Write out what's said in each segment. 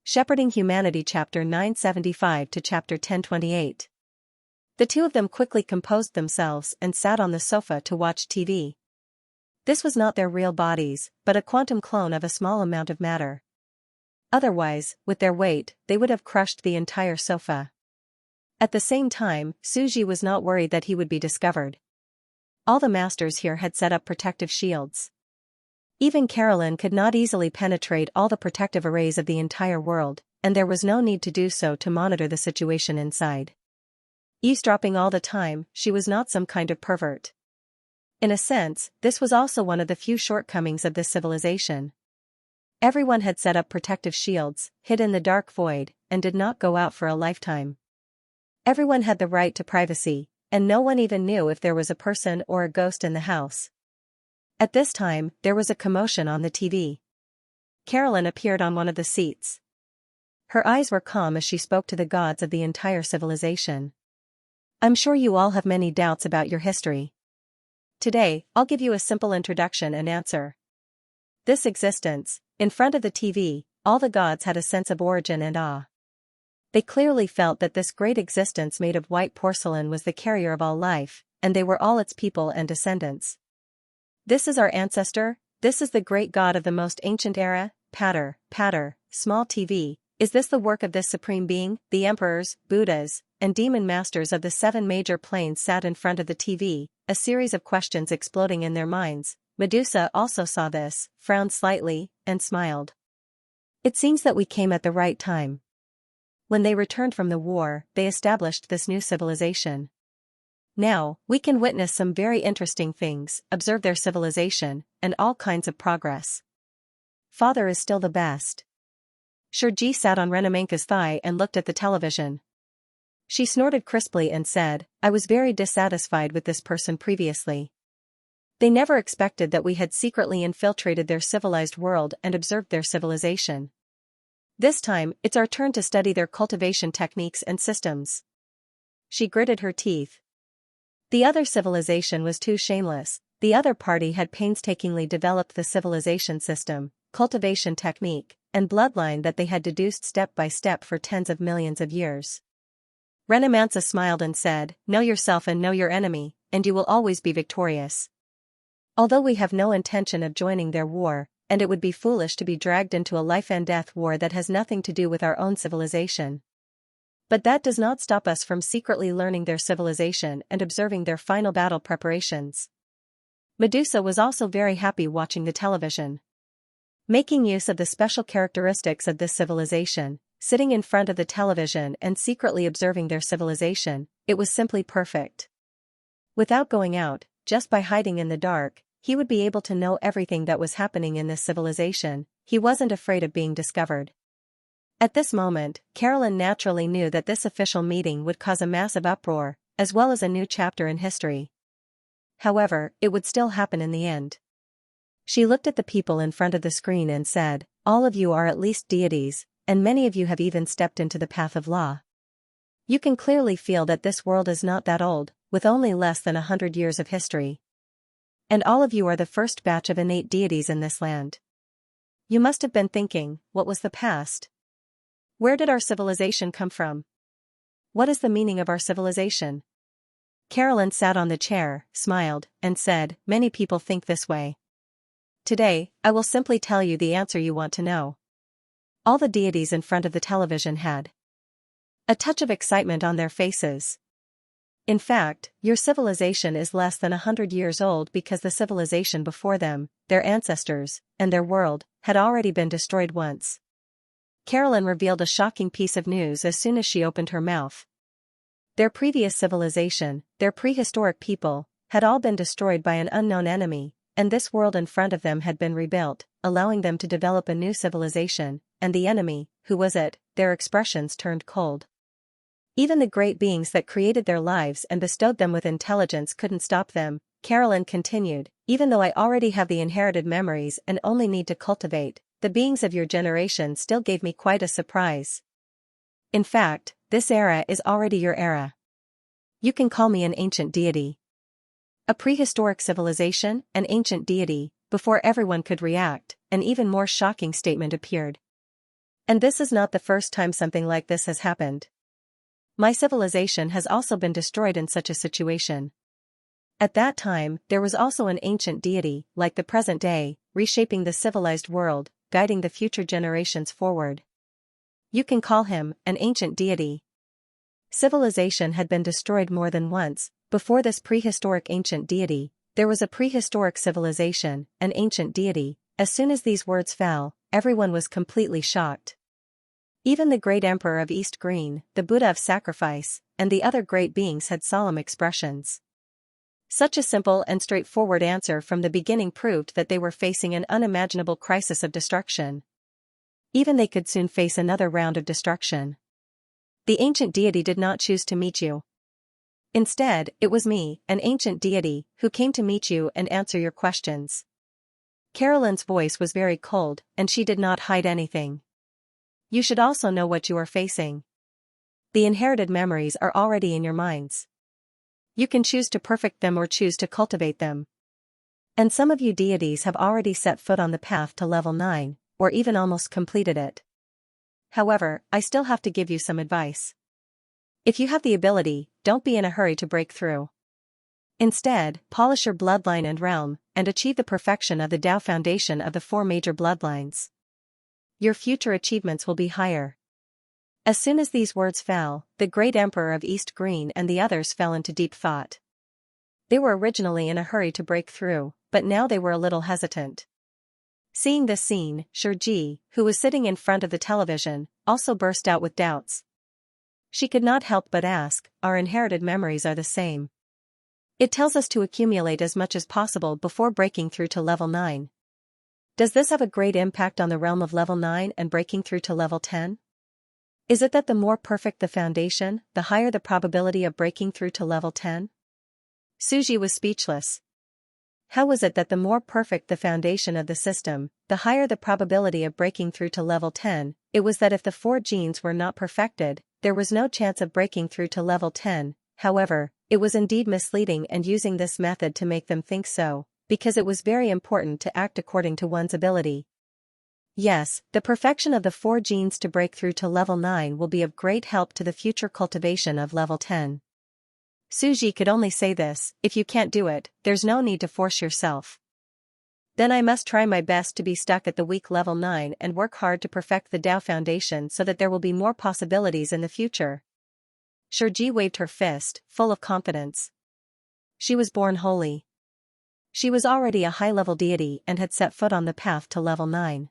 Shepherding Humanity Chapter 975 to Chapter 1028. The two of them quickly composed themselves and sat on the sofa to watch TV. This was not their real bodies, but a quantum clone of a small amount of matter. Otherwise, with their weight, they would have crushed the entire sofa. At the same time, Suji was not worried that he would be discovered. All the masters here had set up protective shields. Even Carolyn could not easily penetrate all the protective arrays of the entire world, and there was no need to do so to monitor the situation inside. Eavesdropping all the time, she was not some kind of pervert. In a sense, this was also one of the few shortcomings of this civilization. Everyone had set up protective shields, hid in the dark void, and did not go out for a lifetime. Everyone had the right to privacy, and no one even knew if there was a person or a ghost in the house. At this time, there was a commotion on the TV. Carolyn appeared on one of the seats. Her eyes were calm as she spoke to the gods of the entire civilization. I'm sure you all have many doubts about your history. Today, I'll give you a simple introduction and answer. This existence, in front of the TV, all the gods had a sense of origin and awe. They clearly felt that this great existence made of white porcelain was the carrier of all life, and they were all its people and descendants. This is our ancestor, this is the great god of the most ancient era, Pater, small TV, is this the work of this supreme being? The emperors, Buddhas, and demon masters of the 7 major planes sat in front of the TV, a series of questions exploding in their minds. Medusa also saw this, frowned slightly, and smiled. It seems that we came at the right time. When they returned from the war, they established this new civilization. Now, we can witness some very interesting things, observe their civilization, and all kinds of progress. Father is still the best. Shurji sat on Renamenka's thigh and looked at the television. She snorted crisply and said, I was very dissatisfied with this person previously. They never expected that we had secretly infiltrated their civilized world and observed their civilization. This time, it's our turn to study their cultivation techniques and systems. She gritted her teeth. The other civilization was too shameless. The other party had painstakingly developed the civilization system, cultivation technique, and bloodline that they had deduced step by step for tens of millions of years. Renamansa smiled and said, know yourself and know your enemy, and you will always be victorious. Although we have no intention of joining their war, and it would be foolish to be dragged into a life-and-death war that has nothing to do with our own civilization. But that does not stop us from secretly learning their civilization and observing their final battle preparations. Medusa was also very happy watching the television. Making use of the special characteristics of this civilization, sitting in front of the television and secretly observing their civilization, it was simply perfect. Without going out, just by hiding in the dark, he would be able to know everything that was happening in this civilization. He wasn't afraid of being discovered. At this moment, Carolyn naturally knew that this official meeting would cause a massive uproar, as well as a new chapter in history. However, it would still happen in the end. She looked at the people in front of the screen and said, all of you are at least deities, and many of you have even stepped into the path of law. You can clearly feel that this world is not that old, with only less than 100 years of history. And all of you are the first batch of innate deities in this land. You must have been thinking, what was the past? Where did our civilization come from? What is the meaning of our civilization? Carolyn sat on the chair, smiled, and said, many people think this way. Today, I will simply tell you the answer you want to know. All the deities in front of the television had a touch of excitement on their faces. In fact, your civilization is less than 100 years old because the civilization before them, their ancestors, and their world, had already been destroyed once. Carolyn revealed a shocking piece of news as soon as she opened her mouth. Their previous civilization, their prehistoric people, had all been destroyed by an unknown enemy, and this world in front of them had been rebuilt, allowing them to develop a new civilization, and the enemy, who was it? Their expressions turned cold. Even the great beings that created their lives and bestowed them with intelligence couldn't stop them. Carolyn continued, even though I already have the inherited memories and only need to cultivate, the beings of your generation still gave me quite a surprise. In fact, this era is already your era. You can call me an ancient deity. A prehistoric civilization, an ancient deity. Before everyone could react, an even more shocking statement appeared. And this is not the first time something like this has happened. My civilization has also been destroyed in such a situation. At that time, there was also an ancient deity, like the present day, reshaping the civilized world, guiding the future generations forward. You can call him an ancient deity. Civilization had been destroyed more than once. Before this prehistoric ancient deity, there was a prehistoric civilization, an ancient deity. As soon as these words fell, everyone was completely shocked. Even the great emperor of East Green, the Buddha of sacrifice, and the other great beings had solemn expressions. Such a simple and straightforward answer from the beginning proved that they were facing an unimaginable crisis of destruction. Even they could soon face another round of destruction. The ancient deity did not choose to meet you. Instead, it was me, an ancient deity, who came to meet you and answer your questions. Carolyn's voice was very cold, and she did not hide anything. You should also know what you are facing. The inherited memories are already in your minds. You can choose to perfect them or choose to cultivate them. And some of you deities have already set foot on the path to level 9, or even almost completed it. However, I still have to give you some advice. If you have the ability, don't be in a hurry to break through. Instead, polish your bloodline and realm, and achieve the perfection of the Tao foundation of the 4 major bloodlines. Your future achievements will be higher. As soon as these words fell, the great emperor of East Green and the others fell into deep thought. They were originally in a hurry to break through, but now they were a little hesitant. Seeing this scene, Shiji, who was sitting in front of the television, also burst out with doubts. She could not help but ask, our inherited memories are the same. It tells us to accumulate as much as possible before breaking through to level 9. Does this have a great impact on the realm of level 9 and breaking through to level 10? Is it that the more perfect the foundation, the higher the probability of breaking through to level 10? Suji was speechless. How was it that the more perfect the foundation of the system, the higher the probability of breaking through to level 10? It was that if the 4 genes were not perfected, there was no chance of breaking through to level 10. However, it was indeed misleading and using this method to make them think so, because it was very important to act according to one's ability. Yes, the perfection of the 4 genes to break through to level 9 will be of great help to the future cultivation of level 10. Suji could only say this, if you can't do it, there's no need to force yourself. Then I must try my best to be stuck at the weak level 9 and work hard to perfect the Tao foundation so that there will be more possibilities in the future. Shiji waved her fist, full of confidence. She was born holy. She was already a high-level deity and had set foot on the path to level 9.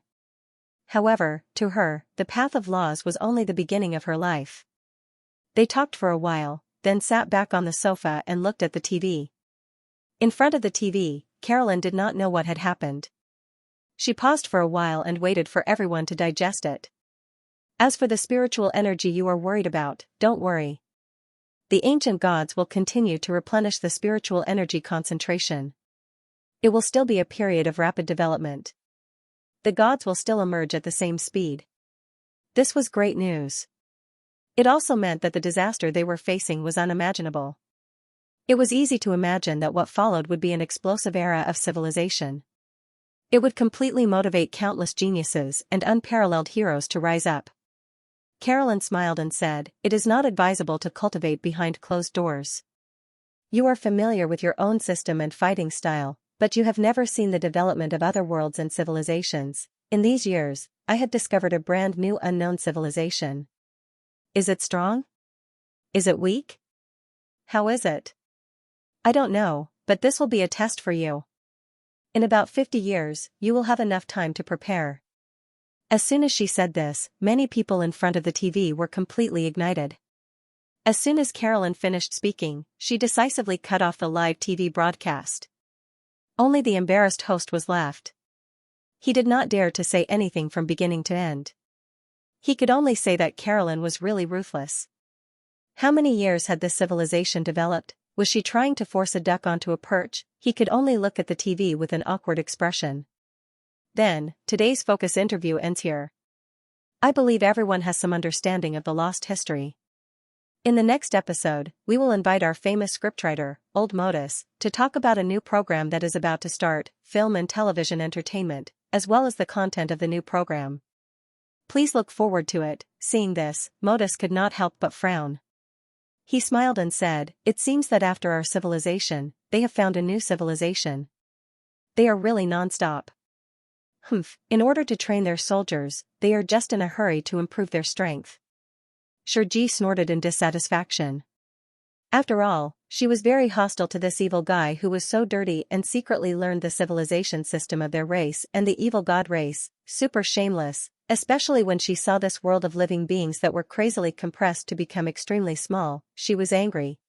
However, to her, the path of laws was only the beginning of her life. They talked for a while, then sat back on the sofa and looked at the TV. In front of the TV, Carolyn did not know what had happened. She paused for a while and waited for everyone to digest it. As for the spiritual energy you are worried about, don't worry. The ancient gods will continue to replenish the spiritual energy concentration. It will still be a period of rapid development. The gods will still emerge at the same speed. This was great news. It also meant that the disaster they were facing was unimaginable. It was easy to imagine that what followed would be an explosive era of civilization. It would completely motivate countless geniuses and unparalleled heroes to rise up. Carolyn smiled and said, "It is not advisable to cultivate behind closed doors. You are familiar with your own system and fighting style, but you have never seen the development of other worlds and civilizations. In these years, I have discovered a brand new unknown civilization. Is it strong? Is it weak? How is it? I don't know, but this will be a test for you. In about 50 years, you will have enough time to prepare." As soon as she said this, many people in front of the TV were completely ignited. As soon as Carolyn finished speaking, she decisively cut off the live TV broadcast. Only the embarrassed host was left. He did not dare to say anything from beginning to end. He could only say that Carolyn was really ruthless. How many years had this civilization developed? Was she trying to force a duck onto a perch? He could only look at the TV with an awkward expression. Then, today's focus interview ends here. I believe everyone has some understanding of the lost history. In the next episode, we will invite our famous scriptwriter, Old Modus, to talk about a new program that is about to start, film and television entertainment, as well as the content of the new program. Please look forward to it. Seeing this, Modus could not help but frown. He smiled and said, "It seems that after our civilization, they have found a new civilization. They are really non-stop. Humph, in order to train their soldiers, they are just in a hurry to improve their strength." Xianxia snorted in dissatisfaction. After all, she was very hostile to this evil guy who was so dirty and secretly learned the civilization system of their race and the evil god race, super shameless, especially when she saw this world of living beings that were crazily compressed to become extremely small. She was angry.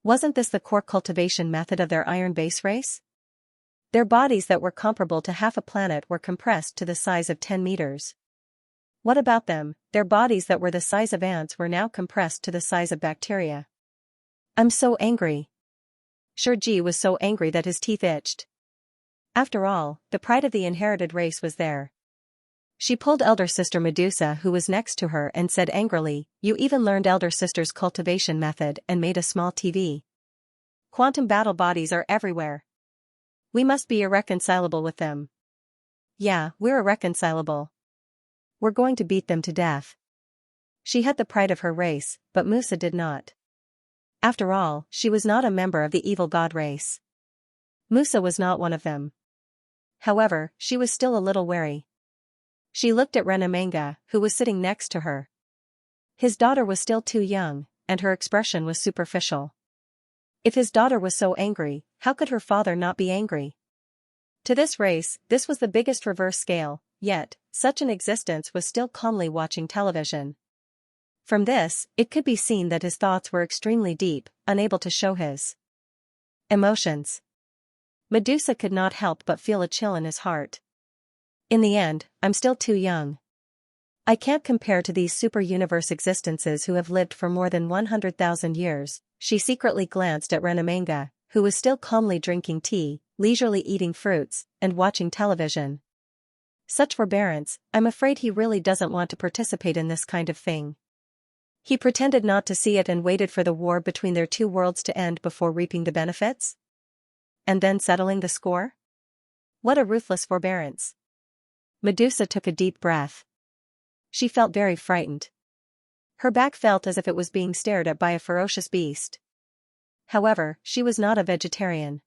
Wasn't this the core cultivation method of their iron base race? Their bodies that were comparable to half a planet were compressed to the size of 10 meters. What about them? Their bodies that were the size of ants were now compressed to the size of bacteria. I'm so angry. Xianxia was so angry that his teeth itched. After all, the pride of the inherited race was there. She pulled elder sister Medusa who was next to her and said angrily, "You even learned elder sister's cultivation method and made a small TV. Quantum battle bodies are everywhere. We must be irreconcilable with them." "Yeah, we're irreconcilable. We're going to beat them to death." She had the pride of her race, but Musa did not. After all, she was not a member of the evil god race. Musa was not one of them. However, she was still a little wary. She looked at Renamanga, who was sitting next to her. His daughter was still too young, and her expression was superficial. If his daughter was so angry, how could her father not be angry? To this race, this was the biggest reverse scale, yet, such an existence was still calmly watching television. From this, it could be seen that his thoughts were extremely deep, unable to show his emotions. Medusa could not help but feel a chill in his heart. In the end, I'm still too young. I can't compare to these super-universe existences who have lived for more than 100,000 years. She secretly glanced at Renamanga, who was still calmly drinking tea, leisurely eating fruits, and watching television. Such forbearance, I'm afraid he really doesn't want to participate in this kind of thing. He pretended not to see it and waited for the war between their two worlds to end before reaping the benefits? And then settling the score? What a ruthless forbearance. Medusa took a deep breath. She felt very frightened. Her back felt as if it was being stared at by a ferocious beast. However, she was not a vegetarian.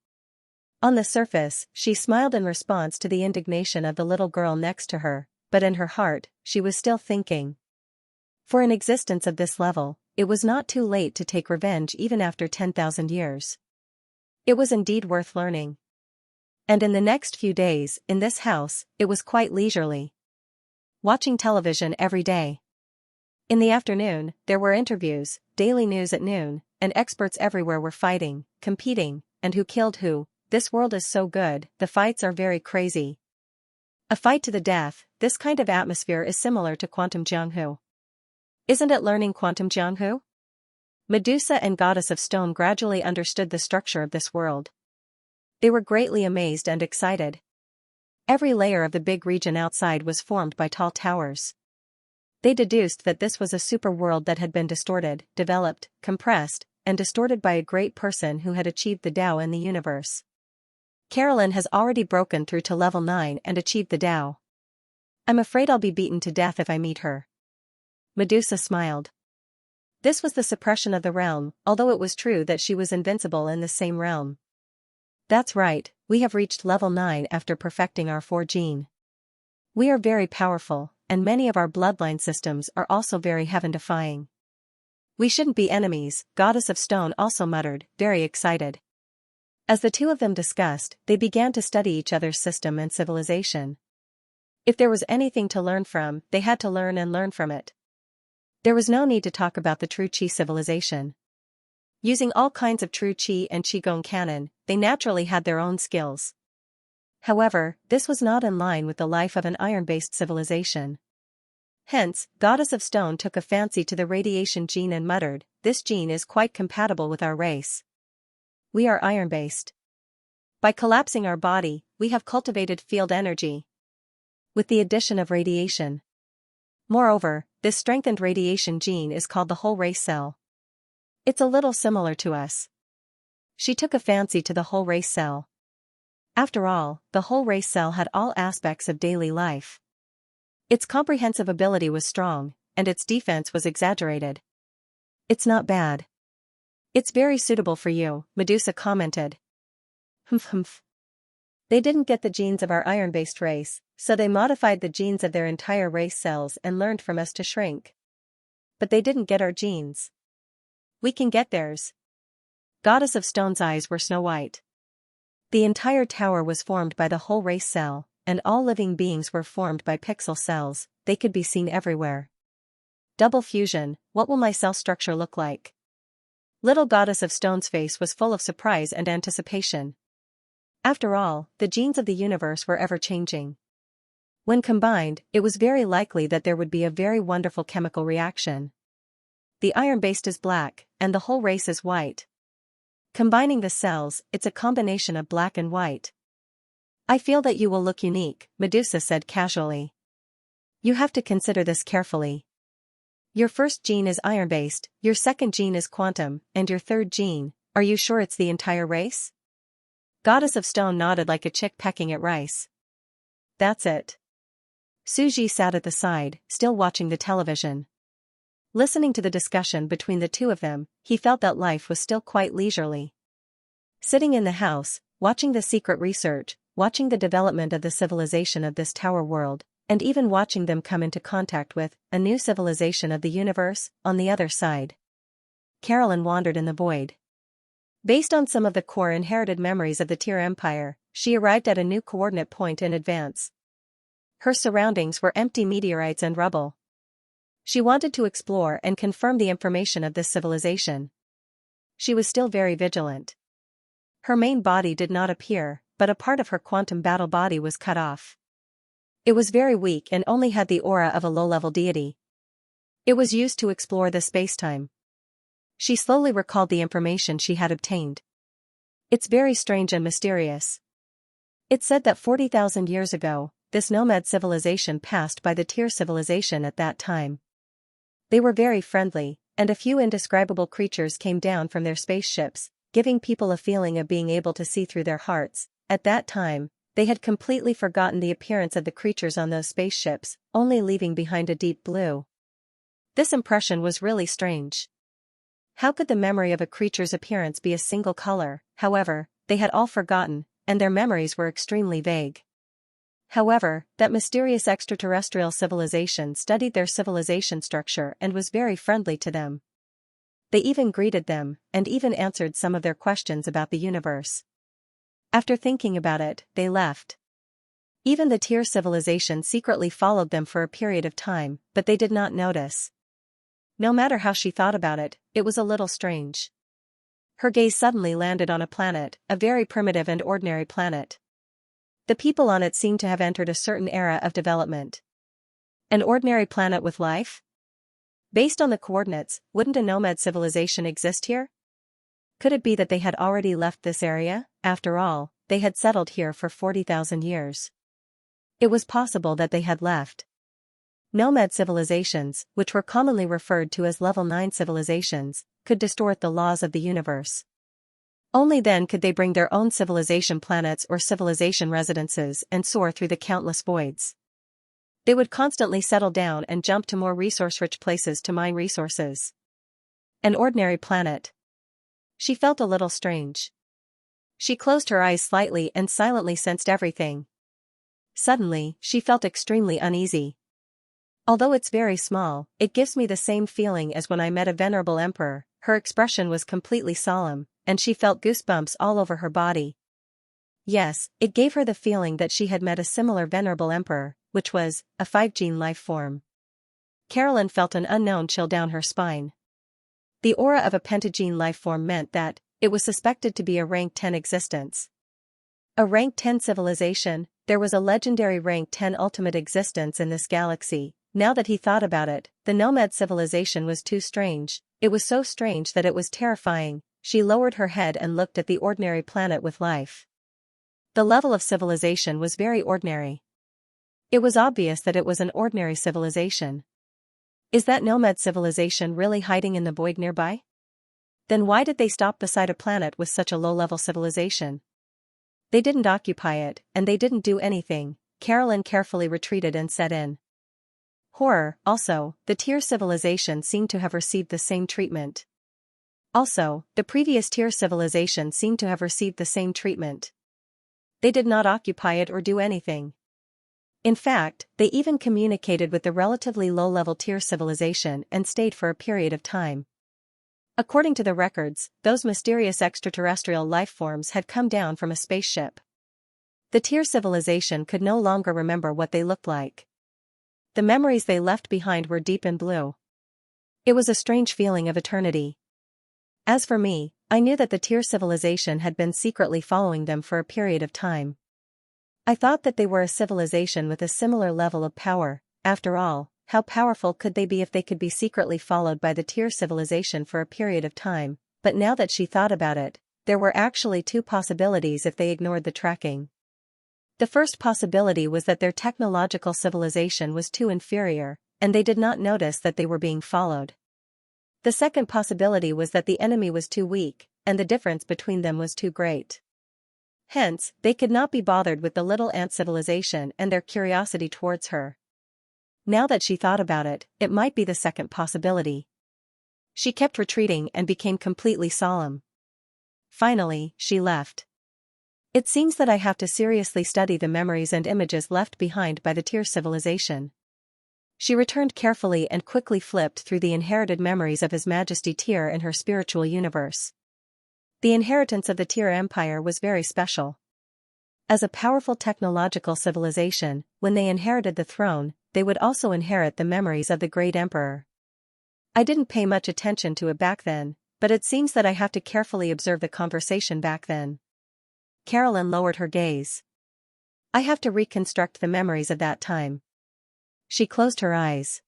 On the surface, she smiled in response to the indignation of the little girl next to her, but in her heart, she was still thinking. For an existence of this level, it was not too late to take revenge even after 10,000 years. It was indeed worth learning. And in the next few days, in this house, it was quite leisurely. Watching television every day. In the afternoon, there were interviews, daily news at noon, and experts everywhere were fighting, competing, and who killed who. This world is so good, the fights are very crazy. A fight to the death, this kind of atmosphere is similar to Quantum Jianghu. Isn't it learning Quantum Jianghu? Medusa and Goddess of Stone gradually understood the structure of this world. They were greatly amazed and excited. Every layer of the big region outside was formed by tall towers. They deduced that this was a super world that had been distorted, developed, compressed, and distorted by a great person who had achieved the Tao in the universe. Carolyn has already broken through to level 9 and achieved the Tao. I'm afraid I'll be beaten to death if I meet her. Medusa smiled. This was the suppression of the realm, although it was true that she was invincible in the same realm. That's right, we have reached level 9 after perfecting our 4 gene. We are very powerful, and many of our bloodline systems are also very heaven-defying. We shouldn't be enemies, Goddess of Stone also muttered, very excited. As the two of them discussed, they began to study each other's system and civilization. If there was anything to learn from, they had to learn and learn from it. There was no need to talk about the true Qi civilization. Using all kinds of true Qi and Qigong canon, they naturally had their own skills. However, this was not in line with the life of an iron-based civilization. Hence, Goddess of Stone took a fancy to the radiation gene and muttered, "This gene is quite compatible with our race. We are iron-based. By collapsing our body, we have cultivated field energy. With the addition of radiation. Moreover, this strengthened radiation gene is called the whole race cell. It's a little similar to us." She took a fancy to the whole race cell. After all, the whole race cell had all aspects of daily life. Its comprehensive ability was strong, and its defense was exaggerated. It's not bad. It's very suitable for you, Medusa commented. Humph humph. They didn't get the genes of our iron-based race, so they modified the genes of their entire race cells and learned from us to shrink. But they didn't get our genes. We can get theirs. Goddess of Stone's eyes were snow white. The entire tower was formed by the whole race cell, and all living beings were formed by pixel cells. They could be seen everywhere. Double fusion, what will my cell structure look like? Little Goddess of Stone's face was full of surprise and anticipation. After all, the genes of the universe were ever-changing. When combined, it was very likely that there would be a very wonderful chemical reaction. The iron-based is black, and the whole race is white. Combining the cells, it's a combination of black and white. I feel that you will look unique, Medusa said casually. You have to consider this carefully. Your first gene is iron-based, your second gene is quantum, and your third gene, are you sure it's the entire race? Goddess of Stone nodded like a chick pecking at rice. That's it. Suji sat at the side, still watching the television. Listening to the discussion between the two of them, he felt that life was still quite leisurely. Sitting in the house, watching the secret research, watching the development of the civilization of this tower world, and even watching them come into contact with a new civilization of the universe on the other side. Carolyn wandered in the void. Based on some of the core inherited memories of the Tyr Empire, she arrived at a new coordinate point in advance. Her surroundings were empty meteorites and rubble. She wanted to explore and confirm the information of this civilization. She was still very vigilant. Her main body did not appear, but a part of her quantum battle body was cut off. It was very weak and only had the aura of a low-level deity. It was used to explore the space-time. She slowly recalled the information she had obtained. It's very strange and mysterious. It said that 40,000 years ago, this nomad civilization passed by the Tyr civilization at that time. They were very friendly, and a few indescribable creatures came down from their spaceships, giving people a feeling of being able to see through their hearts. At that time, they had completely forgotten the appearance of the creatures on those spaceships, only leaving behind a deep blue. This impression was really strange. How could the memory of a creature's appearance be a single color? However, they had all forgotten, and their memories were extremely vague. However, that mysterious extraterrestrial civilization studied their civilization structure and was very friendly to them. They even greeted them, and even answered some of their questions about the universe. After thinking about it, they left. Even the Tyr civilization secretly followed them for a period of time, but they did not notice. No matter how she thought about it, it was a little strange. Her gaze suddenly landed on a planet, a very primitive and ordinary planet. The people on it seemed to have entered a certain era of development. An ordinary planet with life? Based on the coordinates, wouldn't a nomad civilization exist here? Could it be that they had already left this area? After all, they had settled here for 40,000 years. It was possible that they had left. Nomad civilizations, which were commonly referred to as Level 9 civilizations, could distort the laws of the universe. Only then could they bring their own civilization planets or civilization residences and soar through the countless voids. They would constantly settle down and jump to more resource-rich places to mine resources. An ordinary planet. She felt a little strange. She closed her eyes slightly and silently sensed everything. Suddenly, she felt extremely uneasy. Although it's very small, it gives me the same feeling as when I met a venerable emperor. Her expression was completely solemn, and she felt goosebumps all over her body. Yes, it gave her the feeling that she had met a similar venerable emperor, which was a 5-gene life form. Carolyn felt an unknown chill down her spine. The aura of a pentagene life form meant that it was suspected to be a rank 10 existence. A rank 10 civilization. There was a legendary rank 10 ultimate existence in this galaxy. Now that he thought about it, the nomad civilization was too strange. It was so strange that it was terrifying. She lowered her head and looked at the ordinary planet with life. The level of civilization was very ordinary. It was obvious that it was an ordinary civilization. Is that nomad civilization really hiding in the void nearby? Then why did they stop beside a planet with such a low-level civilization? They didn't occupy it, and they didn't do anything. Carolyn carefully retreated and set in. Horror. Also, the Tier civilization seemed to have received the same treatment. Also, the previous Tier civilization seemed to have received the same treatment. They did not occupy it or do anything. In fact, they even communicated with the relatively low-level Tier civilization and stayed for a period of time. According to the records, those mysterious extraterrestrial life forms had come down from a spaceship. The Tier civilization could no longer remember what they looked like. The memories they left behind were deep and blue. It was a strange feeling of eternity. As for me, I knew that the Tier civilization had been secretly following them for a period of time. I thought that they were a civilization with a similar level of power. After all, how powerful could they be if they could be secretly followed by the Tier civilization for a period of time? But now that she thought about it, there were actually two possibilities if they ignored the tracking. The first possibility was that their technological civilization was too inferior, and they did not notice that they were being followed. The second possibility was that the enemy was too weak, and the difference between them was too great. Hence, they could not be bothered with the little ant civilization and their curiosity towards her. Now that she thought about it, it might be the second possibility. She kept retreating and became completely solemn. Finally, she left. It seems that I have to seriously study the memories and images left behind by the Tier civilization. She returned carefully and quickly flipped through the inherited memories of His Majesty Tier in her spiritual universe. The inheritance of the Tier Empire was very special. As a powerful technological civilization, when they inherited the throne, they would also inherit the memories of the great emperor. I didn't pay much attention to it back then, but it seems that I have to carefully observe the conversation back then. Carolyn lowered her gaze. I have to reconstruct the memories of that time. She closed her eyes.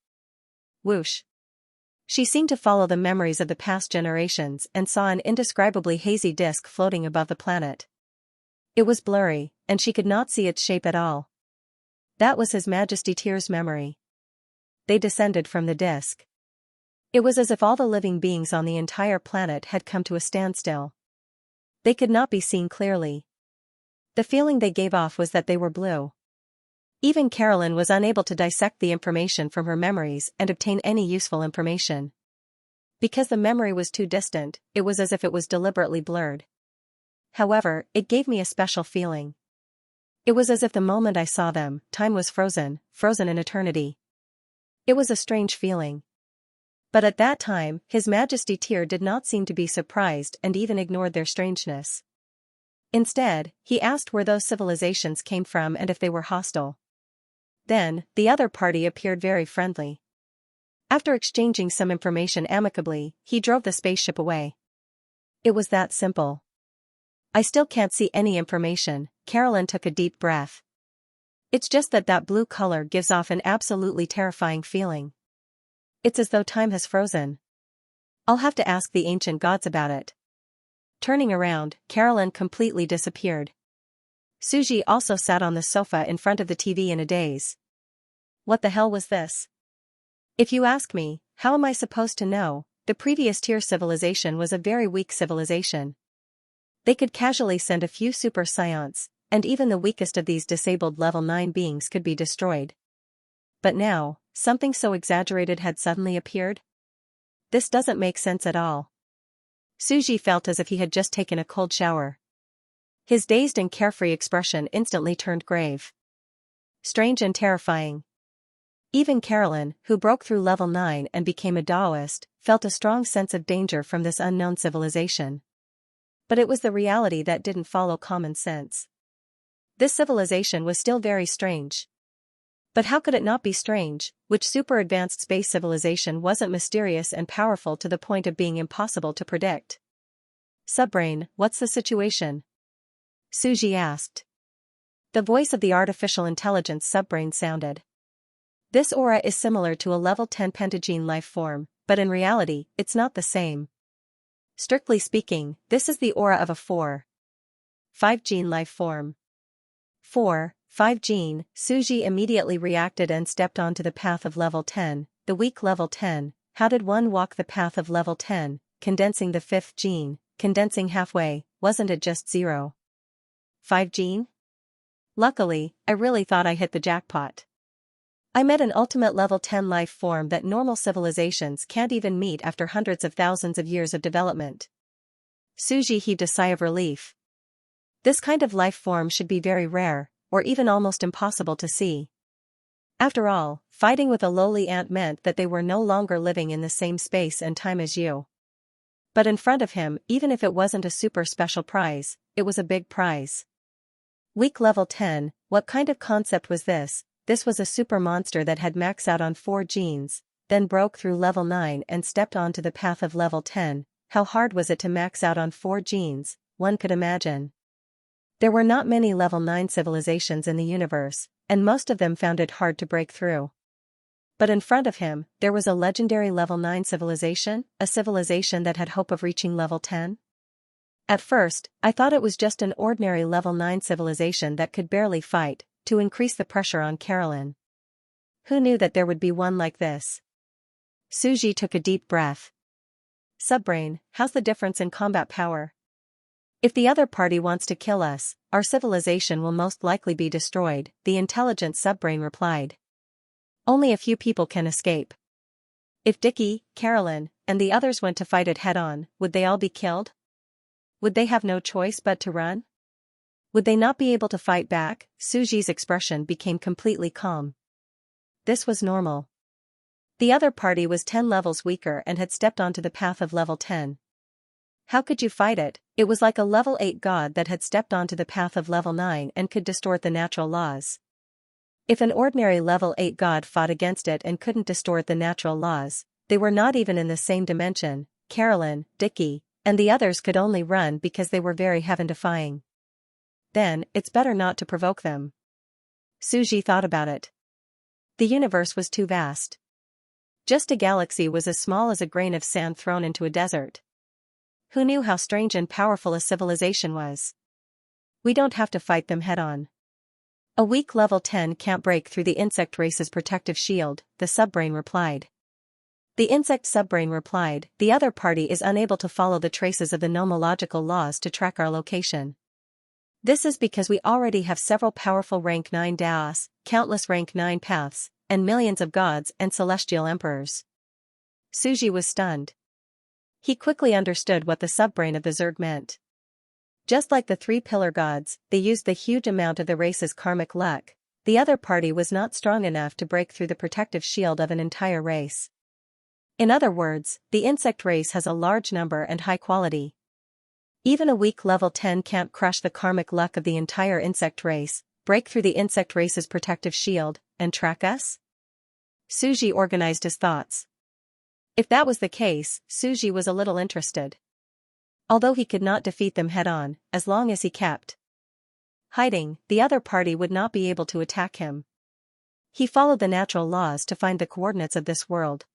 Whoosh. She seemed to follow the memories of the past generations and saw an indescribably hazy disk floating above the planet. It was blurry, and she could not see its shape at all. That was His Majesty Tier's memory. They descended from the disk. It was as if all the living beings on the entire planet had come to a standstill. They could not be seen clearly. The feeling they gave off was that they were blue. Even Carolyn was unable to dissect the information from her memories and obtain any useful information. Because the memory was too distant, it was as if it was deliberately blurred. However, it gave me a special feeling. It was as if the moment I saw them, time was frozen in eternity. It was a strange feeling. But at that time, His Majesty Tier did not seem to be surprised and even ignored their strangeness. Instead, he asked where those civilizations came from and if they were hostile. Then, the other party appeared very friendly. After exchanging some information amicably, he drove the spaceship away. It was that simple. I still can't see any information. Carolyn took a deep breath. It's just that blue color gives off an absolutely terrifying feeling. It's as though time has frozen. I'll have to ask the ancient gods about it. Turning around, Carolyn completely disappeared. Suji also sat on the sofa in front of the TV in a daze. What the hell was this? If you ask me, how am I supposed to know? The previous Tier civilization was a very weak civilization. They could casually send a few super scions, and even the weakest of these disabled level 9 beings could be destroyed. But now, something so exaggerated had suddenly appeared? This doesn't make sense at all. Suji felt as if he had just taken a cold shower. His dazed and carefree expression instantly turned grave. Strange and terrifying. Even Carolyn, who broke through level 9 and became a Taoist, felt a strong sense of danger from this unknown civilization. But it was the reality that didn't follow common sense. This civilization was still very strange. But how could it not be strange? Which super advanced space civilization wasn't mysterious and powerful to the point of being impossible to predict? Subbrain, what's the situation? Suji asked. The voice of the artificial intelligence Subbrain sounded. This aura is similar to a level 10 pentagene life form, but in reality, it's not the same. Strictly speaking, this is the aura of a 4/5 gene life form. 4/5 gene, Suji immediately reacted and stepped onto the path of level 10, the weak level 10. How did one walk the path of level 10, condensing the 5th gene, condensing halfway, wasn't it just 0/5 gene? Luckily, I really thought I hit the jackpot. I met an ultimate level 10 life form that normal civilizations can't even meet after hundreds of thousands of years of development. Suji heaved a sigh of relief. This kind of life form should be very rare, or even almost impossible to see. After all, fighting with a lowly ant meant that they were no longer living in the same space and time as you. But in front of him, even if it wasn't a super special prize, it was a big prize. Weak level 10, what kind of concept was this? This was a super monster that had maxed out on 4 genes, then broke through level 9 and stepped onto the path of level 10. How hard was it to max out on 4 genes, one could imagine. There were not many level 9 civilizations in the universe, and most of them found it hard to break through. But in front of him, there was a legendary level 9 civilization, a civilization that had hope of reaching level 10. At first, I thought it was just an ordinary level 9 civilization that could barely fight, to increase the pressure on Carolyn. Who knew that there would be one like this? Suji took a deep breath. Subbrain, how's the difference in combat power? If the other party wants to kill us, our civilization will most likely be destroyed, the intelligent subbrain replied. Only a few people can escape. If Dickie, Carolyn, and the others went to fight it head-on, would they all be killed? Would they have no choice but to run? Would they not be able to fight back? Suji's expression became completely calm. This was normal. The other party was 10 levels weaker and had stepped onto the path of level 10. How could you fight it? It was like a level 8 god that had stepped onto the path of level 9 and could distort the natural laws. If an ordinary level 8 god fought against it and couldn't distort the natural laws, they were not even in the same dimension. Carolyn, Dickie, and the others could only run because they were very heaven-defying. Then, it's better not to provoke them. Suji thought about it. The universe was too vast. Just a galaxy was as small as a grain of sand thrown into a desert. Who knew how strange and powerful a civilization was? We don't have to fight them head-on. A weak level 10 can't break through the insect race's protective shield, the subbrain replied. The insect subbrain replied, the other party is unable to follow the traces of the nomological laws to track our location. This is because we already have several powerful rank 9 Daos, countless rank 9 paths, and millions of gods and celestial emperors. Suji was stunned. He quickly understood what the subbrain of the Zerg meant. Just like the 3 pillar gods, they used the huge amount of the race's karmic luck. The other party was not strong enough to break through the protective shield of an entire race. In other words, the insect race has a large number and high quality. Even a weak level 10 can't crush the karmic luck of the entire insect race, break through the insect race's protective shield, and track us? Suji organized his thoughts. If that was the case, Suji was a little interested. Although he could not defeat them head-on, as long as he kept hiding, the other party would not be able to attack him. He followed the natural laws to find the coordinates of this world.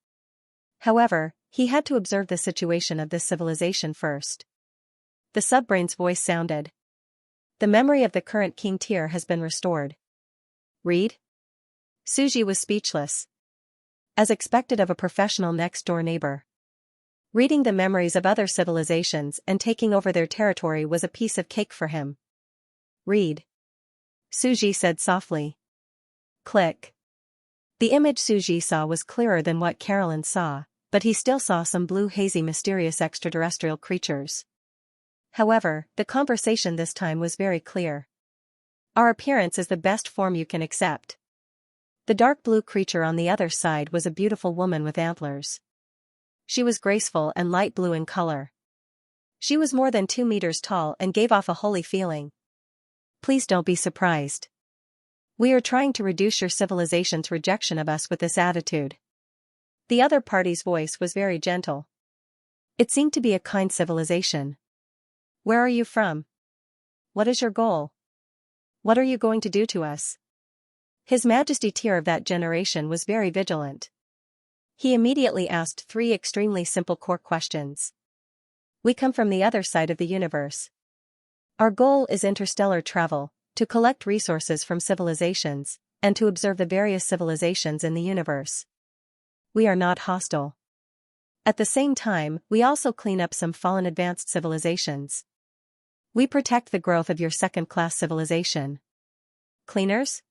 However, he had to observe the situation of this civilization first. The subbrain's voice sounded. The memory of the current king tier has been restored. Read? Suji was speechless. As expected of a professional next-door neighbor. Reading the memories of other civilizations and taking over their territory was a piece of cake for him. Read. Suji said softly. Click. The image Suji saw was clearer than what Carolyn saw, but he still saw some blue hazy mysterious extraterrestrial creatures. However, the conversation this time was very clear. Our appearance is the best form you can accept. The dark blue creature on the other side was a beautiful woman with antlers. She was graceful and light blue in color. She was more than 2 meters tall and gave off a holy feeling. Please don't be surprised. We are trying to reduce your civilization's rejection of us with this attitude. The other party's voice was very gentle. It seemed to be a kind civilization. Where are you from? What is your goal? What are you going to do to us? His Majesty tier of that generation was very vigilant. He immediately asked 3 extremely simple core questions. We come from the other side of the universe. Our goal is interstellar travel, to collect resources from civilizations, and to observe the various civilizations in the universe. We are not hostile. At the same time, we also clean up some fallen advanced civilizations. We protect the growth of your second-class civilization. Cleaners?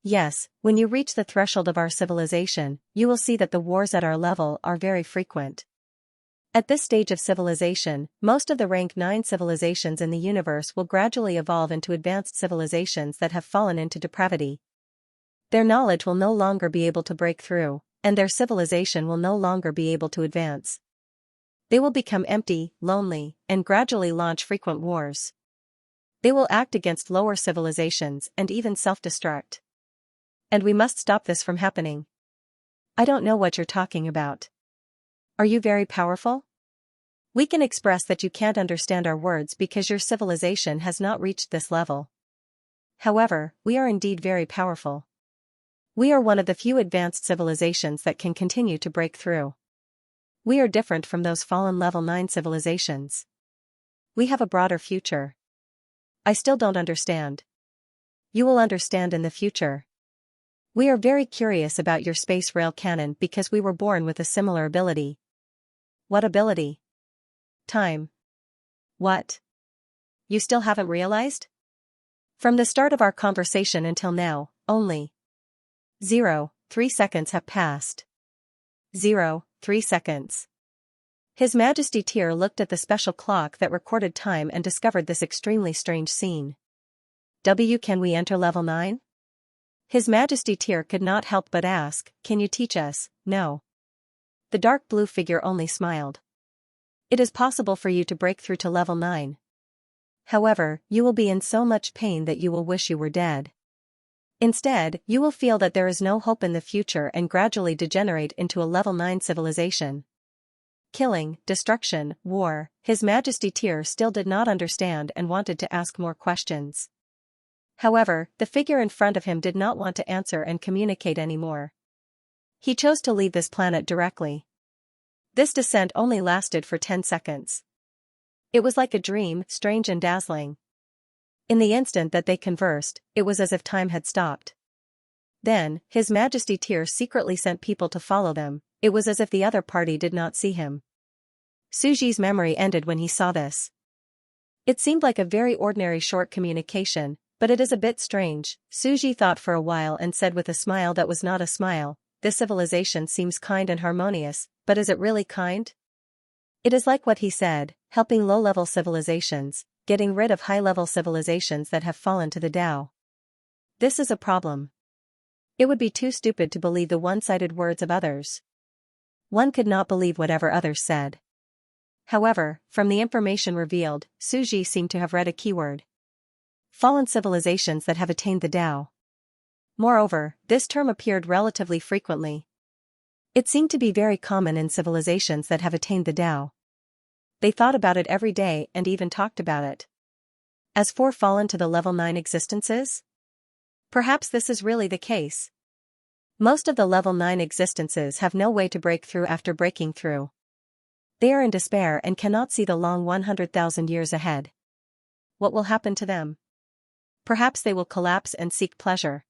Yes, when you reach the threshold of our civilization, you will see that the wars at our level are very frequent. At this stage of civilization, most of the rank 9 civilizations in the universe will gradually evolve into advanced civilizations that have fallen into depravity. Their knowledge will no longer be able to break through, and their civilization will no longer be able to advance. They will become empty, lonely, and gradually launch frequent wars. They will act against lower civilizations and even self-destruct. And we must stop this from happening. I don't know what you're talking about. Are you very powerful? We can express that you can't understand our words because your civilization has not reached this level. However, we are indeed very powerful. We are one of the few advanced civilizations that can continue to break through. We are different from those fallen level 9 civilizations. We have a broader future. I still don't understand. You will understand in the future. We are very curious about your space rail cannon because we were born with a similar ability. What ability? Time. What? You still haven't realized? From the start of our conversation until now, only 0.3 seconds have passed. 0.3 seconds. His Majesty Tyr looked at the special clock that recorded time and discovered this extremely strange scene. Can we enter level 9? His Majesty Tyr could not help but ask, can you teach us? No. The dark blue figure only smiled. It is possible for you to break through to level 9. However, you will be in so much pain that you will wish you were dead. Instead, you will feel that there is no hope in the future and gradually degenerate into a level 9 civilization. Killing, destruction, war. His Majesty Tyr still did not understand and wanted to ask more questions. However, the figure in front of him did not want to answer and communicate anymore. He chose to leave this planet directly. This descent only lasted for 10 seconds. It was like a dream, strange and dazzling. In the instant that they conversed, it was as if time had stopped. Then, His Majesty Tyr secretly sent people to follow them. It was as if the other party did not see him. Suji's memory ended when he saw this. It seemed like a very ordinary short communication, but it is a bit strange. Suji thought for a while and said with a smile that was not a smile, this civilization seems kind and harmonious, but is it really kind? It is like what he said, helping low-level civilizations, getting rid of high-level civilizations that have fallen to the Tao. This is a problem. It would be too stupid to believe the one-sided words of others. One could not believe whatever others said. However, from the information revealed, Suji seemed to have read a keyword. Fallen civilizations that have attained the Tao. Moreover, this term appeared relatively frequently. It seemed to be very common in civilizations that have attained the Tao. They thought about it every day and even talked about it. As for fallen to the level 9 existences? Perhaps this is really the case. Most of the level 9 existences have no way to break through after breaking through. They are in despair and cannot see the long 100,000 years ahead. What will happen to them? Perhaps they will collapse and seek pleasure.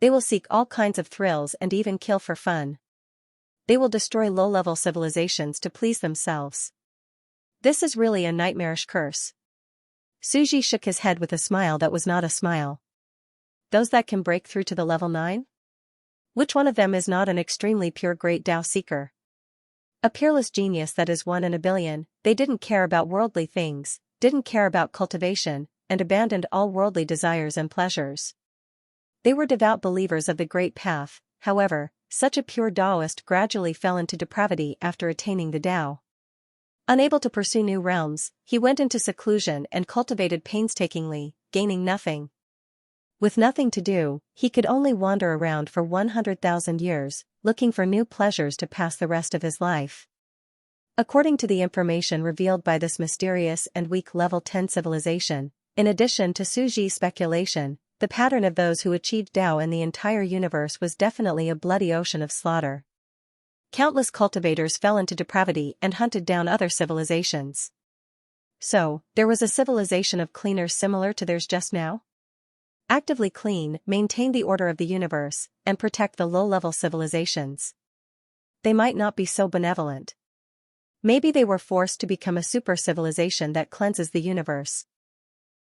They will seek all kinds of thrills and even kill for fun. They will destroy low-level civilizations to please themselves. This is really a nightmarish curse. Suji shook his head with a smile that was not a smile. Those that can break through to the level 9? Which one of them is not an extremely pure great Tao seeker? A peerless genius that is one in a billion. They didn't care about worldly things, didn't care about cultivation, and abandoned all worldly desires and pleasures. They were devout believers of the Great Path. However, such a pure Taoist gradually fell into depravity after attaining the Tao. Unable to pursue new realms, he went into seclusion and cultivated painstakingly, gaining nothing. With nothing to do, he could only wander around for 100,000 years, looking for new pleasures to pass the rest of his life. According to the information revealed by this mysterious and weak level 10 civilization, in addition to Suji's speculation, the pattern of those who achieved Tao in the entire universe was definitely a bloody ocean of slaughter. Countless cultivators fell into depravity and hunted down other civilizations. So, there was a civilization of cleaners similar to theirs just now? Actively clean, maintain the order of the universe, and protect the low-level civilizations. They might not be so benevolent. Maybe they were forced to become a super civilization that cleanses the universe.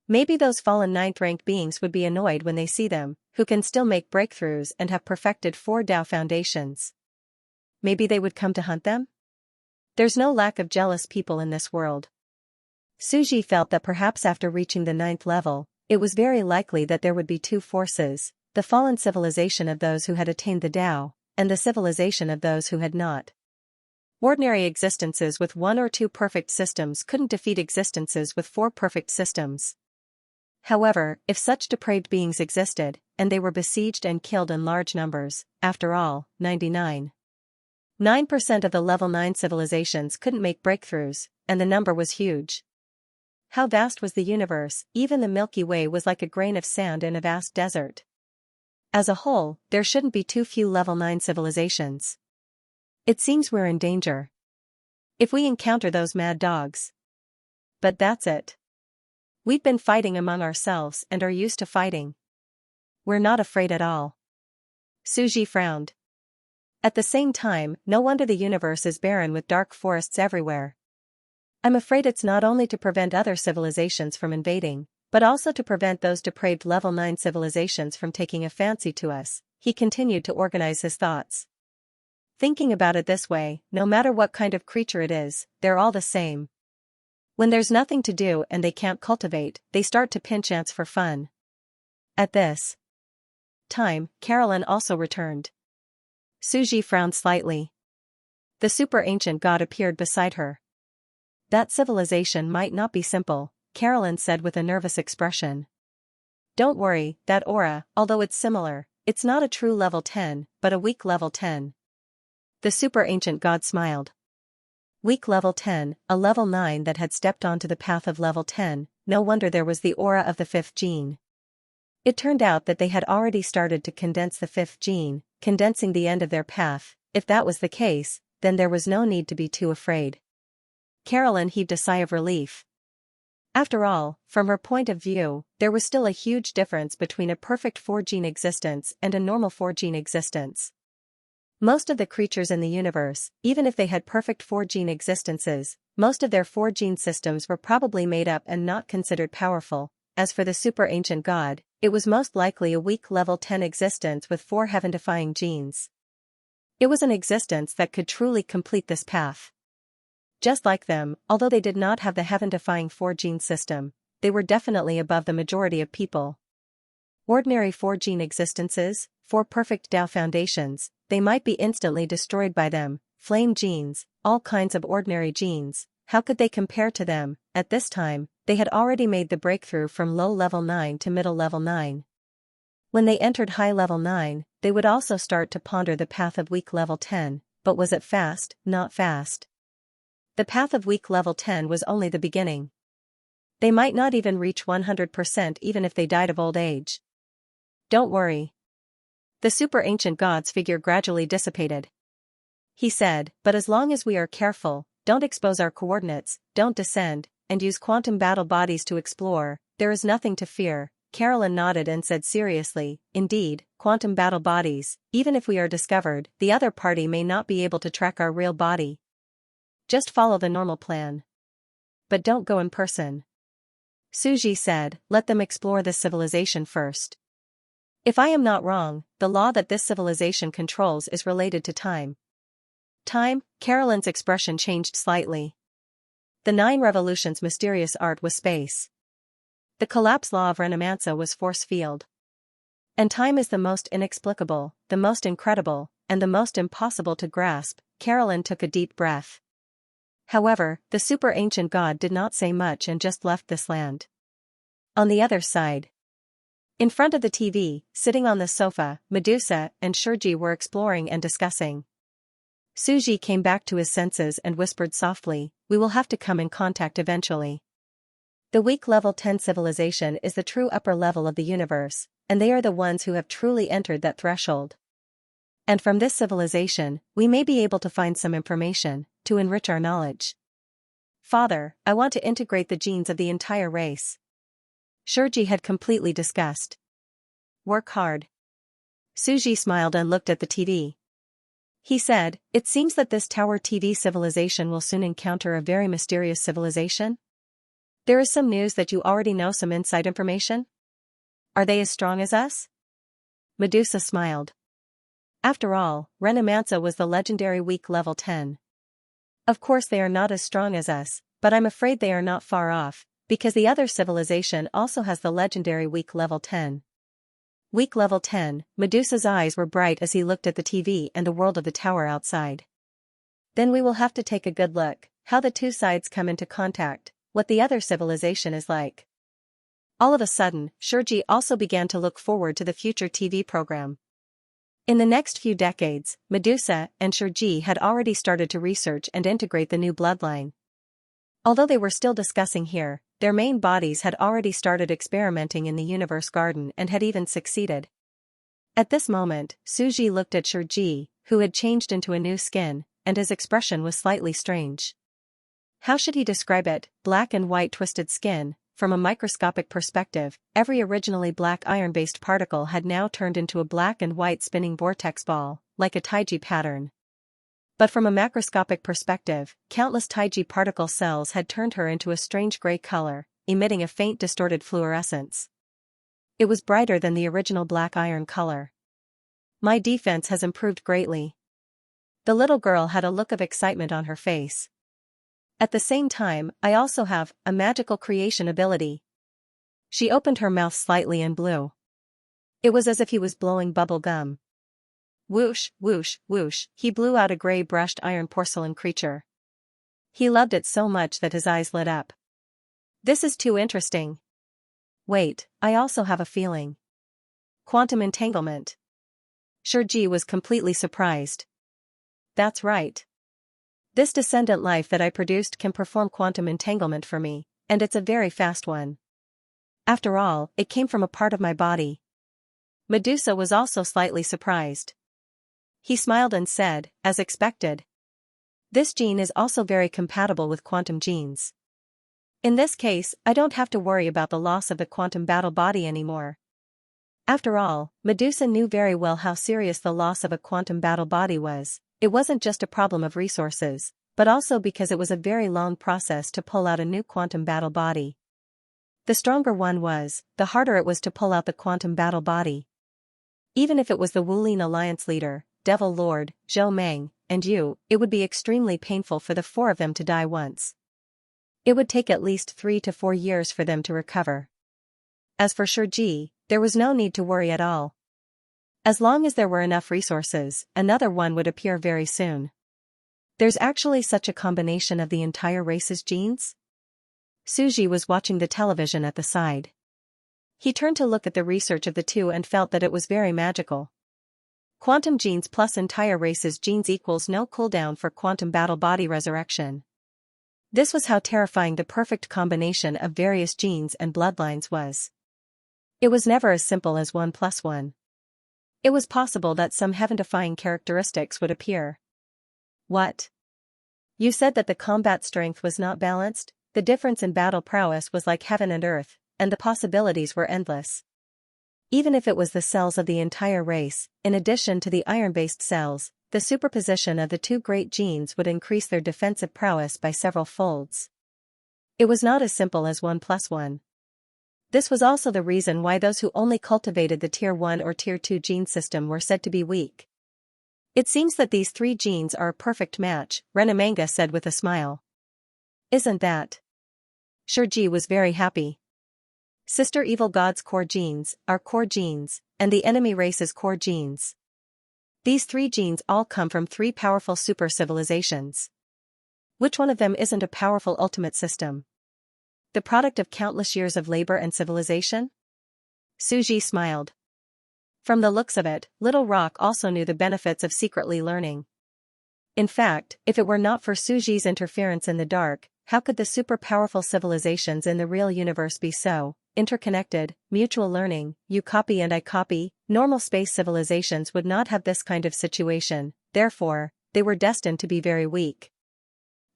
Maybe those fallen ninth-rank beings would be annoyed when they see them, who can still make breakthroughs and have perfected 4 Tao foundations. Maybe they would come to hunt them? There's no lack of jealous people in this world. Suji felt that perhaps after reaching the 9th level, it was very likely that there would be 2 forces, the fallen civilization of those who had attained the Tao, and the civilization of those who had not. Ordinary existences with 1 or 2 perfect systems couldn't defeat existences with 4 perfect systems. However, if such depraved beings existed, and they were besieged and killed in large numbers, after all, 99.9% of the level 9 civilizations couldn't make breakthroughs, and the number was huge. How vast was the universe, even the Milky Way was like a grain of sand in a vast desert. As a whole, there shouldn't be too few level 9 civilizations. It seems we're in danger. If we encounter those mad dogs. But that's it. We've been fighting among ourselves and are used to fighting. We're not afraid at all. Suji frowned. At the same time, no wonder the universe is barren with dark forests everywhere. I'm afraid it's not only to prevent other civilizations from invading, but also to prevent those depraved level 9 civilizations from taking a fancy to us. He continued to organize his thoughts. Thinking about it this way, no matter what kind of creature it is, they're all the same. When there's nothing to do and they can't cultivate, they start to pinch ants for fun. At this time, Carolyn also returned. Suji frowned slightly. The super ancient god appeared beside her. That civilization might not be simple, Carolyn said with a nervous expression. Don't worry, that aura, although it's similar, it's not a true level 10, but a weak level 10. The super ancient god smiled. Weak level 10, a level 9 that had stepped onto the path of level 10, no wonder there was the aura of the 5th gene. It turned out that they had already started to condense the 5th gene, condensing the end of their path. If that was the case, then there was no need to be too afraid. Carolyn heaved a sigh of relief. After all, from her point of view, there was still a huge difference between a perfect 4-gene existence and a normal 4-gene existence. Most of the creatures in the universe, even if they had perfect 4-gene existences, most of their 4-gene systems were probably made up and not considered powerful. As for the super ancient god, it was most likely a weak level 10 existence with 4 heaven-defying genes. It was an existence that could truly complete this path. Just like them, although they did not have the heaven-defying 4-gene system, they were definitely above the majority of people. Ordinary 4-gene existences, 4 perfect Tao foundations, they might be instantly destroyed by them. Flame genes, all kinds of ordinary genes, how could they compare to them? At this time, they had already made the breakthrough from low level 9 to middle level 9. When they entered high level 9, they would also start to ponder the path of weak level 10, but was it fast? Not fast. The path of weak level 10 was only the beginning. They might not even reach 100% even if they died of old age. Don't worry. The super ancient god's figure gradually dissipated. He said, but as long as we are careful, don't expose our coordinates, don't descend, and use quantum battle bodies to explore, there is nothing to fear. Carolyn nodded and said seriously, indeed, quantum battle bodies, even if we are discovered, the other party may not be able to track our real body. Just follow the normal plan. But don't go in person. Suji said, let them explore this civilization first. If I am not wrong, the law that this civilization controls is related to time. Time? Carolyn's expression changed slightly. The 9 revolutions' mysterious art was space. The collapse law of Renamansa was force field. And time is the most inexplicable, the most incredible, and the most impossible to grasp. Carolyn took a deep breath. However, the super ancient god did not say much and just left this land. On the other side, in front of the TV, sitting on the sofa, Medusa and Shurji were exploring and discussing. Suji came back to his senses and whispered softly, we will have to come in contact eventually. The weak level 10 civilization is the true upper level of the universe, and they are the ones who have truly entered that threshold. And from this civilization, we may be able to find some information, to enrich our knowledge. Father, I want to integrate the genes of the entire race. Shurji had completely discussed. Work hard. Suji smiled and looked at the TV. He said, it seems that this Tower TV civilization will soon encounter a very mysterious civilization. There is some news that you already know, some inside information? Are they as strong as us? Medusa smiled. After all, Renamansa was the legendary weak level 10. Of course they are not as strong as us, but I'm afraid they are not far off, because the other civilization also has the legendary weak level 10. Weak level 10, Medusa's eyes were bright as he looked at the TV and the world of the tower outside. Then we will have to take a good look, how the two sides come into contact, what the other civilization is like. All of a sudden, Xianxia also began to look forward to the future TV program. In the next few decades, Medusa and Xianxia had already started to research and integrate the new bloodline. Although they were still discussing here, their main bodies had already started experimenting in the universe garden and had even succeeded. At this moment, Suji looked at Xianxia, who had changed into a new skin, and his expression was slightly strange. How should he describe it? Black and white twisted skin. From a microscopic perspective, every originally black iron-based particle had now turned into a black and white spinning vortex ball, like a taiji pattern. But from a macroscopic perspective, countless taiji particle cells had turned her into a strange gray color, emitting a faint distorted fluorescence. It was brighter than the original black iron color. My defense has improved greatly. The little girl had a look of excitement on her face. At the same time, I also have a magical creation ability. She opened her mouth slightly and blew. It was as if he was blowing bubble gum. Whoosh, whoosh, whoosh, he blew out a gray brushed iron porcelain creature. He loved it so much that his eyes lit up. This is too interesting. Wait, I also have a feeling. Quantum entanglement. Xianxia was completely surprised. That's right. This descendant life that I produced can perform quantum entanglement for me, and it's a very fast one. After all, it came from a part of my body. Medusa was also slightly surprised. He smiled and said, as expected. This gene is also very compatible with quantum genes. In this case, I don't have to worry about the loss of the quantum battle body anymore. After all, Medusa knew very well how serious the loss of a quantum battle body was. It wasn't just a problem of resources, but also because it was a very long process to pull out a new quantum battle body. The stronger one was, the harder it was to pull out the quantum battle body. Even if it was the Wulin Alliance leader, Devil Lord, Zhou Meng, and you, it would be extremely painful for the four of them to die once. It would take at least 3 to 4 years for them to recover. As for Xianxia, there was no need to worry at all. As long as there were enough resources, another one would appear very soon. There's actually such a combination of the entire race's genes? Suji was watching the television at the side. He turned to look at the research of the two and felt that it was very magical. Quantum genes plus entire race's genes equals no cooldown for quantum battle body resurrection. This was how terrifying the perfect combination of various genes and bloodlines was. It was never as simple as 1 plus 1. It was possible that some heaven-defying characteristics would appear. What? You said that the combat strength was not balanced, the difference in battle prowess was like heaven and earth, and the possibilities were endless. Even if it was the cells of the entire race, in addition to the iron-based cells, the superposition of the two great genes would increase their defensive prowess by several folds. It was not as simple as 1 plus 1. This was also the reason why those who only cultivated the Tier 1 or Tier 2 gene system were said to be weak. It seems that these 3 genes are a perfect match, Renamanga said with a smile. Isn't that? Xianxia was very happy. Sister Evil God's core genes, our core genes, and the enemy race's core genes. These 3 genes all come from 3 powerful super civilizations. Which one of them isn't a powerful ultimate system? The product of countless years of labor and civilization? Suji smiled. From the looks of it, Little Rock also knew the benefits of secretly learning. In fact, if it were not for Suji's interference in the dark, how could the super-powerful civilizations in the real universe be so interconnected? Mutual learning, you copy and I copy. Normal space civilizations would not have this kind of situation, therefore, they were destined to be very weak.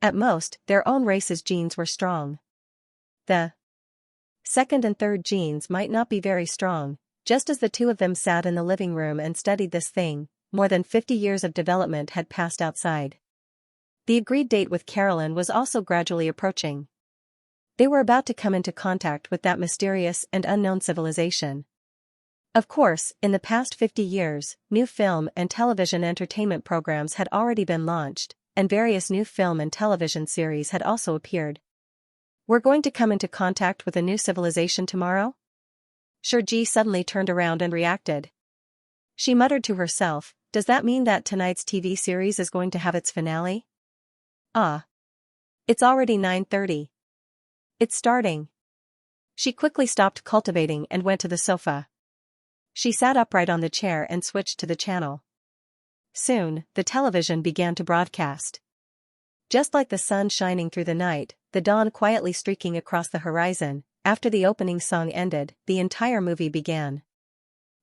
At most, their own race's genes were strong. The second and third genes might not be very strong. Just as the two of them sat in the living room and studied this thing, more than 50 years of development had passed outside. The agreed date with Carolyn was also gradually approaching. They were about to come into contact with that mysterious and unknown civilization. Of course, in the past 50 years, new film and television entertainment programs had already been launched, and various new film and television series had also appeared. We're going to come into contact with a new civilization tomorrow? Xianxia suddenly turned around and reacted. She muttered to herself, does that mean that tonight's TV series is going to have its finale? Ah. It's already 9:30. It's starting. She quickly stopped cultivating and went to the sofa. She sat upright on the chair and switched to the channel. Soon, the television began to broadcast. Just like the sun shining through the night, the dawn quietly streaking across the horizon, after the opening song ended, the entire movie began.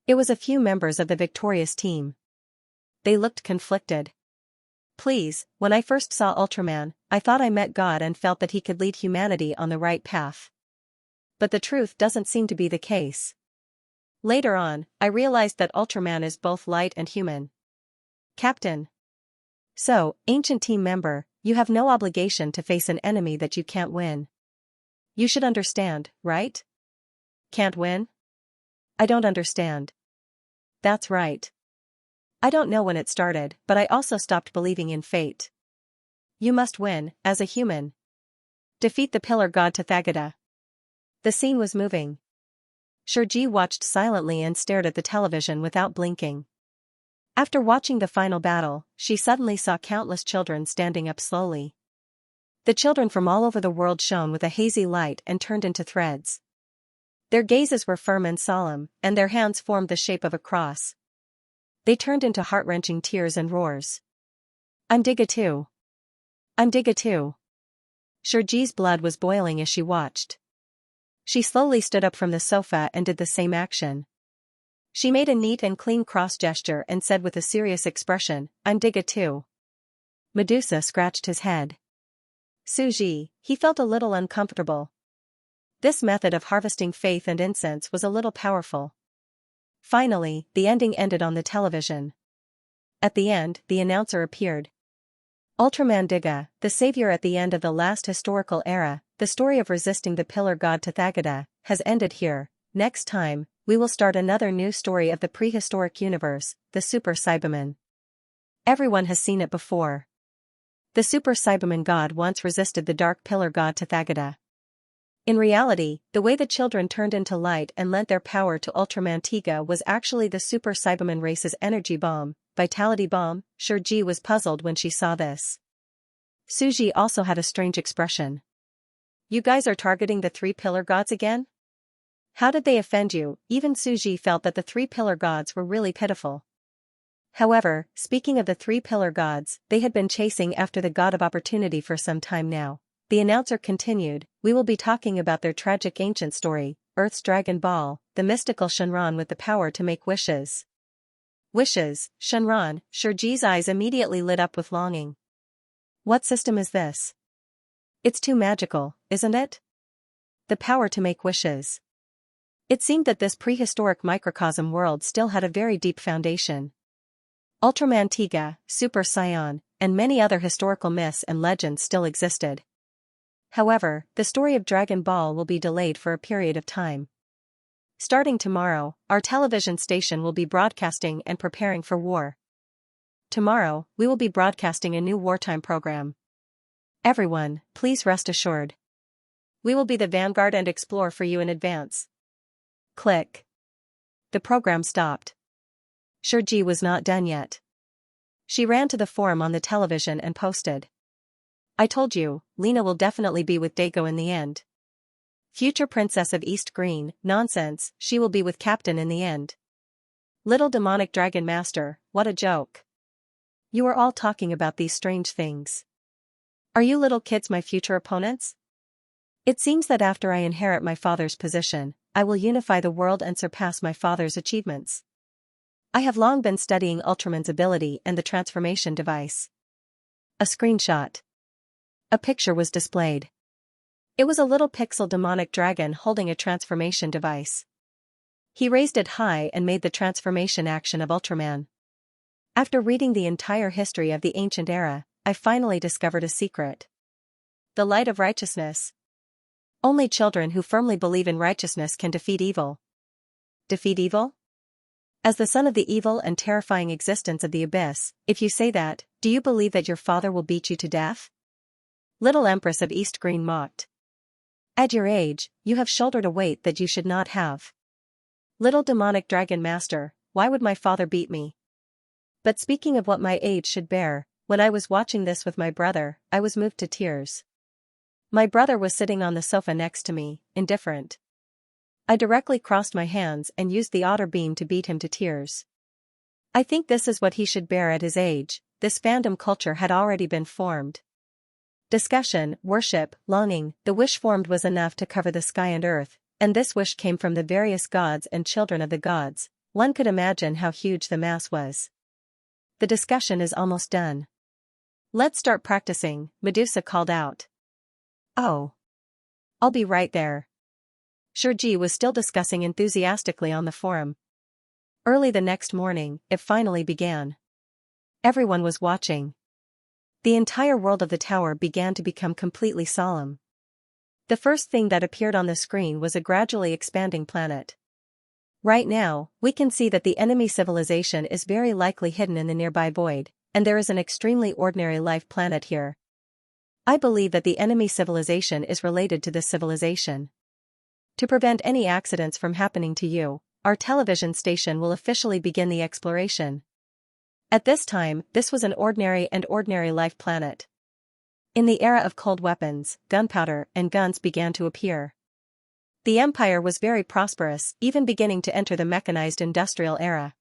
It was a few members of the victorious team. They looked conflicted. Please, when I first saw Ultraman, I thought I met God and felt that he could lead humanity on the right path. But the truth doesn't seem to be the case. Later on, I realized that Ultraman is both light and human. Captain. So, ancient team member, you have no obligation to face an enemy that you can't win. You should understand, right? Can't win? I don't understand. That's right. I don't know when it started, but I also stopped believing in fate. You must win, as a human. Defeat the pillar god Tathagata. The scene was moving. Xianxia watched silently and stared at the television without blinking. After watching the final battle, she suddenly saw countless children standing up slowly. The children from all over the world shone with a hazy light and turned into threads. Their gazes were firm and solemn, and their hands formed the shape of a cross. They turned into heart-wrenching tears and roars. I'm Diga too. I'm Diga too. Xianxia's blood was boiling as she watched. She slowly stood up from the sofa and did the same action. She made a neat and clean cross gesture and said with a serious expression, I'm Diga too. Medusa scratched his head. Xianxia, he felt a little uncomfortable. This method of harvesting faith and incense was a little powerful. Finally, the ending ended on the television. At the end, the announcer appeared. Ultraman Diga, the savior at the end of the last historical era, the story of resisting the pillar god Tathagata, has ended here. Next time, we will start another new story of the prehistoric universe, the Super Cyberman. Everyone has seen it before. The Super Cyberman god once resisted the dark pillar god Tathagata. In reality, the way the children turned into light and lent their power to Ultraman Tiga was actually the Super Cyberman race's energy bomb, vitality bomb. Xianxia was puzzled when she saw this. Xianxia also had a strange expression. You guys are targeting the three pillar gods again? How did they offend you? Even Xianxia felt that the three pillar gods were really pitiful. However, speaking of the three pillar gods, they had been chasing after the god of opportunity for some time now. The announcer continued, we will be talking about their tragic ancient story, Earth's Dragon Ball, the mystical Shenron with the power to make wishes. Wishes, Shenron. Xianxia's eyes immediately lit up with longing. What system is this? It's too magical, isn't it? The power to make wishes. It seemed that this prehistoric microcosm world still had a very deep foundation. Ultraman Tiga, Super Saiyan, and many other historical myths and legends still existed. However, the story of Dragon Ball will be delayed for a period of time. Starting tomorrow, our television station will be broadcasting and preparing for war. Tomorrow, we will be broadcasting a new wartime program. Everyone, please rest assured. We will be the vanguard and explore for you in advance. Click. The program stopped. Xianxia was not done yet. She ran to the forum on the television and posted. I told you, Lena will definitely be with Dago in the end. Future Princess of East Green, nonsense, she will be with Captain in the end. Little demonic dragon master, what a joke. You are all talking about these strange things. Are you little kids my future opponents? It seems that after I inherit my father's position, I will unify the world and surpass my father's achievements. I have long been studying Ultraman's ability and the transformation device. A screenshot. A picture was displayed. It was a little pixel demonic dragon holding a transformation device. He raised it high and made the transformation action of Ultraman. After reading the entire history of the ancient era, I finally discovered a secret. The light of righteousness. Only children who firmly believe in righteousness can defeat evil. Defeat evil? As the son of the evil and terrifying existence of the abyss, if you say that, do you believe that your father will beat you to death? Little Empress of East Green mocked. At your age, you have shouldered a weight that you should not have. Little demonic dragon master, why would my father beat me? But speaking of what my age should bear, when I was watching this with my brother, I was moved to tears. My brother was sitting on the sofa next to me, indifferent. I directly crossed my hands and used the otter beam to beat him to tears. I think this is what he should bear at his age. This fandom culture had already been formed. Discussion, worship, longing, the wish formed was enough to cover the sky and earth, and this wish came from the various gods and children of the gods. One could imagine how huge the mass was. The discussion is almost done. Let's start practicing, Medusa called out. Oh. I'll be right there. Shurji was still discussing enthusiastically on the forum. Early the next morning, it finally began. Everyone was watching. The entire world of the tower began to become completely solemn. The first thing that appeared on the screen was a gradually expanding planet. Right now, we can see that the enemy civilization is very likely hidden in the nearby void, and there is an extremely ordinary life planet here. I believe that the enemy civilization is related to this civilization. To prevent any accidents from happening to you, our television station will officially begin the exploration. At this time, this was an ordinary life planet. In the era of cold weapons, gunpowder and guns began to appear. The empire was very prosperous, even beginning to enter the mechanized industrial era.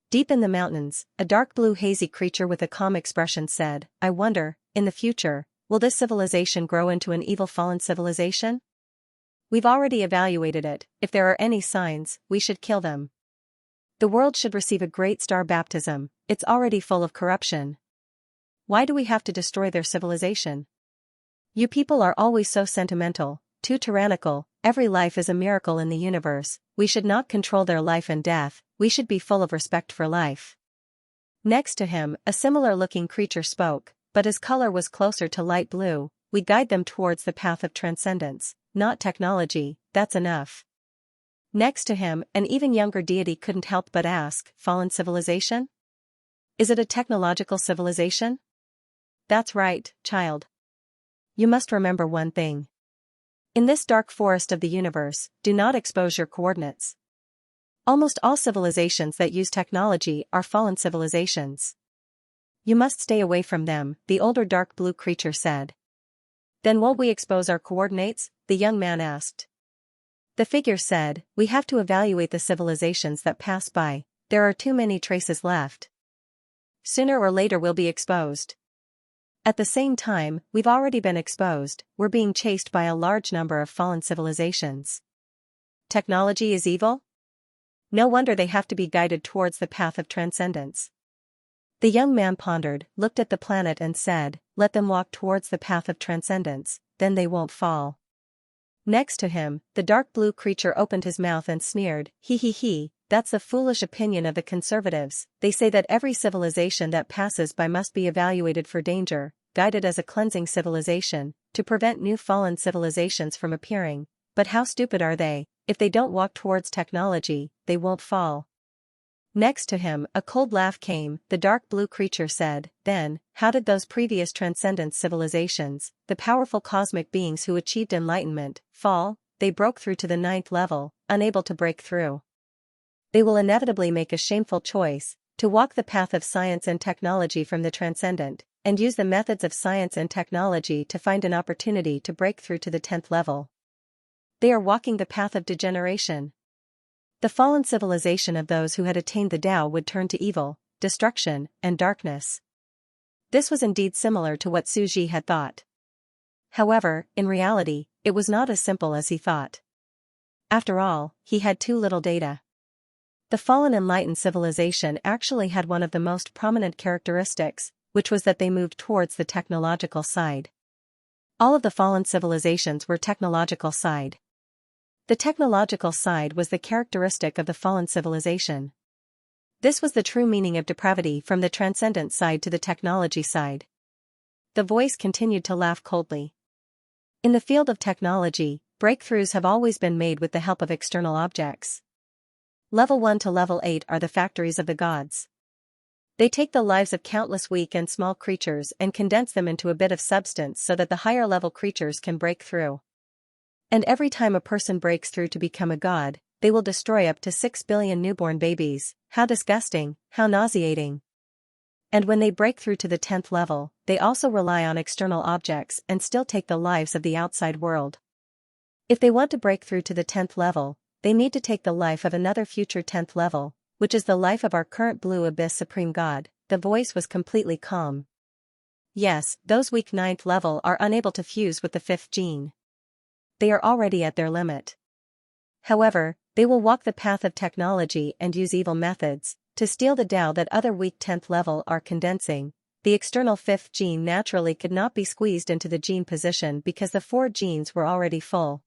Deep in the mountains, a dark blue hazy creature with a calm expression said, I wonder, in the future, will this civilization grow into an evil fallen civilization? We've already evaluated it. If there are any signs, we should kill them. The world should receive a great star baptism. It's already full of corruption. Why do we have to destroy their civilization? You people are always so sentimental, too tyrannical. Every life is a miracle in the universe. We should not control their life and death. We should be full of respect for life. Next to him, a similar-looking creature spoke, but his color was closer to light blue. We guide them towards the path of transcendence. Not technology, that's enough. Next to him, an even younger deity couldn't help but ask, fallen civilization? Is it a technological civilization? That's right, child. You must remember one thing. In this dark forest of the universe, do not expose your coordinates. Almost all civilizations that use technology are fallen civilizations. You must stay away from them, the older dark blue creature said. Then won't we expose our coordinates? The young man asked. The figure said, we have to evaluate the civilizations that pass by. There are too many traces left. Sooner or later we'll be exposed. At the same time, we've already been exposed. We're being chased by a large number of fallen civilizations. Technology is evil? No wonder they have to be guided towards the path of transcendence. The young man pondered, looked at the planet and said, let them walk towards the path of transcendence, then they won't fall. Next to him, the dark blue creature opened his mouth and sneered, he, that's a foolish opinion of the conservatives. They say that every civilization that passes by must be evaluated for danger, guided as a cleansing civilization, to prevent new fallen civilizations from appearing. But how stupid are they? If they don't walk towards technology, they won't fall. Next to him, a cold laugh came. The dark blue creature said, then, how did those previous transcendence civilizations, the powerful cosmic beings who achieved enlightenment, fall? They broke through to the 9th level, unable to break through. They will inevitably make a shameful choice, to walk the path of science and technology from the transcendent, and use the methods of science and technology to find an opportunity to break through to the 10th level. They are walking the path of degeneration. The fallen civilization of those who had attained the Tao would turn to evil, destruction, and darkness. This was indeed similar to what Suji had thought. However, in reality, it was not as simple as he thought. After all, he had too little data. The fallen enlightened civilization actually had one of the most prominent characteristics, which was that they moved towards the technological side. All of the fallen civilizations were technological side. The technological side was the characteristic of the fallen civilization. This was the true meaning of depravity, from the transcendent side to the technology side. The voice continued to laugh coldly. In the field of technology, breakthroughs have always been made with the help of external objects. Level 1 to Level 8 are the factories of the gods. They take the lives of countless weak and small creatures and condense them into a bit of substance so that the higher level creatures can break through. And every time a person breaks through to become a god, they will destroy up to 6 billion newborn babies. How disgusting, how nauseating. And when they break through to the 10th level, they also rely on external objects and still take the lives of the outside world. If they want to break through to the 10th level, they need to take the life of another future 10th level, which is the life of our current Blue Abyss Supreme God. The voice was completely calm. Yes, those weak 9th level are unable to fuse with the 5th gene. They are already at their limit. However, they will walk the path of technology and use evil methods to steal the Tao that other weak 10th level are condensing. The external 5th gene naturally could not be squeezed into the gene position because the 4 genes were already full.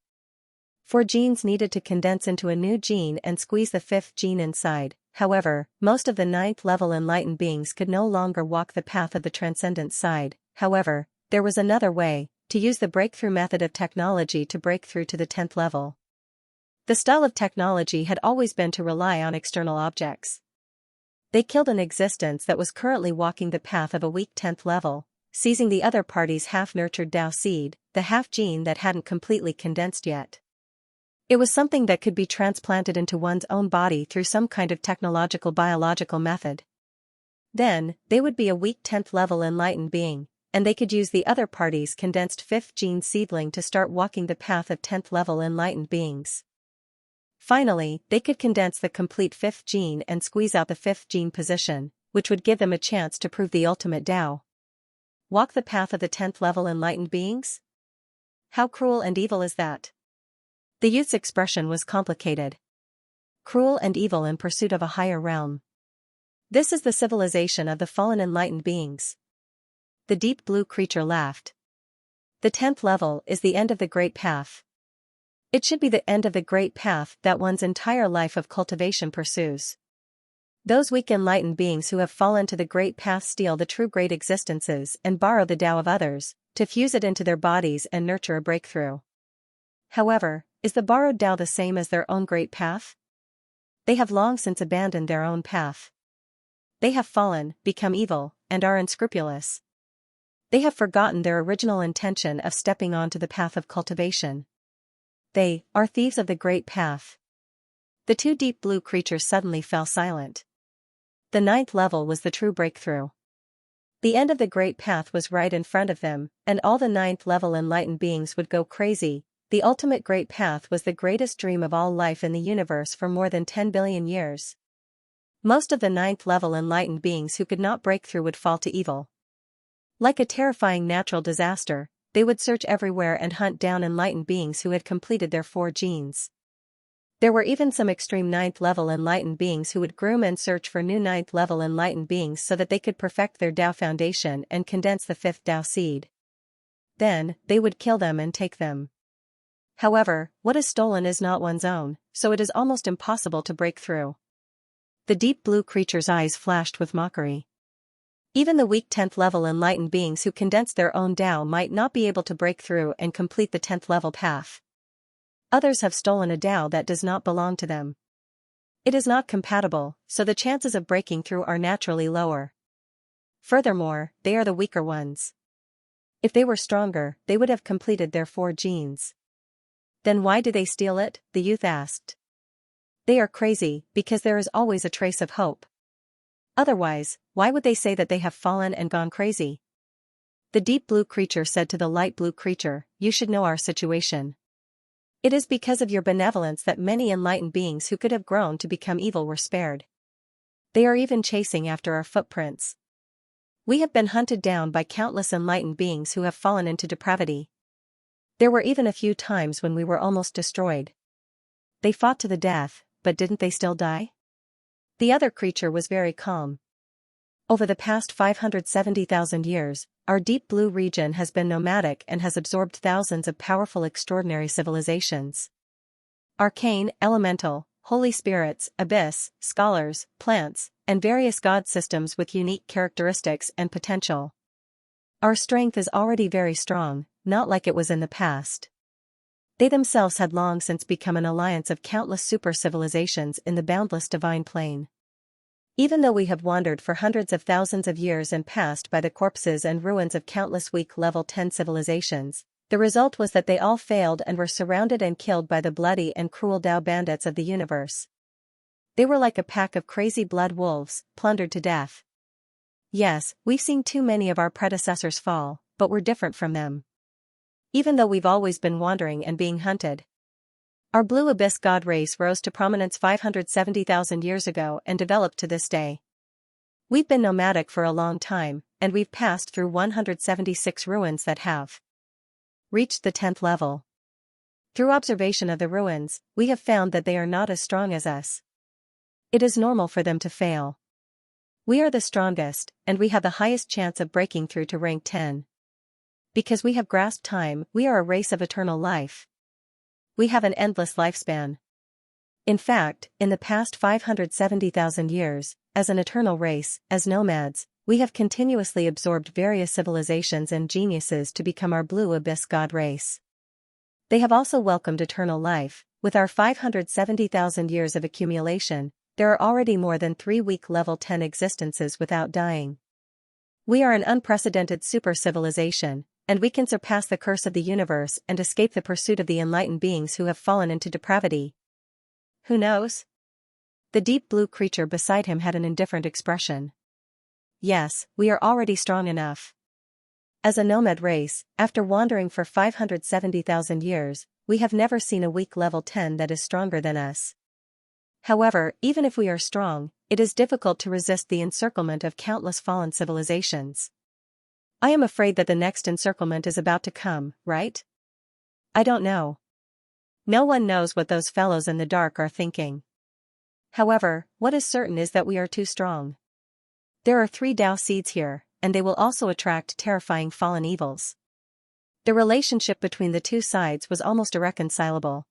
4 genes needed to condense into a new gene and squeeze the 5th gene inside. However, most of the 9th level enlightened beings could no longer walk the path of the transcendent side. However, there was another way, to use the breakthrough method of technology to break through to the 10th level. The style of technology had always been to rely on external objects. They killed an existence that was currently walking the path of a weak 10th level, seizing the other party's half-nurtured Tao seed, the half-gene that hadn't completely condensed yet. It was something that could be transplanted into one's own body through some kind of technological biological method. Then, they would be a weak 10th level enlightened being, and they could use the other party's condensed 5th gene seedling to start walking the path of 10th level enlightened beings. Finally, they could condense the complete 5th gene and squeeze out the 5th gene position, which would give them a chance to prove the ultimate Tao. Walk the path of the 10th level enlightened beings? How cruel and evil is that? The youth's expression was complicated. Cruel and evil in pursuit of a higher realm. This is the civilization of the fallen enlightened beings. The deep blue creature laughed. The 10th level is the end of the great path. It should be the end of the great path that one's entire life of cultivation pursues. Those weak enlightened beings who have fallen to the great path steal the true great existences and borrow the Tao of others, to fuse it into their bodies and nurture a breakthrough. However, is the borrowed Tao the same as their own great path? They have long since abandoned their own path. They have fallen, become evil, and are unscrupulous. They have forgotten their original intention of stepping onto the path of cultivation. They are thieves of the great path. The 2 deep blue creatures suddenly fell silent. The 9th level was the true breakthrough. The end of the great path was right in front of them, and all the 9th level enlightened beings would go crazy. The ultimate great path was the greatest dream of all life in the universe for more than 10 billion years. Most of the 9th level enlightened beings who could not break through would fall to evil. Like a terrifying natural disaster, they would search everywhere and hunt down enlightened beings who had completed their 4 genes. There were even some extreme 9th level enlightened beings who would groom and search for new 9th level enlightened beings so that they could perfect their Tao foundation and condense the 5th Tao seed. Then, they would kill them and take them. However, what is stolen is not one's own, so it is almost impossible to break through. The deep blue creature's eyes flashed with mockery. Even the weak 10th level enlightened beings who condensed their own Tao might not be able to break through and complete the 10th level path. Others have stolen a Tao that does not belong to them. It is not compatible, so the chances of breaking through are naturally lower. Furthermore, they are the weaker ones. If they were stronger, they would have completed their 4 genes. Then why do they steal it? The youth asked. They are crazy, because there is always a trace of hope. Otherwise, why would they say that they have fallen and gone crazy? The deep blue creature said to the light blue creature, "You should know our situation. It is because of your benevolence that many enlightened beings who could have grown to become evil were spared. They are even chasing after our footprints. We have been hunted down by countless enlightened beings who have fallen into depravity. There were even a few times when we were almost destroyed. They fought to the death, but didn't they still die?" The other creature was very calm. Over the past 570,000 years, our deep blue region has been nomadic and has absorbed thousands of powerful extraordinary civilizations. Arcane, elemental, holy spirits, abyss, scholars, plants, and various god systems with unique characteristics and potential. Our strength is already very strong, not like it was in the past. They themselves had long since become an alliance of countless super-civilizations in the boundless divine plane. Even though we have wandered for hundreds of thousands of years and passed by the corpses and ruins of countless weak level 10 civilizations, the result was that they all failed and were surrounded and killed by the bloody and cruel Tao bandits of the universe. They were like a pack of crazy blood wolves, plundered to death. Yes, we've seen too many of our predecessors fall, but we're different from them. Even though we've always been wandering and being hunted. Our blue abyss god race rose to prominence 570,000 years ago and developed to this day. We've been nomadic for a long time, and we've passed through 176 ruins that have reached the 10th level. Through observation of the ruins, we have found that they are not as strong as us. It is normal for them to fail. We are the strongest, and we have the highest chance of breaking through to rank 10. Because we have grasped time, we are a race of eternal life. We have an endless lifespan. In fact, in the past 570,000 years, as an eternal race, as nomads, we have continuously absorbed various civilizations and geniuses to become our blue abyss god race. They have also welcomed eternal life. With our 570,000 years of accumulation, there are already more than 3 weak level 10 existences without dying. We are an unprecedented super-civilization, and we can surpass the curse of the universe and escape the pursuit of the enlightened beings who have fallen into depravity. Who knows? The deep blue creature beside him had an indifferent expression. Yes, we are already strong enough. As a nomad race, after wandering for 570,000 years, we have never seen a weak level 10 that is stronger than us. However, even if we are strong, it is difficult to resist the encirclement of countless fallen civilizations. I am afraid that the next encirclement is about to come, right? I don't know. No one knows what those fellows in the dark are thinking. However, what is certain is that we are too strong. There are 3 Tao seeds here, and they will also attract terrifying fallen evils. The relationship between the two sides was almost irreconcilable.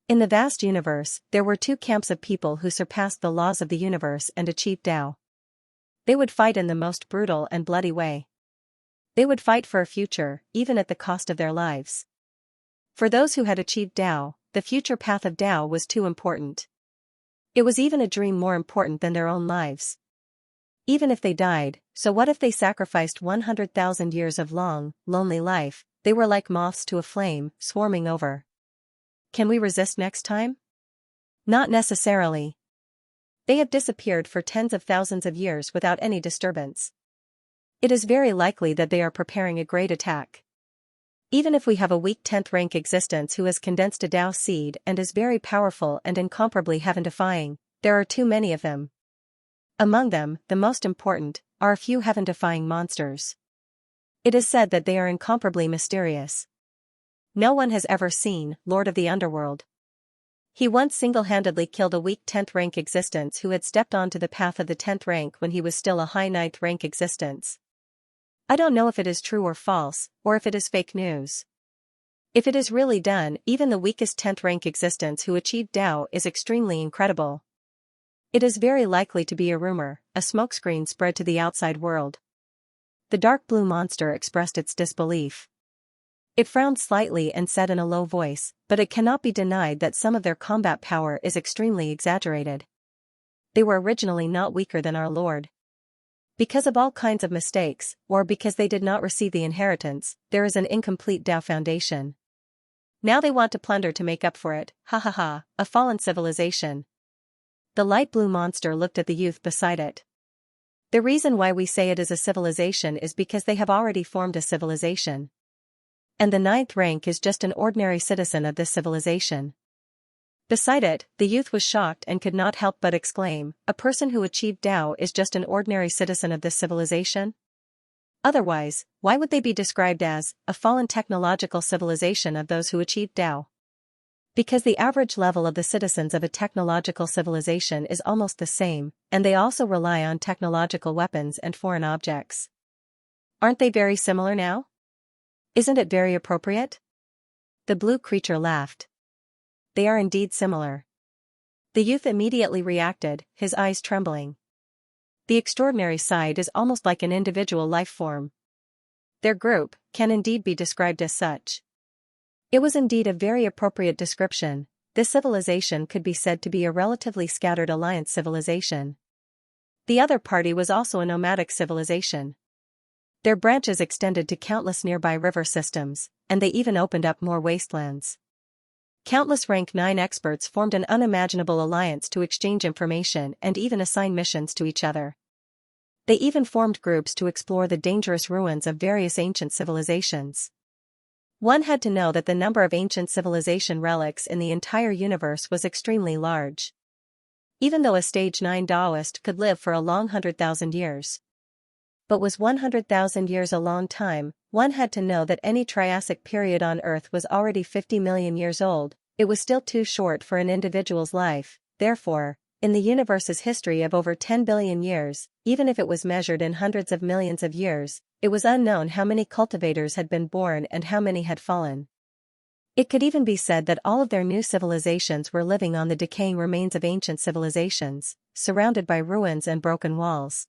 In the vast universe, there were 2 camps of people who surpassed the laws of the universe and achieved Tao. They would fight in the most brutal and bloody way. They would fight for a future, even at the cost of their lives. For those who had achieved Tao, the future path of Tao was too important. It was even a dream more important than their own lives. Even if they died, so what if they sacrificed 100,000 years of long, lonely life? They were like moths to a flame, swarming over. Can we resist next time? Not necessarily. They have disappeared for tens of thousands of years without any disturbance. It is very likely that they are preparing a great attack. Even if we have a weak 10th rank existence who has condensed a Tao seed and is very powerful and incomparably heaven-defying, there are too many of them. Among them, the most important, are a few heaven-defying monsters. It is said that they are incomparably mysterious. No one has ever seen Lord of the Underworld. He once single-handedly killed a weak 10th rank existence who had stepped onto the path of the 10th rank when he was still a high 9th rank existence. I don't know if it is true or false, or if it is fake news. If it is really done, even the weakest 10th rank existence who achieved Tao is extremely incredible. It is very likely to be a rumor, a smokescreen spread to the outside world. The dark blue monster expressed its disbelief. It frowned slightly and said in a low voice, but it cannot be denied that some of their combat power is extremely exaggerated. They were originally not weaker than our Lord. Because of all kinds of mistakes, or because they did not receive the inheritance, there is an incomplete Tao foundation. Now they want to plunder to make up for it, ha ha ha, a fallen civilization. The light blue monster looked at the youth beside it. The reason why we say it is a civilization is because they have already formed a civilization. And the 9th rank is just an ordinary citizen of this civilization. Beside it, the youth was shocked and could not help but exclaim, a person who achieved Tao is just an ordinary citizen of this civilization? Otherwise, why would they be described as a fallen technological civilization of those who achieved Tao? Because the average level of the citizens of a technological civilization is almost the same, and they also rely on technological weapons and foreign objects. Aren't they very similar now? Isn't it very appropriate? The blue creature laughed. They are indeed similar. The youth immediately reacted, his eyes trembling. The extraordinary side is almost like an individual life form. Their group can indeed be described as such. It was indeed a very appropriate description. This civilization could be said to be a relatively scattered alliance civilization. The other party was also a nomadic civilization. Their branches extended to countless nearby river systems, and they even opened up more wastelands. Countless rank 9 experts formed an unimaginable alliance to exchange information and even assign missions to each other. They even formed groups to explore the dangerous ruins of various ancient civilizations. One had to know that the number of ancient civilization relics in the entire universe was extremely large. Even though a stage 9 Taoist could live for a long 100,000 years. But was 100,000 years a long time? One had to know that any Triassic period on Earth was already 50 million years old. It was still too short for an individual's life. Therefore, in the universe's history of over 10 billion years, even if it was measured in hundreds of millions of years, it was unknown how many cultivators had been born and how many had fallen. It could even be said that all of their new civilizations were living on the decaying remains of ancient civilizations, surrounded by ruins and broken walls.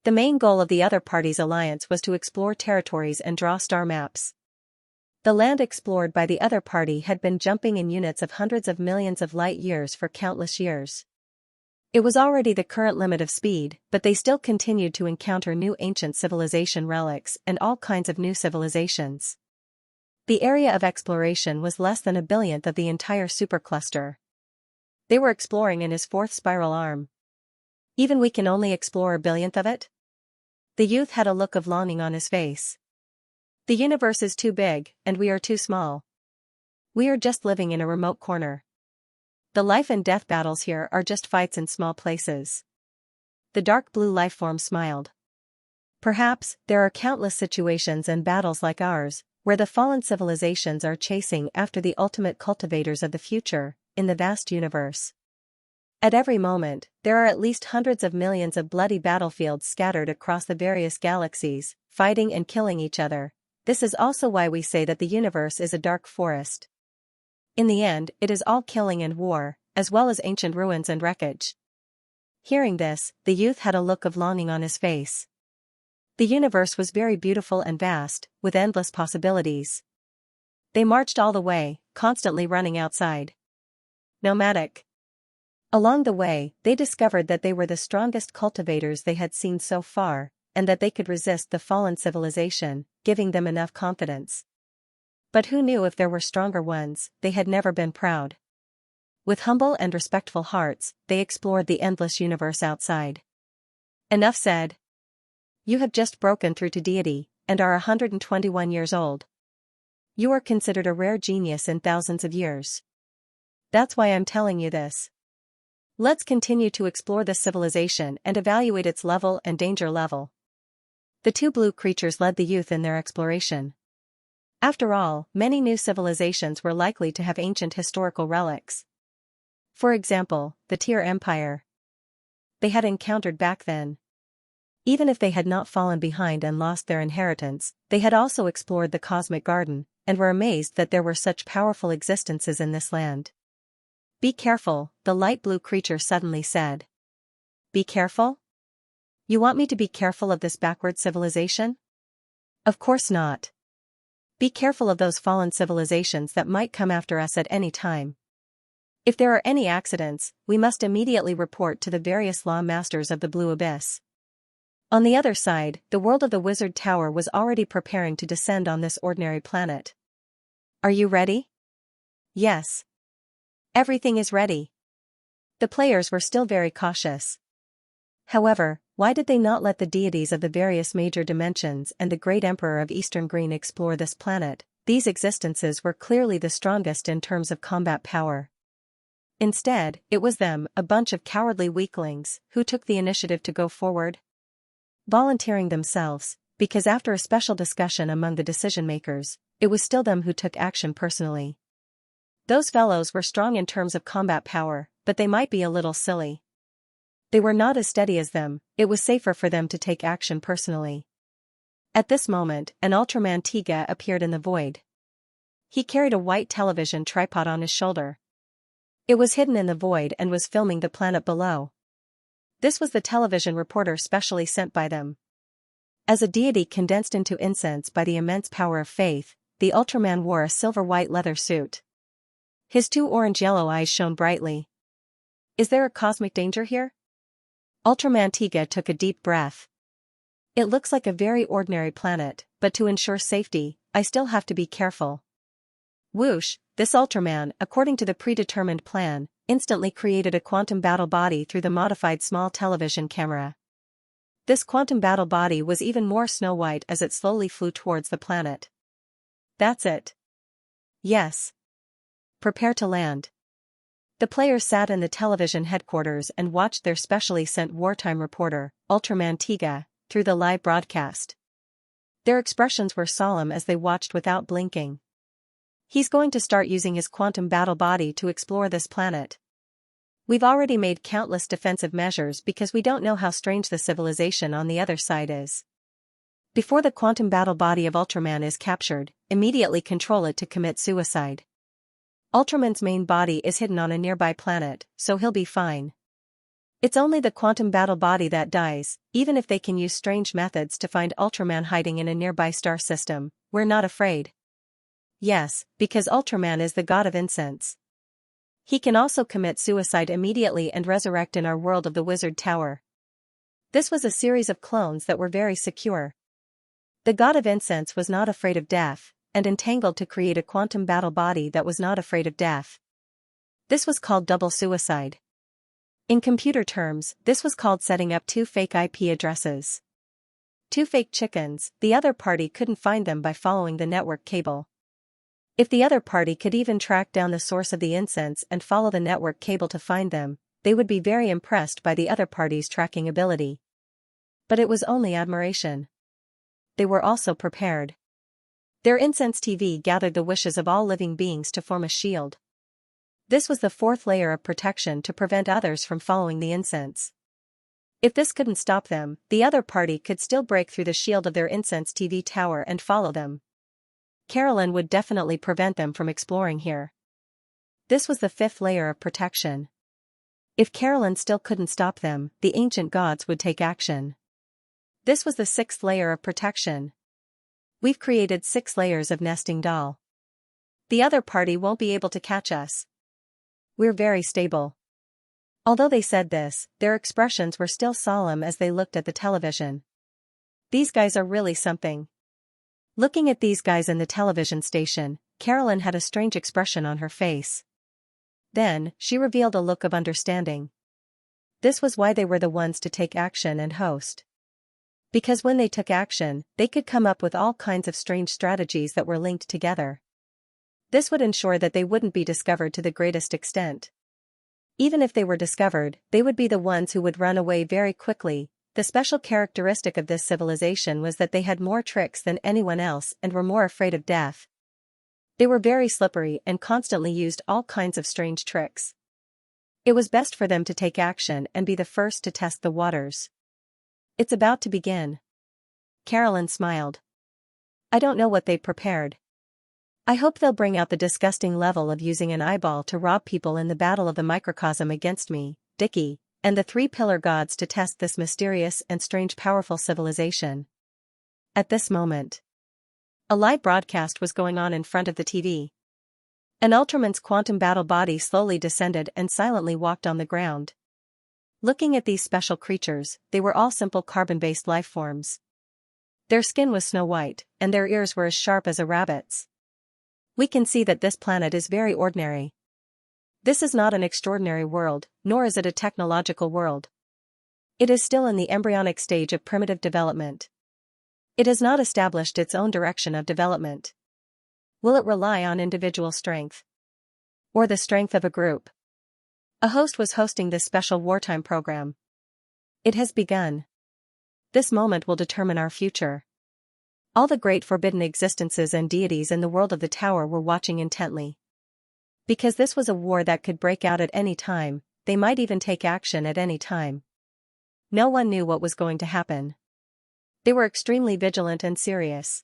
The main goal of the other party's alliance was to explore territories and draw star maps. The land explored by the other party had been jumping in units of hundreds of millions of light years for countless years. It was already the current limit of speed, but they still continued to encounter new ancient civilization relics and all kinds of new civilizations. The area of exploration was less than a billionth of the entire supercluster. They were exploring in his 4th spiral arm. Even we can only explore a billionth of it? The youth had a look of longing on his face. The universe is too big, and we are too small. We are just living in a remote corner. The life and death battles here are just fights in small places. The dark blue lifeform smiled. Perhaps there are countless situations and battles like ours, where the fallen civilizations are chasing after the ultimate cultivators of the future, in the vast universe. At every moment, there are at least hundreds of millions of bloody battlefields scattered across the various galaxies, fighting and killing each other. This is also why we say that the universe is a dark forest. In the end, it is all killing and war, as well as ancient ruins and wreckage. Hearing this, the youth had a look of longing on his face. The universe was very beautiful and vast, with endless possibilities. They marched all the way, constantly running outside. Nomadic. Along the way, they discovered that they were the strongest cultivators they had seen so far, and that they could resist the fallen civilization, giving them enough confidence. But who knew if there were stronger ones? They had never been proud. With humble and respectful hearts, they explored the endless universe outside. Enough said. You have just broken through to deity, and are 121 years old. You are considered a rare genius in thousands of years. That's why I'm telling you this. Let's continue to explore this civilization and evaluate its level and danger level. The 2 blue creatures led the youth in their exploration. After all, many new civilizations were likely to have ancient historical relics. For example, the Tier Empire. They had encountered back then. Even if they had not fallen behind and lost their inheritance, they had also explored the Cosmic Garden, and were amazed that there were such powerful existences in this land. Be careful, the light blue creature suddenly said. Be careful? You want me to be careful of this backward civilization? Of course not. Be careful of those fallen civilizations that might come after us at any time. If there are any accidents, we must immediately report to the various law masters of the Blue Abyss. On the other side, the world of the Wizard Tower was already preparing to descend on this ordinary planet. Are you ready? Yes. Everything is ready. The players were still very cautious. However, why did they not let the deities of the various major dimensions and the great emperor of Eastern Green explore this planet? These existences were clearly the strongest in terms of combat power. Instead, it was them, a bunch of cowardly weaklings, who took the initiative to go forward, volunteering themselves, because after a special discussion among the decision-makers, it was still them who took action personally. Those fellows were strong in terms of combat power, but they might be a little silly. They were not as steady as them. It was safer for them to take action personally. At this moment, an Ultraman Tiga appeared in the void. He carried a white television tripod on his shoulder. It was hidden in the void and was filming the planet below. This was the television reporter specially sent by them. As a deity condensed into incense by the immense power of faith, the Ultraman wore a silver-white leather suit. His two orange-yellow eyes shone brightly. Is there a cosmic danger here? Ultraman Tiga took a deep breath. It looks like a very ordinary planet, but to ensure safety, I still have to be careful. Whoosh, this Ultraman, according to the predetermined plan, instantly created a quantum battle body through the modified small television camera. This quantum battle body was even more snow-white as it slowly flew towards the planet. That's it. Yes. Prepare to land. The players sat in the television headquarters and watched their specially sent wartime reporter, Ultraman Tiga, through the live broadcast. Their expressions were solemn as they watched without blinking. He's going to start using his quantum battle body to explore this planet. We've already made countless defensive measures because we don't know how strange the civilization on the other side is. Before the quantum battle body of Ultraman is captured, immediately control it to commit suicide. Ultraman's main body is hidden on a nearby planet, so he'll be fine. It's only the quantum battle body that dies, even if they can use strange methods to find Ultraman hiding in a nearby star system. We're not afraid. Yes, because Ultraman is the god of incense. He can also commit suicide immediately and resurrect in our world of the Wizard Tower. This was a series of clones that were very secure. The god of incense was not afraid of death, and entangled to create a quantum battle body that was not afraid of death. This was called double suicide. In computer terms, this was called setting up two fake IP addresses. Two fake chickens, the other party couldn't find them by following the network cable. If the other party could even track down the source of the incense and follow the network cable to find them, they would be very impressed by the other party's tracking ability. But it was only admiration. They were also prepared. Their incense TV gathered the wishes of all living beings to form a shield. This was the fourth layer of protection to prevent others from following the incense. If this couldn't stop them, the other party could still break through the shield of their incense TV tower and follow them. Carolyn would definitely prevent them from exploring here. This was the fifth layer of protection. If Carolyn still couldn't stop them, the ancient gods would take action. This was the sixth layer of protection. We've created 6 layers of nesting doll. The other party won't be able to catch us. We're very stable. Although they said this, their expressions were still solemn as they looked at the television. These guys are really something. Looking at these guys in the television station, Carolyn had a strange expression on her face. Then, she revealed a look of understanding. This was why they were the ones to take action and host. Because when they took action, they could come up with all kinds of strange strategies that were linked together. This would ensure that they wouldn't be discovered to the greatest extent. Even if they were discovered, they would be the ones who would run away very quickly. The special characteristic of this civilization was that they had more tricks than anyone else and were more afraid of death. They were very slippery and constantly used all kinds of strange tricks. It was best for them to take action and be the first to test the waters. It's about to begin. Carolyn smiled. I don't know what they prepared. I hope they'll bring out the disgusting level of using an eyeball to rob people in the battle of the microcosm against me, Dickie, and the 3 pillar gods to test this mysterious and strange powerful civilization. At this moment, a live broadcast was going on in front of the TV. An Ultraman's quantum battle body slowly descended and silently walked on the ground. Looking at these special creatures, they were all simple carbon-based life forms. Their skin was snow-white, and their ears were as sharp as a rabbit's. We can see that this planet is very ordinary. This is not an extraordinary world, nor is it a technological world. It is still in the embryonic stage of primitive development. It has not established its own direction of development. Will it rely on individual strength? Or the strength of a group? A host was hosting this special wartime program. It has begun. This moment will determine our future. All the great forbidden existences and deities in the world of the tower were watching intently. Because this was a war that could break out at any time, they might even take action at any time. No one knew what was going to happen. They were extremely vigilant and serious.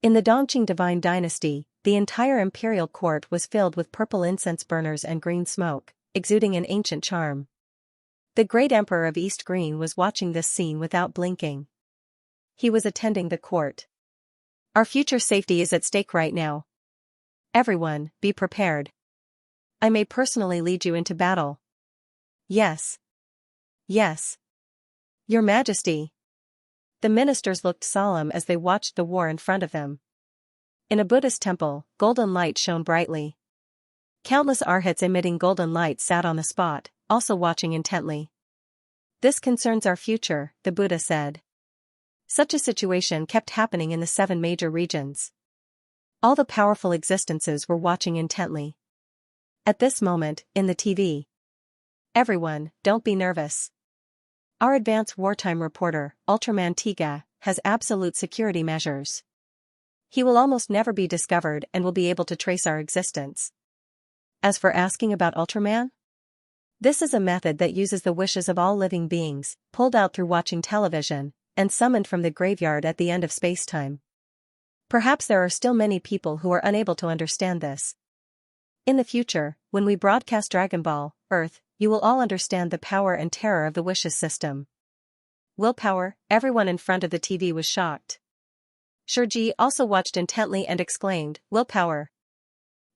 In the Dongqing Divine Dynasty, the entire imperial court was filled with purple incense burners and green smoke, exuding an ancient charm. The great emperor of East Green was watching this scene without blinking. He was attending the court. Our future safety is at stake right now. Everyone, be prepared. I may personally lead you into battle. Yes. Yes. Your Majesty. The ministers looked solemn as they watched the war in front of them. In a Buddhist temple, golden light shone brightly. Countless arhats emitting golden light sat on the spot, also watching intently. This concerns our future, the Buddha said. Such a situation kept happening in the 7 major regions. All the powerful existences were watching intently. At this moment, in the TV. Everyone, don't be nervous. Our advanced wartime reporter, Ultraman Tiga, has absolute security measures. He will almost never be discovered and will be able to trace our existence. As for asking about Ultraman? This is a method that uses the wishes of all living beings, pulled out through watching television, and summoned from the graveyard at the end of space-time. Perhaps there are still many people who are unable to understand this. In the future, when we broadcast Dragon Ball, Earth, you will all understand the power and terror of the wishes system. Willpower, everyone in front of the TV was shocked. Shurji also watched intently and exclaimed, willpower.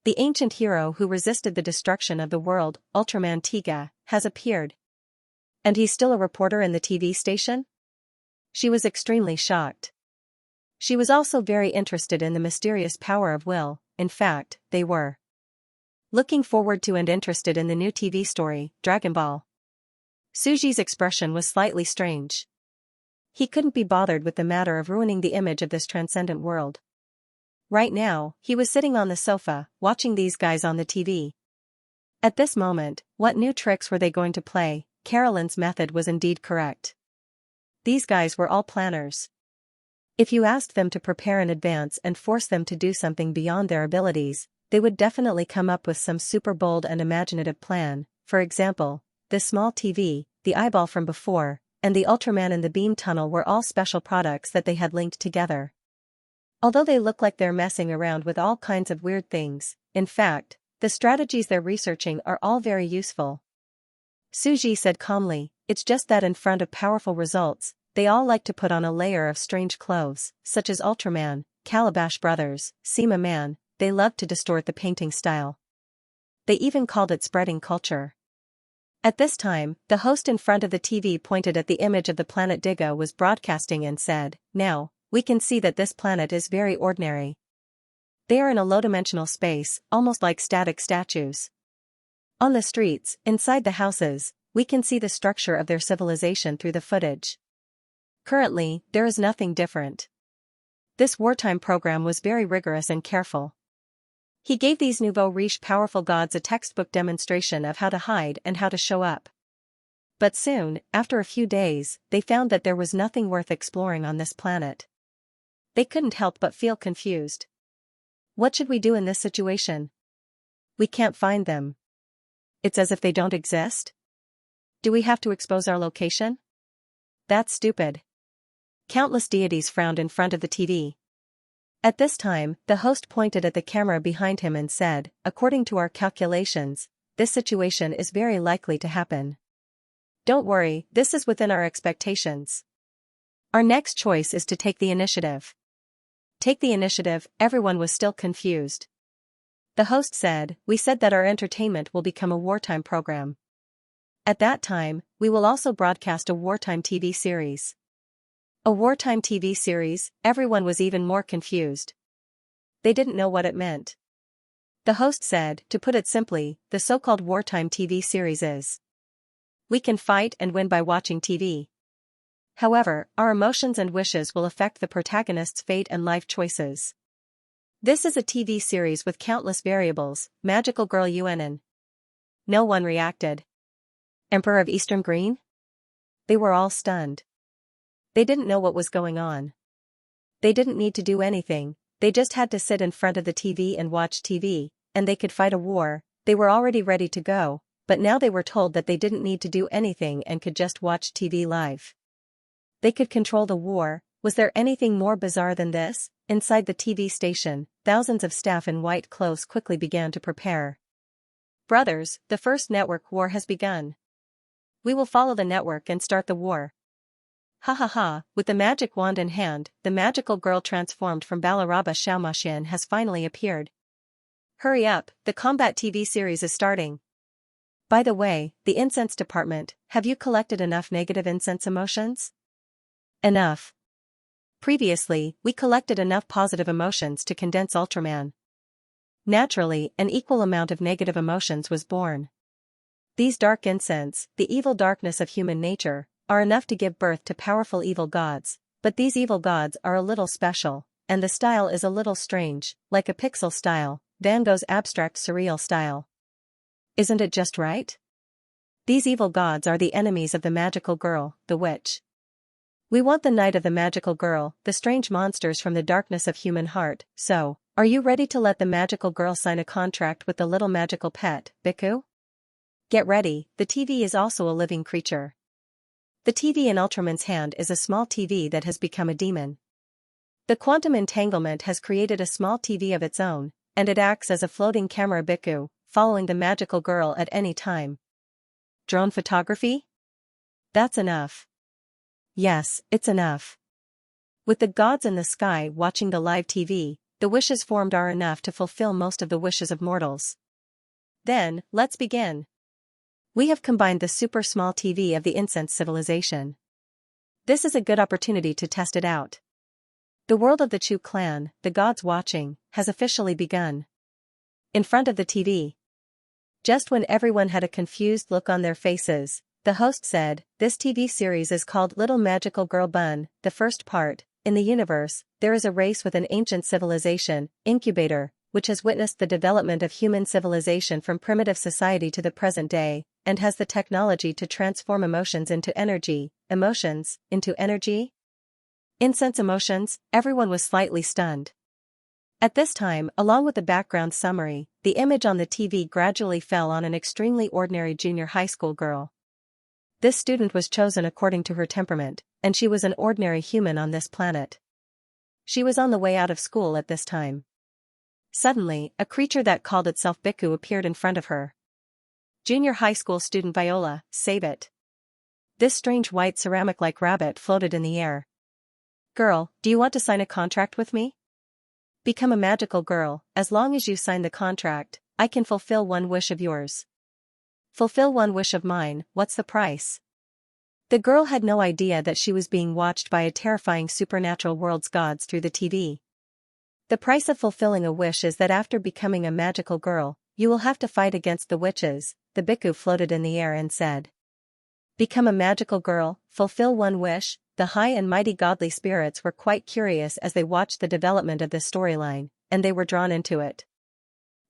The ancient hero who resisted the destruction of the world, Ultraman Tiga, has appeared. And he's still a reporter in the TV station? She was extremely shocked. She was also very interested in the mysterious power of will, in fact, they were looking forward to and interested in the new TV story, Dragon Ball. Suji's expression was slightly strange. He couldn't be bothered with the matter of ruining the image of this transcendent world. Right now, he was sitting on the sofa, watching these guys on the TV. At this moment, what new tricks were they going to play? Carolyn's method was indeed correct. These guys were all planners. If you asked them to prepare in advance and force them to do something beyond their abilities, they would definitely come up with some super bold and imaginative plan. For example, this small TV, the eyeball from before, and the Ultraman in the beam tunnel were all special products that they had linked together. Although they look like they're messing around with all kinds of weird things, in fact, the strategies they're researching are all very useful. Suji said calmly, it's just that in front of powerful results, they all like to put on a layer of strange clothes, such as Ultraman, Calabash Brothers, Sema Man. They loved to distort the painting style. They even called it spreading culture. At this time, the host in front of the TV pointed at the image of the planet Diga was broadcasting and said, now, we can see that this planet is very ordinary. They are in a low-dimensional space, almost like static statues. On the streets, inside the houses, we can see the structure of their civilization through the footage. Currently, there is nothing different. This wartime program was very rigorous and careful. He gave these nouveau riche powerful gods a textbook demonstration of how to hide and how to show up. But soon, after a few days, they found that there was nothing worth exploring on this planet. They couldn't help but feel confused. What should we do in this situation? We can't find them. It's as if they don't exist? Do we have to expose our location? That's stupid. Countless deities frowned in front of the TV. At this time, the host pointed at the camera behind him and said, according to our calculations, this situation is very likely to happen. Don't worry, this is within our expectations. Our next choice is to take the initiative. Take the initiative, everyone was still confused. The host said, we said that our entertainment will become a wartime program. At that time, we will also broadcast a wartime TV series. A wartime TV series, everyone was even more confused. They didn't know what it meant. The host said, to put it simply, the so-called wartime TV series is. We can fight and win by watching TV. However, our emotions and wishes will affect the protagonist's fate and life choices. This is a TV series with countless variables, Magical Girl Yuanin. No one reacted. Emperor of Eastern Green? They were all stunned. They didn't know what was going on. They didn't need to do anything, they just had to sit in front of the TV and watch TV, and they could fight a war. They were already ready to go, but now they were told that they didn't need to do anything and could just watch TV live. They could control the war. Was there anything more bizarre than this? Inside the TV station, thousands of staff in white clothes quickly began to prepare. Brothers, the first network war has begun. We will follow the network and start the war. Ha ha ha, with the magic wand in hand, the magical girl transformed from Balaraba Xianxia has finally appeared. Hurry up, the combat TV series is starting. By the way, the incense department, have you collected enough negative incense emotions? Enough. Previously, we collected enough positive emotions to condense Ultraman. Naturally, an equal amount of negative emotions was born. These dark incense, the evil darkness of human nature, are enough to give birth to powerful evil gods, but these evil gods are a little special, and the style is a little strange, like a pixel style, Van Gogh's abstract surreal style. Isn't it just right? These evil gods are the enemies of the magical girl, the witch. We want the night of the magical girl, the strange monsters from the darkness of human heart, so, are you ready to let the magical girl sign a contract with the little magical pet, Biku? Get ready, the TV is also a living creature. The TV in Ultraman's hand is a small TV that has become a demon. The quantum entanglement has created a small TV of its own, and it acts as a floating camera Biku, following the magical girl at any time. Drone photography? That's enough. Yes, it's enough. With the gods in the sky watching the live TV, the wishes formed are enough to fulfill most of the wishes of mortals. Then, let's begin. We have combined the super small TV of the incense civilization. This is a good opportunity to test it out. The world of the Chu clan, the gods watching, has officially begun. In front of the TV. Just when everyone had a confused look on their faces, the host said, "This TV series is called Little Magical Girl Bun, the first part. In the universe, there is a race with an ancient civilization, incubator, which has witnessed the development of human civilization from primitive society to the present day, and has the technology to transform emotions into energy, emotions into energy?" Incense emotions, everyone was slightly stunned. At this time, along with the background summary, the image on the TV gradually fell on an extremely ordinary junior high school girl. This student was chosen according to her temperament, and she was an ordinary human on this planet. She was on the way out of school at this time. Suddenly, a creature that called itself Biku appeared in front of her. Junior high school student Viola, save it. This strange white ceramic-like rabbit floated in the air. Girl, do you want to sign a contract with me? Become a magical girl, as long as you sign the contract, I can fulfill one wish of yours. Fulfill one wish of mine, what's the price? The girl had no idea that she was being watched by a terrifying supernatural world's gods through the TV. The price of fulfilling a wish is that after becoming a magical girl, you will have to fight against the witches, the Biku floated in the air and said. Become a magical girl, fulfill one wish. The high and mighty godly spirits were quite curious as they watched the development of this storyline, and they were drawn into it.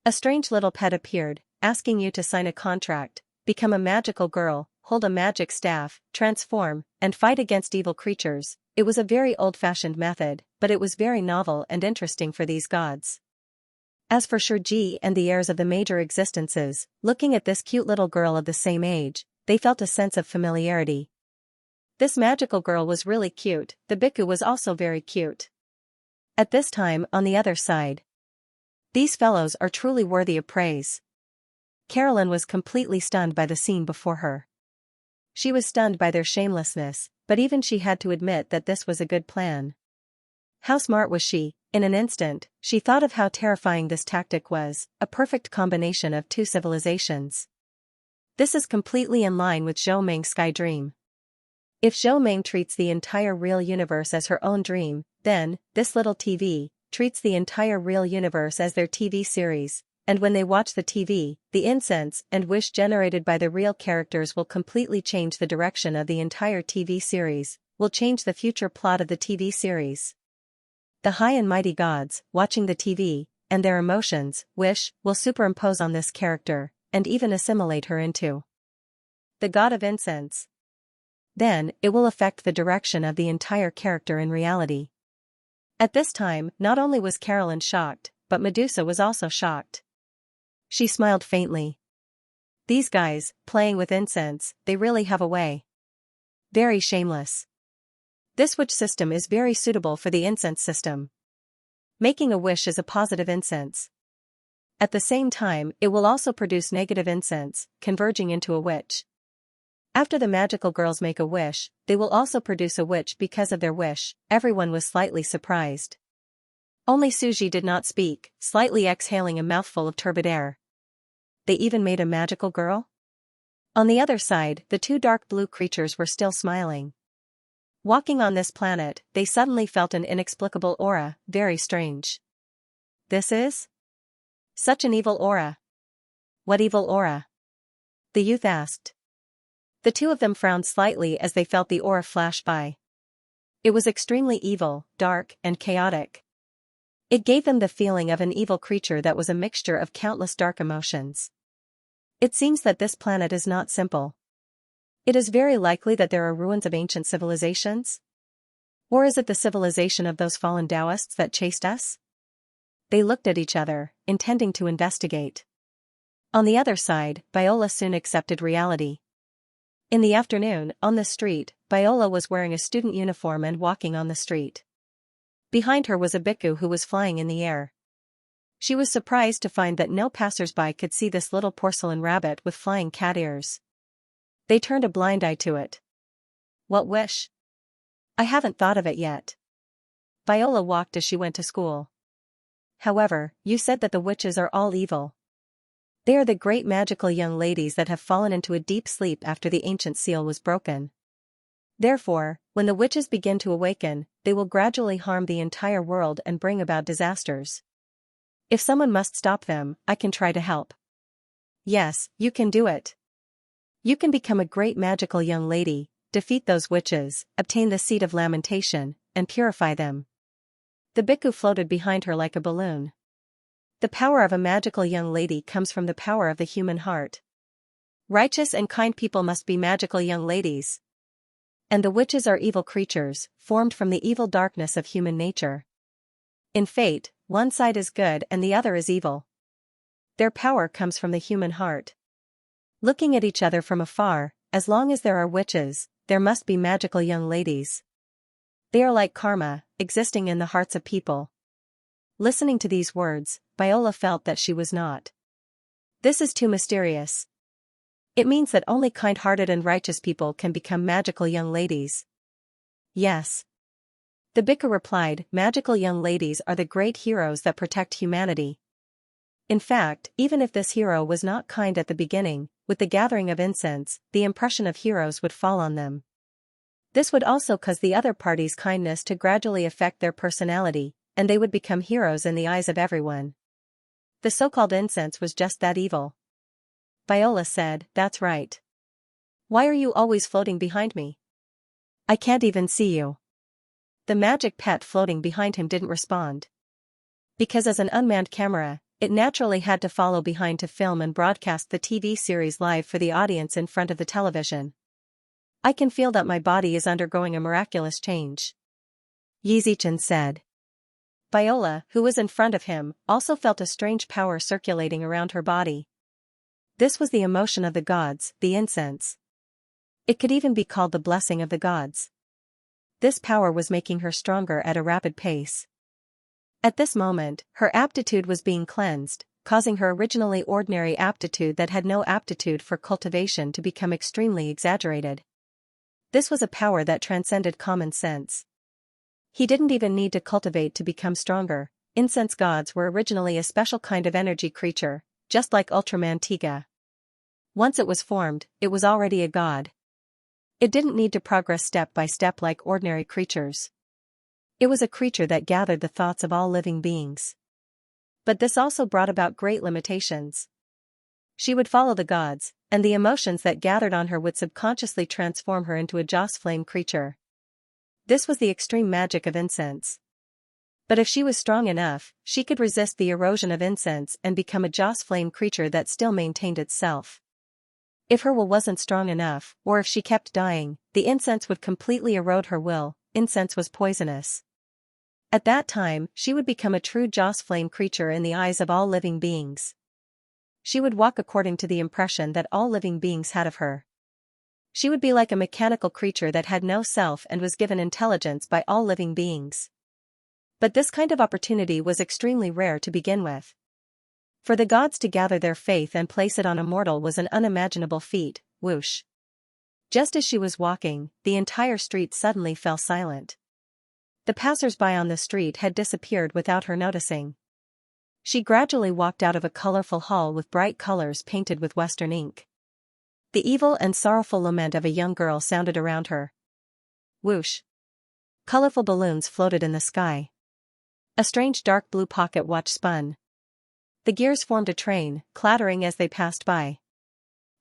A strange little pet appeared, asking you to sign a contract, become a magical girl, hold a magic staff, transform, and fight against evil creatures. It was a very old-fashioned method, but it was very novel and interesting for these gods. As for Shurji and the heirs of the major existences, looking at this cute little girl of the same age, they felt a sense of familiarity. This magical girl was really cute, the Biku was also very cute. At this time, on the other side. These fellows are truly worthy of praise. Carolyn was completely stunned by the scene before her. She was stunned by their shamelessness, but even she had to admit that this was a good plan. How smart was she? In an instant, she thought of how terrifying this tactic was, a perfect combination of two civilizations. This is completely in line with Zhou Meng's sky dream. If Zhou Meng treats the entire real universe as her own dream, then, this little TV, treats the entire real universe as their TV series, and when they watch the TV, the incense and wish generated by the real characters will completely change the direction of the entire TV series, will change the future plot of the TV series. The high and mighty gods, watching the TV, and their emotions, wish, will superimpose on this character, and even assimilate her into the god of incense. Then, it will affect the direction of the entire character in reality. At this time, not only was Carolyn shocked, but Medusa was also shocked. She smiled faintly. These guys, playing with incense, they really have a way. Very shameless. This wish system is very suitable for the incense system. Making a wish is a positive incense. At the same time, it will also produce negative incense, converging into a witch. After the magical girls make a wish, they will also produce a witch because of their wish. Everyone was slightly surprised. Only Suji did not speak, slightly exhaling a mouthful of turbid air. They even made a magical girl? On the other side, the two dark blue creatures were still smiling. Walking on this planet, they suddenly felt an inexplicable aura, very strange. This is? Such an evil aura. What evil aura? The youth asked. The two of them frowned slightly as they felt the aura flash by. It was extremely evil, dark, and chaotic. It gave them the feeling of an evil creature that was a mixture of countless dark emotions. It seems that this planet is not simple. It is very likely that there are ruins of ancient civilizations? Or is it the civilization of those fallen Taoists that chased us? They looked at each other, intending to investigate. On the other side, Viola soon accepted reality. In the afternoon, on the street, Viola was wearing a student uniform and walking on the street. Behind her was a bhikkhu who was flying in the air. She was surprised to find that no passersby could see this little porcelain rabbit with flying cat ears. They turned a blind eye to it. What wish? I haven't thought of it yet. Viola walked as she went to school. However, you said that the witches are all evil. They are the great magical young ladies that have fallen into a deep sleep after the ancient seal was broken. Therefore, when the witches begin to awaken, they will gradually harm the entire world and bring about disasters. If someone must stop them, I can try to help. Yes, you can do it. You can become a great magical young lady, defeat those witches, obtain the seed of lamentation, and purify them. The bhikkhu floated behind her like a balloon. The power of a magical young lady comes from the power of the human heart. Righteous and kind people must be magical young ladies. And the witches are evil creatures, formed from the evil darkness of human nature. In fate, one side is good and the other is evil. Their power comes from the human heart. Looking at each other from afar, as long as there are witches, there must be magical young ladies. They are like karma, existing in the hearts of people. Listening to these words, Viola felt that she was not. This is too mysterious. It means that only kind-hearted and righteous people can become magical young ladies. Yes. The bhikkhu replied, magical young ladies are the great heroes that protect humanity. In fact, even if this hero was not kind at the beginning, with the gathering of incense, the impression of heroes would fall on them. This would also cause the other party's kindness to gradually affect their personality, and they would become heroes in the eyes of everyone. The so-called incense was just that evil. Viola said, that's right. Why are you always floating behind me? I can't even see you. The magic pet floating behind him didn't respond. Because as an unmanned camera, it naturally had to follow behind to film and broadcast the TV series live for the audience in front of the television. I can feel that my body is undergoing a miraculous change. Yizichin said. Viola, who was in front of him, also felt a strange power circulating around her body. This was the emotion of the gods, the incense. It could even be called the blessing of the gods. This power was making her stronger at a rapid pace. At this moment, her aptitude was being cleansed, causing her originally ordinary aptitude that had no aptitude for cultivation to become extremely exaggerated. This was a power that transcended common sense. He didn't even need to cultivate to become stronger. Incense gods were originally a special kind of energy creature, just like Ultraman Tiga. Once it was formed, it was already a god. It didn't need to progress step by step like ordinary creatures. It was a creature that gathered the thoughts of all living beings. But this also brought about great limitations. She would follow the gods, and the emotions that gathered on her would subconsciously transform her into a joss flame creature. This was the extreme magic of incense. But if she was strong enough, she could resist the erosion of incense and become a joss flame creature that still maintained itself. If her will wasn't strong enough, or if she kept dying, the incense would completely erode her will. Incense was poisonous. At that time, she would become a true joss flame creature in the eyes of all living beings. She would walk according to the impression that all living beings had of her. She would be like a mechanical creature that had no self and was given intelligence by all living beings. But this kind of opportunity was extremely rare to begin with. For the gods to gather their faith and place it on a mortal was an unimaginable feat. Whoosh. Just as she was walking, the entire street suddenly fell silent. The passers-by on the street had disappeared without her noticing. She gradually walked out of a colorful hall with bright colors painted with Western ink. The evil and sorrowful lament of a young girl sounded around her. Whoosh! Colorful balloons floated in the sky. A strange dark blue pocket watch spun. The gears formed a train, clattering as they passed by.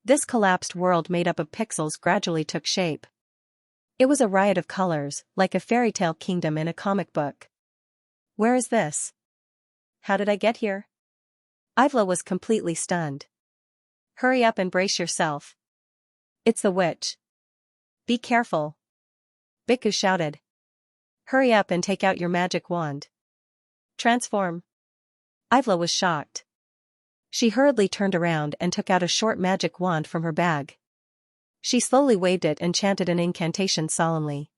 This collapsed world made up of pixels gradually took shape. It was a riot of colors, like a fairy tale kingdom in a comic book. Where is this? How did I get here? Ivla was completely stunned. Hurry up and brace yourself. It's the witch. Be careful. Bikku shouted. Hurry up and take out your magic wand. Transform. Ivla was shocked. She hurriedly turned around and took out a short magic wand from her bag. She slowly waved it and chanted an incantation solemnly.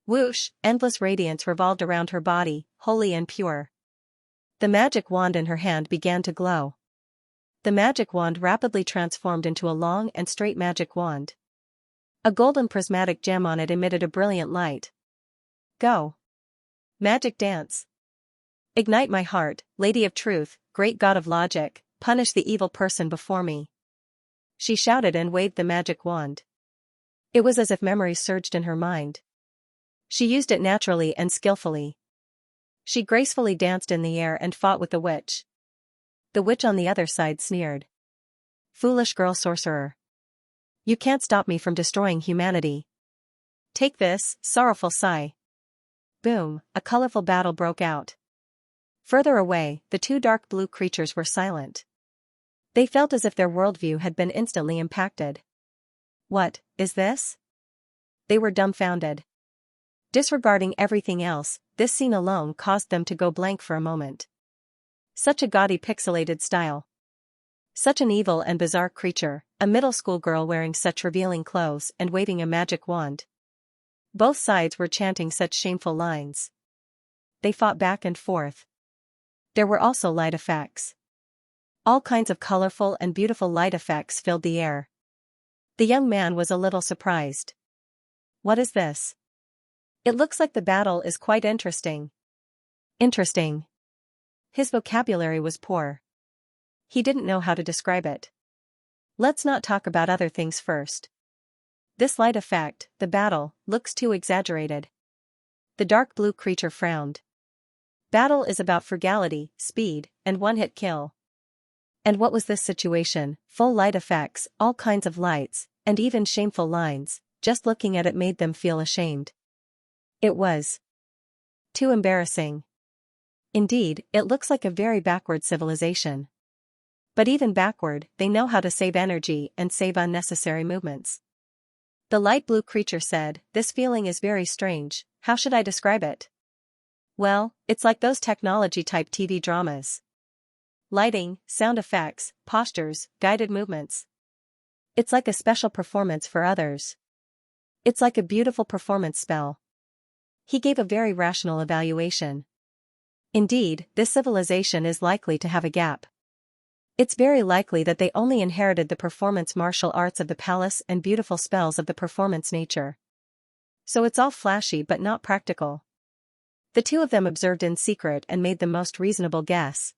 Whoosh! Endless radiance revolved around her body, holy and pure. The magic wand in her hand began to glow. The magic wand rapidly transformed into a long and straight magic wand. A golden prismatic gem on it emitted a brilliant light. Go! Magic dance! Ignite my heart, Lady of Truth, great God of logic, punish the evil person before me. She shouted and waved the magic wand. It was as if memories surged in her mind. She used it naturally and skillfully. She gracefully danced in the air and fought with the witch. The witch on the other side sneered. Foolish girl sorcerer. You can't stop me from destroying humanity. Take this, sorrowful sigh. Boom, a colorful battle broke out. Further away, the two dark blue creatures were silent. They felt as if their worldview had been instantly impacted. What is this? They were dumbfounded. Disregarding everything else, this scene alone caused them to go blank for a moment. Such a gaudy pixelated style. Such an evil and bizarre creature, a middle school girl wearing such revealing clothes and waving a magic wand. Both sides were chanting such shameful lines. They fought back and forth. There were also light effects. All kinds of colorful and beautiful light effects filled the air. The young man was a little surprised. What is this? It looks like the battle is quite interesting. Interesting. His vocabulary was poor. He didn't know how to describe it. Let's not talk about other things first. This light effect, the battle, looks too exaggerated. The dark blue creature frowned. Battle is about frugality, speed, and one-hit kill. And what was this situation? Full light effects, all kinds of lights, and even shameful lines. Just looking at it made them feel ashamed. It was too embarrassing. Indeed, it looks like a very backward civilization. But even backward, they know how to save energy and save unnecessary movements. The light blue creature said, "This feeling is very strange, how should I describe it?" Well, it's like those technology-type TV dramas. Lighting, sound effects, postures, guided movements. It's like a special performance for others. It's like a beautiful performance spell. He gave a very rational evaluation. Indeed, this civilization is likely to have a gap. It's very likely that they only inherited the performance martial arts of the palace and beautiful spells of the performance nature. So it's all flashy but not practical. The two of them observed in secret and made the most reasonable guess.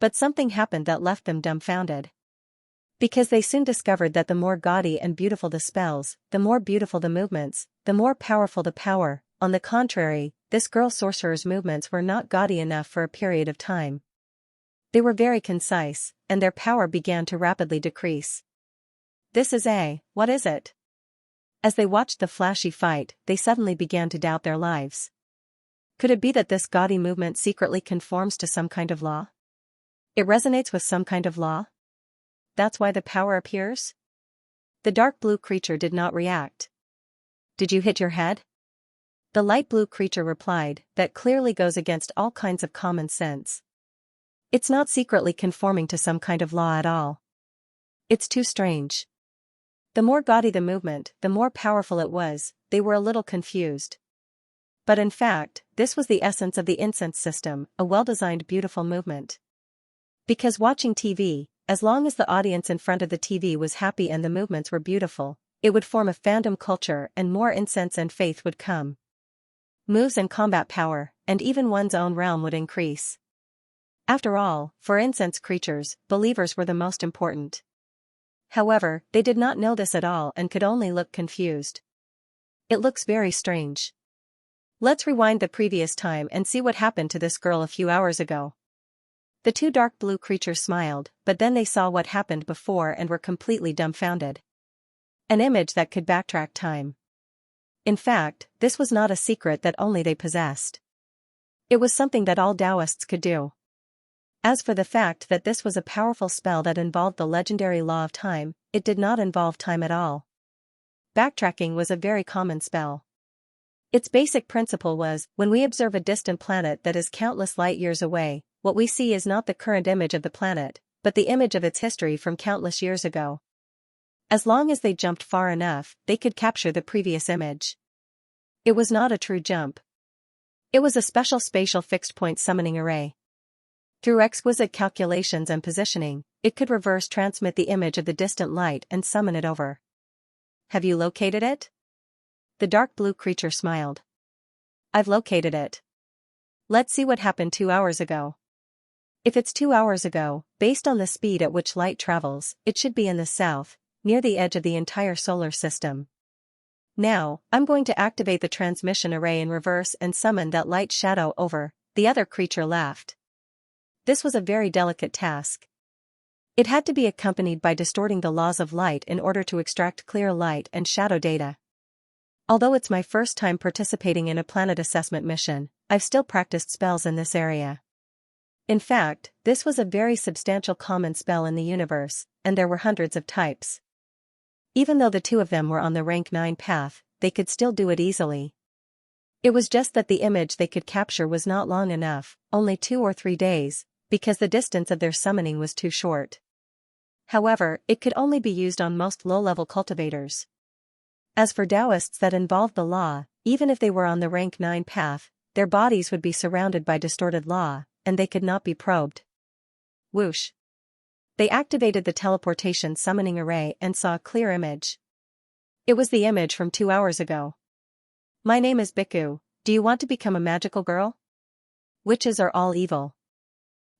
But something happened that left them dumbfounded. Because they soon discovered that the more gaudy and beautiful the spells, the more beautiful the movements, the more powerful the power. On the contrary, this girl sorcerer's movements were not gaudy enough for a period of time. They were very concise, and their power began to rapidly decrease. What is it? As they watched the flashy fight, they suddenly began to doubt their lives. Could it be that this gaudy movement secretly conforms to some kind of law? It resonates with some kind of law? That's why the power appears? The dark blue creature did not react. Did you hit your head? The light blue creature replied, that clearly goes against all kinds of common sense. It's not secretly conforming to some kind of law at all. It's too strange. The more gaudy the movement, the more powerful it was. They were a little confused. But in fact, this was the essence of the incense system, a well-designed beautiful movement. Because watching TV, as long as the audience in front of the TV was happy and the movements were beautiful, it would form a fandom culture and more incense and faith would come. Moves and combat power, and even one's own realm would increase. After all, for incense creatures, believers were the most important. However, they did not know this at all and could only look confused. It looks very strange. Let's rewind the previous time and see what happened to this girl a few hours ago. The two dark blue creatures smiled, but then they saw what happened before and were completely dumbfounded. An image that could backtrack time. In fact, this was not a secret that only they possessed. It was something that all Taoists could do. As for the fact that this was a powerful spell that involved the legendary law of time, it did not involve time at all. Backtracking was a very common spell. Its basic principle was, when we observe a distant planet that is countless light years away, what we see is not the current image of the planet, but the image of its history from countless years ago. As long as they jumped far enough, they could capture the previous image. It was not a true jump. It was a special spatial fixed-point summoning array. Through exquisite calculations and positioning, it could reverse transmit the image of the distant light and summon it over. Have you located it? The dark blue creature smiled. I've located it. Let's see what happened 2 hours ago. If it's 2 hours ago, based on the speed at which light travels, it should be in the south, near the edge of the entire solar system. Now, I'm going to activate the transmission array in reverse and summon that light shadow over. The other creature laughed. This was a very delicate task. It had to be accompanied by distorting the laws of light in order to extract clear light and shadow data. Although it's my first time participating in a planet assessment mission, I've still practiced spells in this area. In fact, this was a very substantial common spell in the universe, and there were hundreds of types. Even though the two of them were on the rank 9 path, they could still do it easily. It was just that the image they could capture was not long enough, only 2 or 3 days, because the distance of their summoning was too short. However, it could only be used on most low-level cultivators. As for Taoists that involved the law, even if they were on the rank 9 path, their bodies would be surrounded by distorted law, and they could not be probed. Whoosh. They activated the teleportation summoning array and saw a clear image. It was the image from 2 hours ago. My name is Biku, do you want to become a magical girl? Witches are all evil.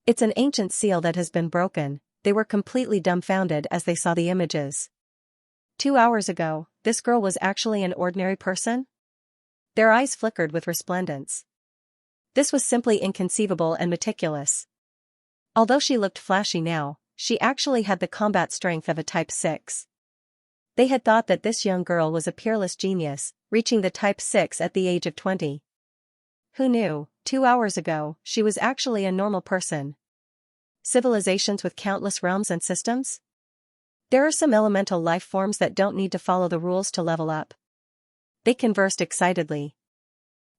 It's an ancient seal that has been broken. They were completely dumbfounded as they saw the images. 2 hours ago, this girl was actually an ordinary person? Their eyes flickered with resplendence. This was simply inconceivable and meticulous. Although she looked flashy now, she actually had the combat strength of a Type 6. They had thought that this young girl was a peerless genius, reaching the Type 6 at the age of 20. Who knew, 2 hours ago, she was actually a normal person. Civilizations with countless realms and systems? There are some elemental life forms that don't need to follow the rules to level up. They conversed excitedly.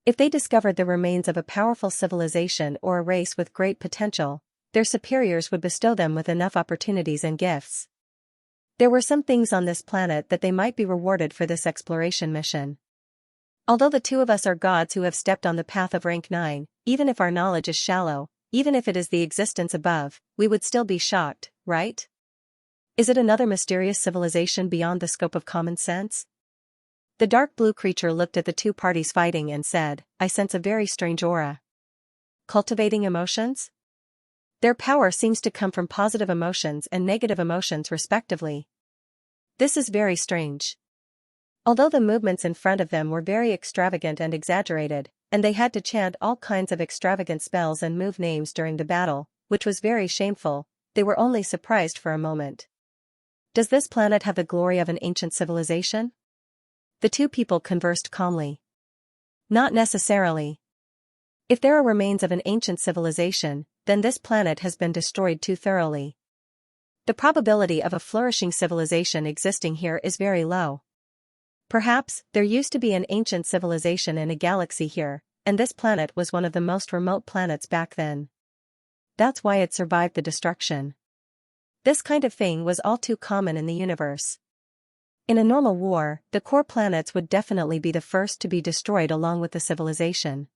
If they discovered the remains of a powerful civilization or a race with great potential, their superiors would bestow them with enough opportunities and gifts. There were some things on this planet that they might be rewarded for this exploration mission. Although the two of us are gods who have stepped on the path of rank 9, even if our knowledge is shallow, even if it is the existence above, we would still be shocked, right? Is it another mysterious civilization beyond the scope of common sense? The dark blue creature looked at the two parties fighting and said, I sense a very strange aura. Cultivating emotions? Their power seems to come from positive emotions and negative emotions respectively. This is very strange. Although the movements in front of them were very extravagant and exaggerated, and they had to chant all kinds of extravagant spells and move names during the battle, which was very shameful, they were only surprised for a moment. Does this planet have the glory of an ancient civilization? The two people conversed calmly. Not necessarily. If there are remains of an ancient civilization, then this planet has been destroyed too thoroughly. The probability of a flourishing civilization existing here is very low. Perhaps, there used to be an ancient civilization in a galaxy here, and this planet was one of the most remote planets back then. That's why it survived the destruction. This kind of thing was all too common in the universe. In a normal war, the core planets would definitely be the first to be destroyed along with the civilization.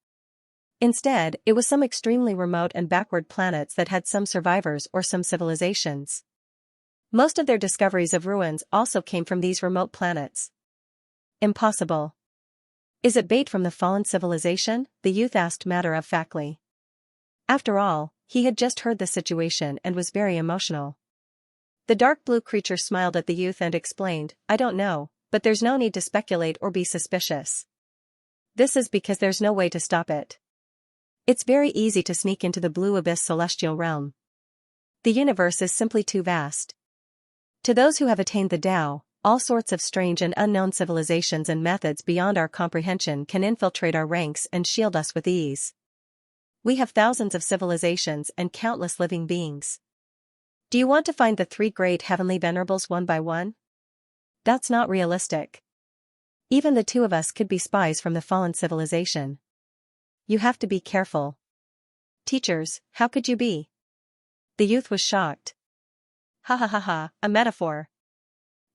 Instead, it was some extremely remote and backward planets that had some survivors or some civilizations. Most of their discoveries of ruins also came from these remote planets. Impossible. Is it bait from the fallen civilization? The youth asked matter-of-factly. After all, he had just heard the situation and was very emotional. The dark blue creature smiled at the youth and explained, I don't know, but there's no need to speculate or be suspicious. This is because there's no way to stop it. It's very easy to sneak into the blue abyss celestial realm. The universe is simply too vast. To those who have attained the Tao, all sorts of strange and unknown civilizations and methods beyond our comprehension can infiltrate our ranks and shield us with ease. We have thousands of civilizations and countless living beings. Do you want to find the three great heavenly venerables one by one? That's not realistic. Even the two of us could be spies from the fallen civilization. You have to be careful. Teachers, how could you be? The youth was shocked. Ha ha ha ha, a metaphor.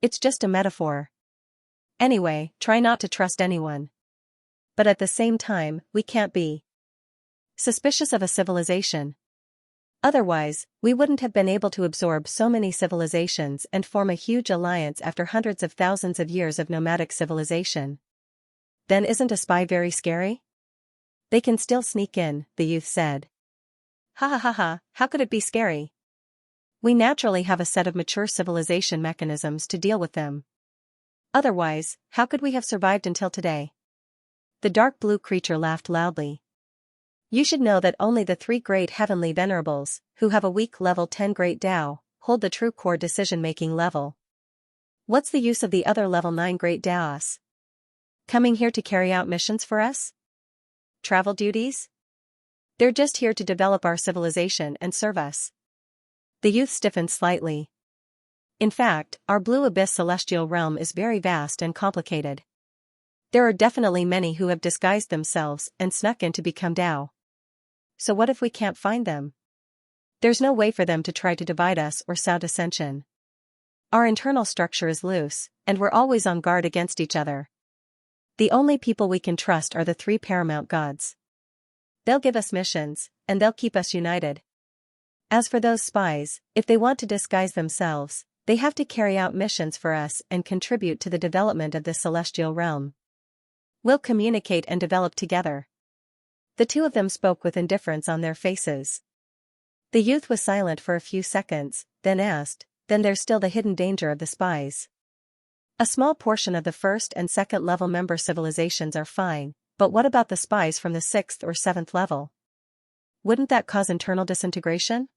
It's just a metaphor. Anyway, try not to trust anyone. But at the same time, we can't be suspicious of a civilization. Otherwise, we wouldn't have been able to absorb so many civilizations and form a huge alliance after hundreds of thousands of years of nomadic civilization. Then isn't a spy very scary? They can still sneak in, the youth said. Ha ha ha ha, how could it be scary? We naturally have a set of mature civilization mechanisms to deal with them. Otherwise, how could we have survived until today? The dark blue creature laughed loudly. You should know that only the three great heavenly venerables, who have a weak level 10 great Tao, hold the true core decision-making level. What's the use of the other level 9 great Taos? Coming here to carry out missions for us? Travel duties? They're just here to develop our civilization and serve us. The youth stiffened slightly. In fact, our blue abyss celestial realm is very vast and complicated. There are definitely many who have disguised themselves and snuck in to become Tao. So what if we can't find them? There's no way for them to try to divide us or sow dissension. Our internal structure is loose, and we're always on guard against each other. The only people we can trust are the three paramount gods. They'll give us missions, and they'll keep us united. As for those spies, if they want to disguise themselves, they have to carry out missions for us and contribute to the development of this celestial realm. We'll communicate and develop together. The two of them spoke with indifference on their faces. The youth was silent for a few seconds, then asked, then there's still the hidden danger of the spies. A small portion of the first and second level member civilizations are fine, but what about the spies from the 6th or 7th level? Wouldn't that cause internal disintegration?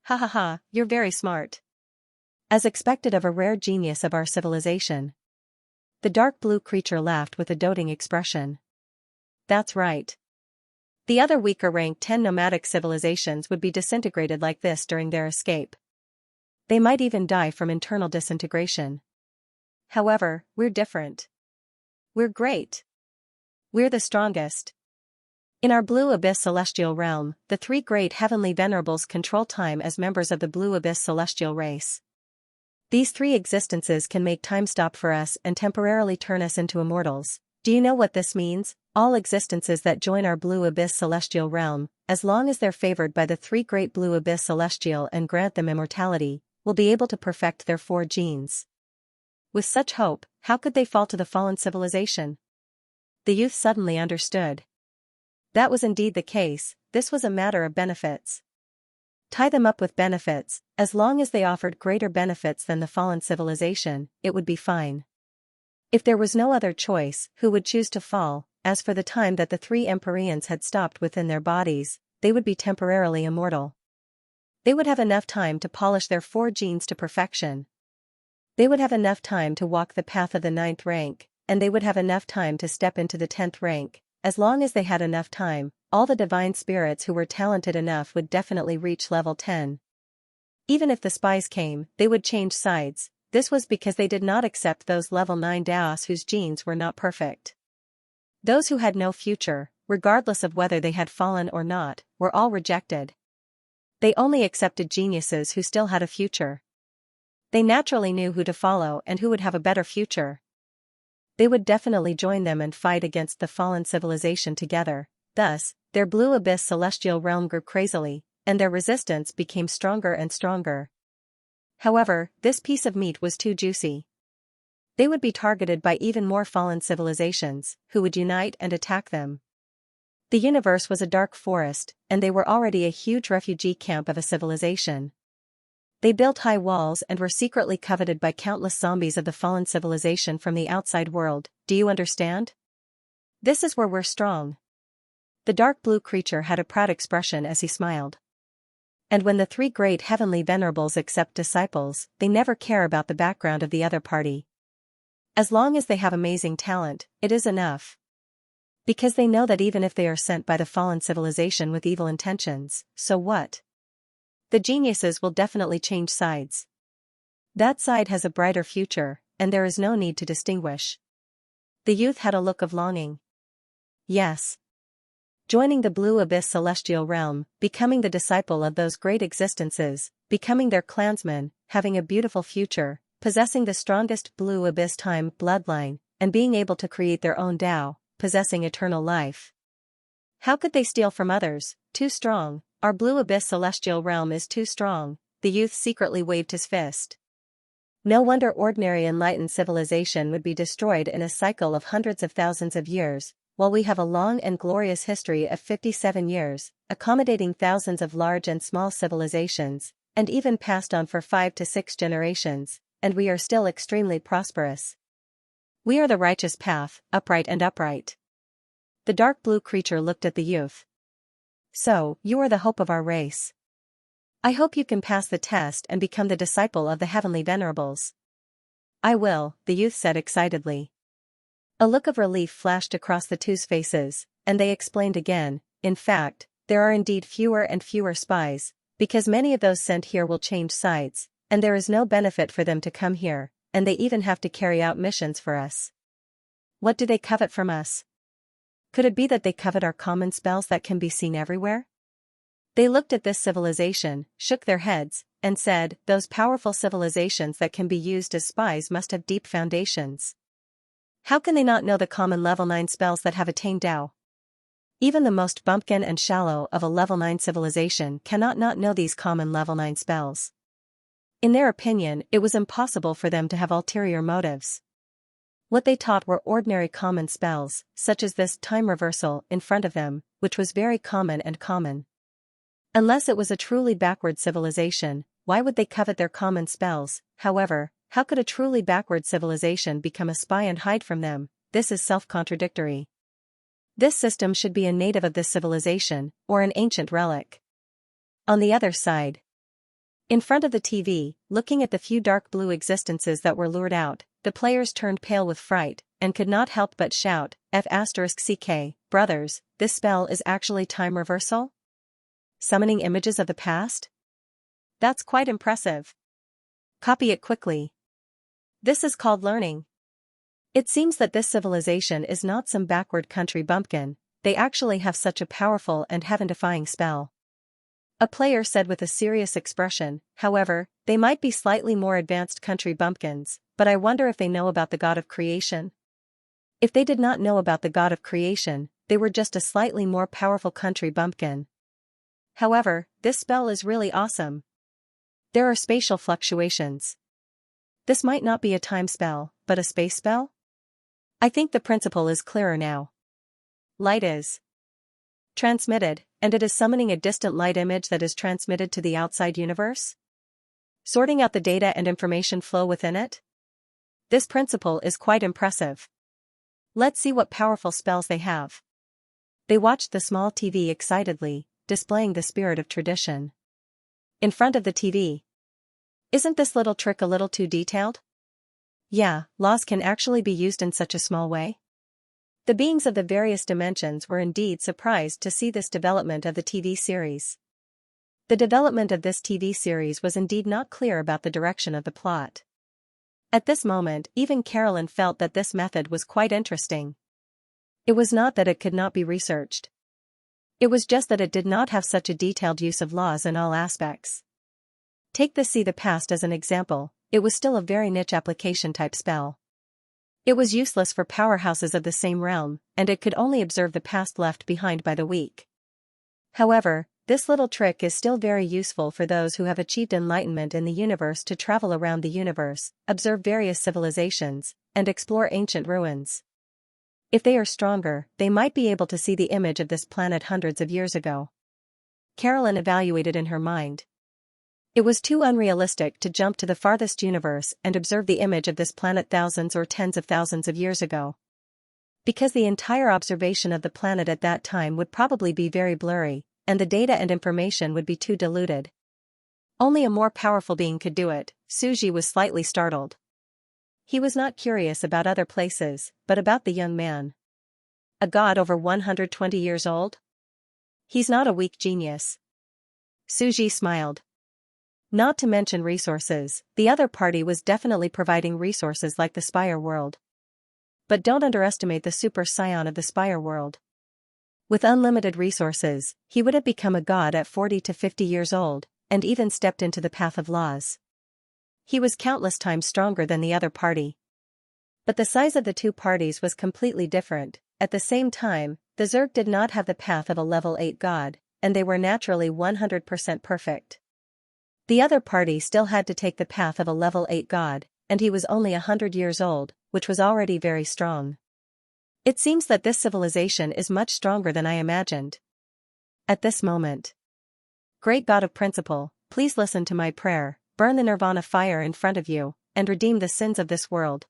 Ha ha ha, you're very smart. As expected of a rare genius of our civilization. The dark blue creature laughed with a doting expression. That's right. The other weaker rank 10 nomadic civilizations would be disintegrated like this during their escape. They might even die from internal disintegration. However, we're different. We're great. We're the strongest. In our Blue Abyss Celestial Realm, the three great heavenly venerables control time as members of the Blue Abyss Celestial race. These three existences can make time stop for us and temporarily turn us into immortals. Do you know what this means? All existences that join our Blue Abyss Celestial Realm, as long as they're favored by the three great Blue Abyss Celestial and grant them immortality, will be able to perfect their 4 genes. With such hope, how could they fall to the fallen civilization? The youth suddenly understood. That was indeed the case, this was a matter of benefits. Tie them up with benefits, as long as they offered greater benefits than the fallen civilization, it would be fine. If there was no other choice, who would choose to fall? As for the time that the 3 Empyreans had stopped within their bodies, they would be temporarily immortal. They would have enough time to polish their 4 genes to perfection. They would have enough time to walk the path of the 9th rank, and they would have enough time to step into the 10th rank. As long as they had enough time, all the divine spirits who were talented enough would definitely reach level 10. Even if the spies came, they would change sides. This was because they did not accept those level 9 Daos whose genes were not perfect. Those who had no future, regardless of whether they had fallen or not, were all rejected. They only accepted geniuses who still had a future. They naturally knew who to follow and who would have a better future. They would definitely join them and fight against the fallen civilization together. Thus, their Blue Abyss Celestial Realm grew crazily, and their resistance became stronger and stronger. However, this piece of meat was too juicy. They would be targeted by even more fallen civilizations, who would unite and attack them. The universe was a dark forest, and they were already a huge refugee camp of a civilization. They built high walls and were secretly coveted by countless zombies of the fallen civilization from the outside world. Do you understand? This is where we're strong. The dark blue creature had a proud expression as he smiled. And when the three great heavenly venerables accept disciples, they never care about the background of the other party. As long as they have amazing talent, it is enough. Because they know that even if they are sent by the fallen civilization with evil intentions, so what? The geniuses will definitely change sides. That side has a brighter future, and there is no need to distinguish. The youth had a look of longing. Yes. Joining the blue abyss celestial realm, becoming the disciple of those great existences, becoming their clansman, having a beautiful future, possessing the strongest blue abyss time bloodline, and being able to create their own Tao, possessing eternal life. How could they steal from others? Too strong. Our blue abyss celestial realm is too strong. The youth secretly waved his fist. No wonder ordinary enlightened civilization would be destroyed in a cycle of hundreds of thousands of years, while we have a long and glorious history of 57 years, accommodating thousands of large and small civilizations, and even passed on for 5 to 6 generations, and we are still extremely prosperous. We are the righteous path, upright and upright. The dark blue creature looked at the youth. So, you are the hope of our race. I hope you can pass the test and become the disciple of the heavenly venerables. I will, the youth said excitedly. A look of relief flashed across the two's faces, and they explained again, in fact, there are indeed fewer and fewer spies, because many of those sent here will change sides, and there is no benefit for them to come here, and they even have to carry out missions for us. What do they covet from us? Could it be that they covet our common spells that can be seen everywhere? They looked at this civilization, shook their heads, and said, those powerful civilizations that can be used as spies must have deep foundations. How can they not know the common level 9 spells that have attained Tao? Even the most bumpkin and shallow of a level 9 civilization cannot not know these common level 9 spells. In their opinion, it was impossible for them to have ulterior motives. What they taught were ordinary common spells, such as this time reversal in front of them, which was very common and common. Unless it was a truly backward civilization, why would they covet their common spells? However, how could a truly backward civilization become a spy and hide from them? This is self-contradictory. This system should be a native of this civilization, or an ancient relic. On the other side, in front of the TV, looking at the few dark blue existences that were lured out, the players turned pale with fright, and could not help but shout, F***CK, brothers, this spell is actually time reversal? Summoning images of the past? That's quite impressive. Copy it quickly. This is called learning. It seems that this civilization is not some backward country bumpkin, they actually have such a powerful and heaven-defying spell. A player said with a serious expression, however, they might be slightly more advanced country bumpkins, but I wonder if they know about the God of creation. If they did not know about the God of creation, they were just a slightly more powerful country bumpkin. However, this spell is really awesome. There are spatial fluctuations. This might not be a time spell, but a space spell? I think the principle is clearer now. Light is transmitted, and it is summoning a distant light image that is transmitted to the outside universe? Sorting out the data and information flow within it? This principle is quite impressive. Let's see what powerful spells they have. They watched the small TV excitedly, displaying the spirit of tradition. In front of the TV. Isn't this little trick a little too detailed? Yeah, laws can actually be used in such a small way. The beings of the various dimensions were indeed surprised to see this development of the TV series. The development of this TV series was indeed not clear about the direction of the plot. At this moment, even Carolyn felt that this method was quite interesting. It was not that it could not be researched. It was just that it did not have such a detailed use of laws in all aspects. Take the See the Past as an example, it was still a very niche application type spell. It was useless for powerhouses of the same realm, and it could only observe the past left behind by the weak. However, This little trick is still very useful for those who have achieved enlightenment in the universe to travel around the universe, observe various civilizations, and explore ancient ruins. If they are stronger, they might be able to see the image of this planet hundreds of years ago. Carolyn evaluated in her mind. It was too unrealistic to jump to the farthest universe and observe the image of this planet thousands or tens of thousands of years ago. Because the entire observation of the planet at that time would probably be very blurry, and the data and information would be too diluted. Only a more powerful being could do it. Suji was slightly startled. He was not curious about other places, but about the young man. A god over 120 years old? He's not a weak genius. Suji smiled. Not to mention resources, the other party was definitely providing resources like the Spire world. But don't underestimate the super scion of the Spire world. With unlimited resources, he would have become a god at 40 to 50 years old, and even stepped into the path of laws. He was countless times stronger than the other party. But the size of the two parties was completely different. At the same time, the Zerg did not have the path of a level 8 god, and they were naturally 100% perfect. The other party still had to take the path of a level 8 god, and he was only 100 years old, which was already very strong. It seems that this civilization is much stronger than I imagined. At this moment. Great God of Principle, please listen to my prayer, burn the Nirvana fire in front of you, and redeem the sins of this world.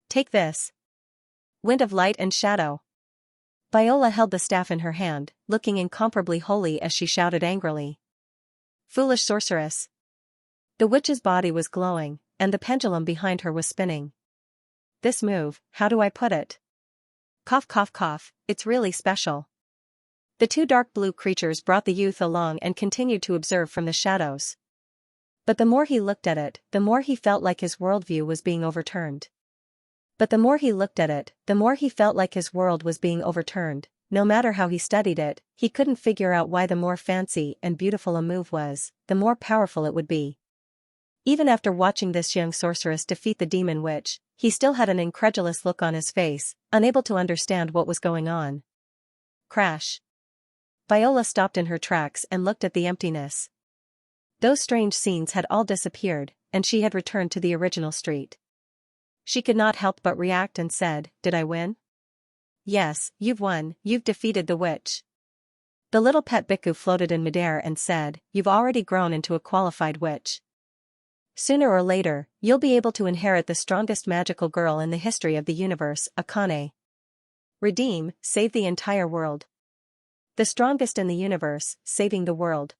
Take this. Wind of light and shadow. Viola held the staff in her hand, looking incomparably holy as she shouted angrily. Foolish sorceress. The witch's body was glowing, and the pendulum behind her was spinning. This move, how do I put it? Cough cough cough, it's really special. The two dark blue creatures brought the youth along and continued to observe from the shadows. But the more he looked at it, the more he felt like his worldview was being overturned. But the more he looked at it, the more he felt like his world was being overturned. No matter how he studied it, he couldn't figure out why the more fancy and beautiful a move was, the more powerful it would be. Even after watching this young sorceress defeat the demon witch, he still had an incredulous look on his face, unable to understand what was going on. Crash. Viola stopped in her tracks and looked at the emptiness. Those strange scenes had all disappeared, and she had returned to the original street. She could not help but react and said, "Did I win?" "Yes, you've won, you've defeated the witch." The little pet bhikkhu floated in midair and said, "You've already grown into a qualified witch. Sooner or later, you'll be able to inherit the strongest magical girl in the history of the universe, Akane. Redeem, save the entire world. The strongest in the universe, saving the world."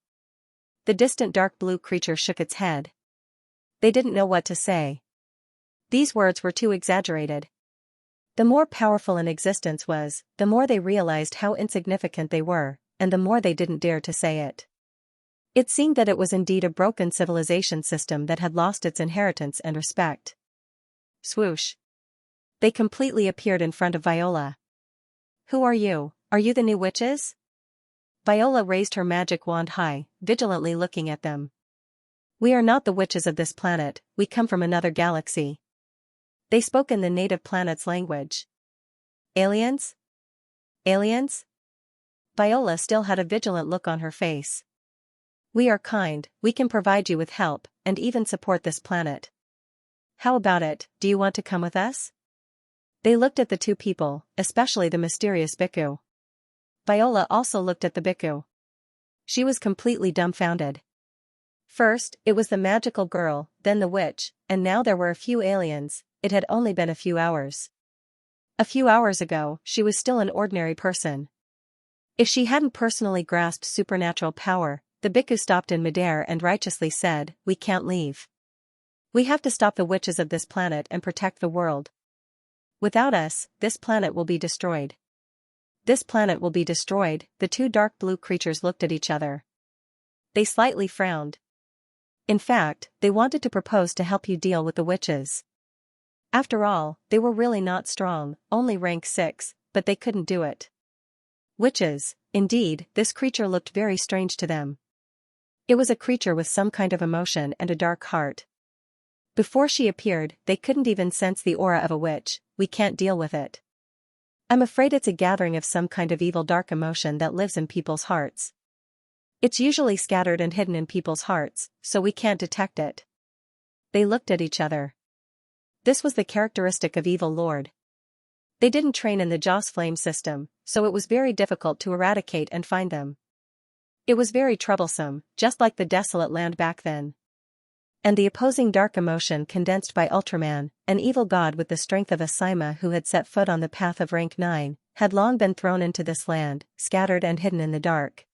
The distant dark blue creature shook its head. They didn't know what to say. These words were too exaggerated. The more powerful an existence was, the more they realized how insignificant they were, and the more they didn't dare to say it. It seemed that it was indeed a broken civilization system that had lost its inheritance and respect. Swoosh. They completely appeared in front of Viola. "Who are you? Are you the new witches?" Viola raised her magic wand high, vigilantly looking at them. "We are not the witches of this planet, we come from another galaxy." They spoke in the native planet's language. "Aliens? Aliens?" Viola still had a vigilant look on her face. "We are kind, we can provide you with help, and even support this planet. How about it, do you want to come with us?" They looked at the two people, especially the mysterious bhikkhu. Viola also looked at the bhikkhu. She was completely dumbfounded. First, it was the magical girl, then the witch, and now there were a few aliens. It had only been a few hours. A few hours ago, she was still an ordinary person. If she hadn't personally grasped supernatural power, the bhikkhu stopped in midair and righteously said, "We can't leave. We have to stop the witches of this planet and protect the world. Without us, this planet will be destroyed." "This planet will be destroyed." The two dark blue creatures looked at each other. They slightly frowned. In fact, they wanted to propose to help you deal with the witches. After all, they were really not strong, only rank 6, but they couldn't do it. Witches, indeed, this creature looked very strange to them. It was a creature with some kind of emotion and a dark heart. Before she appeared, they couldn't even sense the aura of a witch. "We can't deal with it. I'm afraid it's a gathering of some kind of evil dark emotion that lives in people's hearts." It's usually scattered and hidden in people's hearts, so we can't detect it. They looked at each other. This was the characteristic of Evil Lord. They didn't train in the Joss flame system, so it was very difficult to eradicate and find them. It was very troublesome, just like the desolate land back then. And the opposing dark emotion condensed by Ultraman, an evil god with the strength of a Saima who had set foot on the path of rank 9, had long been thrown into this land, scattered and hidden in the dark.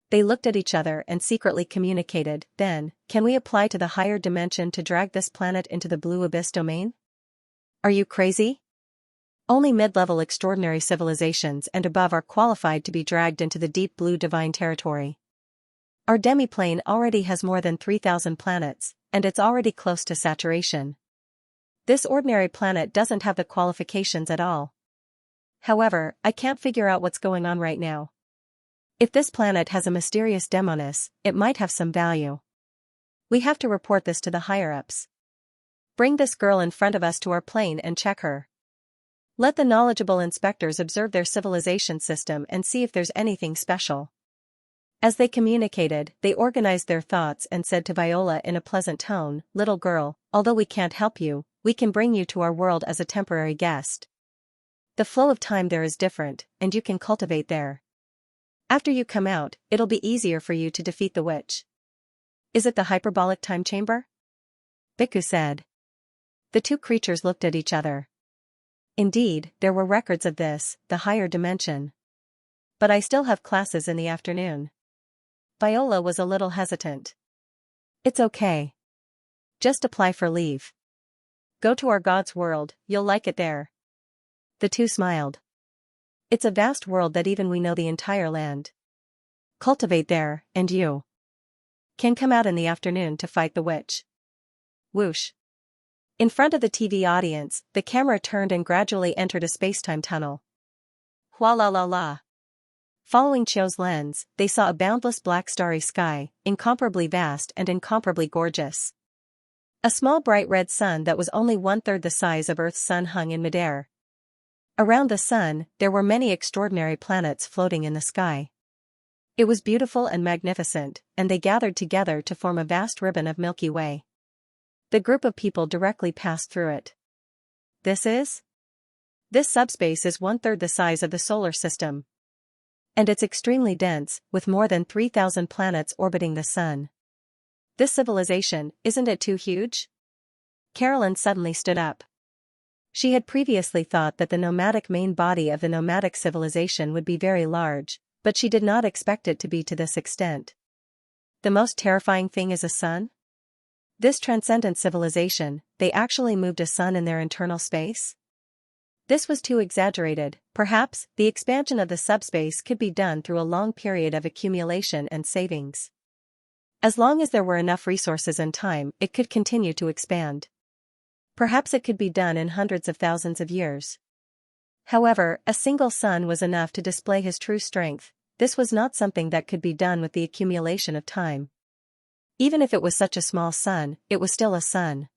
They looked at each other and secretly communicated, then, can we apply to the higher dimension to drag this planet into the blue abyss domain? Are you crazy? Only mid-level extraordinary civilizations and above are qualified to be dragged into the deep blue divine territory. Our demiplane already has more than 3,000 planets, and it's already close to saturation. This ordinary planet doesn't have the qualifications at all. However, I can't figure out what's going on right now. If this planet has a mysterious demoness, it might have some value. We have to report this to the higher-ups. Bring this girl in front of us to our plane and check her. Let the knowledgeable inspectors observe their civilization system and see if there's anything special. As they communicated, they organized their thoughts and said to Viola in a pleasant tone, "Little girl, although we can't help you, we can bring you to our world as a temporary guest. The flow of time there is different, and you can cultivate there. After you come out, it'll be easier for you to defeat the witch." "Is it the hyperbolic time chamber?" Biku said. The two creatures looked at each other. Indeed, there were records of this, the higher dimension. But I still have classes in the afternoon. Viola was a little hesitant. It's okay. Just apply for leave. Go to our god's world, you'll like it there. The two smiled. It's a vast world that even we know the entire land. Cultivate there, and you can come out in the afternoon to fight the witch. Whoosh. In front of the TV audience, the camera turned and gradually entered a space-time tunnel. Hua la la la. Following Chio's lens, they saw a boundless black starry sky, incomparably vast and incomparably gorgeous. A small bright red sun that was only 1/3 the size of Earth's sun hung in midair. Around the sun, there were many extraordinary planets floating in the sky. It was beautiful and magnificent, and they gathered together to form a vast ribbon of Milky Way. The group of people directly passed through it. This subspace is 1/3 the size of the solar system. And it's extremely dense, with more than 3,000 planets orbiting the sun. This civilization, isn't it too huge? Carolyn suddenly stood up. She had previously thought that the nomadic main body of the nomadic civilization would be very large, but she did not expect it to be to this extent. The most terrifying thing is a sun? This transcendent civilization, they actually moved a sun in their internal space? This was too exaggerated. Perhaps, the expansion of the subspace could be done through a long period of accumulation and savings. As long as there were enough resources and time, it could continue to expand. Perhaps it could be done in hundreds of thousands of years. However, a single sun was enough to display his true strength. This was not something that could be done with the accumulation of time. Even if it was such a small sun, it was still a sun.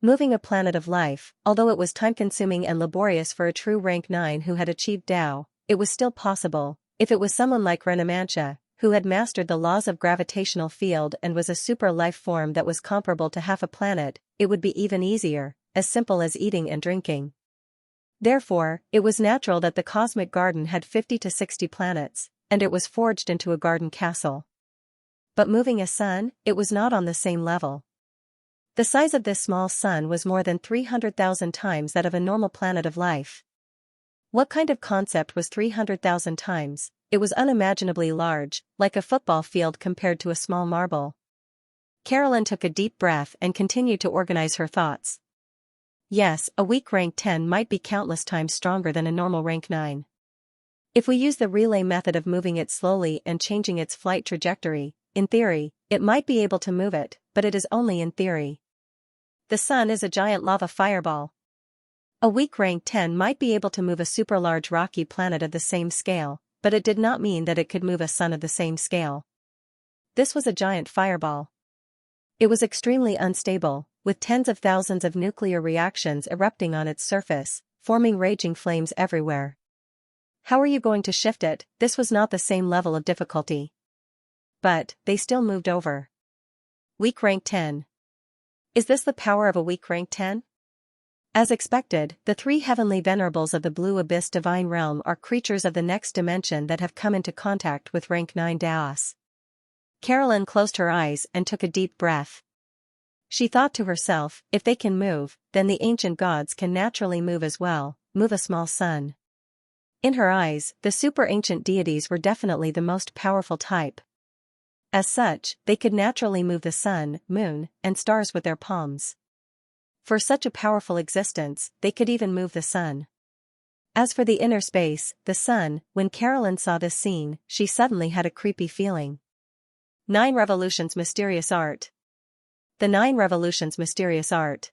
Moving a planet of life, although it was time-consuming and laborious for a true rank 9 who had achieved Tao, it was still possible. If it was someone like Xianxia, who had mastered the laws of gravitational field and was a super life form that was comparable to half a planet, it would be even easier, as simple as eating and drinking. Therefore, it was natural that the cosmic garden had 50 to 60 planets, and it was forged into a garden castle. But moving a sun, it was not on the same level. The size of this small sun was more than 300,000 times that of a normal planet of life. What kind of concept was 300,000 times? It was unimaginably large, like a football field compared to a small marble. Carolyn took a deep breath and continued to organize her thoughts. Yes, a weak rank 10 might be countless times stronger than a normal rank 9. If we use the relay method of moving it slowly and changing its flight trajectory, in theory, it might be able to move it, but it is only in theory. The sun is a giant lava fireball. A weak rank 10 might be able to move a super-large rocky planet of the same scale, but it did not mean that it could move a sun of the same scale. This was a giant fireball. It was extremely unstable, with tens of thousands of nuclear reactions erupting on its surface, forming raging flames everywhere. How are you going to shift it? This was not the same level of difficulty. but they still moved over. Weak rank 10. Is this the power of a weak rank 10? As expected, the three heavenly venerables of the Blue Abyss Divine Realm are creatures of the next dimension that have come into contact with rank 9 Daos. Carolyn closed her eyes and took a deep breath. She thought to herself, if they can move, then the ancient gods can naturally move as well, move a small sun. In her eyes, the super-ancient deities were definitely the most powerful type. As such, they could naturally move the sun, moon, and stars with their palms. For such a powerful existence, they could even move the sun. As for the inner space, the sun, when Carolyn saw this scene, she suddenly had a creepy feeling. 9 Revolutions Mysterious Art. The 9 Revolutions Mysterious Art.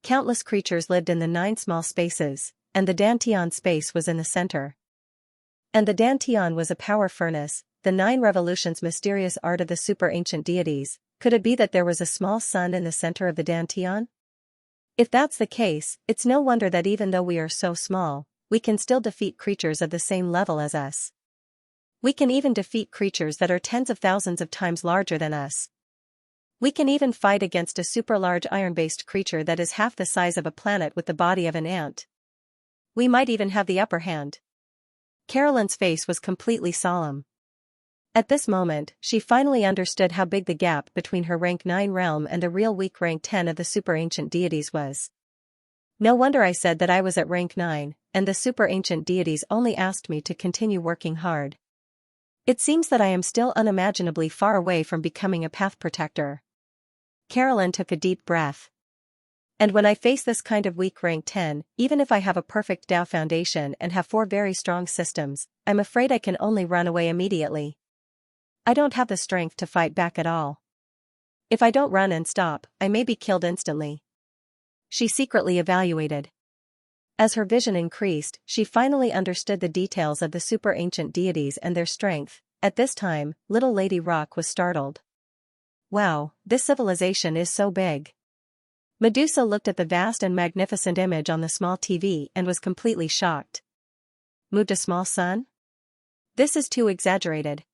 Countless creatures lived in the 9 small spaces, and the Dantian space was in the center. And the Dantian was a power furnace, the 9 Revolutions Mysterious Art of the super-ancient deities. Could it be that there was a small sun in the center of the Dantian? If that's the case, it's no wonder that even though we are so small, we can still defeat creatures of the same level as us. We can even defeat creatures that are tens of thousands of times larger than us. We can even fight against a super-large iron-based creature that is half the size of a planet with the body of an ant. We might even have the upper hand. Carolyn's face was completely solemn. At this moment, she finally understood how big the gap between her rank 9 realm and the real weak rank 10 of the super-ancient deities was. No wonder I said that I was at rank 9, and the super-ancient deities only asked me to continue working hard. It seems that I am still unimaginably far away from becoming a path protector. Carolyn took a deep breath. And when I face this kind of weak rank 10, even if I have a perfect Tao foundation and have 4 very strong systems, I'm afraid I can only run away immediately. I don't have the strength to fight back at all. If I don't run and stop, I may be killed instantly. She secretly evaluated. As her vision increased, she finally understood the details of the super-ancient deities and their strength. At this time, little Lady Rock was startled. Wow, this civilization is so big. Medusa looked at the vast and magnificent image on the small TV and was completely shocked. Moved a small sun? This is too exaggerated.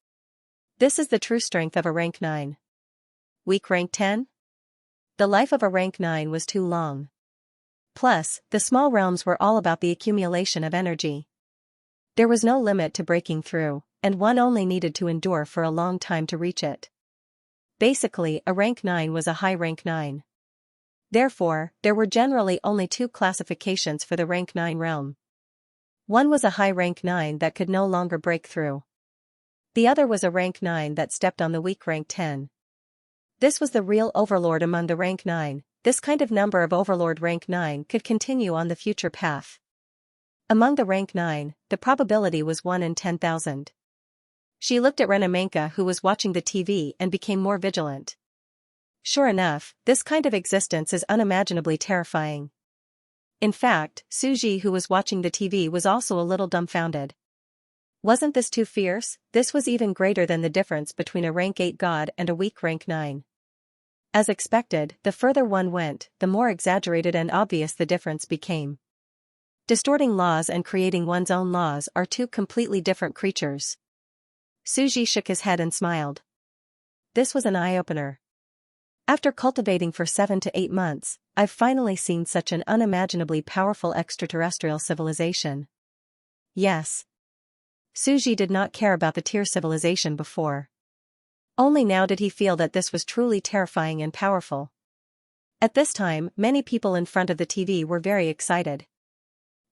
This is the true strength of a rank 9. Weak rank 10? The life of a rank 9 was too long. Plus, the small realms were all about the accumulation of energy. There was no limit to breaking through, and one only needed to endure for a long time to reach it. Basically, a rank 9 was a high rank 9. Therefore, there were generally only 2 classifications for the rank 9 realm. One was a high rank 9 that could no longer break through. The other was a rank 9 that stepped on the weak rank 10. This was the real overlord among the rank 9. This kind of number of overlord rank 9 could continue on the future path. Among the rank 9, the probability was 1 in 10,000. She looked at Renamenka, who was watching the TV, and became more vigilant. Sure enough, this kind of existence is unimaginably terrifying. In fact, Suji, who was watching the TV, was also a little dumbfounded. Wasn't this too fierce? This was even greater than the difference between a rank 8 god and a weak rank 9. As expected, the further one went, the more exaggerated and obvious the difference became. Distorting laws and creating one's own laws are 2 completely different creatures. Suji shook his head and smiled. This was an eye-opener. After cultivating for 7 to 8 months, I've finally seen such an unimaginably powerful extraterrestrial civilization. Yes. Suji did not care about the tier civilization before. Only now did he feel that this was truly terrifying and powerful. At this time, many people in front of the TV were very excited.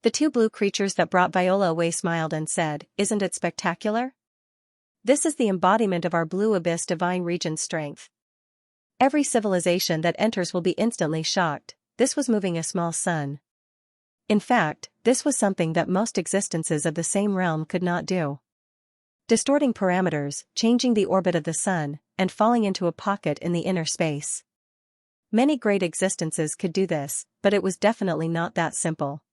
The 2 blue creatures that brought Viola away smiled and said, "Isn't it spectacular? This is the embodiment of our Blue Abyss Divine Region's strength. Every civilization that enters will be instantly shocked. This was moving a small sun. In fact, this was something that most existences of the same realm could not do. Distorting parameters, changing the orbit of the sun, and falling into a pocket in the inner space. Many great existences could do this, but it was definitely not that simple.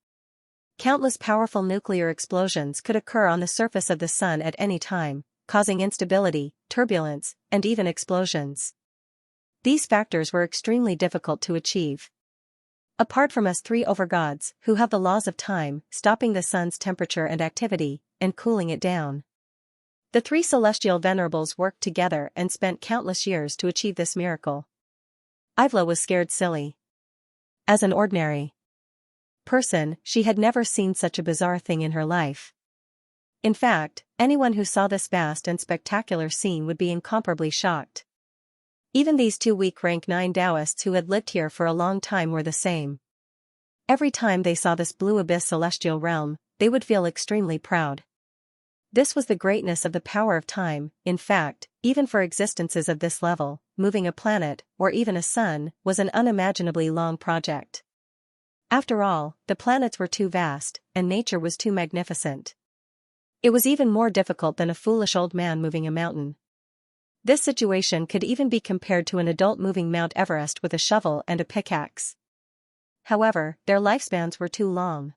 Countless powerful nuclear explosions could occur on the surface of the sun at any time, causing instability, turbulence, and even explosions. These factors were extremely difficult to achieve. Apart from us 3 overgods, who have the laws of time, stopping the sun's temperature and activity, and cooling it down. The three celestial venerables worked together and spent countless years to achieve this miracle. Ivla was scared silly. As an ordinary person, she had never seen such a bizarre thing in her life. In fact, anyone who saw this vast and spectacular scene would be incomparably shocked. Even these two weak rank 9 Taoists who had lived here for a long time were the same. Every time they saw this blue abyss celestial realm, they would feel extremely proud. This was the greatness of the power of time. In fact, even for existences of this level, moving a planet, or even a sun, was an unimaginably long project. After all, the planets were too vast, and nature was too magnificent. It was even more difficult than a foolish old man moving a mountain. This situation could even be compared to an adult moving Mount Everest with a shovel and a pickaxe. However, their lifespans were too long.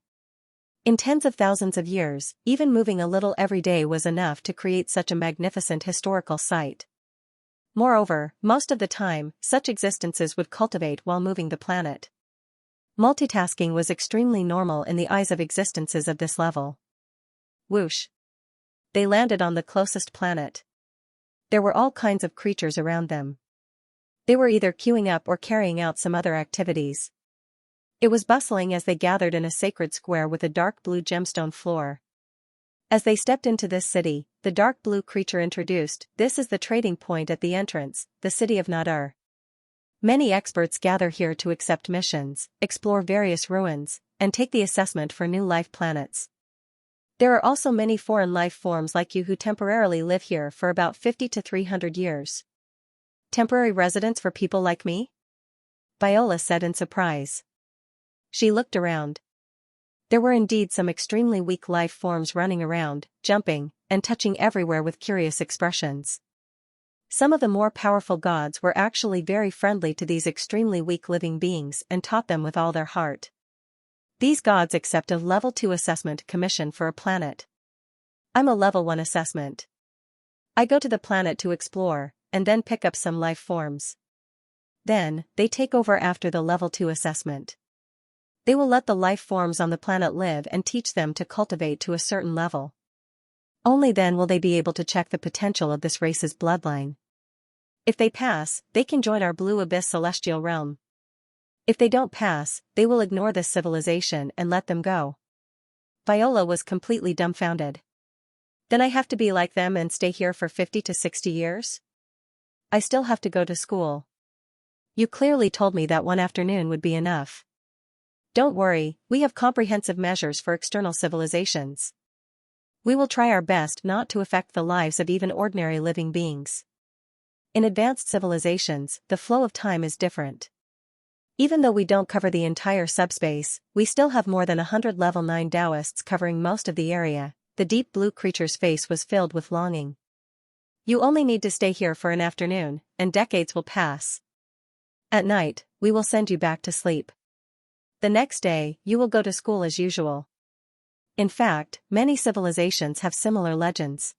In tens of thousands of years, even moving a little every day was enough to create such a magnificent historical site. Moreover, most of the time, such existences would cultivate while moving the planet. Multitasking was extremely normal in the eyes of existences of this level. Whoosh! They landed on the closest planet. There were all kinds of creatures around them. They were either queuing up or carrying out some other activities. It was bustling as they gathered in a sacred square with a dark blue gemstone floor. As they stepped into this city, the dark blue creature introduced, "This is the trading point at the entrance, the city of Nadir. Many experts gather here to accept missions, explore various ruins, and take the assessment for new life planets. There are also many foreign life forms like you who temporarily live here for about 50 to 300 years. Temporary residence for people like me?" Viola said in surprise. She looked around. There were indeed some extremely weak life forms running around, jumping, and touching everywhere with curious expressions. Some of the more powerful gods were actually very friendly to these extremely weak living beings and taught them with all their heart. These gods accept a level 2 assessment commission for a planet. I'm a level 1 assessment. I go to the planet to explore, and then pick up some life forms. Then, they take over after the level 2 assessment. They will let the life forms on the planet live and teach them to cultivate to a certain level. Only then will they be able to check the potential of this race's bloodline. If they pass, they can join our blue abyss celestial realm. If they don't pass, they will ignore this civilization and let them go. Viola was completely dumbfounded. Then I have to be like them and stay here for 50 to 60 years? I still have to go to school. You clearly told me that one afternoon would be enough. Don't worry, we have comprehensive measures for external civilizations. We will try our best not to affect the lives of even ordinary living beings. In advanced civilizations, the flow of time is different. Even though we don't cover the entire subspace, we still have more than 100 level 9 Taoists covering most of the area. The deep blue creature's face was filled with longing. You only need to stay here for an afternoon, and decades will pass. At night, we will send you back to sleep. The next day, you will go to school as usual. In fact, many civilizations have similar legends.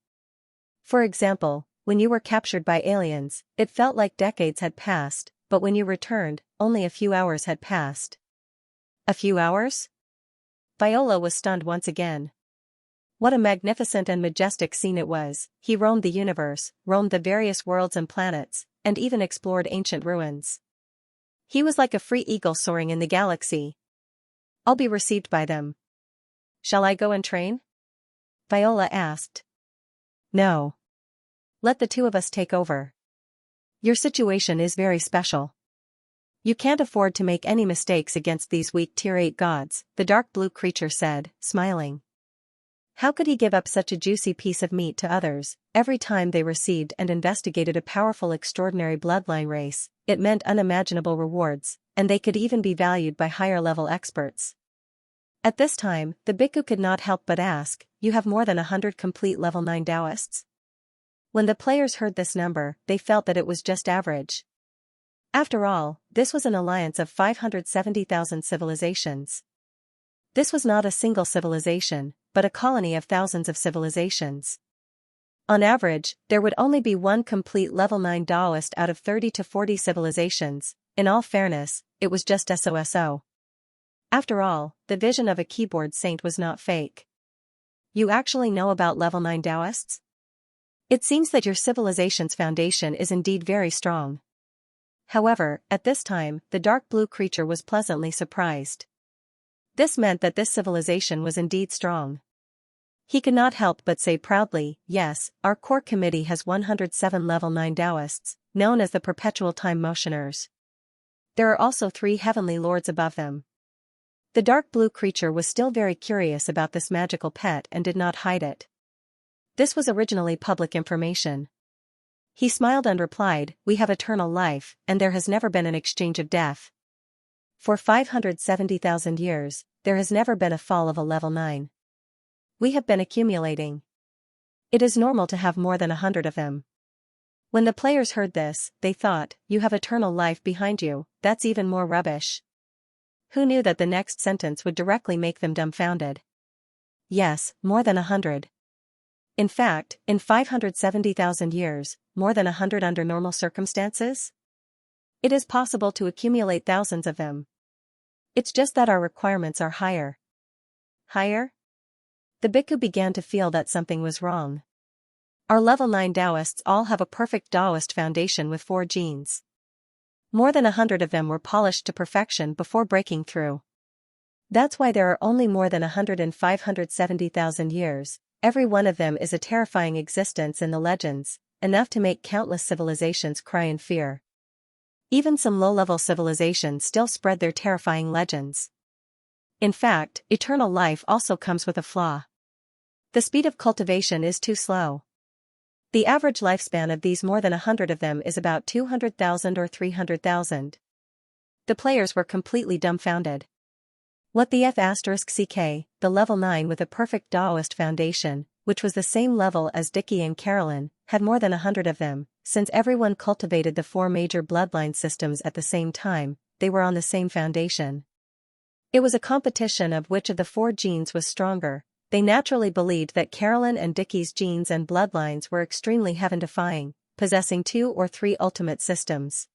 For example, when you were captured by aliens, it felt like decades had passed, but when you returned, only a few hours had passed. A few hours? Viola was stunned once again. What a magnificent and majestic scene it was. He roamed the universe, roamed the various worlds and planets, and even explored ancient ruins. He was like a free eagle soaring in the galaxy. I'll be received by them. Shall I go and train? Viola asked. No. Let the two of us take over. Your situation is very special. You can't afford to make any mistakes against these weak tier 8 gods, the dark blue creature said, smiling. How could he give up such a juicy piece of meat to others? Every time they received and investigated a powerful extraordinary bloodline race, it meant unimaginable rewards, and they could even be valued by higher-level experts. At this time, the bhikkhu could not help but ask, you have more than 100 complete level 9 Taoists? When the players heard this number, they felt that it was just average. After all, this was an alliance of 570,000 civilizations. This was not a single civilization, but a colony of thousands of civilizations. On average, there would only be one complete level 9 Taoist out of 30 to 40 civilizations. In all fairness, it was just SOSO. After all, the vision of a keyboard saint was not fake. You actually know about level 9 Taoists? It seems that your civilization's foundation is indeed very strong. However, at this time, the dark blue creature was pleasantly surprised. This meant that this civilization was indeed strong. He could not help but say proudly, "Yes, our core committee has 107 level 9 Taoists, known as the Perpetual Time Motioners. There are also 3 heavenly lords above them." The dark blue creature was still very curious about this magical pet and did not hide it. This was originally public information. He smiled and replied, "We have eternal life, and there has never been an exchange of death. For 570,000 years, there has never been a fall of a level 9. We have been accumulating. It is normal to have more than 100 of them." When the players heard this, they thought, "You have eternal life behind you, that's even more rubbish." Who knew that the next sentence would directly make them dumbfounded? Yes, more than 100. In fact, in 570,000 years, more than 100 under normal circumstances? It is possible to accumulate thousands of them. It's just that our requirements are higher. Higher? The bhikkhu began to feel that something was wrong. Our level 9 Taoists all have a perfect Taoist foundation with 4 genes. More than 100 of them were polished to perfection before breaking through. That's why there are only more than 100 in 570,000 years. Every one of them is a terrifying existence in the legends, enough to make countless civilizations cry in fear. Even some low-level civilizations still spread their terrifying legends. In fact, eternal life also comes with a flaw. The speed of cultivation is too slow. The average lifespan of these more than 100 of them is about 200,000 or 300,000. The players were completely dumbfounded. What the F***ck, the level 9 with a perfect Taoist foundation, which was the same level as Dickie and Carolyn, had more than 100 of them, since everyone cultivated the 4 major bloodline systems at the same time, they were on the same foundation. It was a competition of which of the 4 genes was stronger. They naturally believed that Carolyn and Dickie's genes and bloodlines were extremely heaven-defying, possessing 2 or 3 ultimate systems.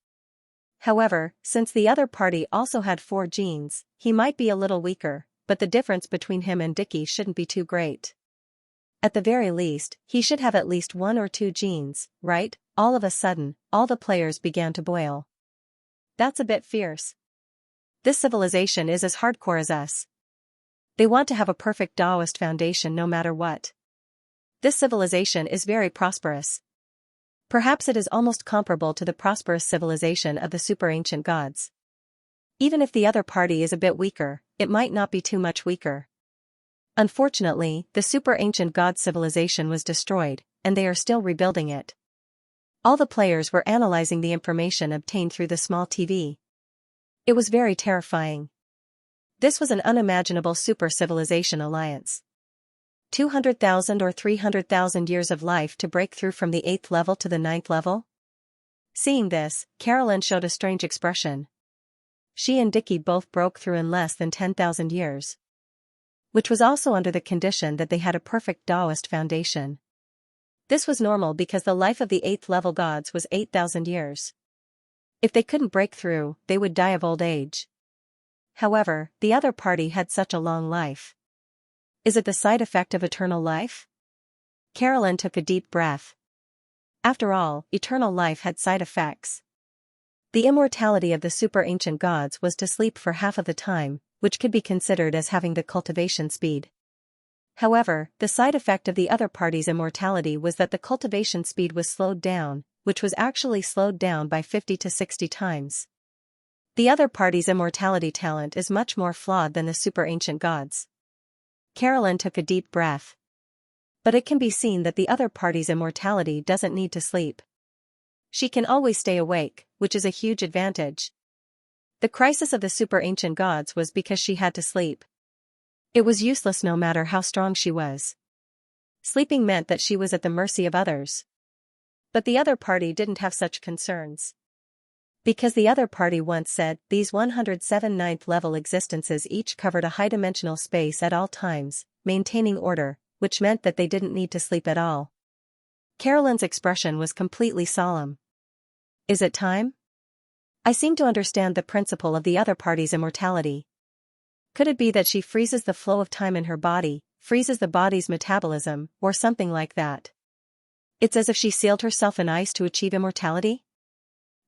However, since the other party also had 4 genes, he might be a little weaker, but the difference between him and Dickie shouldn't be too great. At the very least, he should have at least 1 or 2 genes, right? All of a sudden, all the players began to boil. That's a bit fierce. This civilization is as hardcore as us. They want to have a perfect Taoist foundation no matter what. This civilization is very prosperous. Perhaps it is almost comparable to the prosperous civilization of the super ancient gods. Even if the other party is a bit weaker, it might not be too much weaker. Unfortunately, the super ancient god civilization was destroyed, and they are still rebuilding it. All the players were analyzing the information obtained through the small TV. It was very terrifying. This was an unimaginable super civilization alliance. 200,000 or 300,000 years of life to break through from the 8th level to the 9th level? Seeing this, Carolyn showed a strange expression. She and Dickie both broke through in less than 10,000 years. Which was also under the condition that they had a perfect Taoist foundation. This was normal because the life of the 8th level gods was 8,000 years. If they couldn't break through, they would die of old age. However, the other party had such a long life. Is it the side effect of eternal life? Carolyn took a deep breath. After all, eternal life had side effects. The immortality of the super ancient gods was to sleep for half of the time, which could be considered as having the cultivation speed. However, the side effect of the other party's immortality was that the cultivation speed was slowed down, which was actually slowed down by 50 to 60 times. The other party's immortality talent is much more flawed than the super ancient gods. Carolyn took a deep breath. But it can be seen that the other party's immortality doesn't need to sleep. She can always stay awake, which is a huge advantage. The crisis of the super ancient gods was because she had to sleep. It was useless no matter how strong she was. Sleeping meant that she was at the mercy of others. But the other party didn't have such concerns. Because the other party once said, these 107 9th-level existences each covered a high-dimensional space at all times, maintaining order, which meant that they didn't need to sleep at all. Carolyn's expression was completely solemn. Is it time? I seem to understand the principle of the other party's immortality. Could it be that she freezes the flow of time in her body, freezes the body's metabolism, or something like that? It's as if she sealed herself in ice to achieve immortality?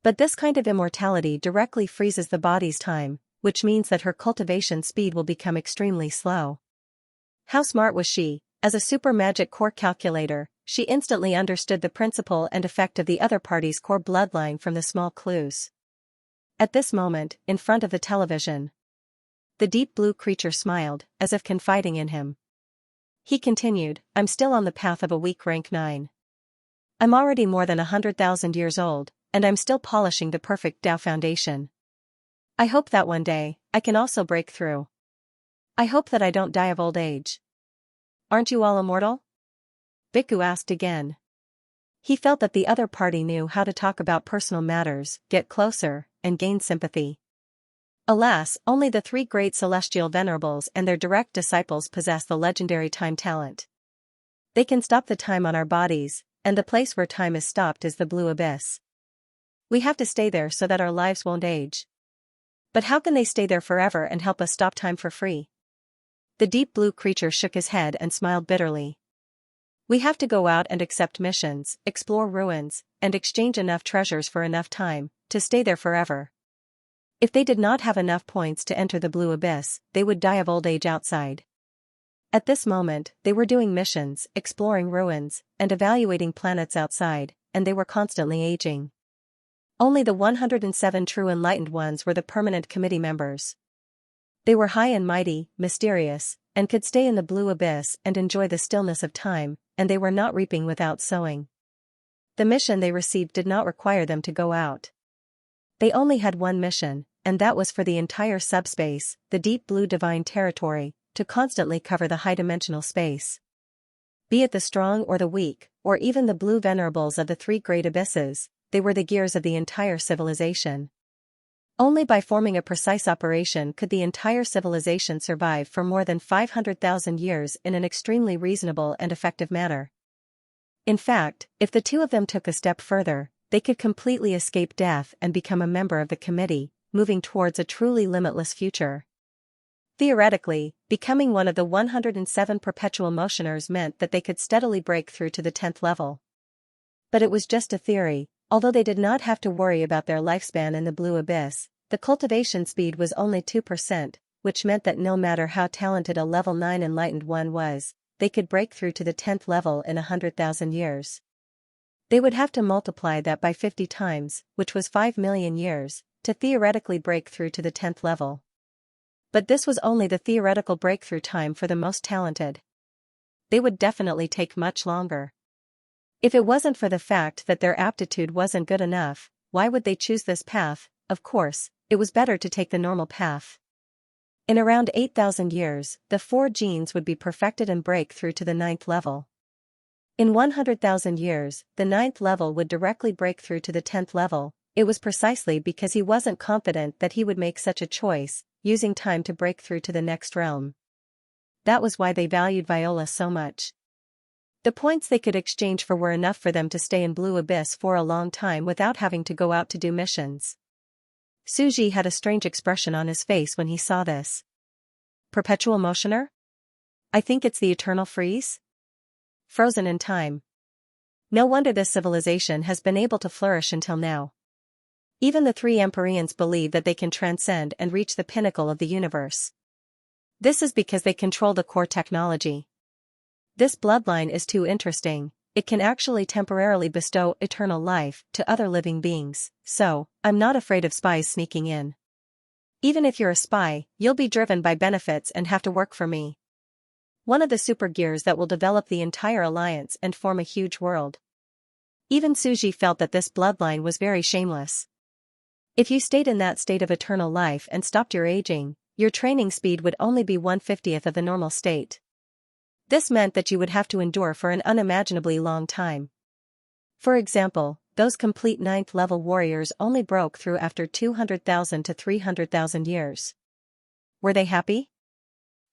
But this kind of immortality directly freezes the body's time, which means that her cultivation speed will become extremely slow. How smart was she? As a super magic core calculator, she instantly understood the principle and effect of the other party's core bloodline from the small clues. At this moment, in front of the television, the deep blue creature smiled, as if confiding in him. He continued, I'm still on the path of a weak rank 9. I'm already more than 100,000 years old, and I'm still polishing the perfect Tao foundation. I hope that one day, I can also break through. I hope that I don't die of old age. Aren't you all immortal? Bhikkhu asked again. He felt that the other party knew how to talk about personal matters, get closer, and gain sympathy. Alas, only the 3 great celestial venerables and their direct disciples possess the legendary time talent. They can stop the time on our bodies, and the place where time is stopped is the blue abyss. We have to stay there so that our lives won't age. But how can they stay there forever and help us stop time for free? The deep blue creature shook his head and smiled bitterly. We have to go out and accept missions, explore ruins, and exchange enough treasures for enough time to stay there forever. If they did not have enough points to enter the blue abyss, they would die of old age outside. At this moment, they were doing missions, exploring ruins, and evaluating planets outside, and they were constantly aging. Only the 107 true enlightened ones were the permanent committee members. They were high and mighty, mysterious, and could stay in the blue abyss and enjoy the stillness of time, and they were not reaping without sowing. The mission they received did not require them to go out. They only had one mission, and that was for the entire subspace, the deep blue divine territory, to constantly cover the high-dimensional space. Be it the strong or the weak, or even the blue venerables of the 3 great abysses, they were the gears of the entire civilization. Only by forming a precise operation could the entire civilization survive for more than 500,000 years in an extremely reasonable and effective manner. In fact, if the 2 of them took a step further, they could completely escape death and become a member of the committee, moving towards a truly limitless future. Theoretically, becoming one of the 107 perpetual motioners meant that they could steadily break through to the 10th level. But it was just a theory. Although they did not have to worry about their lifespan in the blue abyss, the cultivation speed was only 2%, which meant that no matter how talented a level 9 enlightened one was, they could break through to the 10th level in 100,000 years. They would have to multiply that by 50 times, which was 5 million years, to theoretically break through to the 10th level. But this was only the theoretical breakthrough time for the most talented. They would definitely take much longer. If it wasn't for the fact that their aptitude wasn't good enough, why would they choose this path? Of course, it was better to take the normal path. In around 8,000 years, the 4 genes would be perfected and break through to the 9th level. In 100,000 years, the 9th level would directly break through to the 10th level. It was precisely because he wasn't confident that he would make such a choice, using time to break through to the next realm. That was why they valued Viola so much. The points they could exchange for were enough for them to stay in Blue Abyss for a long time without having to go out to do missions. Suji had a strange expression on his face when he saw this. Perpetual motioner? I think it's the eternal freeze? Frozen in time. No wonder this civilization has been able to flourish until now. Even the 3 Empyreans believe that they can transcend and reach the pinnacle of the universe. This is because they control the core technology. This bloodline is too interesting. It can actually temporarily bestow eternal life to other living beings, so I'm not afraid of spies sneaking in. Even if you're a spy, you'll be driven by benefits and have to work for me. One of the super gears that will develop the entire alliance and form a huge world. Even Suji felt that this bloodline was very shameless. If you stayed in that state of eternal life and stopped your aging, your training speed would only be 1/50th of the normal state. This meant that you would have to endure for an unimaginably long time. For example, those complete 9th level warriors only broke through after 200,000 to 300,000 years. Were they happy?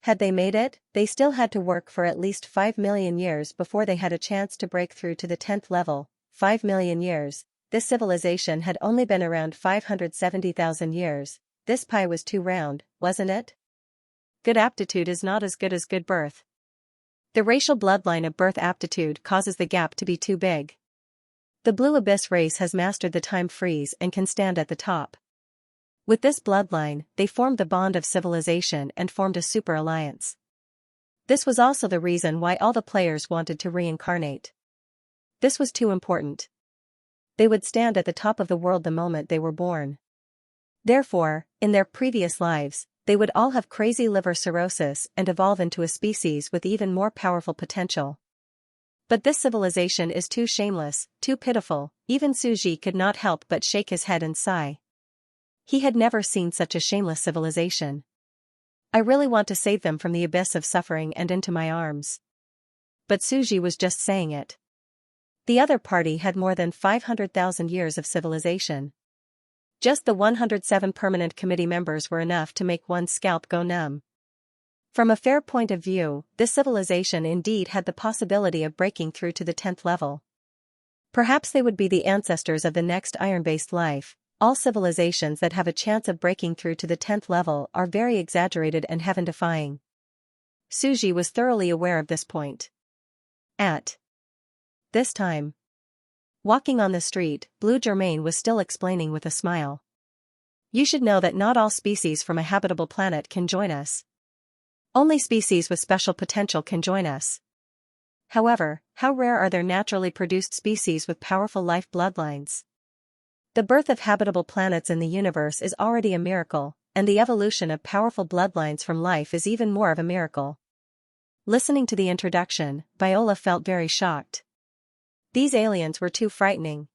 Had they made it, they still had to work for at least 5 million years before they had a chance to break through to the 10th level. 5 million years, this civilization had only been around 570,000 years. This pie was too round, wasn't it? Good aptitude is not as good as good birth. The racial bloodline of birth aptitude causes the gap to be too big. The Blue Abyss race has mastered the time freeze and can stand at the top. With this bloodline, they formed the bond of civilization and formed a super alliance. This was also the reason why all the players wanted to reincarnate. This was too important. They would stand at the top of the world the moment they were born. Therefore, in their previous lives, they would all have crazy liver cirrhosis and evolve into a species with even more powerful potential. But this civilization is too shameless, too pitiful, even Suji could not help but shake his head and sigh. He had never seen such a shameless civilization. I really want to save them from the abyss of suffering and into my arms. But Suji was just saying it. The other party had more than 500,000 years of civilization. Just the 107 permanent committee members were enough to make one's scalp go numb. From a fair point of view, this civilization indeed had the possibility of breaking through to the 10th level. Perhaps they would be the ancestors of the next iron-based life. All civilizations that have a chance of breaking through to the 10th level are very exaggerated and heaven-defying. Suji was thoroughly aware of this point. At this time, walking on the street, Blue Germain was still explaining with a smile. You should know that not all species from a habitable planet can join us. Only species with special potential can join us. However, how rare are there naturally produced species with powerful life bloodlines? The birth of habitable planets in the universe is already a miracle, and the evolution of powerful bloodlines from life is even more of a miracle. Listening to the introduction, Viola felt very shocked. These aliens were too frightening.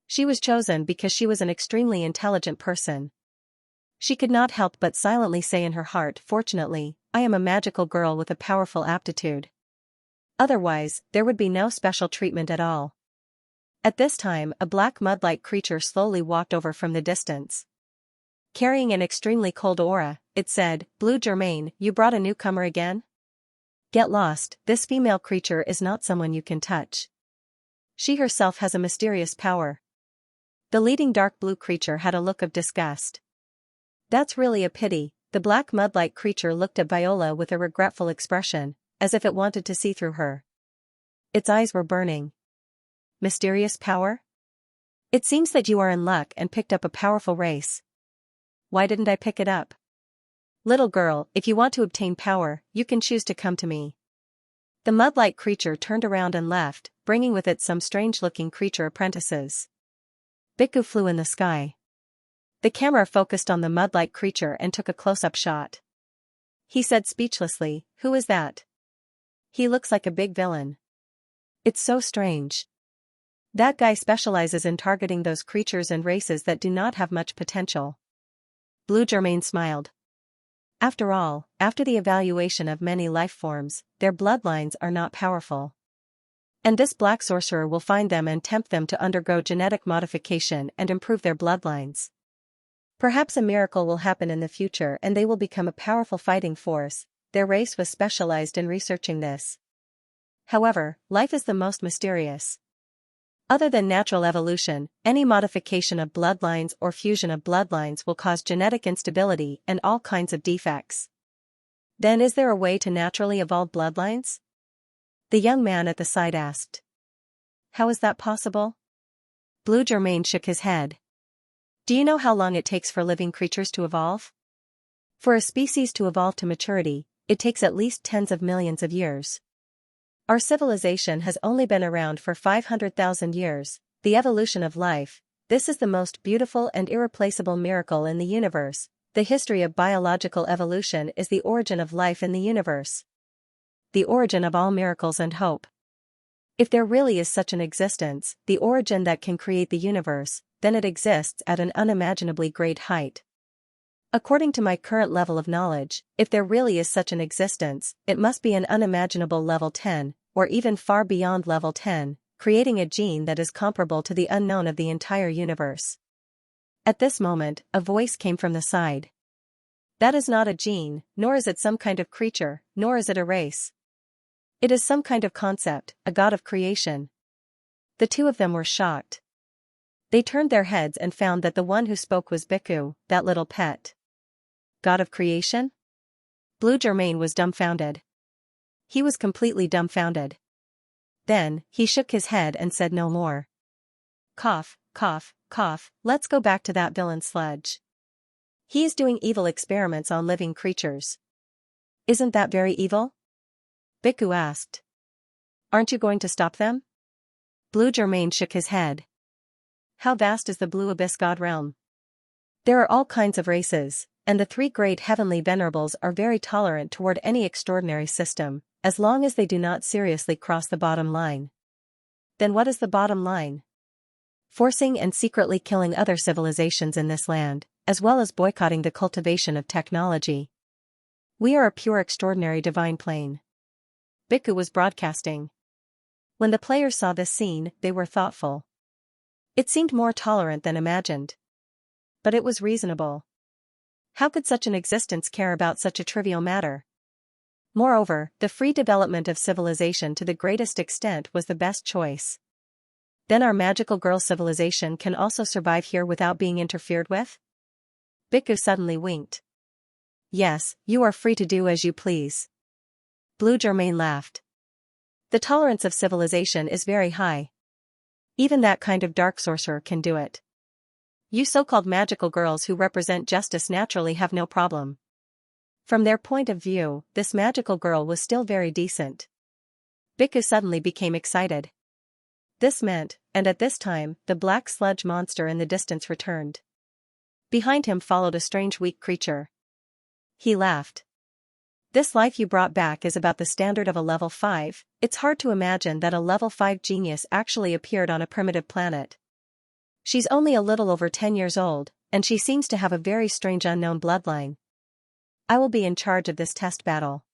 She was chosen because she was an extremely intelligent person. She could not help but silently say in her heart, fortunately, I am a magical girl with a powerful aptitude. Otherwise, there would be no special treatment at all. At this time, a black mud-like creature slowly walked over from the distance. Carrying an extremely cold aura, it said, Blue Germain, you brought a newcomer again? Get lost, this female creature is not someone you can touch. She herself has a mysterious power. The leading dark blue creature had a look of disgust. That's really a pity. The black mud-like creature looked at Viola with a regretful expression, as if it wanted to see through her. Its eyes were burning. Mysterious power? It seems that you are in luck and picked up a powerful race. Why didn't I pick it up? Little girl, if you want to obtain power, you can choose to come to me. The mud-like creature turned around and left, bringing with it some strange-looking creature apprentices. Biku flew in the sky. The camera focused on the mud-like creature and took a close-up shot. He said speechlessly, Who is that? He looks like a big villain. It's so strange. That guy specializes in targeting those creatures and races that do not have much potential. Blue Germain smiled. After all, after the evaluation of many life forms, their bloodlines are not powerful. And this black sorcerer will find them and tempt them to undergo genetic modification and improve their bloodlines. Perhaps a miracle will happen in the future and they will become a powerful fighting force. Their race was specialized in researching this. However, life is the most mysterious. Other than natural evolution, any modification of bloodlines or fusion of bloodlines will cause genetic instability and all kinds of defects. Then is there a way to naturally evolve bloodlines? The young man at the side asked. How is that possible? Blue Germain shook his head. Do you know how long it takes for living creatures to evolve? For a species to evolve to maturity, it takes at least tens of millions of years. Our civilization has only been around for 500,000 years. The evolution of life, this is the most beautiful and irreplaceable miracle in the universe. The history of biological evolution is the origin of life in the universe. The origin of all miracles and hope. If there really is such an existence, the origin that can create the universe, then it exists at an unimaginably great height. According to my current level of knowledge, if there really is such an existence, it must be an unimaginable level 10, or even far beyond level 10, creating a gene that is comparable to the unknown of the entire universe. At this moment, a voice came from the side. That is not a gene, nor is it some kind of creature, nor is it a race. It is some kind of concept, a god of creation. The two of them were shocked. They turned their heads and found that the one who spoke was Biku, that little pet. God of creation? Blue Germain was dumbfounded. He was completely dumbfounded. Then, he shook his head and said no more. Cough, cough, cough, let's go back to that villain Sludge. He is doing evil experiments on living creatures. Isn't that very evil? Bhikkhu asked. Aren't you going to stop them? Blue Germain shook his head. How vast is the blue abyss god realm? There are all kinds of races, and the three great heavenly venerables are very tolerant toward any extraordinary system, as long as they do not seriously cross the bottom line. Then what is the bottom line? Forcing and secretly killing other civilizations in this land, as well as boycotting the cultivation of technology. We are a pure extraordinary divine plane. Bhikkhu was broadcasting. When the players saw this scene, they were thoughtful. It seemed more tolerant than imagined. But it was reasonable. How could such an existence care about such a trivial matter? Moreover, the free development of civilization to the greatest extent was the best choice. Then our magical girl civilization can also survive here without being interfered with? Bhikkhu suddenly winked. Yes, you are free to do as you please. Blue Germain laughed. The tolerance of civilization is very high. Even that kind of dark sorcerer can do it. You so-called magical girls who represent justice naturally have no problem. From their point of view, this magical girl was still very decent. Bhikkhu suddenly became excited. This meant, and at this time, the black sludge monster in the distance returned. Behind him followed a strange weak creature. He laughed. This life you brought back is about the standard of a level 5, it's hard to imagine that a level 5 genius actually appeared on a primitive planet. She's only a little over 10 years old, and she seems to have a very strange unknown bloodline. I will be in charge of this test battle.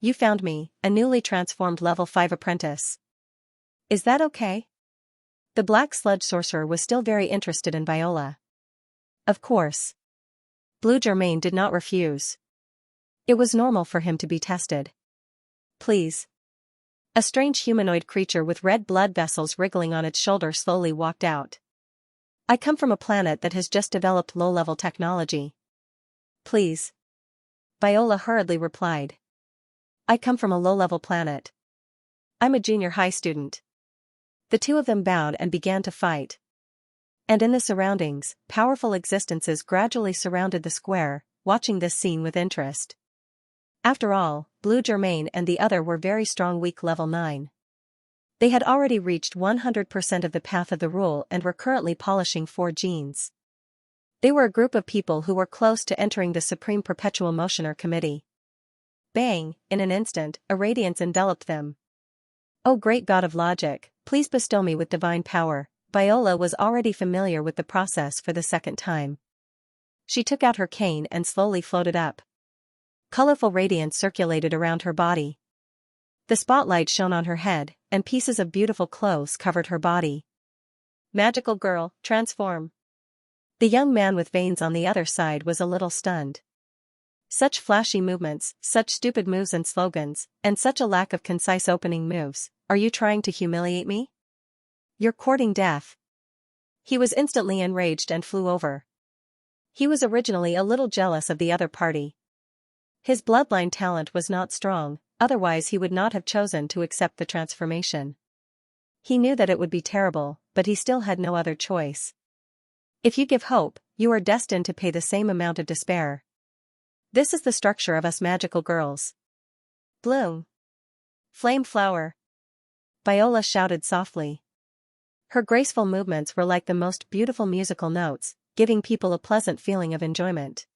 You found me, a newly transformed level 5 apprentice. Is that okay? The black sludge sorcerer was still very interested in Viola. Of course. Blue Germain did not refuse. It was normal for him to be tested. Please. A strange humanoid creature with red blood vessels wriggling on its shoulder slowly walked out. I come from a planet that has just developed low-level technology. Please. Viola hurriedly replied. I come from a low-level planet. I'm a junior high student. The two of them bowed and began to fight. And in the surroundings, powerful existences gradually surrounded the square, watching this scene with interest. After all, Blue Germain and the other were very strong weak level 9. They had already reached 100% of the path of the rule and were currently polishing 4 genes. They were a group of people who were close to entering the Supreme Perpetual Motioner Committee. Bang, in an instant, a radiance enveloped them. O great god of logic, please bestow me with divine power. Viola was already familiar with the process for the second time. She took out her cane and slowly floated up. Colorful radiance circulated around her body. The spotlight shone on her head, and pieces of beautiful clothes covered her body. Magical girl, transform. The young man with veins on the other side was a little stunned. Such flashy movements, such stupid moves and slogans, and such a lack of concise opening moves. Are you trying to humiliate me? You're courting death. He was instantly enraged and flew over. He was originally a little jealous of the other party. His bloodline talent was not strong, otherwise he would not have chosen to accept the transformation. He knew that it would be terrible, but he still had no other choice. If you give hope, you are destined to pay the same amount of despair. This is the structure of us magical girls. Bloom. Flame flower. Viola shouted softly. Her graceful movements were like the most beautiful musical notes, giving people a pleasant feeling of enjoyment.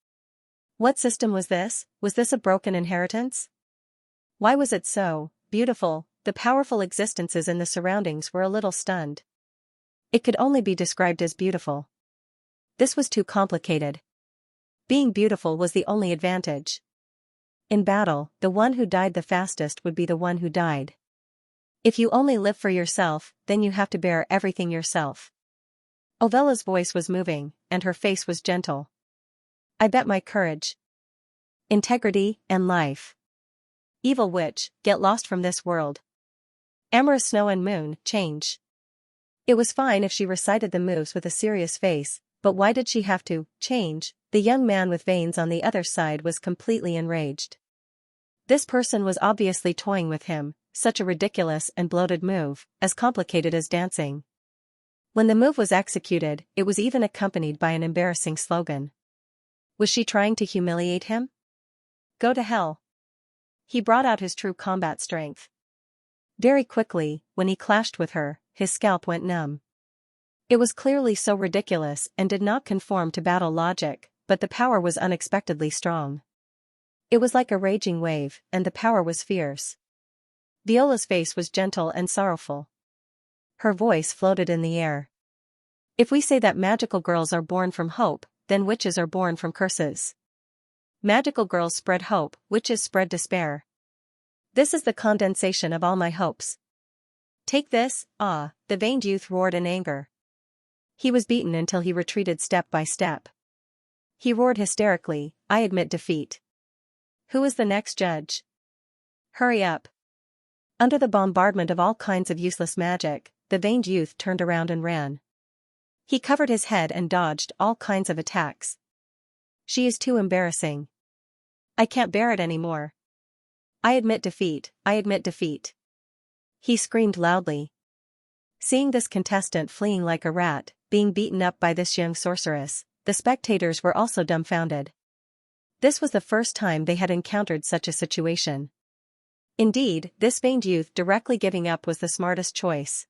What system was this? Was this a broken inheritance? Why was it so beautiful? The powerful existences in the surroundings were a little stunned. It could only be described as beautiful. This was too complicated. Being beautiful was the only advantage. In battle, the one who died the fastest would be the one who died. If you only live for yourself, then you have to bear everything yourself. Ovela's voice was moving, and her face was gentle. I bet my courage, integrity, and life. Evil witch, get lost from this world. Amorous snow and moon, change. It was fine if she recited the moves with a serious face, but why did she have to change? The young man with veins on the other side was completely enraged. This person was obviously toying with him, such a ridiculous and bloated move, as complicated as dancing. When the move was executed, it was even accompanied by an embarrassing slogan. Was she trying to humiliate him? Go to hell. He brought out his true combat strength. Very quickly, when he clashed with her, his scalp went numb. It was clearly so ridiculous and did not conform to battle logic, but the power was unexpectedly strong. It was like a raging wave, and the power was fierce. Viola's face was gentle and sorrowful. Her voice floated in the air. If we say that magical girls are born from hope, then witches are born from curses. Magical girls spread hope, witches spread despair. This is the condensation of all my hopes. Take this, the veined youth roared in anger. He was beaten until he retreated step by step. He roared hysterically, I admit defeat. Who is the next judge? Hurry up. Under the bombardment of all kinds of useless magic, the veined youth turned around and ran. He covered his head and dodged all kinds of attacks. She is too embarrassing. I can't bear it anymore. I admit defeat, I admit defeat. He screamed loudly. Seeing this contestant fleeing like a rat, being beaten up by this young sorceress, the spectators were also dumbfounded. This was the first time they had encountered such a situation. Indeed, this veined youth directly giving up was the smartest choice.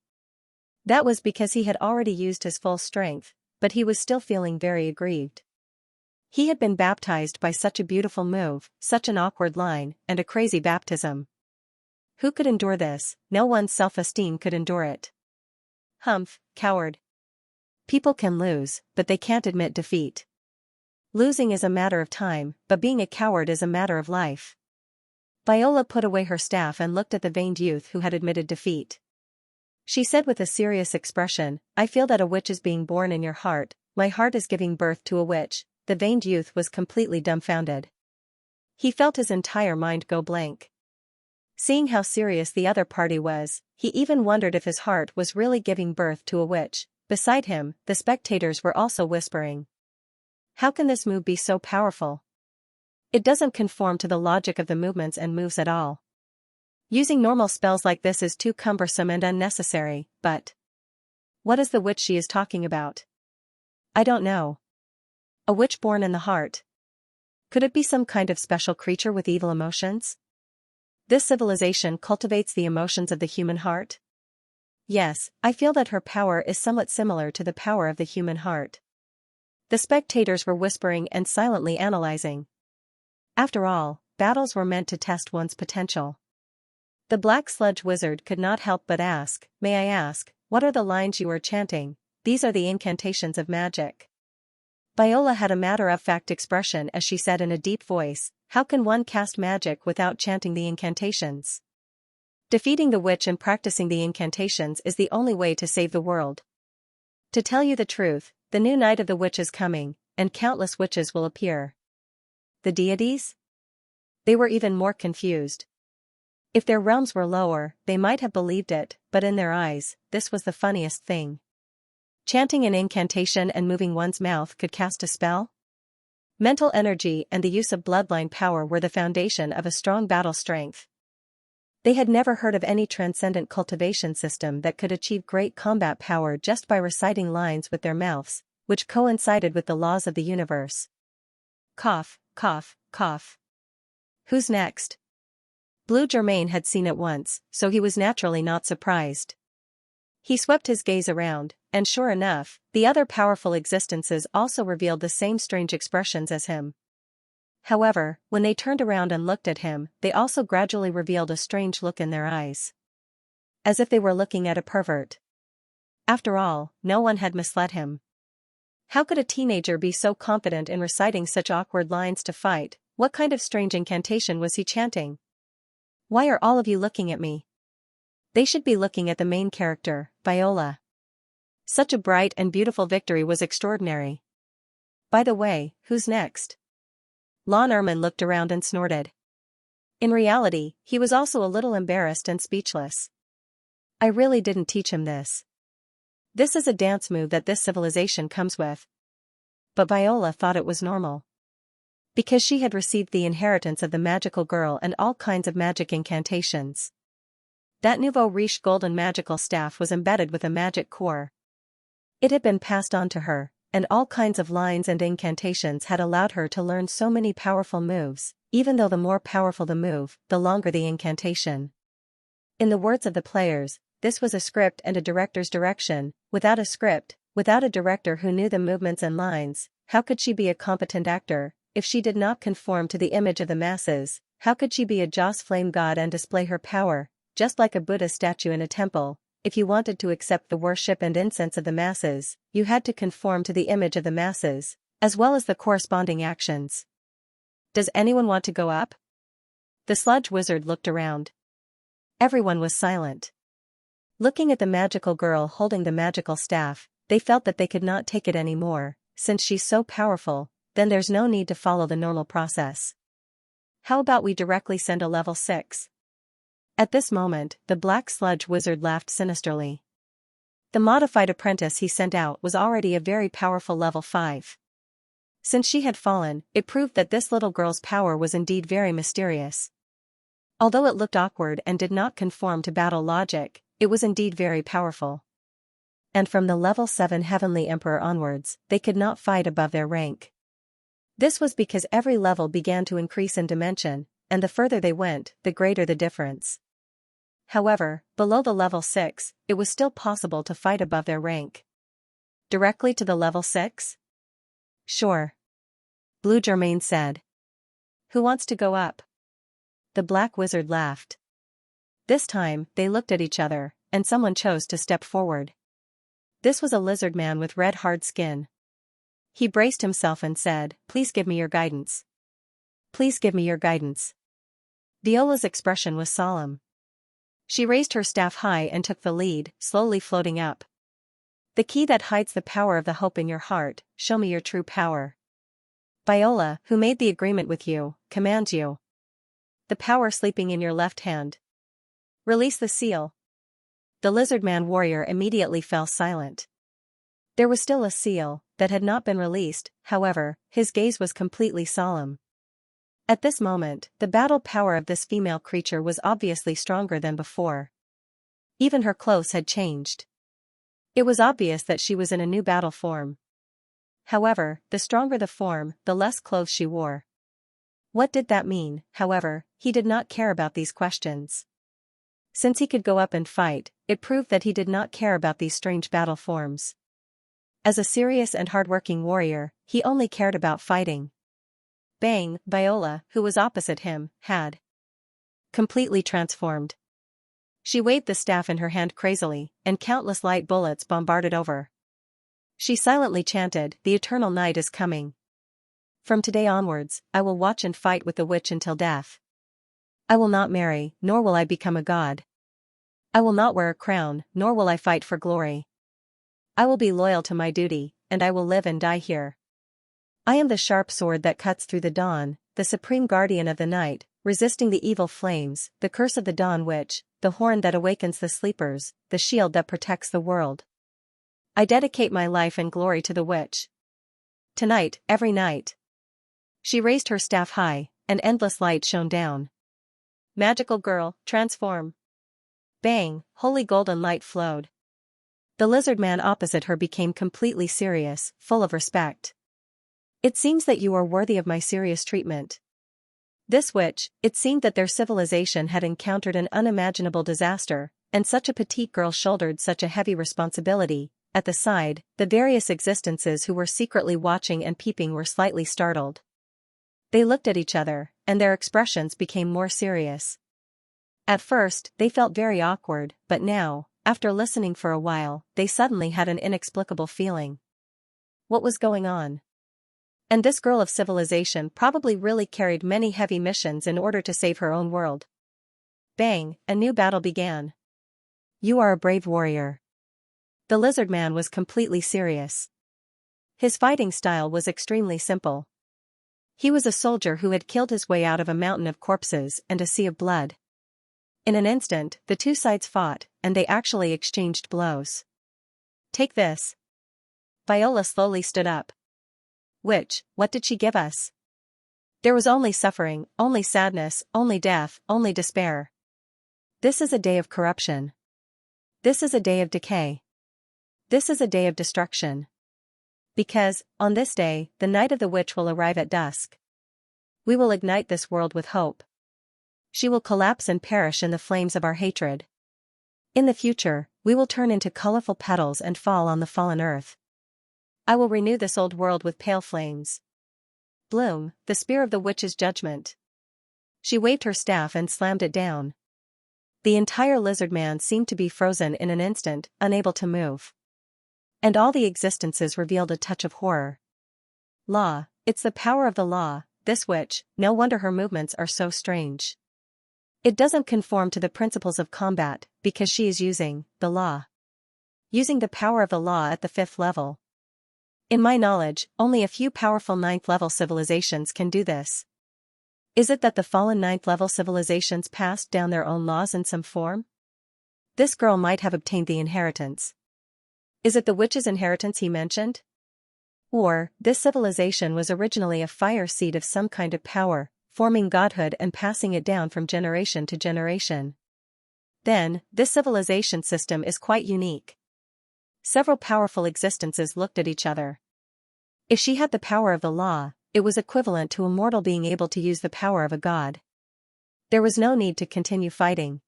That was because he had already used his full strength, but he was still feeling very aggrieved. He had been baptized by such a beautiful move, such an awkward line, and a crazy baptism. Who could endure this? No one's self-esteem could endure it. Humph, coward. People can lose, but they can't admit defeat. Losing is a matter of time, but being a coward is a matter of life. Viola put away her staff and looked at the veined youth who had admitted defeat. She said with a serious expression, I feel that a witch is being born in your heart, my heart is giving birth to a witch. The veined youth was completely dumbfounded. He felt his entire mind go blank. Seeing how serious the other party was, he even wondered if his heart was really giving birth to a witch. Beside him, the spectators were also whispering. How can this move be so powerful? It doesn't conform to the logic of the movements and moves at all. Using normal spells like this is too cumbersome and unnecessary, but what is the witch she is talking about? I don't know. A witch born in the heart. Could it be some kind of special creature with evil emotions? This civilization cultivates the emotions of the human heart? Yes, I feel that her power is somewhat similar to the power of the human heart. The spectators were whispering and silently analyzing. After all, battles were meant to test one's potential. The black sludge wizard could not help but ask, may I ask, what are the lines you are chanting? These are the incantations of magic. Viola had a matter-of-fact expression as she said in a deep voice, how can one cast magic without chanting the incantations? Defeating the witch and practicing the incantations is the only way to save the world. To tell you the truth, the new night of the witch is coming, and countless witches will appear. The deities? They were even more confused. If their realms were lower, they might have believed it, but in their eyes, this was the funniest thing. Chanting an incantation and moving one's mouth could cast a spell? Mental energy and the use of bloodline power were the foundation of a strong battle strength. They had never heard of any transcendent cultivation system that could achieve great combat power just by reciting lines with their mouths, which coincided with the laws of the universe. Cough, cough, cough. Who's next? Blue Germain had seen it once, so he was naturally not surprised. He swept his gaze around, and sure enough, the other powerful existences also revealed the same strange expressions as him. However, when they turned around and looked at him, they also gradually revealed a strange look in their eyes. As if they were looking at a pervert. After all, no one had misled him. How could a teenager be so confident in reciting such awkward lines to fight? What kind of strange incantation was he chanting? Why are all of you looking at me? They should be looking at the main character, Viola. Such a bright and beautiful victory was extraordinary. By the way, who's next? Lon Ermine looked around and snorted. In reality, he was also a little embarrassed and speechless. I really didn't teach him this. This is a dance move that this civilization comes with. But Viola thought it was normal. Because she had received the inheritance of the magical girl and all kinds of magic incantations. That nouveau riche golden magical staff was embedded with a magic core. It had been passed on to her, and all kinds of lines and incantations had allowed her to learn so many powerful moves, even though the more powerful the move, the longer the incantation. In the words of the players, this was a script and a director's direction. Without a script, without a director who knew the movements and lines, how could she be a competent actor? If she did not conform to the image of the masses, how could she be a Joss flame god and display her power? Just like a Buddha statue in a temple, if you wanted to accept the worship and incense of the masses, you had to conform to the image of the masses, as well as the corresponding actions. Does anyone want to go up? The sludge wizard looked around. Everyone was silent. Looking at the magical girl holding the magical staff, they felt that they could not take it anymore. Since she's so powerful, then there's no need to follow the normal process. How about we directly send a level 6? At this moment, the black sludge wizard laughed sinisterly. The modified apprentice he sent out was already a very powerful level 5. Since she had fallen, it proved that this little girl's power was indeed very mysterious. Although it looked awkward and did not conform to battle logic, it was indeed very powerful. And from the level 7 Heavenly Emperor onwards, they could not fight above their rank. This was because every level began to increase in dimension, and the further they went, the greater the difference. However, below the level 6, it was still possible to fight above their rank. Directly to the level 6? Sure. Blue Germain said. Who wants to go up? The black wizard laughed. This time, they looked at each other, and someone chose to step forward. This was a lizard man with red hard skin. He braced himself and said, "Please give me your guidance. Please give me your guidance." Viola's expression was solemn. She raised her staff high and took the lead, slowly floating up. The key that hides the power of the hope in your heart, show me your true power. Viola, who made the agreement with you, commands you. The power sleeping in your left hand. Release the seal. The lizard man warrior immediately fell silent. There was still a seal, that had not been released, however, his gaze was completely solemn. At this moment, the battle power of this female creature was obviously stronger than before. Even her clothes had changed. It was obvious that she was in a new battle form. However, the stronger the form, the less clothes she wore. What did that mean? However, he did not care about these questions. Since he could go up and fight, it proved that he did not care about these strange battle forms. As a serious and hardworking warrior, he only cared about fighting. Bang! Viola, who was opposite him, had completely transformed. She waved the staff in her hand crazily, and countless light bullets bombarded over. She silently chanted, "The eternal night is coming. From today onwards, I will watch and fight with the witch until death. I will not marry, nor will I become a god. I will not wear a crown, nor will I fight for glory. I will be loyal to my duty, and I will live and die here. I am the sharp sword that cuts through the dawn, the supreme guardian of the night, resisting the evil flames, the curse of the dawn witch, the horn that awakens the sleepers, the shield that protects the world. I dedicate my life and glory to the witch. Tonight, every night." She raised her staff high, and endless light shone down. Magical girl, transform. Bang! Holy golden light flowed. The lizard man opposite her became completely serious, full of respect. "It seems that you are worthy of my serious treatment." This witch, it seemed that their civilization had encountered an unimaginable disaster, and such a petite girl shouldered such a heavy responsibility. At the side, the various existences who were secretly watching and peeping were slightly startled. They looked at each other, and their expressions became more serious. At first, they felt very awkward, but now, after listening for a while, they suddenly had an inexplicable feeling. What was going on? And this girl of civilization probably really carried many heavy missions in order to save her own world. Bang! A new battle began. "You are a brave warrior." The lizard man was completely serious. His fighting style was extremely simple. He was a soldier who had killed his way out of a mountain of corpses and a sea of blood. In an instant, the two sides fought, and they actually exchanged blows. "Take this." Viola slowly stood up. "Witch, what did she give us?" There was only suffering, only sadness, only death, only despair. This is a day of corruption. This is a day of decay. This is a day of destruction. Because, on this day, the night of the witch will arrive at dusk. We will ignite this world with hope. She will collapse and perish in the flames of our hatred. In the future, we will turn into colorful petals and fall on the fallen earth. I will renew this old world with pale flames. Bloom, the spear of the witch's judgment. She waved her staff and slammed it down. The entire lizard man seemed to be frozen in an instant, unable to move. And all the existences revealed a touch of horror. Law, it's the power of the law, this witch, no wonder her movements are so strange. It doesn't conform to the principles of combat, because she is using the law. Using the power of the law at the 5th level. In my knowledge, only a few powerful 9th level civilizations can do this. Is it that the fallen 9th level civilizations passed down their own laws in some form? This girl might have obtained the inheritance. Is it the witch's inheritance he mentioned? Or, this civilization was originally a fire seed of some kind of power, forming godhood and passing it down from generation to generation. Then, this civilization system is quite unique. Several powerful existences looked at each other. If she had the power of the law, it was equivalent to a mortal being able to use the power of a god. There was no need to continue fighting.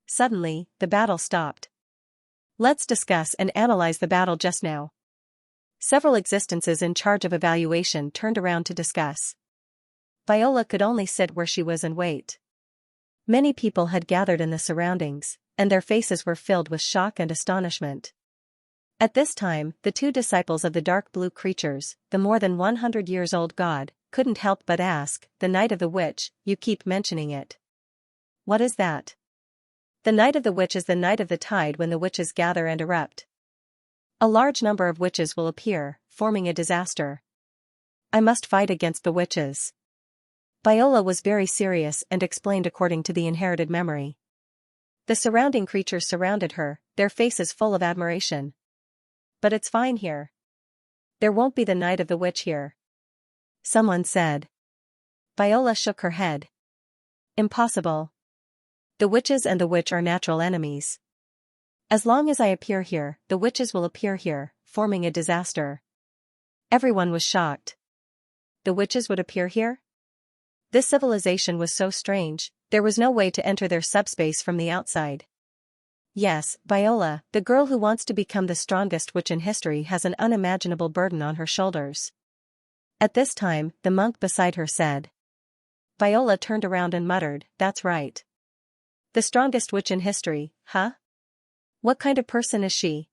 Suddenly, the battle stopped. Let's discuss and analyze the battle just now. Several existences in charge of evaluation turned around to discuss. Viola could only sit where she was and wait. Many people had gathered in the surroundings, and their faces were filled with shock and astonishment. At this time, the 2 disciples of the dark blue creatures, the more than 100 years old god, couldn't help but ask, "The night of the witch, you keep mentioning it. What is that?" The night of the witch is the night of the tide when the witches gather and erupt. A large number of witches will appear, forming a disaster. I must fight against the witches. Viola was very serious and explained according to the inherited memory. The surrounding creatures surrounded her, their faces full of admiration. But it's fine here. There won't be the night of the witch here. Someone said. Viola shook her head. Impossible. The witches and the witch are natural enemies. As long as I appear here, the witches will appear here, forming a disaster. Everyone was shocked. The witches would appear here? This civilization was so strange, there was no way to enter their subspace from the outside. Yes, Viola, the girl who wants to become the strongest witch in history has an unimaginable burden on her shoulders. At this time, the monk beside her said. Viola turned around and muttered, "That's right. The strongest witch in history, huh? What kind of person is she?"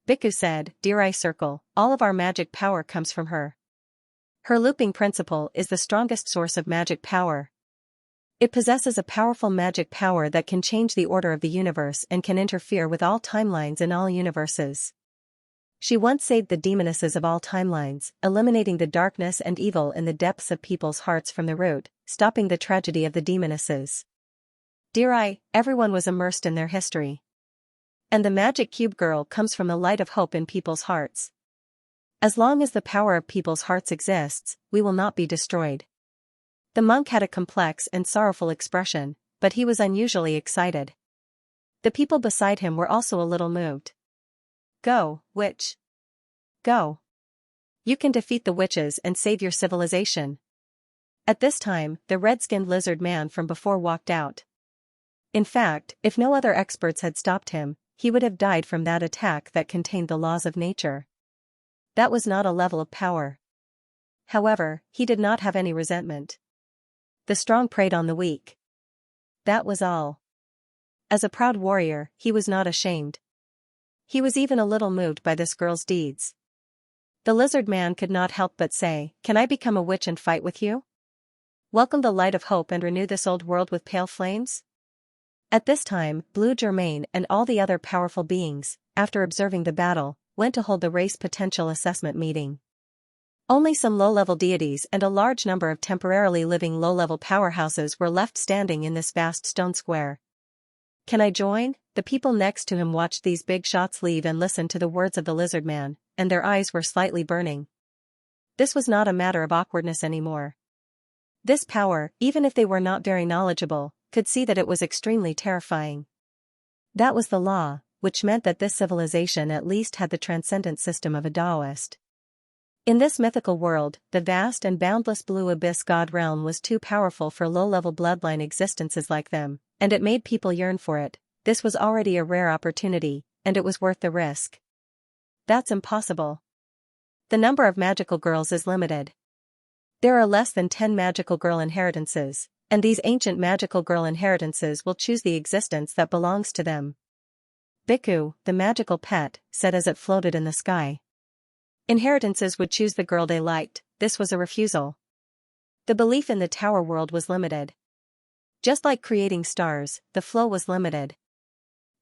Bhikkhu said, "Dear Eye Circle, all of our magic power comes from her. Her looping principle is the strongest source of magic power. It possesses a powerful magic power that can change the order of the universe and can interfere with all timelines in all universes. She once saved the demonesses of all timelines, eliminating the darkness and evil in the depths of people's hearts from the root, stopping the tragedy of the demonesses. Dear Eye, everyone was immersed in their history. And the magic cube girl comes from the light of hope in people's hearts. As long as the power of people's hearts exists, we will not be destroyed." The monk had a complex and sorrowful expression, but he was unusually excited. The people beside him were also a little moved. "Go, witch. Go. You can defeat the witches and save your civilization." At this time, the red-skinned lizard man from before walked out. In fact, if no other experts had stopped him, he would have died from that attack that contained the laws of nature. That was not a level of power. However, he did not have any resentment. The strong preyed on the weak. That was all. As a proud warrior, he was not ashamed. He was even a little moved by this girl's deeds. The lizard man could not help but say, "Can I become a witch and fight with you? Welcome the light of hope and renew this old world with pale flames?" At this time, Blue Germain and all the other powerful beings, after observing the battle, went to hold the race potential assessment meeting. Only some low-level deities and a large number of temporarily living low-level powerhouses were left standing in this vast stone square. "Can I join?" The people next to him watched these big shots leave and listened to the words of the lizard man, and their eyes were slightly burning. This was not a matter of awkwardness anymore. This power, even if they were not very knowledgeable, could see that it was extremely terrifying. That was the law, which meant that this civilization at least had the transcendent system of a Taoist. In this mythical world, the vast and boundless blue abyss god realm was too powerful for low-level bloodline existences like them, and it made people yearn for it. This was already a rare opportunity, and it was worth the risk. That's impossible. The number of magical girls is limited. There are less than 10 magical girl inheritances, and these ancient magical girl inheritances will choose the existence that belongs to them. Bhikkhu, the magical pet, said as it floated in the sky. Inheritances would choose the girl they liked. This was a refusal. The belief in the tower world was limited. Just like creating stars, the flow was limited.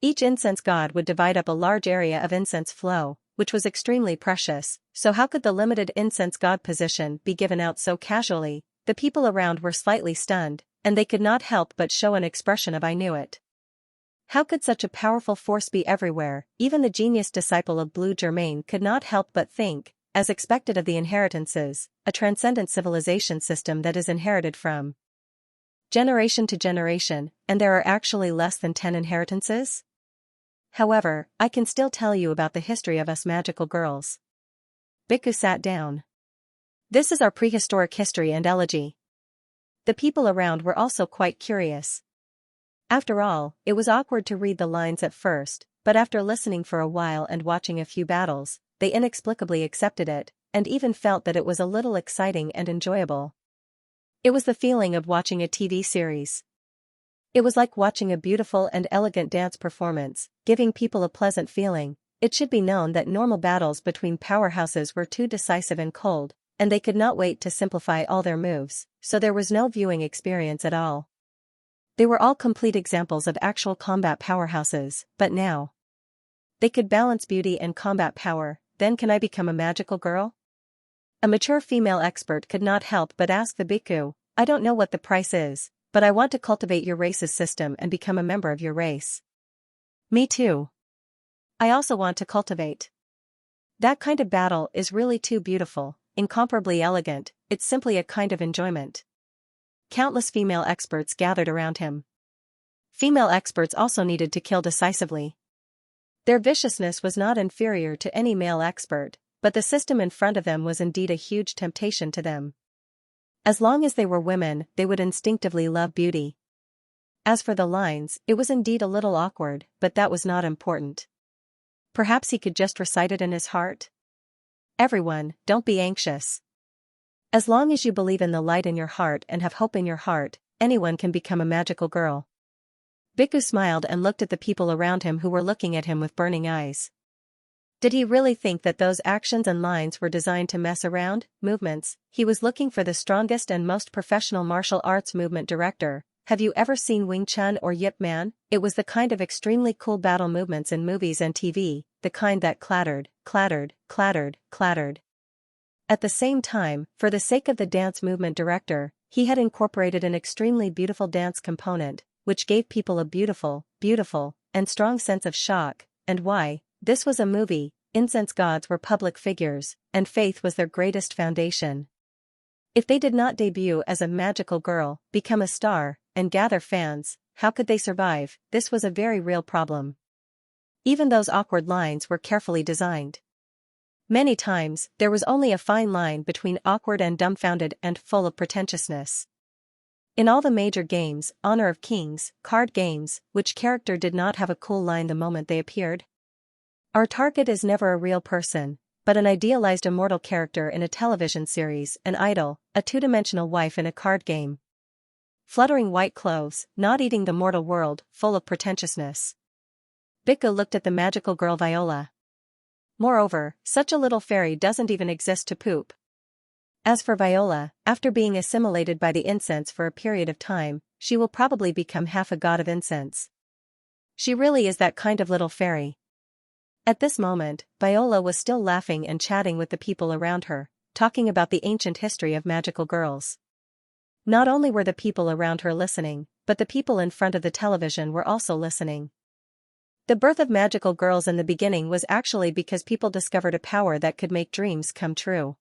Each incense god would divide up a large area of incense flow, which was extremely precious, so how could the limited incense god position be given out so casually? The people around were slightly stunned, and they could not help but show an expression of "I knew it." How could such a powerful force be everywhere? Even the genius disciple of Blue Germain could not help but think, as expected of the inheritances, a transcendent civilization system that is inherited from generation to generation, and there are actually less than 10 inheritances? However, I can still tell you about the history of us magical girls. Bhikkhu sat down. This is our prehistoric history and elegy. The people around were also quite curious. After all, it was awkward to read the lines at first, but after listening for a while and watching a few battles, they inexplicably accepted it, and even felt that it was a little exciting and enjoyable. It was the feeling of watching a TV series. It was like watching a beautiful and elegant dance performance, giving people a pleasant feeling. It should be known that normal battles between powerhouses were too decisive and cold, and they could not wait to simplify all their moves, so there was no viewing experience at all. They were all complete examples of actual combat powerhouses, but now they could balance beauty and combat power. Then can I become a magical girl? A mature female expert could not help but ask the bhikkhu, I don't know what the price is, but I want to cultivate your race's system and become a member of your race. Me too. I also want to cultivate. That kind of battle is really too beautiful, incomparably elegant, it's simply a kind of enjoyment. Countless female experts gathered around him. Female experts also needed to kill decisively. Their viciousness was not inferior to any male expert, but the system in front of them was indeed a huge temptation to them. As long as they were women, they would instinctively love beauty. As for the lines, it was indeed a little awkward, but that was not important. Perhaps he could just recite it in his heart? Everyone, don't be anxious. As long as you believe in the light in your heart and have hope in your heart, anyone can become a magical girl. Bhikkhu smiled and looked at the people around him who were looking at him with burning eyes. Did he really think that those actions and lines were designed to mess around? Movements, he was looking for the strongest and most professional martial arts movement director. Have you ever seen Wing Chun or Yip Man? It was the kind of extremely cool battle movements in movies and TV, the kind that clattered, clattered, clattered, clattered. At the same time, for the sake of the dance movement director, he had incorporated an extremely beautiful dance component, which gave people a beautiful, and strong sense of shock. And why? This was a movie, incense gods were public figures, and faith was their greatest foundation. If they did not debut as a magical girl, become a star, and gather fans, how could they survive? This was a very real problem. Even those awkward lines were carefully designed. Many times, there was only a fine line between awkward and dumbfounded and full of pretentiousness. In all the major games, Honor of Kings, card games, which character did not have a cool line the moment they appeared? Our target is never a real person, but an idealized immortal character in a television series, an idol, a two-dimensional wife in a card game. Fluttering white clothes, not eating the mortal world, full of pretentiousness. Bhikkhu looked at the magical girl Viola. Moreover, such a little fairy doesn't even exist to poop. As for Viola, after being assimilated by the incense for a period of time, she will probably become half a god of incense. She really is that kind of little fairy. At this moment, Viola was still laughing and chatting with the people around her, talking about the ancient history of magical girls. Not only were the people around her listening, but the people in front of the television were also listening. The birth of magical girls in the beginning was actually because people discovered a power that could make dreams come true.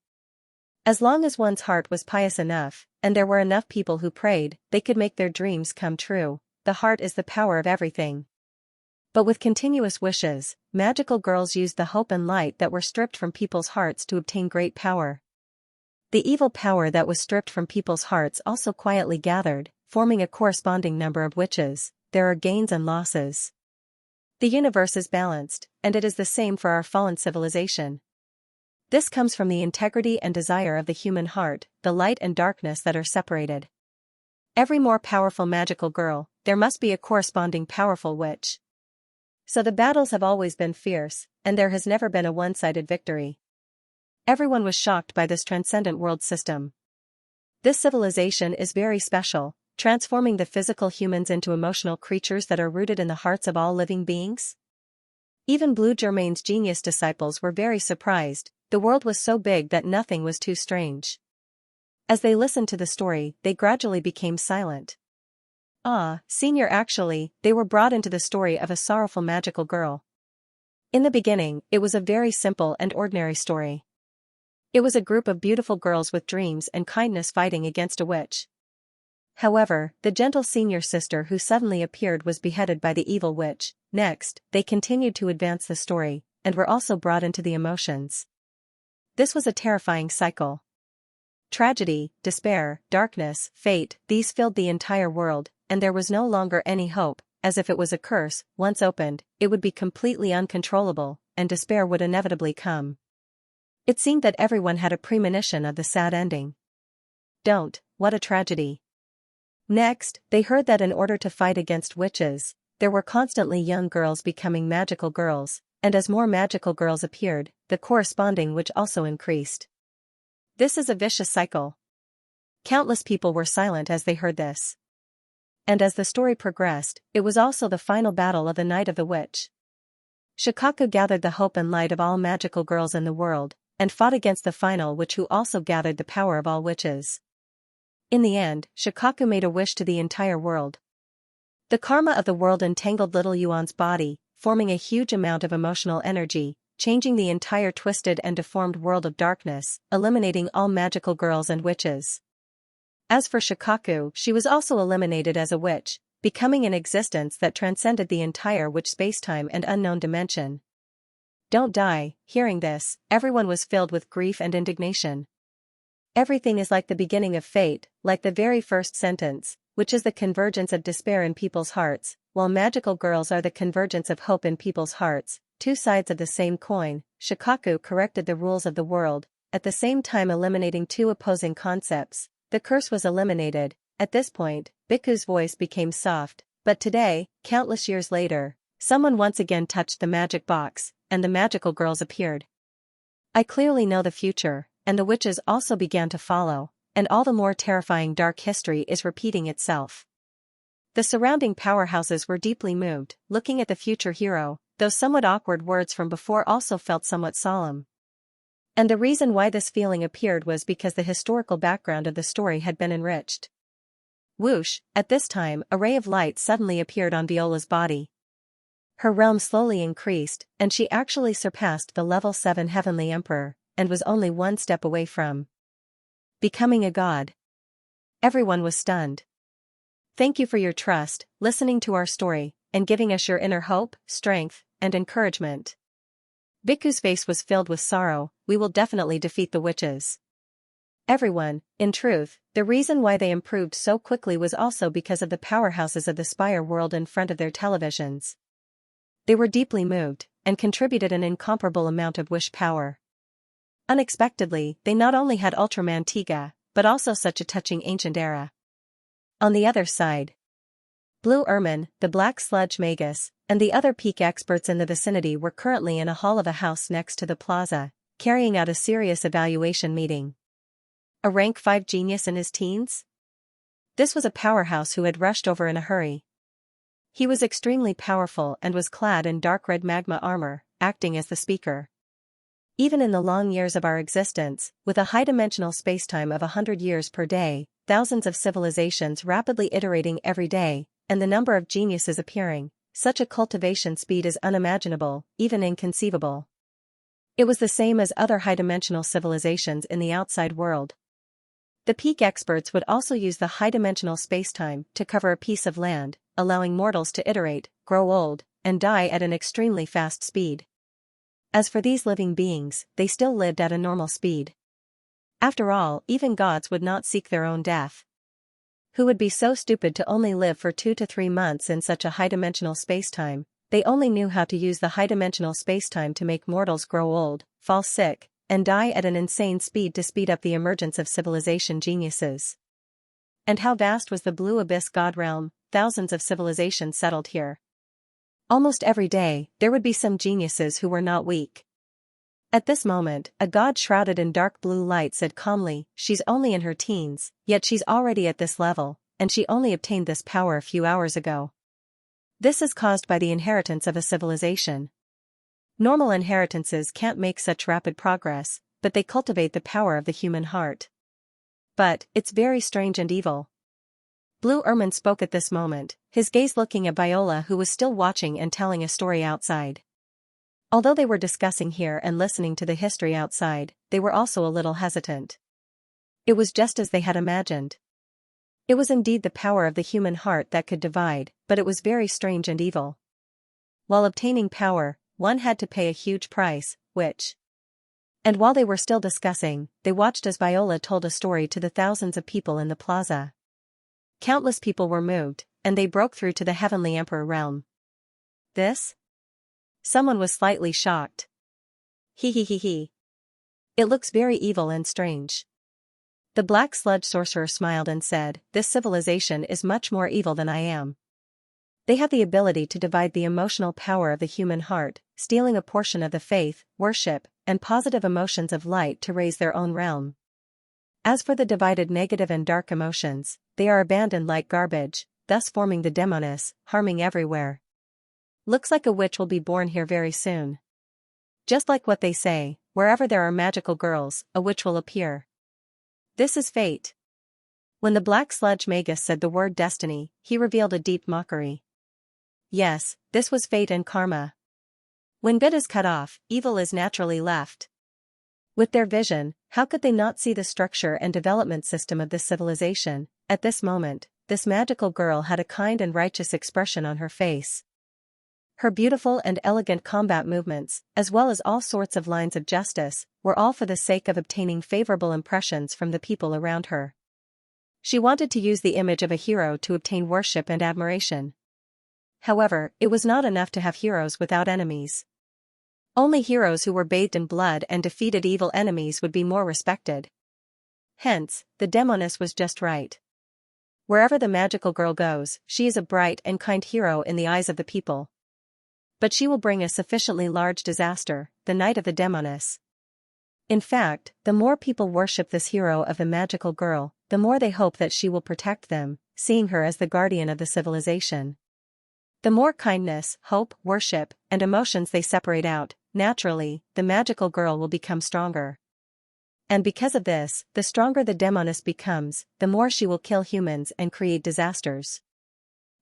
As long as one's heart was pious enough, and there were enough people who prayed, they could make their dreams come true. The heart is the power of everything. But with continuous wishes, magical girls used the hope and light that were stripped from people's hearts to obtain great power. The evil power that was stripped from people's hearts also quietly gathered, forming a corresponding number of witches. There are gains and losses. The universe is balanced, and it is the same for our fallen civilization. This comes from the integrity and desire of the human heart, the light and darkness that are separated. Every more powerful magical girl, there must be a corresponding powerful witch. So the battles have always been fierce, and there has never been a one-sided victory. Everyone was shocked by this transcendent world system. This civilization is very special, transforming the physical humans into emotional creatures that are rooted in the hearts of all living beings. Even Blue Germain's genius disciples were very surprised. The world was so big that nothing was too strange. As they listened to the story, they gradually became silent. Senior actually, they were brought into the story of a sorrowful magical girl. In the beginning, it was a very simple and ordinary story. It was a group of beautiful girls with dreams and kindness fighting against a witch. However, the gentle senior sister who suddenly appeared was beheaded by the evil witch. Next, they continued to advance the story, and were also brought into the emotions. This was a terrifying cycle. Tragedy, despair, darkness, fate, these filled the entire world, and there was no longer any hope, as if it was a curse. Once opened, it would be completely uncontrollable, and despair would inevitably come. It seemed that everyone had a premonition of the sad ending. What a tragedy. Next, they heard that in order to fight against witches, there were constantly young girls becoming magical girls, and as more magical girls appeared, the corresponding witch also increased. This is a vicious cycle. Countless people were silent as they heard this. And as the story progressed, it was also the final battle of the Night of the Witch. Shikaku gathered the hope and light of all magical girls in the world, and fought against the final witch who also gathered the power of all witches. In the end, Shikaku made a wish to the entire world. The karma of the world entangled little Yuan's body, forming a huge amount of emotional energy, changing the entire twisted and deformed world of darkness, eliminating all magical girls and witches. As for Shikaku, she was also eliminated as a witch, becoming an existence that transcended the entire witch spacetime and unknown dimension. Don't die. Hearing this, everyone was filled with grief and indignation. Everything is like the beginning of fate, like the very first sentence, which is the convergence of despair in people's hearts, while magical girls are the convergence of hope in people's hearts, two sides of the same coin. Shikaku corrected the rules of the world, at the same time eliminating two opposing concepts. The curse was eliminated. At this point, Biku's voice became soft, but today, countless years later, someone once again touched the magic box, and the magical girls appeared. I clearly know the future, and the witches also began to follow, and all the more terrifying dark history is repeating itself. The surrounding powerhouses were deeply moved, looking at the future hero. Those somewhat awkward words from before also felt somewhat solemn. And the reason why this feeling appeared was because the historical background of the story had been enriched. Whoosh, at this time a ray of light suddenly appeared on Viola's body. Her realm slowly increased, and she actually surpassed the level 7 Heavenly Emperor, and was only one step away from becoming a god. Everyone was stunned. Thank you for your trust, listening to our story, and giving us your inner hope, strength, and encouragement. Biku's face was filled with sorrow. We will definitely defeat the witches. Everyone, in truth, the reason why they improved so quickly was also because of the powerhouses of the Spire world in front of their televisions. They were deeply moved, and contributed an incomparable amount of wish power. Unexpectedly, they not only had Ultraman Tiga, but also such a touching ancient era. On the other side, Blue Ermine, the Black Sludge Magus, and the other peak experts in the vicinity were currently in a hall of a house next to the plaza, carrying out a serious evaluation meeting. A rank 5 genius in his teens? This was a powerhouse who had rushed over in a hurry. He was extremely powerful and was clad in dark red magma armor, acting as the speaker. Even in the long years of our existence, with a high-dimensional spacetime of 100 years per day, thousands of civilizations rapidly iterating every day, and the number of geniuses appearing, such a cultivation speed is unimaginable, even inconceivable. It was the same as other high-dimensional civilizations in the outside world. The peak experts would also use the high-dimensional spacetime to cover a piece of land, allowing mortals to iterate, grow old, and die at an extremely fast speed. As for these living beings, they still lived at a normal speed. After all, even gods would not seek their own death. Who would be so stupid to only live for 2 to 3 months in such a high-dimensional spacetime? They only knew how to use the high-dimensional spacetime to make mortals grow old, fall sick, and die at an insane speed to speed up the emergence of civilization geniuses. And how vast was the blue abyss god realm? Thousands of civilizations settled here. Almost every day, there would be some geniuses who were not weak. At this moment, a god shrouded in dark blue light said calmly, "She's only in her teens, yet she's already at this level, and she only obtained this power a few hours ago. This is caused by the inheritance of a civilization. Normal inheritances can't make such rapid progress, but they cultivate the power of the human heart. But, it's very strange and evil." Blue Ermine spoke at this moment, his gaze looking at Viola, who was still watching and telling a story outside. Although they were discussing here and listening to the history outside, they were also a little hesitant. It was just as they had imagined. It was indeed the power of the human heart that could divide, but it was very strange and evil. While obtaining power, one had to pay a huge price, which... And while they were still discussing, they watched as Viola told a story to the thousands of people in the plaza. Countless people were moved, and they broke through to the heavenly emperor realm. This? Someone was slightly shocked. He. It looks very evil and strange. The black sludge sorcerer smiled and said, "This civilization is much more evil than I am. They have the ability to divide the emotional power of the human heart, stealing a portion of the faith, worship, and positive emotions of light to raise their own realm. As for the divided negative and dark emotions, they are abandoned like garbage, thus forming the demoness, harming everywhere. Looks like a witch will be born here very soon. Just like what they say, wherever there are magical girls, a witch will appear. This is fate." When the black sludge magus said the word destiny, he revealed a deep mockery. Yes, this was fate and karma. When good is cut off, evil is naturally left. With their vision, how could they not see the structure and development system of this civilization? At this moment, this magical girl had a kind and righteous expression on her face. Her beautiful and elegant combat movements, as well as all sorts of lines of justice, were all for the sake of obtaining favorable impressions from the people around her. She wanted to use the image of a hero to obtain worship and admiration. However, it was not enough to have heroes without enemies. Only heroes who were bathed in blood and defeated evil enemies would be more respected. Hence, the demoness was just right. Wherever the magical girl goes, she is a bright and kind hero in the eyes of the people. But she will bring a sufficiently large disaster, the night of the demoness. In fact, the more people worship this hero of the magical girl, the more they hope that she will protect them, seeing her as the guardian of the civilization. The more kindness, hope, worship, and emotions they separate out, naturally, the magical girl will become stronger. And because of this, the stronger the demoness becomes, the more she will kill humans and create disasters.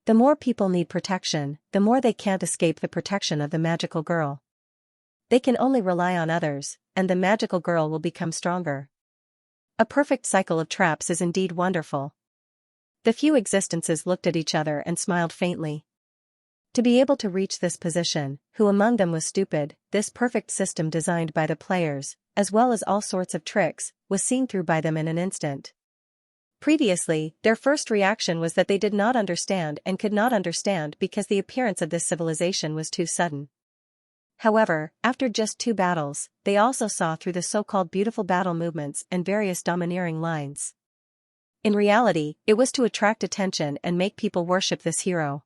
The more people need protection, the more they can't escape the protection of the magical girl. They can only rely on others, and the magical girl will become stronger. A perfect cycle of traps is indeed wonderful. The few existences looked at each other and smiled faintly. To be able to reach this position, who among them was stupid? This perfect system designed by the players, as well as all sorts of tricks, was seen through by them in an instant. Previously, their first reaction was that they did not understand and could not understand because the appearance of this civilization was too sudden. However, after just 2 battles, they also saw through the so-called beautiful battle movements and various domineering lines. In reality, it was to attract attention and make people worship this hero.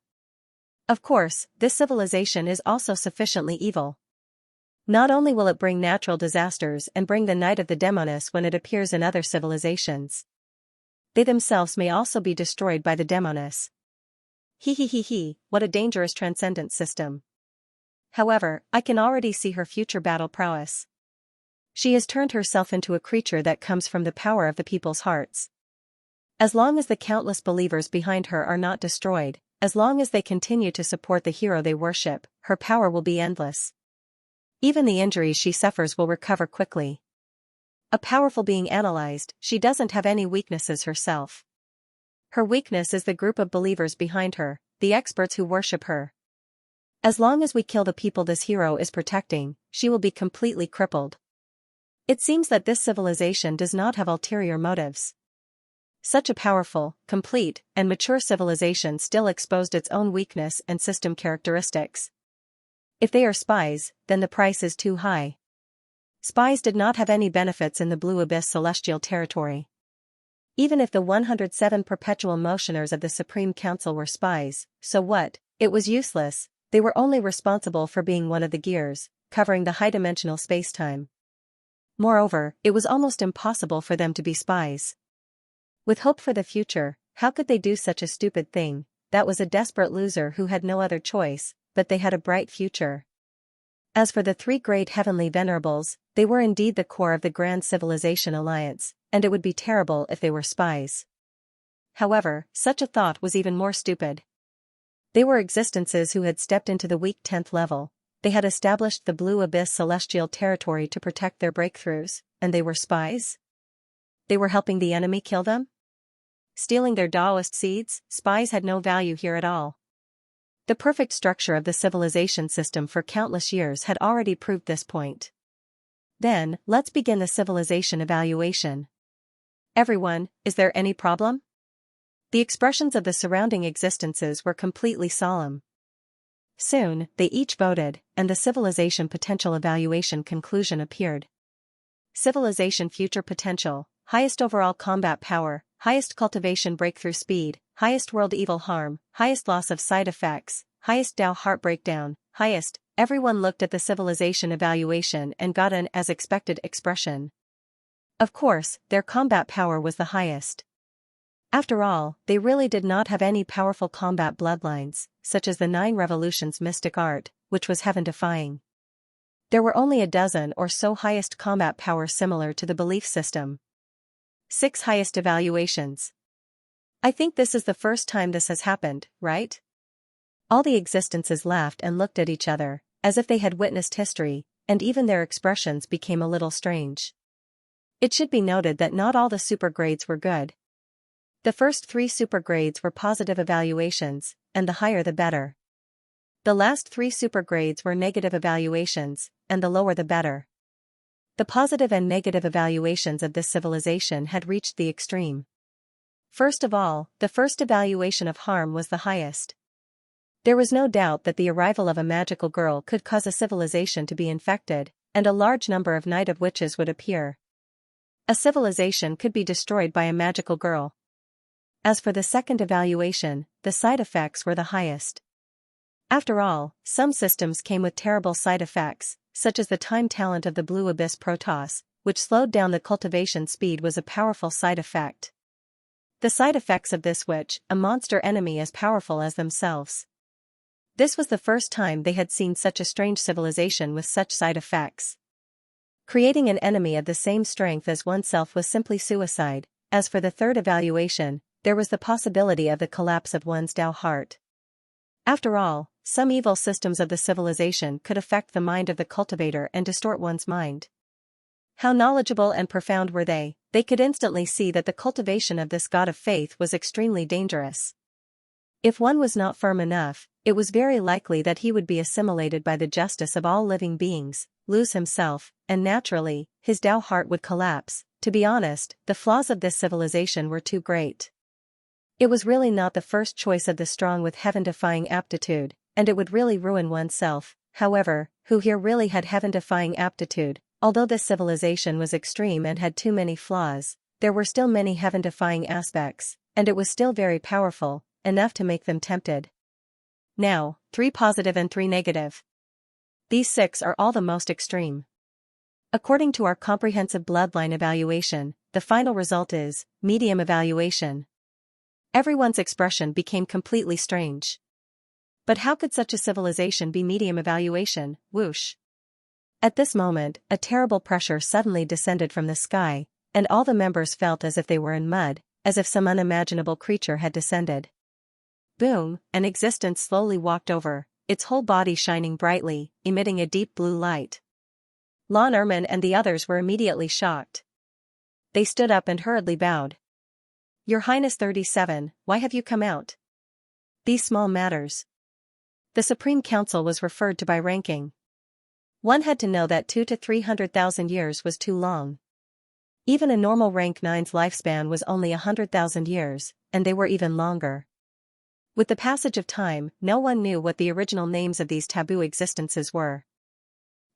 Of course, this civilization is also sufficiently evil. Not only will it bring natural disasters and bring the night of the demoness when it appears in other civilizations. They themselves may also be destroyed by the demoness. What a dangerous transcendent system. However, I can already see her future battle prowess. She has turned herself into a creature that comes from the power of the people's hearts. As long as the countless believers behind her are not destroyed, as long as they continue to support the hero they worship, her power will be endless. Even the injuries she suffers will recover quickly. A powerful being analyzed, she doesn't have any weaknesses herself. Her weakness is the group of believers behind her, the experts who worship her. As long as we kill the people this hero is protecting, she will be completely crippled. It seems that this civilization does not have ulterior motives. Such a powerful, complete, and mature civilization still exposed its own weakness and system characteristics. If they are spies, then the price is too high. Spies did not have any benefits in the Blue Abyss celestial territory. Even if the 107 perpetual motioners of the Supreme Council were spies, so what? It was useless. They were only responsible for being one of the gears, covering the high-dimensional spacetime. Moreover, it was almost impossible for them to be spies. With hope for the future, how could they do such a stupid thing? That was a desperate loser who had no other choice, but they had a bright future. As for the three great heavenly venerables, they were indeed the core of the Grand Civilization Alliance, and it would be terrible if they were spies. However, such a thought was even more stupid. They were existences who had stepped into the weak 10th level. They had established the Blue Abyss celestial territory to protect their breakthroughs, and they were spies? They were helping the enemy kill them? Stealing their Taoist seeds? Spies had no value here at all. The perfect structure of the civilization system for countless years had already proved this point. Then, let's begin the civilization evaluation. Everyone, is there any problem? The expressions of the surrounding existences were completely solemn. Soon, they each voted, and the civilization potential evaluation conclusion appeared. Civilization future potential, highest overall combat power, highest cultivation breakthrough speed, highest world evil harm, highest loss of side effects, highest Tao heart breakdown, highest. Everyone looked at the civilization evaluation and got an as expected expression. Of course, their combat power was the highest. After all, they really did not have any powerful combat bloodlines, such as the 9 Revolutions mystic art, which was heaven-defying. There were only a dozen or so highest combat power similar to the belief system. 6 highest evaluations. I think this is the first time this has happened, right? All the existences laughed and looked at each other, as if they had witnessed history, and even their expressions became a little strange. It should be noted that not all the super grades were good. The first 3 super grades were positive evaluations, and the higher the better. The last 3 super grades were negative evaluations, and the lower the better. The positive and negative evaluations of this civilization had reached the extreme. First of all, the first evaluation of harm was the highest. There was no doubt that the arrival of a magical girl could cause a civilization to be infected, and a large number of Night of Witches would appear. A civilization could be destroyed by a magical girl. As for the second evaluation, the side effects were the highest. After all, some systems came with terrible side effects, such as the time talent of the Blue Abyss Protoss, which slowed down the cultivation speed, was a powerful side effect. The side effects of this witch, a monster enemy as powerful as themselves. This was the first time they had seen such a strange civilization with such side effects. Creating an enemy of the same strength as oneself was simply suicide. As for the third evaluation, there was the possibility of the collapse of one's Tao heart. After all, some evil systems of the civilization could affect the mind of the cultivator and distort one's mind. How knowledgeable and profound were they? They could instantly see that the cultivation of this god of faith was extremely dangerous. If one was not firm enough, it was very likely that he would be assimilated by the justice of all living beings, lose himself, and naturally, his Tao heart would collapse. To be honest, the flaws of this civilization were too great. It was really not the first choice of the strong with heaven-defying aptitude, and it would really ruin oneself. However, who here really had heaven-defying aptitude? Although this civilization was extreme and had too many flaws, there were still many heaven-defying aspects, and it was still very powerful, enough to make them tempted. Now, 3 positive and 3 negative. These 6 are all the most extreme. According to our comprehensive bloodline evaluation, the final result is medium evaluation. Everyone's expression became completely strange. But how could such a civilization be medium evaluation? Whoosh. At this moment, a terrible pressure suddenly descended from the sky, and all the members felt as if they were in mud, as if some unimaginable creature had descended. Boom, an existence slowly walked over, its whole body shining brightly, emitting a deep blue light. Lon Erman and the others were immediately shocked. They stood up and hurriedly bowed. Your Highness 37, why have you come out? These small matters. The Supreme Council was referred to by ranking. One had to know that 2 to 300,000 years was too long. Even a normal rank 9's lifespan was only 100,000 years, and they were even longer. With the passage of time, no one knew what the original names of these taboo existences were.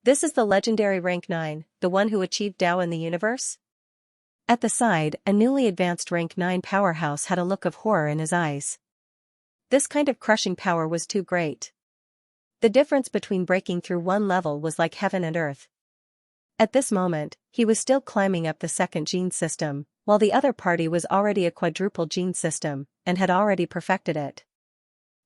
This is the legendary rank 9, the one who achieved Tao in the universe? At the side, a newly advanced rank 9 powerhouse had a look of horror in his eyes. This kind of crushing power was too great. The difference between breaking through one level was like heaven and earth. At this moment, he was still climbing up the second gene system, while the other party was already a quadruple gene system, and had already perfected it.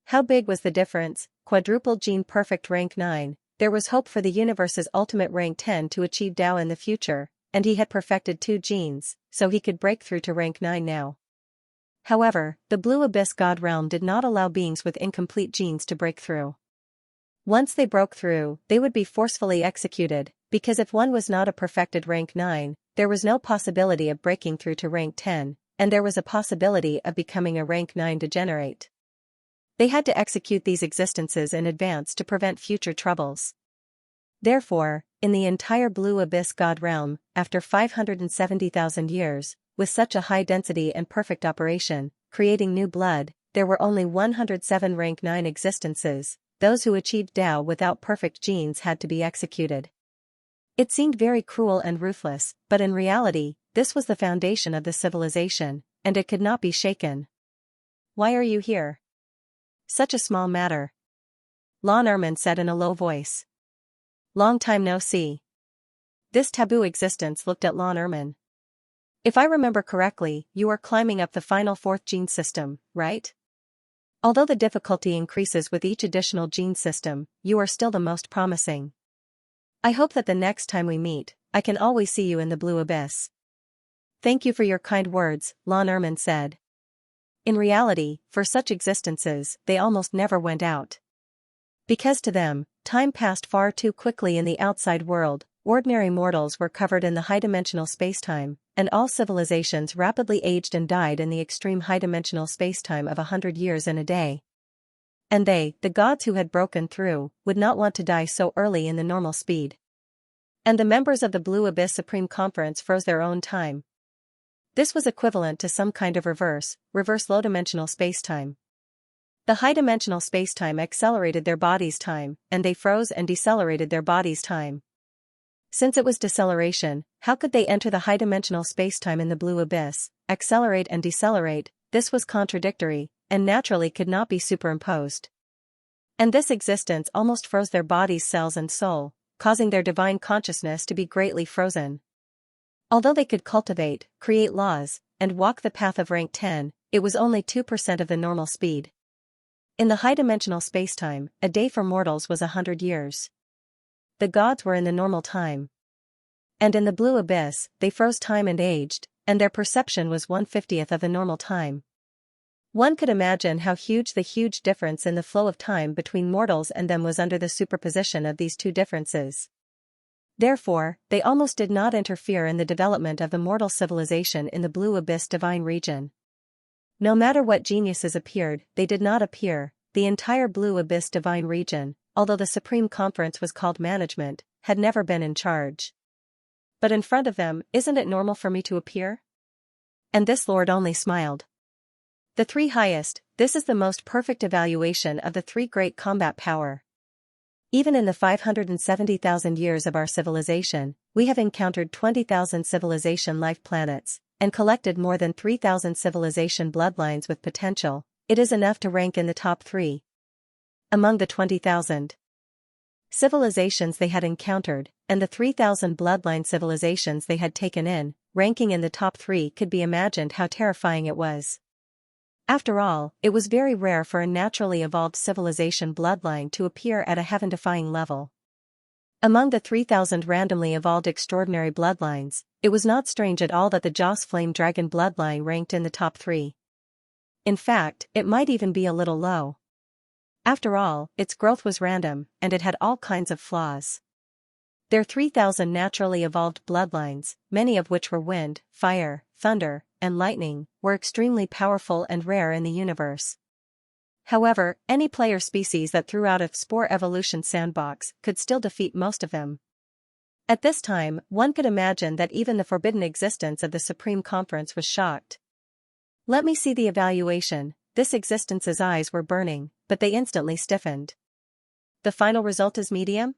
How big was the difference? Quadruple gene perfect rank 9, there was hope for the universe's ultimate rank 10 to achieve Tao in the future, and he had perfected 2 genes, so he could break through to rank 9 now. However, the Blue Abyss God Realm did not allow beings with incomplete genes to break through. Once they broke through, they would be forcefully executed, because if one was not a perfected rank 9, there was no possibility of breaking through to rank 10, and there was a possibility of becoming a rank 9 degenerate. They had to execute these existences in advance to prevent future troubles. Therefore, in the entire Blue Abyss God Realm, after 570,000 years, with such a high density and perfect operation, creating new blood, there were only 107 rank 9 existences. Those who achieved Tao without perfect genes had to be executed. It seemed very cruel and ruthless, but in reality, this was the foundation of the civilization, and it could not be shaken. Why are you here? Such a small matter. Lon Erman said in a low voice. Long time no see. This taboo existence looked at Lon Erman. If I remember correctly, you are climbing up the final 4th gene system, right? Although the difficulty increases with each additional gene system, you are still the most promising. I hope that the next time we meet, I can always see you in the Blue Abyss. Thank you for your kind words, Lon Erman said. In reality, for such existences, they almost never went out. Because to them, time passed far too quickly in the outside world, ordinary mortals were covered in the high-dimensional spacetime, and all civilizations rapidly aged and died in the extreme high-dimensional spacetime of 100 years in a day. And they, the gods who had broken through, would not want to die so early in the normal speed. And the members of the Blue Abyss Supreme Conference froze their own time. This was equivalent to some kind of reverse low-dimensional spacetime. The high-dimensional spacetime accelerated their body's time, and they froze and decelerated their body's time. Since it was deceleration, how could they enter the high-dimensional spacetime in the Blue Abyss, accelerate and decelerate? This was contradictory, and naturally could not be superimposed. And this existence almost froze their body's cells and soul, causing their divine consciousness to be greatly frozen. Although they could cultivate, create laws, and walk the path of rank 10, it was only 2% of the normal speed. In the high-dimensional spacetime, a day for mortals was 100 years. The gods were in the normal time. And in the Blue Abyss, they froze time and aged, and their perception was 1/50th of the normal time. One could imagine how huge the huge difference in the flow of time between mortals and them was under the superposition of these two differences. Therefore, they almost did not interfere in the development of the mortal civilization in the Blue Abyss divine region. No matter what geniuses appeared, they did not appear. The entire Blue Abyss divine region, although the Supreme Conference was called management, had never been in charge. But in front of them, isn't it normal for me to appear? And this lord only smiled. The 3 highest, this is the most perfect evaluation of the 3 great combat power. Even in the 570,000 years of our civilization, we have encountered 20,000 civilization life planets, and collected more than 3,000 civilization bloodlines with potential. It is enough to rank in the top 3. Among the 20,000 civilizations they had encountered, and the 3,000 bloodline civilizations they had taken in, ranking in the top 3 could be imagined how terrifying it was. After all, it was very rare for a naturally evolved civilization bloodline to appear at a heaven-defying level. Among the 3,000 randomly evolved extraordinary bloodlines, it was not strange at all that the Joss Flame Dragon bloodline ranked in the top 3. In fact, it might even be a little low. After all, its growth was random, and it had all kinds of flaws. Their 3,000 naturally evolved bloodlines, many of which were wind, fire, thunder, and lightning, were extremely powerful and rare in the universe. However, any player species that threw out a spore evolution sandbox could still defeat most of them. At this time, one could imagine that even the forbidden existence of the Supreme Conference was shocked. "Let me see the evaluation." This existence's eyes were burning, but they instantly stiffened. "The final result is medium?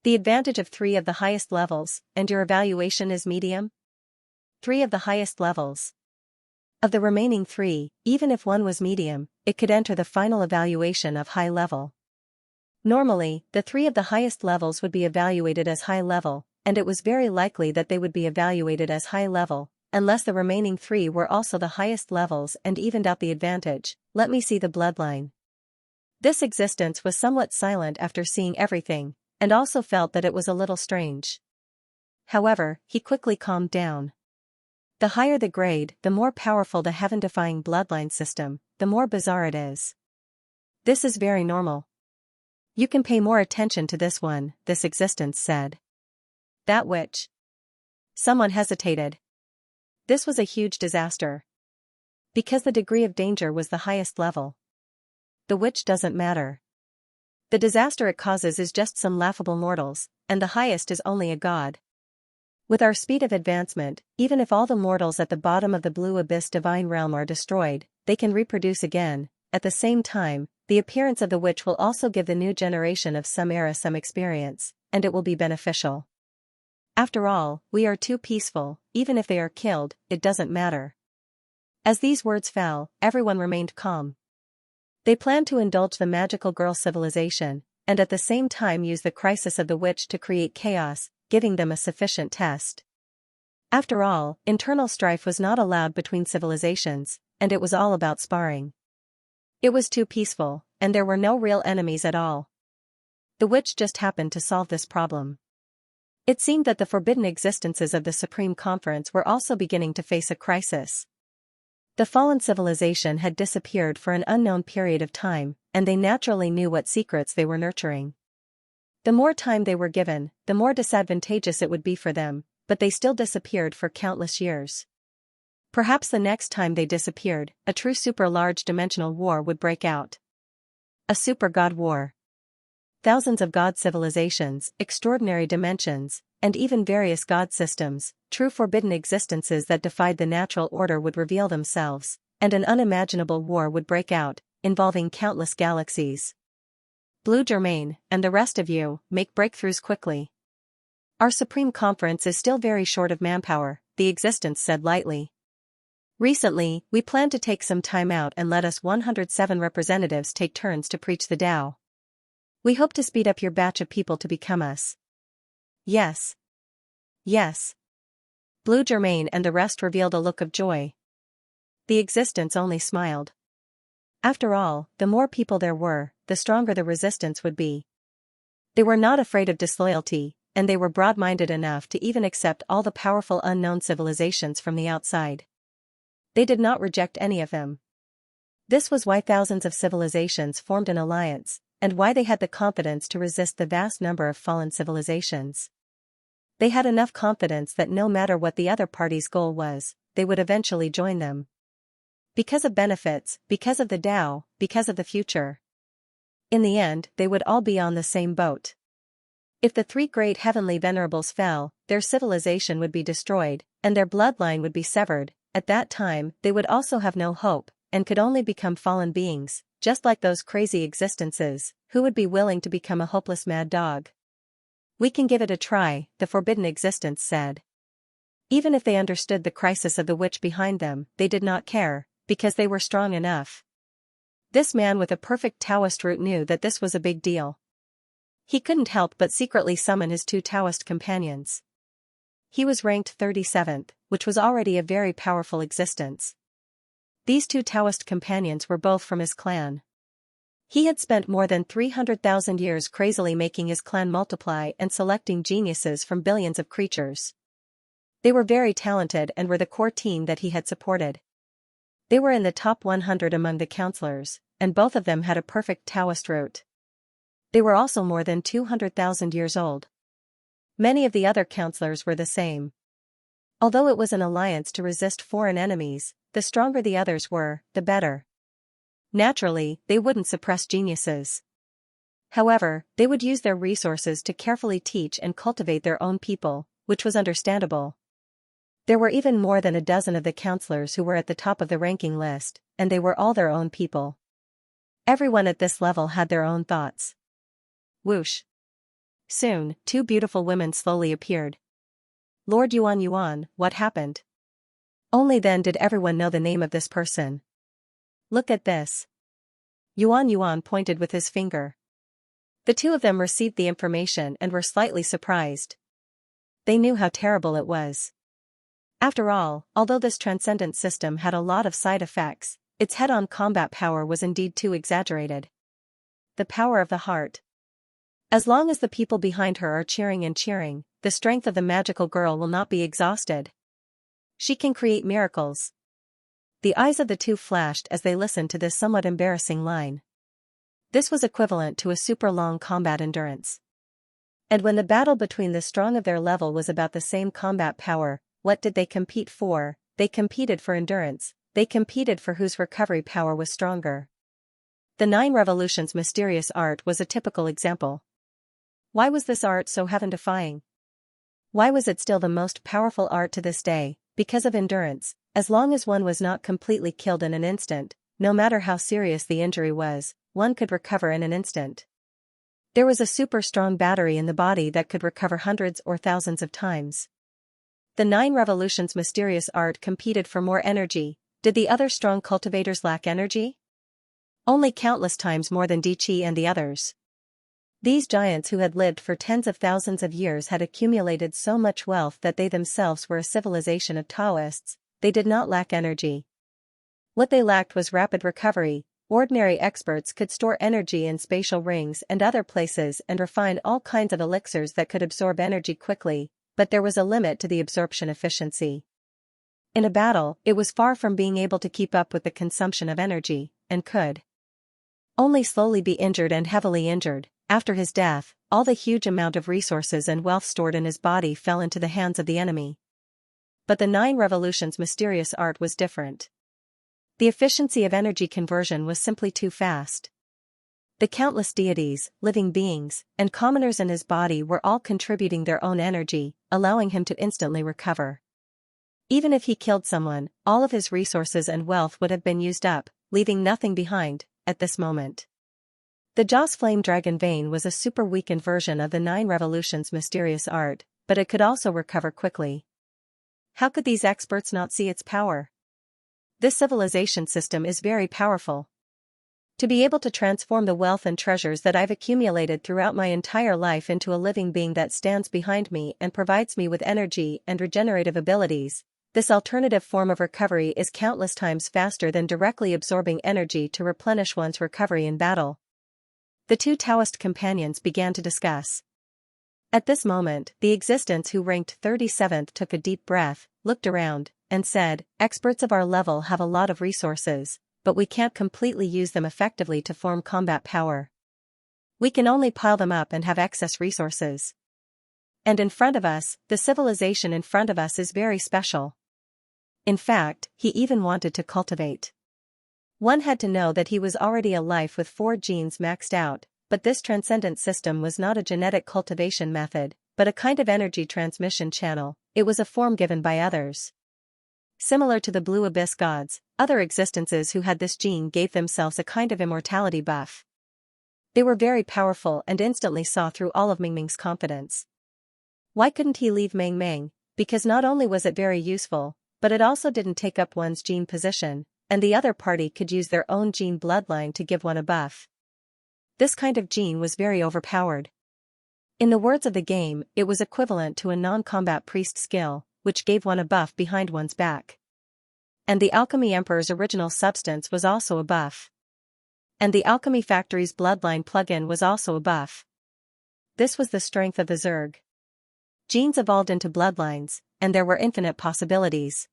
The advantage of 3 of the highest levels, and your evaluation is medium? 3 of the highest levels. Of the remaining 3, even if one was medium, it could enter the final evaluation of high level. Normally, the 3 of the highest levels would be evaluated as high level, and it was very likely that they would be evaluated as high level, unless the remaining 3 were also the highest levels and evened out the advantage. Let me see the bloodline." This existence was somewhat silent after seeing everything, and also felt that it was a little strange. However, he quickly calmed down. The higher the grade, the more powerful the heaven-defying bloodline system, the more bizarre it is. "This is very normal. You can pay more attention to this one," this existence said. "That which?" Someone hesitated. This was a huge disaster. Because the degree of danger was the highest level. The which doesn't matter. The disaster it causes is just some laughable mortals, and the highest is only a god. With our speed of advancement, even if all the mortals at the bottom of the blue abyss divine realm are destroyed, they can reproduce again. At the same time, the appearance of the witch will also give the new generation of some era some experience, and it will be beneficial. After all, we are too peaceful, even if they are killed, it doesn't matter. As these words fell, everyone remained calm. They planned to indulge the magical girl civilization, and at the same time use the crisis of the witch to create chaos, giving them a sufficient test. After all, internal strife was not allowed between civilizations, and it was all about sparring. It was too peaceful, and there were no real enemies at all. The witch just happened to solve this problem. It seemed that the forbidden existences of the Supreme Conference were also beginning to face a crisis. The fallen civilization had disappeared for an unknown period of time, and they naturally knew what secrets they were nurturing. The more time they were given, the more disadvantageous it would be for them, but they still disappeared for countless years. Perhaps the next time they disappeared, a true super-large dimensional war would break out. A super-god war. Thousands of god civilizations, extraordinary dimensions, and even various god systems, true forbidden existences that defied the natural order would reveal themselves, and an unimaginable war would break out, involving countless galaxies. Blue Germain, and the rest of you, make breakthroughs quickly. Our Supreme Conference is still very short of manpower, the existence said lightly. Recently, we plan to take some time out and let us 107 representatives take turns to preach the Tao. We hope to speed up your batch of people to become us. Yes. Yes. Blue Germain and the rest revealed a look of joy. The existence only smiled. After all, the more people there were, the stronger the resistance would be. They were not afraid of disloyalty, and they were broad-minded enough to even accept all the powerful unknown civilizations from the outside. They did not reject any of them. This was why thousands of civilizations formed an alliance, and why they had the confidence to resist the vast number of fallen civilizations. They had enough confidence that no matter what the other party's goal was, they would eventually join them. Because of benefits, because of the Tao, because of the future. In the end, they would all be on the same boat. If the 3 great heavenly venerables fell, their civilization would be destroyed, and their bloodline would be severed. At that time, they would also have no hope, and could only become fallen beings, just like those crazy existences, who would be willing to become a hopeless mad dog. "We can give it a try," the forbidden existence said. Even if they understood the crisis of the witch behind them, they did not care, because they were strong enough. This man with a perfect Taoist root knew that this was a big deal. He couldn't help but secretly summon his 2 Taoist companions. He was ranked 37th, which was already a very powerful existence. These 2 Taoist companions were both from his clan. He had spent more than 300,000 years crazily making his clan multiply and selecting geniuses from billions of creatures. They were very talented and were the core team that he had supported. They were in the top 100 among the counselors, and both of them had a perfect Taoist root. They were also more than 200,000 years old. Many of the other counselors were the same. Although it was an alliance to resist foreign enemies, the stronger the others were, the better. Naturally, they wouldn't suppress geniuses. However, they would use their resources to carefully teach and cultivate their own people, which was understandable. There were even more than a dozen of the counselors who were at the top of the ranking list, and they were all their own people. Everyone at this level had their own thoughts. Whoosh. Soon, two beautiful women slowly appeared. Lord Yuan, what happened? Only then did everyone know the name of this person. Look at this. Yuan pointed with his finger. The two of them received the information and were slightly surprised. They knew how terrible it was. After all, although this transcendent system had a lot of side effects, its head-on combat power was indeed too exaggerated. The power of the heart. As long as the people behind her are cheering and cheering, the strength of the magical girl will not be exhausted. She can create miracles. The eyes of the two flashed as they listened to this somewhat embarrassing line. This was equivalent to a super-long combat endurance. And when the battle between the strong of their level was about the same combat power, what did they compete for? They competed for endurance, they competed for whose recovery power was stronger. The 9 Revolutions mysterious art was a typical example. Why was this art so heaven-defying? Why was it still the most powerful art to this day? Because of endurance. As long as one was not completely killed in an instant, no matter how serious the injury was, one could recover in an instant. There was a super strong battery in the body that could recover hundreds or thousands of times. The 9 Revolutions mysterious art competed for more energy. Did the other strong cultivators lack energy? Only countless times more than Di Qi and the others. These giants who had lived for tens of thousands of years had accumulated so much wealth that they themselves were a civilization of Taoists. They did not lack energy. What they lacked was rapid recovery. Ordinary experts could store energy in spatial rings and other places and refine all kinds of elixirs that could absorb energy quickly, but there was a limit to the absorption efficiency. In a battle, it was far from being able to keep up with the consumption of energy, and could only slowly be injured and heavily injured. After his death, all the huge amount of resources and wealth stored in his body fell into the hands of the enemy. But the 9 Revolutions mysterious art was different. The efficiency of energy conversion was simply too fast. The countless deities, living beings, and commoners in his body were all contributing their own energy, allowing him to instantly recover. Even if he killed someone, all of his resources and wealth would have been used up, leaving nothing behind, at this moment. The Joss Flame Dragon Vein was a super weakened version of the 9 Revolutions mysterious art, but it could also recover quickly. How could these experts not see its power? This civilization system is very powerful. To be able to transform the wealth and treasures that I've accumulated throughout my entire life into a living being that stands behind me and provides me with energy and regenerative abilities, this alternative form of recovery is countless times faster than directly absorbing energy to replenish one's recovery in battle. The two Taoist companions began to discuss. At this moment, the existence who ranked 37th took a deep breath, looked around, and said, "Experts of our level have a lot of resources, but we can't completely use them effectively to form combat power. We can only pile them up and have excess resources. And in front of us, the civilization in front of us is very special." In fact, he even wanted to cultivate. One had to know that he was already a life with 4 genes maxed out, but this transcendent system was not a genetic cultivation method, but a kind of energy transmission channel. It was a form given by others. Similar to the Blue Abyss gods, other existences who had this gene gave themselves a kind of immortality buff. They were very powerful and instantly saw through all of Ming Ming's confidence. Why couldn't he leave Ming Ming? Because not only was it very useful, but it also didn't take up one's gene position, and the other party could use their own gene bloodline to give one a buff. This kind of gene was very overpowered. In the words of the game, it was equivalent to a non-combat priest skill, which gave one a buff behind one's back. And the Alchemy Emperor's original substance was also a buff. And the Alchemy Factory's bloodline plugin was also a buff. This was the strength of the Zerg. Genes evolved into bloodlines, and there were infinite possibilities.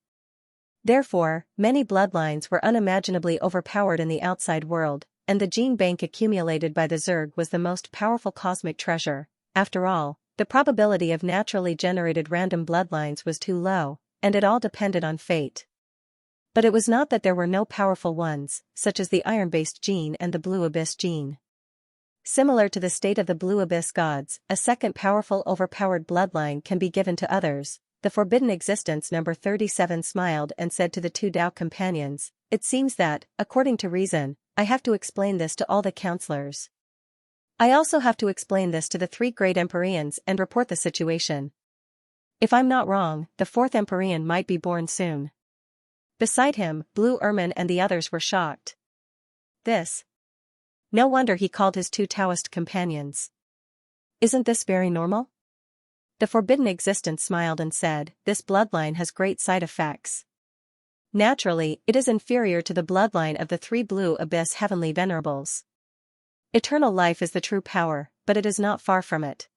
Therefore, many bloodlines were unimaginably overpowered in the outside world, and the gene bank accumulated by the Zerg was the most powerful cosmic treasure. After all, The probability of naturally generated random bloodlines was too low, and it all depended on fate. But it was not that there were no powerful ones, such as the iron-based gene and the blue abyss gene. Similar to the state of the blue abyss gods, a second powerful overpowered bloodline can be given to others. The forbidden existence number 37 smiled and said to the two Tao companions, "It seems that, according to reason, I have to explain this to all the counselors. I also have to explain this to the three great Empyreans and report the situation. If I'm not wrong, the fourth Empyrean might be born soon." Beside him, Blue Ermine and the others were shocked. This. No wonder he called his two Taoist companions. Isn't this very normal? The forbidden existence smiled and said, "This bloodline has great side effects. Naturally, it is inferior to the bloodline of the three blue abyss heavenly venerables. Eternal life is the true power, but it is not far from it.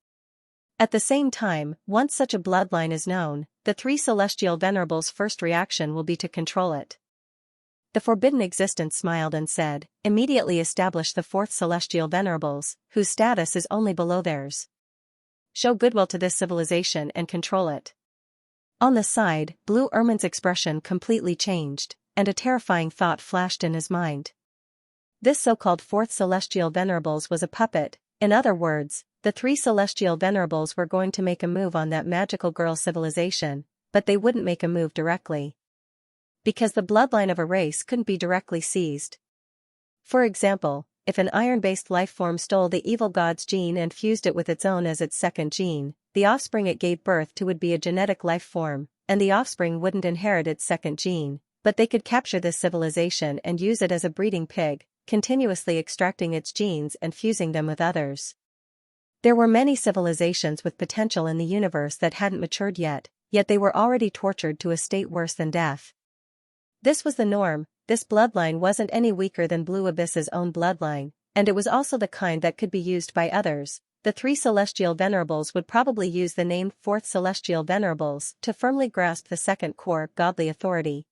At the same time, once such a bloodline is known, the three celestial venerables' first reaction will be to control it." The forbidden existence smiled and said, "Immediately establish the fourth celestial venerables, whose status is only below theirs. Show goodwill to this civilization and control it." On the side, Blue Ermine's expression completely changed, and a terrifying thought flashed in his mind. This so-called fourth celestial venerables was a puppet. In other words, the three celestial venerables were going to make a move on that magical girl civilization, but they wouldn't make a move directly. Because the bloodline of a race couldn't be directly seized. For example, if an iron-based life form stole the evil god's gene and fused it with its own as its second gene, the offspring it gave birth to would be a genetic life form, and the offspring wouldn't inherit its second gene, but they could capture this civilization and use it as a breeding pig, continuously extracting its genes and fusing them with others. There were many civilizations with potential in the universe that hadn't matured yet they were already tortured to a state worse than death. This was the norm. This bloodline wasn't any weaker than Blue Abyss's own bloodline, and it was also the kind that could be used by others. The three celestial venerables would probably use the name fourth celestial venerables to firmly grasp the second core godly authority.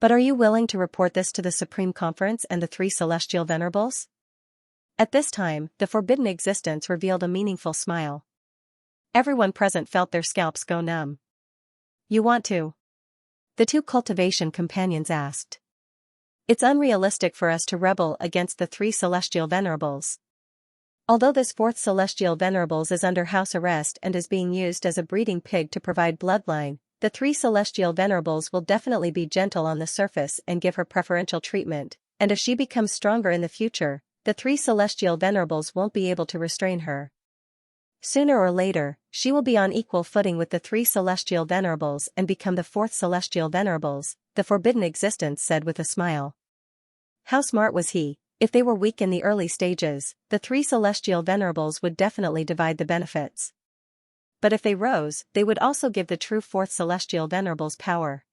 But are you willing to report this to the Supreme Conference and the three celestial venerables? At this time, the forbidden existence revealed a meaningful smile. Everyone present felt their scalps go numb. "You want to?" the two cultivation companions asked. "It's unrealistic for us to rebel against the three celestial venerables. Although this fourth celestial venerables is under house arrest and is being used as a breeding pig to provide bloodline, the three celestial venerables will definitely be gentle on the surface and give her preferential treatment, and if she becomes stronger in the future, the three celestial venerables won't be able to restrain her. Sooner or later, she will be on equal footing with the three celestial venerables and become the fourth celestial venerables," the forbidden existence said with a smile. How smart was he? If they were weak in the early stages, the three celestial venerables would definitely divide the benefits. But if they rose, they would also give the true fourth celestial venerables power.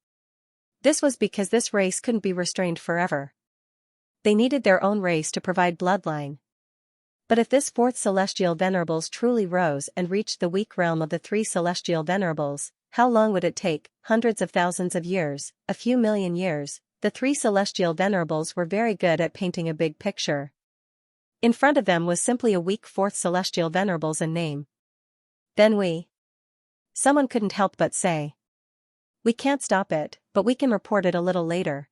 This was because this race couldn't be restrained forever. They needed their own race to provide bloodline. But if this fourth celestial venerables truly rose and reached the weak realm of the three celestial venerables, how long would it take? Hundreds of thousands of years, a few million years. The three celestial venerables were very good at painting a big picture. In front of them was simply a weak fourth celestial venerables in name. "Then someone couldn't help but say. "We can't stop it, but we can report it a little later.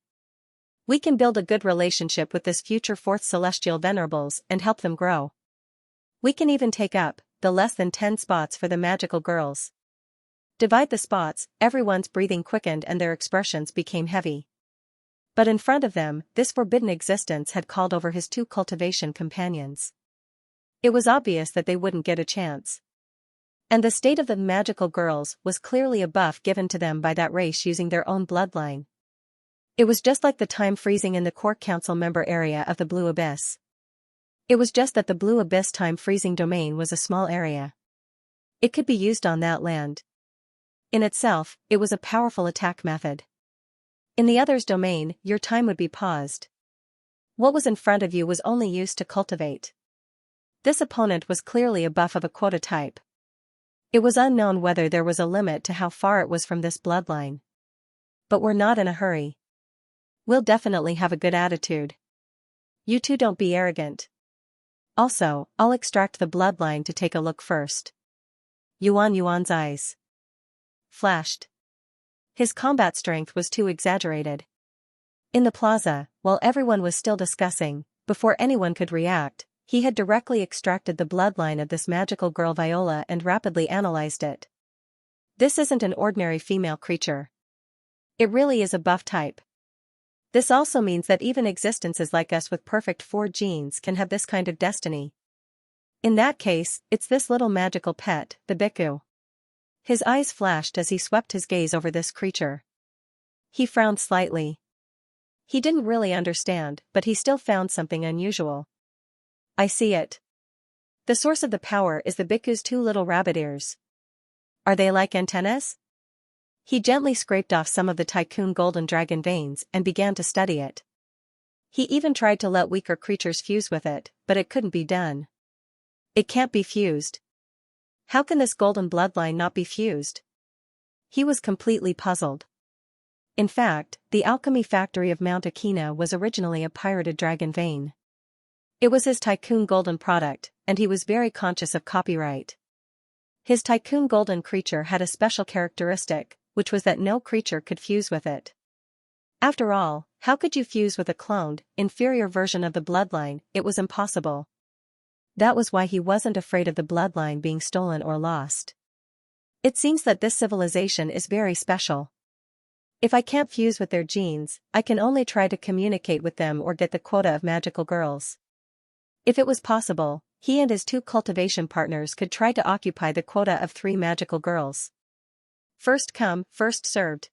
We can build a good relationship with this future fourth celestial venerables and help them grow. We can even take up the less than 10 spots for the magical girls. Divide the spots." Everyone's breathing quickened and their expressions became heavy. But in front of them, this forbidden existence had called over his two cultivation companions. It was obvious that they wouldn't get a chance. And the state of the magical girls was clearly a buff given to them by that race using their own bloodline. It was just like the time freezing in the core council member area of the Blue Abyss. It was just that the Blue Abyss time freezing domain was a small area. It could be used on that land. In itself, it was a powerful attack method. In the other's domain, your time would be paused. What was in front of you was only used to cultivate. This opponent was clearly a buff of a quota type. It was unknown whether there was a limit to how far it was from this bloodline. But we're not in a hurry. We'll definitely have a good attitude. You two don't be arrogant. Also, I'll extract the bloodline to take a look first. Yuan's eyes flashed. His combat strength was too exaggerated. In the plaza, while everyone was still discussing, before anyone could react, he had directly extracted the bloodline of this magical girl Viola and rapidly analyzed it. This isn't an ordinary female creature. It really is a buff type. This also means that even existences like us with perfect 4 genes can have this kind of destiny. In that case, it's this little magical pet, the Bhikkhu. His eyes flashed as he swept his gaze over this creature. He frowned slightly. He didn't really understand, but he still found something unusual. I see it. The source of the power is the Bhikkhu's 2 little rabbit ears. Are they like antennas? He gently scraped off some of the Tycoon golden dragon veins and began to study it. He even tried to let weaker creatures fuse with it, but it couldn't be done. It can't be fused. How can this golden bloodline not be fused? He was completely puzzled. In fact, the alchemy factory of Mount Akina was originally a pirated dragon vein. It was his Tycoon golden product, and he was very conscious of copyright. His Tycoon golden creature had a special characteristic, which was that no creature could fuse with it. After all, how could you fuse with a cloned, inferior version of the bloodline? It was impossible. That was why he wasn't afraid of the bloodline being stolen or lost. It seems that this civilization is very special. If I can't fuse with their genes, I can only try to communicate with them or get the quota of magical girls. If it was possible, he and his 2 cultivation partners could try to occupy the quota of 3 magical girls. First come, first served.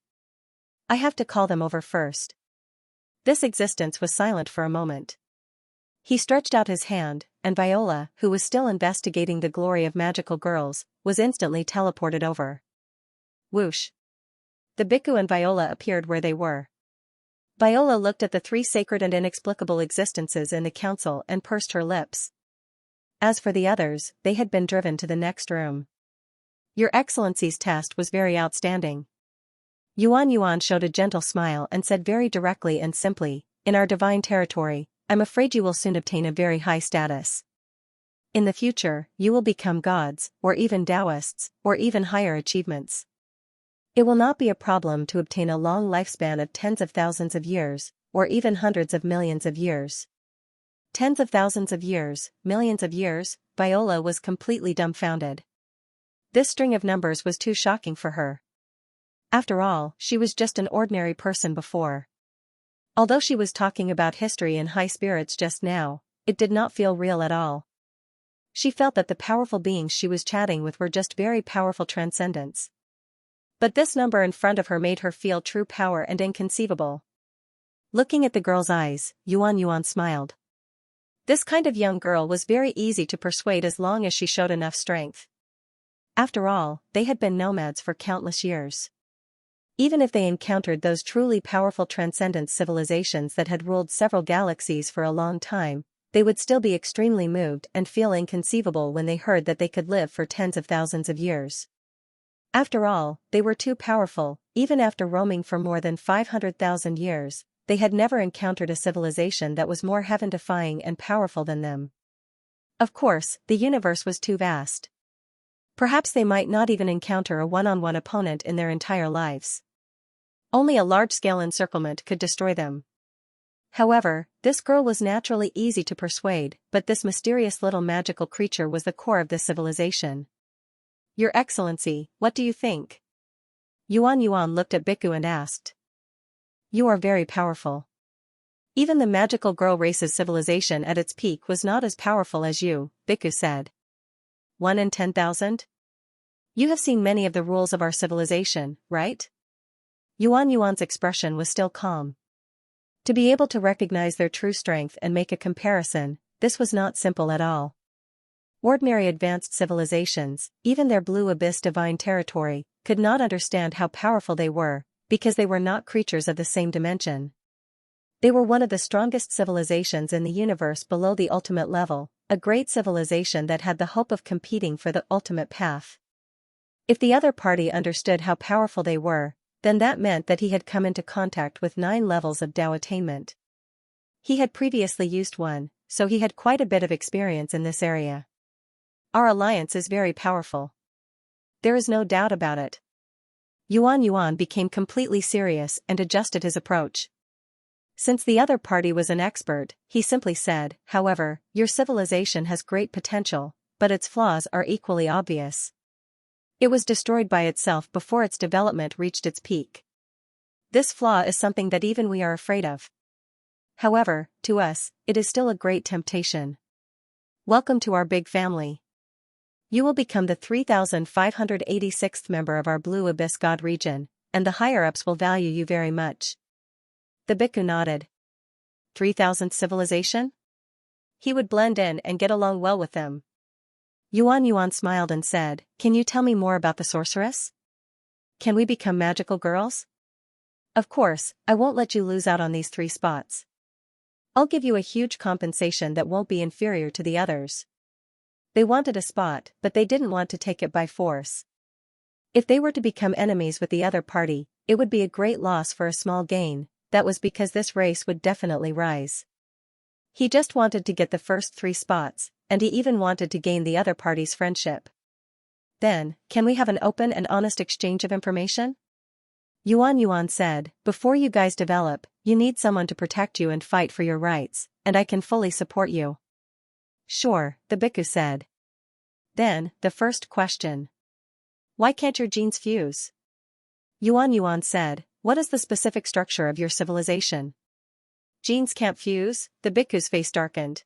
I have to call them over first. This existence was silent for a moment. He stretched out his hand, and Viola, who was still investigating the glory of magical girls, was instantly teleported over. Whoosh! The Bhikkhu and Viola appeared where they were. Viola looked at the 3 sacred and inexplicable existences in the council and pursed her lips. As for the others, they had been driven to the next room. Your Excellency's test was very outstanding. Yuan showed a gentle smile and said very directly and simply, in our divine territory, I'm afraid you will soon obtain a very high status. In the future, you will become gods, or even Taoists, or even higher achievements. It will not be a problem to obtain a long lifespan of tens of thousands of years, or even hundreds of millions of years. Tens of thousands of years, millions of years, Viola was completely dumbfounded. This string of numbers was too shocking for her. After all, she was just an ordinary person before. Although she was talking about history in high spirits just now, it did not feel real at all. She felt that the powerful beings she was chatting with were just very powerful transcendents. But this number in front of her made her feel true power and inconceivable. Looking at the girl's eyes, Yuan smiled. This kind of young girl was very easy to persuade as long as she showed enough strength. After all, they had been nomads for countless years. Even if they encountered those truly powerful transcendent civilizations that had ruled several galaxies for a long time, they would still be extremely moved and feel inconceivable when they heard that they could live for tens of thousands of years. After all, they were too powerful. Even after roaming for more than 500,000 years, they had never encountered a civilization that was more heaven-defying and powerful than them. Of course, the universe was too vast. Perhaps they might not even encounter a one-on-one opponent in their entire lives. Only a large-scale encirclement could destroy them. However, this girl was naturally easy to persuade, but this mysterious little magical creature was the core of this civilization. Your Excellency, what do you think? Yuan looked at Bhikkhu and asked. You are very powerful. Even the magical girl race's civilization at its peak was not as powerful as you, Bhikkhu said. 1 in 10,000? You have seen many of the rules of our civilization, right? Yuan's expression was still calm. To be able to recognize their true strength and make a comparison, this was not simple at all. Ordinary advanced civilizations, even their blue abyss divine territory, could not understand how powerful they were, because they were not creatures of the same dimension. They were one of the strongest civilizations in the universe below the ultimate level, a great civilization that had the hope of competing for the ultimate path. If the other party understood how powerful they were, then that meant that he had come into contact with 9 levels of Tao attainment. He had previously used one, so he had quite a bit of experience in this area. Our alliance is very powerful. There is no doubt about it. Yuan became completely serious and adjusted his approach. Since the other party was an expert, he simply said, however, your civilization has great potential, but its flaws are equally obvious. It was destroyed by itself before its development reached its peak. This flaw is something that even we are afraid of. However, to us, it is still a great temptation. Welcome to our big family. You will become the 3,586th member of our Blue Abyss God region, and the higher-ups will value you very much. The bhikkhu nodded. 3,000th civilization? He would blend in and get along well with them. Yuan smiled and said, can you tell me more about the sorceress? Can we become magical girls? Of course, I won't let you lose out on these 3 spots. I'll give you a huge compensation that won't be inferior to the others. They wanted a spot, but they didn't want to take it by force. If they were to become enemies with the other party, it would be a great loss for a small gain. That was because this race would definitely rise. He just wanted to get the first 3 spots, and he even wanted to gain the other party's friendship. Then, can we have an open and honest exchange of information? Yuan said, before you guys develop, you need someone to protect you and fight for your rights, and I can fully support you. Sure, the bhikkhu said. Then, the first question. Why can't your genes fuse? Yuan said, what is the specific structure of your civilization? Genes can't fuse, the bhikkhu's face darkened.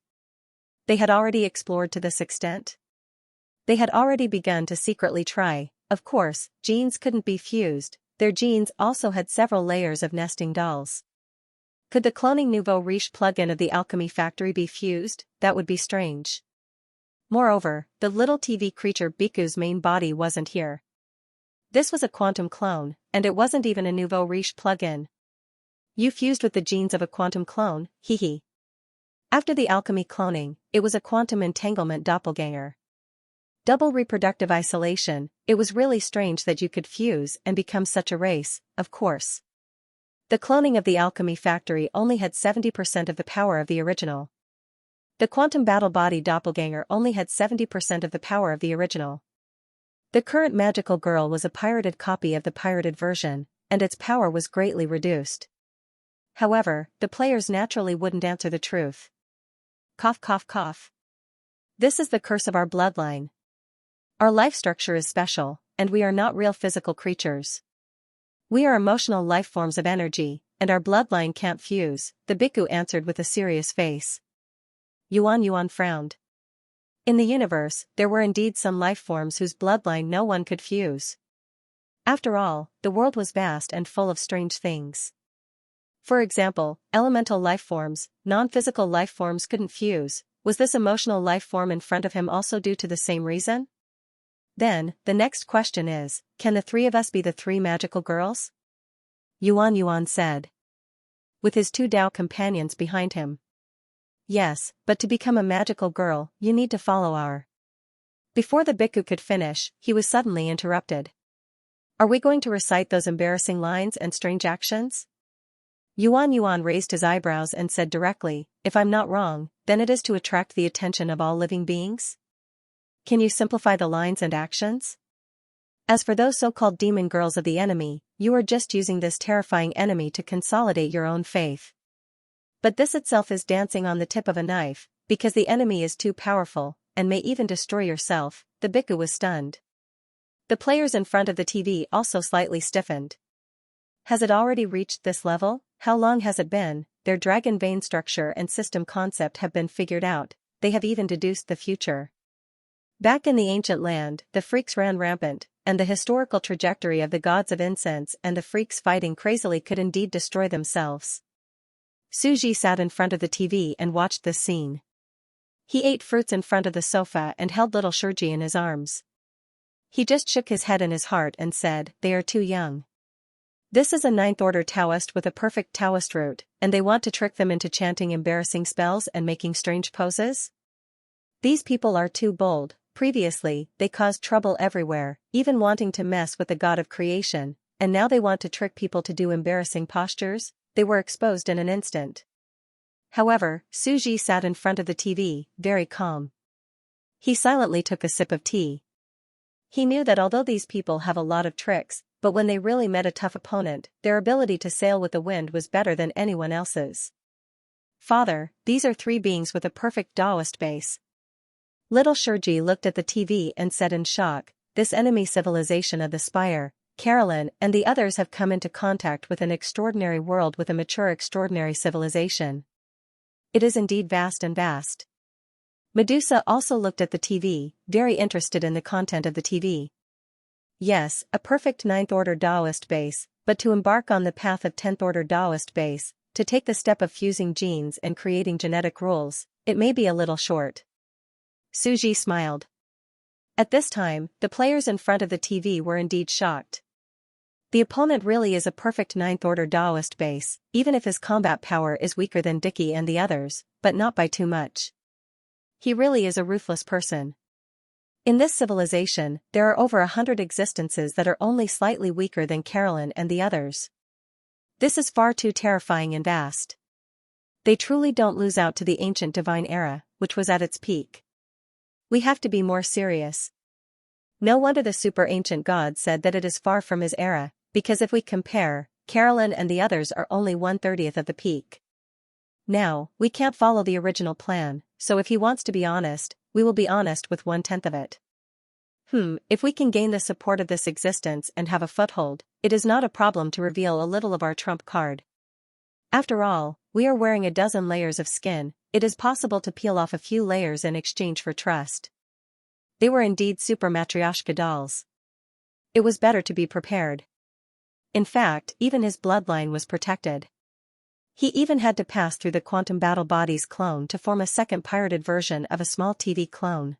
They had already explored to this extent? They had already begun to secretly try. Of course, genes couldn't be fused. Their genes also had several layers of nesting dolls. Could the cloning nouveau riche plug-in of the alchemy factory be fused? That would be strange. Moreover, the little TV creature Bhikkhu's main body wasn't here. This was a quantum clone, and it wasn't even a nouveau riche plug-in. You fused with the genes of a quantum clone, hee. After the alchemy cloning, it was a quantum entanglement doppelganger. Double reproductive isolation, it was really strange that you could fuse and become such a race, of course. The cloning of the alchemy factory only had 70% of the power of the original. The quantum battle body doppelganger only had 70% of the power of the original. The current magical girl was a pirated copy of the pirated version, and its power was greatly reduced. However, the players naturally wouldn't answer the truth. Cough cough cough. This is the curse of our bloodline. Our life structure is special, and we are not real physical creatures. We are emotional life forms of energy, and our bloodline can't fuse, the bhikkhu answered with a serious face. Yuan frowned. In the universe, there were indeed some life forms whose bloodline no one could fuse. After all, the world was vast and full of strange things. For example, elemental life forms, non-physical life forms couldn't fuse. Was this emotional life form in front of him also due to the same reason? Then, the next question is, can the 3 of us be the 3 magical girls? Yuan said. With his 2 Tao companions behind him. Yes, but to become a magical girl, you need to follow our. Before the bhikkhu could finish, he was suddenly interrupted. Are we going to recite those embarrassing lines and strange actions? Yuan raised his eyebrows and said directly, if I'm not wrong, then it is to attract the attention of all living beings? Can you simplify the lines and actions? As for those so-called demon girls of the enemy, you are just using this terrifying enemy to consolidate your own faith. But this itself is dancing on the tip of a knife, because the enemy is too powerful, and may even destroy yourself. The bhikkhu was stunned. The players in front of the TV also slightly stiffened. Has it already reached this level? How long has it been? Their dragon vein structure and system concept have been figured out, they have even deduced the future. Back in the ancient land, the freaks ran rampant, and the historical trajectory of the gods of incense and the freaks fighting crazily could indeed destroy themselves. Suji sat in front of the TV and watched this scene. He ate fruits in front of the sofa and held little Shurji in his arms. He just shook his head in his heart and said, they are too young. This is a 9th-order Taoist with a perfect Taoist root, and they want to trick them into chanting embarrassing spells and making strange poses? These people are too bold. Previously, they caused trouble everywhere, even wanting to mess with the god of creation, and now they want to trick people to do embarrassing postures. They were exposed in an instant. However, Suji sat in front of the TV, very calm. He silently took a sip of tea. He knew that although these people have a lot of tricks, but when they really met a tough opponent, their ability to sail with the wind was better than anyone else's. Father, these are three beings with a perfect Taoist base. Little Shurji looked at the TV and said in shock, this enemy civilization of the Spire, Carolyn and the others have come into contact with an extraordinary world with a mature extraordinary civilization. It is indeed vast and vast. Medusa also looked at the TV, very interested in the content of the TV. Yes, a perfect 9th-order Taoist base, but to embark on the path of 10th-order Taoist base, to take the step of fusing genes and creating genetic rules, it may be a little short. Suji smiled. At this time, the players in front of the TV were indeed shocked. The opponent really is a perfect 9th-order Taoist base, even if his combat power is weaker than Dicky and the others, but not by too much. He really is a ruthless person. In this civilization, there are over 100 existences that are only slightly weaker than Carolyn and the others. This is far too terrifying and vast. They truly don't lose out to the ancient divine era, which was at its peak. We have to be more serious. No wonder the super ancient god said that it is far from his era, because if we compare, Carolyn and the others are only 1/30th of the peak. Now, we can't follow the original plan, so if he wants to be honest, we will be honest with 1/10 of it. If we can gain the support of this existence and have a foothold, it is not a problem to reveal a little of our trump card. After all, we are wearing a dozen layers of skin, it is possible to peel off a few layers in exchange for trust. They were indeed super Matryoshka dolls. It was better to be prepared. In fact, even his bloodline was protected. He even had to pass through the quantum battle body's clone to form a second pirated version of a small TV clone.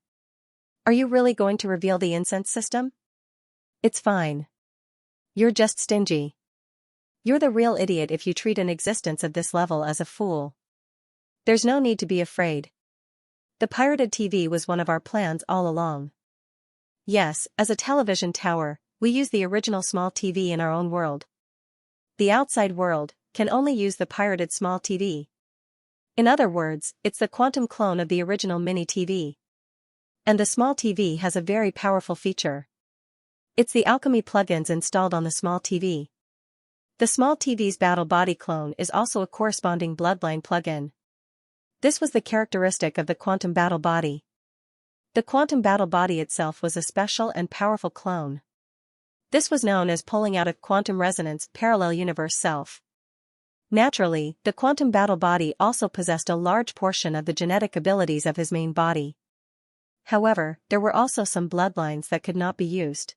Are you really going to reveal the incense system? It's fine. You're just stingy. You're the real idiot if you treat an existence of this level as a fool. There's no need to be afraid. The pirated TV was one of our plans all along. Yes, as a television tower, we use the original small TV in our own world. The outside world can only use the pirated small TV. In other words, it's the quantum clone of the original mini TV. And the small TV has a very powerful feature. It's the alchemy plugins installed on the small TV. The small TV's battle body clone is also a corresponding bloodline plugin. This was the characteristic of the quantum battle body. The quantum battle body itself was a special and powerful clone. This was known as pulling out a quantum resonance parallel universe self. Naturally, the quantum battle body also possessed a large portion of the genetic abilities of his main body. However, there were also some bloodlines that could not be used.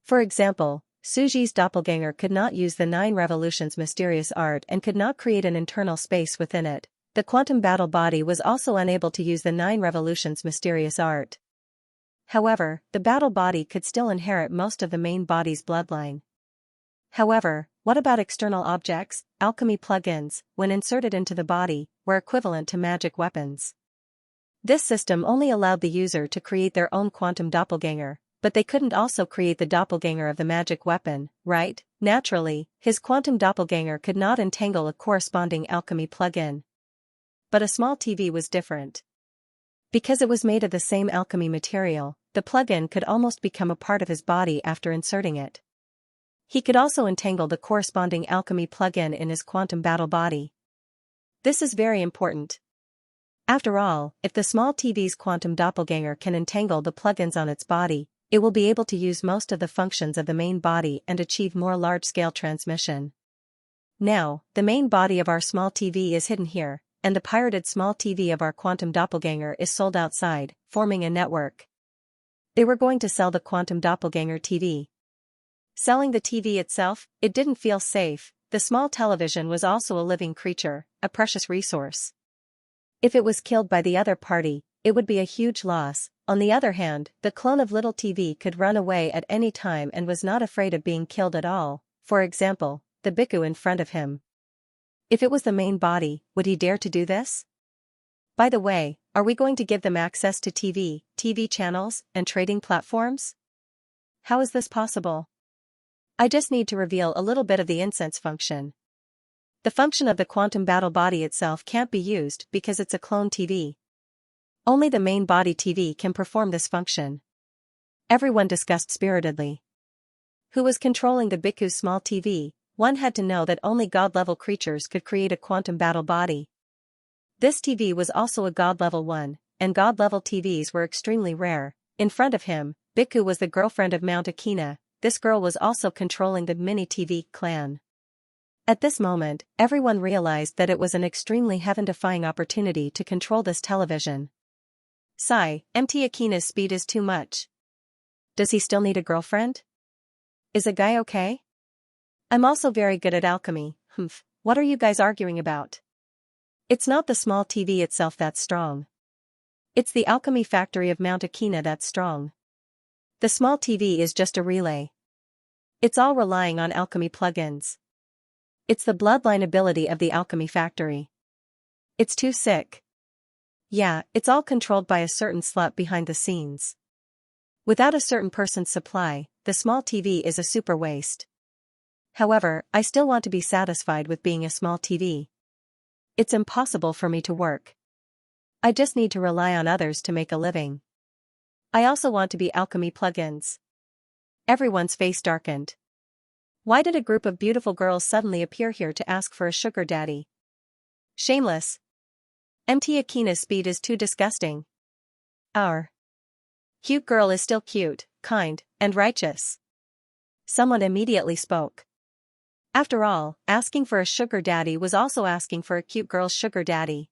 For example, Suji's doppelganger could not use the 9 revolutions mysterious art and could not create an internal space within it. The quantum battle body was also unable to use the 9 revolutions mysterious art. However, the battle body could still inherit most of the main body's bloodline. However, what about external objects? Alchemy plugins, when inserted into the body, were equivalent to magic weapons. This system only allowed the user to create their own quantum doppelganger, but they couldn't also create the doppelganger of the magic weapon, right? Naturally, his quantum doppelganger could not entangle a corresponding alchemy plugin. But a small TV was different. Because it was made of the same alchemy material, the plugin could almost become a part of his body after inserting it. He could also entangle the corresponding alchemy plugin in his quantum battle body. This is very important. After all, if the small TV's quantum doppelganger can entangle the plugins on its body, it will be able to use most of the functions of the main body and achieve more large-scale transmission. Now, the main body of our small TV is hidden here, and the pirated small TV of our quantum doppelganger is sold outside, forming a network. They were going to sell the quantum doppelganger TV. Selling the TV itself, it didn't feel safe. The small television was also a living creature, a precious resource. If it was killed by the other party, it would be a huge loss. On the other hand, the clone of little TV could run away at any time and was not afraid of being killed at all, for example, the bhikkhu in front of him. If it was the main body, would he dare to do this? By the way, are we going to give them access to TV channels, and trading platforms? How is this possible? I just need to reveal a little bit of the incense function. The function of the quantum battle body itself can't be used because it's a clone TV. Only the main body TV can perform this function. Everyone discussed spiritedly. Who was controlling the Bhikku's small TV? One had to know that only god-level creatures could create a quantum battle body. This TV was also a god-level one, and god-level TVs were extremely rare. In front of him, Bhikkhu was the girlfriend of Mount Akina. This girl was also controlling the mini-TV clan. At this moment, everyone realized that it was an extremely heaven-defying opportunity to control this television. Sigh, Mt. Akina's speed is too much. Does he still need a girlfriend? Is a guy okay? I'm also very good at alchemy. What are you guys arguing about? It's not the small TV itself that's strong. It's the alchemy factory of Mount Akina that's strong. The small TV is just a relay. It's all relying on alchemy plugins. It's the bloodline ability of the alchemy factory. It's too sick. Yeah, it's all controlled by a certain slut behind the scenes. Without a certain person's supply, the small TV is a super waste. However, I still want to be satisfied with being a small TV. It's impossible for me to work. I just need to rely on others to make a living. I also want to be alchemy plugins. Everyone's face darkened. Why did a group of beautiful girls suddenly appear here to ask for a sugar daddy? Shameless. Mt. Akina's speed is too disgusting. Our cute girl is still cute, kind, and righteous. Someone immediately spoke. After all, asking for a sugar daddy was also asking for a cute girl's sugar daddy.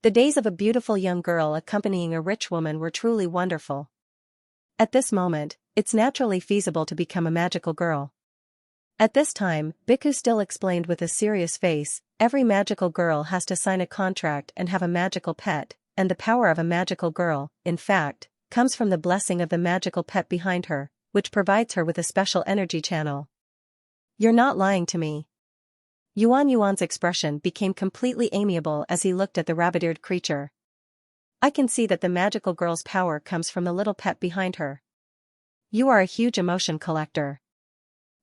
The days of a beautiful young girl accompanying a rich woman were truly wonderful. At this moment, it's naturally feasible to become a magical girl. At this time, Bhikkhu still explained with a serious face, every magical girl has to sign a contract and have a magical pet, and the power of a magical girl, in fact, comes from the blessing of the magical pet behind her, which provides her with a special energy channel. You're not lying to me. Yuan's expression became completely amiable as he looked at the rabbit-eared creature. I can see that the magical girl's power comes from the little pet behind her. You are a huge emotion collector.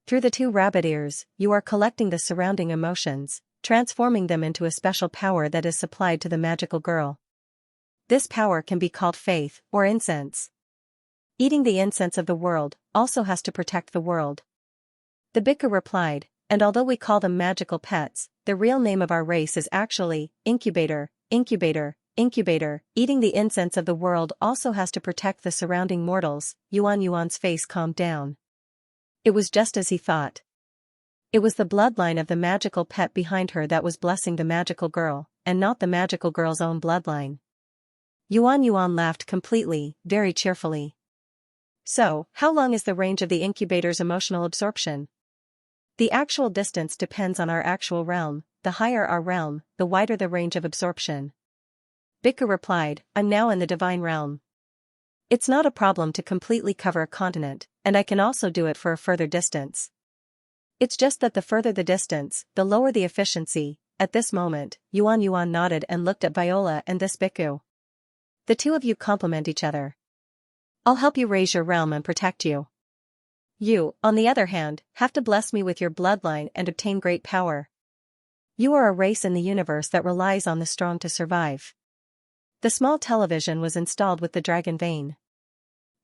Through the two rabbit ears, you are collecting the surrounding emotions, transforming them into a special power that is supplied to the magical girl. This power can be called faith or incense. Eating the incense of the world also has to protect the world. The Bhikkhu replied, and although we call them magical pets, the real name of our race is actually incubator, incubator, incubator. Eating the incense of the world also has to protect the surrounding mortals. Yuan's face calmed down. It was just as he thought. It was the bloodline of the magical pet behind her that was blessing the magical girl, and not the magical girl's own bloodline. Yuan laughed completely, very cheerfully. So, how long is the range of the incubator's emotional absorption? The actual distance depends on our actual realm. The higher our realm, the wider the range of absorption. Bhikkhu replied, I'm now in the divine realm. It's not a problem to completely cover a continent, and I can also do it for a further distance. It's just that the further the distance, the lower the efficiency. At this moment, Yuan nodded and looked at Viola and this Bhikkhu. The two of you complement each other. I'll help you raise your realm and protect you. You, on the other hand, have to bless me with your bloodline and obtain great power. You are a race in the universe that relies on the strong to survive. The small television was installed with the dragon vein.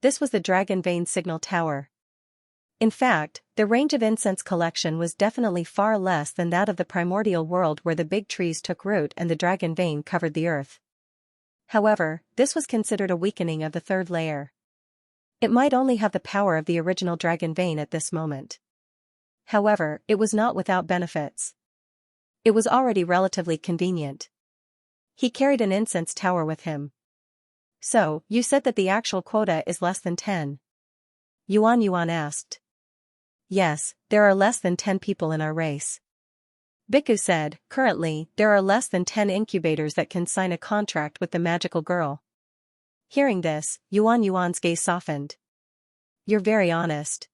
This was the dragon vein signal tower. In fact, the range of incense collection was definitely far less than that of the primordial world where the big trees took root and the dragon vein covered the earth. However, this was considered a weakening of the third layer. It might only have the power of the original dragon vein at this moment. However, it was not without benefits. It was already relatively convenient. He carried an incense tower with him. So, you said that the actual quota is less than 10? Yuan asked. Yes, there are less than 10 people in our race. Bhikkhu said, currently, there are less than 10 incubators that can sign a contract with the magical girl. Hearing this, Yuan's gaze softened. You're very honest.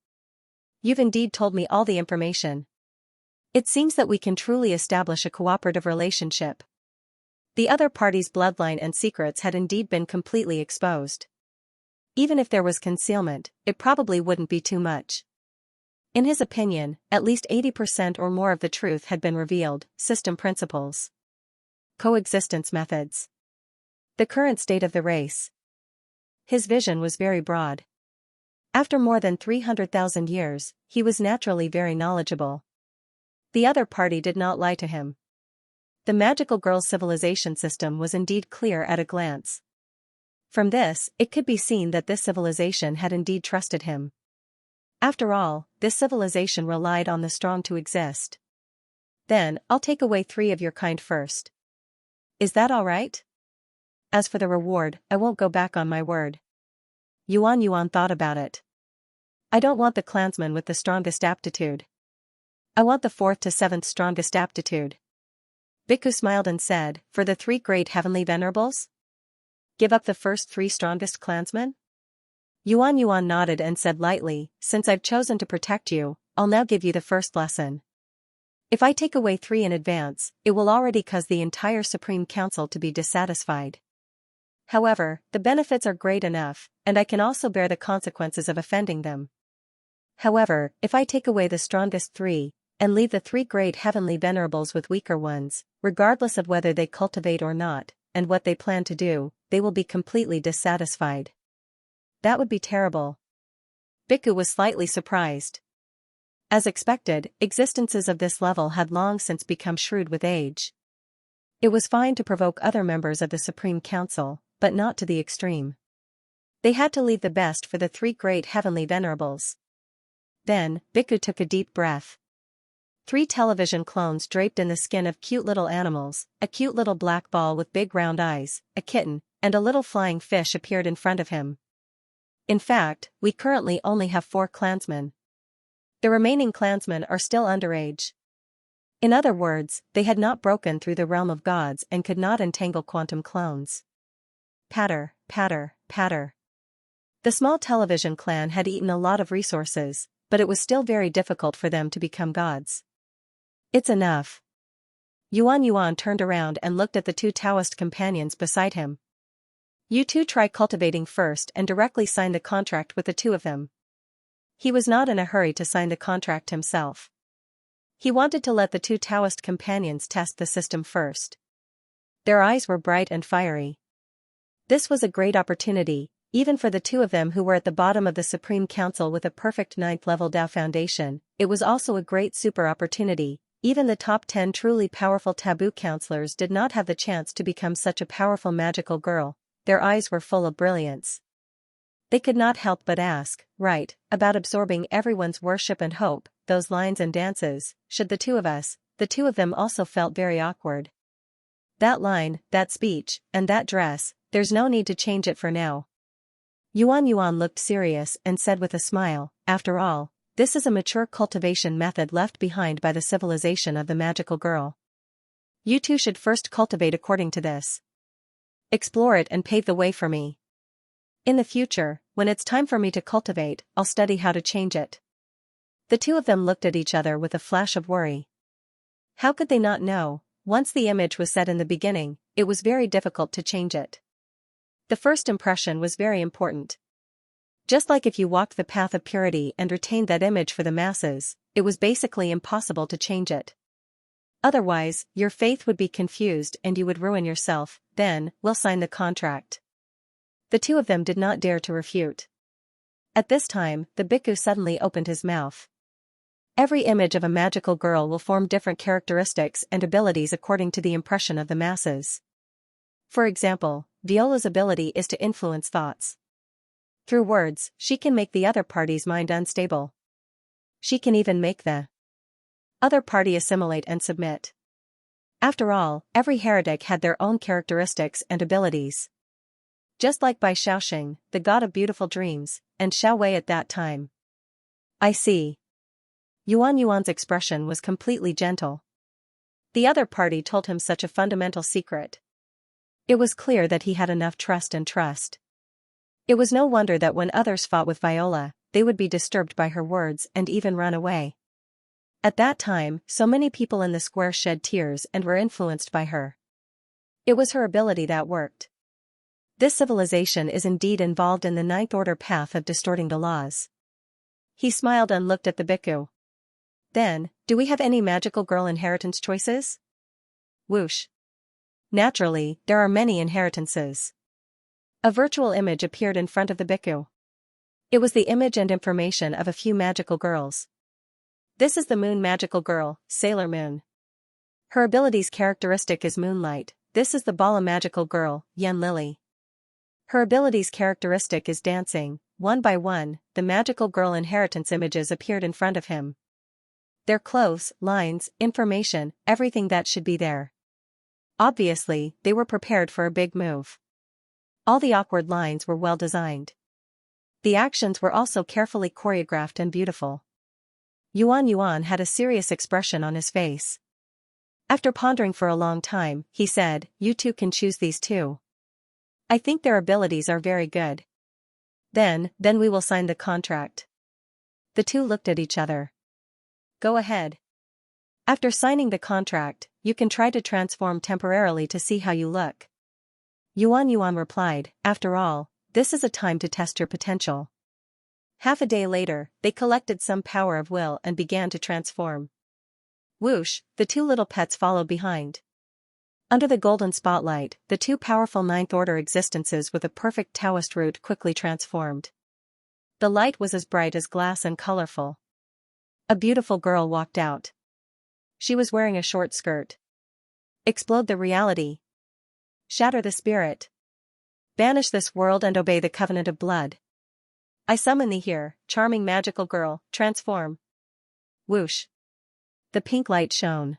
You've indeed told me all the information. It seems that we can truly establish a cooperative relationship. The other party's bloodline and secrets had indeed been completely exposed. Even if there was concealment, it probably wouldn't be too much. In his opinion, at least 80% or more of the truth had been revealed. System principles. Coexistence methods. The current state of the race. His vision was very broad. After more than 300,000 years, he was naturally very knowledgeable. The other party did not lie to him. The magical girl's civilization system was indeed clear at a glance. From this, it could be seen that this civilization had indeed trusted him. After all, this civilization relied on the strong to exist. Then, I'll take away 3 of your kind first. Is that all right? As for the reward, I won't go back on my word. Yuan thought about it. I don't want the clansman with the strongest aptitude. I want the 4th to 7th strongest aptitude. Bhikkhu smiled and said, for the 3 great heavenly venerables? Give up the first 3 strongest clansmen? Yuan nodded and said lightly, since I've chosen to protect you, I'll now give you the first lesson. If I take away 3 in advance, it will already cause the entire Supreme Council to be dissatisfied. However, the benefits are great enough, and I can also bear the consequences of offending them. However, if I take away the strongest 3, and leave the 3 great heavenly venerables with weaker ones, regardless of whether they cultivate or not, and what they plan to do, they will be completely dissatisfied. That would be terrible. Bhikkhu was slightly surprised. As expected, existences of this level had long since become shrewd with age. It was fine to provoke other members of the Supreme Council, but not to the extreme. They had to leave the best for the 3 great heavenly venerables. Then, Bhikkhu took a deep breath. 3 television clones draped in the skin of cute little animals, a cute little black ball with big round eyes, a kitten, and a little flying fish appeared in front of him. In fact, we currently only have 4 clansmen. The remaining clansmen are still underage. In other words, they had not broken through the realm of gods and could not entangle quantum clones. Patter, patter, patter. The small television clan had eaten a lot of resources, but it was still very difficult for them to become gods. It's enough. Yuan turned around and looked at the 2 Taoist companions beside him. You 2 try cultivating first and directly sign the contract with the 2 of them. He was not in a hurry to sign the contract himself. He wanted to let the 2 Taoist companions test the system first. Their eyes were bright and fiery. This was a great opportunity, even for the 2 of them who were at the bottom of the Supreme Council with a perfect 9th level Tao foundation. It was also a great super opportunity. Even the top 10 truly powerful taboo counselors did not have the chance to become such a powerful magical girl. Their eyes were full of brilliance. They could not help but ask, right, about absorbing everyone's worship and hope, those lines and dances, should the 2 of us, the 2 of them also felt very awkward. That line, that speech, and that dress, there's no need to change it for now. Yuan looked serious and said with a smile, after all, this is a mature cultivation method left behind by the civilization of the magical girl. You 2 should first cultivate according to this. Explore it and pave the way for me. In the future, when it's time for me to cultivate, I'll study how to change it. The 2 of them looked at each other with a flash of worry. How could they not know? Once the image was set in the beginning, it was very difficult to change it. The first impression was very important. Just like if you walked the path of purity and retained that image for the masses, it was basically impossible to change it. Otherwise, your faith would be confused and you would ruin yourself. Then, we'll sign the contract. The 2 of them did not dare to refute. At this time, the bhikkhu suddenly opened his mouth. Every image of a magical girl will form different characteristics and abilities according to the impression of the masses. For example, Viola's ability is to influence thoughts. Through words, she can make the other party's mind unstable. She can even make the other party assimilate and submit. After all, every heretic had their own characteristics and abilities. Just like by Xiaoxing, the god of beautiful dreams, and Xiao Wei at that time. I see. Yuan's expression was completely gentle. The other party told him such a fundamental secret. It was clear that he had enough trust. It was no wonder that when others fought with Viola, they would be disturbed by her words and even run away. At that time, so many people in the square shed tears and were influenced by her. It was her ability that worked. This civilization is indeed involved in the 9th order path of distorting the laws. He smiled and looked at the bhikkhu. Then, do we have any magical girl inheritance choices? Whoosh. Naturally, there are many inheritances. A virtual image appeared in front of the bhikkhu. It was the image and information of a few magical girls. This is the Moon Magical Girl, Sailor Moon. Her ability's characteristic is Moonlight. This is the Bala Magical Girl, Yen Lily. Her ability's characteristic is Dancing. One by one, the magical girl inheritance images appeared in front of him. Their clothes, lines, information, everything that should be there. Obviously, they were prepared for a big move. All the awkward lines were well designed. The actions were also carefully choreographed and beautiful. Yuan had a serious expression on his face. After pondering for a long time, he said, "You two can choose these two. I think their abilities are very good. Then we will sign the contract." The two looked at each other. "Go ahead. After signing the contract, you can try to transform temporarily to see how you look." Yuan replied, "After all, this is a time to test your potential." Half a day later, they collected some power of will and began to transform. Whoosh, the two little pets followed behind. Under the golden spotlight, the two powerful ninth-order existences with a perfect Taoist root quickly transformed. The light was as bright as glass and colorful. A beautiful girl walked out. She was wearing a short skirt. Explode the reality. Shatter the spirit. Banish this world and obey the covenant of blood. I summon thee here, charming magical girl, transform. Whoosh. The pink light shone.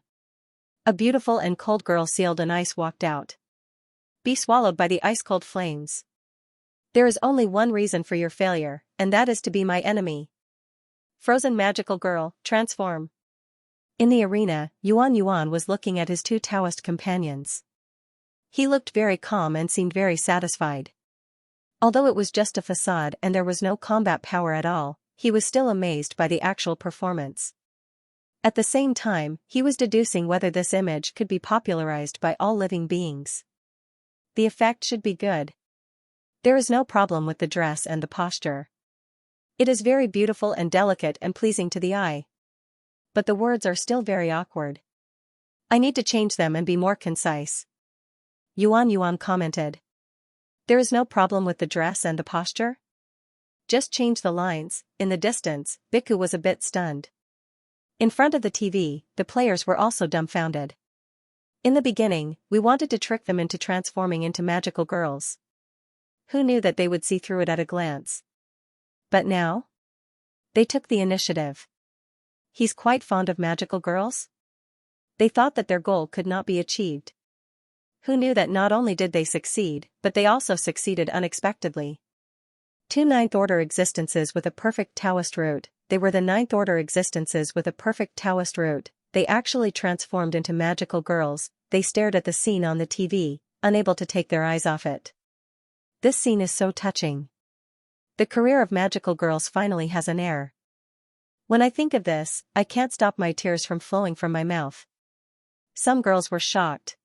A beautiful and cold girl sealed in ice walked out. Be swallowed by the ice-cold flames. There is only one reason for your failure, and that is to be my enemy. Frozen magical girl, transform. In the arena, Yuan was looking at his two Taoist companions. He looked very calm and seemed very satisfied. Although it was just a facade and there was no combat power at all, he was still amazed by the actual performance. At the same time, he was deducing whether this image could be popularized by all living beings. The effect should be good. There is no problem with the dress and the posture. It is very beautiful and delicate and pleasing to the eye. But the words are still very awkward. I need to change them and be more concise. Yuan commented. There is no problem with the dress and the posture? Just change the lines. In the distance, Biku was a bit stunned. In front of the TV, the players were also dumbfounded. In the beginning, we wanted to trick them into transforming into magical girls. Who knew that they would see through it at a glance? But now? They took the initiative. He's quite fond of magical girls? They thought that their goal could not be achieved. Who knew that not only did they succeed, but they also succeeded unexpectedly? Two ninth-order existences with a perfect Taoist root. They were the ninth-order existences with a perfect Taoist root. They actually transformed into magical girls. They stared at the scene on the TV, unable to take their eyes off it. This scene is so touching. The career of magical girls finally has an heir. When I think of this, I can't stop my tears from flowing from my mouth. Some girls were shocked.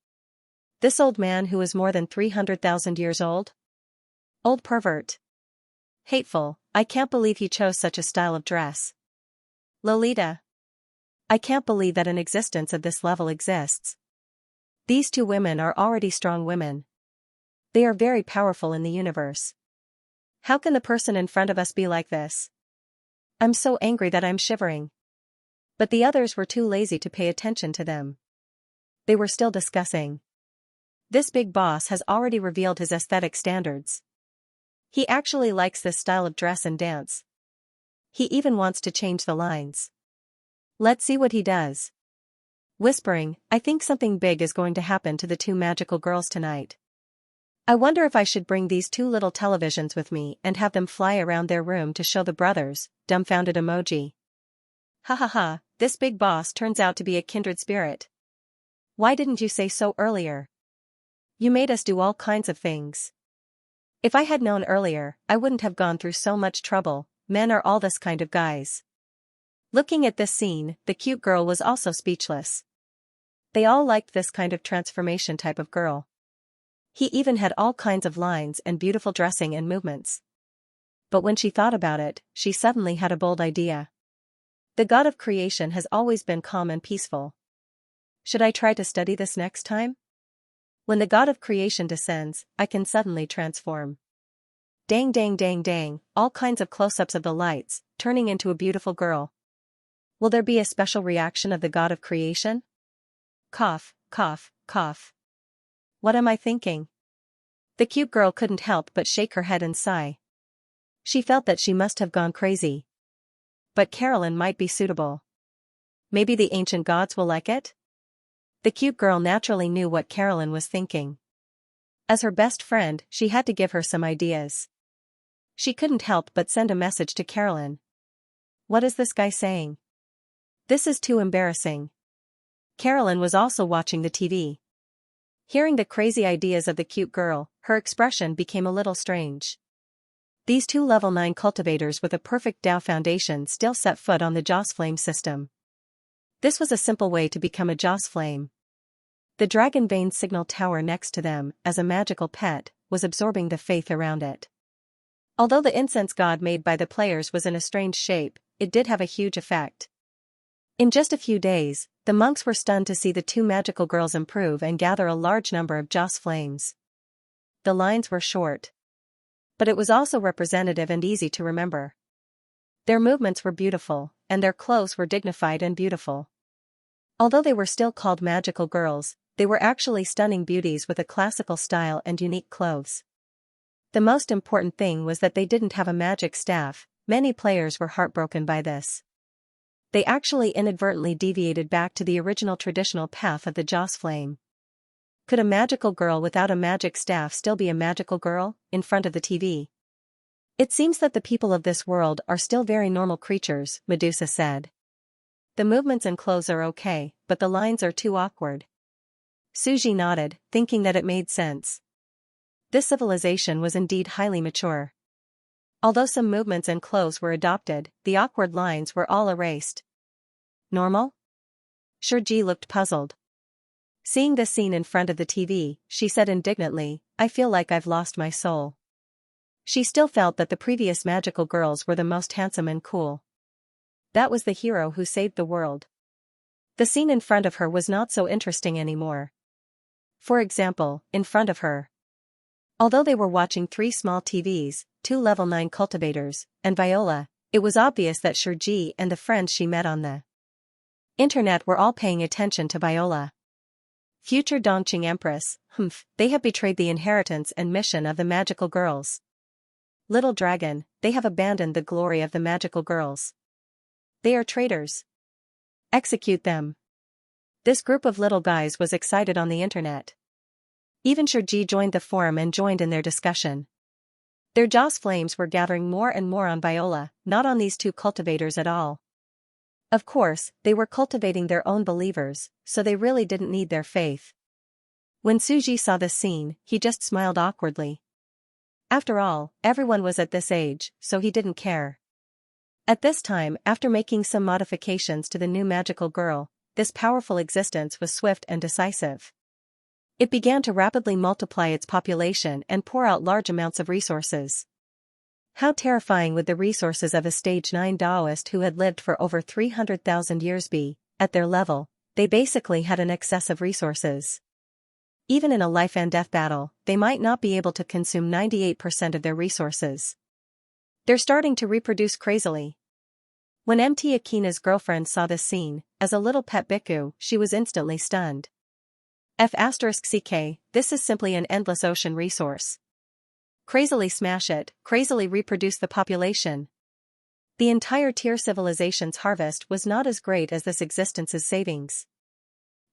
This old man who is more than 300,000 years old? Old pervert. Hateful, I can't believe he chose such a style of dress. Lolita. I can't believe that an existence of this level exists. These two women are already strong women. They are very powerful in the universe. How can the person in front of us be like this? I'm so angry that I'm shivering. But the others were too lazy to pay attention to them. They were still discussing. This big boss has already revealed his aesthetic standards. He actually likes this style of dress and dance. He even wants to change the lines. Let's see what he does. Whispering, I think something big is going to happen to the two magical girls tonight. I wonder if I should bring these two little televisions with me and have them fly around their room to show the brothers, dumbfounded emoji. Ha ha ha, this big boss turns out to be a kindred spirit. Why didn't you say so earlier? You made us do all kinds of things. If I had known earlier, I wouldn't have gone through so much trouble. Men are all this kind of guys. Looking at this scene, the cute girl was also speechless. They all liked this kind of transformation type of girl. He even had all kinds of lines and beautiful dressing and movements. But when she thought about it, she suddenly had a bold idea. The god of creation has always been calm and peaceful. Should I try to study this next time? When the god of creation descends, I can suddenly transform. Dang dang dang dang, all kinds of close-ups of the lights, turning into a beautiful girl. Will there be a special reaction of the god of creation? Cough, cough, cough. What am I thinking? The cute girl couldn't help but shake her head and sigh. She felt that she must have gone crazy. But Carolyn might be suitable. Maybe the ancient gods will like it? The cute girl naturally knew what Carolyn was thinking. As her best friend, she had to give her some ideas. She couldn't help but send a message to Carolyn. What is this guy saying? This is too embarrassing. Carolyn was also watching the TV. Hearing the crazy ideas of the cute girl, her expression became a little strange. These two level 9 cultivators with a perfect Dao foundation still set foot on the Joss Flame system. This was a simple way to become a Joss Flame. The Dragon Vein signal tower next to them, as a magical pet, was absorbing the faith around it. Although the incense god made by the players was in a strange shape, it did have a huge effect. In just a few days, the monks were stunned to see the two magical girls improve and gather a large number of Joss Flames. The lines were short. But it was also representative and easy to remember. Their movements were beautiful, and their clothes were dignified and beautiful. Although they were still called magical girls, they were actually stunning beauties with a classical style and unique clothes. The most important thing was that they didn't have a magic staff. Many players were heartbroken by this. They actually inadvertently deviated back to the original traditional path of the Joss Flame. Could a magical girl without a magic staff still be a magical girl, in front of the TV? It seems that the people of this world are still very normal creatures, Medusa said. The movements and clothes are okay, but the lines are too awkward. Suji nodded, thinking that it made sense. This civilization was indeed highly mature. Although some movements and clothes were adopted, the awkward lines were all erased. Normal? Shurji looked puzzled. Seeing this scene in front of the TV, she said indignantly, I feel like I've lost my soul. She still felt that the previous magical girls were the most handsome and cool. That was the hero who saved the world. The scene in front of her was not so interesting anymore. For example, in front of her. Although they were watching 3 small TVs, 2 level 9 cultivators, and Viola, it was obvious that Shurji and the friends she met on the internet were all paying attention to Viola. Future Dongqing Empress, they have betrayed the inheritance and mission of the magical girls. Little dragon, they have abandoned the glory of the magical girls. They are traitors. Execute them. This group of little guys was excited on the internet. Even Shurji joined the forum and joined in their discussion. Their Joss Flames were gathering more and more on Viola, not on these two cultivators at all. Of course, they were cultivating their own believers, so they really didn't need their faith. When Suji saw this scene, he just smiled awkwardly. After all, everyone was at this age, so he didn't care. At this time, after making some modifications to the new magical girl, this powerful existence was swift and decisive. It began to rapidly multiply its population and pour out large amounts of resources. How terrifying would the resources of a stage 9 Taoist who had lived for over 300,000 years be? At their level, they basically had an excess of resources. Even in a life and death battle, they might not be able to consume 98% of their resources. They're starting to reproduce crazily. When MT Akina's girlfriend saw this scene, as a little pet bhikkhu, she was instantly stunned. F***ck, this is simply an endless ocean resource. Crazily smash it, crazily reproduce the population. The entire tier civilization's harvest was not as great as this existence's savings.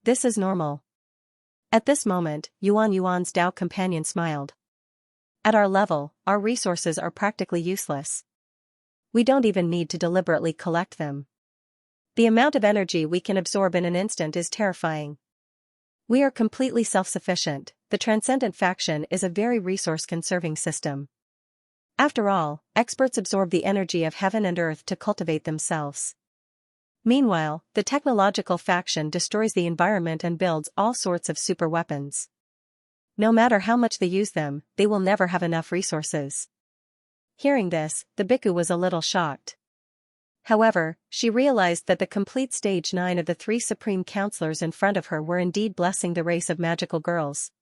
This is normal. At this moment, Yuan's Dao companion smiled. At our level, our resources are practically useless. We don't even need to deliberately collect them. The amount of energy we can absorb in an instant is terrifying. We are completely self-sufficient. The Transcendent faction is a very resource-conserving system. After all, experts absorb the energy of heaven and earth to cultivate themselves. Meanwhile, the technological faction destroys the environment and builds all sorts of super weapons. No matter how much they use them, they will never have enough resources. Hearing this, the bhikkhu was a little shocked. However, she realized that the complete stage 9 of the 3 supreme counselors in front of her were indeed blessing the race of magical girls.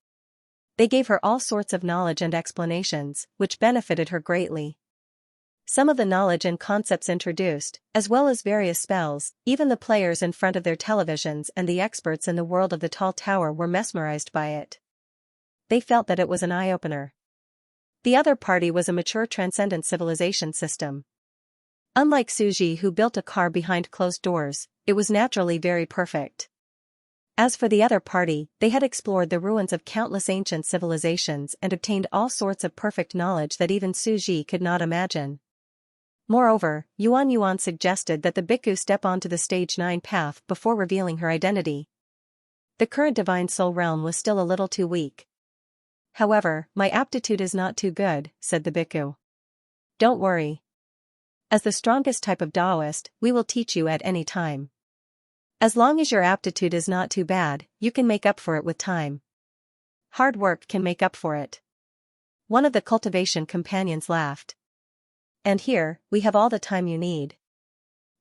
They gave her all sorts of knowledge and explanations, which benefited her greatly. Some of the knowledge and concepts introduced, as well as various spells, even the players in front of their televisions and the experts in the world of the tall tower were mesmerized by it. They felt that it was an eye-opener. The other party was a mature transcendent civilization system. Unlike Suji, who built a car behind closed doors, it was naturally very perfect. As for the other party, they had explored the ruins of countless ancient civilizations and obtained all sorts of perfect knowledge that even Suji could not imagine. Moreover, Yuan suggested that the bhikkhu step onto the stage 9 path before revealing her identity. The current divine soul realm was still a little too weak. However, my aptitude is not too good, said the bhikkhu. Don't worry. As the strongest type of Taoist, we will teach you at any time. As long as your aptitude is not too bad, you can make up for it with time. Hard work can make up for it. One of the cultivation companions laughed. And here, we have all the time you need.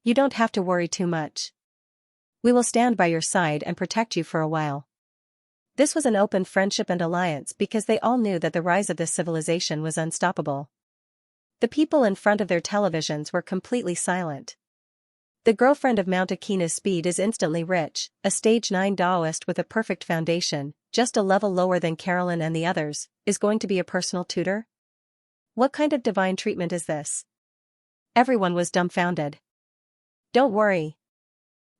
You don't have to worry too much. We will stand by your side and protect you for a while. This was an open friendship and alliance because they all knew that the rise of this civilization was unstoppable. The people in front of their televisions were completely silent. The girlfriend of Mount Akina's speed is instantly rich, a stage 9 Taoist with a perfect foundation, just a level lower than Carolyn and the others, is going to be a personal tutor? What kind of divine treatment is this? Everyone was dumbfounded. Don't worry.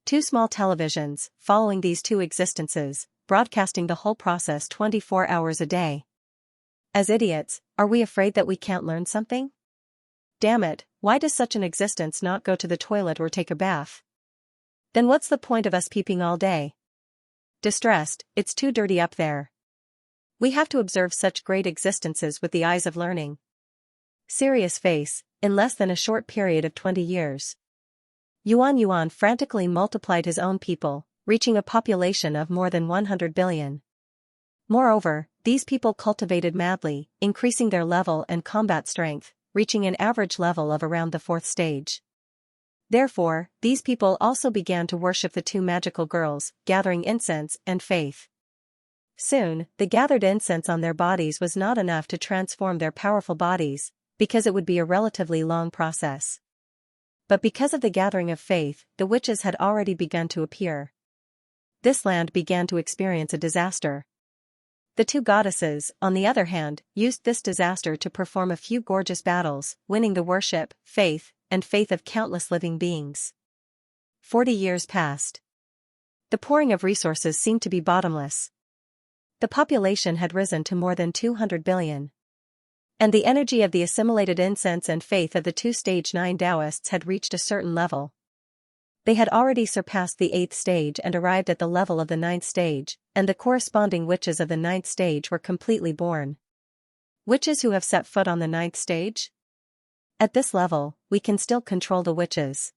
2 small televisions, following these 2 existences, broadcasting the whole process 24 hours a day. As idiots, are we afraid that we can't learn something? Damn it, why does such an existence not go to the toilet or take a bath? Then what's the point of us peeping all day? Distressed, it's too dirty up there. We have to observe such great existences with the eyes of learning. Serious face, in less than a short period of 20 years. Yuan frantically multiplied his own people, reaching a population of more than 100 billion. Moreover, these people cultivated madly, increasing their level and combat strength, reaching an average level of around the 4th stage. Therefore, these people also began to worship the 2 magical girls, gathering incense and faith. Soon, the gathered incense on their bodies was not enough to transform their powerful bodies, because it would be a relatively long process. But because of the gathering of faith, the witches had already begun to appear. This land began to experience a disaster. The 2 goddesses, on the other hand, used this disaster to perform a few gorgeous battles, winning the worship, faith, and faith of countless living beings. 40 years passed. The pouring of resources seemed to be bottomless. The population had risen to more than 200 billion. And the energy of the assimilated incense and faith of the 2 stage 9 Taoists had reached a certain level. They had already surpassed the 8th stage and arrived at the level of the 9th stage, and the corresponding witches of the 9th stage were completely born. Witches who have set foot on the 9th stage? At this level, we can still control the witches.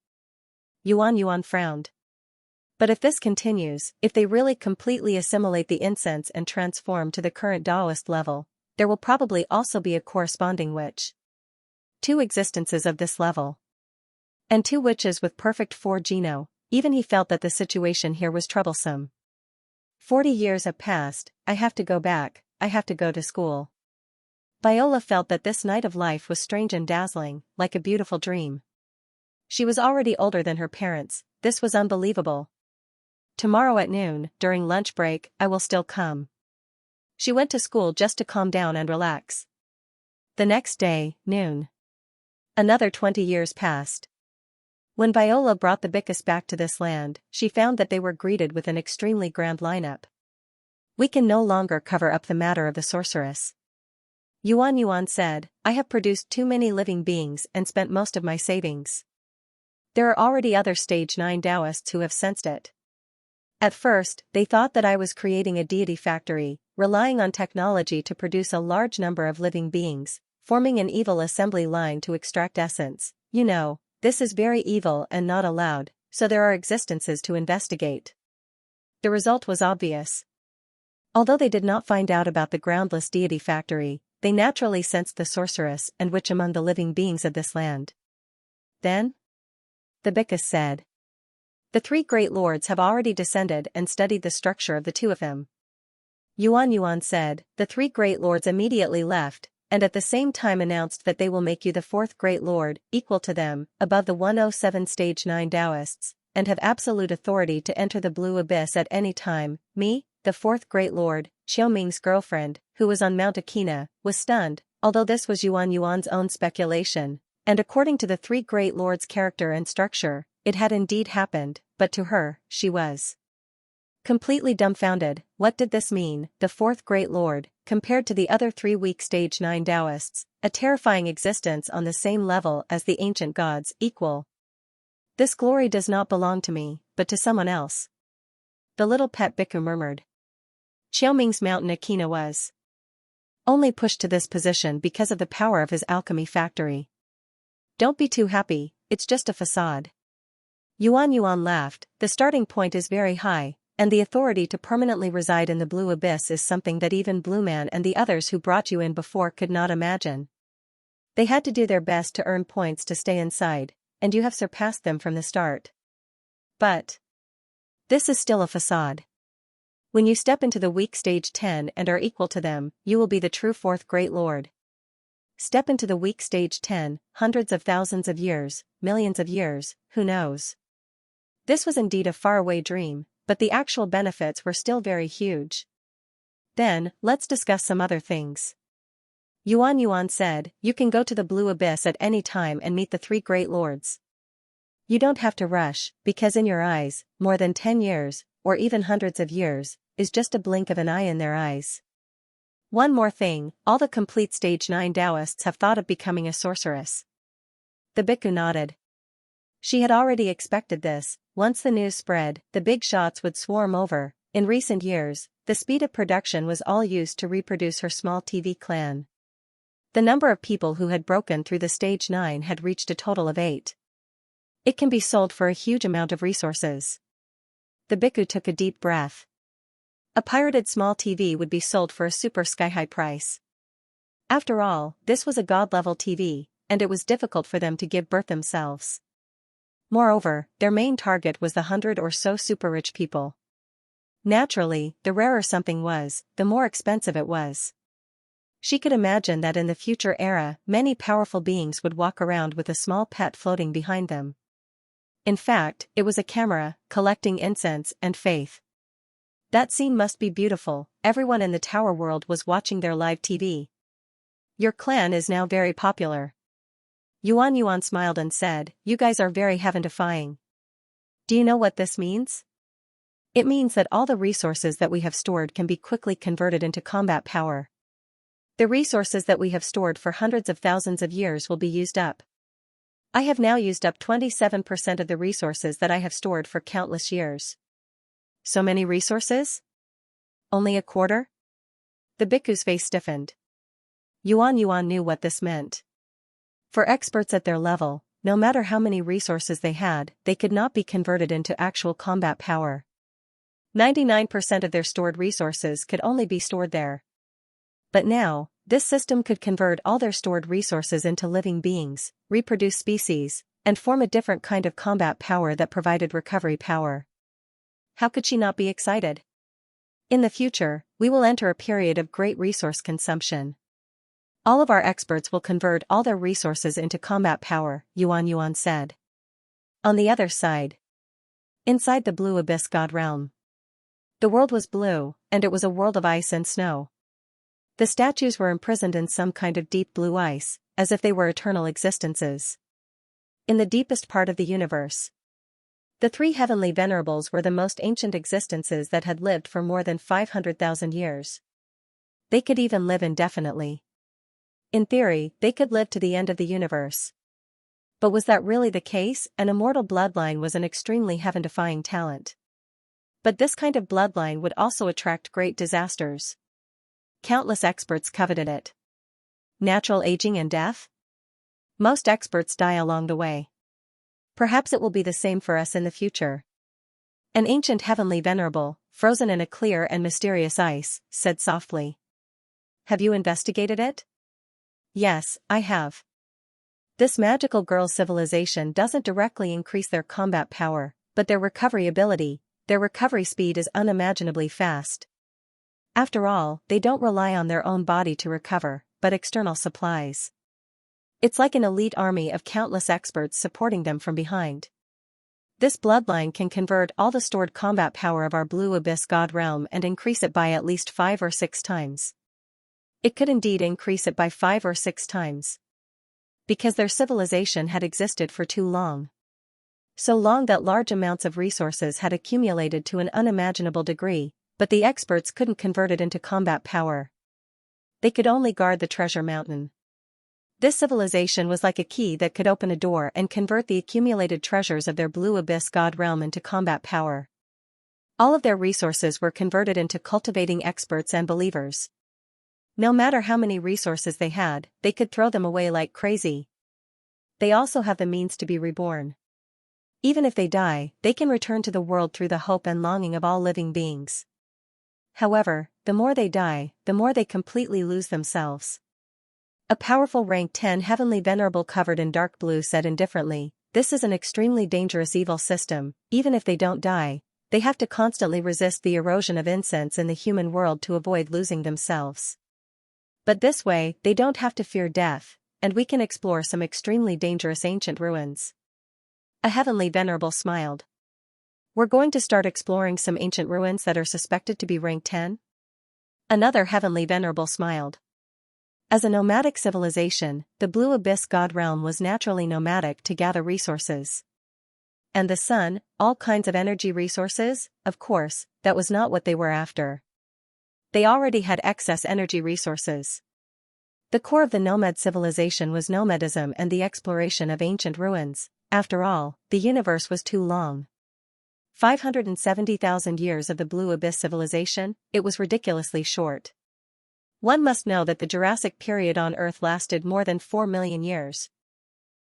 Yuan frowned. But if this continues, if they really completely assimilate the incense and transform to the current Taoist level, there will probably also be a corresponding witch. 2 existences of this level. And 2 witches with perfect 4 geno, even he felt that the situation here was troublesome. 40 years have passed, I have to go back, I have to go to school. Viola felt that this night of life was strange and dazzling, like a beautiful dream. She was already older than her parents, this was unbelievable. Tomorrow at noon, during lunch break, I will still come. She went to school just to calm down and relax. The next day, noon. Another 20 years passed. When Viola brought the bhikkhus back to this land, she found that they were greeted with an extremely grand lineup. We can no longer cover up the matter of the sorceress. Yuan said, I have produced too many living beings and spent most of my savings. There are already other stage 9 Taoists who have sensed it. At first, they thought that I was creating a deity factory, relying on technology to produce a large number of living beings, forming an evil assembly line to extract essence. You know, this is very evil and not allowed, so there are existences to investigate. The result was obvious. Although they did not find out about the groundless deity factory, they naturally sensed the sorceress and witch among the living beings of this land. Then? The bhikkhus said. The 3 great lords have already descended and studied the structure of the 2 of them. Yuan said. The three great lords immediately left, and at the same time announced that they will make you the fourth great lord, equal to them, above the 107 stage 9 Taoists, and have absolute authority to enter the blue abyss at any time. Me, the fourth great lord, Xiaoming's girlfriend, who was on Mount Akina, was stunned, although this was Yuan's own speculation, and according to the three great lords' character and structure, it had indeed happened, but to her, she was completely dumbfounded. What did this mean? The fourth great lord, compared to the other three weak stage 9 Taoists, a terrifying existence on the same level as the ancient gods, equal. This glory does not belong to me, but to someone else. The little pet bhikkhu murmured. Xiaoming's mountain Akina was only pushed to this position because of the power of his alchemy factory. Don't be too happy, it's just a facade. Yuan laughed. The starting point is very high, and the authority to permanently reside in the blue abyss is something that even Blue Man and the others who brought you in before could not imagine. They had to do their best to earn points to stay inside, and you have surpassed them from the start. But this is still a facade. When you step into the weak stage 10 and are equal to them, you will be the true fourth great lord. Step into the weak stage 10, hundreds of thousands of years, millions of years, who knows? This was indeed a faraway dream, but the actual benefits were still very huge. Then, let's discuss some other things. Yuan said, you can go to the blue abyss at any time and meet the three great lords. You don't have to rush, because in your eyes, more than 10 years, or even hundreds of years, is just a blink of an eye in their eyes. One more thing, all the complete stage 9 Taoists have thought of becoming a sorceress. The bhikkhu nodded. She had already expected this. Once the news spread, the big shots would swarm over. In recent years, the speed of production was all used to reproduce her small TV clan. The number of people who had broken through the stage 9 had reached a total of 8. It can be sold for a huge amount of resources. The bhikkhu took a deep breath. A pirated small TV would be sold for a super sky-high price. After all, this was a god-level TV, and it was difficult for them to give birth themselves. Moreover, their main target was the 100 or so super-rich people. Naturally, the rarer something was, the more expensive it was. She could imagine that in the future era, many powerful beings would walk around with a small pet floating behind them. In fact, it was a camera, collecting incense and faith. That scene must be beautiful. Everyone in the tower world was watching their live TV. Your clan is now very popular. Yuan smiled and said, you guys are very heaven-defying. Do you know what this means? It means that all the resources that we have stored can be quickly converted into combat power. The resources that we have stored for hundreds of thousands of years will be used up. I have now used up 27% of the resources that I have stored for countless years. So many resources? Only a quarter? The bhikkhu's face stiffened. Yuan knew what this meant. For experts at their level, no matter how many resources they had, they could not be converted into actual combat power. 99% of their stored resources could only be stored there. But now, this system could convert all their stored resources into living beings, reproduce species, and form a different kind of combat power that provided recovery power. How could she not be excited? In the future, we will enter a period of great resource consumption. All of our experts will convert all their resources into combat power, Yuan said. On the other side, inside the blue abyss god realm, the world was blue, and it was a world of ice and snow. The statues were imprisoned in some kind of deep blue ice, as if they were eternal existences. In the deepest part of the universe, the three heavenly venerables were the most ancient existences that had lived for more than 500,000 years. They could even live indefinitely. In theory, they could live to the end of the universe. But was that really the case? An immortal bloodline was an extremely heaven-defying talent. But this kind of bloodline would also attract great disasters. Countless experts coveted it. Natural aging and death? Most experts die along the way. Perhaps it will be the same for us in the future. An ancient heavenly venerable, frozen in a clear and mysterious ice, said softly. Have you investigated it? Yes, I have. This magical girl civilization doesn't directly increase their combat power, but their recovery ability, their recovery speed is unimaginably fast. After all, they don't rely on their own body to recover, but external supplies. It's like an elite army of countless experts supporting them from behind. This bloodline can convert all the stored combat power of our Blue Abyss God realm and increase it by at least 5 or 6 times. It could indeed increase it by 5 or 6 times. Because their civilization had existed for too long. So long that large amounts of resources had accumulated to an unimaginable degree, but the experts couldn't convert it into combat power. They could only guard the treasure mountain. This civilization was like a key that could open a door and convert the accumulated treasures of their Blue Abyss God realm into combat power. All of their resources were converted into cultivating experts and believers. No matter how many resources they had, they could throw them away like crazy. They also have the means to be reborn. Even if they die, they can return to the world through the hope and longing of all living beings. However, the more they die, the more they completely lose themselves. A powerful rank 10 heavenly venerable covered in dark blue said indifferently, "This is an extremely dangerous evil system. Even if they don't die, they have to constantly resist the erosion of incense in the human world to avoid losing themselves. But this way, they don't have to fear death, and we can explore some extremely dangerous ancient ruins." A heavenly venerable smiled. "We're going to start exploring some ancient ruins that are suspected to be rank 10? Another heavenly venerable smiled. As a nomadic civilization, the Blue Abyss God realm was naturally nomadic to gather resources. And the sun, all kinds of energy resources, of course, that was not what they were after. They already had excess energy resources. The core of the nomad civilization was nomadism and the exploration of ancient ruins. After all, the universe was too long. 570,000 years of the Blue Abyss civilization, it was ridiculously short. One must know that the Jurassic period on Earth lasted more than 4 million years.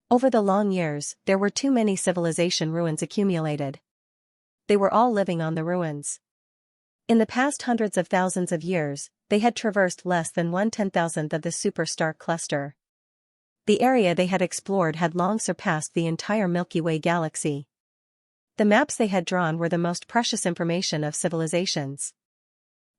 Over the long years, there were too many civilization ruins accumulated. They were all living on the ruins. In the past hundreds of thousands of years, they had traversed less than 1/10,000th of the superstar cluster. The area they had explored had long surpassed the entire Milky Way galaxy. The maps they had drawn were the most precious information of civilizations.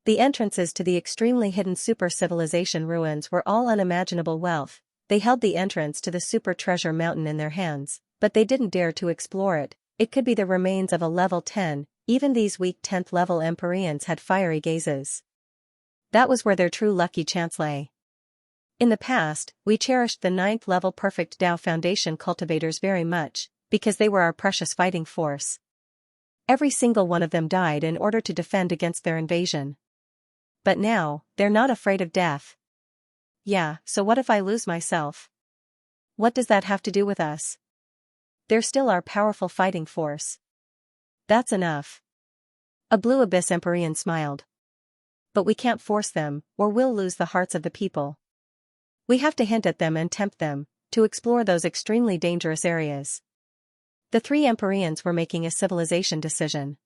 The entrances to the extremely hidden super-civilization ruins were all unimaginable wealth. They held the entrance to the super treasure mountain in their hands, but they didn't dare to explore it. It could be the remains of a level 10, even these weak 10th level Empyreans had fiery gazes. That was where their true lucky chance lay. In the past, we cherished the 9th level Perfect Tao Foundation cultivators very much, because they were our precious fighting force. Every single one of them died in order to defend against their invasion. But now, they're not afraid of death. Yeah, so what if I lose myself? What does that have to do with us? They're still our powerful fighting force. That's enough. A Blue Abyss Empyrean smiled. But we can't force them, or we'll lose the hearts of the people. We have to hint at them and tempt them, to explore those extremely dangerous areas. The 3 Empyreans were making a civilization decision.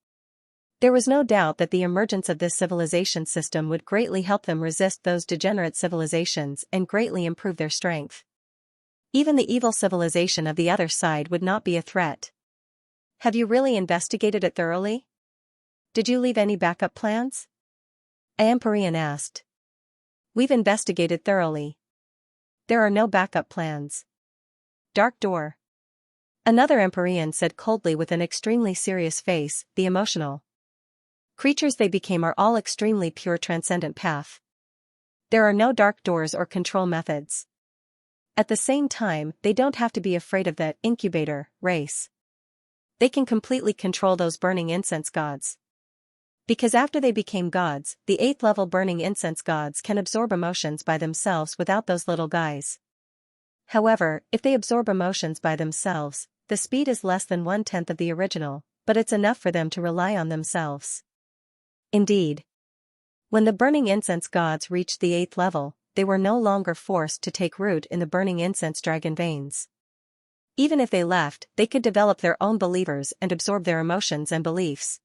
There was no doubt that the emergence of this civilization system would greatly help them resist those degenerate civilizations and greatly improve their strength. Even the evil civilization of the other side would not be a threat. Have you really investigated it thoroughly? Did you leave any backup plans? Empyrean asked. We've investigated thoroughly. There are no backup plans. Dark door. Another Empyrean said coldly with an extremely serious face, the emotional creatures they became are all extremely pure transcendent path. There are no dark doors or control methods. At the same time, they don't have to be afraid of the incubator race. They can completely control those burning incense gods. Because after they became gods, the 8th level burning incense gods can absorb emotions by themselves without those little guys. However, if they absorb emotions by themselves, the speed is less than 1/10 of the original, but it's enough for them to rely on themselves. Indeed. When the burning incense gods reached the 8th level, they were no longer forced to take root in the burning incense dragon veins. Even if they left, they could develop their own believers and absorb their emotions and beliefs.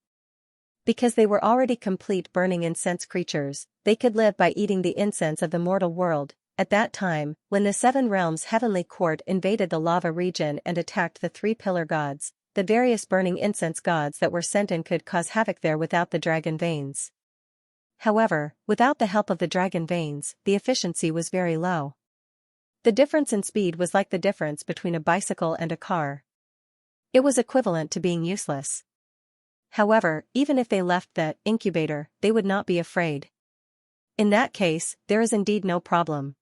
Because they were already complete burning incense creatures, they could live by eating the incense of the mortal world. At that time, when the 7 realms heavenly court invaded the lava region and attacked the 3 pillar gods, the various burning incense gods that were sent in could cause havoc there without the dragon veins. However, without the help of the dragon veins, the efficiency was very low. The difference in speed was like the difference between a bicycle and a car. It was equivalent to being useless. However, even if they left the incubator, they would not be afraid. In that case, there is indeed no problem.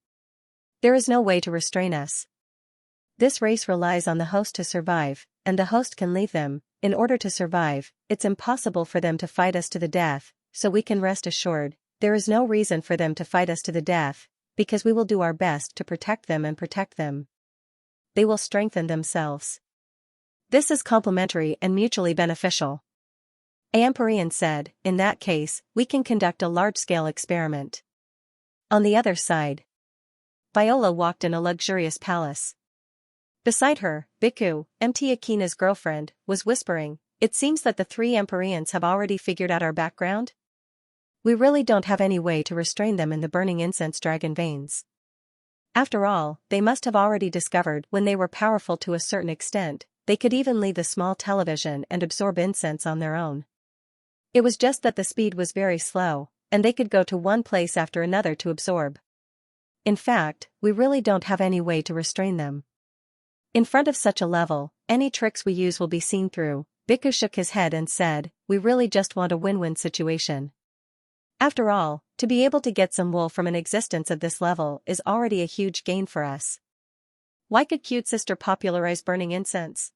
There is no way to restrain us. This race relies on the host to survive, and the host can leave them. In order to survive, it's impossible for them to fight us to the death, so we can rest assured, there is no reason for them to fight us to the death, because we will do our best to protect them and protect them. They will strengthen themselves. This is complementary and mutually beneficial. Amparian said, in that case, we can conduct a large-scale experiment. On the other side, Viola walked in a luxurious palace. Beside her, Bhikkhu, Mt. Akina's girlfriend, was whispering, it seems that the three Amparians have already figured out our background? We really don't have any way to restrain them in the burning incense dragon veins. After all, they must have already discovered when they were powerful to a certain extent, they could even leave the small television and absorb incense on their own. It was just that the speed was very slow, and they could go to one place after another to absorb. In fact, we really don't have any way to restrain them. In front of such a level, any tricks we use will be seen through. Bhikkhu shook his head and said, we really just want a win-win situation. After all, to be able to get some wool from an existence of this level is already a huge gain for us. Why could Cute Sister popularize burning incense?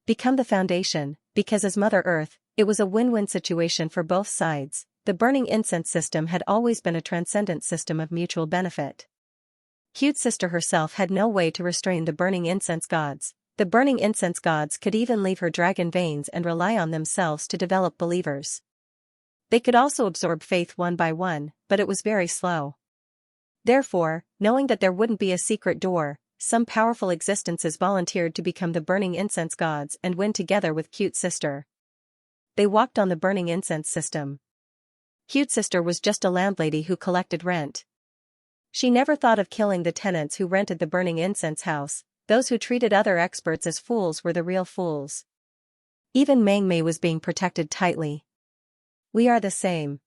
Become the foundation, because as Mother Earth, it was a win-win situation for both sides. The burning incense system had always been a transcendent system of mutual benefit. Cute Sister herself had no way to restrain the burning incense gods. The burning incense gods could even leave her dragon veins and rely on themselves to develop believers. They could also absorb faith one by one, but it was very slow. Therefore, knowing that there wouldn't be a secret door, some powerful existences volunteered to become the burning incense gods and win together with Cute Sister. They walked on the burning incense system. Cute Sister was just a landlady who collected rent. She never thought of killing the tenants who rented the burning incense house. Those who treated other experts as fools were the real fools. Even Meng Mei was being protected tightly. We are the same.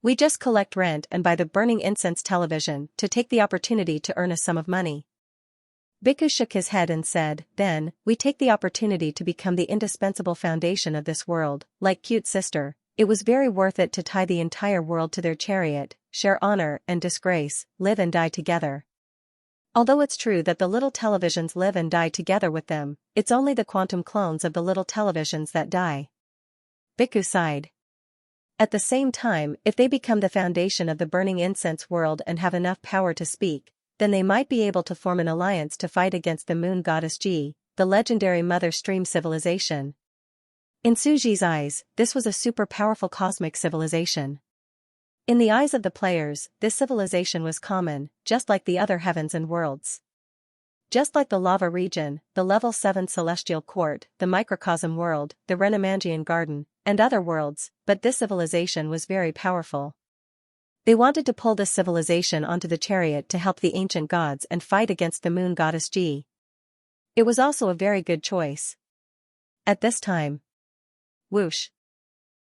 We just collect rent and buy the burning incense television to take the opportunity to earn a sum of money. Bhikkhu shook his head and said, then, we take the opportunity to become the indispensable foundation of this world. Like Cute Sister, it was very worth it to tie the entire world to their chariot, share honor and disgrace, live and die together. Although it's true that the little televisions live and die together with them, it's only the quantum clones of the little televisions that die. Bhikkhu sighed. At the same time, if they become the foundation of the burning incense world and have enough power to speak, then they might be able to form an alliance to fight against the moon goddess Ji, the legendary Mother Stream civilization. In Suji's eyes, this was a super powerful cosmic civilization. In the eyes of the players, this civilization was common, just like the other heavens and worlds. Just like the lava region, the level 7 celestial court, the microcosm world, the Renamangian garden, and other worlds, but this civilization was very powerful. They wanted to pull this civilization onto the chariot to help the ancient gods and fight against the moon goddess Ji. It was also a very good choice. At this time, whoosh!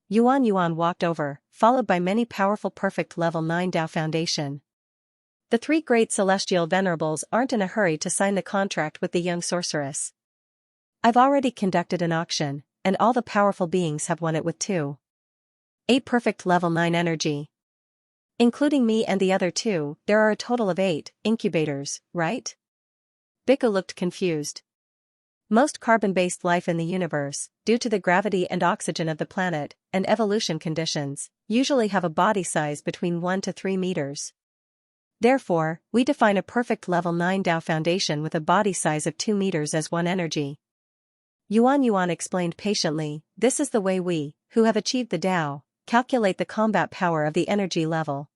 Yuan Yuan walked over, followed by many powerful perfect level 9 Dao Foundation. The three great celestial venerables aren't in a hurry to sign the contract with the young sorceress. I've already conducted an auction, and all the powerful beings have won it with 8 perfect level 9 energy. Including me and the other 2, there are a total of 8 incubators, right? Bhikkhu looked confused. Most carbon-based life in the universe, due to the gravity and oxygen of the planet, and evolution conditions, usually have a body size between 1 to 3 meters. Therefore, we define a perfect level 9 Dao Foundation with a body size of 2 meters as 1 energy. Yuan Yuan explained patiently, this is the way we, who have achieved the Dao, calculate the combat power of the energy level.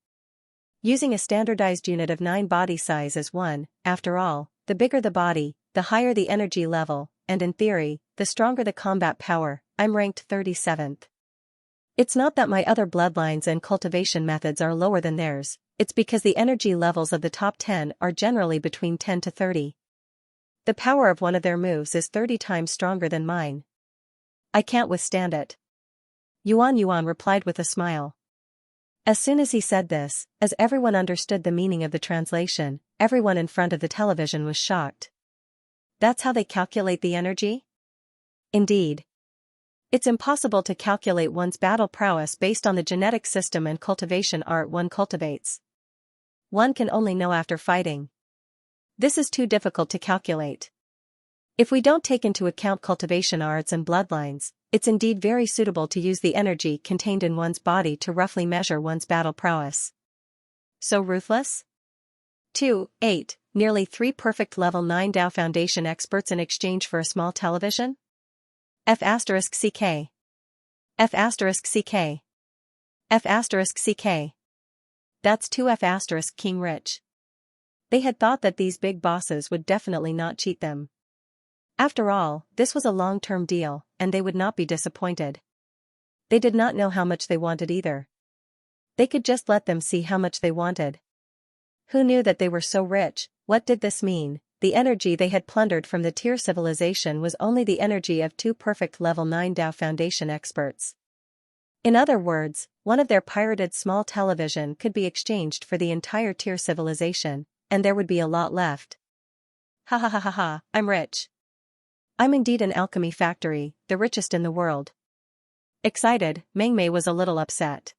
Using a standardized unit of 9 body size as 1, after all, the bigger the body, the higher the energy level, and in theory, the stronger the combat power. I'm ranked 37th. It's not that my other bloodlines and cultivation methods are lower than theirs, it's because the energy levels of the top 10 are generally between 10 to 30. The power of one of their moves is 30 times stronger than mine. I can't withstand it. Yuan Yuan replied with a smile. As soon as he said this, as everyone understood the meaning of the translation, everyone in front of the television was shocked. That's how they calculate the energy? Indeed. It's impossible to calculate one's battle prowess based on the genetic system and cultivation art one cultivates. One can only know after fighting. This is too difficult to calculate. If we don't take into account cultivation arts and bloodlines, it's indeed very suitable to use the energy contained in one's body to roughly measure one's battle prowess. So ruthless? 2. 8. Nearly 3 perfect level 9 Dao Foundation experts in exchange for a small television? F***CK. F***CK. F***CK. That's 2 F** King Rich. They had thought that these big bosses would definitely not cheat them. After all, this was a long-term deal, and they would not be disappointed. They did not know how much they wanted either. They could just let them see how much they wanted. Who knew that they were so rich? What did this mean? The energy they had plundered from the tier civilization was only the energy of 2 perfect level 9 Dao Foundation experts. In other words, one of their pirated small television could be exchanged for the entire tier civilization, and there would be a lot left. Ha ha ha ha ha, I'm rich. I'm indeed an alchemy factory, the richest in the world. Excited, Meng Mei was a little upset.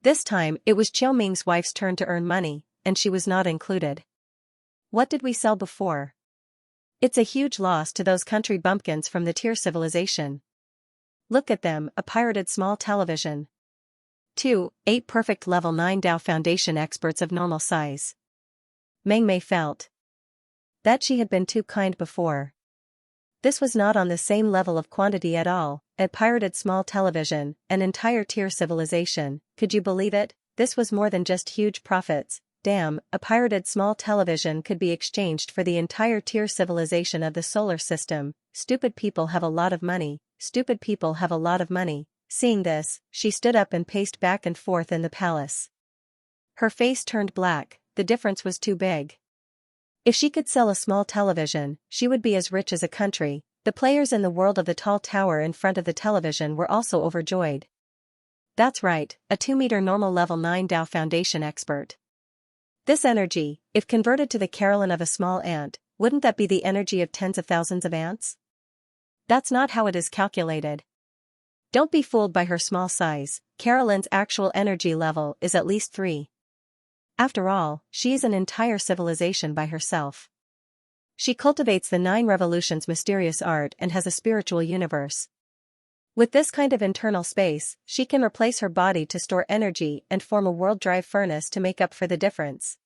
This time, it was Qiao Ming's wife's turn to earn money, and she was not included. What did we sell before? It's a huge loss to those country bumpkins from the tier civilization. Look at them, a pirated small television. 2. 8 perfect level 9 Dao Foundation experts of normal size. Meng Mei felt that she had been too kind before. This was not on the same level of quantity at all, a pirated small television, an entire tier civilization, could you believe it? This was more than just huge profits. Damn, a pirated small television could be exchanged for the entire tier civilization of the solar system. Stupid people have a lot of money, stupid people have a lot of money. Seeing this, she stood up and paced back and forth in the palace. Her face turned black, the difference was too big. If she could sell a small television, she would be as rich as a country. The players in the world of the tall tower in front of the television were also overjoyed. That's right, a 2-meter normal level 9 Dao Foundation expert. This energy, if converted to the Carolyn of a small ant, wouldn't that be the energy of tens of thousands of ants? That's not how it is calculated. Don't be fooled by her small size. Carolyn's actual energy level is at least 3. After all, she is an entire civilization by herself. She cultivates the 9 revolutions mysterious art and has a spiritual universe. With this kind of internal space, she can replace her body to store energy and form a world drive furnace to make up for the difference.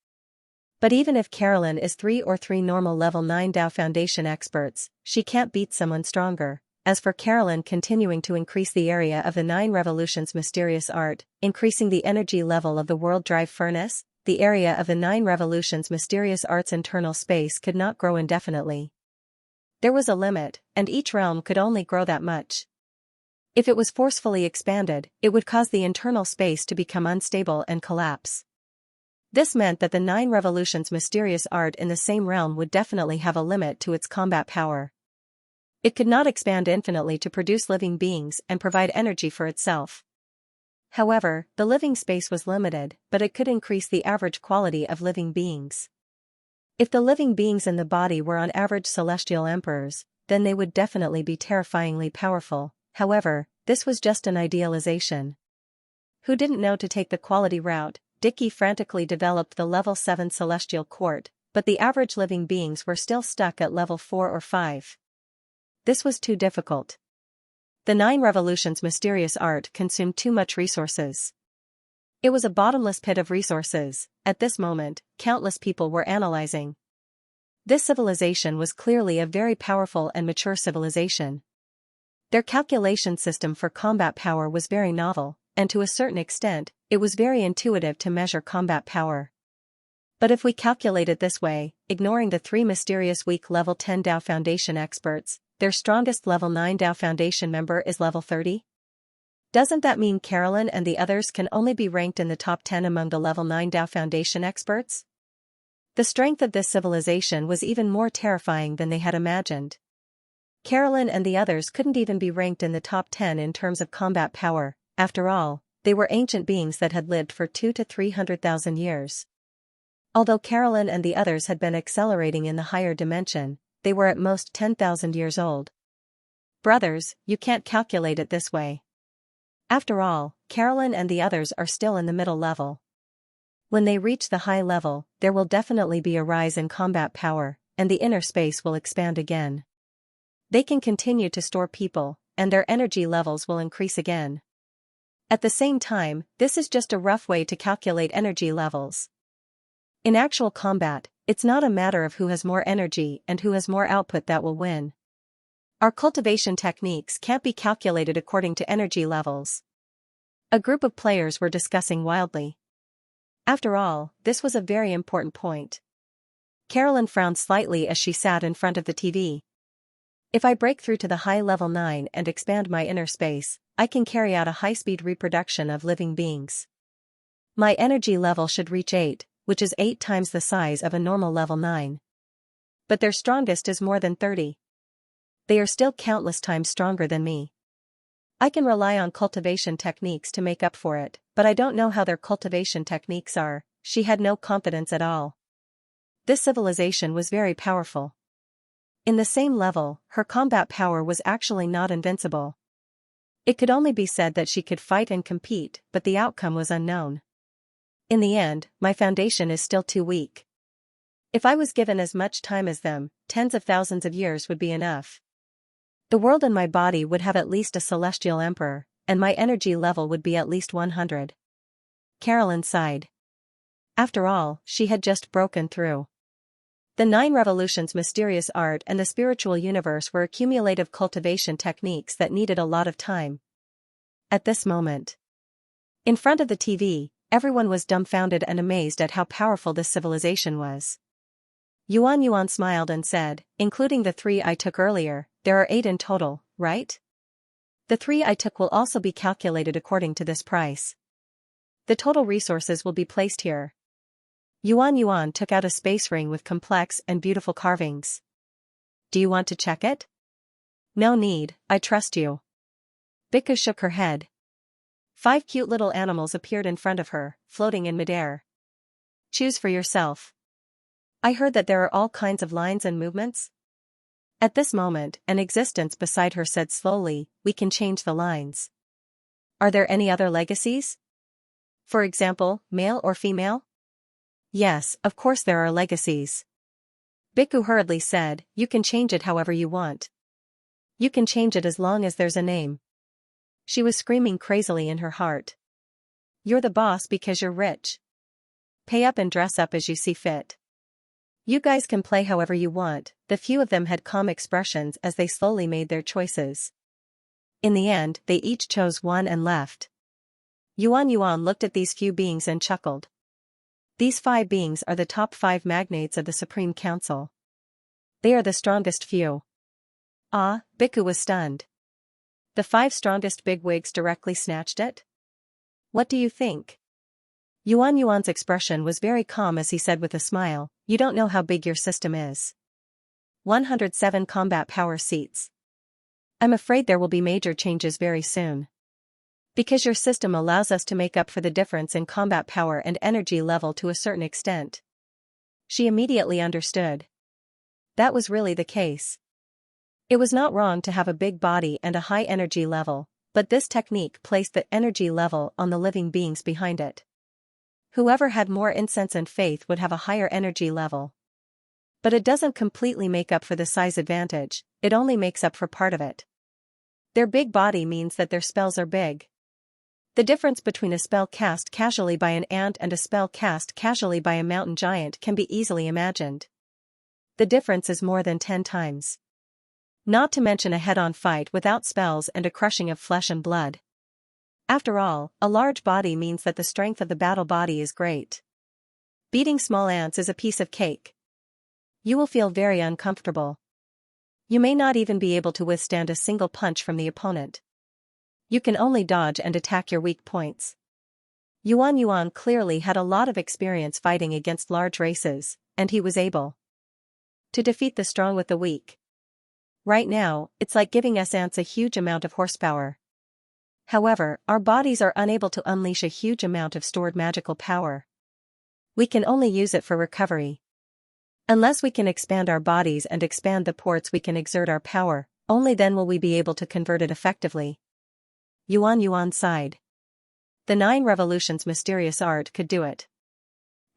But even if Carolyn is 3 or 3 normal level 9 Dao Foundation experts, she can't beat someone stronger. As for Carolyn continuing to increase the area of the 9 revolutions mysterious art, increasing the energy level of the world drive furnace, the area of the 9 revolutions mysterious art's internal space could not grow indefinitely. There was a limit, and each realm could only grow that much. If it was forcefully expanded, it would cause the internal space to become unstable and collapse. This meant that the 9 revolutions mysterious art in the same realm would definitely have a limit to its combat power. It could not expand infinitely to produce living beings and provide energy for itself. However, the living space was limited, but it could increase the average quality of living beings. If the living beings in the body were on average celestial emperors, then they would definitely be terrifyingly powerful. However, this was just an idealization. Who didn't know to take the quality route? Dicky frantically developed the level 7 celestial court, but the average living beings were still stuck at level 4 or 5. This was too difficult. The 9 revolutions mysterious art consumed too much resources. It was a bottomless pit of resources. At this moment, countless people were analyzing. This civilization was clearly a very powerful and mature civilization. Their calculation system for combat power was very novel, and to a certain extent, it was very intuitive to measure combat power. But if we calculate it this way, ignoring the 3 mysterious weak level 10 Dao Foundation experts, their strongest level 9 Dao Foundation member is level 30? Doesn't that mean Carolyn and the others can only be ranked in the top 10 among the level 9 Dao Foundation experts? The strength of this civilization was even more terrifying than they had imagined. Carolyn and the others couldn't even be ranked in the top 10 in terms of combat power. After all, they were ancient beings that had lived for 200 to 300,000 years. Although Carolyn and the others had been accelerating in the higher dimension, they were at most 10,000 years old. Brothers, you can't calculate it this way. After all, Carolyn and the others are still in the middle level. When they reach the high level, there will definitely be a rise in combat power, and the inner space will expand again. They can continue to store people, and their energy levels will increase again. At the same time, this is just a rough way to calculate energy levels. In actual combat, it's not a matter of who has more energy and who has more output that will win. Our cultivation techniques can't be calculated according to energy levels. A group of players were discussing wildly. After all, this was a very important point. Carolyn frowned slightly as she sat in front of the TV. If I break through to the high level 9 and expand my inner space, I can carry out a high-speed reproduction of living beings. My energy level should reach 8, which is 8 times the size of a normal level 9. But their strongest is more than 30. They are still countless times stronger than me. I can rely on cultivation techniques to make up for it, but I don't know how their cultivation techniques are. She had no confidence at all. This civilization was very powerful. In the same level, her combat power was actually not invincible. It could only be said that she could fight and compete, but the outcome was unknown. In the end, my foundation is still too weak. If I was given as much time as them, tens of thousands of years would be enough. The world and my body would have at least a celestial emperor, and my energy level would be at least 100. Carolyn sighed. After all, she had just broken through. The 9 revolutions, mysterious art, and the spiritual universe were accumulative cultivation techniques that needed a lot of time. At this moment, in front of the TV, everyone was dumbfounded and amazed at how powerful this civilization was. Yuan smiled and said, including the 3 I took earlier, there are 8 in total, right? The 3 I took will also be calculated according to this price. The total resources will be placed here. Yuan took out a space ring with complex and beautiful carvings. Do you want to check it? No need, I trust you. Bika shook her head. 5 cute little animals appeared in front of her, floating in midair. Choose for yourself. I heard that there are all kinds of lines and movements. At this moment, an existence beside her said slowly, we can change the lines. Are there any other legacies? For example, male or female? Yes, of course there are legacies. Biku hurriedly said, you can change it however you want. You can change it as long as there's a name. She was screaming crazily in her heart. You're the boss because you're rich. Pay up and dress up as you see fit. You guys can play however you want. The few of them had calm expressions as they slowly made their choices. In the end, they each chose one and left. Yuan looked at these few beings and chuckled. These 5 beings are the top 5 magnates of the Supreme Council. They are the strongest few. Ah, Biku was stunned. The 5 strongest bigwigs directly snatched it? What do you think? Yuan's expression was very calm as he said with a smile, you don't know how big your system is. 107 combat power seats. I'm afraid there will be major changes very soon. Because your system allows us to make up for the difference in combat power and energy level to a certain extent. She immediately understood. That was really the case. It was not wrong to have a big body and a high energy level, but this technique placed the energy level on the living beings behind it. Whoever had more incense and faith would have a higher energy level. But it doesn't completely make up for the size advantage, it only makes up for part of it. Their big body means that their spells are big. The difference between a spell cast casually by an ant and a spell cast casually by a mountain giant can be easily imagined. The difference is more than 10 times. Not to mention a head-on fight without spells and a crushing of flesh and blood. After all, a large body means that the strength of the battle body is great. Beating small ants is a piece of cake. You will feel very uncomfortable. You may not even be able to withstand a single punch from the opponent. You can only dodge and attack your weak points. Yuan clearly had a lot of experience fighting against large races, and he was able to defeat the strong with the weak. Right now, it's like giving us ants a huge amount of horsepower. However, our bodies are unable to unleash a huge amount of stored magical power. We can only use it for recovery. Unless we can expand our bodies and expand the ports we can exert our power, only then will we be able to convert it effectively. Yuan sighed. The 9 Revolutions mysterious art could do it.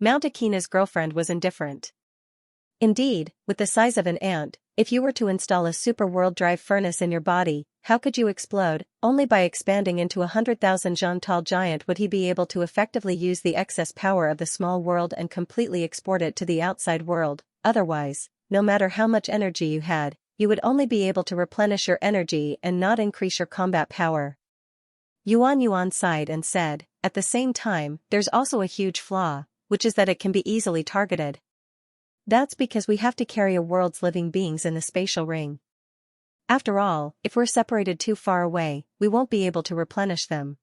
Mount Akina's girlfriend was indifferent. Indeed, with the size of an ant, if you were to install a super world drive furnace in your body, how could you explode? Only by expanding into 100,000 zhang tall giant would he be able to effectively use the excess power of the small world and completely export it to the outside world. Otherwise, no matter how much energy you had, you would only be able to replenish your energy and not increase your combat power. Yuan sighed and said, at the same time, there's also a huge flaw, which is that it can be easily targeted. That's because we have to carry a world's living beings in the spatial ring. After all, if we're separated too far away, we won't be able to replenish them.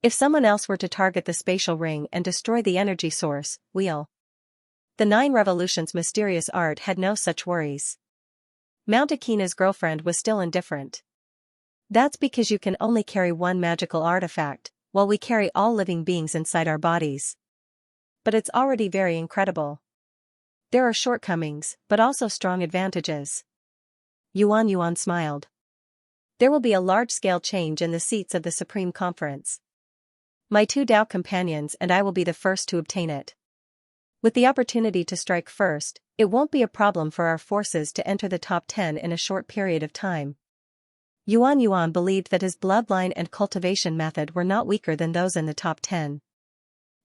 If someone else were to target the spatial ring and destroy the energy source, we'll. The 9 Revolutions mysterious art had no such worries. Mount Akina's girlfriend was still indifferent. That's because you can only carry one magical artifact, while we carry all living beings inside our bodies. But it's already very incredible. There are shortcomings, but also strong advantages. Yuan smiled. There will be a large-scale change in the seats of the Supreme Conference. My 2 Dao companions and I will be the first to obtain it. With the opportunity to strike first, it won't be a problem for our forces to enter the top 10 in a short period of time. Yuan believed that his bloodline and cultivation method were not weaker than those in the top 10.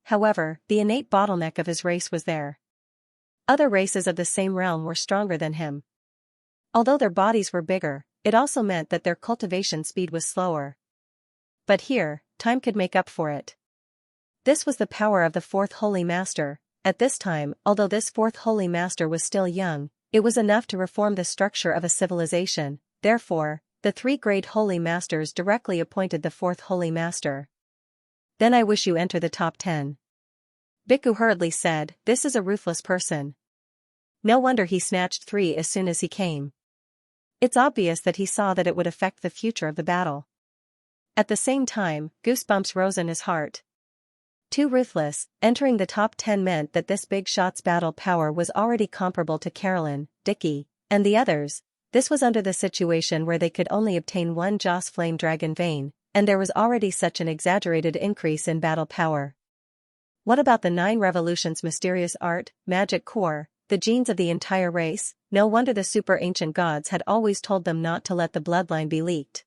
However, the innate bottleneck of his race was there. Other races of the same realm were stronger than him. Although their bodies were bigger, it also meant that their cultivation speed was slower. But here, time could make up for it. This was the power of the 4th Holy Master. At this time, although this 4th Holy Master was still young, it was enough to reform the structure of a civilization. Therefore, the 3 great Holy Masters directly appointed the 4th Holy Master. Then I wish you enter the top 10. Bhikkhu hurriedly said, this is a ruthless person. No wonder he snatched 3 as soon as he came. It's obvious that he saw that it would affect the future of the battle. At the same time, goosebumps rose in his heart. Too ruthless, entering the top 10 meant that this big shot's battle power was already comparable to Carolyn, Dicky, and the others. This was under the situation where they could only obtain 1 Joss Flame Dragon Vein, and there was already such an exaggerated increase in battle power. What about the 9 Revolutions mysterious art, magic core, the genes of the entire race? No wonder the super ancient gods had always told them not to let the bloodline be leaked.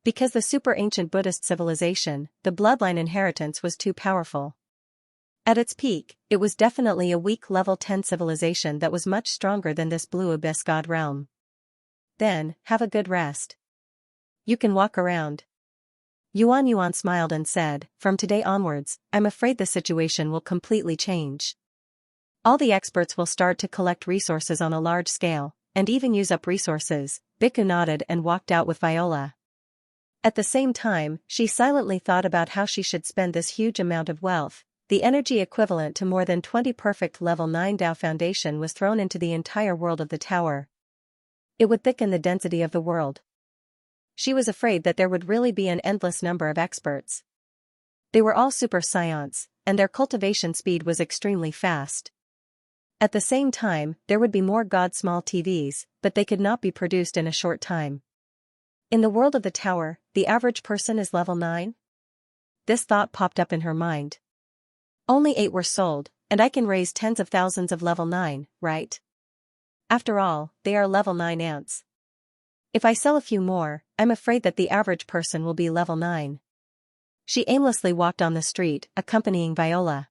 Because the super ancient Buddhist civilization, the bloodline inheritance was too powerful. At its peak, it was definitely a weak level 10 civilization that was much stronger than this blue abyss god realm. Then, have a good rest. You can walk around. Yuan smiled and said, from today onwards, I'm afraid the situation will completely change. All the experts will start to collect resources on a large scale, and even use up resources. Bhikkhu nodded and walked out with Viola. At the same time, she silently thought about how she should spend this huge amount of wealth. The energy equivalent to more than 20 perfect level 9 Dao foundation was thrown into the entire world of the tower. It would thicken the density of the world. She was afraid that there would really be an endless number of experts. They were all super science, and their cultivation speed was extremely fast. At the same time, there would be more god small TVs, but they could not be produced in a short time. In the world of the tower, the average person is level 9? This thought popped up in her mind. Only 8 were sold, and I can raise tens of thousands of level 9, right? After all, they are level 9 ants. If I sell a few more, I'm afraid that the average person will be level 9. She aimlessly walked on the street, accompanying Viola.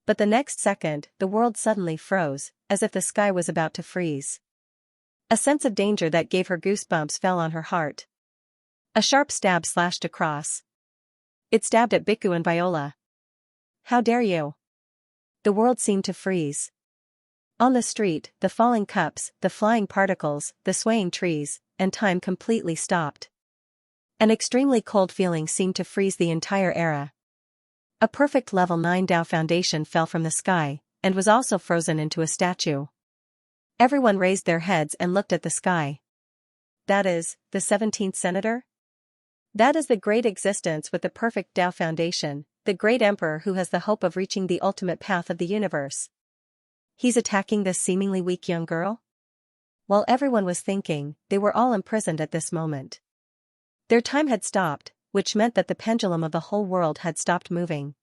But the next second, the world suddenly froze, as if the sky was about to freeze. A sense of danger that gave her goosebumps fell on her heart. A sharp stab slashed across. It stabbed at Bhikkhu and Viola. How dare you? The world seemed to freeze. On the street, the falling cups, the flying particles, the swaying trees, and time completely stopped. An extremely cold feeling seemed to freeze the entire era. A perfect level 9 Dao foundation fell from the sky, and was also frozen into a statue. Everyone raised their heads and looked at the sky. That is, the 17th senator? That is the great existence with the perfect Tao foundation, the great emperor who has the hope of reaching the ultimate path of the universe. He's attacking this seemingly weak young girl? While everyone was thinking, they were all imprisoned at this moment. Their time had stopped, which meant that the pendulum of the whole world had stopped moving.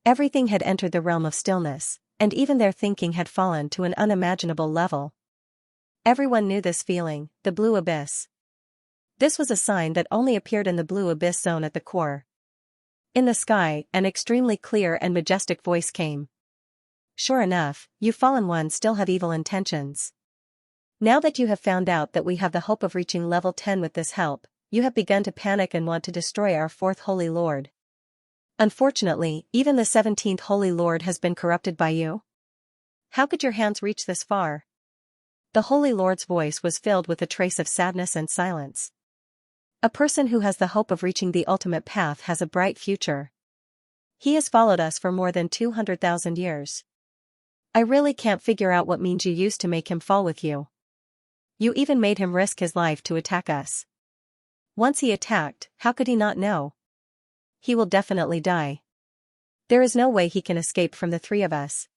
Everything had entered the realm of stillness, and even their thinking had fallen to an unimaginable level. Everyone knew this feeling, the blue abyss. This was a sign that only appeared in the blue abyss zone at the core. In the sky, an extremely clear and majestic voice came. Sure enough, you fallen ones still have evil intentions. Now that you have found out that we have the hope of reaching level 10 with this help, you have begun to panic and want to destroy our 4th Holy Lord. Unfortunately, even the 17th Holy Lord has been corrupted by you. How could your hands reach this far? The Holy Lord's voice was filled with a trace of sadness and silence. A person who has the hope of reaching the ultimate path has a bright future. He has followed us for more than 200,000 years. I really can't figure out what means you used to make him fall with you. You even made him risk his life to attack us. Once he attacked, how could he not know? He will definitely die. There is no way he can escape from the 3 of us.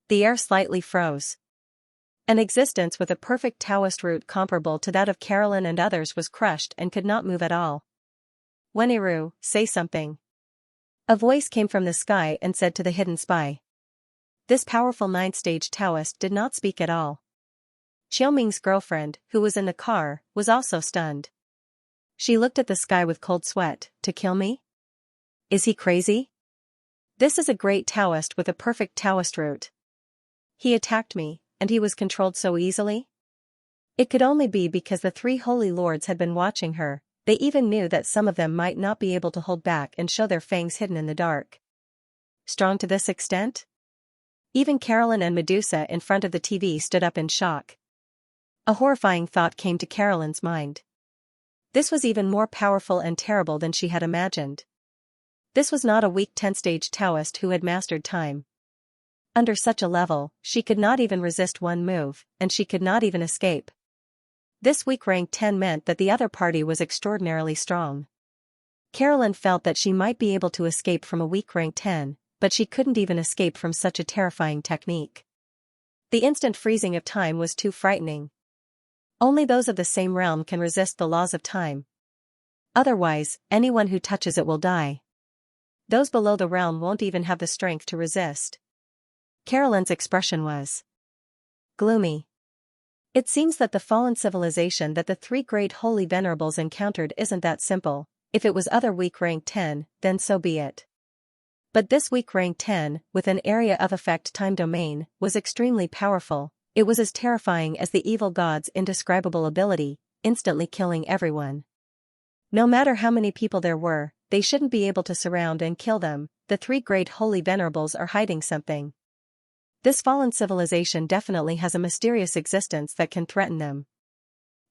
The air slightly froze. An existence with a perfect Taoist root comparable to that of Carolyn and others was crushed and could not move at all. Weniru, say something. A voice came from the sky and said to the hidden spy. This powerful 9th-stage Taoist did not speak at all. Xiaoming's girlfriend, who was in the car, was also stunned. She looked at the sky with cold sweat. To kill me? Is he crazy? This is a great Taoist with a perfect Taoist root. He attacked me, and he was controlled so easily? It could only be because the 3 Holy Lords had been watching her. They even knew that some of them might not be able to hold back and show their fangs hidden in the dark. Strong to this extent? Even Carolyn and Medusa in front of the TV stood up in shock. A horrifying thought came to Carolyn's mind. This was even more powerful and terrible than she had imagined. This was not a weak 10th-stage Taoist who had mastered time. Under such a level, she could not even resist one move, and she could not even escape. This weak rank 10 meant that the other party was extraordinarily strong. Carolyn felt that she might be able to escape from a weak rank 10, but she couldn't even escape from such a terrifying technique. The instant freezing of time was too frightening. Only those of the same realm can resist the laws of time. Otherwise, anyone who touches it will die. Those below the realm won't even have the strength to resist. Carolyn's expression was gloomy. It seems that the fallen civilization that the 3 great holy venerables encountered isn't that simple. If it was other weak rank 10, then so be it. But this weak rank 10, with an area of effect time domain, was extremely powerful. It was as terrifying as the evil god's indescribable ability, instantly killing everyone. No matter how many people there were, they shouldn't be able to surround and kill them. The 3 great holy venerables are hiding something. This fallen civilization definitely has a mysterious existence that can threaten them.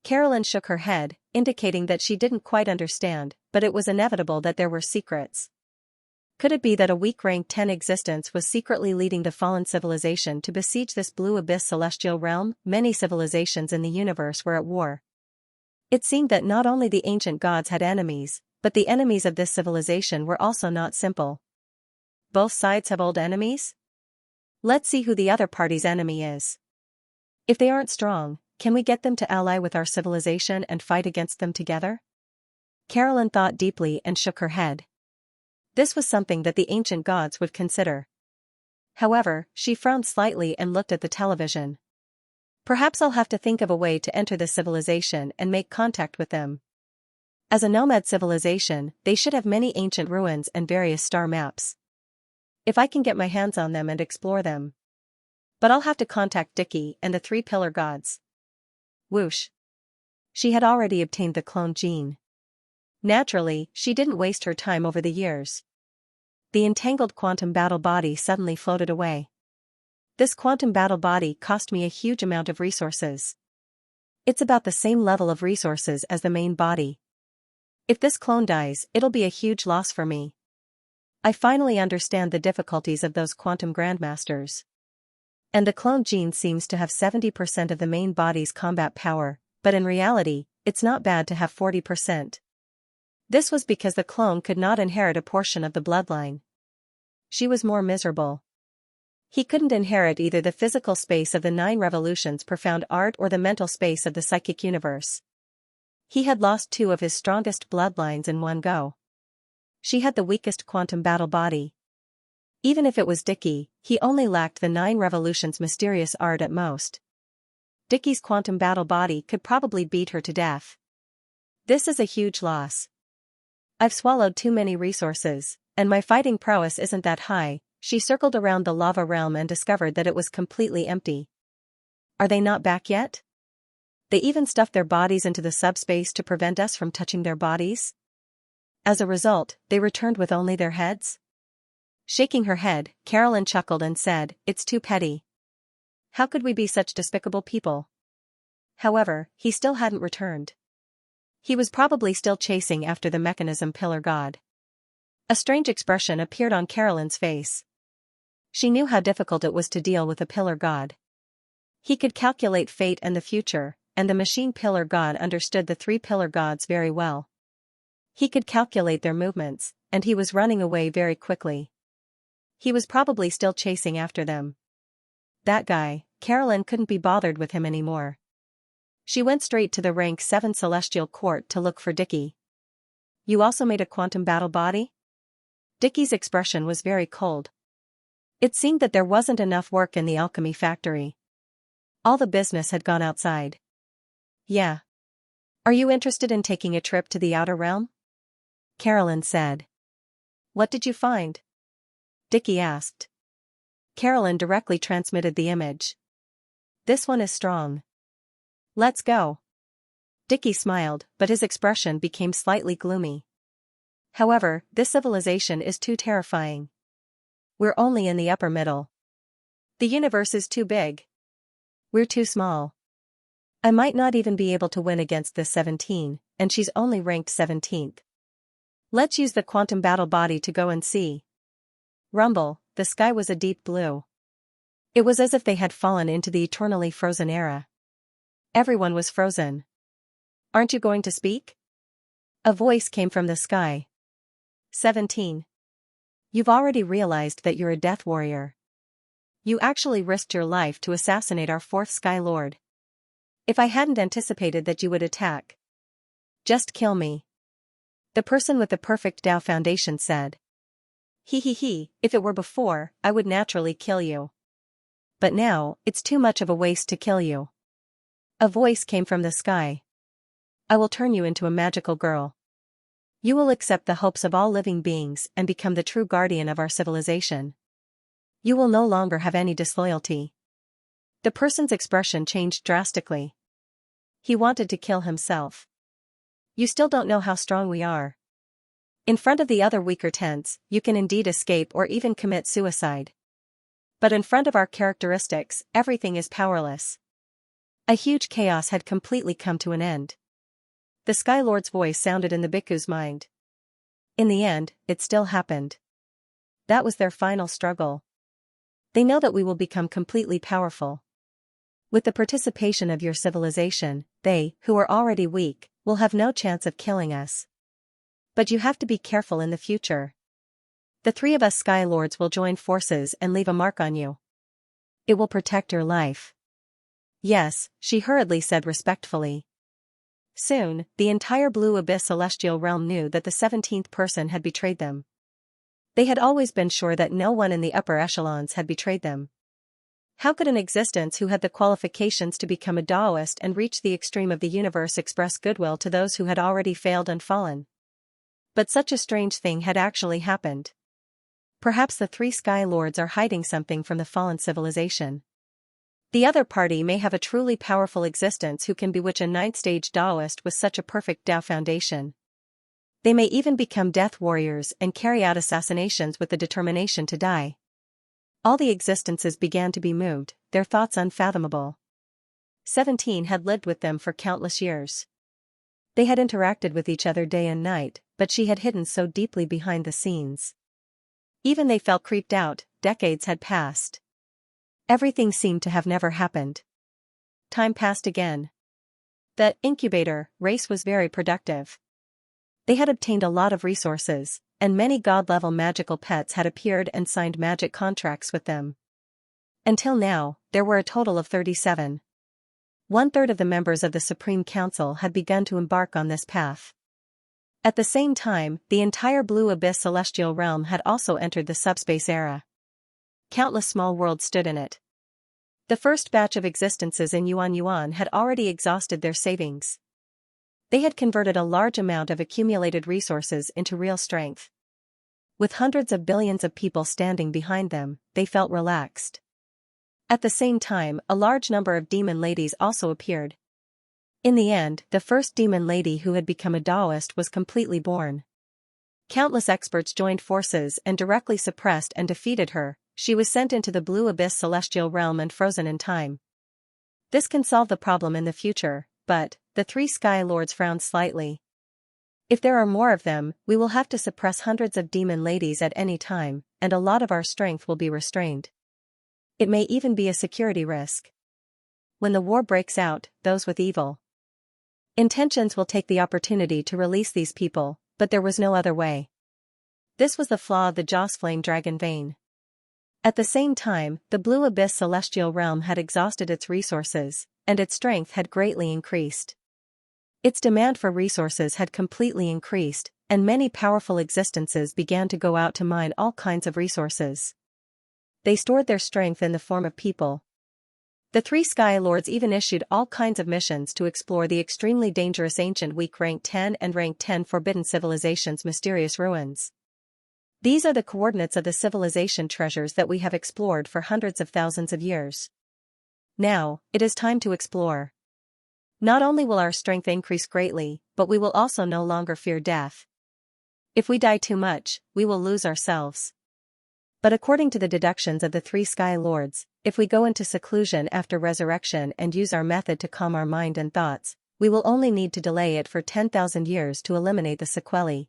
Carolyn shook her head, indicating that she didn't quite understand, but it was inevitable that there were secrets. Could it be that a weak rank 10 existence was secretly leading the fallen civilization to besiege this blue abyss celestial realm? Many civilizations in the universe were at war. It seemed that not only the ancient gods had enemies, but the enemies of this civilization were also not simple. Both sides have old enemies? Let's see who the other party's enemy is. If they aren't strong, can we get them to ally with our civilization and fight against them together? Carolyn thought deeply and shook her head. This was something that the ancient gods would consider. However, she frowned slightly and looked at the television. Perhaps I'll have to think of a way to enter this civilization and make contact with them. As a nomad civilization, they should have many ancient ruins and various star maps. If I can get my hands on them and explore them. But I'll have to contact Dickie and the 3 pillar gods. Whoosh. She had already obtained the clone gene. Naturally, she didn't waste her time over the years. The entangled quantum battle body suddenly floated away. This quantum battle body cost me a huge amount of resources. It's about the same level of resources as the main body. If this clone dies, it'll be a huge loss for me. I finally understand the difficulties of those quantum grandmasters. And the clone gene seems to have 70% of the main body's combat power, but in reality, it's not bad to have 40%. This was because the clone could not inherit a portion of the bloodline. She was more miserable. He couldn't inherit either the physical space of the 9 revolutions profound art or the mental space of the psychic universe. He had lost 2 of his strongest bloodlines in one go. She had the weakest quantum battle body. Even if it was Dickie, he only lacked the 9 revolutions mysterious art at most. Dickie's quantum battle body could probably beat her to death. This is a huge loss. I've swallowed too many resources, and my fighting prowess isn't that high. She circled around the lava realm and discovered that it was completely empty. Are they not back yet? They even stuffed their bodies into the subspace to prevent us from touching their bodies? As a result, they returned with only their heads? Shaking her head, Carolyn chuckled and said, "It's too petty. How could we be such despicable people?" However, he still hadn't returned. He was probably still chasing after the mechanism pillar god. A strange expression appeared on Carolyn's face. She knew how difficult it was to deal with a pillar god. He could calculate fate and the future, and the machine pillar god understood the 3 pillar gods very well. He could calculate their movements, and he was running away very quickly. He was probably still chasing after them. That guy, Carolyn couldn't be bothered with him anymore. She went straight to the rank 7 celestial court to look for Dickie. "You also made a quantum battle body?" Dickie's expression was very cold. It seemed that there wasn't enough work in the alchemy factory. All the business had gone outside. "Yeah. Are you interested in taking a trip to the outer realm?" Carolyn said. "What did you find?" Dickie asked. Carolyn directly transmitted the image. "This one is strong. Let's go." Dickie smiled, but his expression became slightly gloomy. "However, this civilization is too terrifying. We're only in the upper middle. The universe is too big. We're too small. I might not even be able to win against this 17, and she's only ranked 17th. Let's use the quantum battle body to go and see." Rumble, the sky was a deep blue. It was as if they had fallen into the eternally frozen era. Everyone was frozen. "Aren't you going to speak?" A voice came from the sky. 17. You've already realized that you're a death warrior. You actually risked your life to assassinate our 4th Sky Lord. If I hadn't anticipated that you would attack. Just kill me. The person with the perfect Tao foundation said. He, if it were before, I would naturally kill you. But now, it's too much of a waste to kill you. A voice came from the sky. I will turn you into a magical girl. You will accept the hopes of all living beings and become the true guardian of our civilization. You will no longer have any disloyalty. The person's expression changed drastically. He wanted to kill himself. You still don't know how strong we are. In front of the other weaker tents, you can indeed escape or even commit suicide. But in front of our characteristics, everything is powerless. A huge chaos had completely come to an end. The Sky Lord's voice sounded in the Bhikkhu's mind. In the end, it still happened. That was their final struggle. They know that we will become completely powerful. With the participation of your civilization, they, who are already weak, will have no chance of killing us. But you have to be careful in the future. The 3 of us Sky Lords will join forces and leave a mark on you. It will protect your life. Yes, she hurriedly said respectfully. Soon, the entire Blue Abyss celestial realm knew that the 17th person had betrayed them. They had always been sure that no one in the upper echelons had betrayed them. How could an existence who had the qualifications to become a Taoist and reach the extreme of the universe express goodwill to those who had already failed and fallen? But such a strange thing had actually happened. Perhaps the 3 Sky Lords are hiding something from the fallen civilization. The other party may have a truly powerful existence who can bewitch a 9th stage Taoist with such a perfect Tao foundation. They may even become death warriors and carry out assassinations with the determination to die. All the existences began to be moved, their thoughts unfathomable. 17 had lived with them for countless years. They had interacted with each other day and night, but she had hidden so deeply behind the scenes. Even they felt creeped out. Decades had passed. Everything seemed to have never happened. Time passed again. The incubator race was very productive. They had obtained a lot of resources, and many god-level magical pets had appeared and signed magic contracts with them. Until now, there were a total of 37. One-third of the members of the Supreme Council had begun to embark on this path. At the same time, the entire Blue Abyss celestial realm had also entered the subspace era. Countless small worlds stood in it. The first batch of existences in Yuan had already exhausted their savings. They had converted a large amount of accumulated resources into real strength. With hundreds of billions of people standing behind them, they felt relaxed. At the same time, a large number of demon ladies also appeared. In the end, the first demon lady who had become a Taoist was completely born. Countless experts joined forces and directly suppressed and defeated her. She was sent into the Blue Abyss celestial realm and frozen in time. This can solve the problem in the future, but the three Sky Lords frowned slightly. If there are more of them, we will have to suppress hundreds of demon ladies at any time, and a lot of our strength will be restrained. It may even be a security risk. When the war breaks out, those with evil intentions will take the opportunity to release these people, but there was no other way. This was the flaw of the Joss Flame Dragon vein. At the same time, the Blue Abyss celestial realm had exhausted its resources, and its strength had greatly increased. Its demand for resources had completely increased, and many powerful existences began to go out to mine all kinds of resources. They stored their strength in the form of people. The three Sky Lords even issued all kinds of missions to explore the extremely dangerous ancient weak rank 10 and rank 10 forbidden civilizations' mysterious ruins. These are the coordinates of the civilization treasures that we have explored for hundreds of thousands of years. Now, it is time to explore. Not only will our strength increase greatly, but we will also no longer fear death. If we die too much, we will lose ourselves. But according to the deductions of the three Sky Lords, if we go into seclusion after resurrection and use our method to calm our mind and thoughts, we will only need to delay it for 10,000 years to eliminate the sequelae.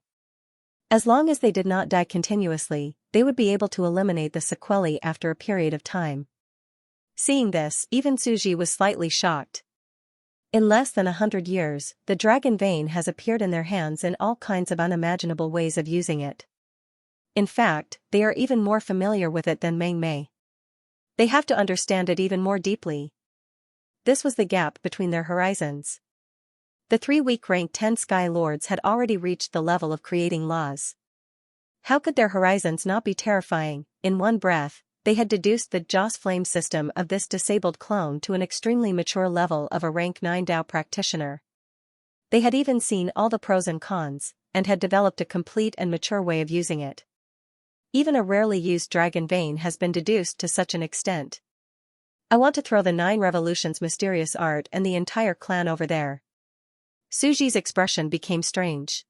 As long as they did not die continuously, they would be able to eliminate the sequelae after a period of time. Seeing this, even Suji was slightly shocked. In less than 100 years, the dragon vein has appeared in their hands in all kinds of unimaginable ways of using it. In fact, they are even more familiar with it than Meng Mei. They have to understand it even more deeply. This was the gap between their horizons. The three weak rank 10 Sky Lords had already reached the level of creating laws. How could their horizons not be terrifying? In one breath, they had deduced the Joss Flame system of this disabled clone to an extremely mature level of a rank 9 Dao practitioner. They had even seen all the pros and cons, and had developed a complete and mature way of using it. Even a rarely used dragon vein has been deduced to such an extent. I want to throw the 9 Revolutions mysterious art and the entire clan over there. Suji's expression became strange.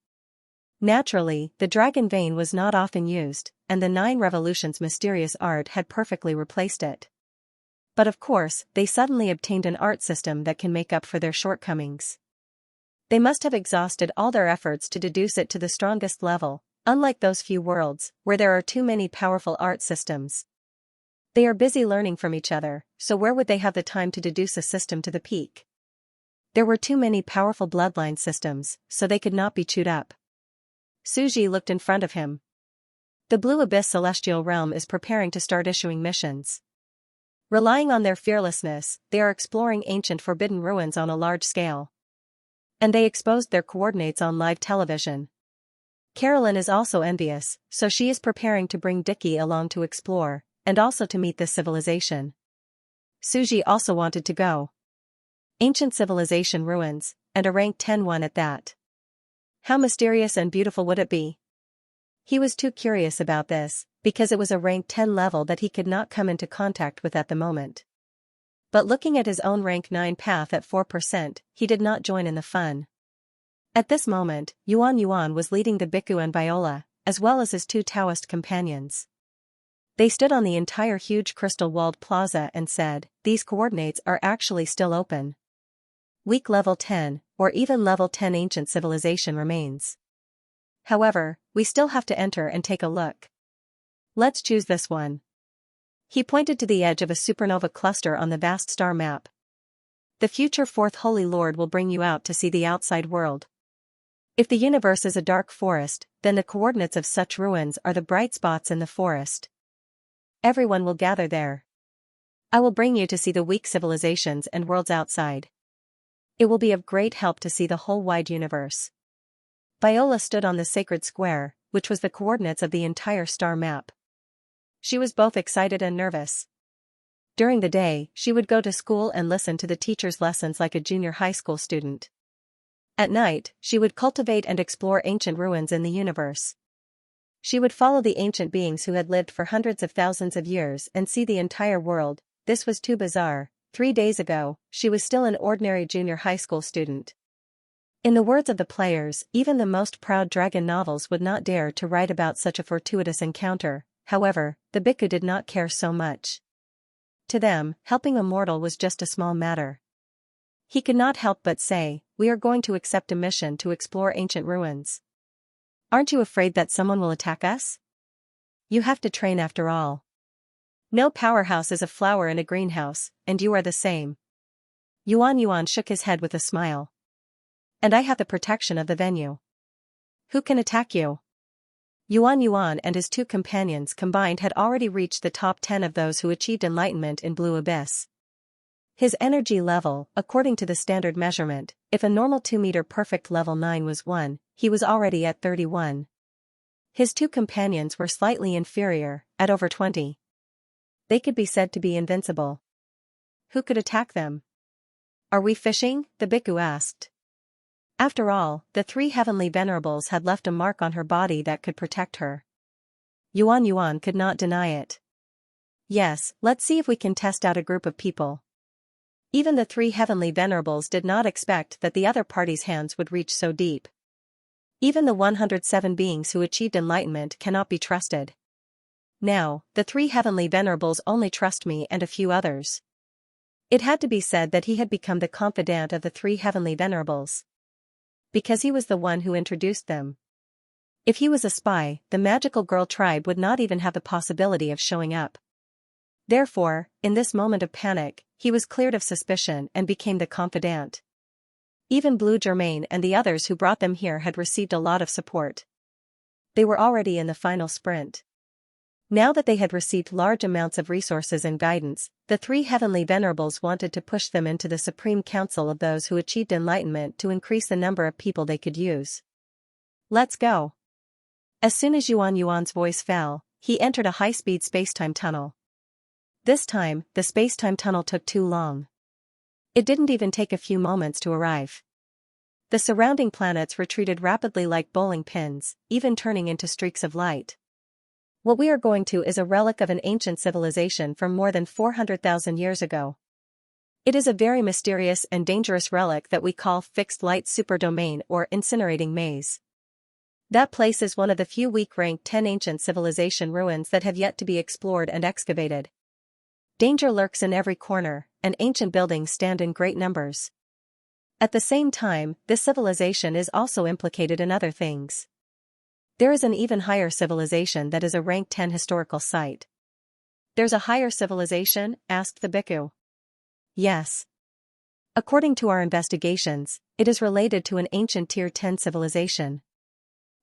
Naturally, the dragon vein was not often used, and the 9 Revolutions mysterious art had perfectly replaced it. But of course, they suddenly obtained an art system that can make up for their shortcomings. They must have exhausted all their efforts to deduce it to the strongest level, unlike those few worlds, where there are too many powerful art systems. They are busy learning from each other, so where would they have the time to deduce a system to the peak? There were too many powerful bloodline systems, so they could not be chewed up. Suji looked in front of him. The Blue Abyss celestial realm is preparing to start issuing missions. Relying on their fearlessness, they are exploring ancient forbidden ruins on a large scale. And they exposed their coordinates on live television. Carolyn is also envious, so she is preparing to bring Dicky along to explore, and also to meet this civilization. Suji also wanted to go. Ancient civilization ruins, and a rank 10 one at that. How mysterious and beautiful would it be? He was too curious about this, because it was a rank 10 level that he could not come into contact with at the moment. But looking at his own rank 9 path at 4%, he did not join in the fun. At this moment, Yuan was leading the Bhikkhu and Viola, as well as his 2 Taoist companions. They stood on the entire huge crystal-walled plaza and said, "These coordinates are actually still open. Weak level 10, or even level 10 ancient civilization remains. However, we still have to enter and take a look. Let's choose this one." He pointed to the edge of a supernova cluster on the vast star map. "The future 4th Holy Lord will bring you out to see the outside world. If the universe is a dark forest, then the coordinates of such ruins are the bright spots in the forest. Everyone will gather there. I will bring you to see the weak civilizations and worlds outside. It will be of great help to see the whole wide universe. Viola stood on the sacred square, which was the coordinates of the entire star map. She was both excited and nervous. During the day, she would go to school and listen to the teacher's lessons like a junior high school student. At night, she would cultivate and explore ancient ruins in the universe. She would follow the ancient beings who had lived for hundreds of thousands of years and see the entire world. This was too bizarre. 3 days ago, she was still an ordinary junior high school student. In the words of the players, even the most proud dragon novels would not dare to write about such a fortuitous encounter. However, the bhikkhu did not care so much. To them, helping a mortal was just a small matter. He could not help but say, "We are going to accept a mission to explore ancient ruins. Aren't you afraid that someone will attack us? You have to train after all. No powerhouse is a flower in a greenhouse, and you are the same." Yuan shook his head with a smile. "And I have the protection of the venue. Who can attack you?" Yuan and his 2 companions combined had already reached the top 10 of those who achieved enlightenment in Blue Abyss. His energy level, according to the standard measurement, if a normal 2-meter perfect level 9 was 1, he was already at 31. His 2 companions were slightly inferior, at over 20. They could be said to be invincible. Who could attack them? "Are we fishing?" the bhikkhu asked. After all, the 3 heavenly venerables had left a mark on her body that could protect her. Yuan could not deny it. "Yes, let's see if we can test out a group of people." Even the 3 heavenly venerables did not expect that the other party's hands would reach so deep. Even the 107 beings who achieved enlightenment cannot be trusted. Now, the 3 heavenly venerables only trust me and a few others. It had to be said that he had become the confidant of the 3 heavenly venerables. Because he was the one who introduced them. If he was a spy, the magical girl tribe would not even have the possibility of showing up. Therefore, in this moment of panic, he was cleared of suspicion and became the confidant. Even Blue Germain and the others who brought them here had received a lot of support. They were already in the final sprint. Now that they had received large amounts of resources and guidance, the 3 heavenly venerables wanted to push them into the supreme council of those who achieved enlightenment to increase the number of people they could use. "Let's go." As soon as Yuan's voice fell, he entered a high-speed space-time tunnel. This time, the space-time tunnel took too long. It didn't even take a few moments to arrive. The surrounding planets retreated rapidly like bowling pins, even turning into streaks of light. What we are going to is a relic of an ancient civilization from more than 400,000 years ago. It is a very mysterious and dangerous relic that we call Fixed Light Superdomain or Incinerating Maze. That place is one of the few weak rank 10 ancient civilization ruins that have yet to be explored and excavated. Danger lurks in every corner, and ancient buildings stand in great numbers. At the same time, this civilization is also implicated in other things. There is an even higher civilization that is a rank 10 historical site. "There's a higher civilization?" asked the bhikkhu. "Yes. According to our investigations, it is related to an ancient tier 10 civilization.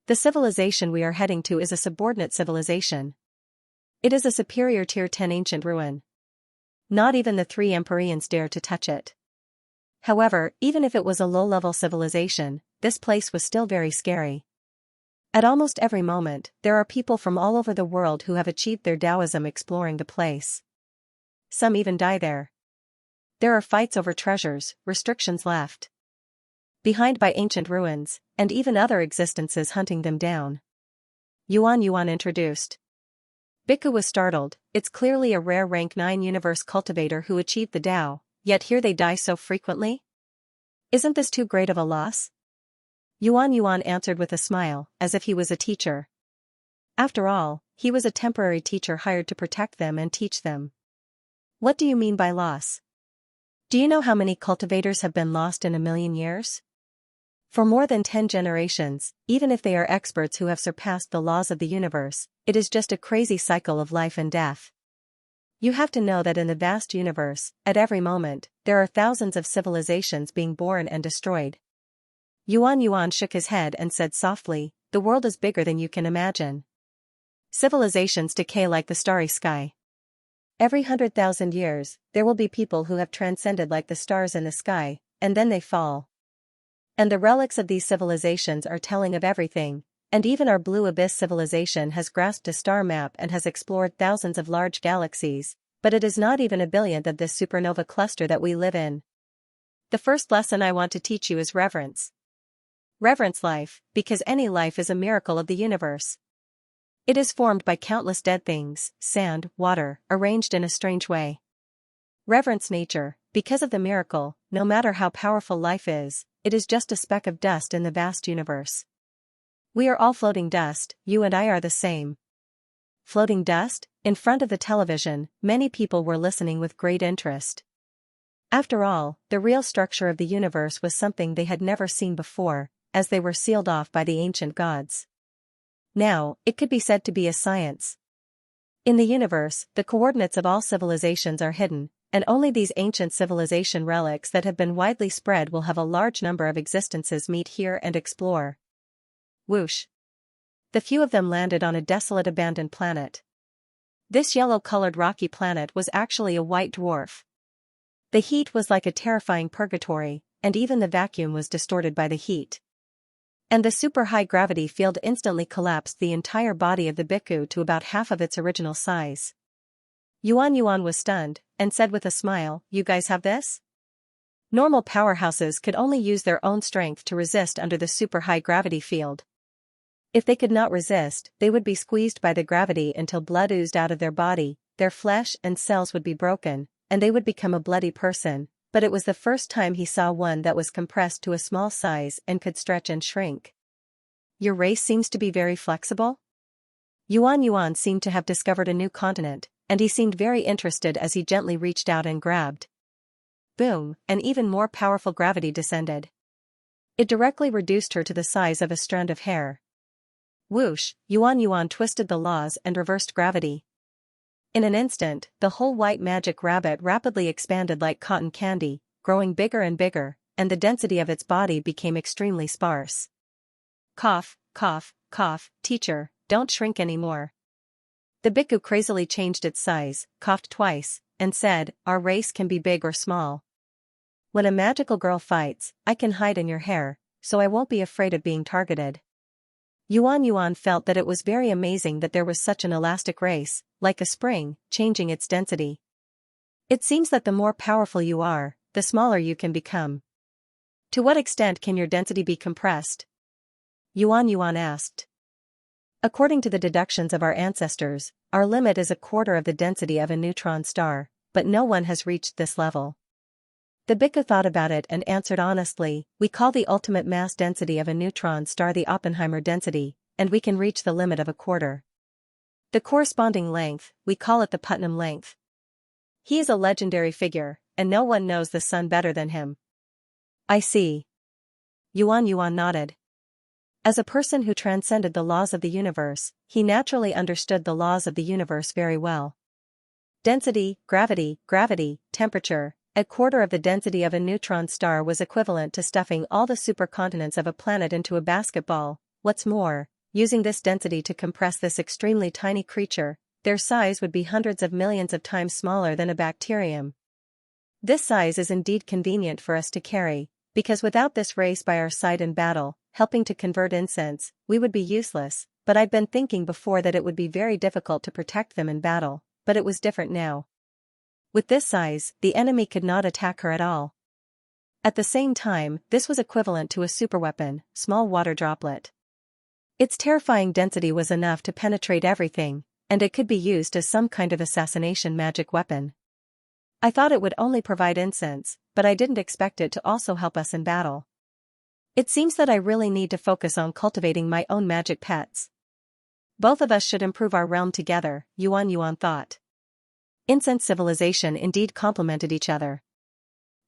The civilization we are heading to is a subordinate civilization. It is a superior tier 10 ancient ruin. Not even the 3 Empyreans dare to touch it." However, even if it was a low-level civilization, this place was still very scary. At almost every moment, there are people from all over the world who have achieved their Taoism exploring the place. Some even die there. There are fights over treasures, restrictions left behind by ancient ruins, and even other existences hunting them down. Yuan introduced. Bhikkhu was startled. It's clearly a rare rank 9 universe cultivator who achieved the Tao, yet here they die so frequently? Isn't this too great of a loss? Yuan answered with a smile, as if he was a teacher. After all, he was a temporary teacher hired to protect them and teach them. "What do you mean by loss? Do you know how many cultivators have been lost in a million years? For more than 10 generations, even if they are experts who have surpassed the laws of the universe, it is just a crazy cycle of life and death. You have to know that in the vast universe, at every moment, there are thousands of civilizations being born and destroyed. Yuan shook his head and said softly, the world is bigger than you can imagine. Civilizations decay like the starry sky. Every 100,000 years, there will be people who have transcended like the stars in the sky, and then they fall. And the relics of these civilizations are telling of everything, and even our Blue Abyss civilization has grasped a star map and has explored thousands of large galaxies, but it is not even a billionth of this supernova cluster that we live in. The first lesson I want to teach you is reverence. Reverence life, because any life is a miracle of the universe. It is formed by countless dead things, sand, water, arranged in a strange way. Reverence nature, because of the miracle, no matter how powerful life is, it is just a speck of dust in the vast universe. We are all floating dust, you and I are the same. Floating dust? In front of the television, many people were listening with great interest. After all, the real structure of the universe was something they had never seen before, as they were sealed off by the ancient gods. Now, it could be said to be a science. In the universe, the coordinates of all civilizations are hidden, and only these ancient civilization relics that have been widely spread will have a large number of existences meet here and explore. Whoosh! The few of them landed on a desolate abandoned planet. This yellow-colored rocky planet was actually a white dwarf. The heat was like a terrifying purgatory, and even the vacuum was distorted by the heat. And the super-high gravity field instantly collapsed the entire body of the bhikkhu to about half of its original size. Yuan was stunned, and said with a smile, "You guys have this?" Normal powerhouses could only use their own strength to resist under the super-high gravity field. If they could not resist, they would be squeezed by the gravity until blood oozed out of their body, their flesh and cells would be broken, and they would become a bloody person. But it was the first time he saw one that was compressed to a small size and could stretch and shrink. Your race seems to be very flexible? Yuan seemed to have discovered a new continent, and he seemed very interested as he gently reached out and grabbed. Boom, an even more powerful gravity descended. It directly reduced her to the size of a strand of hair. Whoosh, Yuan twisted the laws and reversed gravity. In an instant, the whole white magic rabbit rapidly expanded like cotton candy, growing bigger and bigger, and the density of its body became extremely sparse. Cough, cough, cough, teacher, don't shrink anymore. The bhikkhu crazily changed its size, coughed twice, and said, our race can be big or small. When a magical girl fights, I can hide in your hair, so I won't be afraid of being targeted. Yuan felt that it was very amazing that there was such an elastic race, like a spring, changing its density. It seems that the more powerful you are, the smaller you can become. To what extent can your density be compressed? Yuan asked. According to the deductions of our ancestors, our limit is 1/4 of the density of a neutron star, but no one has reached this level. The bhikkhu thought about it and answered honestly, we call the ultimate mass density of a neutron star the Oppenheimer density, and we can reach the limit of 1/4. The corresponding length, we call it the Putnam length. He is a legendary figure, and no one knows the sun better than him. I see. Yuan nodded. As a person who transcended the laws of the universe, he naturally understood the laws of the universe very well. Density, gravity, temperature. 1/4 of the density of a neutron star was equivalent to stuffing all the supercontinents of a planet into a basketball. What's more, using this density to compress this extremely tiny creature, their size would be hundreds of millions of times smaller than a bacterium. This size is indeed convenient for us to carry, because without this race by our side in battle, helping to convert incense, we would be useless, but I'd been thinking before that it would be very difficult to protect them in battle, but it was different now. With this size, the enemy could not attack her at all. At the same time, this was equivalent to a superweapon, small water droplet. Its terrifying density was enough to penetrate everything, and it could be used as some kind of assassination magic weapon. I thought it would only provide incense, but I didn't expect it to also help us in battle. It seems that I really need to focus on cultivating my own magic pets. Both of us should improve our realm together, Yuan thought. Incense civilization indeed complemented each other.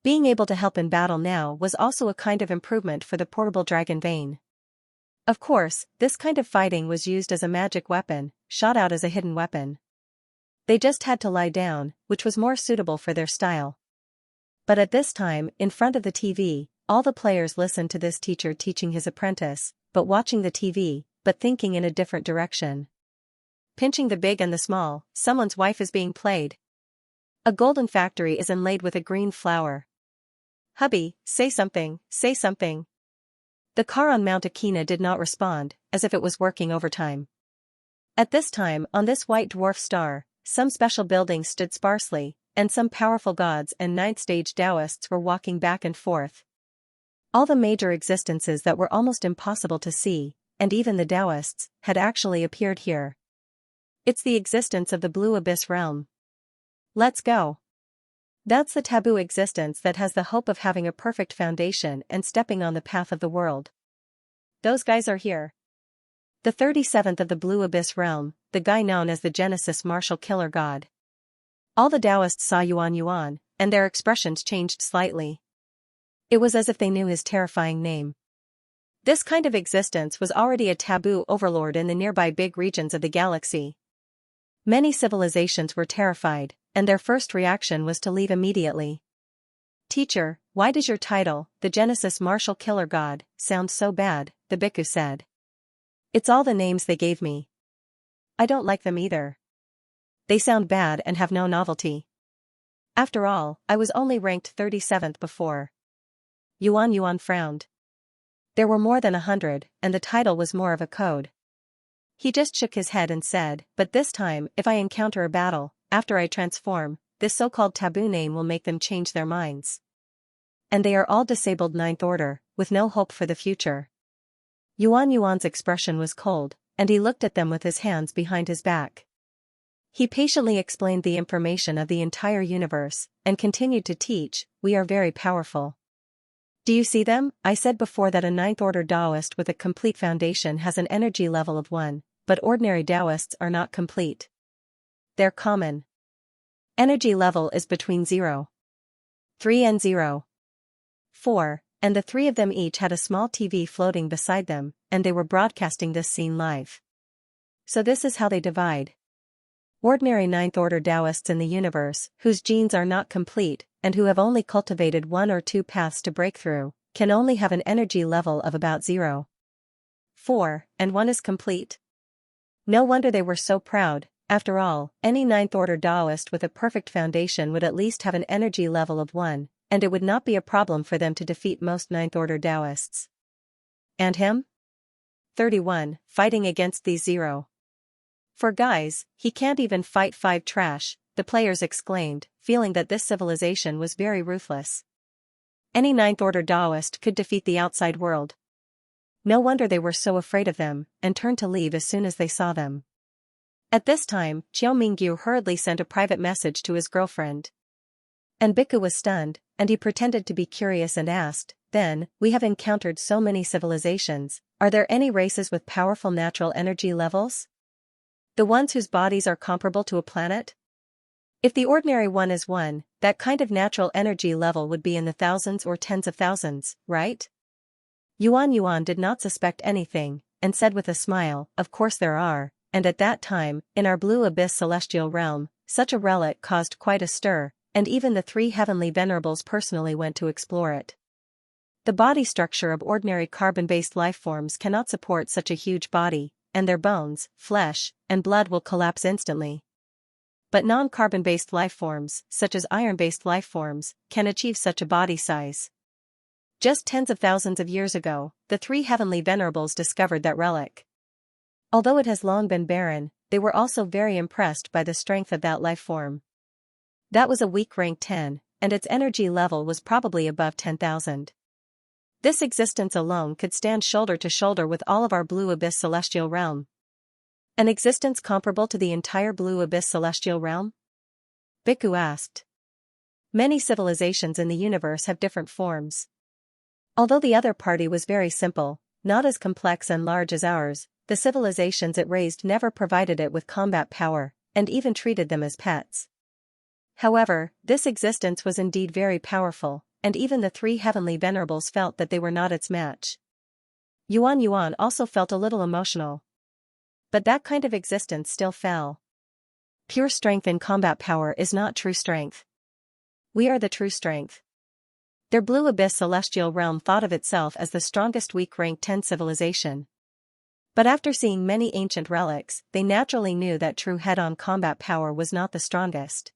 Being able to help in battle now was also a kind of improvement for the portable dragon vein. Of course, this kind of fighting was used as a magic weapon, shot out as a hidden weapon. They just had to lie down, which was more suitable for their style. But at this time, in front of the TV, all the players listened to this teacher teaching his apprentice, but watching the TV, but thinking in a different direction. Pinching the big and the small, someone's wife is being played. A golden factory is inlaid with a green flower. Hubby, say something, say something. The car on Mount Akina did not respond, as if it was working overtime. At this time, on this white dwarf star, some special buildings stood sparsely, and some powerful gods and ninth-stage Taoists were walking back and forth. All the major existences that were almost impossible to see, and even the Taoists, had actually appeared here. It's the existence of the Blue Abyss realm. Let's go. That's the taboo existence that has the hope of having a perfect foundation and stepping on the path of the world. Those guys are here. The 37th of the Blue Abyss realm, the guy known as the Genesis martial killer god. All the Taoists saw Yuan, and their expressions changed slightly. It was as if they knew his terrifying name. This kind of existence was already a taboo overlord in the nearby big regions of the galaxy. Many civilizations were terrified, and their first reaction was to leave immediately. Teacher, why does your title, the Genesis martial killer god, sound so bad? The bhikkhu said. It's all the names they gave me. I don't like them either. They sound bad and have no novelty. After all, I was only ranked 37th before. Yuan frowned. There were more than 100, and the title was more of a code. He just shook his head and said, but this time, if I encounter a battle, after I transform, this so-called taboo name will make them change their minds. And they are all disabled ninth order, with no hope for the future. Yuan's expression was cold, and he looked at them with his hands behind his back. He patiently explained the information of the entire universe, and continued to teach, we are very powerful. Do you see them? I said before that a ninth-order Taoist with a complete foundation has an energy level of 1, but ordinary Taoists are not complete. They're common. Energy level is between 0, 3 and 0, 4, and the three of them each had a small TV floating beside them, and they were broadcasting this scene live. So this is how they divide. Ordinary ninth-order Taoists in the universe, whose genes are not complete, and who have only cultivated 1 or 2 paths to breakthrough, can only have an energy level of about 0, 4, and 1 is complete. No wonder they were so proud. After all, any ninth-order Taoist with a perfect foundation would at least have an energy level of 1, and it would not be a problem for them to defeat most ninth-order Taoists. And him? 31, fighting against these 0. For guys, he can't even fight 5 trash, the players exclaimed, feeling that this civilization was very ruthless. Any ninth-order Taoist could defeat the outside world. No wonder they were so afraid of them, and turned to leave as soon as they saw them. At this time, Qiao Mingyu hurriedly sent a private message to his girlfriend. And Bhikkhu was stunned, and he pretended to be curious and asked, then, we have encountered so many civilizations, are there any races with powerful natural energy levels? The ones whose bodies are comparable to a planet? If the ordinary one is 1, that kind of natural energy level would be in the thousands or tens of thousands, right? Yuan did not suspect anything, and said with a smile, of course there are, and at that time, in our Blue Abyss celestial realm, such a relic caused quite a stir, and even the 3 heavenly venerables personally went to explore it. The body structure of ordinary carbon-based lifeforms cannot support such a huge body, and their bones, flesh, and blood will collapse instantly. But non-carbon-based lifeforms, such as iron-based lifeforms, can achieve such a body size. Just tens of thousands of years ago, the 3 heavenly venerables discovered that relic. Although it has long been barren, they were also very impressed by the strength of that lifeform. That was a weak rank 10, and its energy level was probably above 10,000. This existence alone could stand shoulder to shoulder with all of our Blue Abyss celestial realm. An existence comparable to the entire Blue Abyss celestial realm? Bhikkhu asked. Many civilizations in the universe have different forms. Although the other party was very simple, not as complex and large as ours, the civilizations it raised never provided it with combat power, and even treated them as pets. However, this existence was indeed very powerful, and even the 3 heavenly venerables felt that they were not its match. Yuan also felt a little emotional. But that kind of existence still fell. Pure strength in combat power is not true strength. We are the true strength. Their Blue Abyss celestial realm thought of itself as the strongest weak rank 10 civilization. But after seeing many ancient relics, they naturally knew that true head-on combat power was not the strongest.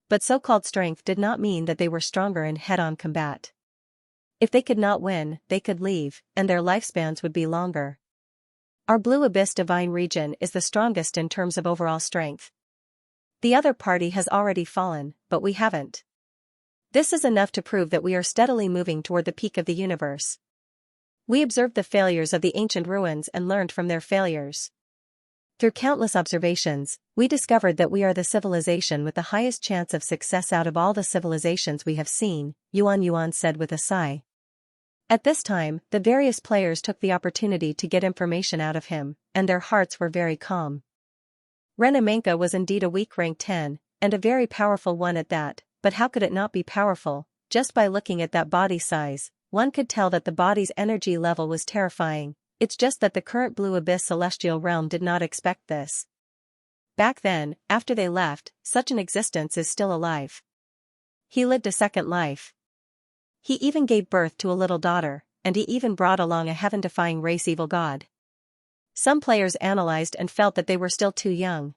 But so-called strength did not mean that they were stronger in head-on combat. If they could not win, they could leave, and their lifespans would be longer. Our Blue Abyss divine region is the strongest in terms of overall strength. The other party has already fallen, but we haven't. This is enough to prove that we are steadily moving toward the peak of the universe. We observed the failures of the ancient ruins and learned from their failures. Through countless observations, we discovered that we are the civilization with the highest chance of success out of all the civilizations we have seen, Yuan said with a sigh. At this time, the various players took the opportunity to get information out of him, and their hearts were very calm. Renamenka was indeed a weak rank 10, and a very powerful one at that, but how could it not be powerful? Just by looking at that body size, one could tell that the body's energy level was terrifying. It's just that the current Blue Abyss celestial realm did not expect this. Back then, after they left, such an existence is still alive. He lived a second life. He even gave birth to a little daughter, and he even brought along a heaven-defying race evil god. Some players analyzed and felt that they were still too young.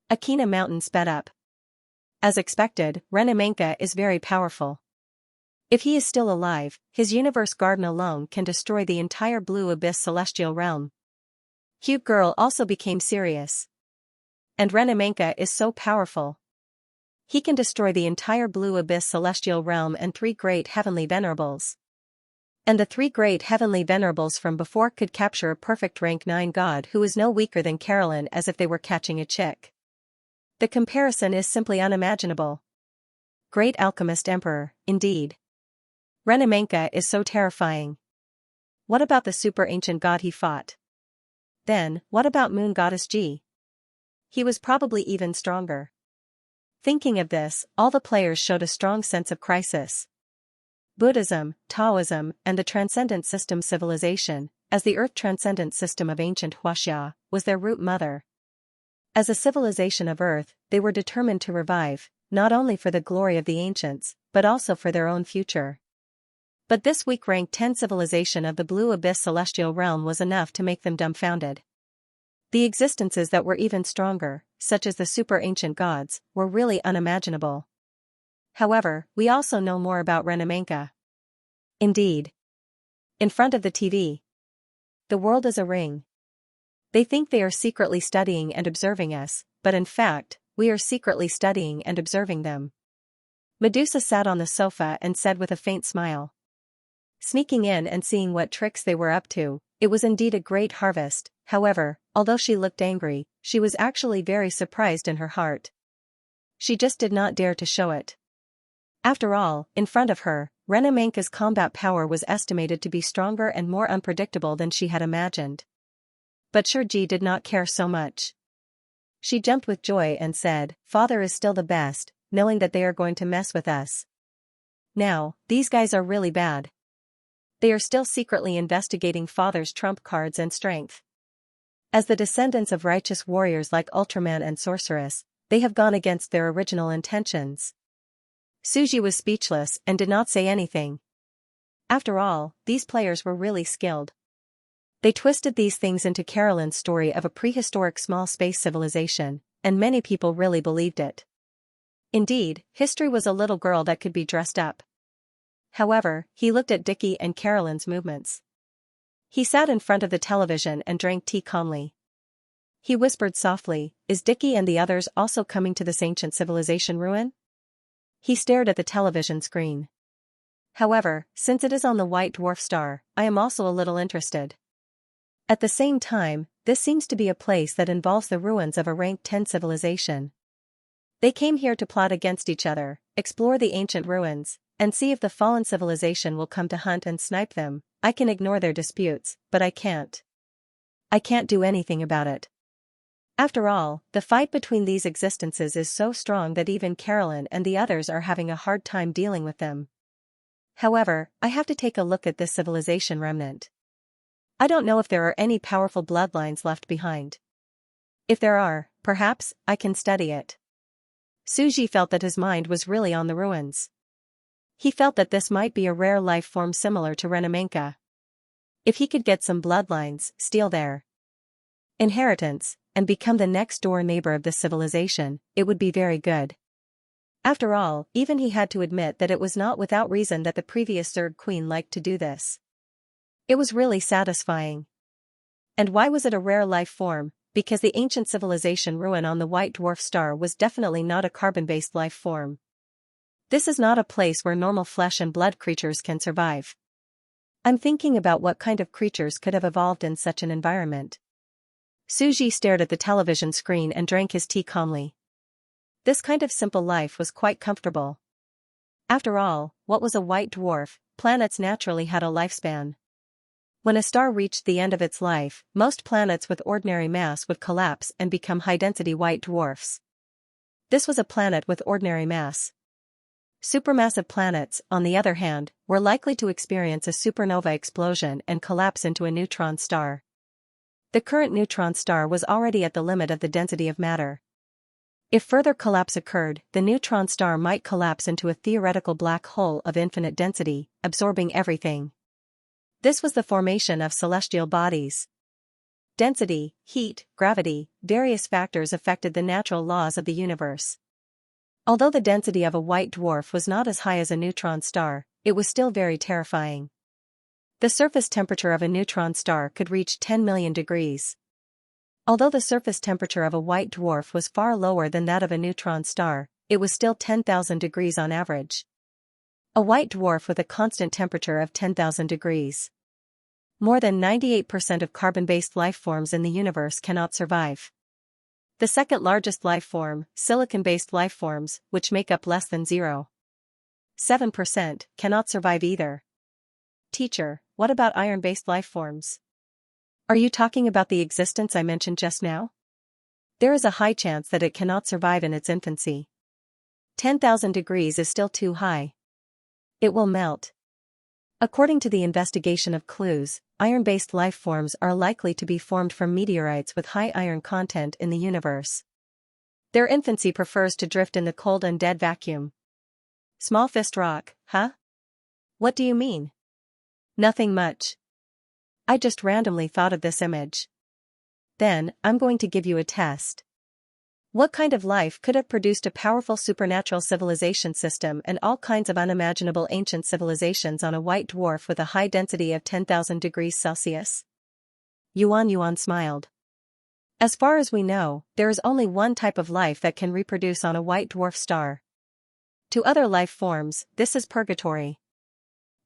Akina Mountain sped up. As expected, Renamenka is very powerful. If he is still alive, his universe garden alone can destroy the entire Blue Abyss celestial realm. Cute Girl also became serious. And Renamenka is so powerful. He can destroy the entire Blue Abyss celestial realm and 3 great heavenly venerables. And the 3 great heavenly venerables from before could capture a perfect rank 9 god who is no weaker than Carolyn, as if they were catching a chick. The comparison is simply unimaginable. Great Alchemist Emperor, indeed. Renamenka is so terrifying. What about the super ancient god he fought? Then, what about Moon Goddess Ji? He was probably even stronger. Thinking of this, all the players showed a strong sense of crisis. Buddhism, Taoism, and the Transcendent System civilization, as the Earth Transcendent System of ancient Xianxia, was their root mother. As a civilization of Earth, they were determined to revive, not only for the glory of the ancients, but also for their own future. But this weak rank 10 civilization of the Blue Abyss celestial realm was enough to make them dumbfounded. The existences that were even stronger, such as the super ancient gods, were really unimaginable. However, we also know more about Renamenka. Indeed. In front of the TV. The world is a ring. They think they are secretly studying and observing us, but in fact, we are secretly studying and observing them. Medusa sat on the sofa and said with a faint smile. Sneaking in and seeing what tricks they were up to, it was indeed a great harvest. However, although she looked angry, she was actually very surprised in her heart. She just did not dare to show it. After all, in front of her, Renamenka's combat power was estimated to be stronger and more unpredictable than she had imagined. But Shurji did not care so much. She jumped with joy and said, "Father is still the best, knowing that they are going to mess with us. Now, these guys are really bad. They are still secretly investigating Father's trump cards and strength. As the descendants of righteous warriors like Ultraman and Sorceress, they have gone against their original intentions." Suji was speechless and did not say anything. After all, these players were really skilled. They twisted these things into Carolyn's story of a prehistoric small space civilization, and many people really believed it. Indeed, history was a little girl that could be dressed up. However, he looked at Dickie and Carolyn's movements. He sat in front of the television and drank tea calmly. He whispered softly, "Is Dickie and the others also coming to this ancient civilization ruin?" He stared at the television screen. "However, since it is on the white dwarf star, I am also a little interested. At the same time, this seems to be a place that involves the ruins of a rank 10 civilization. They came here to plot against each other, explore the ancient ruins, and see if the fallen civilization will come to hunt and snipe them. I can ignore their disputes, but I can't. I can't do anything about it. After all, the fight between these existences is so strong that even Carolyn and the others are having a hard time dealing with them. However, I have to take a look at this civilization remnant. I don't know if there are any powerful bloodlines left behind. If there are, perhaps, I can study it." Suji felt that his mind was really on the ruins. He felt that this might be a rare life form similar to Renamenka. If he could get some bloodlines, steal their inheritance, and become the next-door neighbor of this civilization, it would be very good. After all, even he had to admit that it was not without reason that the previous Zerg queen liked to do this. It was really satisfying. And why was it a rare life form? Because the ancient civilization ruin on the white dwarf star was definitely not a carbon-based life form. This is not a place where normal flesh and blood creatures can survive. I'm thinking about what kind of creatures could have evolved in such an environment. Suji stared at the television screen and drank his tea calmly. This kind of simple life was quite comfortable. After all, what was a white dwarf? Planets naturally had a lifespan. When a star reached the end of its life, most planets with ordinary mass would collapse and become high-density white dwarfs. This was a planet with ordinary mass. Supermassive planets, on the other hand, were likely to experience a supernova explosion and collapse into a neutron star. The current neutron star was already at the limit of the density of matter. If further collapse occurred, the neutron star might collapse into a theoretical black hole of infinite density, absorbing everything. This was the formation of celestial bodies. Density, heat, gravity, various factors affected the natural laws of the universe. Although the density of a white dwarf was not as high as a neutron star, it was still very terrifying. The surface temperature of a neutron star could reach 10 million degrees. Although the surface temperature of a white dwarf was far lower than that of a neutron star, it was still 10,000 degrees on average. A white dwarf with a constant temperature of 10,000 degrees. More than 98% of carbon-based life forms in the universe cannot survive. The second largest life form, silicon-based life forms, which make up less than 0.7%, cannot survive either. Teacher, what about iron-based life forms? Are you talking about the existence I mentioned just now? There is a high chance that it cannot survive in its infancy. 10,000 degrees is still too high. It will melt. According to the investigation of clues, iron-based life forms are likely to be formed from meteorites with high iron content in the universe. Their infancy prefers to drift in the cold and dead vacuum. Small fist rock, huh? What do you mean? Nothing much. I just randomly thought of this image. Then, I'm going to give you a test. What kind of life could have produced a powerful supernatural civilization system and all kinds of unimaginable ancient civilizations on a white dwarf with a high density of 10,000 degrees Celsius? Yuan smiled. As far as we know, there is only one type of life that can reproduce on a white dwarf star. To other life forms, this is purgatory.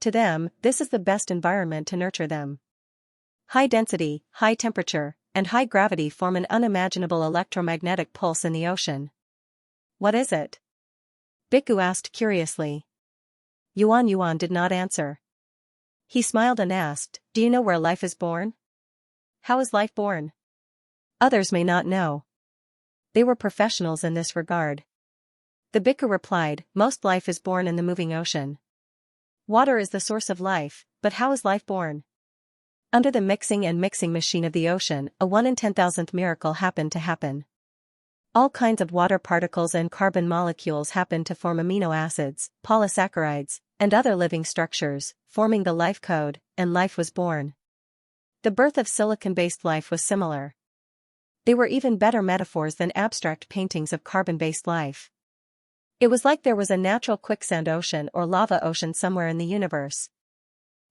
To them, this is the best environment to nurture them. High density, high temperature, and high gravity form an unimaginable electromagnetic pulse in the ocean. What is it? Bhikkhu asked curiously. Yuan did not answer. He smiled and asked, do you know where life is born? How is life born? Others may not know. They were professionals in this regard. The bhikkhu replied, most life is born in the moving ocean. Water is the source of life, but how is life born? Under the mixing machine of the ocean, a 1 in 10,000th miracle happened to happen. All kinds of water particles and carbon molecules happened to form amino acids, polysaccharides, and other living structures, forming the life code, and life was born. The birth of silicon-based life was similar. They were even better metaphors than abstract paintings of carbon-based life. It was like there was a natural quicksand ocean or lava ocean somewhere in the universe.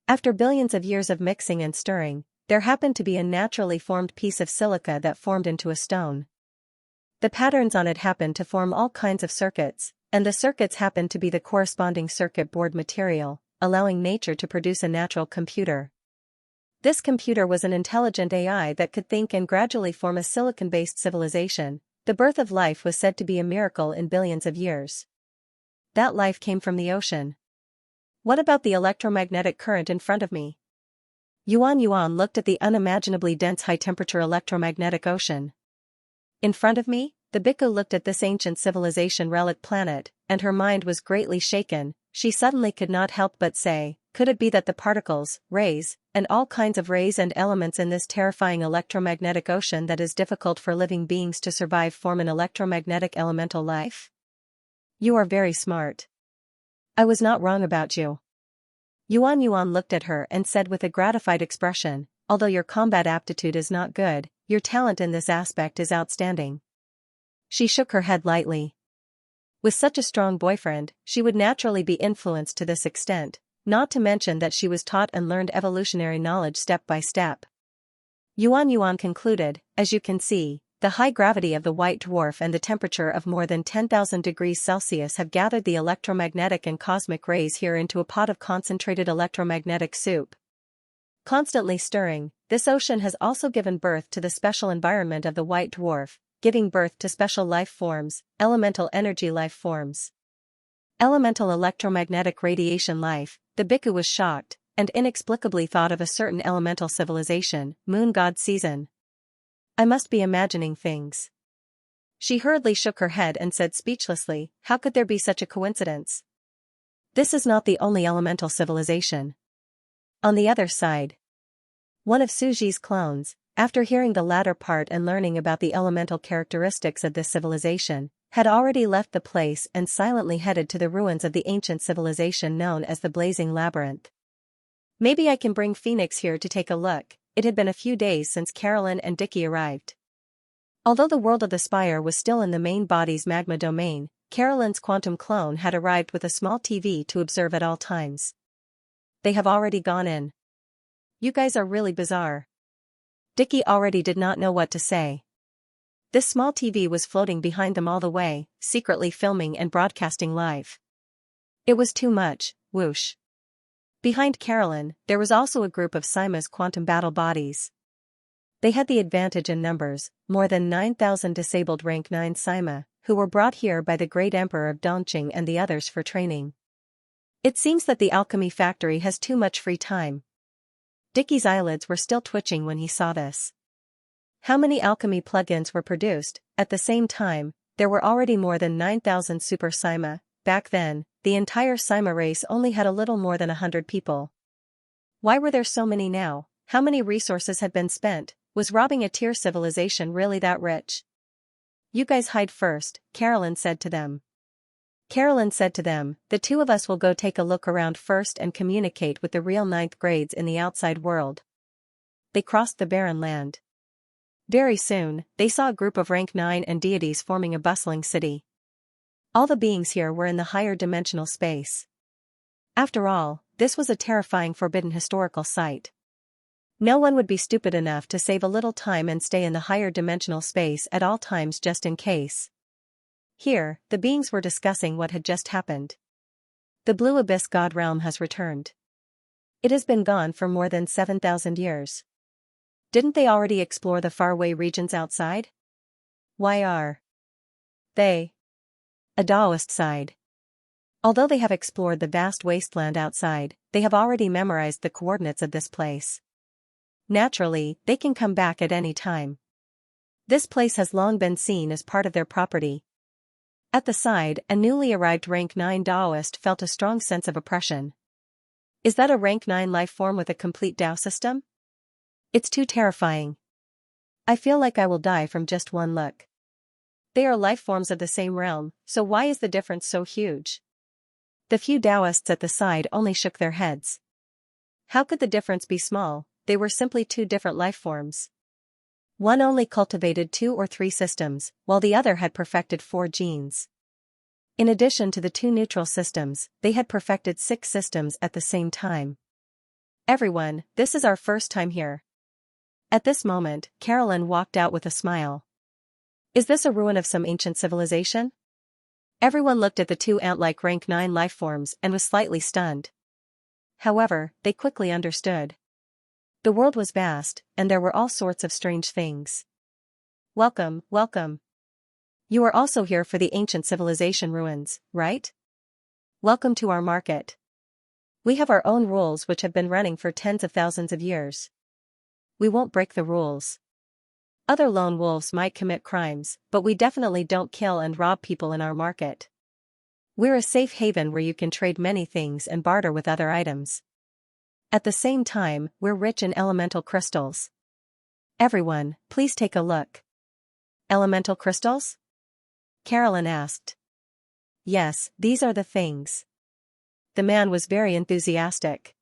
After billions of years of mixing and stirring, there happened to be a naturally formed piece of silica that formed into a stone. The patterns on it happened to form all kinds of circuits, and the circuits happened to be the corresponding circuit board material, allowing nature to produce a natural computer. This computer was an intelligent AI that could think and gradually form a silicon-based civilization. The birth of life was said to be a miracle in billions of years. That life came from the ocean. What about the electromagnetic current in front of me? Yuan looked at the unimaginably dense high-temperature electromagnetic ocean. In front of me, the bhikkhu looked at this ancient civilization relic planet, and her mind was greatly shaken. She suddenly could not help but say, could it be that the particles, rays, and all kinds of rays and elements in this terrifying electromagnetic ocean that is difficult for living beings to survive form an electromagnetic elemental life? You are very smart. I was not wrong about you. Yuan looked at her and said with a gratified expression, although your combat aptitude is not good, your talent in this aspect is outstanding. She shook her head lightly. With such a strong boyfriend, she would naturally be influenced to this extent, not to mention that she was taught and learned evolutionary knowledge step by step. Yuan concluded, as you can see, the high gravity of the white dwarf and the temperature of more than 10,000 degrees Celsius have gathered the electromagnetic and cosmic rays here into a pot of concentrated electromagnetic soup. Constantly stirring, this ocean has also given birth to the special environment of the white dwarf, giving birth to special life forms, elemental energy life forms. Elemental electromagnetic radiation life, the bhikkhu was shocked, and inexplicably thought of a certain elemental civilization, moon god season. I must be imagining things. She hurriedly shook her head and said speechlessly, how could there be such a coincidence? This is not the only elemental civilization. On the other side, one of Suji's clones, after hearing the latter part and learning about the elemental characteristics of this civilization, had already left the place and silently headed to the ruins of the ancient civilization known as the Blazing Labyrinth. Maybe I can bring Phoenix here to take a look. It had been a few days since Carolyn and Dickie arrived. Although the world of the Spire was still in the main body's magma domain, Carolyn's quantum clone had arrived with a small TV to observe at all times. They have already gone in. You guys are really bizarre. Dickie already did not know what to say. This small TV was floating behind them all the way, secretly filming and broadcasting live. It was too much, whoosh. Behind Carolyn, there was also a group of Sima's quantum battle bodies. They had the advantage in numbers, more than 9,000 disabled rank 9 Sima, who were brought here by the great emperor of Dongqing and the others for training. It seems that the alchemy factory has too much free time. Dickie's eyelids were still twitching when he saw this. How many alchemy plugins were produced? At the same time, there were already more than 9,000 Super Sima. Back then, the entire Sima race only had a little more than 100 people. Why were there so many now? How many resources had been spent? Was robbing a tier civilization really that rich? You guys hide first, Carolyn said to them. The two of us will go take a look around first and communicate with the real 9th grades in the outside world. They crossed the barren land. Very soon, they saw a group of rank 9 and deities forming a bustling city. All the beings here were in the higher dimensional space. After all, this was a terrifying forbidden historical site. No one would be stupid enough to save a little time and stay in the higher dimensional space at all times just in case. Here, the beings were discussing what had just happened. The Blue Abyss God Realm has returned. It has been gone for more than 7,000 years. Didn't they already explore the faraway regions outside? Why are they? A Taoist sighed. Although they have explored the vast wasteland outside, they have already memorized the coordinates of this place. Naturally, they can come back at any time. This place has long been seen as part of their property. At the side, a newly arrived rank 9 Taoist felt a strong sense of oppression. Is that a rank 9 life form with a complete Tao system? It's too terrifying. I feel like I will die from just one look. They are life forms of the same realm, so why is the difference so huge? The few Taoists at the side only shook their heads. How could the difference be small? They were simply two different life forms. One only cultivated 2 or 3 systems, while the other had perfected 4 genes. In addition to the 2 neutral systems, they had perfected 6 systems at the same time. Everyone, this is our first time here. At this moment, Carolyn walked out with a smile. Is this a ruin of some ancient civilization? Everyone looked at the 2 ant-like rank 9 life forms and was slightly stunned. However, they quickly understood. The world was vast, and there were all sorts of strange things. Welcome, welcome. You are also here for the ancient civilization ruins, right? Welcome to our market. We have our own rules which have been running for tens of thousands of years. We won't break the rules. Other lone wolves might commit crimes, but we definitely don't kill and rob people in our market. We're a safe haven where you can trade many things and barter with other items. At the same time, we're rich in elemental crystals. Everyone, please take a look. Elemental crystals? Carolyn asked. Yes, these are the things. the man was very enthusiastic.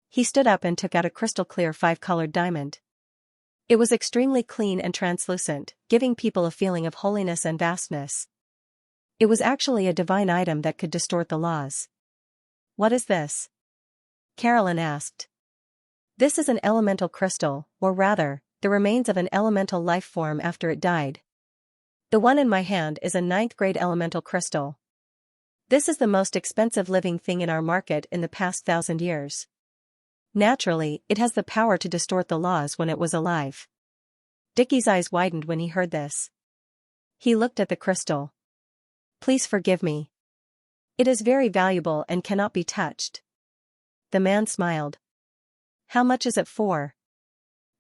He stood up and took out a crystal-clear 5-colored diamond. It was extremely clean and translucent, giving people a feeling of holiness and vastness. It was actually a divine item that could distort the laws. "What is this?" Carolyn asked. "This is an elemental crystal, or rather, the remains of an elemental life form after it died. The one in my hand is a 9th-grade elemental crystal. This is the most expensive living thing in our market in the past 1,000 years. Naturally, it has the power to distort the laws when it was alive." Dickie's eyes widened when he heard this. He looked at the crystal. "Please forgive me. It is very valuable and cannot be touched." The man smiled. "How much is it for?"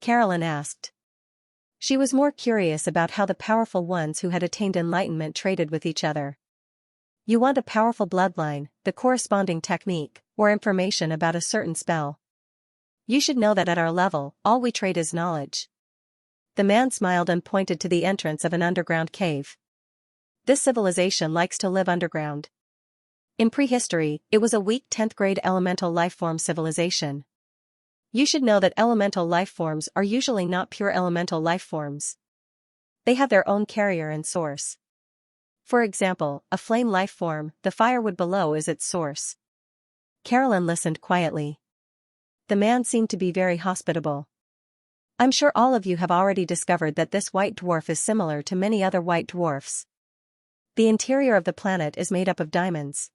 Carolyn asked. She was more curious about how the powerful ones who had attained enlightenment traded with each other. "You want a powerful bloodline, the corresponding technique, or information about a certain spell. You should know that at our level, all we trade is knowledge." The man smiled and pointed to the entrance of an underground cave. "This civilization likes to live underground. In prehistory, it was a weak 10th-grade elemental lifeform civilization. You should know that elemental lifeforms are usually not pure elemental lifeforms. They have their own carrier and source. For example, a flame lifeform, the firewood below is its source." Carolyn listened quietly. The man seemed to be very hospitable. "I'm sure all of you have already discovered that this white dwarf is similar to many other white dwarfs. The interior of the planet is made up of diamonds.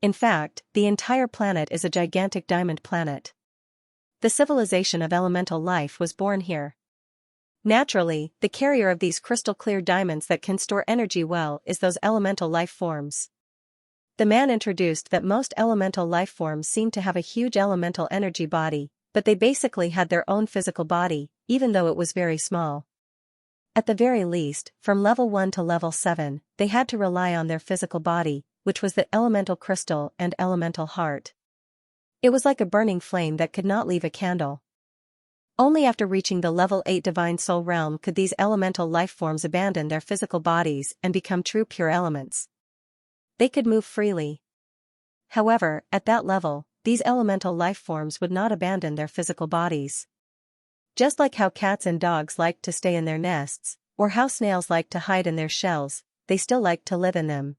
In fact, the entire planet is a gigantic diamond planet. The civilization of elemental life was born here. Naturally, the carrier of these crystal-clear diamonds that can store energy well is those elemental life forms." The man introduced that most elemental life forms seem to have a huge elemental energy body, but they basically had their own physical body, even though it was very small. At the very least, from level 1 to level 7, they had to rely on their physical body, which was the elemental crystal and elemental heart. It was like a burning flame that could not leave a candle. Only after reaching the level 8 divine soul realm could these elemental life forms abandon their physical bodies and become true pure elements. They could move freely. However, at that level, these elemental life forms would not abandon their physical bodies. Just like how cats and dogs like to stay in their nests, or how snails like to hide in their shells, they still like to live in them.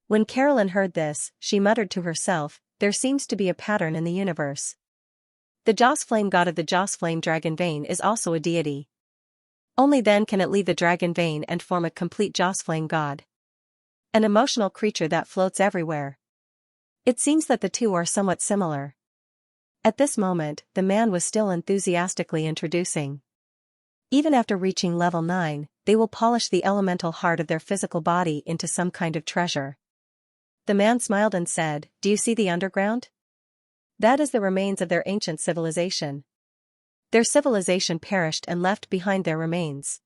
When Carolyn heard this, she muttered to herself, "There seems to be a pattern in the universe." The Joss Flame god of the Joss Flame dragon vein is also a deity. Only then can it leave the dragon vein and form a complete Joss Flame god. An emotional creature that floats everywhere. It seems that the two are somewhat similar. At this moment, the man was still enthusiastically introducing. Even after reaching level 9, they will polish the elemental heart of their physical body into some kind of treasure. The man smiled and said, "Do you see the underground? That is the remains of their ancient civilization. Their civilization perished and left behind their remains.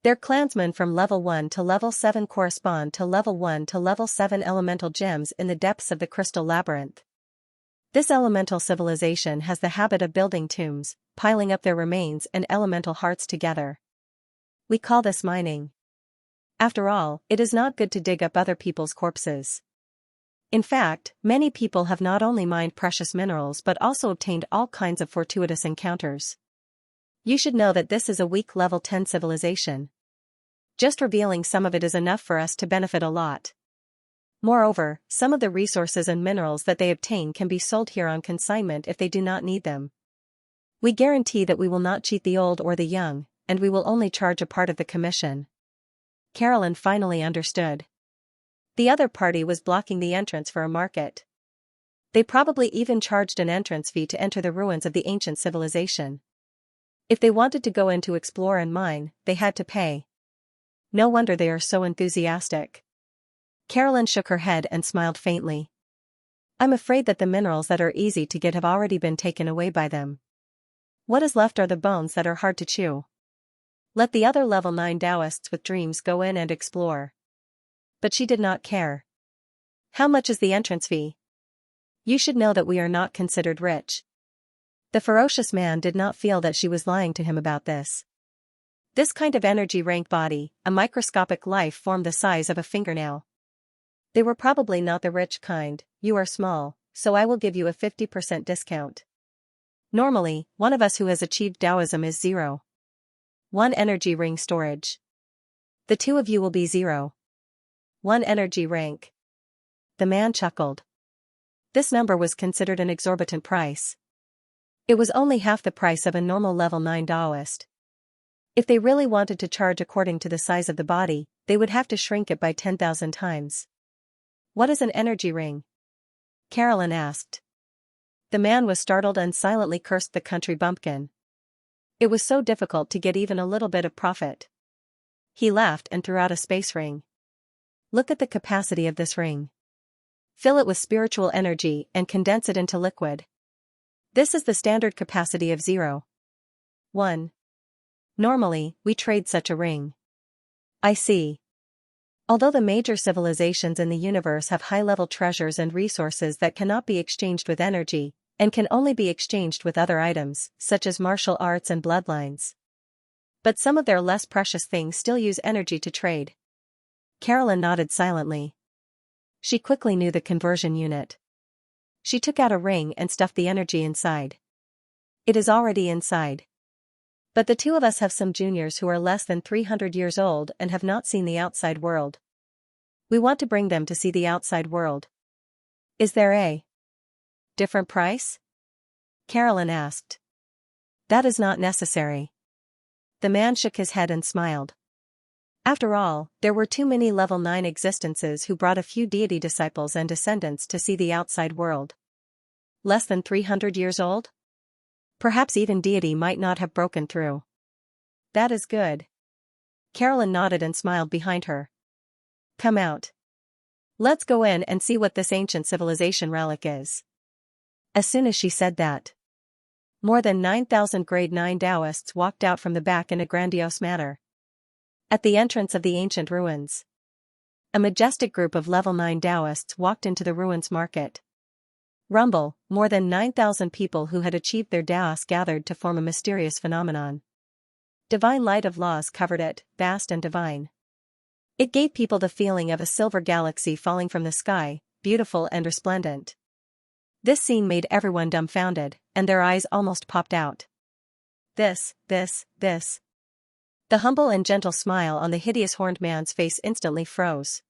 Their clansmen from level 1 to level 7 correspond to level 1 to level 7 elemental gems in the depths of the crystal labyrinth. This elemental civilization has the habit of building tombs, piling up their remains and elemental hearts together. We call this mining. After all, it is not good to dig up other people's corpses. In fact, many people have not only mined precious minerals but also obtained all kinds of fortuitous encounters. You should know that this is a weak level 10 civilization. Just revealing some of it is enough for us to benefit a lot. Moreover, some of the resources and minerals that they obtain can be sold here on consignment if they do not need them. We guarantee that we will not cheat the old or the young, and we will only charge a part of the commission." Carolyn finally understood. The other party was blocking the entrance for a market. They probably even charged an entrance fee to enter the ruins of the ancient civilization. If they wanted to go in to explore and mine, they had to pay. No wonder they are so enthusiastic. Carolyn shook her head and smiled faintly. "I'm afraid that the minerals that are easy to get have already been taken away by them. What is left are the bones that are hard to chew. Let the other level 9 Taoists with dreams go in and explore." But she did not care. "How much is the entrance fee? You should know that we are not considered rich." The ferocious man did not feel that she was lying to him about this. This kind of energy rank body, a microscopic life form the size of a fingernail. They were probably not the rich kind. You are small, so I will give you a 50% discount. Normally, one of us who has achieved Taoism is 0. 1 energy ring storage. The 2 of you will be 0. 1 energy rank. The man chuckled. This number was considered an exorbitant price. It was only half the price of a normal level 9 Taoist. If they really wanted to charge according to the size of the body, they would have to shrink it by 10,000 times. What is an energy ring? Carolyn asked. The man was startled and silently cursed the country bumpkin. It was so difficult to get even a little bit of profit. He laughed and threw out a space ring. Look at the capacity of this ring. Fill it with spiritual energy and condense it into liquid. This is the standard capacity of 0. 1. Normally, we trade such a ring. I see. Although the major civilizations in the universe have high-level treasures and resources that cannot be exchanged with energy, and can only be exchanged with other items, such as martial arts and bloodlines. But some of their less precious things still use energy to trade. Carolyn nodded silently. She quickly knew the conversion unit. She took out a ring and stuffed the energy inside. It is already inside. But the 2 of us have some juniors who are less than 300 years old and have not seen the outside world. We want to bring them to see the outside world. Is there a different price? Carolyn asked. That is not necessary. The man shook his head and smiled. After all, there were too many level 9 existences who brought a few deity disciples and descendants to see the outside world. Less than 300 years old? Perhaps even deity might not have broken through. That is good. Carolyn nodded and smiled behind her. Come out. Let's go in and see what this ancient civilization relic is. As soon as she said that, more than 9,000 grade 9 Taoists walked out from the back in a grandiose manner. At the entrance of the ancient ruins, a majestic group of level 9 Taoists walked into the ruins market. Rumble, more than 9,000 people who had achieved their Taos gathered to form a mysterious phenomenon. Divine light of laws covered it, vast and divine. It gave people the feeling of a silver galaxy falling from the sky, beautiful and resplendent. This scene made everyone dumbfounded, and their eyes almost popped out. This. The humble and gentle smile on the hideous horned man's face instantly froze.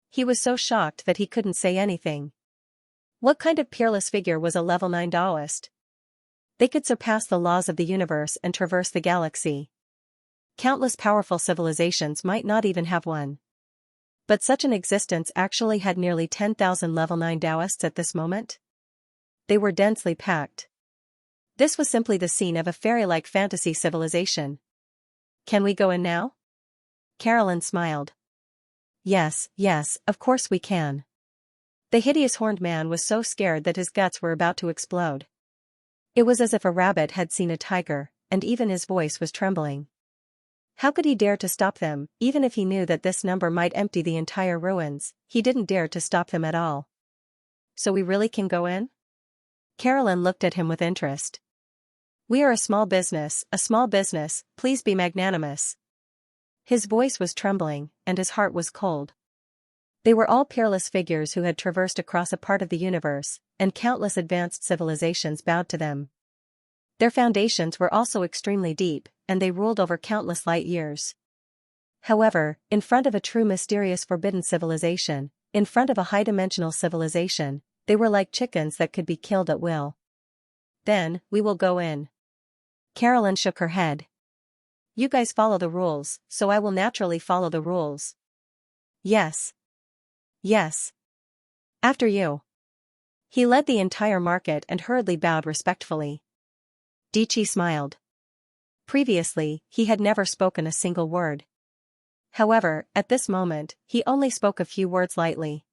He was so shocked that he couldn't say anything. What kind of peerless figure was a level 9 Taoist? They could surpass the laws of the universe and traverse the galaxy. Countless powerful civilizations might not even have one. But such an existence actually had nearly 10,000 level 9 Taoists at this moment. They were densely packed. This was simply the scene of a fairy-like fantasy civilization. Can we go in now? Carolyn smiled. Yes, of course we can. The hideous horned man was so scared that his guts were about to explode. It was as if a rabbit had seen a tiger, and even his voice was trembling. How could he dare to stop them, even if he knew that this number might empty the entire ruins? He didn't dare to stop them at all. So we really can go in? Carolyn looked at him with interest. We are a small business, please be magnanimous. His voice was trembling, and his heart was cold. They were all peerless figures who had traversed across a part of the universe, and countless advanced civilizations bowed to them. Their foundations were also extremely deep, and they ruled over countless light years. However, in front of a true mysterious forbidden civilization, in front of a high-dimensional civilization, they were like chickens that could be killed at will. Then, we will go in. Carolyn shook her head. You guys follow the rules, so I will naturally follow the rules. Yes. After you. He led the entire market and hurriedly bowed respectfully. Dichi smiled. Previously, he had never spoken a single word. However, at this moment, he only spoke a few words lightly.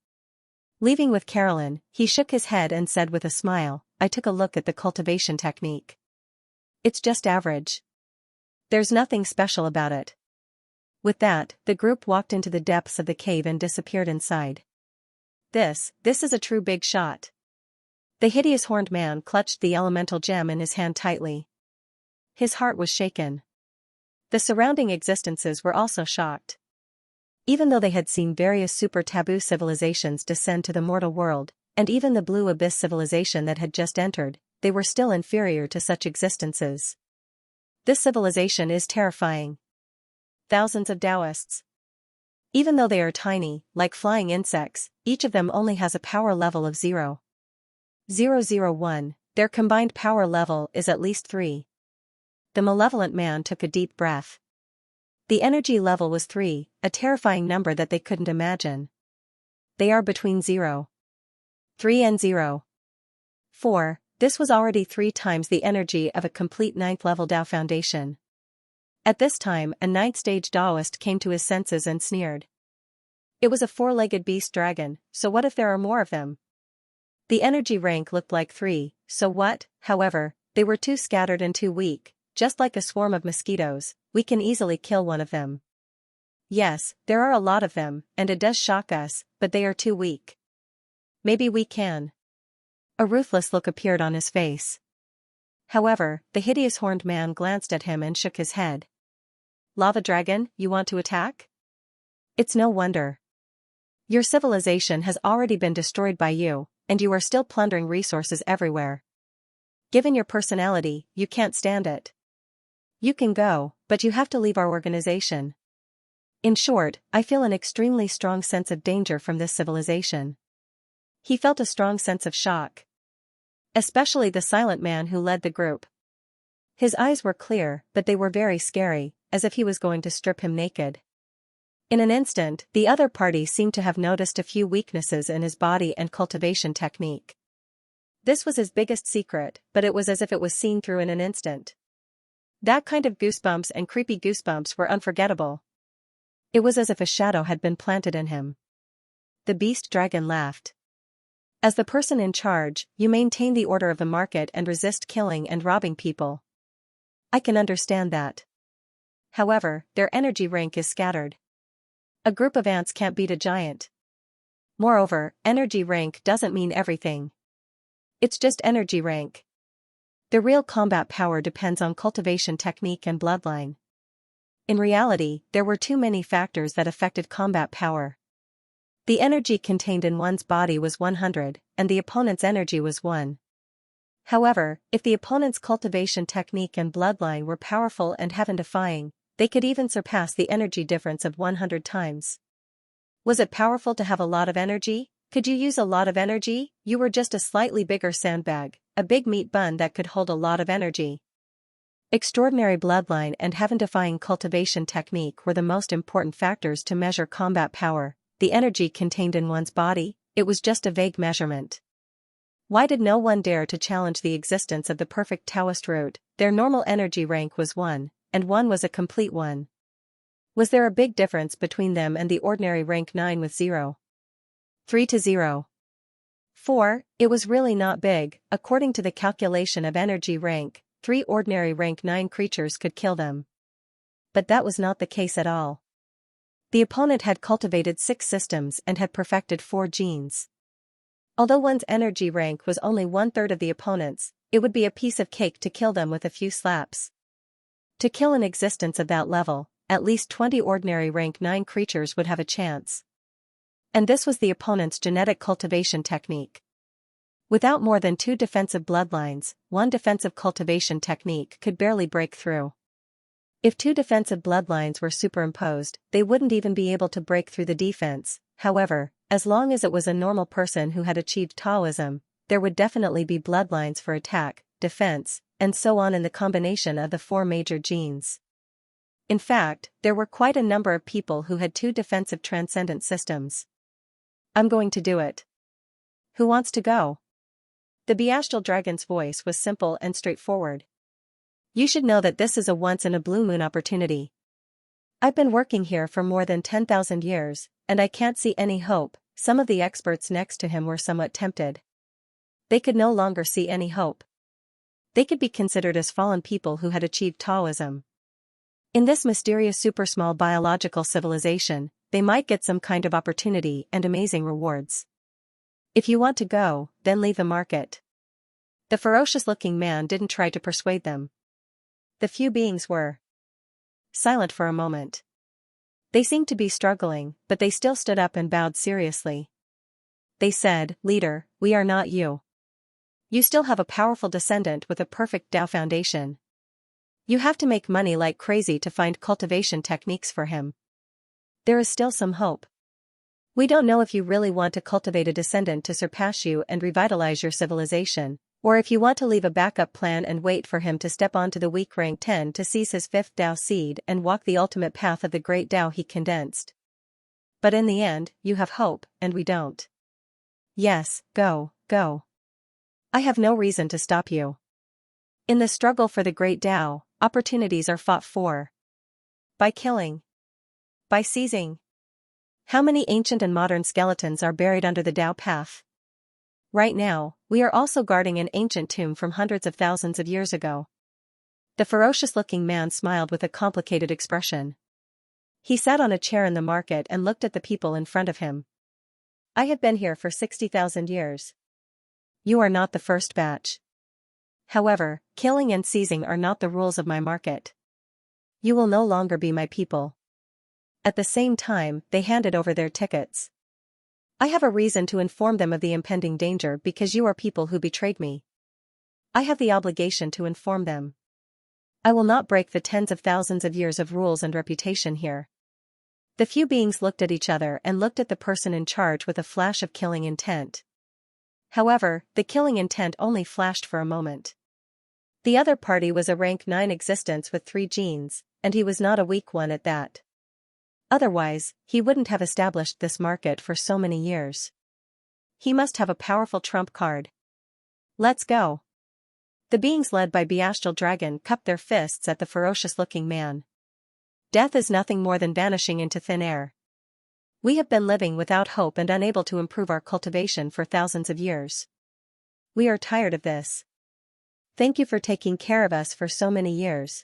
Leaving with Carolyn, he shook his head and said with a smile, I took a look at the cultivation technique. It's just average. There's nothing special about it. With that, the group walked into the depths of the cave and disappeared inside. This is a true big shot. The hideous horned man clutched the elemental gem in his hand tightly. His heart was shaken. The surrounding existences were also shocked. Even though they had seen various super taboo civilizations descend to the mortal world, and even the Blue Abyss civilization that had just entered, they were still inferior to such existences. This civilization is terrifying. Thousands of Taoists. Even though they are tiny, like flying insects, each of them only has a power level of 0.001, their combined power level is at least 3. The malevolent man took a deep breath. The energy level was 3, a terrifying number that they couldn't imagine. They are between 0.3 and 0.4. This was already 3 times the energy of a complete 9th level Dao foundation. At this time, a 9th stage Daoist came to his senses and sneered. It was a 4-legged beast dragon, so what if there are more of them? The energy rank looked like 3, so what? However, they were too scattered and too weak, just like a swarm of mosquitoes. We can easily kill one of them. Yes, there are a lot of them, and it does shock us, but they are too weak. Maybe we can. A ruthless look appeared on his face. However, the hideous horned man glanced at him and shook his head. Lava dragon, you want to attack? It's no wonder. Your civilization has already been destroyed by you, and you are still plundering resources everywhere. Given your personality, you can't stand it. You can go, but you have to leave our organization. In short, I feel an extremely strong sense of danger from this civilization. He felt a strong sense of shock. Especially the silent man who led the group. His eyes were clear, but they were very scary, as if he was going to strip him naked. In an instant, the other party seemed to have noticed a few weaknesses in his body and cultivation technique. This was his biggest secret, but it was as if it was seen through in an instant. That kind of goosebumps and creepy goosebumps were unforgettable. It was as if a shadow had been planted in him. The beast dragon laughed. As the person in charge, you maintain the order of the market and resist killing and robbing people. I can understand that. However, their energy rank is scattered. A group of ants can't beat a giant. Moreover, energy rank doesn't mean everything. It's just energy rank. The real combat power depends on cultivation technique and bloodline. In reality, there were too many factors that affected combat power. The energy contained in one's body was 100, and the opponent's energy was 1. However, if the opponent's cultivation technique and bloodline were powerful and heaven-defying, they could even surpass the energy difference of 100 times. Was it powerful to have a lot of energy? Could you use a lot of energy? You were just a slightly bigger sandbag, a big meat bun that could hold a lot of energy. Extraordinary bloodline and heaven-defying cultivation technique were the most important factors to measure combat power. The energy contained in one's body, it was just a vague measurement. Why did no one dare to challenge the existence of the perfect Taoist root? Their normal energy rank was 1, and 1 was a complete 1. Was there a big difference between them and the ordinary rank 9 with 0.3 to 0.4? It was really not big. According to the calculation of energy rank, 3 ordinary rank 9 creatures could kill them. But that was not the case at all. The opponent had cultivated 6 systems and had perfected 4 genes. Although one's energy rank was only 1/3 of the opponent's, it would be a piece of cake to kill them with a few slaps. To kill an existence of that level, at least 20 ordinary rank 9 creatures would have a chance. And this was the opponent's genetic cultivation technique. Without more than 2 defensive bloodlines, 1 defensive cultivation technique could barely break through. If 2 defensive bloodlines were superimposed, they wouldn't even be able to break through the defense. However, as long as it was a normal person who had achieved Taoism, there would definitely be bloodlines for attack, defense, and so on in the combination of the 4 major genes. In fact, there were quite a number of people who had 2 defensive transcendent systems. I'm going to do it. Who wants to go? The Beastral Dragon's voice was simple and straightforward. You should know that this is a once-in-a-blue-moon opportunity. I've been working here for more than 10,000 years, and I can't see any hope. Some of the experts next to him were somewhat tempted. They could no longer see any hope. They could be considered as fallen people who had achieved Taoism. In this mysterious super-small biological civilization, they might get some kind of opportunity and amazing rewards. If you want to go, then leave the market. The ferocious-looking man didn't try to persuade them. The few beings were silent for a moment. They seemed to be struggling, but they still stood up and bowed seriously. They said, "Leader, we are not you. You still have a powerful descendant with a perfect Tao foundation. You have to make money like crazy to find cultivation techniques for him. There is still some hope. We don't know if you really want to cultivate a descendant to surpass you and revitalize your civilization, or if you want to leave a backup plan and wait for him to step onto the weak rank 10 to seize his fifth Tao seed and walk the ultimate path of the great Tao he condensed. But in the end, you have hope, and we don't. Yes, go, go. I have no reason to stop you. In the struggle for the great Tao, opportunities are fought for. By killing. By seizing. How many ancient and modern skeletons are buried under the Tao path? Right now, we are also guarding an ancient tomb from hundreds of thousands of years ago. The ferocious-looking man smiled with a complicated expression. He sat on a chair in the market and looked at the people in front of him. I have been here for 60,000 years. You are not the first batch. However, killing and seizing are not the rules of my market. You will no longer be my people. At the same time, they handed over their tickets. I have a reason to inform them of the impending danger because you are people who betrayed me. I have the obligation to inform them. I will not break the tens of thousands of years of rules and reputation here. The few beings looked at each other and looked at the person in charge with a flash of killing intent. However, the killing intent only flashed for a moment. The other party was a rank 9 existence with 3 genes, and he was not a weak one at that. Otherwise, he wouldn't have established this market for so many years. He must have a powerful trump card. Let's go. The beings led by Bestial Dragon cupped their fists at the ferocious-looking man. Death is nothing more than vanishing into thin air. We have been living without hope and unable to improve our cultivation for thousands of years. We are tired of this. Thank you for taking care of us for so many years.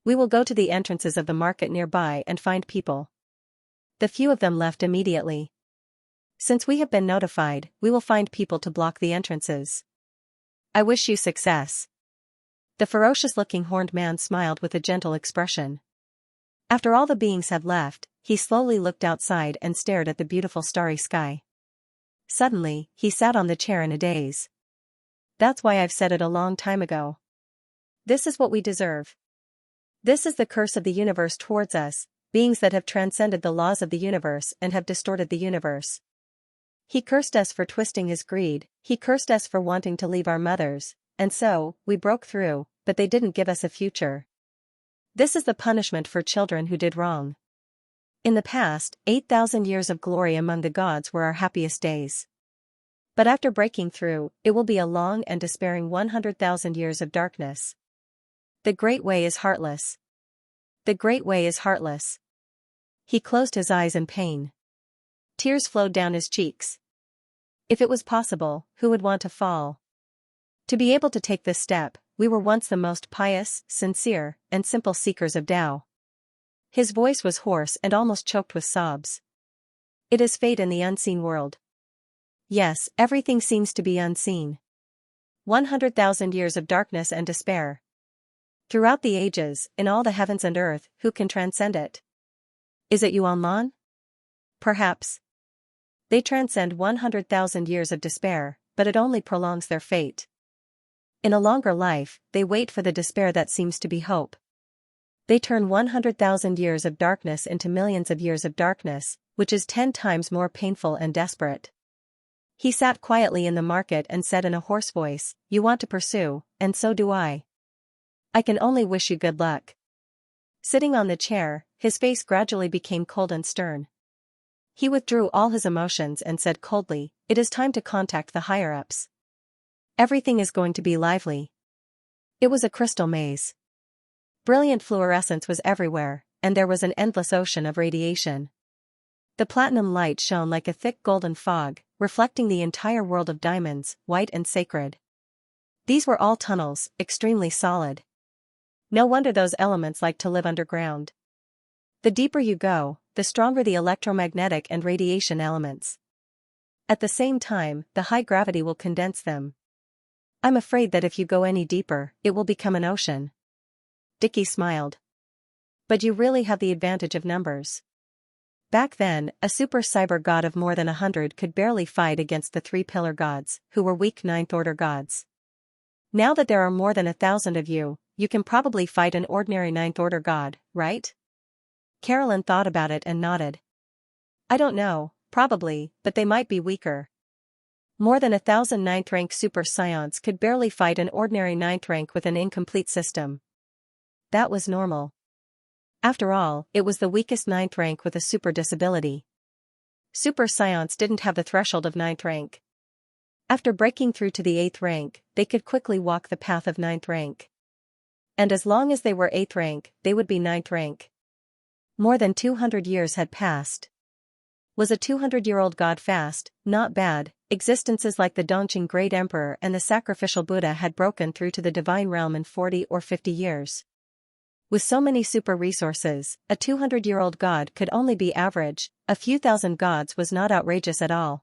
We will go to the entrances of the market nearby and find people. The few of them left immediately. Since we have been notified, we will find people to block the entrances. I wish you success. The ferocious-looking horned man smiled with a gentle expression. After all the beings had left, he slowly looked outside and stared at the beautiful starry sky. Suddenly, he sat on the chair in a daze. That's why I've said it a long time ago. This is what we deserve. This is the curse of the universe towards us, beings that have transcended the laws of the universe and have distorted the universe. He cursed us for twisting his greed, he cursed us for wanting to leave our mothers, and so, we broke through, but they didn't give us a future. This is the punishment for children who did wrong. In the past, 8,000 years of glory among the gods were our happiest days. But after breaking through, it will be a long and despairing 100,000 years of darkness. The Great Way is heartless. The Great Way is heartless. He closed his eyes in pain. Tears flowed down his cheeks. If it was possible, who would want to fall? To be able to take this step, we were once the most pious, sincere, and simple seekers of Tao. His voice was hoarse and almost choked with sobs. It is fate in the unseen world. Yes, everything seems to be unseen. 100,000 years of darkness and despair. Throughout the ages, in all the heavens and earth, who can transcend it? Is it Yuanlan? Perhaps. They transcend 100,000 years of despair, but it only prolongs their fate. In a longer life, they wait for the despair that seems to be hope. They turn 100,000 years of darkness into millions of years of darkness, which is 10 times more painful and desperate. He sat quietly in the market and said in a hoarse voice, "You want to pursue, and so do I. I can only wish you good luck." Sitting on the chair, his face gradually became cold and stern. He withdrew all his emotions and said coldly, "It is time to contact the higher-ups. Everything is going to be lively." It was a crystal maze. Brilliant fluorescence was everywhere, and there was an endless ocean of radiation. The platinum light shone like a thick golden fog, reflecting the entire world of diamonds, white and sacred. These were all tunnels, extremely solid. No wonder those elements like to live underground. The deeper you go, the stronger the electromagnetic and radiation elements. At the same time, the high gravity will condense them. I'm afraid that if you go any deeper, it will become an ocean. Dicky smiled. But you really have the advantage of numbers. Back then, a super cyber god of more than 100 could barely fight against the three pillar gods, who were weak ninth order gods. Now that there are more than 1,000 of you, you can probably fight an ordinary ninth order god, right? Carolyn thought about it and nodded. I don't know, probably, but they might be weaker. More than 1,000 ninth rank super scions could barely fight an ordinary ninth rank with an incomplete system. That was normal. After all, it was the weakest ninth rank with a super disability. Super scions didn't have the threshold of ninth rank. After breaking through to the 8th rank, they could quickly walk the path of ninth rank. And as long as they were 8th rank, they would be ninth rank. More than 200 years had passed. Was a 200-year-old god fast? Not bad. Existences like the Dongqing Great Emperor and the Sacrificial Buddha had broken through to the divine realm in 40 or 50 years. With so many super resources, a 200-year-old god could only be average. A few thousand gods was not outrageous at all.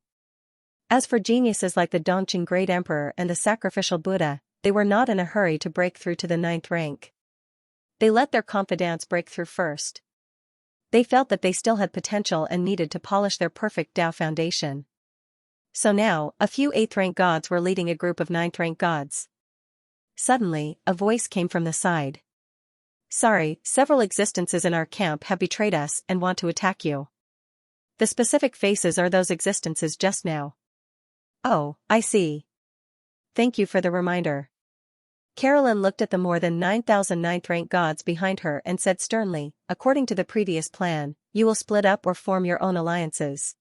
As for geniuses like the Dongqing Great Emperor and the Sacrificial Buddha, they were not in a hurry to break through to the 9th rank. They let their confidants break through first. They felt that they still had potential and needed to polish their perfect Tao foundation. So now, a few 8th rank gods were leading a group of 9th rank gods. Suddenly, a voice came from the side. Sorry, several existences in our camp have betrayed us and want to attack you. The specific faces are those existences just now. Oh, I see. Thank you for the reminder. Carolyn looked at the more than 9,000 ninth rank gods behind her and said sternly, according to the previous plan, you will split up or form your own alliances.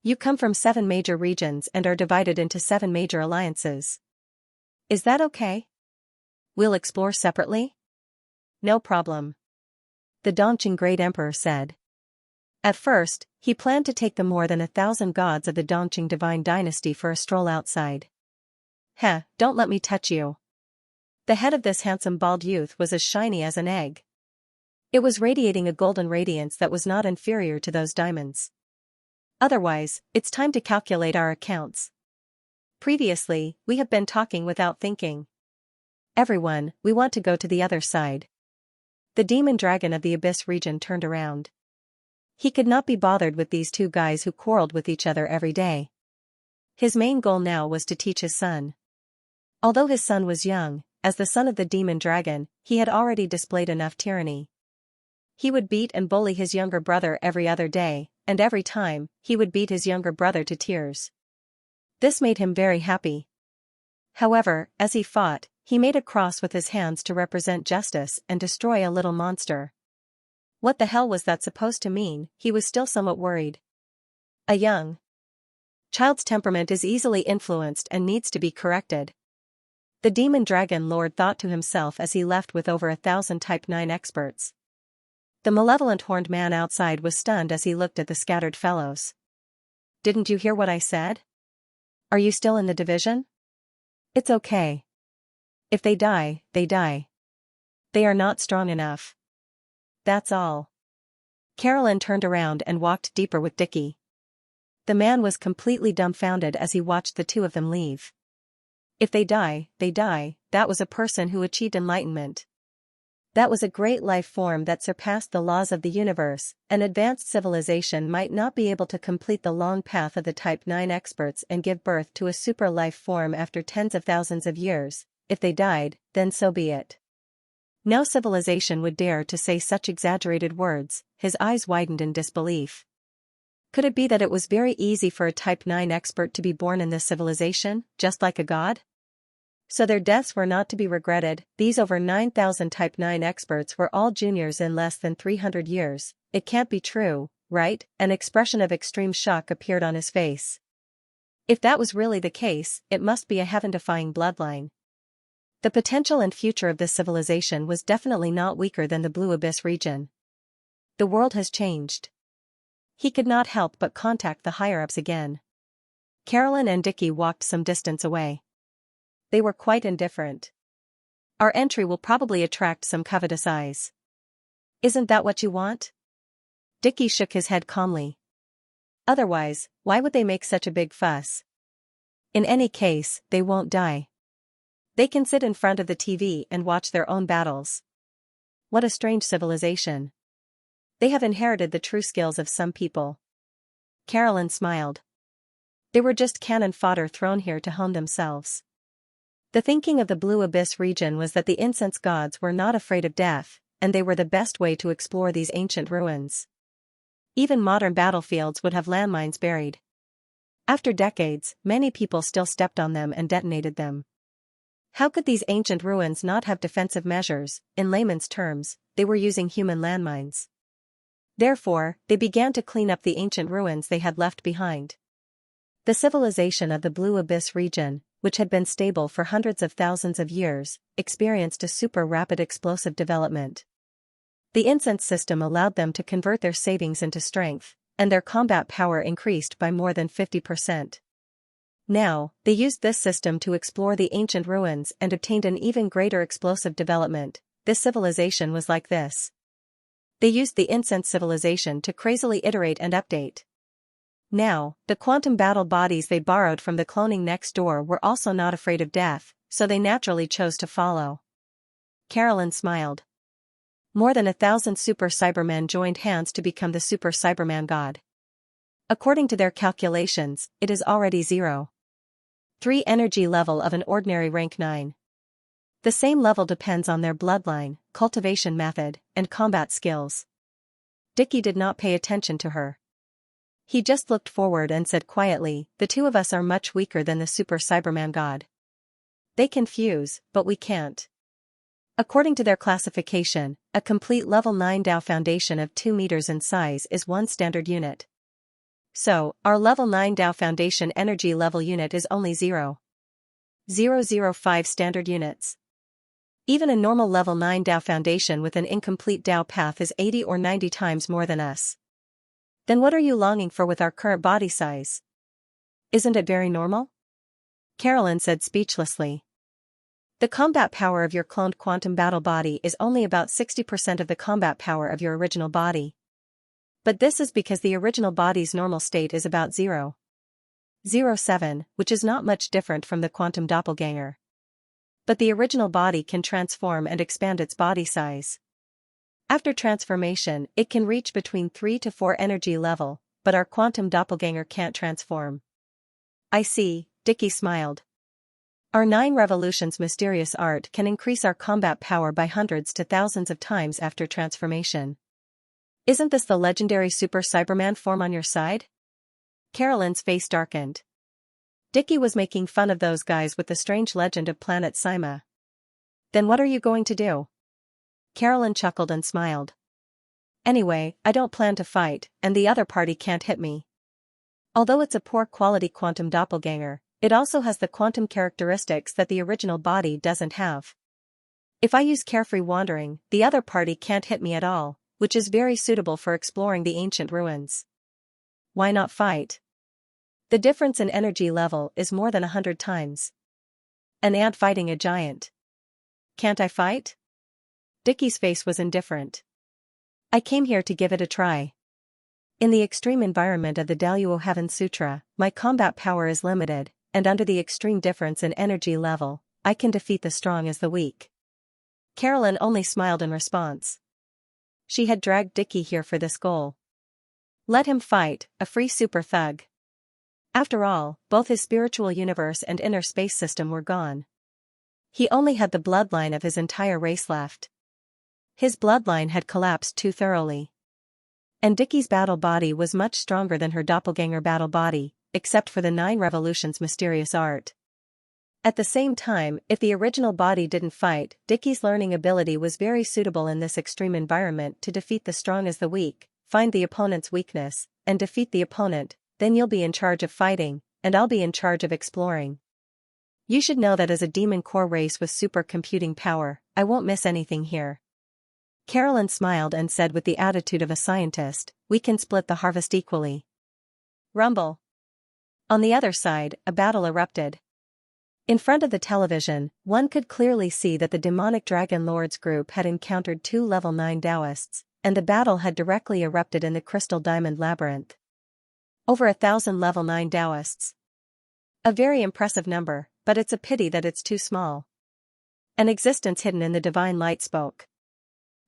You come from 7 major regions and are divided into 7 major alliances. Is that okay? We'll explore separately? No problem. The Dongqing Great Emperor said. At first, he planned to take the more than 1,000 gods of the Dongqing Divine Dynasty for a stroll outside. Heh, don't let me touch you. The head of this handsome bald youth was as shiny as an egg. It was radiating a golden radiance that was not inferior to those diamonds. Otherwise, it's time to calculate our accounts. Previously, we have been talking without thinking. Everyone, we want to go to the other side. The demon dragon of the Abyss region turned around. He could not be bothered with these two guys who quarreled with each other every day. His main goal now was to teach his son. Although his son was young, as the son of the demon dragon, he had already displayed enough tyranny. He would beat and bully his younger brother every other day, and every time, he would beat his younger brother to tears. This made him very happy. However, as he fought, he made a cross with his hands to represent justice and destroy a little monster. What the hell was that supposed to mean? He was still somewhat worried. A young child's temperament is easily influenced and needs to be corrected. The demon dragon lord thought to himself as he left with over 1,000 Type 9 experts. The malevolent horned man outside was stunned as he looked at the scattered fellows. Didn't you hear what I said? Are you still in the division? It's okay. If they die, they die. They are not strong enough. That's all. Carolyn turned around and walked deeper with Dickie. The man was completely dumbfounded as he watched the two of them leave. If they die, that was a person who achieved enlightenment. That was a great life form that surpassed the laws of the universe. An advanced civilization might not be able to complete the long path of the Type 9 experts and give birth to a super life form after tens of thousands of years. If they died, then so be it. No civilization would dare to say such exaggerated words. His eyes widened in disbelief. Could it be that it was very easy for a Type 9 expert to be born in this civilization, just like a god? So their deaths were not to be regretted. These over 9,000 Type 9 experts were all juniors in less than 300 years. It can't be true, right? An expression of extreme shock appeared on his face. If that was really the case, it must be a heaven-defying bloodline. The potential and future of this civilization was definitely not weaker than the Blue Abyss region. The world has changed. He could not help but contact the higher-ups again. Carolyn and Dickie walked some distance away. They were quite indifferent. Our entry will probably attract some covetous eyes. Isn't that what you want? Dickie shook his head calmly. Otherwise, why would they make such a big fuss? In any case, they won't die. They can sit in front of the TV and watch their own battles. What a strange civilization. They have inherited the true skills of some people. Carolyn smiled. They were just cannon fodder thrown here to hone themselves. The thinking of the Blue Abyss region was that the incense gods were not afraid of death, and they were the best way to explore these ancient ruins. Even modern battlefields would have landmines buried. After decades, many people still stepped on them and detonated them. How could these ancient ruins not have defensive measures? In layman's terms, they were using human landmines. Therefore, they began to clean up the ancient ruins they had left behind. The civilization of the Blue Abyss region, which had been stable for hundreds of thousands of years, experienced a super rapid explosive development. The incense system allowed them to convert their savings into strength, and their combat power increased by more than 50%. Now, they used this system to explore the ancient ruins and obtained an even greater explosive development. This civilization was like this. They used the incense civilization to crazily iterate and update. Now, the quantum battle bodies they borrowed from the cloning next door were also not afraid of death, so they naturally chose to follow. Carolyn smiled. More than 1,000 Super Cybermen joined hands to become the Super Cyberman God. According to their calculations, it is already 0.3 energy level of an ordinary rank 9. The same level depends on their bloodline, cultivation method, and combat skills. Dickie did not pay attention to her. He just looked forward and said quietly, "The two of us are much weaker than the Super Cyberman God. They can fuse, but we can't." According to their classification, a complete level 9 Dao foundation of 2 meters in size is one standard unit. So, our level 9 Dao foundation energy level unit is only 0.005 standard units. Even a normal level 9 Dao foundation with an incomplete Dao path is 80 or 90 times more than us. Then what are you longing for with our current body size? Isn't it very normal? Carolyn said speechlessly. The combat power of your cloned quantum battle body is only about 60% of the combat power of your original body. But this is because the original body's normal state is about 0.07, which is not much different from the quantum doppelganger. But the original body can transform and expand its body size. After transformation, it can reach between 3 to 4 energy level, but our quantum doppelganger can't transform. I see, Dickie smiled. Our 9 revolutions mysterious art can increase our combat power by hundreds to thousands of times after transformation. Isn't this the legendary Super Cyberman form on your side? Carolyn's face darkened. Dickie was making fun of those guys with the strange legend of planet Sima. Then what are you going to do? Carolyn chuckled and smiled. Anyway, I don't plan to fight, and the other party can't hit me. Although it's a poor quality quantum doppelganger, it also has the quantum characteristics that the original body doesn't have. If I use carefree wandering, the other party can't hit me at all, which is very suitable for exploring the ancient ruins. Why not fight? The difference in energy level is more than 100 times. An ant fighting a giant. Can't I fight? Dickie's face was indifferent. I came here to give it a try. In the extreme environment of the Daluo Heaven Sutra, my combat power is limited, and under the extreme difference in energy level, I can defeat the strong as the weak. Carolyn only smiled in response. She had dragged Dickie here for this goal. Let him fight, a free super thug. After all, both his spiritual universe and inner space system were gone. He only had the bloodline of his entire race left. His bloodline had collapsed too thoroughly. And Dickie's battle body was much stronger than her doppelganger battle body, except for the 9 revolutions mysterious art. At the same time, if the original body didn't fight, Dickie's learning ability was very suitable in this extreme environment to defeat the strong as the weak, find the opponent's weakness, and defeat the opponent. Then you'll be in charge of fighting, and I'll be in charge of exploring. You should know that as a demon core race with supercomputing power, I won't miss anything here. Carolyn smiled and said with the attitude of a scientist, we can split the harvest equally. Rumble. On the other side, a battle erupted. In front of the television, one could clearly see that the demonic Dragon Lords group had encountered 2 level 9 Taoists, and the battle had directly erupted in the Crystal Diamond Labyrinth. Over 1,000 level 9 Taoists. A very impressive number, but it's a pity that it's too small. An existence hidden in the divine light spoke.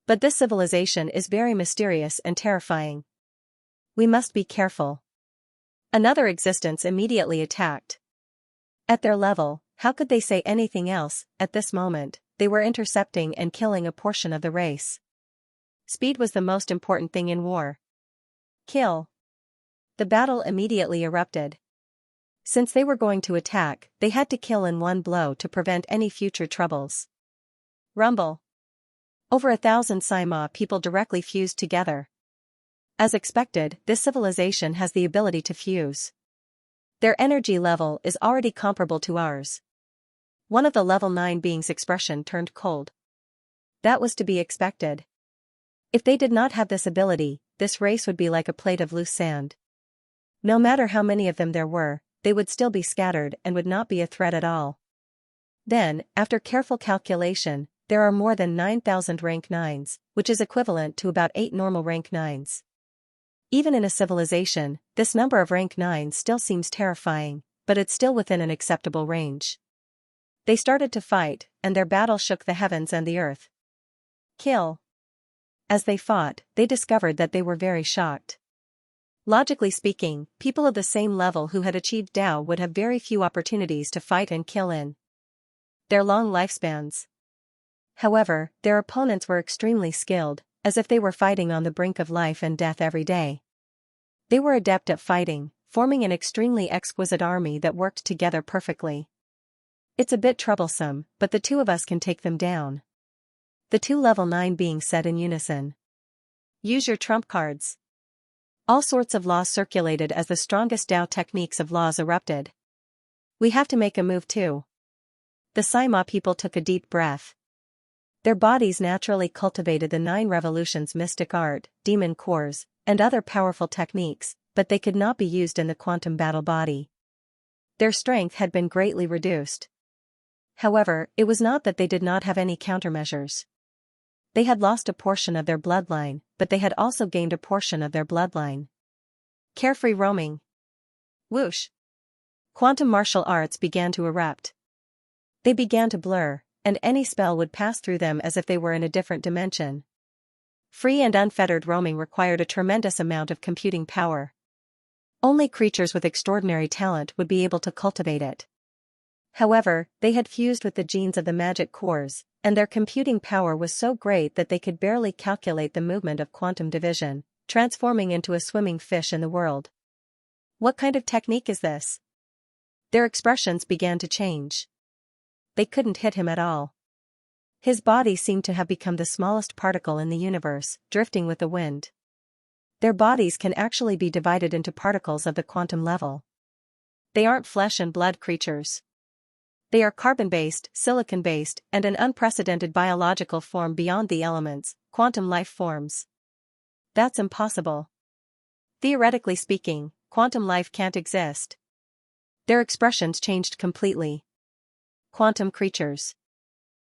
But this civilization is very mysterious and terrifying. We must be careful. Another existence immediately attacked. At their level, how could they say anything else? At this moment, they were intercepting and killing a portion of the race. Speed was the most important thing in war. Kill. The battle immediately erupted. Since they were going to attack, they had to kill in one blow to prevent any future troubles. Rumble. Over 1,000 Sima people directly fused together. As expected, this civilization has the ability to fuse. Their energy level is already comparable to ours. One of the level 9 beings' expression turned cold. That was to be expected. If they did not have this ability, this race would be like a plate of loose sand. No matter how many of them there were, they would still be scattered and would not be a threat at all. Then, after careful calculation, there are more than 9,000 rank 9s, which is equivalent to about 8 normal rank 9s. Even in a civilization, this number of rank 9s still seems terrifying, but it's still within an acceptable range. They started to fight, and their battle shook the heavens and the earth. Kill. As they fought, they discovered that they were very shocked. Logically speaking, people of the same level who had achieved Dao would have very few opportunities to fight and kill in their long lifespans. However, their opponents were extremely skilled, as if they were fighting on the brink of life and death every day. They were adept at fighting, forming an extremely exquisite army that worked together perfectly. It's a bit troublesome, but the two of us can take them down. The two level 9 beings said in unison. Use your trump cards. All sorts of laws circulated as the strongest Dao techniques of laws erupted. We have to make a move too. The Sima people took a deep breath. Their bodies naturally cultivated the 9 revolutions mystic art, demon cores, and other powerful techniques, but they could not be used in the quantum battle body. Their strength had been greatly reduced. However, it was not that they did not have any countermeasures. They had lost a portion of their bloodline, but they had also gained a portion of their bloodline. Carefree roaming. Whoosh. Quantum martial arts began to erupt. They began to blur, and any spell would pass through them as if they were in a different dimension. Free and unfettered roaming required a tremendous amount of computing power. Only creatures with extraordinary talent would be able to cultivate it. However, they had fused with the genes of the magic cores, and their computing power was so great that they could barely calculate the movement of quantum division, transforming into a swimming fish in the world. What kind of technique is this? Their expressions began to change. They couldn't hit him at all. His body seemed to have become the smallest particle in the universe, drifting with the wind. Their bodies can actually be divided into particles of the quantum level. They aren't flesh and blood creatures. They are carbon-based, silicon-based, and an unprecedented biological form beyond the elements, quantum life forms. That's impossible. Theoretically speaking, quantum life can't exist. Their expressions changed completely. Quantum creatures.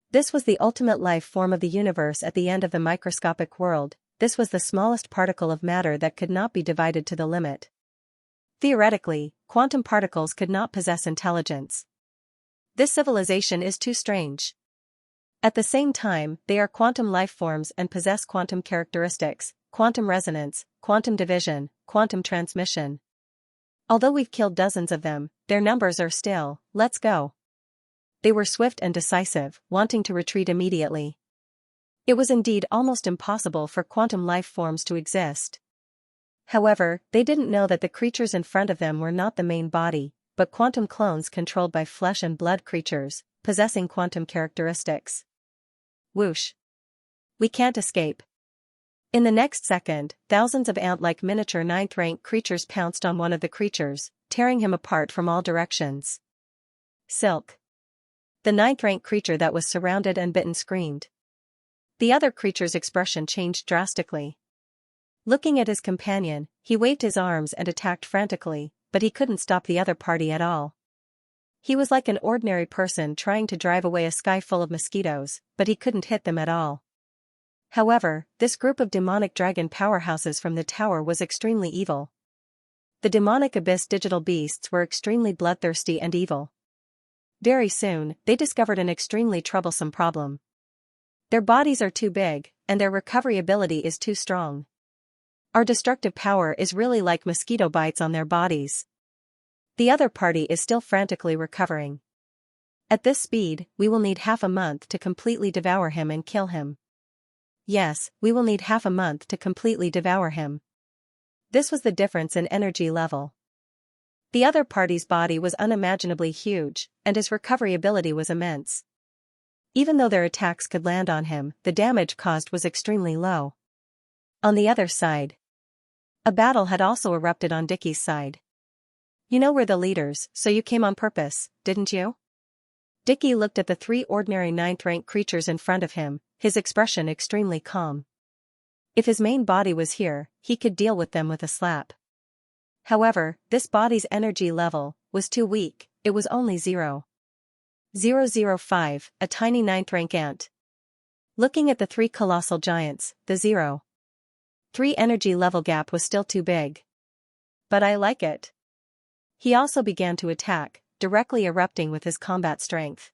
This was the ultimate life form of the universe at the end of the microscopic world. This was the smallest particle of matter that could not be divided to the limit. Theoretically, quantum particles could not possess intelligence. This civilization is too strange. At the same time, they are quantum life forms and possess quantum characteristics, quantum resonance, quantum division, quantum transmission. Although we've killed dozens of them, their numbers are still, let's go. They were swift and decisive, wanting to retreat immediately. It was indeed almost impossible for quantum life forms to exist. However, they didn't know that the creatures in front of them were not the main body, but quantum clones controlled by flesh and blood creatures, possessing quantum characteristics. Whoosh. We can't escape. In the next second, thousands of ant-like miniature 9th-rank creatures pounced on one of the creatures, tearing him apart from all directions. Silk. The 9th-rank creature that was surrounded and bitten screamed. The other creature's expression changed drastically. Looking at his companion, he waved his arms and attacked frantically, but he couldn't stop the other party at all. He was like an ordinary person trying to drive away a sky full of mosquitoes, but he couldn't hit them at all. However, this group of demonic dragon powerhouses from the tower was extremely evil. The demonic abyss digital beasts were extremely bloodthirsty and evil. Very soon, they discovered an extremely troublesome problem. Their bodies are too big, and their recovery ability is too strong. Our destructive power is really like mosquito bites on their bodies. The other party is still frantically recovering. At this speed, we will need half a month to completely devour him and kill him. Yes, we will need half a month to completely devour him. This was the difference in energy level. The other party's body was unimaginably huge, and his recovery ability was immense. Even though their attacks could land on him, the damage caused was extremely low. On the other side, a battle had also erupted on Dickie's side. You know we're the leaders, so you came on purpose, didn't you? Dickie looked at the 3 ordinary 9th-rank creatures in front of him, his expression extremely calm. If his main body was here, he could deal with them with a slap. However, this body's energy level was too weak. It was only 0.005, a tiny 9th-rank ant. Looking at the 3 colossal giants, the 0.3 energy level gap was still too big. But I like it. He also began to attack, directly erupting with his combat strength.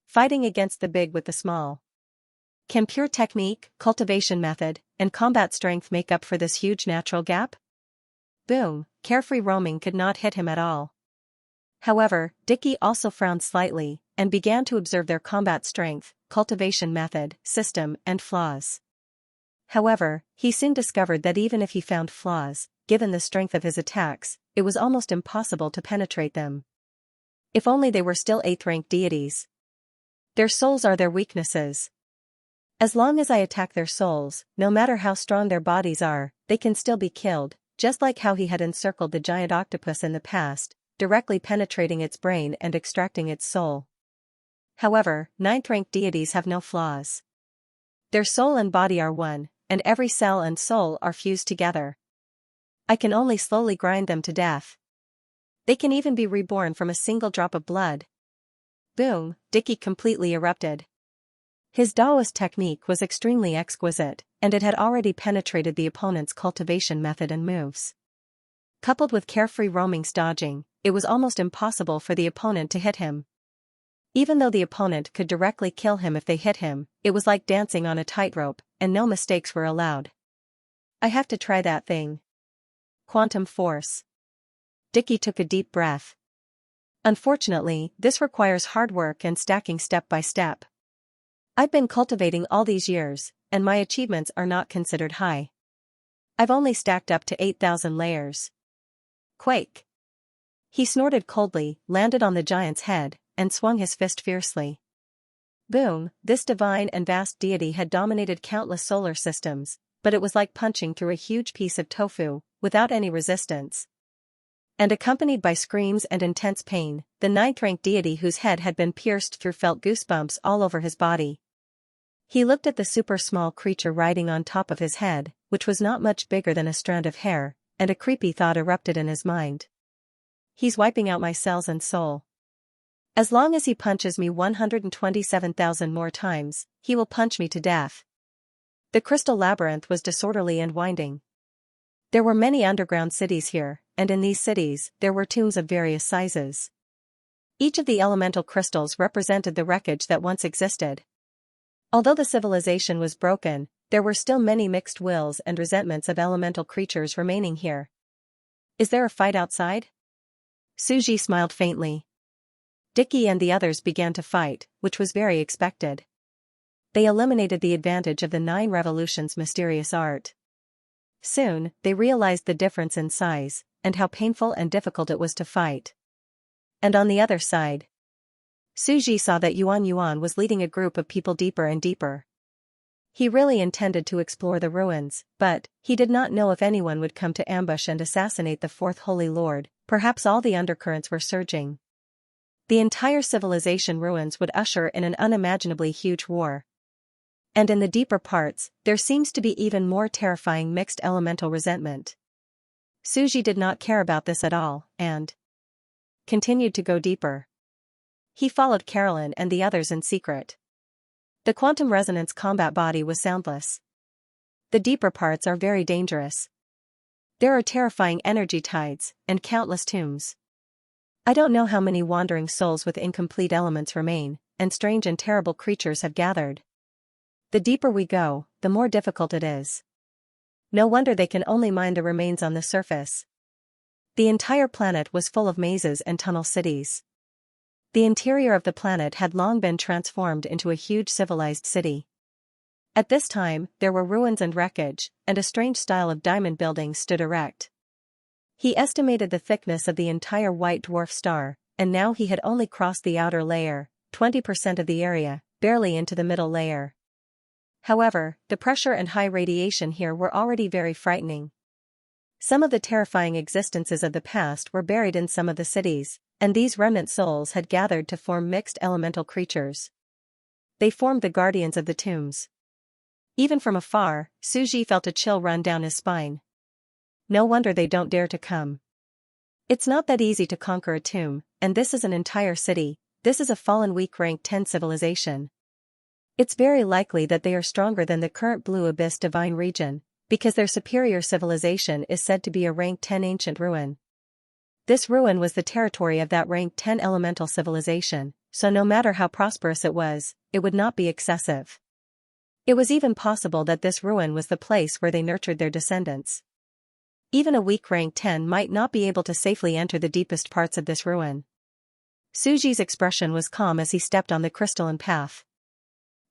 Fighting against the big with the small. Can pure technique, cultivation method, and combat strength make up for this huge natural gap? Boom, carefree roaming could not hit him at all. However, Dickie also frowned slightly, and began to observe their combat strength, cultivation method, system, and flaws. However, he soon discovered that even if he found flaws, given the strength of his attacks, it was almost impossible to penetrate them. If only they were still 8th-rank deities. Their souls are their weaknesses. As long as I attack their souls, no matter how strong their bodies are, they can still be killed, just like how he had encircled the giant octopus in the past, directly penetrating its brain and extracting its soul. However, 9th-rank deities have no flaws. Their soul and body are one, and every cell and soul are fused together. I can only slowly grind them to death. They can even be reborn from a single drop of blood. Boom, Dickie completely erupted. His Taoist technique was extremely exquisite, and it had already penetrated the opponent's cultivation method and moves. Coupled with carefree roaming's dodging, it was almost impossible for the opponent to hit him. Even though the opponent could directly kill him if they hit him, it was like dancing on a tightrope, and no mistakes were allowed. I have to try that thing. Quantum force. Dickie took a deep breath. Unfortunately, this requires hard work and stacking step by step. I've been cultivating all these years, and my achievements are not considered high. I've only stacked up to 8,000 layers. Quake. He snorted coldly, landed on the giant's head, and swung his fist fiercely. Boom, this divine and vast deity had dominated countless solar systems, but it was like punching through a huge piece of tofu, without any resistance. And accompanied by screams and intense pain, the 9th-rank deity whose head had been pierced through felt goosebumps all over his body. He looked at the super small creature riding on top of his head, which was not much bigger than a strand of hair, and a creepy thought erupted in his mind. He's wiping out my cells and soul. As long as he punches me 127,000 more times, he will punch me to death. The crystal labyrinth was disorderly and winding. There were many underground cities here, and in these cities, there were tombs of various sizes. Each of the elemental crystals represented the wreckage that once existed. Although the civilization was broken, there were still many mixed wills and resentments of elemental creatures remaining here. Is there a fight outside? Suji smiled faintly. Dickie and the others began to fight, which was very expected. They eliminated the advantage of the 9 Revolutions' mysterious art. Soon, they realized the difference in size, and how painful and difficult it was to fight. And on the other side, Suji saw that Yuan Yuan was leading a group of people deeper and deeper. He really intended to explore the ruins, but he did not know if anyone would come to ambush and assassinate the 4th Holy Lord. Perhaps all the undercurrents were surging. The entire civilization ruins would usher in an unimaginably huge war. And in the deeper parts, there seems to be even more terrifying mixed elemental resentment. Suji did not care about this at all, and continued to go deeper. He followed Carolyn and the others in secret. The quantum resonance combat body was soundless. The deeper parts are very dangerous. There are terrifying energy tides, and countless tombs. I don't know how many wandering souls with incomplete elements remain, and strange and terrible creatures have gathered. The deeper we go, the more difficult it is. No wonder they can only mine the remains on the surface. The entire planet was full of mazes and tunnel cities. The interior of the planet had long been transformed into a huge civilized city. At this time, there were ruins and wreckage, and a strange style of diamond buildings stood erect. He estimated the thickness of the entire white dwarf star, and now he had only crossed the outer layer, 20% of the area, barely into the middle layer. However, the pressure and high radiation here were already very frightening. Some of the terrifying existences of the past were buried in some of the cities, and these remnant souls had gathered to form mixed elemental creatures. They formed the guardians of the tombs. Even from afar, Suji felt a chill run down his spine. No wonder they don't dare to come. It's not that easy to conquer a tomb, and this is an entire city. This is a fallen weak rank 10 civilization. It's very likely that they are stronger than the current Blue Abyss divine region, because their superior civilization is said to be a rank 10 ancient ruin. This ruin was the territory of that rank 10 elemental civilization, so no matter how prosperous it would not be excessive. It was even possible that this ruin was the place where they nurtured their descendants. Even a weak rank 10 might not be able to safely enter the deepest parts of this ruin. Suji's expression was calm as he stepped on the crystalline path.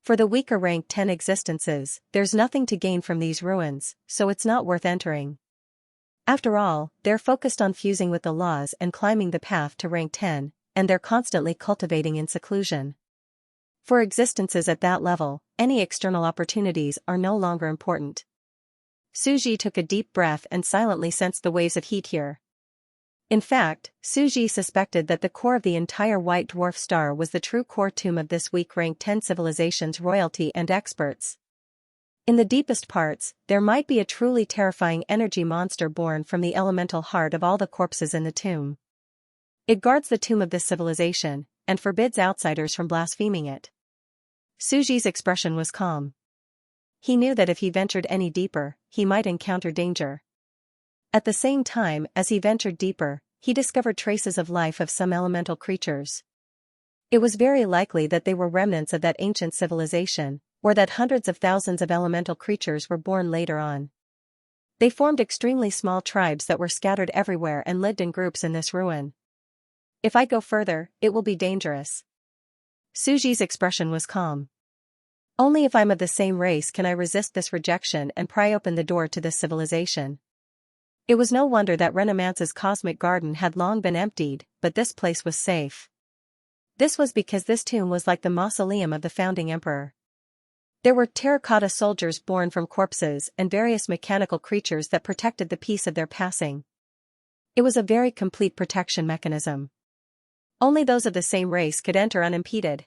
For the weaker rank 10 existences, there's nothing to gain from these ruins, so it's not worth entering. After all, they're focused on fusing with the laws and climbing the path to rank 10, and they're constantly cultivating in seclusion. For existences at that level, any external opportunities are no longer important. Suji took a deep breath and silently sensed the waves of heat here. In fact, Suji suspected that the core of the entire white dwarf star was the true core tomb of this weak rank 10 civilization's royalty and experts. In the deepest parts, there might be a truly terrifying energy monster born from the elemental heart of all the corpses in the tomb. It guards the tomb of this civilization, and forbids outsiders from blaspheming it. Suji's expression was calm. He knew that if he ventured any deeper, he might encounter danger. At the same time, as he ventured deeper, he discovered traces of life of some elemental creatures. It was very likely that they were remnants of that ancient civilization, or that hundreds of thousands of elemental creatures were born later on. They formed extremely small tribes that were scattered everywhere and lived in groups in this ruin. If I go further, it will be dangerous. Suji's expression was calm. Only if I'm of the same race can I resist this rejection and pry open the door to this civilization. It was no wonder that Renomance's cosmic garden had long been emptied, but this place was safe. This was because this tomb was like the mausoleum of the founding emperor. There were terracotta soldiers born from corpses and various mechanical creatures that protected the peace of their passing. It was a very complete protection mechanism. Only those of the same race could enter unimpeded.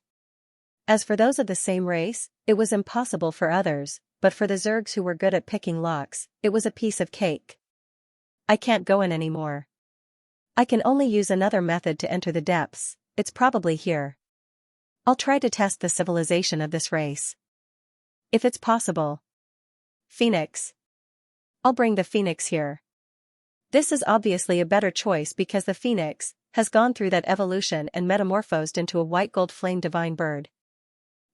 As for those of the same race, it was impossible for others, but for the Zergs who were good at picking locks, it was a piece of cake. I can't go in anymore. I can only use another method to enter the depths. It's probably here. I'll try to test the civilization of this race. If it's possible. Phoenix. I'll bring the Phoenix here. This is obviously a better choice because the Phoenix has gone through that evolution and metamorphosed into a white gold flame divine bird.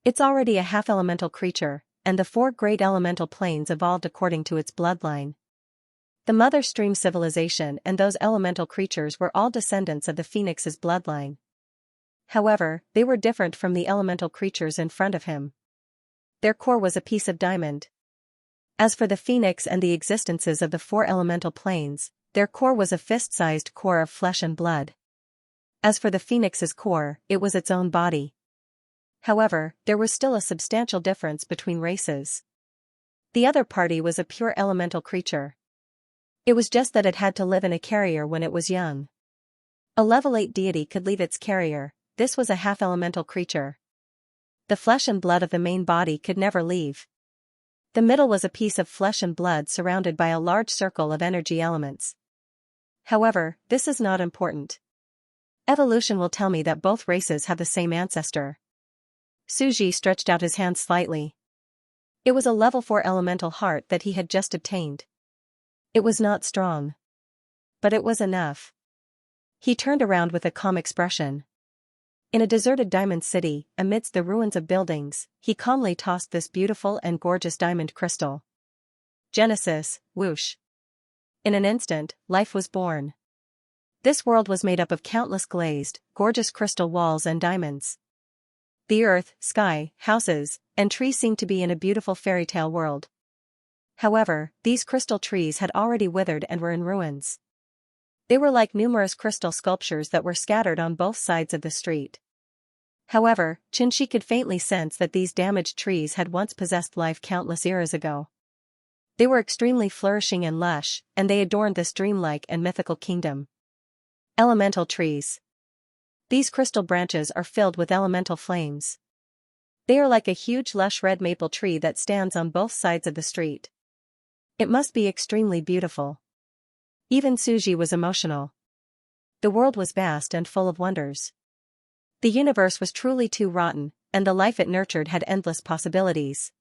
It's already a half-elemental creature, and the 4 great elemental planes evolved according to its bloodline. The Mother Stream civilization and those elemental creatures were all descendants of the Phoenix's bloodline. However, they were different from the elemental creatures in front of him. Their core was a piece of diamond. As for the Phoenix and the existences of the 4 elemental planes, their core was a fist-sized core of flesh and blood. As for the Phoenix's core, it was its own body. However, there was still a substantial difference between races. The other party was a pure elemental creature. It was just that it had to live in a carrier when it was young. A level 8 deity could leave its carrier. This was a half-elemental creature. The flesh and blood of the main body could never leave. The middle was a piece of flesh and blood surrounded by a large circle of energy elements. However, this is not important. Evolution will tell me that both races have the same ancestor. Suji stretched out his hand slightly. It was a level 4 elemental heart that he had just obtained. It was not strong. But it was enough. He turned around with a calm expression. In a deserted diamond city, amidst the ruins of buildings, he calmly tossed this beautiful and gorgeous diamond crystal. Genesis, whoosh. In an instant, life was born. This world was made up of countless glazed, gorgeous crystal walls and diamonds. The earth, sky, houses, and trees seemed to be in a beautiful fairy tale world. However, these crystal trees had already withered and were in ruins. They were like numerous crystal sculptures that were scattered on both sides of the street. However, Xianxia could faintly sense that these damaged trees had once possessed life countless eras ago. They were extremely flourishing and lush, and they adorned this dreamlike and mythical kingdom. Elemental trees. These crystal branches are filled with elemental flames. They are like a huge lush red maple tree that stands on both sides of the street. It must be extremely beautiful. Even Xianxia was emotional. The world was vast and full of wonders. The universe was truly too rotten, and the life it nurtured had endless possibilities.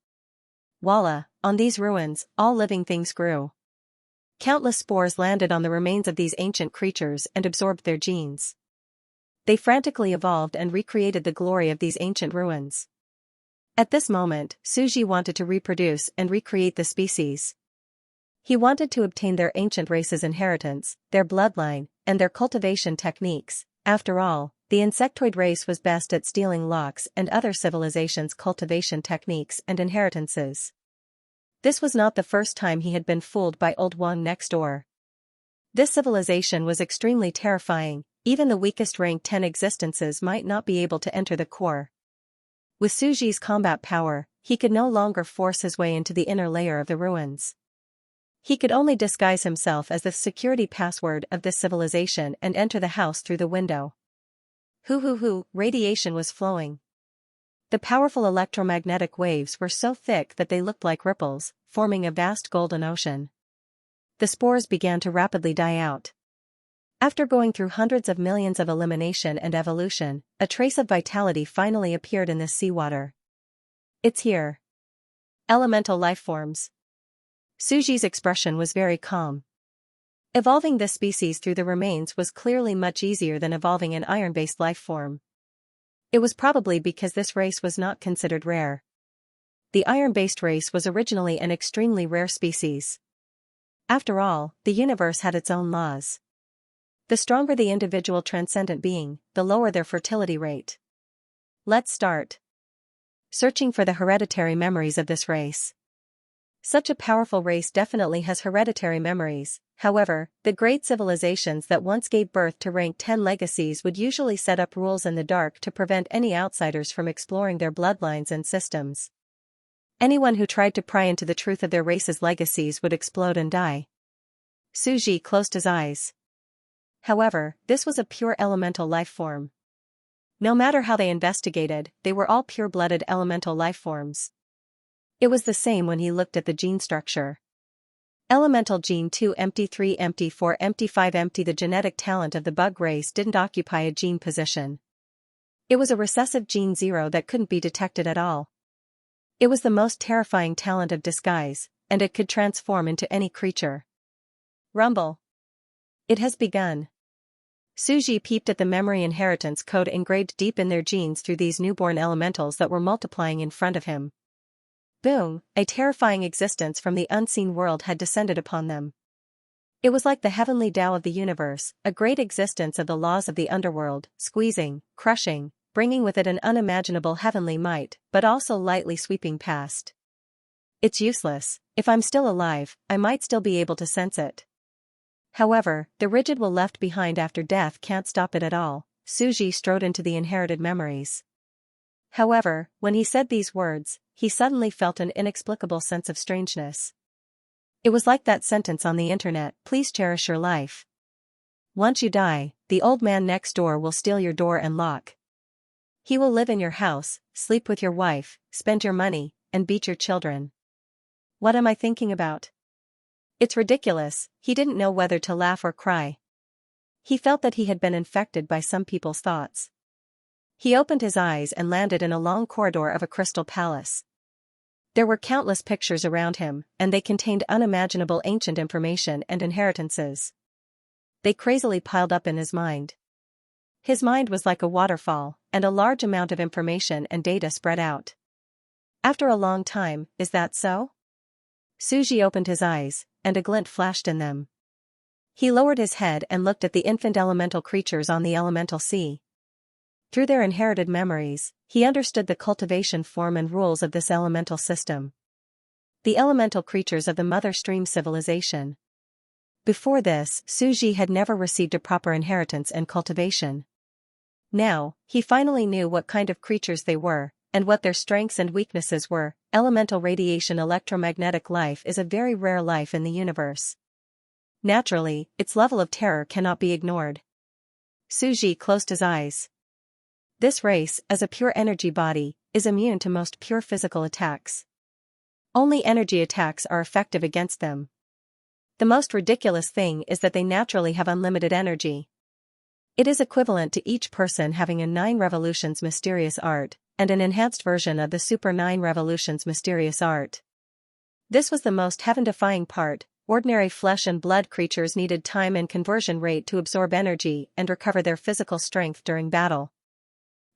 Voila, on these ruins, all living things grew. Countless spores landed on the remains of these ancient creatures and absorbed their genes. They frantically evolved and recreated the glory of these ancient ruins. At this moment, Xianxia wanted to reproduce and recreate the species. He wanted to obtain their ancient race's inheritance, their bloodline, and their cultivation techniques. After all, the insectoid race was best at stealing locks and other civilizations' cultivation techniques and inheritances. This was not the first time he had been fooled by old Wang next door. This civilization was extremely terrifying, even the weakest rank 10 existences might not be able to enter the core. With Xianxia's combat power, he could no longer force his way into the inner layer of the ruins. He could only disguise himself as the security password of this civilization and enter the house through the window. Radiation was flowing. The powerful electromagnetic waves were so thick that they looked like ripples, forming a vast golden ocean. The spores began to rapidly die out. After going through hundreds of millions of elimination and evolution, a trace of vitality finally appeared in this seawater. It's here. Elemental life forms. Xianxia's expression was very calm. Evolving this species through the remains was clearly much easier than evolving an iron-based life form. It was probably because this race was not considered rare. The iron-based race was originally an extremely rare species. After all, the universe had its own laws. The stronger the individual transcendent being, the lower their fertility rate. Let's start searching for the hereditary memories of this race. Such a powerful race definitely has hereditary memories. However, the great civilizations that once gave birth to rank 10 legacies would usually set up rules in the dark to prevent any outsiders from exploring their bloodlines and systems. Anyone who tried to pry into the truth of their race's legacies would explode and die. Xianxia closed his eyes. However, this was a pure elemental life form. No matter how they investigated, they were all pure-blooded elemental life forms. It was the same when he looked at the gene structure. Elemental gene 2 empty 3 empty 4 empty 5 empty. The genetic talent of the bug race didn't occupy a gene position. It was a recessive gene 0 that couldn't be detected at all. It was the most terrifying talent of disguise, and it could transform into any creature. Rumble. It has begun. Xianxia peeped at the memory inheritance code engraved deep in their genes through these newborn elementals that were multiplying in front of him. Boom, a terrifying existence from the unseen world had descended upon them. It was like the heavenly Tao of the universe, a great existence of the laws of the underworld, squeezing, crushing, bringing with it an unimaginable heavenly might, but also lightly sweeping past. It's useless. If I'm still alive, I might still be able to sense it. However, the rigid will left behind after death can't stop it at all. Xianxia strode into the inherited memories. However, when he said these words, he suddenly felt an inexplicable sense of strangeness. It was like that sentence on the internet, please cherish your life. Once you die, the old man next door will steal your door and lock. He will live in your house, sleep with your wife, spend your money, and beat your children. What am I thinking about? It's ridiculous. He didn't know whether to laugh or cry. He felt that he had been infected by some people's thoughts. He opened his eyes and landed in a long corridor of a crystal palace. There were countless pictures around him, and they contained unimaginable ancient information and inheritances. They crazily piled up in his mind. His mind was like a waterfall, and a large amount of information and data spread out. After a long time, is that so? Suji opened his eyes, and a glint flashed in them. He lowered his head and looked at the infant elemental creatures on the elemental sea. Through their inherited memories, he understood the cultivation form and rules of this elemental system. The elemental creatures of the Mother Stream civilization. Before this, Suji had never received a proper inheritance and cultivation. Now, he finally knew what kind of creatures they were, and what their strengths and weaknesses were. Elemental radiation electromagnetic life is a very rare life in the universe. Naturally, its level of terror cannot be ignored. Suji closed his eyes. This race, as a pure energy body, is immune to most pure physical attacks. Only energy attacks are effective against them. The most ridiculous thing is that they naturally have unlimited energy. It is equivalent to each person having a 9 Revolutions mysterious art, and an enhanced version of the Super 9 Revolutions mysterious art. This was the most heaven-defying part. Ordinary flesh and blood creatures needed time and conversion rate to absorb energy and recover their physical strength during battle.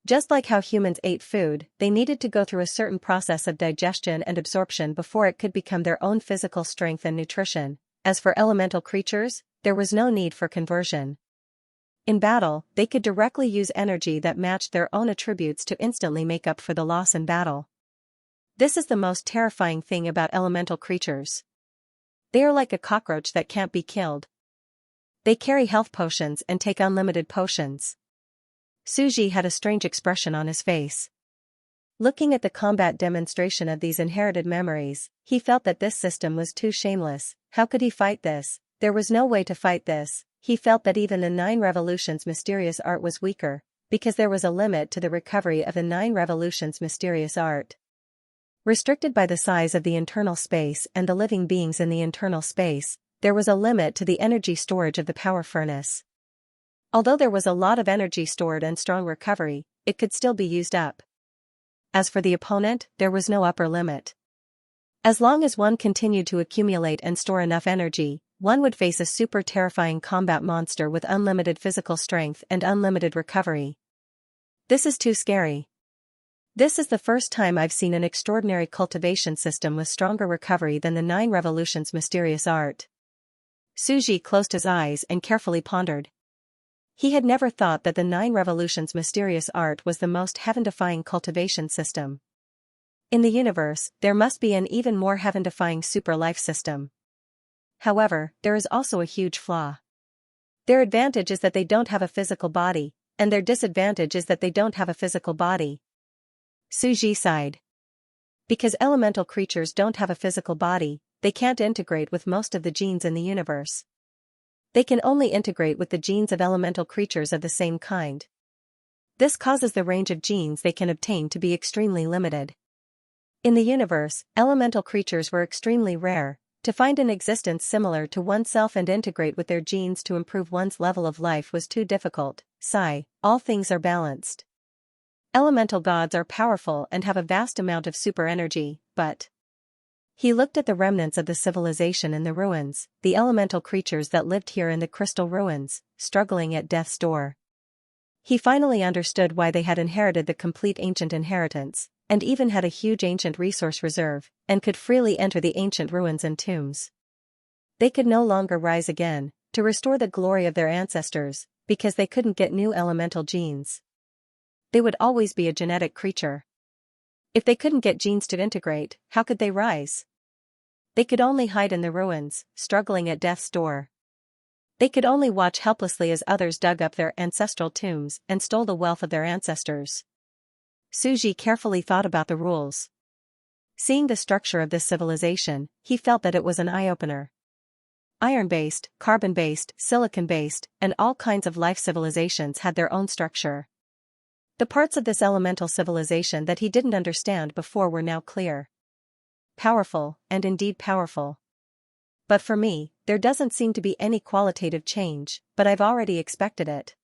Just like how humans ate food, they needed to go through a certain process of digestion and absorption before it could become their own physical strength and nutrition. As for elemental creatures, there was no need for conversion. In battle, they could directly use energy that matched their own attributes to instantly make up for the loss in battle. This is the most terrifying thing about elemental creatures. They are like a cockroach that can't be killed. They carry health potions and take unlimited potions. Suji had a strange expression on his face. Looking at the combat demonstration of these inherited memories, he felt that this system was too shameless. How could he fight this? There was no way to fight this. He felt that even the 9 Revolutions mysterious art was weaker, because there was a limit to the recovery of the 9 Revolutions mysterious art. Restricted by the size of the internal space and the living beings in the internal space, there was a limit to the energy storage of the power furnace. Although there was a lot of energy stored and strong recovery, it could still be used up. As for the opponent, there was no upper limit. As long as one continued to accumulate and store enough energy, one would face a super terrifying combat monster with unlimited physical strength and unlimited recovery. This is too scary. This is the first time I've seen an extraordinary cultivation system with stronger recovery than the 9 Revolutions mysterious art. Suji closed his eyes and carefully pondered. He had never thought that the 9 Revolutions mysterious art was the most heaven-defying cultivation system. In the universe, there must be an even more heaven-defying super life system. However, there is also a huge flaw. Their advantage is that they don't have a physical body, and their disadvantage is that they don't have a physical body. Suji sighed. Because elemental creatures don't have a physical body, they can't integrate with most of the genes in the universe. They can only integrate with the genes of elemental creatures of the same kind. This causes the range of genes they can obtain to be extremely limited. In the universe, elemental creatures were extremely rare. To find an existence similar to oneself and integrate with their genes to improve one's level of life was too difficult. Sigh, all things are balanced. Elemental gods are powerful and have a vast amount of super energy, but... He looked at the remnants of the civilization in the ruins, the elemental creatures that lived here in the crystal ruins, struggling at death's door. He finally understood why they had inherited the complete ancient inheritance, and even had a huge ancient resource reserve, and could freely enter the ancient ruins and tombs. They could no longer rise again, to restore the glory of their ancestors, because they couldn't get new elemental genes. They would always be a genetic creature. If they couldn't get genes to integrate, how could they rise? They could only hide in the ruins, struggling at death's door. They could only watch helplessly as others dug up their ancestral tombs and stole the wealth of their ancestors. Suji carefully thought about the rules. Seeing the structure of this civilization, he felt that it was an eye-opener. Iron-based, carbon-based, silicon-based, and all kinds of life civilizations had their own structure. The parts of this elemental civilization that he didn't understand before were now clear. Powerful, and indeed powerful. But for me, there doesn't seem to be any qualitative change, but I've already expected it.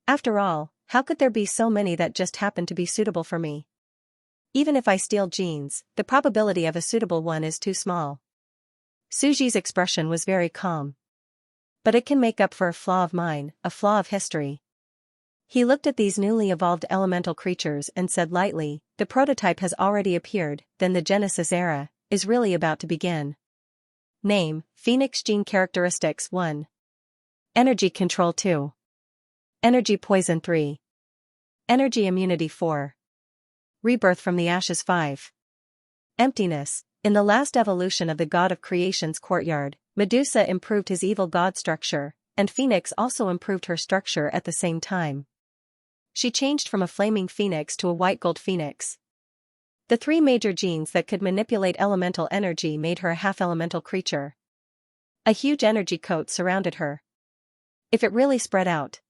After all, how could there be so many that just happen to be suitable for me? Even if I steal genes, the probability of a suitable one is too small. Suji's expression was very calm. But it can make up for a flaw of mine, a flaw of history. He looked at these newly evolved elemental creatures and said lightly, "The prototype has already appeared, then the Genesis era is really about to begin." Name, Phoenix Gene Characteristics 1. Energy Control 2. Energy Poison 3. Energy Immunity 4. Rebirth from the Ashes 5. Emptiness. In the last evolution of the god of creation's courtyard, Medusa improved his evil god structure, and Phoenix also improved her structure at the same time. She changed from a flaming phoenix to a white gold phoenix. The three major genes that could manipulate elemental energy made her a half-elemental creature. A huge energy coat surrounded her. If it really spread out,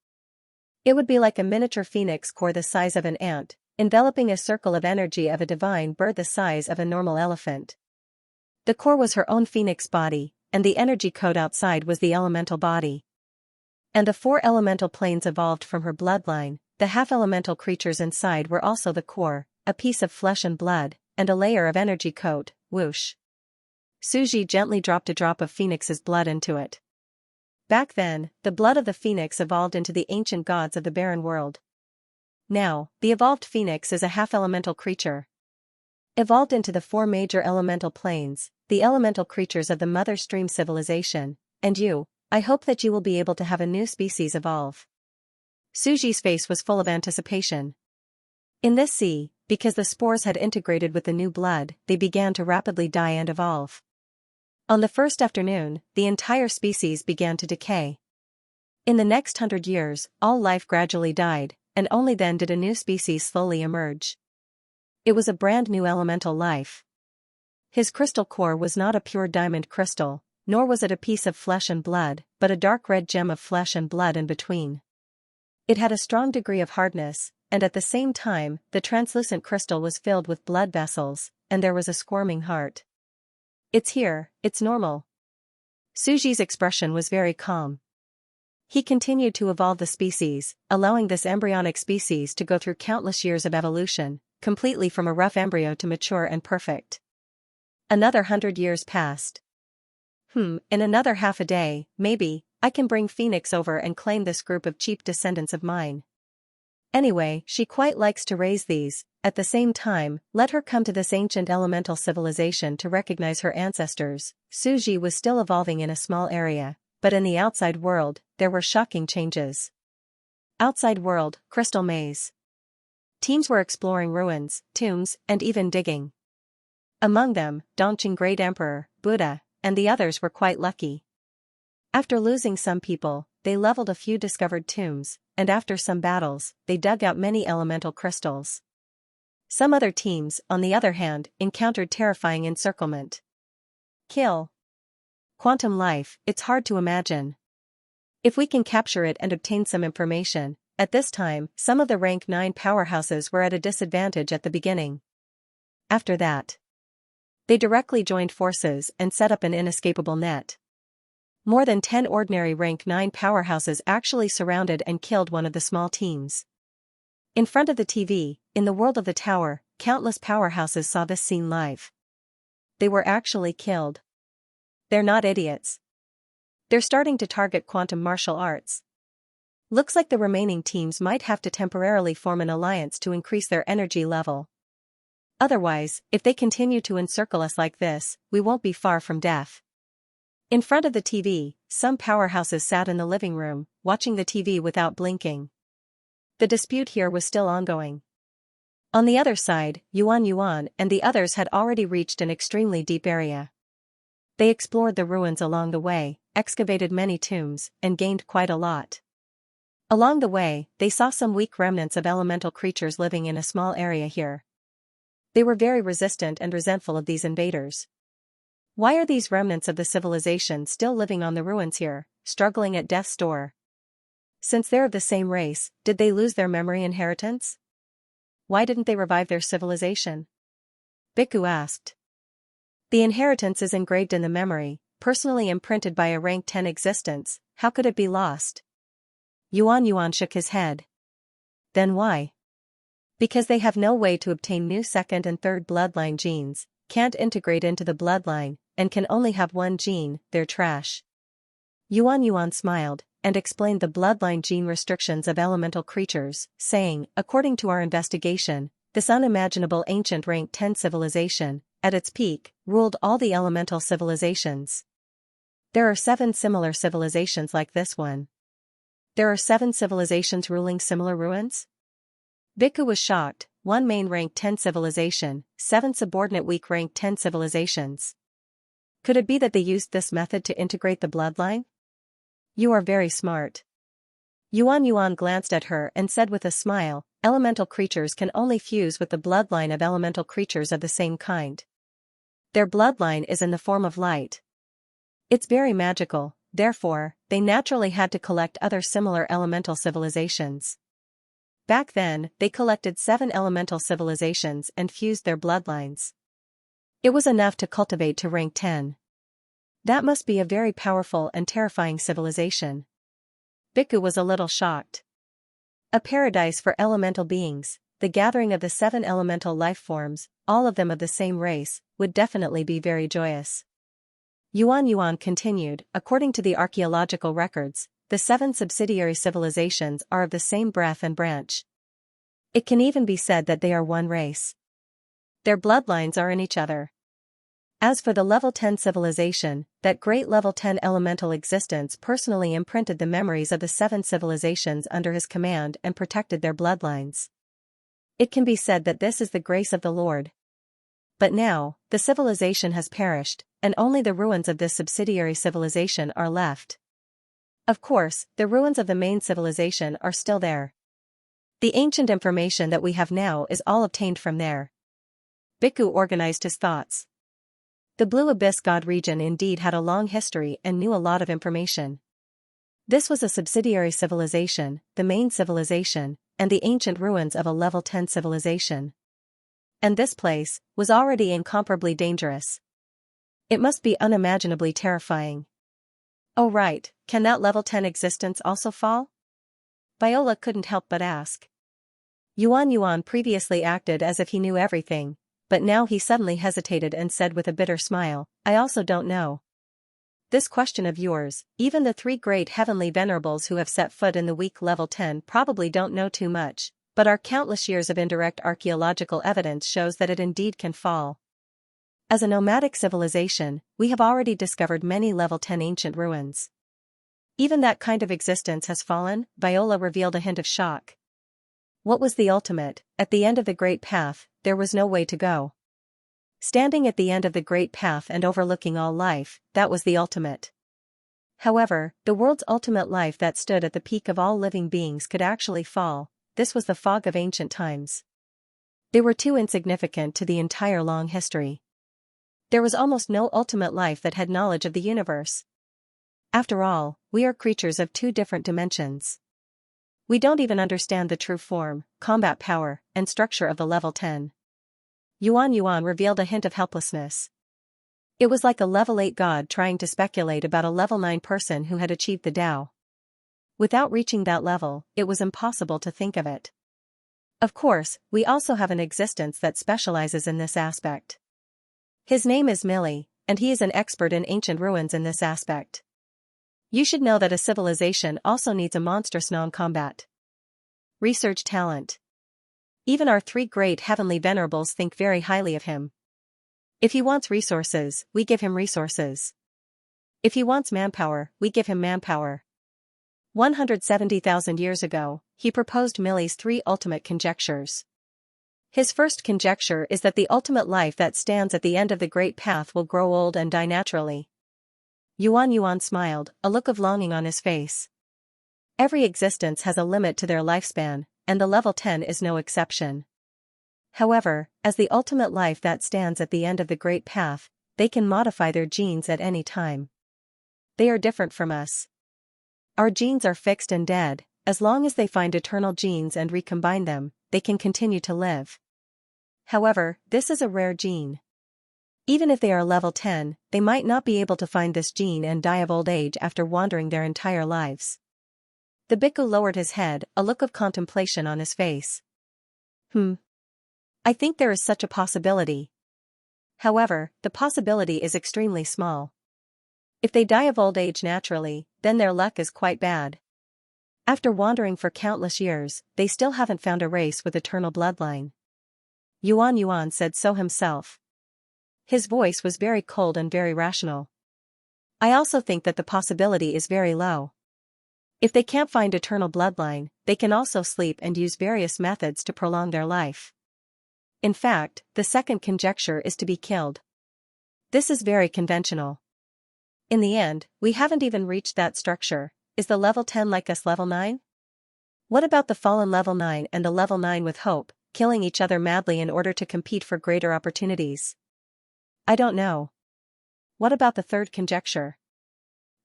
it would be like a miniature phoenix core the size of an ant, enveloping a circle of energy of a divine bird the size of a normal elephant. The core was her own phoenix body, and the energy coat outside was the elemental body. And the 4 elemental planes evolved from her bloodline. The half-elemental creatures inside were also the core, a piece of flesh and blood, and a layer of energy coat. Whoosh. Suji gently dropped a drop of Phoenix's blood into it. Back then, the blood of the Phoenix evolved into the ancient gods of the barren world. Now, the evolved Phoenix is a half-elemental creature. Evolved into the 4 major elemental planes, the elemental creatures of the Mother Stream civilization, and you, I hope that you will be able to have a new species evolve. Suji's face was full of anticipation. In this sea, because the spores had integrated with the new blood, they began to rapidly die and evolve. On the first afternoon, the entire species began to decay. In the next 100 years, all life gradually died, and only then did a new species slowly emerge. It was a brand new elemental life. His crystal core was not a pure diamond crystal, nor was it a piece of flesh and blood, but a dark red gem of flesh and blood in between. It had a strong degree of hardness, and at the same time, the translucent crystal was filled with blood vessels, and there was a squirming heart. "It's here, it's normal." Suji's expression was very calm. He continued to evolve the species, allowing this embryonic species to go through countless years of evolution, completely from a rough embryo to mature and perfect. Another 100 years passed. In another half a day, maybe, I can bring Phoenix over and claim this group of cheap descendants of mine. Anyway, she quite likes to raise these. At the same time, let her come to this ancient elemental civilization to recognize her ancestors. Suji was still evolving in a small area, but in the outside world, there were shocking changes. Outside world, crystal maze. Teams were exploring ruins, tombs, and even digging. Among them, Dongqing Great Emperor, Buddha, and the others were quite lucky. After losing some people, they leveled a few discovered tombs, and after some battles, they dug out many elemental crystals. Some other teams, on the other hand, encountered terrifying encirclement. Kill. Quantum life, it's hard to imagine. If we can capture it and obtain some information, at this time, some of the rank 9 powerhouses were at a disadvantage at the beginning. After that, they directly joined forces and set up an inescapable net. More than 10 ordinary rank 9 powerhouses actually surrounded and killed one of the small teams. In front of the TV, in the world of the tower, countless powerhouses saw this scene live. They were actually killed. They're not idiots. They're starting to target quantum martial arts. Looks like the remaining teams might have to temporarily form an alliance to increase their energy level. Otherwise, if they continue to encircle us like this, we won't be far from death. In front of the TV, some powerhouses sat in the living room, watching the TV without blinking. The dispute here was still ongoing. On the other side, Yuan and the others had already reached an extremely deep area. They explored the ruins along the way, excavated many tombs, and gained quite a lot. Along the way, they saw some weak remnants of elemental creatures living in a small area here. They were very resistant and resentful of these invaders. Why are these remnants of the civilization still living on the ruins here, struggling at death's door? Since they're of the same race, did they lose their memory inheritance? Why didn't they revive their civilization? Bhikkhu asked. The inheritance is engraved in the memory, personally imprinted by a rank 10 existence. How could it be lost? Yuan shook his head. Then why? Because they have no way to obtain new second and third bloodline genes, can't integrate into the bloodline, and can only have one gene. They're trash. Yuan smiled, and explained the bloodline gene restrictions of elemental creatures, saying, according to our investigation, this unimaginable ancient rank 10 civilization, at its peak, ruled all the elemental civilizations. There are 7 similar civilizations like this one. There are 7 civilizations ruling similar ruins? Bhikkhu was shocked. 1 main rank 10 civilization, 7 subordinate weak rank 10 civilizations. Could it be that they used this method to integrate the bloodline? You are very smart. Yuan glanced at her and said with a smile, elemental creatures can only fuse with the bloodline of elemental creatures of the same kind. Their bloodline is in the form of light. It's very magical, therefore, they naturally had to collect other similar elemental civilizations. Back then, they collected 7 elemental civilizations and fused their bloodlines. It was enough to cultivate to rank 10. That must be a very powerful and terrifying civilization. Bhikkhu was a little shocked. A paradise for elemental beings, the gathering of the 7 elemental life forms, all of them of the same race, would definitely be very joyous. Yuan continued, according to the archaeological records, the 7 subsidiary civilizations are of the same breath and branch. It can even be said that they are one race. Their bloodlines are in each other. As for the level 10 civilization, that great level 10 elemental existence personally imprinted the memories of the 7 civilizations under his command and protected their bloodlines. It can be said that this is the grace of the Lord. But now, the civilization has perished, and only the ruins of this subsidiary civilization are left. Of course, the ruins of the main civilization are still there. The ancient information that we have now is all obtained from there. Bhikkhu organized his thoughts. The Blue Abyss God region indeed had a long history and knew a lot of information. This was a subsidiary civilization, the main civilization, and the ancient ruins of a level 10 civilization. And this place was already incomparably dangerous. It must be unimaginably terrifying. Oh right, can that level 10 existence also fall? Viola couldn't help but ask. Yuan previously acted as if he knew everything, but now he suddenly hesitated and said with a bitter smile, I also don't know. This question of yours, even the 3 great heavenly venerables who have set foot in the weak level 10 probably don't know too much, but our countless years of indirect archaeological evidence shows that it indeed can fall. As a nomadic civilization, we have already discovered many level 10 ancient ruins. Even that kind of existence has fallen, Viola revealed a hint of shock. What was the ultimate? At the end of the Great Path, there was no way to go. Standing at the end of the Great Path and overlooking all life, that was the ultimate. However, the world's ultimate life that stood at the peak of all living beings could actually fall. This was the fog of ancient times. They were too insignificant to the entire long history. There was almost no ultimate life that had knowledge of the universe. After all, we are creatures of 2 different dimensions. We don't even understand the true form, combat power, and structure of the level 10. Yuan revealed a hint of helplessness. It was like a level 8 god trying to speculate about a level 9 person who had achieved the Tao. Without reaching that level, it was impossible to think of it. Of course, we also have an existence that specializes in this aspect. His name is Millie, and he is an expert in ancient ruins in this aspect. You should know that a civilization also needs a monstrous non-combat research talent. Even our 3 great heavenly venerables think very highly of him. If he wants resources, we give him resources. If he wants manpower, we give him manpower. 170,000 years ago, he proposed Millie's 3 ultimate conjectures. His first conjecture is that the ultimate life that stands at the end of the Great Path will grow old and die naturally. Yuan smiled, a look of longing on his face. Every existence has a limit to their lifespan, and the level 10 is no exception. However, as the ultimate life that stands at the end of the Great Path, they can modify their genes at any time. They are different from us. Our genes are fixed and dead. As long as they find eternal genes and recombine them, they can continue to live. However, this is a rare gene. Even if they are level 10, they might not be able to find this gene and die of old age after wandering their entire lives. The bhikkhu lowered his head, a look of contemplation on his face. I think there is such a possibility. However, the possibility is extremely small. If they die of old age naturally, then their luck is quite bad. After wandering for countless years, they still haven't found a race with eternal bloodline. Yuan said so himself. His voice was very cold and very rational. I also think that the possibility is very low. If they can't find eternal bloodline, they can also sleep and use various methods to prolong their life. In fact, the second conjecture is to be killed. This is very conventional. In the end, we haven't even reached that structure. Is the level 10 like us level 9? What about the fallen level 9 and the level 9 with hope, killing each other madly in order to compete for greater opportunities? I don't know. What about the third conjecture?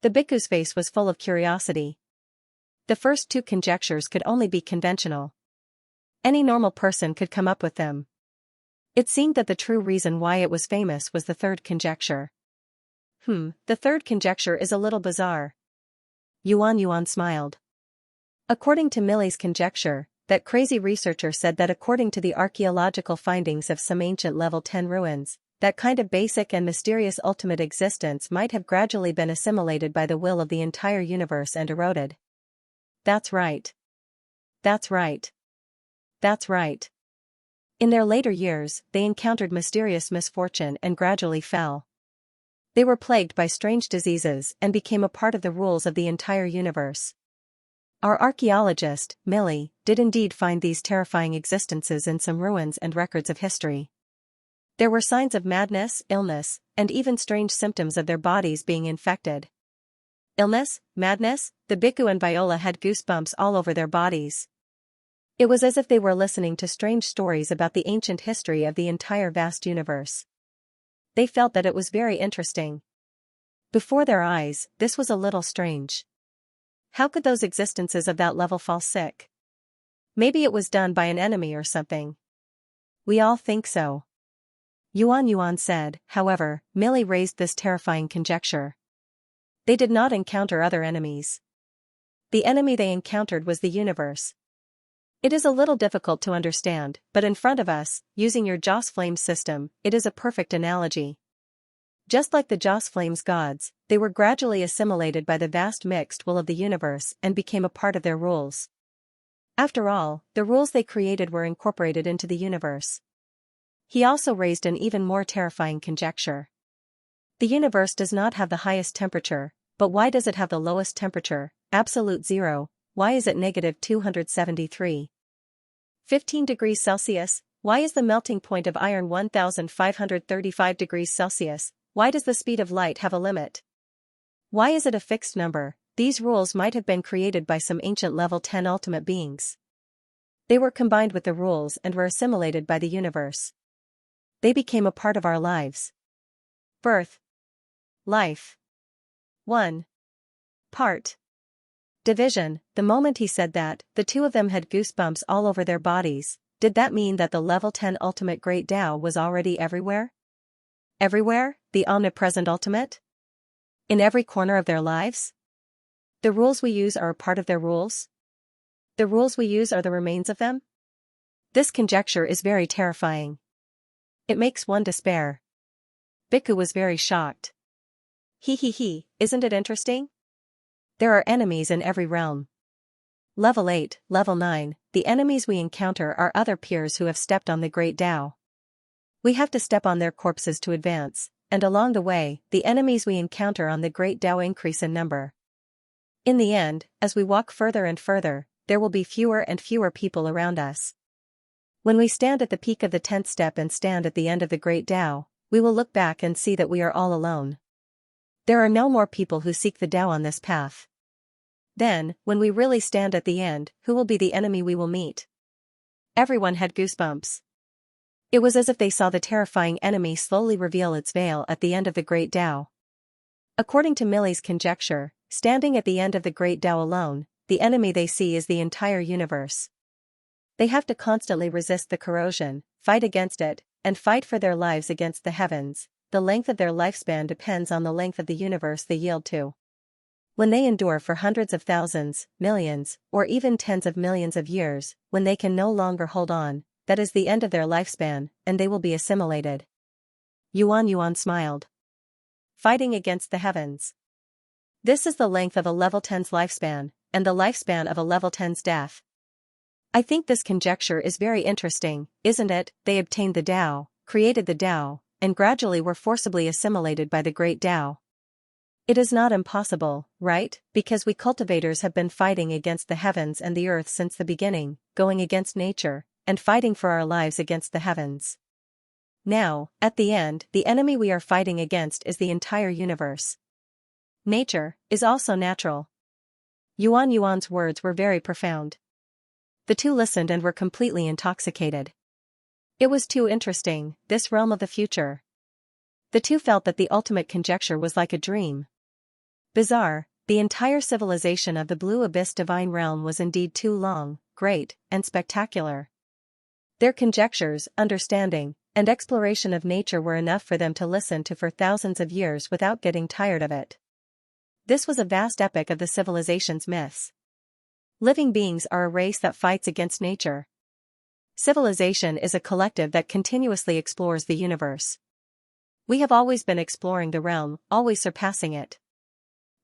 The bhikkhu's face was full of curiosity. The first two conjectures could only be conventional. Any normal person could come up with them. It seemed that the true reason why it was famous was the third conjecture. The third conjecture is a little bizarre. Yuan smiled. According to Millie's conjecture, that crazy researcher said that according to the archaeological findings of some ancient level 10 ruins, that kind of basic and mysterious ultimate existence might have gradually been assimilated by the will of the entire universe and eroded. That's right. That's right. That's right. In their later years, they encountered mysterious misfortune and gradually fell. They were plagued by strange diseases and became a part of the rules of the entire universe. Our archaeologist, Millie, did indeed find these terrifying existences in some ruins and records of history. There were signs of madness, illness, and even strange symptoms of their bodies being infected. Illness, madness, the bhikkhu and Viola had goosebumps all over their bodies. It was as if they were listening to strange stories about the ancient history of the entire vast universe. They felt that it was very interesting. Before their eyes, this was a little strange. How could those existences of that level fall sick? Maybe it was done by an enemy or something. We all think so. Yuan said, however, Millie raised this terrifying conjecture. They did not encounter other enemies. The enemy they encountered was the universe. It is a little difficult to understand, but in front of us, using your Joss Flames system, it is a perfect analogy. Just like the Joss Flames gods, they were gradually assimilated by the vast mixed will of the universe and became a part of their rules. After all, the rules they created were incorporated into the universe. He also raised an even more terrifying conjecture. The universe does not have the highest temperature, but why does it have the lowest temperature, absolute zero? Why is it negative 273? 15 degrees Celsius, why is the melting point of iron 1535 degrees Celsius, why does the speed of light have a limit? Why is it a fixed number? These rules might have been created by some ancient level 10 ultimate beings. They were combined with the rules and were assimilated by the universe. They became a part of our lives. Birth. Life. 1. Part. Division. The moment he said that, the two of them had goosebumps all over their bodies. Did that mean that the level 10 ultimate great Tao was already everywhere? Everywhere, the omnipresent ultimate? In every corner of their lives? The rules we use are a part of their rules? The rules we use are the remains of them? This conjecture is very terrifying. It makes one despair. Bhikkhu was very shocked. Isn't it interesting? There are enemies in every realm. Level 8, Level 9, the enemies we encounter are other peers who have stepped on the great Tao. We have to step on their corpses to advance, and along the way, the enemies we encounter on the great Tao increase in number. In the end, as we walk further and further, there will be fewer and fewer people around us. When we stand at the peak of the 10th step and stand at the end of the great Tao, we will look back and see that we are all alone. There are no more people who seek the Tao on this path. Then, when we really stand at the end, who will be the enemy we will meet? Everyone had goosebumps. It was as if they saw the terrifying enemy slowly reveal its veil at the end of the great Tao. According to Millie's conjecture, standing at the end of the great Tao alone, the enemy they see is the entire universe. They have to constantly resist the corrosion, fight against it, and fight for their lives against the heavens. The length of their lifespan depends on the length of the universe they yield to. When they endure for hundreds of thousands, millions, or even tens of millions of years, when they can no longer hold on, that is the end of their lifespan, and they will be assimilated. Yuan smiled. Fighting against the heavens. This is the length of a level 10's lifespan, and the lifespan of a level 10's death. I think this conjecture is very interesting, isn't it? They obtained the Tao, created the Tao, and gradually were forcibly assimilated by the great Tao. It is not impossible, right? Because we cultivators have been fighting against the heavens and the earth since the beginning, going against nature, and fighting for our lives against the heavens. Now, at the end, the enemy we are fighting against is the entire universe. Nature is also natural. Yuan's words were very profound. The two listened and were completely intoxicated. It was too interesting, this realm of the future. The two felt that the ultimate conjecture was like a dream. Bizarre, the entire civilization of the Blue Abyss Divine Realm was indeed too long, great, and spectacular. Their conjectures, understanding, and exploration of nature were enough for them to listen to for thousands of years without getting tired of it. This was a vast epic of the civilization's myths. Living beings are a race that fights against nature. Civilization is a collective that continuously explores the universe. We have always been exploring the realm, always surpassing it.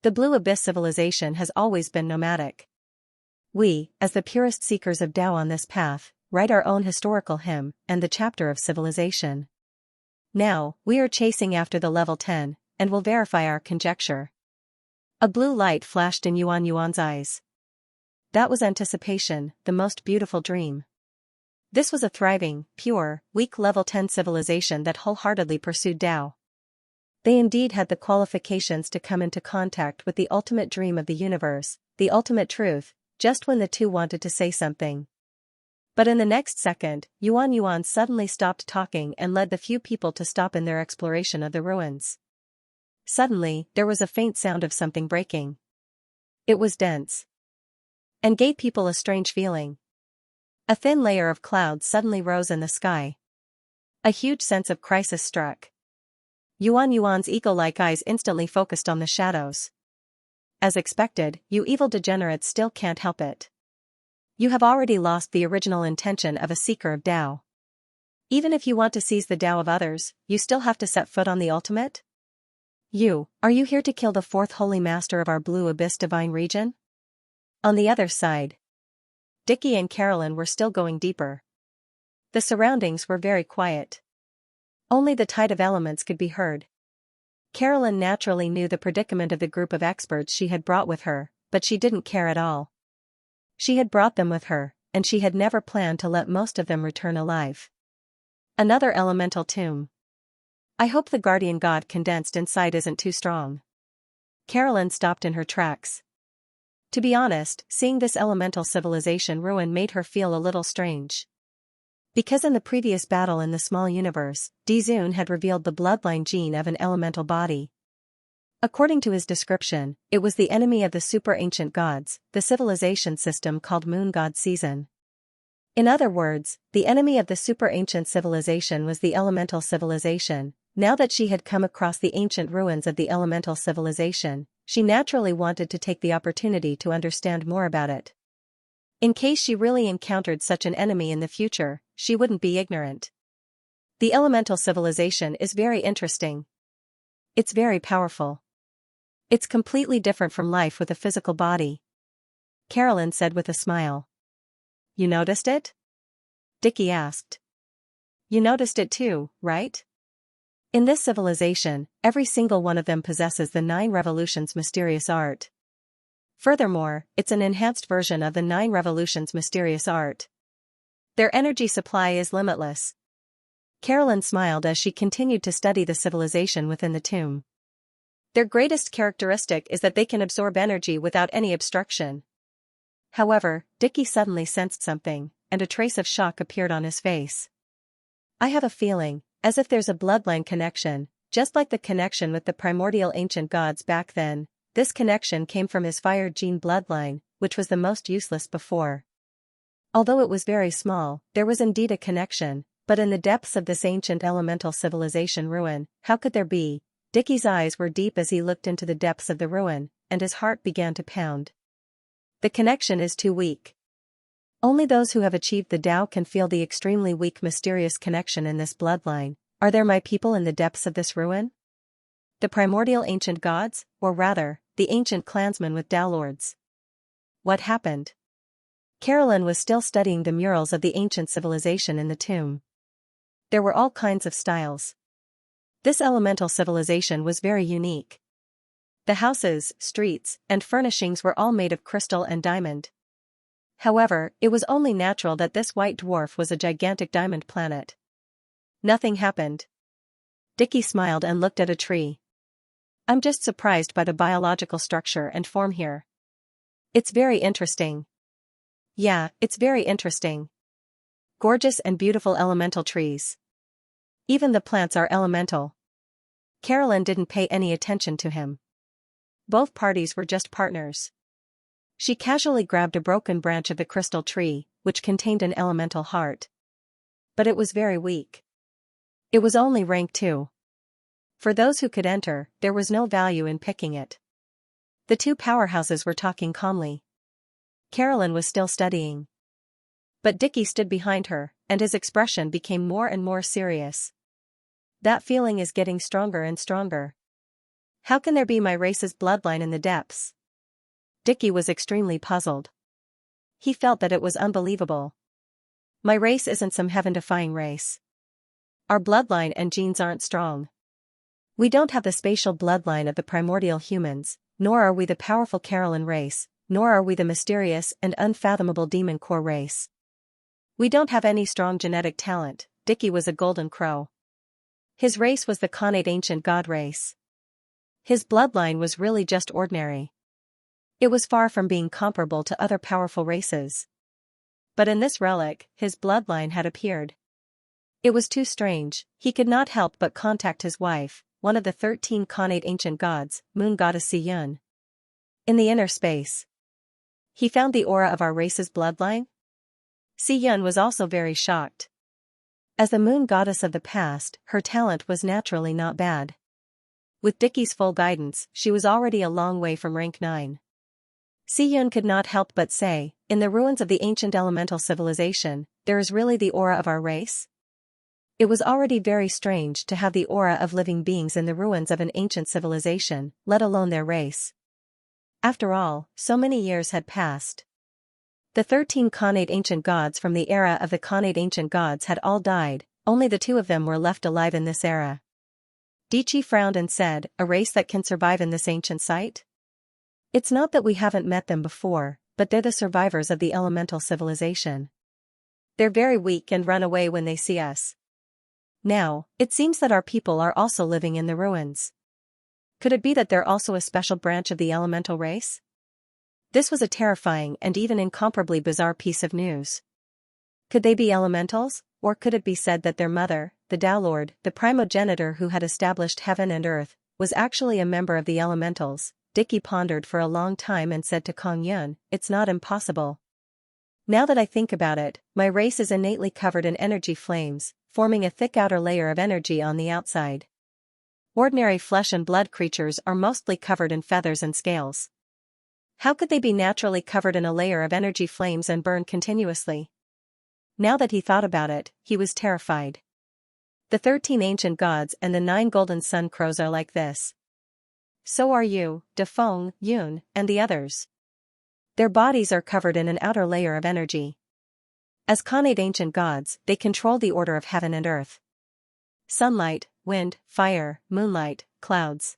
The Blue Abyss civilization has always been nomadic. We, as the purest seekers of Tao on this path, write our own historical hymn, and the chapter of civilization. Now, we are chasing after the level 10, and will verify our conjecture. A blue light flashed in Yuan's eyes. That was anticipation, the most beautiful dream. This was a thriving, pure, weak level 10 civilization that wholeheartedly pursued Tao. They indeed had the qualifications to come into contact with the ultimate dream of the universe, the ultimate truth, just when the two wanted to say something. But in the next second, Yuan suddenly stopped talking and led the few people to stop in their exploration of the ruins. Suddenly, there was a faint sound of something breaking. It was dense, and gave people a strange feeling. A thin layer of clouds suddenly rose in the sky. A huge sense of crisis struck. Yuan's eagle-like eyes instantly focused on the shadows. As expected, you evil degenerates still can't help it. You have already lost the original intention of a seeker of Tao. Even if you want to seize the Tao of others, you still have to set foot on the ultimate? Are you here to kill the fourth holy master of our Blue Abyss divine region? On the other side, Dickie and Carolyn were still going deeper. The surroundings were very quiet. Only the tide of elements could be heard. Carolyn naturally knew the predicament of the group of experts she had brought with her, but she didn't care at all. She had brought them with her, and she had never planned to let most of them return alive. Another elemental tomb. I hope the guardian god condensed inside isn't too strong. Carolyn stopped in her tracks. To be honest, seeing this elemental civilization ruin made her feel a little strange. Because in the previous battle in the small universe, Dizun had revealed the bloodline gene of an elemental body. According to his description, it was the enemy of the super ancient gods, the civilization system called Moon God Season. In other words, the enemy of the super ancient civilization was the elemental civilization. Now that she had come across the ancient ruins of the elemental civilization, she naturally wanted to take the opportunity to understand more about it. In case she really encountered such an enemy in the future, she wouldn't be ignorant. The elemental civilization is very interesting. It's very powerful. It's completely different from life with a physical body. Carolyn said with a smile. You noticed it? Dickie asked. You noticed it too, right? In this civilization, every single one of them possesses the 9 Revolutions mysterious art. Furthermore, it's an enhanced version of the 9 Revolutions mysterious art. Their energy supply is limitless. Carolyn smiled as she continued to study the civilization within the tomb. Their greatest characteristic is that they can absorb energy without any obstruction. However, Dickie suddenly sensed something, and a trace of shock appeared on his face. I have a feeling, as if there's a bloodline connection, just like the connection with the primordial ancient gods back then. This connection came from his fire gene bloodline, which was the most useless before. Although it was very small, there was indeed a connection, but in the depths of this ancient elemental civilization ruin, how could there be? Dickie's eyes were deep as he looked into the depths of the ruin, and his heart began to pound. The connection is too weak. Only those who have achieved the Tao can feel the extremely weak mysterious connection in this bloodline. Are there my people in the depths of this ruin? The primordial ancient gods, or rather, the ancient clansman with Dowlords. What happened? Carolyn was still studying the murals of the ancient civilization in the tomb. There were all kinds of styles. This elemental civilization was very unique. The houses, streets, and furnishings were all made of crystal and diamond. However, it was only natural that this white dwarf was a gigantic diamond planet. Nothing happened. Dickie smiled and looked at a tree. I'm just surprised by the biological structure and form here. It's very interesting. Yeah, it's very interesting. Gorgeous and beautiful elemental trees. Even the plants are elemental. Carolyn didn't pay any attention to him. Both parties were just partners. She casually grabbed a broken branch of the crystal tree, which contained an elemental heart. But it was very weak. It was only rank 2. For those who could enter, there was no value in picking it. The two powerhouses were talking calmly. Carolyn was still studying. But Dickie stood behind her, and his expression became more and more serious. That feeling is getting stronger and stronger. How can there be my race's bloodline in the depths? Dickie was extremely puzzled. He felt that it was unbelievable. My race isn't some heaven-defying race. Our bloodline and genes aren't strong. We don't have the spatial bloodline of the primordial humans, nor are we the powerful Carolyn race, nor are we the mysterious and unfathomable demon core race. We don't have any strong genetic talent. Dickie was a golden crow. His race was the Khanate ancient god race. His bloodline was really just ordinary. It was far from being comparable to other powerful races. But in this relic, his bloodline had appeared. It was too strange. He could not help but contact his wife, one of the 13 Khanate ancient gods, moon goddess Xianxia. In the inner space. He found the aura of our race's bloodline? Xianxia was also very shocked. As the moon goddess of the past, her talent was naturally not bad. With Dickie's full guidance, she was already a long way from rank 9. Xianxia could not help but say, in the ruins of the ancient elemental civilization, there is really the aura of our race? It was already very strange to have the aura of living beings in the ruins of an ancient civilization, let alone their race. After all, so many years had passed. The 13 Khanate ancient gods from the era of the Khanate ancient gods had all died, only the 2 of them were left alive in this era. Dichi frowned and said, a race that can survive in this ancient site? It's not that we haven't met them before, but they're the survivors of the elemental civilization. They're very weak and run away when they see us. Now, it seems that our people are also living in the ruins. Could it be that they're also a special branch of the elemental race? This was a terrifying and even incomparably bizarre piece of news. Could they be elementals, or could it be said that their mother, the Dowlord, the primogenitor who had established heaven and earth, was actually a member of the elementals? Dickie pondered for a long time and said to Kong Yun, it's not impossible. Now that I think about it, my race is innately covered in energy flames, forming a thick outer layer of energy on the outside. Ordinary flesh and blood creatures are mostly covered in feathers and scales. How could they be naturally covered in a layer of energy flames and burn continuously? Now that he thought about it, he was terrified. The 13 ancient gods and the 9 golden sun crows are like this. So are you, Defeng, Yun, and the others. Their bodies are covered in an outer layer of energy. As Khanate ancient gods, they control the order of heaven and earth. Sunlight, wind, fire, moonlight, clouds.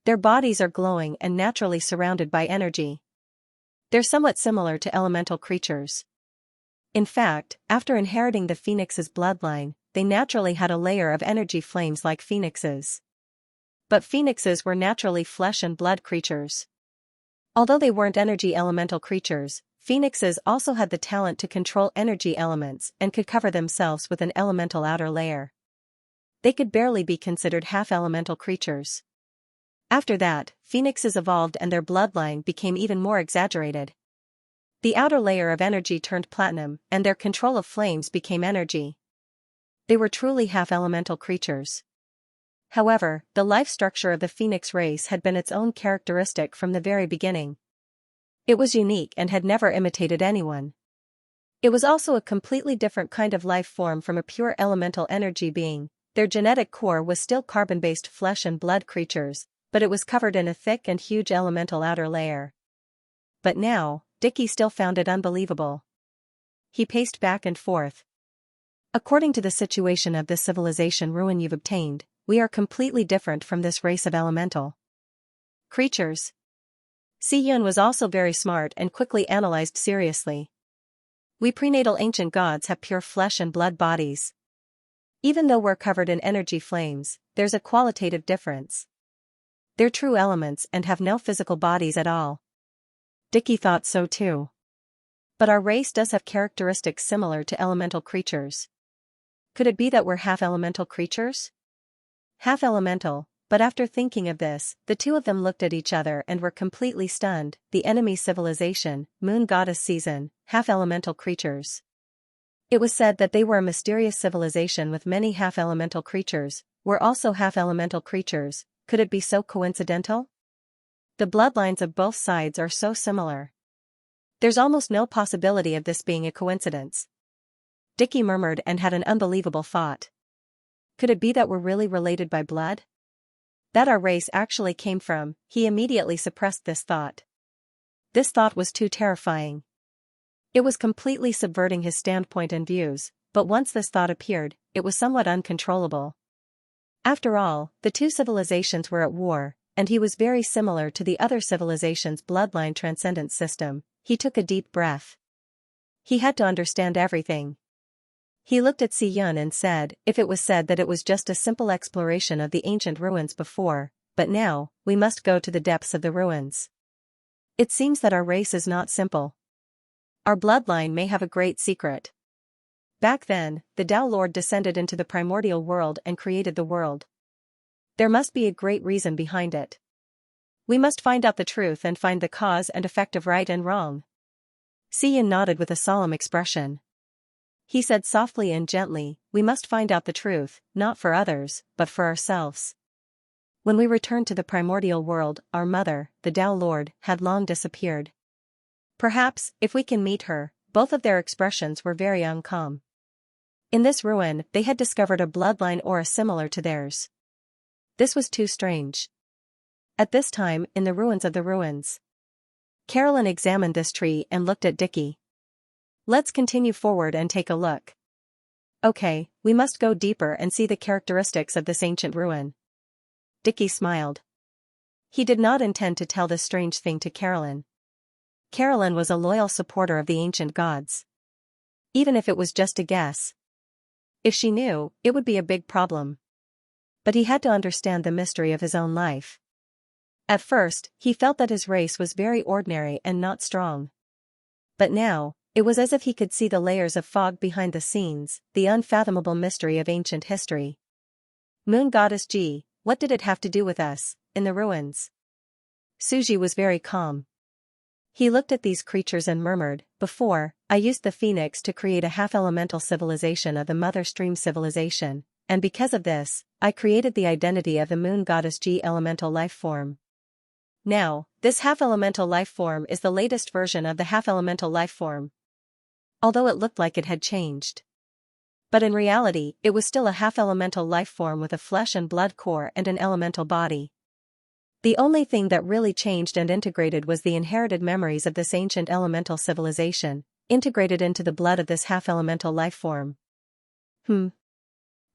Their bodies are glowing and naturally surrounded by energy. They're somewhat similar to elemental creatures. In fact, after inheriting the phoenix's bloodline, they naturally had a layer of energy flames like phoenixes. But phoenixes were naturally flesh and blood creatures. Although they weren't energy elemental creatures, phoenixes also had the talent to control energy elements and could cover themselves with an elemental outer layer. They could barely be considered half-elemental creatures. After that, phoenixes evolved and their bloodline became even more exaggerated. The outer layer of energy turned platinum, and their control of flames became energy. They were truly half-elemental creatures. However, the life structure of the phoenix race had been its own characteristic from the very beginning. It was unique and had never imitated anyone. It was also a completely different kind of life form from a pure elemental energy being. Their genetic core was still carbon-based flesh and blood creatures, but it was covered in a thick and huge elemental outer layer. But now, Dicky still found it unbelievable. He paced back and forth. According to the situation of this civilization ruin you've obtained, we are completely different from this race of elemental creatures. Xiyun was also very smart and quickly analyzed seriously. We prenatal ancient gods have pure flesh and blood bodies. Even though we're covered in energy flames, there's a qualitative difference. They're true elements and have no physical bodies at all. Dicky thought so too. But our race does have characteristics similar to elemental creatures. Could it be that we're half-elemental creatures? Half-elemental, but after thinking of this, the two of them looked at each other and were completely stunned. The enemy civilization, moon goddess season, half-elemental creatures. It was said that they were a mysterious civilization with many half-elemental creatures, were also half-elemental creatures. Could it be so coincidental? The bloodlines of both sides are so similar. There's almost no possibility of this being a coincidence. Dicky murmured and had an unbelievable thought. Could it be that we're really related by blood? That our race actually came from. He immediately suppressed this thought. This thought was too terrifying. It was completely subverting his standpoint and views, but once this thought appeared, it was somewhat uncontrollable. After all, the two civilizations were at war, and he was very similar to the other civilization's bloodline transcendence system. He took a deep breath. He had to understand everything. He looked at Xiyun and said, if it was said that it was just a simple exploration of the ancient ruins before, but now, we must go to the depths of the ruins. It seems that our race is not simple. Our bloodline may have a great secret. Back then, the Tao Lord descended into the primordial world and created the world. There must be a great reason behind it. We must find out the truth and find the cause and effect of right and wrong. Xiyun nodded with a solemn expression. He said softly and gently, we must find out the truth, not for others, but for ourselves. When we returned to the primordial world, our mother, the Tao Lord, had long disappeared. Perhaps, if we can meet her. Both of their expressions were very uncalm. In this ruin, they had discovered a bloodline aura similar to theirs. This was too strange. At this time, in the ruins of the ruins, Carolyn examined this tree and looked at Dicky. Let's continue forward and take a look. Okay, we must go deeper and see the characteristics of this ancient ruin. Dicky smiled. He did not intend to tell this strange thing to Carolyn. Carolyn was a loyal supporter of the ancient gods. Even if it was just a guess. If she knew, it would be a big problem. But he had to understand the mystery of his own life. At first, he felt that his race was very ordinary and not strong. But now, it was as if he could see the layers of fog behind the scenes, the unfathomable mystery of ancient history. Moon Goddess Ji, what did it have to do with us, in the ruins? Suji was very calm. He looked at these creatures and murmured, before, I used the phoenix to create a half-elemental civilization of the Mother Stream civilization, and because of this, I created the identity of the Moon Goddess Ji elemental life form. Now, this half-elemental life form is the latest version of the half-elemental life form. Although it looked like it had changed. But in reality, it was still a half-elemental life form with a flesh and blood core and an elemental body. The only thing that really changed and integrated was the inherited memories of this ancient elemental civilization, integrated into the blood of this half-elemental life form.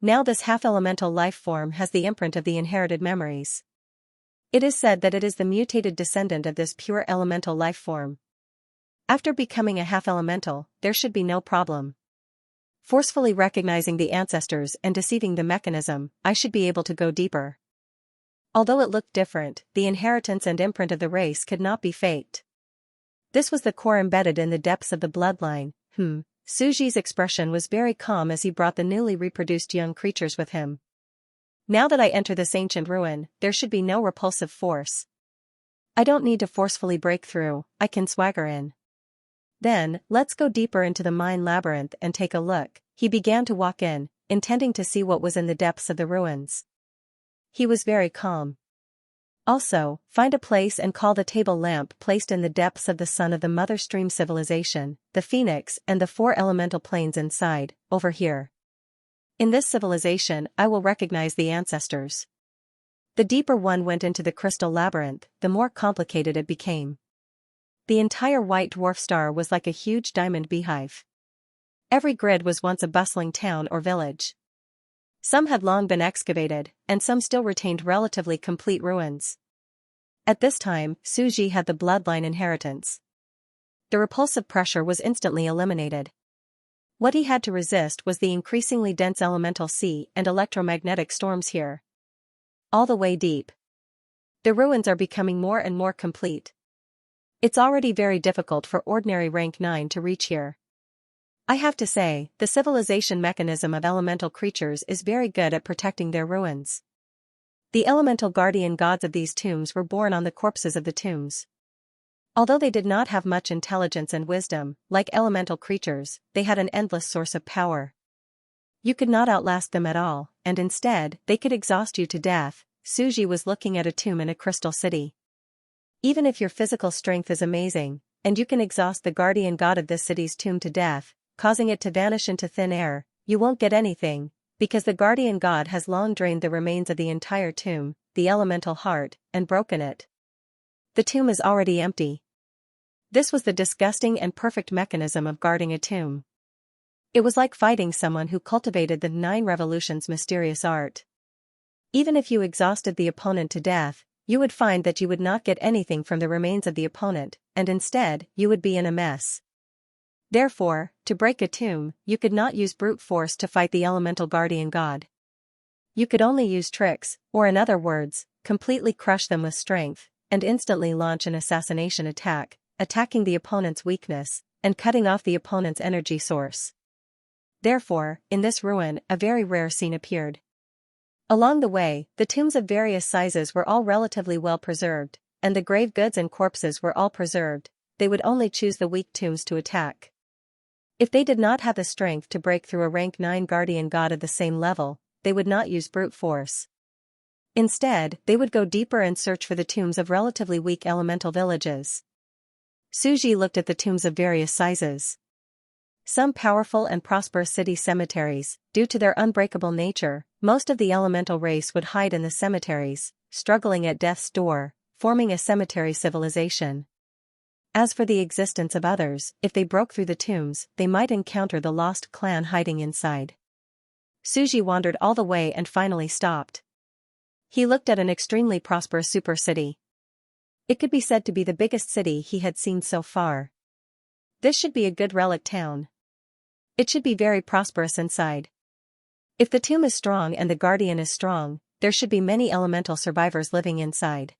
Now this half-elemental life form has the imprint of the inherited memories. It is said that it is the mutated descendant of this pure elemental life form. After becoming a half-elemental, there should be no problem. Forcefully recognizing the ancestors and deceiving the mechanism, I should be able to go deeper. Although it looked different, the inheritance and imprint of the race could not be faked. This was the core embedded in the depths of the bloodline. Suji's expression was very calm as he brought the newly reproduced young creatures with him. Now that I enter this ancient ruin, there should be no repulsive force. I don't need to forcefully break through, I can swagger in. Then, let's go deeper into the mine labyrinth and take a look. He began to walk in, intending to see what was in the depths of the ruins. He was very calm. Also, find a place and call the table lamp placed in the depths of the sun of the Mother Stream civilization, the phoenix and the 4 elemental planes inside, over here. In this civilization I will recognize the ancestors. The deeper one went into the crystal labyrinth, the more complicated it became. The entire white dwarf star was like a huge diamond beehive. Every grid was once a bustling town or village. Some had long been excavated, and some still retained relatively complete ruins. At this time, Suji had the bloodline inheritance. The repulsive pressure was instantly eliminated. What he had to resist was the increasingly dense elemental sea and electromagnetic storms here. All the way deep. The ruins are becoming more and more complete. It's already very difficult for ordinary rank 9 to reach here. I have to say, the civilization mechanism of elemental creatures is very good at protecting their ruins. The elemental guardian gods of these tombs were born on the corpses of the tombs. Although they did not have much intelligence and wisdom, like elemental creatures, they had an endless source of power. You could not outlast them at all, and instead, they could exhaust you to death. Suji was looking at a tomb in a crystal city. Even if your physical strength is amazing, and you can exhaust the guardian god of this city's tomb to death, causing it to vanish into thin air, you won't get anything, because the guardian god has long drained the remains of the entire tomb, the elemental heart, and broken it. The tomb is already empty. This was the disgusting and perfect mechanism of guarding a tomb. It was like fighting someone who cultivated the 9 revolutions mysterious art. Even if you exhausted the opponent to death, you would find that you would not get anything from the remains of the opponent, and instead, you would be in a mess. Therefore, to break a tomb, you could not use brute force to fight the elemental guardian god. You could only use tricks, or in other words, completely crush them with strength, and instantly launch an assassination attack, attacking the opponent's weakness, and cutting off the opponent's energy source. Therefore, in this ruin, a very rare scene appeared. Along the way, the tombs of various sizes were all relatively well preserved, and the grave goods and corpses were all preserved. They would only choose the weak tombs to attack. If they did not have the strength to break through a rank 9 guardian god of the same level, they would not use brute force. Instead, they would go deeper and search for the tombs of relatively weak elemental villages. Suji looked at the tombs of various sizes. Some powerful and prosperous city cemeteries, due to their unbreakable nature, most of the elemental race would hide in the cemeteries, struggling at death's door, forming a cemetery civilization. As for the existence of others, if they broke through the tombs, they might encounter the lost clan hiding inside. Suji wandered all the way and finally stopped. He looked at an extremely prosperous super city. It could be said to be the biggest city he had seen so far. This should be a good relic town. It should be very prosperous inside. If the tomb is strong and the guardian is strong, there should be many elemental survivors living inside.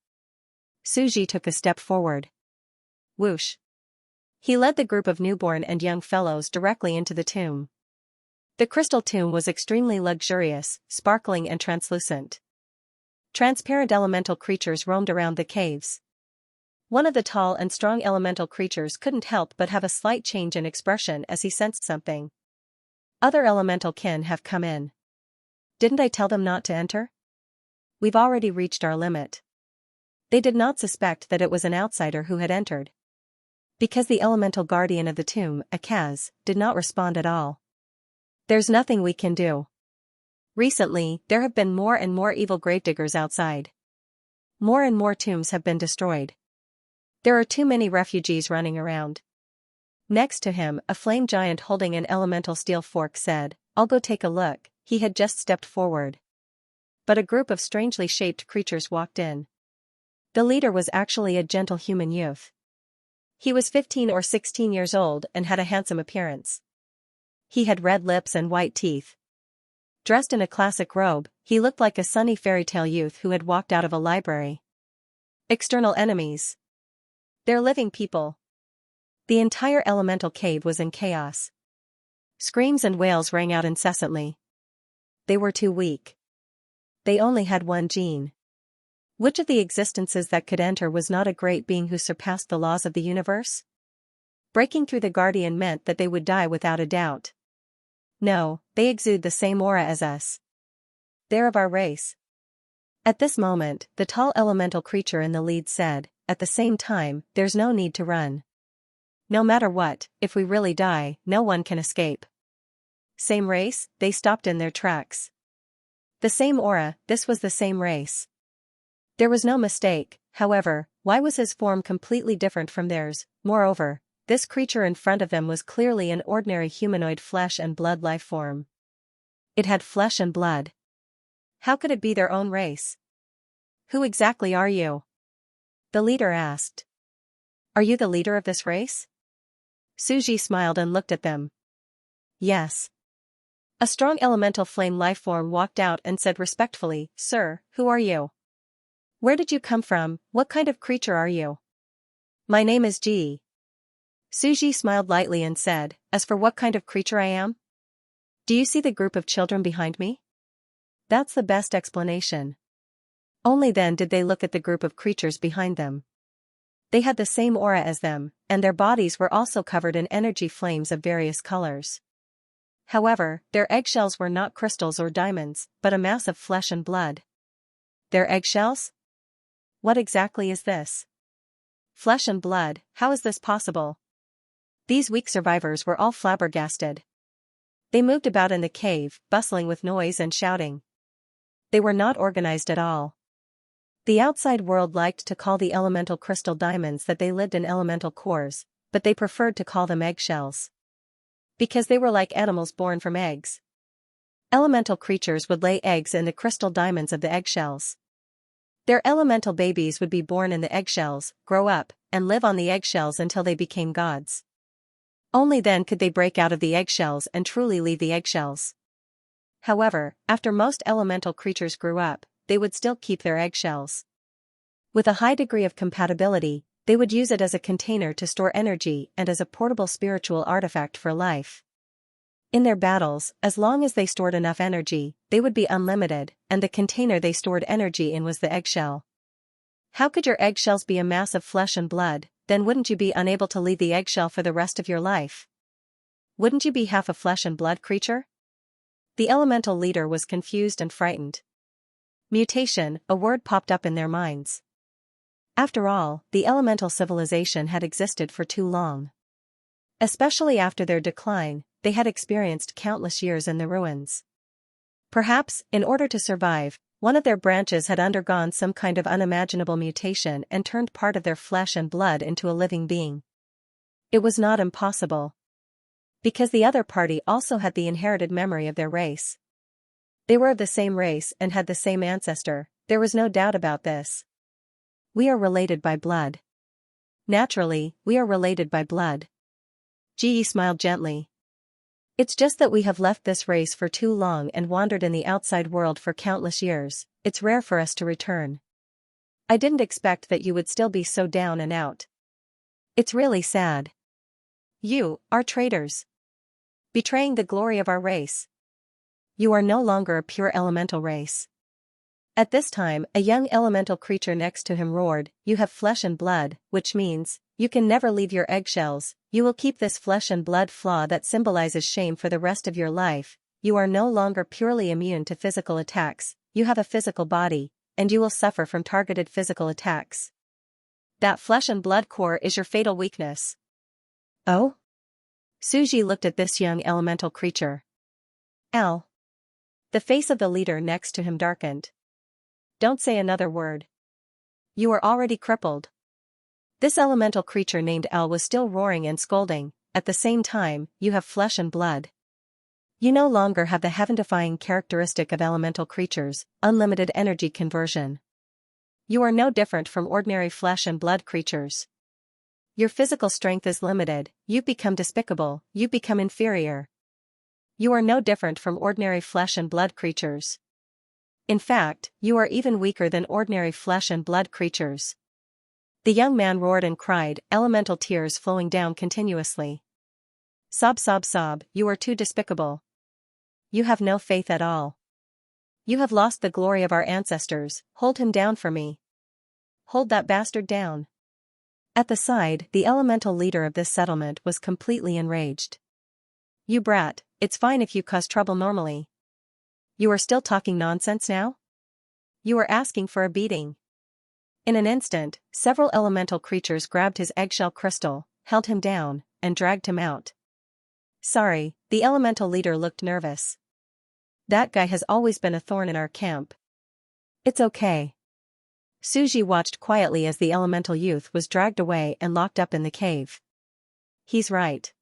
Suji took a step forward. Whoosh. He led the group of newborn and young fellows directly into the tomb. The crystal tomb was extremely luxurious, sparkling and translucent. Transparent elemental creatures roamed around the caves. One of the tall and strong elemental creatures couldn't help but have a slight change in expression as he sensed something. Other elemental kin have come in. Didn't I tell them not to enter? We've already reached our limit. They did not suspect that it was an outsider who had entered. Because the elemental guardian of the tomb, Akaz, did not respond at all. There's nothing we can do. Recently, there have been more and more evil gravediggers outside. More and more tombs have been destroyed. There are too many refugees running around. Next to him, a flame giant holding an elemental steel fork said, "I'll go take a look." He had just stepped forward. But a group of strangely shaped creatures walked in. The leader was actually a gentle human youth. He was 15 or 16 years old and had a handsome appearance. He had red lips and white teeth. Dressed in a classic robe, he looked like a sunny fairy tale youth who had walked out of a library. External enemies. They're living people. The entire elemental cave was in chaos. Screams and wails rang out incessantly. They were too weak. They only had one gene. Which of the existences that could enter was not a great being who surpassed the laws of the universe? Breaking through the guardian meant that they would die without a doubt. No, they exude the same aura as us. They're of our race. At this moment, the tall elemental creature in the lead said, "At the same time, there's no need to run. No matter what, if we really die, no one can escape." Same race? They stopped in their tracks. The same aura, this was the same race. There was no mistake, however. Why was his form completely different from theirs? Moreover, this creature in front of them was clearly an ordinary humanoid flesh and blood life form. It had flesh and blood. How could it be their own race? Who exactly are you? The leader asked. Are you the leader of this race? Suji smiled and looked at them. Yes. A strong elemental flame life form walked out and said respectfully, Sir, who are you? Where did you come from? What kind of creature are you? My name is Ji. Suji smiled lightly and said, As for what kind of creature I am? Do you see the group of children behind me? That's the best explanation. Only then did they look at the group of creatures behind them. They had the same aura as them, and their bodies were also covered in energy flames of various colors. However, their eggshells were not crystals or diamonds, but a mass of flesh and blood. Their eggshells? What exactly is this? Flesh and blood, how is this possible? These weak survivors were all flabbergasted. They moved about in the cave, bustling with noise and shouting. They were not organized at all. The outside world liked to call the elemental crystal diamonds that they lived in elemental cores, but they preferred to call them eggshells. Because they were like animals born from eggs. Elemental creatures would lay eggs in the crystal diamonds of the eggshells. Their elemental babies would be born in the eggshells, grow up, and live on the eggshells until they became gods. Only then could they break out of the eggshells and truly leave the eggshells. However, after most elemental creatures grew up, they would still keep their eggshells. With a high degree of compatibility, they would use it as a container to store energy and as a portable spiritual artifact for life. In their battles, as long as they stored enough energy, they would be unlimited, and the container they stored energy in was the eggshell. How could your eggshells be a mass of flesh and blood? Then wouldn't you be unable to leave the eggshell for the rest of your life? Wouldn't you be half a flesh and blood creature? The elemental leader was confused and frightened. Mutation, a word popped up in their minds. After all, the elemental civilization had existed for too long. Especially after their decline, they had experienced countless years in the ruins. Perhaps, in order to survive, one of their branches had undergone some kind of unimaginable mutation and turned part of their flesh and blood into a living being. It was not impossible. Because the other party also had the inherited memory of their race. They were of the same race and had the same ancestor, there was no doubt about this. We are related by blood. Naturally, we are related by blood. Ji smiled gently. It's just that we have left this race for too long and wandered in the outside world for countless years. It's rare for us to return. I didn't expect that you would still be so down and out. It's really sad. You are traitors. Betraying the glory of our race. You are no longer a pure elemental race. At this time, a young elemental creature next to him roared, You have flesh and blood, which means, you can never leave your eggshells. You will keep this flesh and blood flaw that symbolizes shame for the rest of your life. You are no longer purely immune to physical attacks, you have a physical body, and you will suffer from targeted physical attacks. That flesh and blood core is your fatal weakness. Oh? Suji looked at this young elemental creature. L. The face of the leader next to him darkened. Don't say another word. You are already crippled. This elemental creature named L was still roaring and scolding. At the same time, you have flesh and blood. You no longer have the heaven-defying characteristic of elemental creatures, unlimited energy conversion. You are no different from ordinary flesh and blood creatures. Your physical strength is limited, you become despicable, you become inferior. You are no different from ordinary flesh and blood creatures. In fact, you are even weaker than ordinary flesh and blood creatures. The young man roared and cried, elemental tears flowing down continuously. Sob, sob, sob, you are too despicable. You have no faith at all. You have lost the glory of our ancestors, hold him down for me. Hold that bastard down. At the side, the elemental leader of this settlement was completely enraged. You brat, it's fine if you cause trouble normally. You are still talking nonsense now? You are asking for a beating. In an instant, several elemental creatures grabbed his eggshell crystal, held him down, and dragged him out. Sorry, the elemental leader looked nervous. That guy has always been a thorn in our camp. It's okay. Suji watched quietly as the elemental youth was dragged away and locked up in the cave. He's right.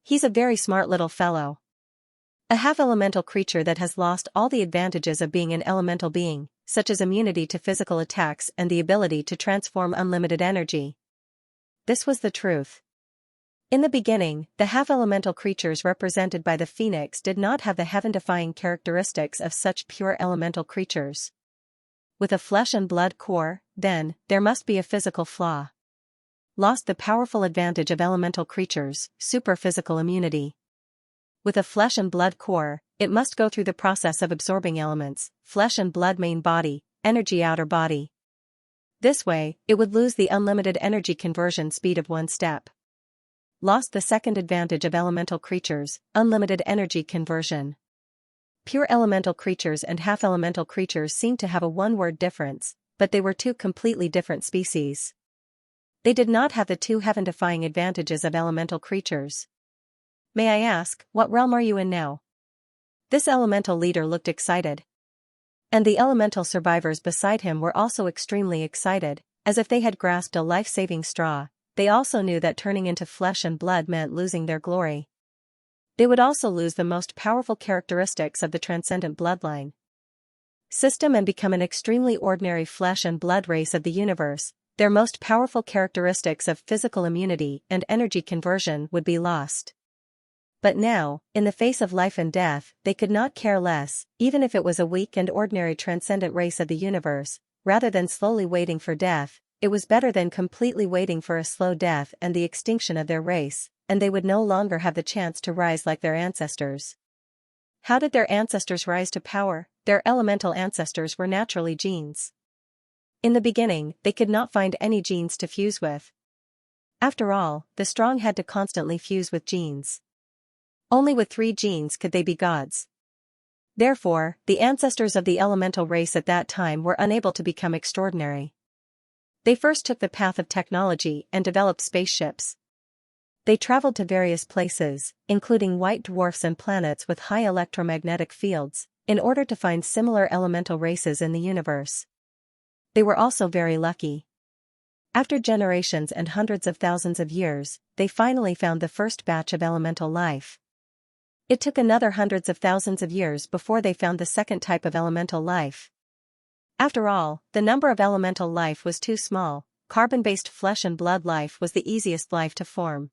He's a very smart little fellow. A half-elemental creature that has lost all the advantages of being an elemental being, such as immunity to physical attacks and the ability to transform unlimited energy. This was the truth. In the beginning, the half-elemental creatures represented by the phoenix did not have the heaven-defying characteristics of such pure elemental creatures. With a flesh and blood core, then, there must be a physical flaw. Lost the powerful advantage of elemental creatures, superphysical immunity. With a flesh and blood core, it must go through the process of absorbing elements, flesh and blood main body, energy outer body. This way, it would lose the unlimited energy conversion speed of one step. Lost the second advantage of elemental creatures, unlimited energy conversion. Pure elemental creatures and half-elemental creatures seemed to have a one-word difference, but they were two completely different species. They did not have the two heaven-defying advantages of elemental creatures. May I ask, what realm are you in now? This elemental leader looked excited. And the elemental survivors beside him were also extremely excited, as if they had grasped a life-saving straw. They also knew that turning into flesh and blood meant losing their glory. They would also lose the most powerful characteristics of the transcendent bloodline system and become an extremely ordinary flesh and blood race of the universe. Their most powerful characteristics of physical immunity and energy conversion would be lost. But now, in the face of life and death, they could not care less, even if it was a weak and ordinary transcendent race of the universe. Rather than slowly waiting for death, it was better than completely waiting for a slow death and the extinction of their race, and they would no longer have the chance to rise like their ancestors. How did their ancestors rise to power? Their elemental ancestors were naturally genes. In the beginning, they could not find any genes to fuse with. After all, the strong had to constantly fuse with genes. Only with 3 genes could they be gods. Therefore, the ancestors of the elemental race at that time were unable to become extraordinary. They first took the path of technology and developed spaceships. They traveled to various places, including white dwarfs and planets with high electromagnetic fields, in order to find similar elemental races in the universe. They were also very lucky. After generations and hundreds of thousands of years, they finally found the first batch of elemental life. It took another hundreds of thousands of years before they found the second type of elemental life. After all, the number of elemental life was too small. Carbon-based flesh and blood life was the easiest life to form.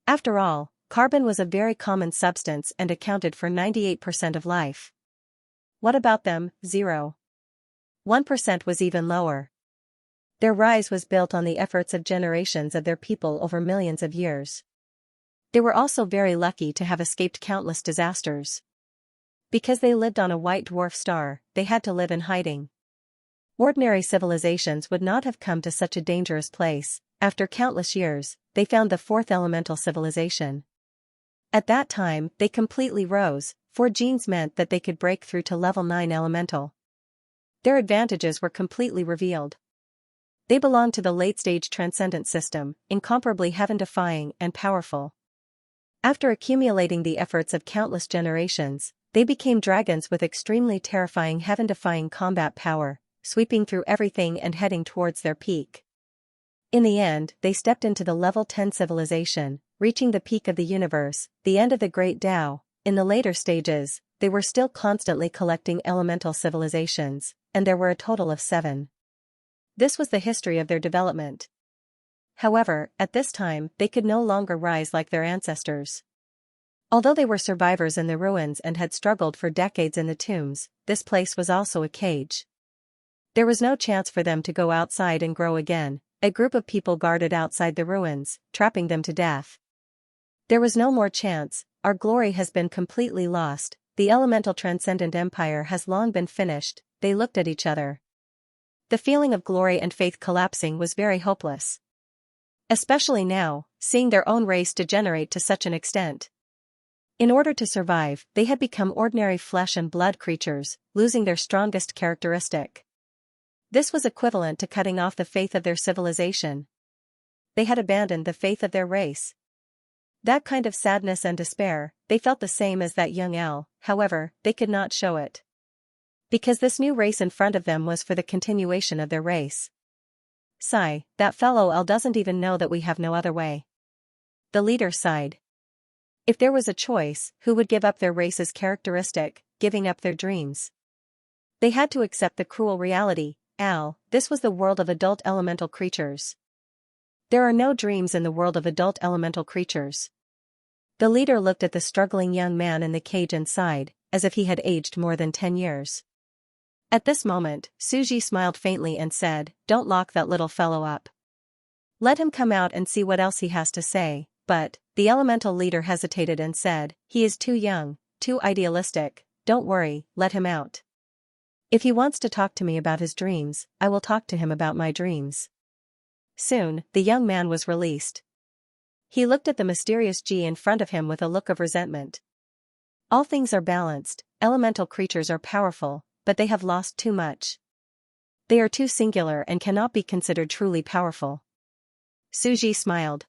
After all, carbon was a very common substance and accounted for 98% of life. What about them? 0.1% was even lower. Their rise was built on the efforts of generations of their people over millions of years. They were also very lucky to have escaped countless disasters. Because they lived on a white dwarf star, they had to live in hiding. Ordinary civilizations would not have come to such a dangerous place. After countless years, they found the 4th elemental civilization. At that time, they completely rose. 4 genes meant that they could break through to level 9 elemental. Their advantages were completely revealed. They belonged to the late-stage transcendent system, incomparably heaven-defying and powerful. After accumulating the efforts of countless generations, they became dragons with extremely terrifying heaven-defying combat power, sweeping through everything and heading towards their peak. In the end, they stepped into the level 10 civilization, reaching the peak of the universe, the end of the Great Tao. In the later stages, they were still constantly collecting elemental civilizations, and there were a total of 7. This was the history of their development. However, at this time, they could no longer rise like their ancestors. Although they were survivors in the ruins and had struggled for decades in the tombs, this place was also a cage. There was no chance for them to go outside and grow again. A group of people guarded outside the ruins, trapping them to death. There was no more chance. Our glory has been completely lost. The elemental transcendent empire has long been finished. They looked at each other. The feeling of glory and faith collapsing was very hopeless. Especially now, seeing their own race degenerate to such an extent. In order to survive, they had become ordinary flesh and blood creatures, losing their strongest characteristic. This was equivalent to cutting off the faith of their civilization. They had abandoned the faith of their race. That kind of sadness and despair, they felt the same as that young owl, however, they could not show it. Because this new race in front of them was for the continuation of their race. Sigh, that fellow L doesn't even know that we have no other way. The leader sighed. If there was a choice, who would give up their race's characteristic, giving up their dreams? They had to accept the cruel reality. Al, this was the world of adult elemental creatures. There are no dreams in the world of adult elemental creatures. The leader looked at the struggling young man in the cage and sighed, as if he had aged more than 10 years. At this moment, Suji smiled faintly and said, "Don't lock that little fellow up. Let him come out and see what else he has to say." But, the elemental leader hesitated and said, "He is too young, too idealistic. Don't worry, let him out. If he wants to talk to me about his dreams, I will talk to him about my dreams." Soon, the young man was released. He looked at the mysterious G in front of him with a look of resentment. All things are balanced, elemental creatures are powerful, but they have lost too much. They are too singular and cannot be considered truly powerful. Suji smiled.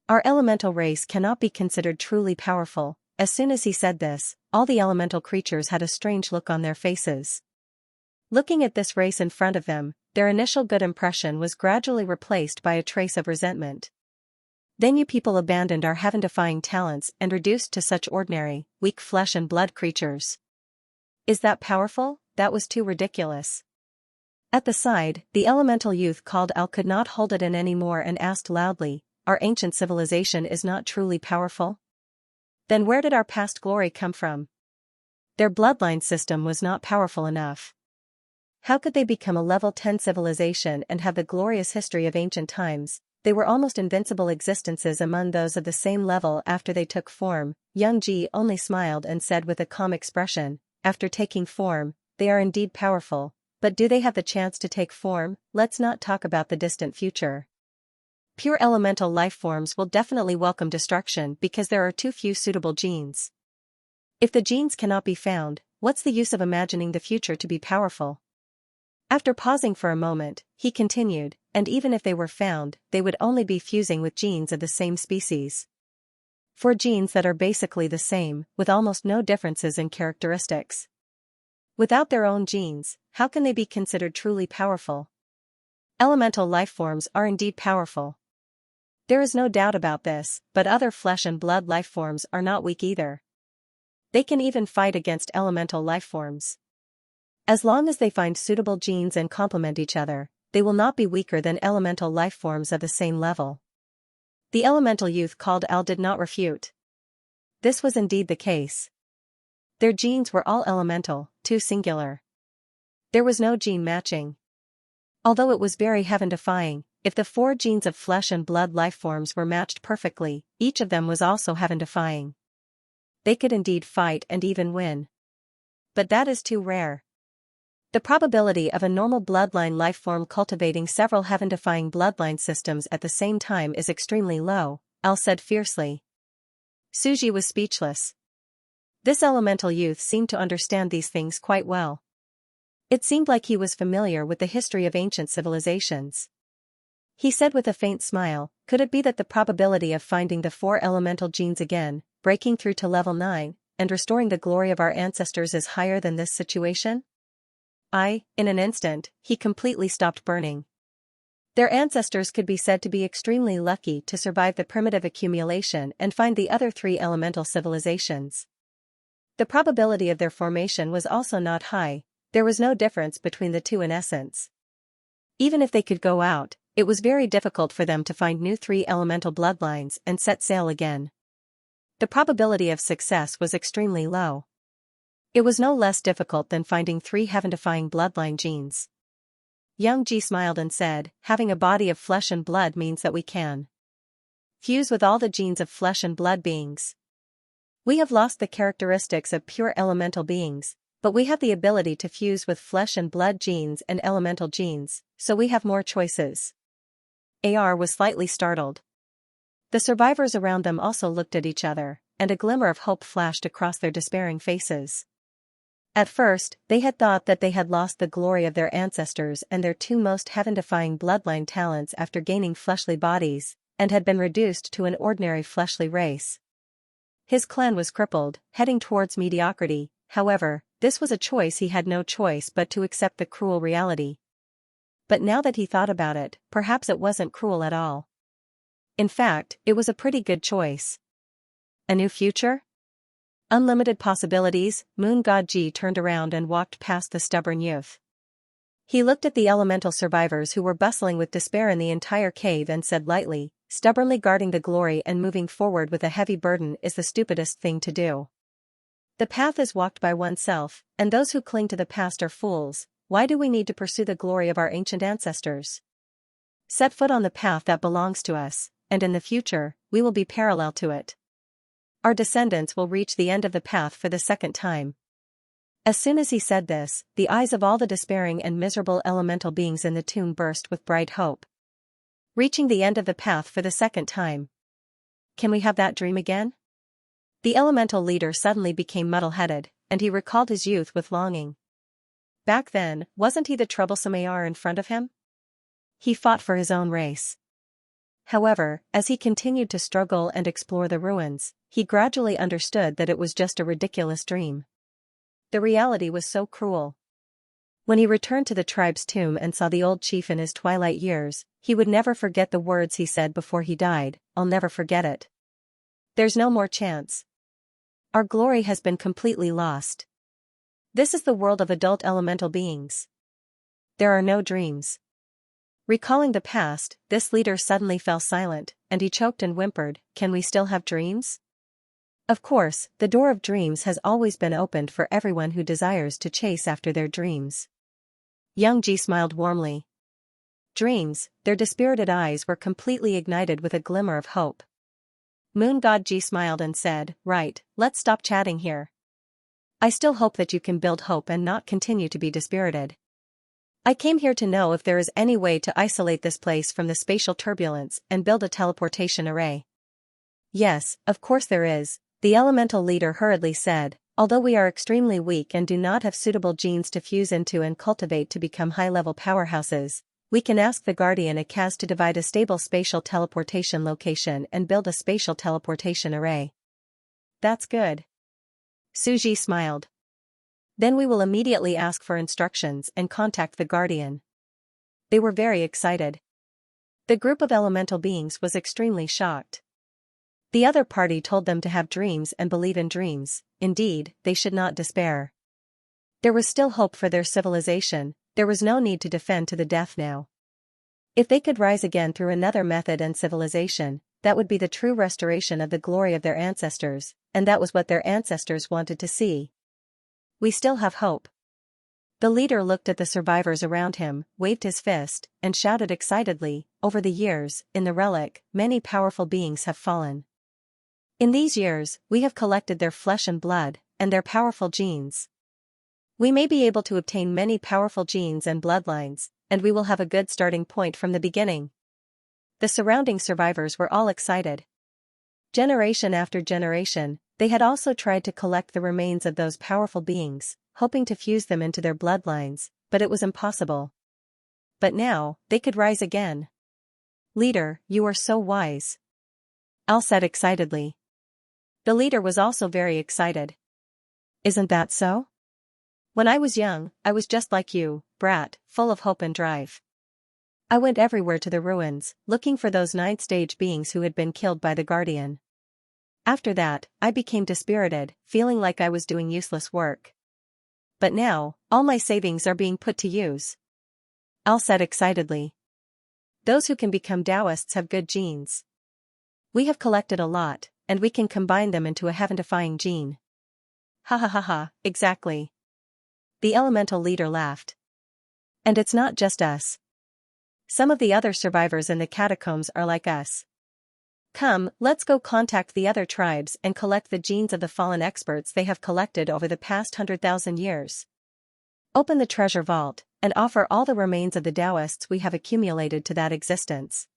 Our elemental race cannot be considered truly powerful. As soon as he said this, all the elemental creatures had a strange look on their faces. Looking at this race in front of them, their initial good impression was gradually replaced by a trace of resentment. Then you people abandoned our heaven-defying talents and reduced to such ordinary, weak flesh and blood creatures. Is that powerful? That was too ridiculous. At the side, the elemental youth called Al could not hold it in anymore and asked loudly, "Our ancient civilization is not truly powerful? Then where did our past glory come from? Their bloodline system was not powerful enough. How could they become a level 10 civilization and have the glorious history of ancient times? They were almost invincible existences among those of the same level after they took form." Young Ji only smiled and said with a calm expression, "After taking form, they are indeed powerful, but do they have the chance to take form? Let's not talk about the distant future. Pure elemental life forms will definitely welcome destruction because there are too few suitable genes. If the genes cannot be found, what's the use of imagining the future to be powerful?" After pausing for a moment, he continued, "And even if they were found, they would only be fusing with genes of the same species. For genes that are basically the same, with almost no differences in characteristics. Without their own genes, how can they be considered truly powerful? Elemental life forms are indeed powerful. There is no doubt about this, but other flesh and blood life forms are not weak either. They can even fight against elemental life forms. As long as they find suitable genes and complement each other, they will not be weaker than elemental life forms of the same level." The elemental youth called Al did not refute. This was indeed the case. Their genes were all elemental, too singular. There was no gene matching. Although it was very heaven-defying, if the 4 genes of flesh and blood life forms were matched perfectly, each of them was also heaven-defying. They could indeed fight and even win. But that is too rare. The probability of a normal bloodline life form cultivating several heaven-defying bloodline systems at the same time is extremely low, Al said fiercely. Suji was speechless. This elemental youth seemed to understand these things quite well. It seemed like he was familiar with the history of ancient civilizations. He said with a faint smile, "Could it be that the probability of finding the 4 elemental genes again, breaking through to level 9, and restoring the glory of our ancestors is higher than this situation?" In an instant, he completely stopped burning. Their ancestors could be said to be extremely lucky to survive the primitive accumulation and find the other 3 elemental civilizations. The probability of their formation was also not high. There was no difference between the two in essence. Even if they could go out, it was very difficult for them to find new 3 elemental bloodlines and set sail again. The probability of success was extremely low. It was no less difficult than finding 3 heaven-defying bloodline genes. Young Ji smiled and said, "Having a body of flesh and blood means that we can fuse with all the genes of flesh and blood beings. We have lost the characteristics of pure elemental beings, but we have the ability to fuse with flesh and blood genes and elemental genes, so we have more choices." AR was slightly startled. The survivors around them also looked at each other, and a glimmer of hope flashed across their despairing faces. At first, they had thought that they had lost the glory of their ancestors and their 2 most heaven-defying bloodline talents after gaining fleshly bodies, and had been reduced to an ordinary fleshly race. His clan was crippled, heading towards mediocrity. However, this was a choice he had no choice but to accept the cruel reality. But now that he thought about it, perhaps it wasn't cruel at all. In fact, it was a pretty good choice. A new future? Unlimited possibilities. Moon God Ji turned around and walked past the stubborn youth. He looked at the elemental survivors who were bustling with despair in the entire cave and said lightly, stubbornly guarding the glory and moving forward with a heavy burden is the stupidest thing to do. The path is walked by oneself, and those who cling to the past are fools. Why do we need to pursue the glory of our ancient ancestors? Set foot on the path that belongs to us, and in the future, we will be parallel to it. Our descendants will reach the end of the path for the second time. As soon as he said this, the eyes of all the despairing and miserable elemental beings in the tomb burst with bright hope. Reaching the end of the path for the second time. Can we have that dream again? The elemental leader suddenly became muddle-headed, and he recalled his youth with longing. Back then, wasn't he the troublesome AR in front of him? He fought for his own race. However, as he continued to struggle and explore the ruins, he gradually understood that it was just a ridiculous dream. The reality was so cruel. When he returned to the tribe's tomb and saw the old chief in his twilight years, he would never forget the words he said before he died, "I'll never forget it. There's no more chance. Our glory has been completely lost. This is the world of adult elemental beings. There are no dreams." Recalling the past, this leader suddenly fell silent, and he choked and whimpered, "Can we still have dreams?" Of course, the door of dreams has always been opened for everyone who desires to chase after their dreams. Young Ji smiled warmly. Dreams, their dispirited eyes were completely ignited with a glimmer of hope. Moon God Ji smiled and said, "Right, let's stop chatting here. I still hope that you can build hope and not continue to be dispirited. I came here to know if there is any way to isolate this place from the spatial turbulence and build a teleportation array." "Yes, of course there is," the elemental leader hurriedly said, "although we are extremely weak and do not have suitable genes to fuse into and cultivate to become high-level powerhouses, we can ask the Guardian Akaz to divide a stable spatial teleportation location and build a spatial teleportation array." "That's good." Suji smiled. "Then we will immediately ask for instructions and contact the Guardian." They were very excited. The group of elemental beings was extremely shocked. The other party told them to have dreams and believe in dreams. Indeed, they should not despair. There was still hope for their civilization. There was no need to defend to the death now. If they could rise again through another method and civilization, that would be the true restoration of the glory of their ancestors, and that was what their ancestors wanted to see. We still have hope. The leader looked at the survivors around him, waved his fist, and shouted excitedly, "Over the years, in the relic, many powerful beings have fallen. In these years, we have collected their flesh and blood, and their powerful genes. We may be able to obtain many powerful genes and bloodlines, and we will have a good starting point from the beginning." The surrounding survivors were all excited. Generation after generation, they had also tried to collect the remains of those powerful beings, hoping to fuse them into their bloodlines, but it was impossible. But now, they could rise again. "Leader, you are so wise," Al said excitedly. The leader was also very excited. "Isn't that so? When I was young, I was just like you, brat, full of hope and drive. I went everywhere to the ruins, looking for those ninth-stage beings who had been killed by the Guardian. After that, I became dispirited, feeling like I was doing useless work. But now, all my savings are being put to use," Al said excitedly. "Those who can become Taoists have good genes. We have collected a lot, and we can combine them into a heaven-defying gene." "Ha ha ha ha, exactly." The elemental leader laughed. "And it's not just us. Some of the other survivors in the catacombs are like us. Come, let's go contact the other tribes and collect the genes of the fallen experts they have collected over the past 100,000 years. Open the treasure vault, and offer all the remains of the Taoists we have accumulated to that existence.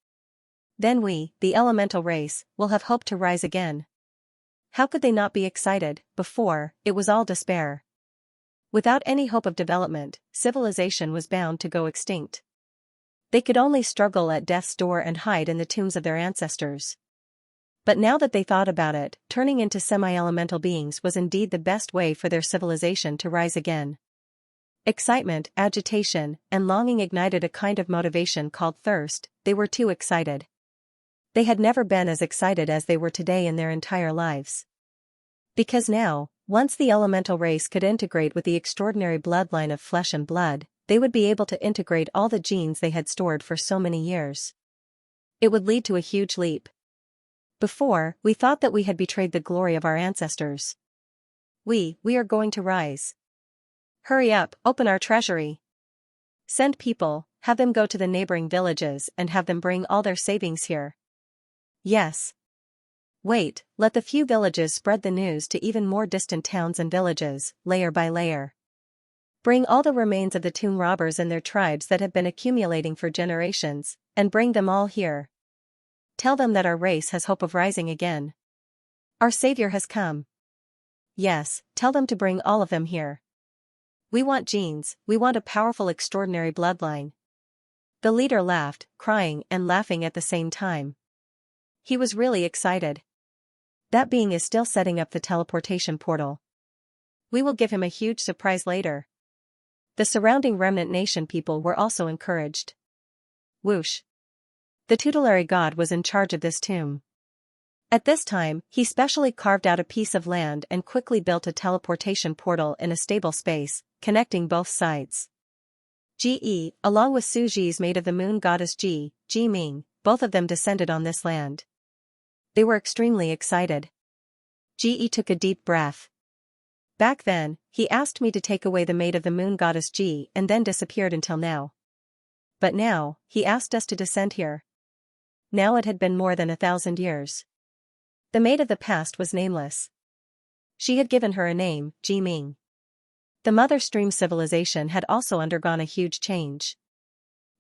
Then we, the elemental race, will have hope to rise again." How could they not be excited? Before, it was all despair. Without any hope of development, civilization was bound to go extinct. They could only struggle at death's door and hide in the tombs of their ancestors. But now that they thought about it, turning into semi-elemental beings was indeed the best way for their civilization to rise again. Excitement, agitation, and longing ignited a kind of motivation called thirst. They were too excited. They had never been as excited as they were today in their entire lives. Because now, once the elemental race could integrate with the extraordinary bloodline of flesh and blood, they would be able to integrate all the genes they had stored for so many years. It would lead to a huge leap. Before, we thought that we had betrayed the glory of our ancestors. We are going to rise. Hurry up, open our treasury. Send people, have them go to the neighboring villages and have them bring all their savings here. Yes. Wait, let the few villages spread the news to even more distant towns and villages, layer by layer. Bring all the remains of the tomb robbers and their tribes that have been accumulating for generations, and bring them all here. Tell them that our race has hope of rising again. Our savior has come. Yes, tell them to bring all of them here. We want genes, we want a powerful extraordinary bloodline. The leader laughed, crying and laughing at the same time. He was really excited. That being is still setting up the teleportation portal. We will give him a huge surprise later. The surrounding remnant nation people were also encouraged. Whoosh. The tutelary god was in charge of this tomb. At this time, he specially carved out a piece of land and quickly built a teleportation portal in a stable space, connecting both sides. Ge, along with Su Ji's made of the moon goddess Ji Ming, both of them descended on this land. They were extremely excited. Ge took a deep breath. Back then, he asked me to take away the maid of the moon goddess Ji and then disappeared until now. But now, he asked us to descend here. Now it had been more than 1,000 years. The maid of the past was nameless. She had given her a name, Ji Ming. The mother stream civilization had also undergone a huge change.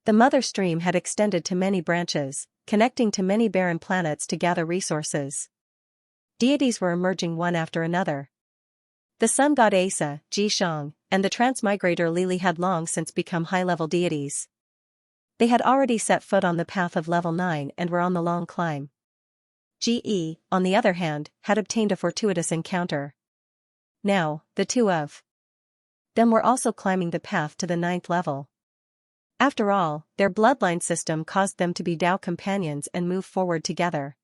The mother stream had extended to many branches, connecting to many barren planets to gather resources. Deities were emerging one after another. The sun god Asa, Ji Shang, and the transmigrator Lili had long since become high-level deities. They had already set foot on the path of level 9 and were on the long climb. Ge, on the other hand, had obtained a fortuitous encounter. Now, the two of them were also climbing the path to the 9th level. After all, their bloodline system caused them to be Tao companions and move forward together.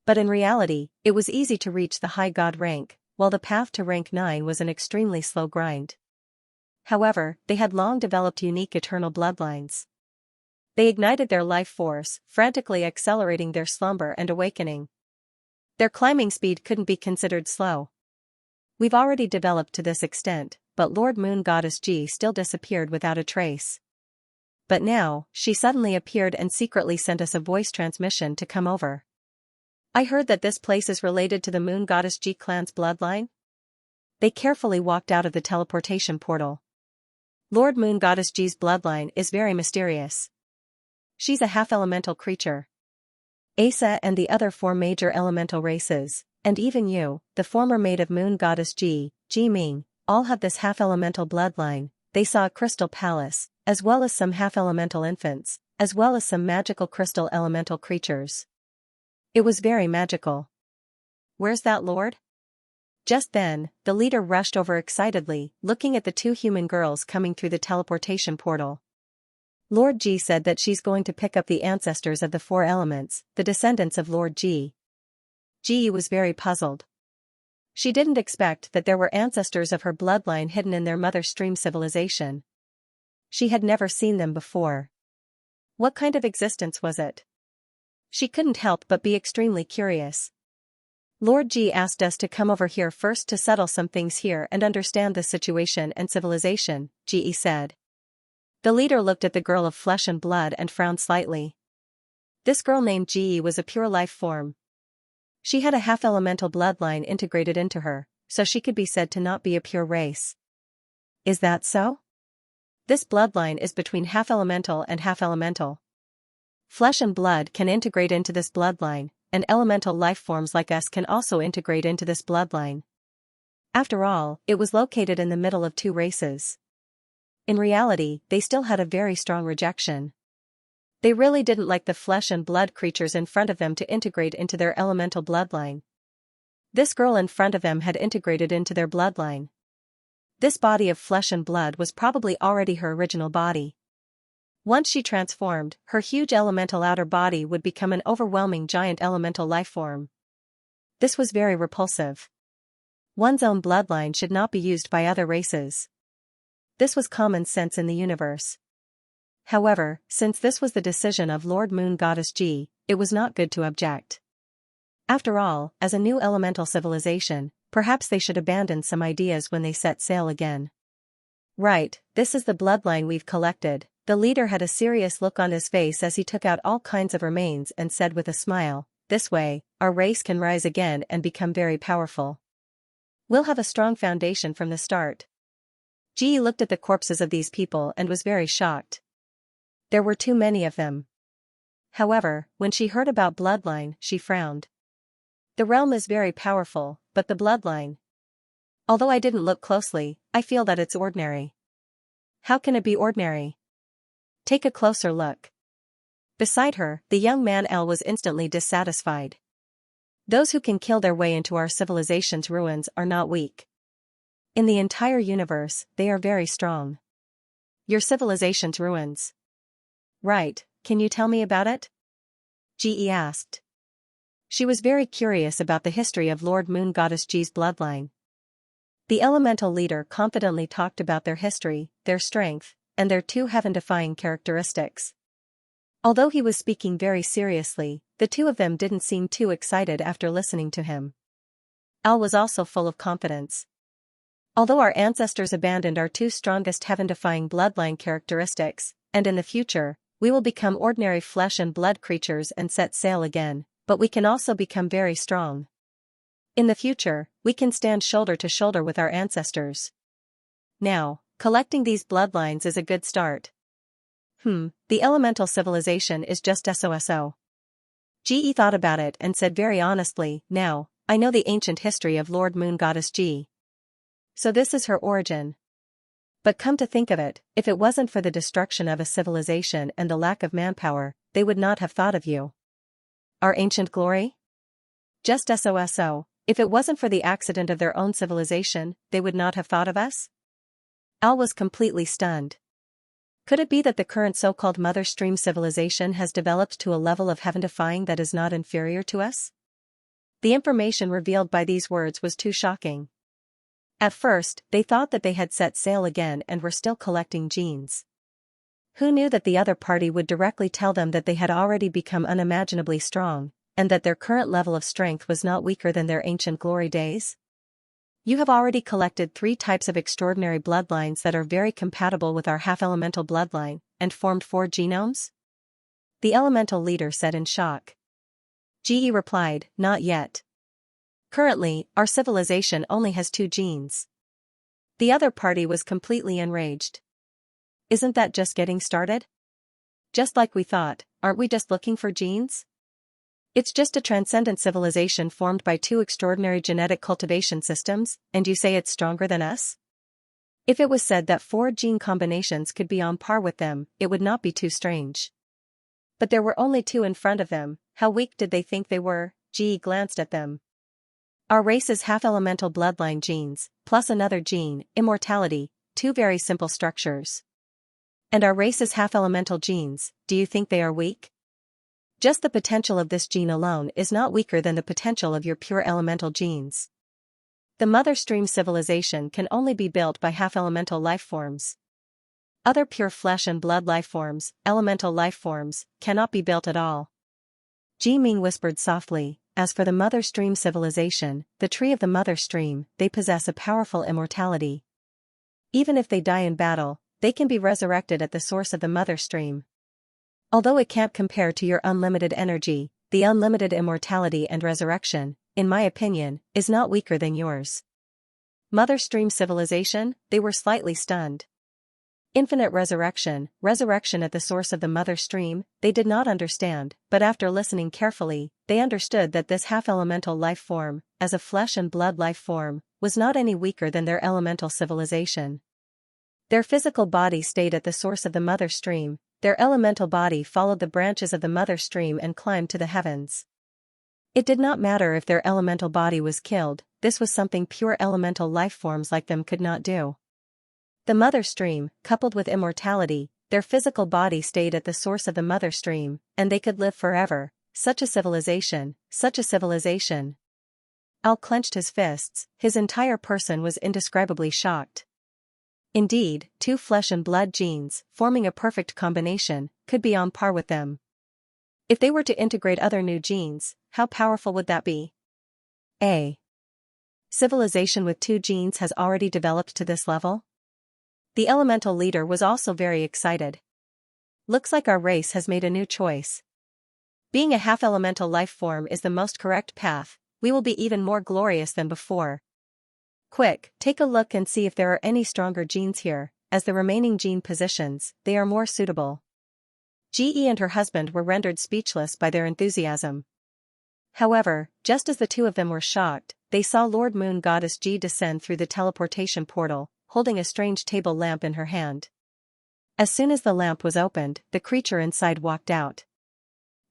But in reality, it was easy to reach the high god rank, while the path to rank 9 was an extremely slow grind. However, they had long developed unique eternal bloodlines. They ignited their life force, frantically accelerating their slumber and awakening. Their climbing speed couldn't be considered slow. We've already developed to this extent, but Lord Moon Goddess Ji still disappeared without a trace. But now, she suddenly appeared and secretly sent us a voice transmission to come over. I heard that this place is related to the Moon Goddess Ji clan's bloodline. They carefully walked out of the teleportation portal. Lord Moon Goddess Ji's bloodline is very mysterious. She's a half-elemental creature. Asa and the other 4 major elemental races, and even you, the former maid of Moon Goddess Ji Ming, all have this half-elemental bloodline. They saw a crystal palace, as well as some half-elemental infants, as well as some magical crystal elemental creatures. It was very magical. Where's that lord? Just then, the leader rushed over excitedly, looking at the 2 human girls coming through the teleportation portal. Lord Ji said that she's going to pick up the ancestors of the 4 elements, the descendants of Lord Ji. Ji was very puzzled. She didn't expect that there were ancestors of her bloodline hidden in their mother stream civilization. She had never seen them before. What kind of existence was it? She couldn't help but be extremely curious. Lord Ji asked us to come over here first to settle some things here and understand the situation and civilization, Ji said. The leader looked at the girl of flesh and blood and frowned slightly. This girl named Ji was a pure life form. She had a half-elemental bloodline integrated into her, so she could be said to not be a pure race. Is that so? This bloodline is between half-elemental and half-elemental. Flesh and blood can integrate into this bloodline, and elemental life forms like us can also integrate into this bloodline. After all, it was located in the middle of 2 races. In reality, they still had a very strong rejection. They really didn't like the flesh and blood creatures in front of them to integrate into their elemental bloodline. This girl in front of them had integrated into their bloodline. This body of flesh and blood was probably already her original body. Once she transformed, her huge elemental outer body would become an overwhelming giant elemental life form. This was very repulsive. One's own bloodline should not be used by other races. This was common sense in the universe. However, since this was the decision of Lord Moon Goddess Ji, it was not good to object. After all, as a new elemental civilization, perhaps they should abandon some ideas when they set sail again. Right, this is the bloodline we've collected. The leader had a serious look on his face as he took out all kinds of remains and said with a smile, "This way, our race can rise again and become very powerful. We'll have a strong foundation from the start." Ji looked at the corpses of these people and was very shocked. There were too many of them. However, when she heard about bloodline, she frowned. The realm is very powerful, but the bloodline. Although I didn't look closely, I feel that it's ordinary. How can it be ordinary? Take a closer look. Beside her, the young man L was instantly dissatisfied. Those who can kill their way into our civilization's ruins are not weak. In the entire universe, they are very strong. Your civilization's ruins. Right, can you tell me about it? Ge asked. She was very curious about the history of Lord Moon Goddess Ji's bloodline. The elemental leader confidently talked about their history, their strength, and their two heaven-defying characteristics. Although he was speaking very seriously, the two of them didn't seem too excited after listening to him. Al was also full of confidence. Although our ancestors abandoned our two strongest heaven-defying bloodline characteristics, and in the future, we will become ordinary flesh and blood creatures and set sail again, but we can also become very strong. In the future, we can stand shoulder to shoulder with our ancestors. Now, collecting these bloodlines is a good start. The elemental civilization is just SOSO. Ge thought about it and said very honestly, "Now, I know the ancient history of Lord Moon Goddess Ji. So this is her origin. But come to think of it, if it wasn't for the destruction of a civilization and the lack of manpower, they would not have thought of you. Our ancient glory? Just SOSO, if it wasn't for the accident of their own civilization, they would not have thought of us?" Al was completely stunned. Could it be that the current so-called Mother Stream civilization has developed to a level of heaven-defying that is not inferior to us? The information revealed by these words was too shocking. At first, they thought that they had set sail again and were still collecting genes. Who knew that the other party would directly tell them that they had already become unimaginably strong, and that their current level of strength was not weaker than their ancient glory days? You have already collected 3 types of extraordinary bloodlines that are very compatible with our half-elemental bloodline, and formed 4 genomes? The elemental leader said in shock. Ge replied, "Not yet. Currently, our civilization only has 2 genes." The other party was completely enraged. Isn't that just getting started? Just like we thought, aren't we just looking for genes? It's just a transcendent civilization formed by 2 extraordinary genetic cultivation systems, and you say it's stronger than us? If it was said that 4 gene combinations could be on par with them, it would not be too strange. But there were only 2 in front of them. How weak did they think they were? Ge glanced at them. Our race's half-elemental bloodline genes, plus another gene, immortality, 2 very simple structures. And our race's half-elemental genes, do you think they are weak? Just the potential of this gene alone is not weaker than the potential of your pure elemental genes. The Mother Stream civilization can only be built by half-elemental life forms. Other pure flesh and blood life forms, elemental life forms, cannot be built at all. Ji Ming whispered softly, "As for the Mother Stream civilization, the tree of the Mother Stream, they possess a powerful immortality. Even if they die in battle, they can be resurrected at the source of the Mother Stream. Although it can't compare to your unlimited energy, the unlimited immortality and resurrection, in my opinion, is not weaker than yours." Mother Stream civilization, they were slightly stunned. Infinite resurrection, resurrection at the source of the Mother Stream, they did not understand, but after listening carefully, they understood that this half-elemental life form, as a flesh and blood life form, was not any weaker than their elemental civilization. Their physical body stayed at the source of the Mother Stream, Their elemental body followed the branches of the mother stream and climbed to the heavens. It did not matter if their elemental body was killed, this was something pure elemental life forms like them could not do. The mother stream, coupled with immortality, their physical body stayed at the source of the mother stream, and they could live forever. Such a civilization, such a civilization. Al clenched his fists, his entire person was indescribably shocked. Indeed, two flesh and blood genes, forming a perfect combination, could be on par with them. If they were to integrate other new genes, how powerful would that be? A civilization with two genes has already developed to this level? The elemental leader was also very excited. Looks like our race has made a new choice. Being a half-elemental life form is the most correct path, we will be even more glorious than before. Quick, take a look and see if there are any stronger genes here, as the remaining gene positions, they are more suitable. Ge and her husband were rendered speechless by their enthusiasm. However, just as the two of them were shocked, they saw Lord Moon Goddess Ge descend through the teleportation portal, holding a strange table lamp in her hand. As soon as the lamp was opened, the creature inside walked out.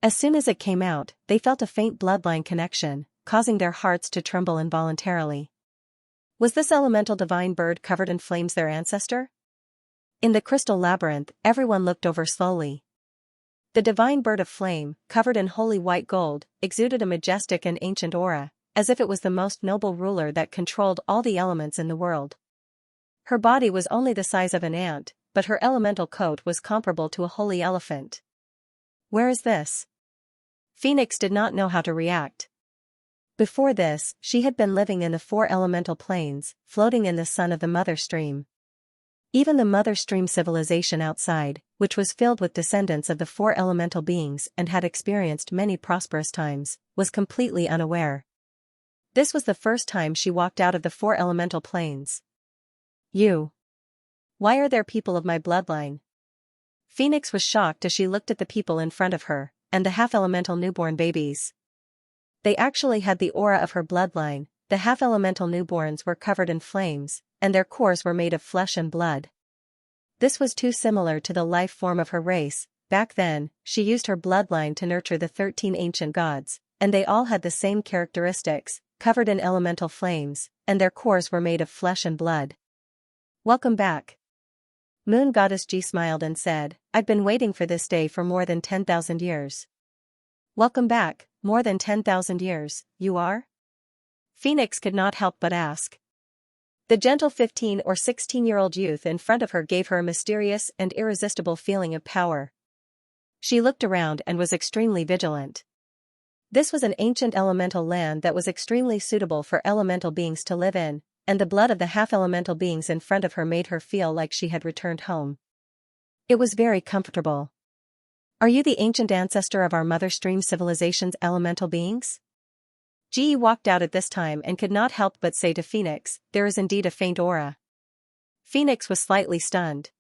As soon as it came out, they felt a faint bloodline connection, causing their hearts to tremble involuntarily. Was this elemental divine bird covered in flames their ancestor? In the crystal labyrinth, everyone looked over slowly. The divine bird of flame, covered in holy white gold, exuded a majestic and ancient aura, as if it was the most noble ruler that controlled all the elements in the world. Her body was only the size of an ant, but her elemental coat was comparable to a holy elephant. Where is this? Phoenix did not know how to react. Before this, she had been living in the four elemental planes, floating in the sun of the mother stream. Even the mother stream civilization outside, which was filled with descendants of the four elemental beings and had experienced many prosperous times, was completely unaware. This was the first time she walked out of the four elemental planes. Why are there people of my bloodline? Phoenix was shocked as she looked at the people in front of her, and the half-elemental newborn babies. They actually had the aura of her bloodline. The half-elemental newborns were covered in flames, and their cores were made of flesh and blood. This was too similar to the life form of her race. Back then, she used her bloodline to nurture the 13 ancient gods, and they all had the same characteristics, covered in elemental flames, and their cores were made of flesh and blood. Welcome back. Moon Goddess Ge smiled and said, I've been waiting for this day for more than 10,000 years. Welcome back, more than 10,000 years, you are? Phoenix could not help but ask. The gentle 15 or 16-year-old youth in front of her gave her a mysterious and irresistible feeling of power. She looked around and was extremely vigilant. This was an ancient elemental land that was extremely suitable for elemental beings to live in, and the blood of the half-elemental beings in front of her made her feel like she had returned home. It was very comfortable. Are you the ancient ancestor of our mother stream civilization's elemental beings? Ge walked out at this time and could not help but say to Phoenix, there is indeed a faint aura. Phoenix was slightly stunned.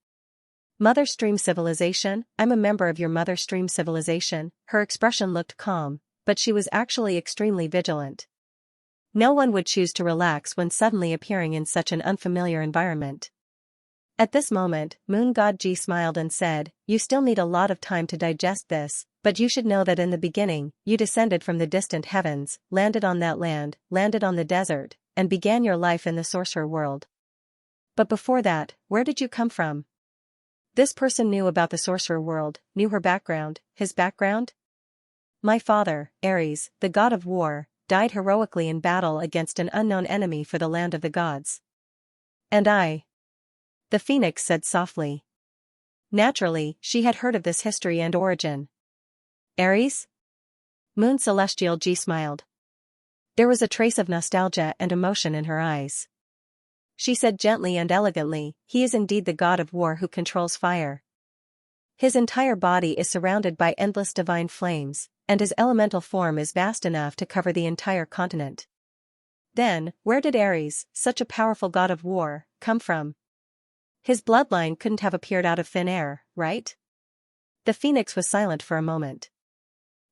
Mother stream civilization, I'm a member of your mother stream civilization. Her expression looked calm, but she was actually extremely vigilant. No one would choose to relax when suddenly appearing in such an unfamiliar environment. At this moment, Moon God Ge smiled and said, you still need a lot of time to digest this, but you should know that in the beginning, you descended from the distant heavens, landed on that land, landed on the desert, and began your life in the sorcerer world. But before that, where did you come from? This person knew about the sorcerer world, knew her background, his background? My father, Ares, the god of war, died heroically in battle against an unknown enemy for the land of the gods. And I. The phoenix said softly. Naturally, she had heard of this history and origin. Ares? Moon Celestial Ge smiled. There was a trace of nostalgia and emotion in her eyes. She said gently and elegantly, he is indeed the god of war who controls fire. His entire body is surrounded by endless divine flames, and his elemental form is vast enough to cover the entire continent. Then, where did Ares, such a powerful god of war, come from? His bloodline couldn't have appeared out of thin air, right? The phoenix was silent for a moment.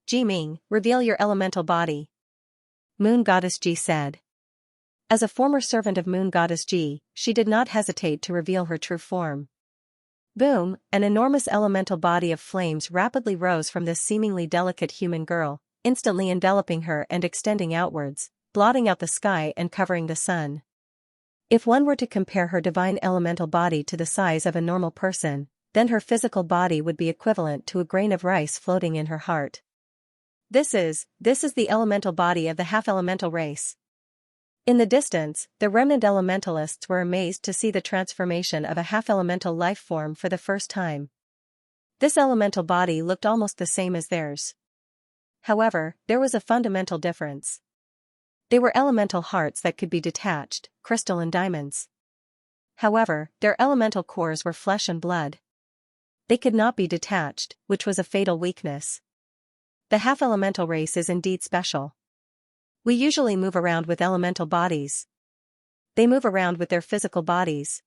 Ji Ming, reveal your elemental body. Moon Goddess Ji said. As a former servant of Moon Goddess Ji, she did not hesitate to reveal her true form. Boom, an enormous elemental body of flames rapidly rose from this seemingly delicate human girl, instantly enveloping her and extending outwards, blotting out the sky and covering the sun. If one were to compare her divine elemental body to the size of a normal person, then her physical body would be equivalent to a grain of rice floating in her heart. This is the elemental body of the half-elemental race. In the distance, the remnant elementalists were amazed to see the transformation of a half-elemental life form for the first time. This elemental body looked almost the same as theirs. However, there was a fundamental difference. They were elemental hearts that could be detached, crystal and diamonds. However, their elemental cores were flesh and blood. They could not be detached, which was a fatal weakness. The half-elemental race is indeed special. We usually move around with elemental bodies. They move around with their physical bodies.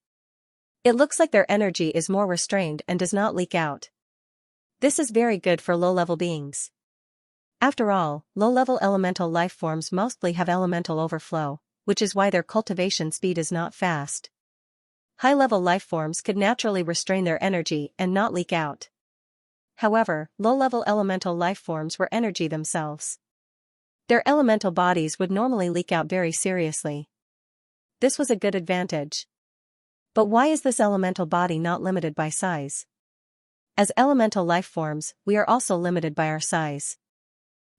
It looks like their energy is more restrained and does not leak out. This is very good for low-level beings. After all, low-level elemental life forms mostly have elemental overflow, which is why their cultivation speed is not fast. High-level life forms could naturally restrain their energy and not leak out. However, low-level elemental life forms were energy themselves. Their elemental bodies would normally leak out very seriously. This was a good advantage. But why is this elemental body not limited by size? As elemental life forms, we are also limited by our size.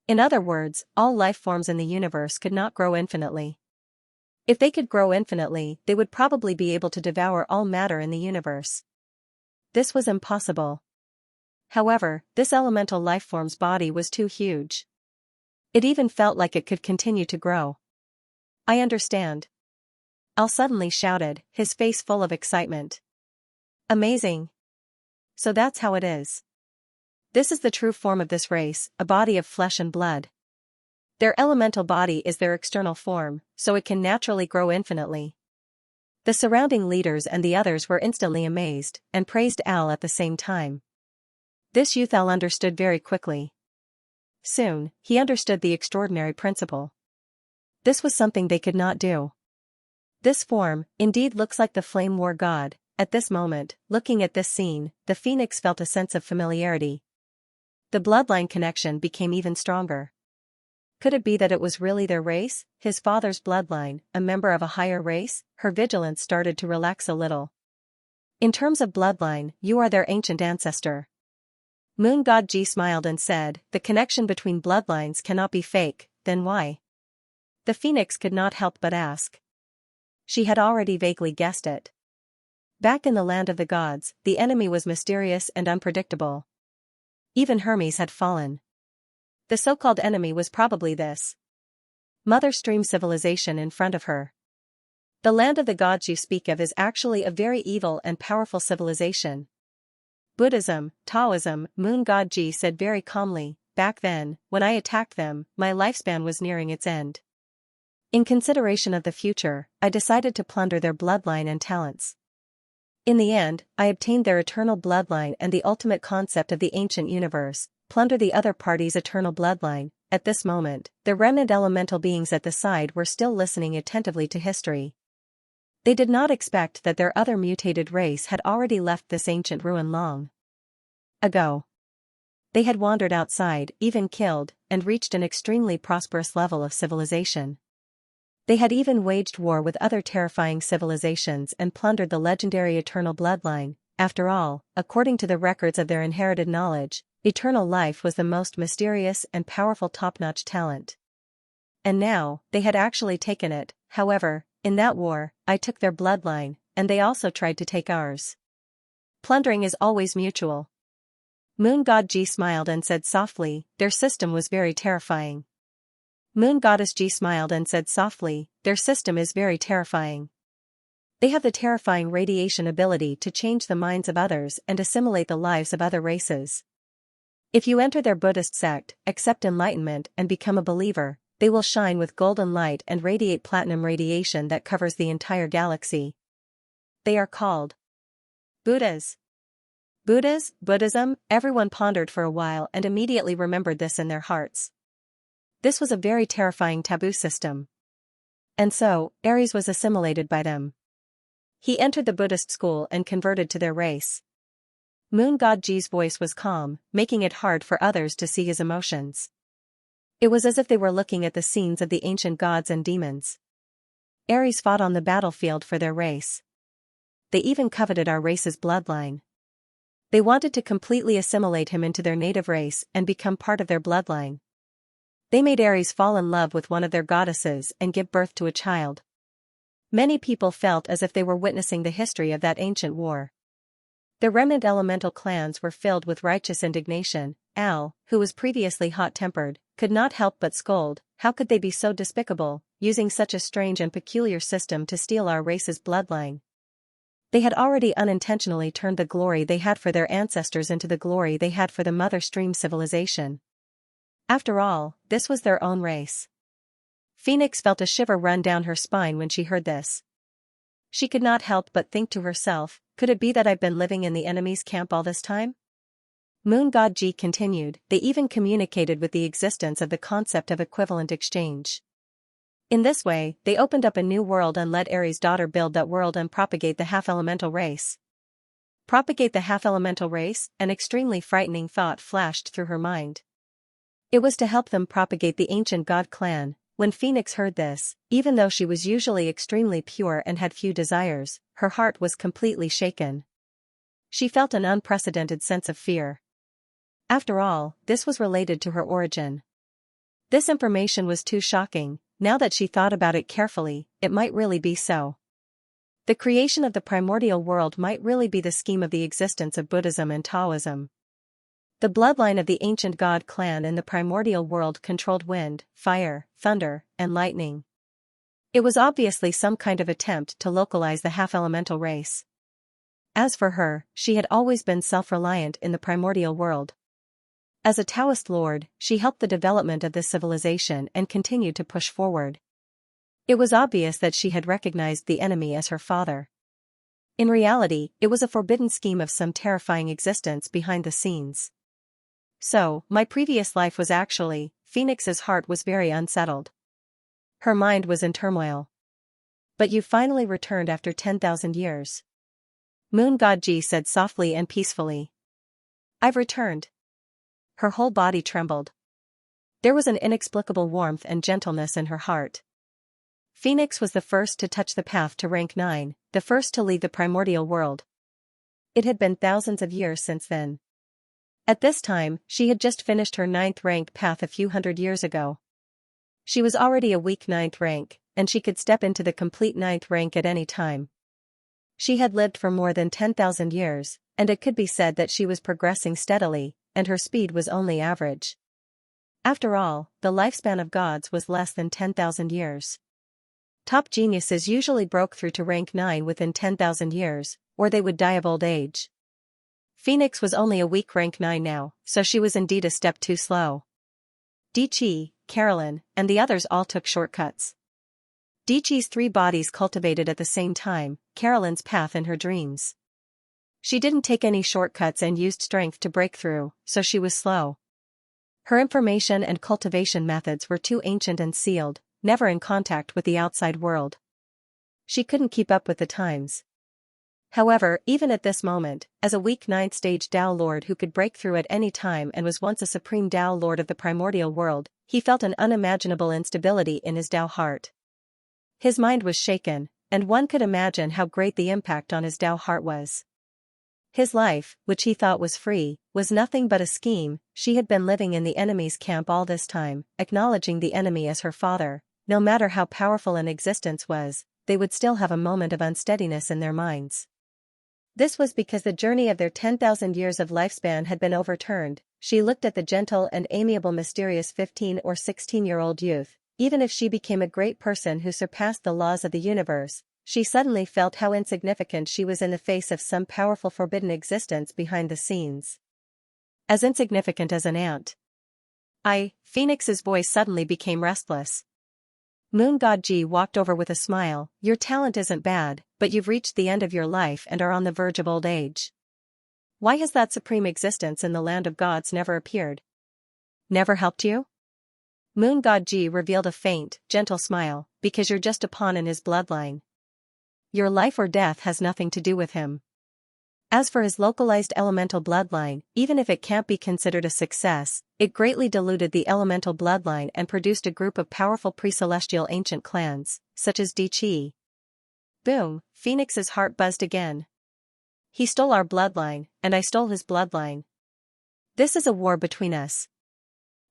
In other words, all life forms in the universe could not grow infinitely. If they could grow infinitely, they would probably be able to devour all matter in the universe. This was impossible. However, this elemental life form's body was too huge. It even felt like it could continue to grow. I understand. Al suddenly shouted, his face full of excitement. Amazing. So that's how it is. This is the true form of this race, a body of flesh and blood. Their elemental body is their external form, so it can naturally grow infinitely. The surrounding leaders and the others were instantly amazed, and praised Al at the same time. This youth Al understood very quickly. Soon, he understood the extraordinary principle. This was something they could not do. This form, indeed, looks like the flame war god. At this moment, looking at this scene, the phoenix felt a sense of familiarity. The bloodline connection became even stronger. Could it be that it was really their race, his father's bloodline, a member of a higher race? Her vigilance started to relax a little. In terms of bloodline, you are their ancient ancestor. Moon God Ji smiled and said, the connection between bloodlines cannot be fake, then why? The phoenix could not help but ask. She had already vaguely guessed it. Back in the land of the gods, the enemy was mysterious and unpredictable. Even Hermes had fallen. The so-called enemy was probably this Mother Stream civilization in front of her. The land of the gods you speak of is actually a very evil and powerful civilization. Buddhism, Taoism, Moon God Ji said very calmly, back then, when I attacked them, my lifespan was nearing its end. In consideration of the future, I decided to plunder their bloodline and talents. In the end, I obtained their eternal bloodline and the ultimate concept of the ancient universe, plunder the other party's eternal bloodline. At this moment, the remnant elemental beings at the side were still listening attentively to history. They did not expect that their other mutated race had already left this ancient ruin long ago. They had wandered outside, even killed, and reached an extremely prosperous level of civilization. They had even waged war with other terrifying civilizations and plundered the legendary eternal bloodline. After all, according to the records of their inherited knowledge, eternal life was the most mysterious and powerful top-notch talent. And now, they had actually taken it. However, in that war, I took their bloodline, and they also tried to take ours. Plundering is always mutual. Moon God Ji smiled and said softly, their system was very terrifying. Moon Goddess Ji smiled and said softly, their system is very terrifying. They have the terrifying radiation ability to change the minds of others and assimilate the lives of other races. If you enter their Buddhist sect, accept enlightenment and become a believer, they will shine with golden light and radiate platinum radiation that covers the entire galaxy. They are called Buddhas. Buddhas, Buddhism, everyone pondered for a while and immediately remembered this in their hearts. This was a very terrifying taboo system. And so, Ares was assimilated by them. He entered the Buddhist school and converted to their race. Moon God Ji's voice was calm, making it hard for others to see his emotions. It was as if they were looking at the scenes of the ancient gods and demons. Ares fought on the battlefield for their race. They even coveted our race's bloodline. They wanted to completely assimilate him into their native race and become part of their bloodline. They made Ares fall in love with one of their goddesses and give birth to a child. Many people felt as if they were witnessing the history of that ancient war. The remnant elemental clans were filled with righteous indignation. Al, who was previously hot-tempered, could not help but scold. How could they be so despicable, using such a strange and peculiar system to steal our race's bloodline? They had already unintentionally turned the glory they had for their ancestors into the glory they had for the Mother Stream civilization. After all, this was their own race. Phoenix felt a shiver run down her spine when she heard this. She could not help but think to herself, could it be that I've been living in the enemy's camp all this time? Moon God Ji continued, they even communicated with the existence of the concept of equivalent exchange. In this way, they opened up a new world and let Ares' daughter build that world and propagate the half-elemental race. Propagate the half-elemental race? An extremely frightening thought flashed through her mind. It was to help them propagate the ancient god clan. When Phoenix heard this, even though she was usually extremely pure and had few desires, her heart was completely shaken. She felt an unprecedented sense of fear. After all, this was related to her origin. This information was too shocking. Now that she thought about it carefully, it might really be so. The creation of the primordial world might really be the scheme of the existence of Buddhism and Taoism. The bloodline of the ancient god clan in the primordial world controlled wind, fire, thunder, and lightning. It was obviously some kind of attempt to localize the half-elemental race. As for her, she had always been self-reliant in the primordial world. As a Taoist lord, she helped the development of this civilization and continued to push forward. It was obvious that she had recognized the enemy as her father. In reality, it was a forbidden scheme of some terrifying existence behind the scenes. So, my previous life was actually, Phoenix's heart was very unsettled. Her mind was in turmoil. But you finally returned after 10,000 years. Moon God Ji said softly and peacefully. I've returned. Her whole body trembled. There was an inexplicable warmth and gentleness in her heart. Phoenix was the first to touch the path to rank 9, the first to leave the primordial world. It had been thousands of years since then. At this time, she had just finished her 9th rank path a few hundred years ago. She was already a weak 9th rank, and she could step into the complete 9th rank at any time. She had lived for more than 10,000 years, and it could be said that she was progressing steadily, and her speed was only average. After all, the lifespan of gods was less than 10,000 years. Top geniuses usually broke through to rank 9 within 10,000 years, or they would die of old age. Phoenix was only a weak rank 9 now, so she was indeed a step too slow. Dichi, Carolyn, and the others all took shortcuts. Dichi's 3 bodies cultivated at the same time, Carolyn's path in her dreams. She didn't take any shortcuts and used strength to break through, so she was slow. Her information and cultivation methods were too ancient and sealed, never in contact with the outside world. She couldn't keep up with the times. However, even at this moment, as a weak 9th stage Tao Lord who could break through at any time and was once a supreme Tao Lord of the primordial world, he felt an unimaginable instability in his Tao heart. His mind was shaken, and one could imagine how great the impact on his Tao heart was. His life, which he thought was free, was nothing but a scheme. She had been living in the enemy's camp all this time, acknowledging the enemy as her father. No matter how powerful an existence was, they would still have a moment of unsteadiness in their minds. This was because the journey of their 10,000 years of lifespan had been overturned. She looked at the gentle and amiable mysterious 15 or 16-year-old youth. Even if she became a great person who surpassed the laws of the universe, she suddenly felt how insignificant she was in the face of some powerful forbidden existence behind the scenes. As insignificant as an ant. Phoenix's voice suddenly became restless. Moon God Ji walked over with a smile. Your talent isn't bad, but you've reached the end of your life and are on the verge of old age. Why has that supreme existence in the land of gods never appeared? Never helped you? Moon God Ji revealed a faint, gentle smile, because you're just a pawn in his bloodline. Your life or death has nothing to do with him. As for his localized elemental bloodline, even if it can't be considered a success, it greatly diluted the elemental bloodline and produced a group of powerful pre-celestial ancient clans, such as Di Qi. Boom, Phoenix's heart buzzed again. He stole our bloodline, and I stole his bloodline. This is a war between us.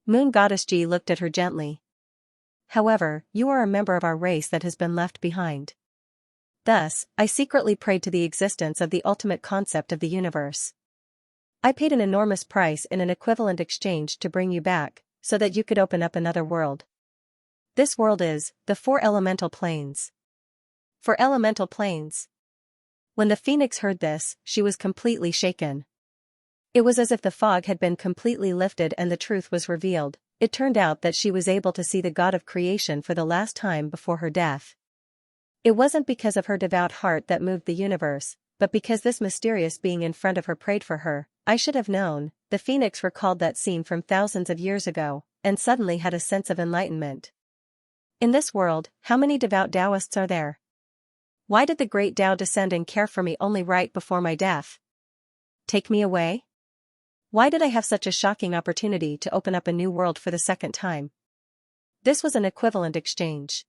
Moon Goddess Ji looked at her gently. However, you are a member of our race that has been left behind. Thus, I secretly prayed to the existence of the ultimate concept of the universe. I paid an enormous price in an equivalent exchange to bring you back, so that you could open up another world. This world is, the 4 elemental planes. 4 elemental planes. When the phoenix heard this, she was completely shaken. It was as if the fog had been completely lifted and the truth was revealed. It turned out that she was able to see the God of creation for the last time before her death. It wasn't because of her devout heart that moved the universe, but because this mysterious being in front of her prayed for her. I should have known. The phoenix recalled that scene from thousands of years ago, and suddenly had a sense of enlightenment. In this world, how many devout Taoists are there? Why did the great Tao descend and care for me only right before my death? Take me away? Why did I have such a shocking opportunity to open up a new world for the second time? This was an equivalent exchange.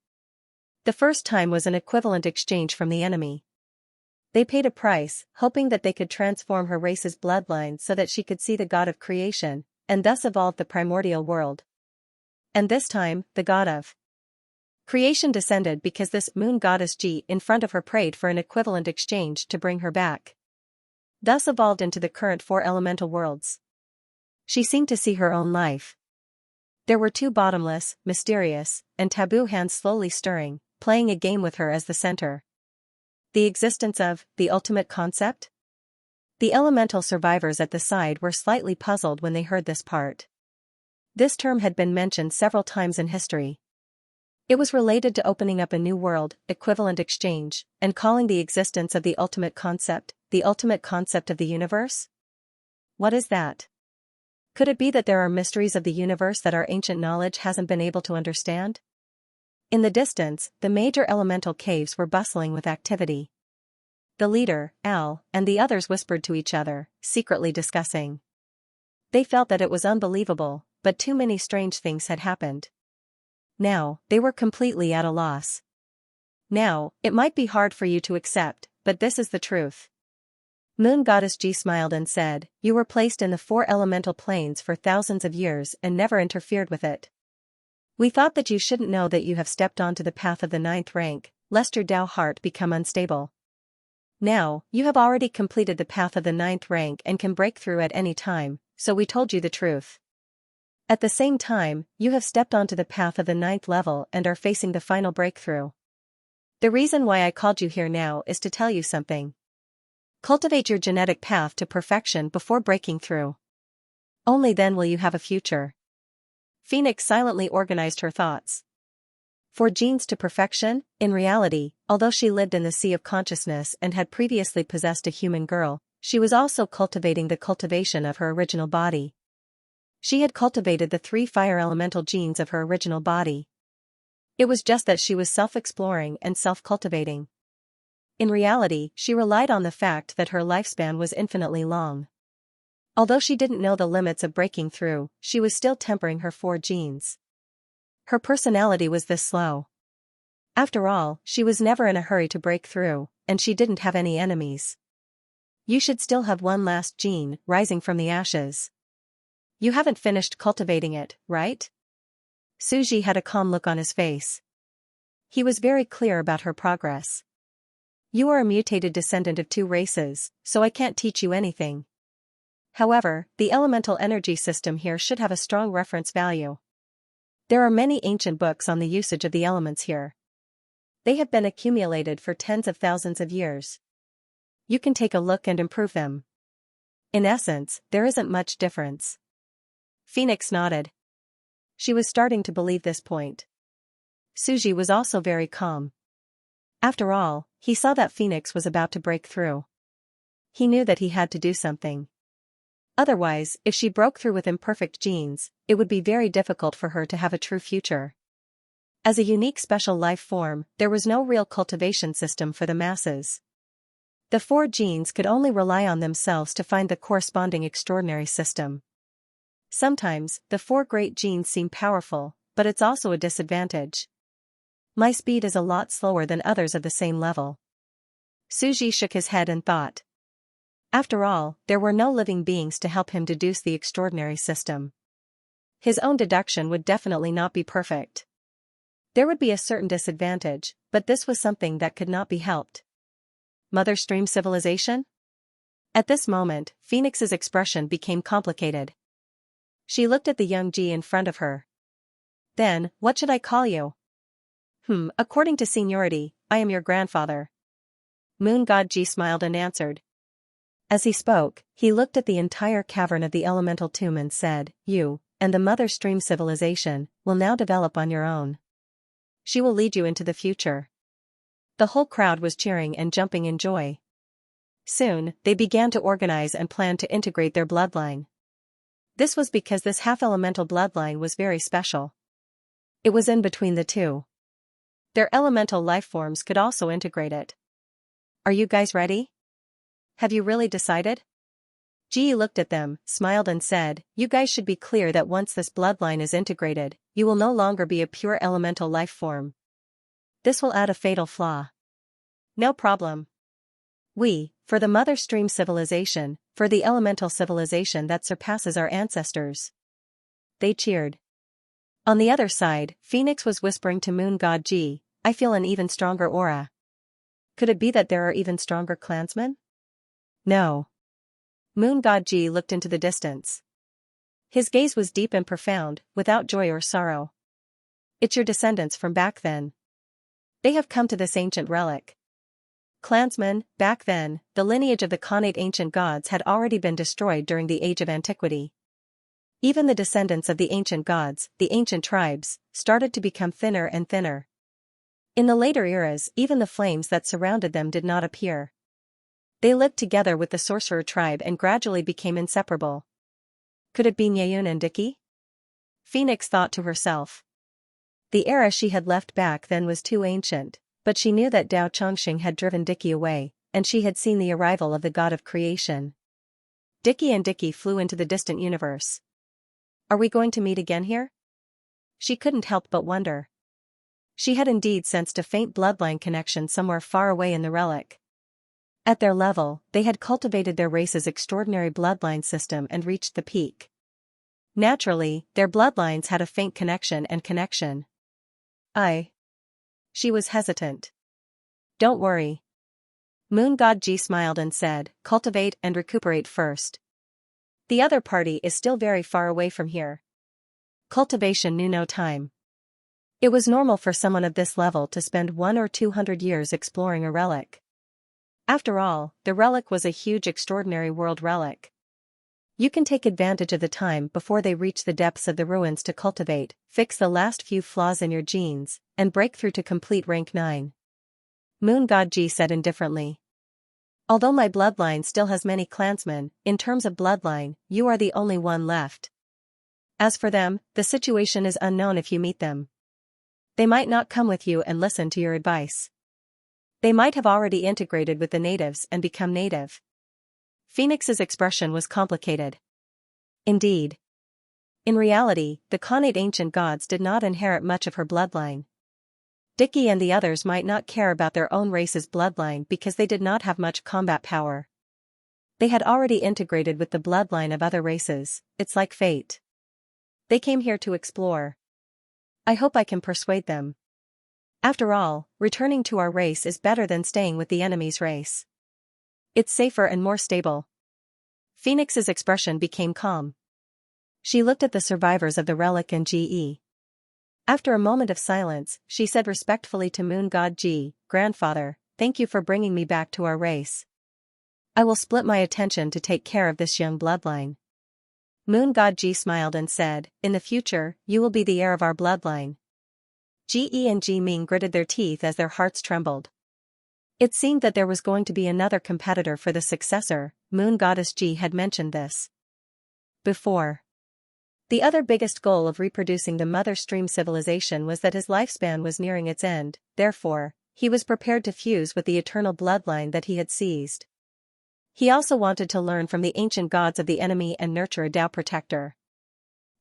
The first time was an equivalent exchange from the enemy. They paid a price, hoping that they could transform her race's bloodline so that she could see the God of creation, and thus evolve the primordial world. And this time, the God of creation descended because this moon goddess Ji in front of her prayed for an equivalent exchange to bring her back. Thus evolved into the current 4 elemental worlds. She seemed to see her own life. There were 2 bottomless, mysterious, and taboo hands slowly stirring, playing a game with her as the center. The existence of the ultimate concept? The elemental survivors at the side were slightly puzzled when they heard this part. This term had been mentioned several times in history. It was related to opening up a new world, equivalent exchange, and calling the existence of the ultimate concept of the universe? What is that? Could it be that there are mysteries of the universe that our ancient knowledge hasn't been able to understand? In the distance, the major elemental caves were bustling with activity. The leader, Al, and the others whispered to each other, secretly discussing. They felt that it was unbelievable, but too many strange things had happened. Now, they were completely at a loss. Now, it might be hard for you to accept, but this is the truth. Moon Goddess Ji smiled and said, you were placed in the 4 elemental planes for thousands of years and never interfered with it. We thought that you shouldn't know that you have stepped onto the path of the 9th rank, lest your Tao heart become unstable. Now, you have already completed the path of the 9th rank and can break through at any time, so we told you the truth. At the same time, you have stepped onto the path of the 9th level and are facing the final breakthrough. The reason why I called you here now is to tell you something. Cultivate your genetic path to perfection before breaking through. Only then will you have a future. Phoenix silently organized her thoughts. For genes to perfection, in reality, although she lived in the sea of consciousness and had previously possessed a human girl, she was also cultivating the cultivation of her original body. She had cultivated the 3 fire elemental genes of her original body. It was just that she was self-exploring and self-cultivating. In reality, she relied on the fact that her lifespan was infinitely long. Although she didn't know the limits of breaking through, she was still tempering her 4 genes. Her personality was this slow. After all, she was never in a hurry to break through, and she didn't have any enemies. You should still have one last gene, rising from the ashes. You haven't finished cultivating it, right? Suji had a calm look on his face. He was very clear about her progress. You are a mutated descendant of 2 races, so I can't teach you anything. However, the elemental energy system here should have a strong reference value. There are many ancient books on the usage of the elements here. They have been accumulated for tens of thousands of years. You can take a look and improve them. In essence, there isn't much difference. Phoenix nodded. She was starting to believe this point. Suji was also very calm. After all, he saw that Phoenix was about to break through. He knew that he had to do something. Otherwise, if she broke through with imperfect genes, it would be very difficult for her to have a true future. As a unique special life form, there was no real cultivation system for the masses. The four genes could only rely on themselves to find the corresponding extraordinary system. Sometimes, the four great genes seem powerful, but it's also a disadvantage. My speed is a lot slower than others of the same level. Suji shook his head and thought. After all, there were no living beings to help him deduce the extraordinary system. His own deduction would definitely not be perfect. There would be a certain disadvantage, but this was something that could not be helped. Mother Stream Civilization? At this moment, Phoenix's expression became complicated. She looked at the young Ji in front of her. Then, what should I call you? According to seniority, I am your grandfather. Moon God Ji smiled and answered. As he spoke, he looked at the entire cavern of the elemental tomb and said, You, and the Mother Stream Civilization, will now develop on your own. She will lead you into the future. The whole crowd was cheering and jumping in joy. Soon, they began to organize and plan to integrate their bloodline. This was because this half-elemental bloodline was very special. It was in between the two. Their elemental life forms could also integrate it. Are you guys ready? Have you really decided? Ji looked at them, smiled and said, You guys should be clear that once this bloodline is integrated, you will no longer be a pure elemental life form. This will add a fatal flaw. No problem. For the Mother Stream Civilization, for the elemental civilization that surpasses our ancestors. They cheered. On the other side, Phoenix was whispering to Moon God Ji, I feel an even stronger aura. Could it be that there are even stronger clansmen? No. Moon God Ji looked into the distance. His gaze was deep and profound, without joy or sorrow. It's your descendants from back then. They have come to this ancient relic. Clansmen, back then, the lineage of the Khanate ancient gods had already been destroyed during the Age of Antiquity. Even the descendants of the ancient gods, the ancient tribes, started to become thinner and thinner. In the later eras, even the flames that surrounded them did not appear. They lived together with the sorcerer tribe and gradually became inseparable. Could it be Nyayun and Diki? Phoenix thought to herself. The era she had left back then was too ancient, but she knew that Dao Chongxing had driven Diki away, and she had seen the arrival of the god of creation. Diki and Diki flew into the distant universe. Are we going to meet again here? She couldn't help but wonder. She had indeed sensed a faint bloodline connection somewhere far away in the relic. At their level, they had cultivated their race's extraordinary bloodline system and reached the peak. Naturally, their bloodlines had a faint connection. She was hesitant. Don't worry. Moon God Ji smiled and said, Cultivate and recuperate first. The other party is still very far away from here. Cultivation knew no time. It was normal for someone of this level to spend 100 or 200 years exploring a relic. After all, the relic was a huge extraordinary world relic. You can take advantage of the time before they reach the depths of the ruins to cultivate, fix the last few flaws in your genes, and break through to complete rank 9. Moon God Ji said indifferently. Although my bloodline still has many clansmen, in terms of bloodline, you are the only one left. As for them, the situation is unknown if you meet them. They might not come with you and listen to your advice. They might have already integrated with the natives and become native. Phoenix's expression was complicated. Indeed. In reality, the Khanate ancient gods did not inherit much of her bloodline. Diki and the others might not care about their own race's bloodline because they did not have much combat power. They had already integrated with the bloodline of other races, it's like fate. They came here to explore. I hope I can persuade them. After all, returning to our race is better than staying with the enemy's race. It's safer and more stable. Phoenix's expression became calm. She looked at the survivors of the relic and GE. After a moment of silence, she said respectfully to Moon God Ji, Grandfather, thank you for bringing me back to our race. I will split my attention to take care of this young bloodline. Moon God Ji smiled and said, In the future, you will be the heir of our bloodline. GE and Ji Ming gritted their teeth as their hearts trembled. It seemed that there was going to be another competitor for the successor. Moon Goddess Ji had mentioned this before. The other biggest goal of reproducing the Mother Stream civilization was that his lifespan was nearing its end, therefore, he was prepared to fuse with the eternal bloodline that he had seized. He also wanted to learn from the ancient gods of the enemy and nurture a Tao protector.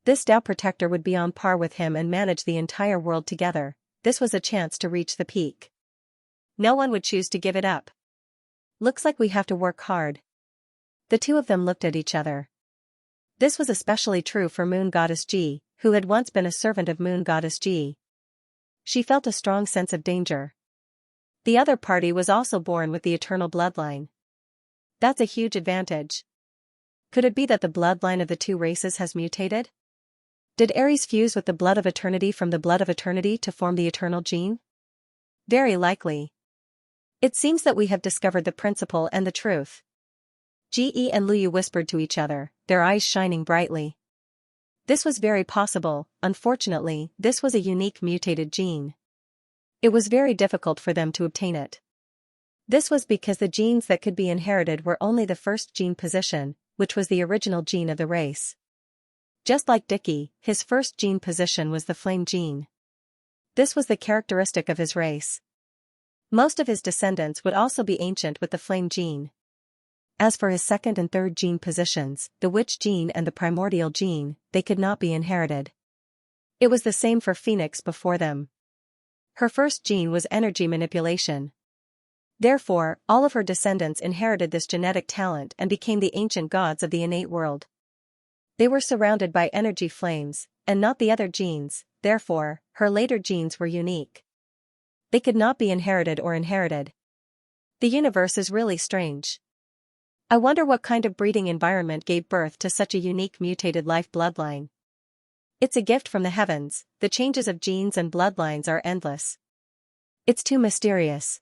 This Tao protector would be on par with him and manage the entire world together. This was a chance to reach the peak. No one would choose to give it up. Looks like we have to work hard. The two of them looked at each other. This was especially true for Moon Goddess Ji, who had once been a servant of Moon Goddess Ji. She felt a strong sense of danger. The other party was also born with the eternal bloodline. That's a huge advantage. Could it be that the bloodline of the two races has mutated? Did Ares fuse with the blood of eternity from the blood of eternity to form the eternal gene? Very likely. It seems that we have discovered the principle and the truth. Ge and Luyu whispered to each other, their eyes shining brightly. This was very possible. Unfortunately, this was a unique mutated gene. It was very difficult for them to obtain it. This was because the genes that could be inherited were only the first gene position, which was the original gene of the race. Just like Dicky, his first gene position was the flame gene. This was the characteristic of his race. Most of his descendants would also be ancient with the flame gene. As for his second and third gene positions, the witch gene and the primordial gene, they could not be inherited. It was the same for Phoenix before them. Her first gene was energy manipulation. Therefore, all of her descendants inherited this genetic talent and became the ancient gods of the innate world. They were surrounded by energy flames, and not the other genes, therefore, her later genes were unique. They could not be inherited or inherited. The universe is really strange. I wonder what kind of breeding environment gave birth to such a unique mutated life bloodline. It's a gift from the heavens. The changes of genes and bloodlines are endless. It's too mysterious.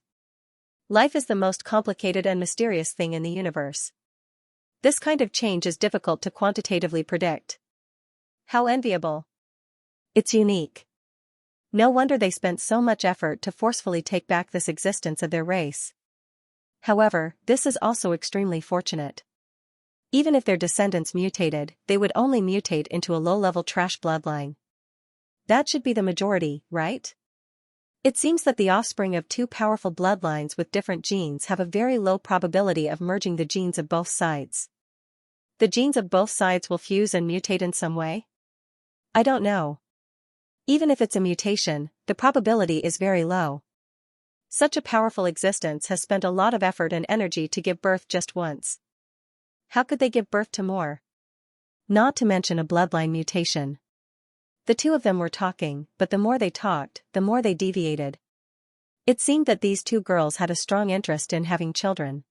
Life is the most complicated and mysterious thing in the universe. This kind of change is difficult to quantitatively predict. How enviable. It's unique. No wonder they spent so much effort to forcefully take back this existence of their race. However, this is also extremely fortunate. Even if their descendants mutated, they would only mutate into a low-level trash bloodline. That should be the majority, right? It seems that the offspring of two powerful bloodlines with different genes have a very low probability of merging the genes of both sides. The genes of both sides will fuse and mutate in some way? I don't know. Even if it's a mutation, the probability is very low. Such a powerful existence has spent a lot of effort and energy to give birth just once. How could they give birth to more? Not to mention a bloodline mutation. The two of them were talking, but the more they talked, the more they deviated. It seemed that these two girls had a strong interest in having children.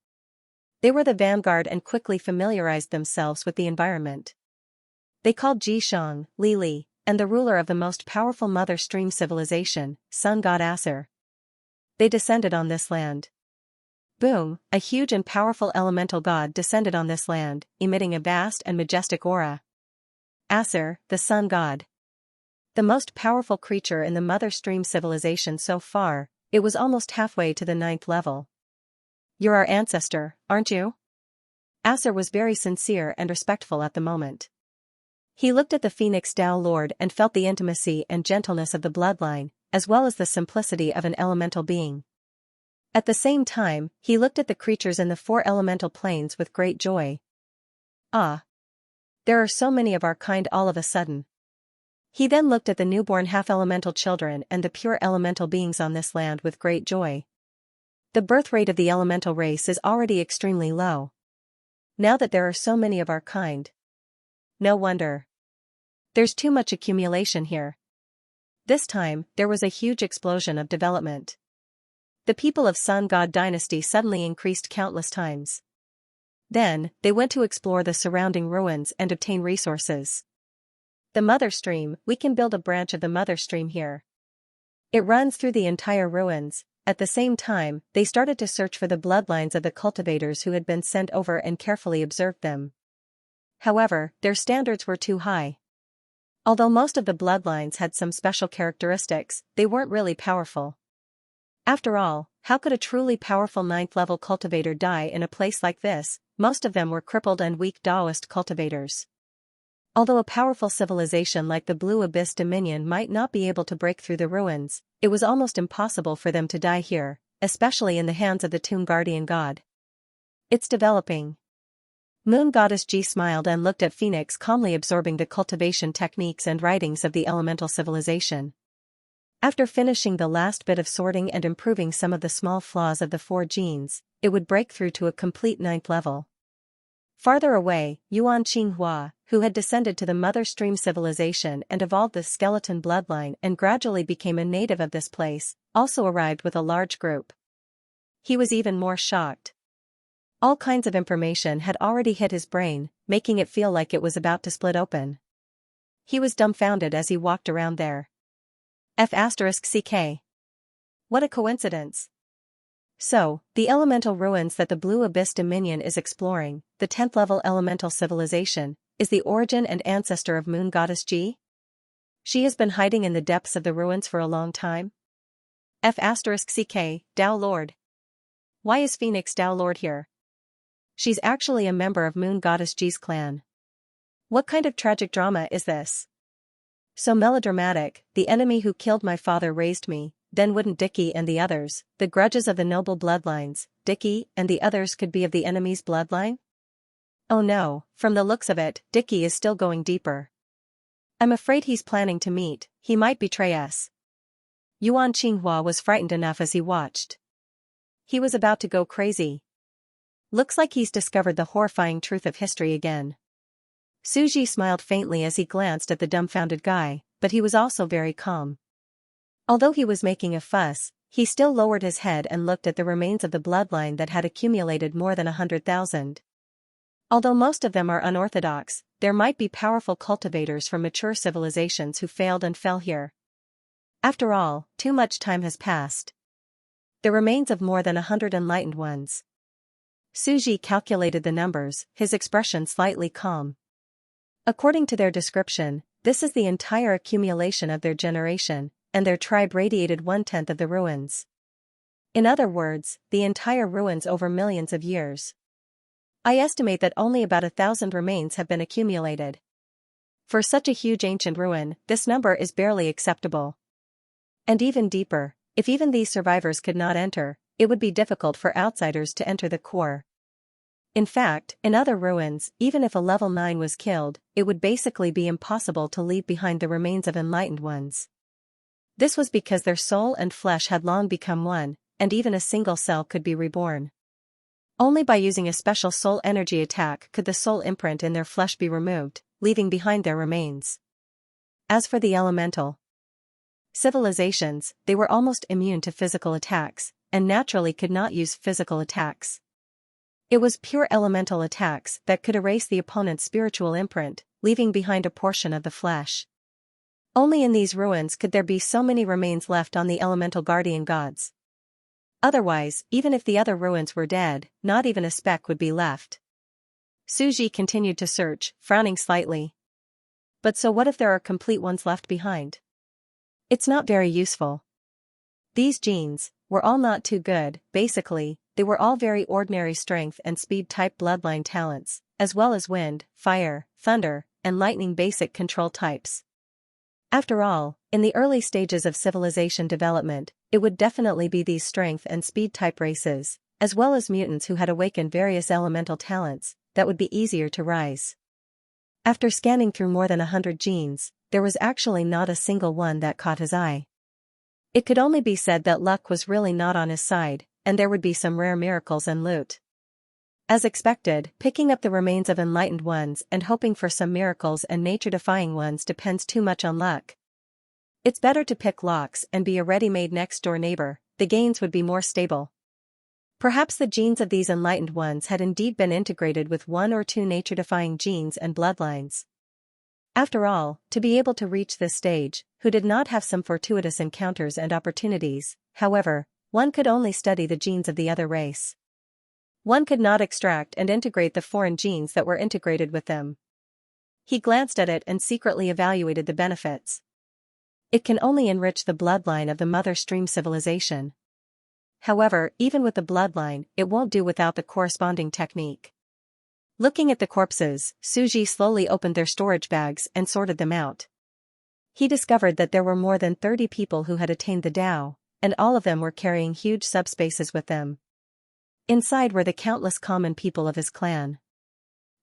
They were the vanguard and quickly familiarized themselves with the environment. They called Ji Shang, Li, and the ruler of the most powerful mother stream civilization, sun god Aser. They descended on this land. Boom, a huge and powerful elemental god descended on this land, emitting a vast and majestic aura. Aser, the sun god. The most powerful creature in the mother stream civilization so far, it was almost halfway to the 9th level. You're our ancestor, aren't you? Aser was very sincere and respectful at the moment. He looked at the Phoenix Tao Lord and felt the intimacy and gentleness of the bloodline, as well as the simplicity of an elemental being. At the same time, he looked at the creatures in the 4 elemental planes with great joy. Ah! There are so many of our kind all of a sudden. He then looked at the newborn half-elemental children and the pure elemental beings on this land with great joy. The birth rate of the elemental race is already extremely low. Now that there are so many of our kind. No wonder. There's too much accumulation here. This time, there was a huge explosion of development. The people of Sun God Dynasty suddenly increased countless times. Then, they went to explore the surrounding ruins and obtain resources. The Mother Stream, we can build a branch of the Mother Stream here. It runs through the entire ruins. At the same time, they started to search for the bloodlines of the cultivators who had been sent over and carefully observed them. However, their standards were too high. Although most of the bloodlines had some special characteristics, they weren't really powerful. After all, how could a truly powerful 9th-level cultivator die in a place like this? Most of them were crippled and weak Taoist cultivators. Although a powerful civilization like the Blue Abyss Dominion might not be able to break through the ruins, it was almost impossible for them to die here, especially in the hands of the Tomb Guardian God. It's developing. Moon Goddess Ji smiled and looked at Phoenix calmly absorbing the cultivation techniques and writings of the elemental civilization. After finishing the last bit of sorting and improving some of the small flaws of the 4 genes, it would break through to a complete 9th level. Farther away, Yuan Qinghua, who had descended to the Mother Stream civilization and evolved the skeleton bloodline and gradually became a native of this place, also arrived with a large group. He was even more shocked. All kinds of information had already hit his brain, making it feel like it was about to split open. He was dumbfounded as he walked around there. F***CK. What a coincidence. So, the elemental ruins that the Blue Abyss Dominion is exploring, the 10th level elemental civilization, is the origin and ancestor of Moon Goddess Ji? She has been hiding in the depths of the ruins for a long time? F***CK, Dao Lord. Why is Phoenix Dao Lord here? She's actually a member of Moon Goddess Ji's clan. What kind of tragic drama is this? So melodramatic, the enemy who killed my father raised me, then wouldn't Dickie and the others, the grudges of the noble bloodlines, Dickie and the others could be of the enemy's bloodline? Oh no, from the looks of it, Dickie is still going deeper. I'm afraid he's planning to meet, he might betray us. Yuan Qinghua was frightened enough as he watched. He was about to go crazy. Looks like he's discovered the horrifying truth of history again. Suji smiled faintly as he glanced at the dumbfounded guy, but he was also very calm. Although he was making a fuss, he still lowered his head and looked at the remains of the bloodline that had accumulated more than 100,000. Although most of them are unorthodox, there might be powerful cultivators from mature civilizations who failed and fell here. After all, too much time has passed. The remains of more than 100 enlightened ones. Suji calculated the numbers, his expression slightly calm. According to their description, this is the entire accumulation of their generation, and their tribe radiated 1/10 of the ruins. In other words, the entire ruins over millions of years. I estimate that only about 1,000 remains have been accumulated. For such a huge ancient ruin, this number is barely acceptable. And even deeper, if even these survivors could not enter, it would be difficult for outsiders to enter the core. In fact, in other ruins, even if a level 9 was killed, it would basically be impossible to leave behind the remains of enlightened ones. This was because their soul and flesh had long become one, and even a single cell could be reborn. Only by using a special soul energy attack could the soul imprint in their flesh be removed, leaving behind their remains. As for the elemental civilizations, they were almost immune to physical attacks, and naturally could not use physical attacks. It was pure elemental attacks that could erase the opponent's spiritual imprint, leaving behind a portion of the flesh. Only in these ruins could there be so many remains left on the elemental guardian gods. Otherwise, even if the other ruins were dead, not even a speck would be left. Suji continued to search, frowning slightly. But so what if there are complete ones left behind? It's not very useful. These genes were all not too good, basically. They were all very ordinary strength and speed-type bloodline talents, as well as wind, fire, thunder, and lightning basic control types. After all, in the early stages of civilization development, it would definitely be these strength and speed-type races, as well as mutants who had awakened various elemental talents, that would be easier to rise. After scanning through more than 100 genes, there was actually not a single one that caught his eye. It could only be said that luck was really not on his side, and there would be some rare miracles and loot. As expected, picking up the remains of enlightened ones and hoping for some miracles and nature-defying ones depends too much on luck. It's better to pick locks and be a ready-made next-door neighbor, the gains would be more stable. Perhaps the genes of these enlightened ones had indeed been integrated with 1 or 2 nature-defying genes and bloodlines. After all, to be able to reach this stage, who did not have some fortuitous encounters and opportunities, however, one could only study the genes of the other race. One could not extract and integrate the foreign genes that were integrated with them. He glanced at it and secretly evaluated the benefits. It can only enrich the bloodline of the Mother Stream civilization. However, even with the bloodline, it won't do without the corresponding technique. Looking at the corpses, Suji slowly opened their storage bags and sorted them out. He discovered that there were more than 30 people who had attained the Tao, and all of them were carrying huge subspaces with them. Inside were the countless common people of his clan.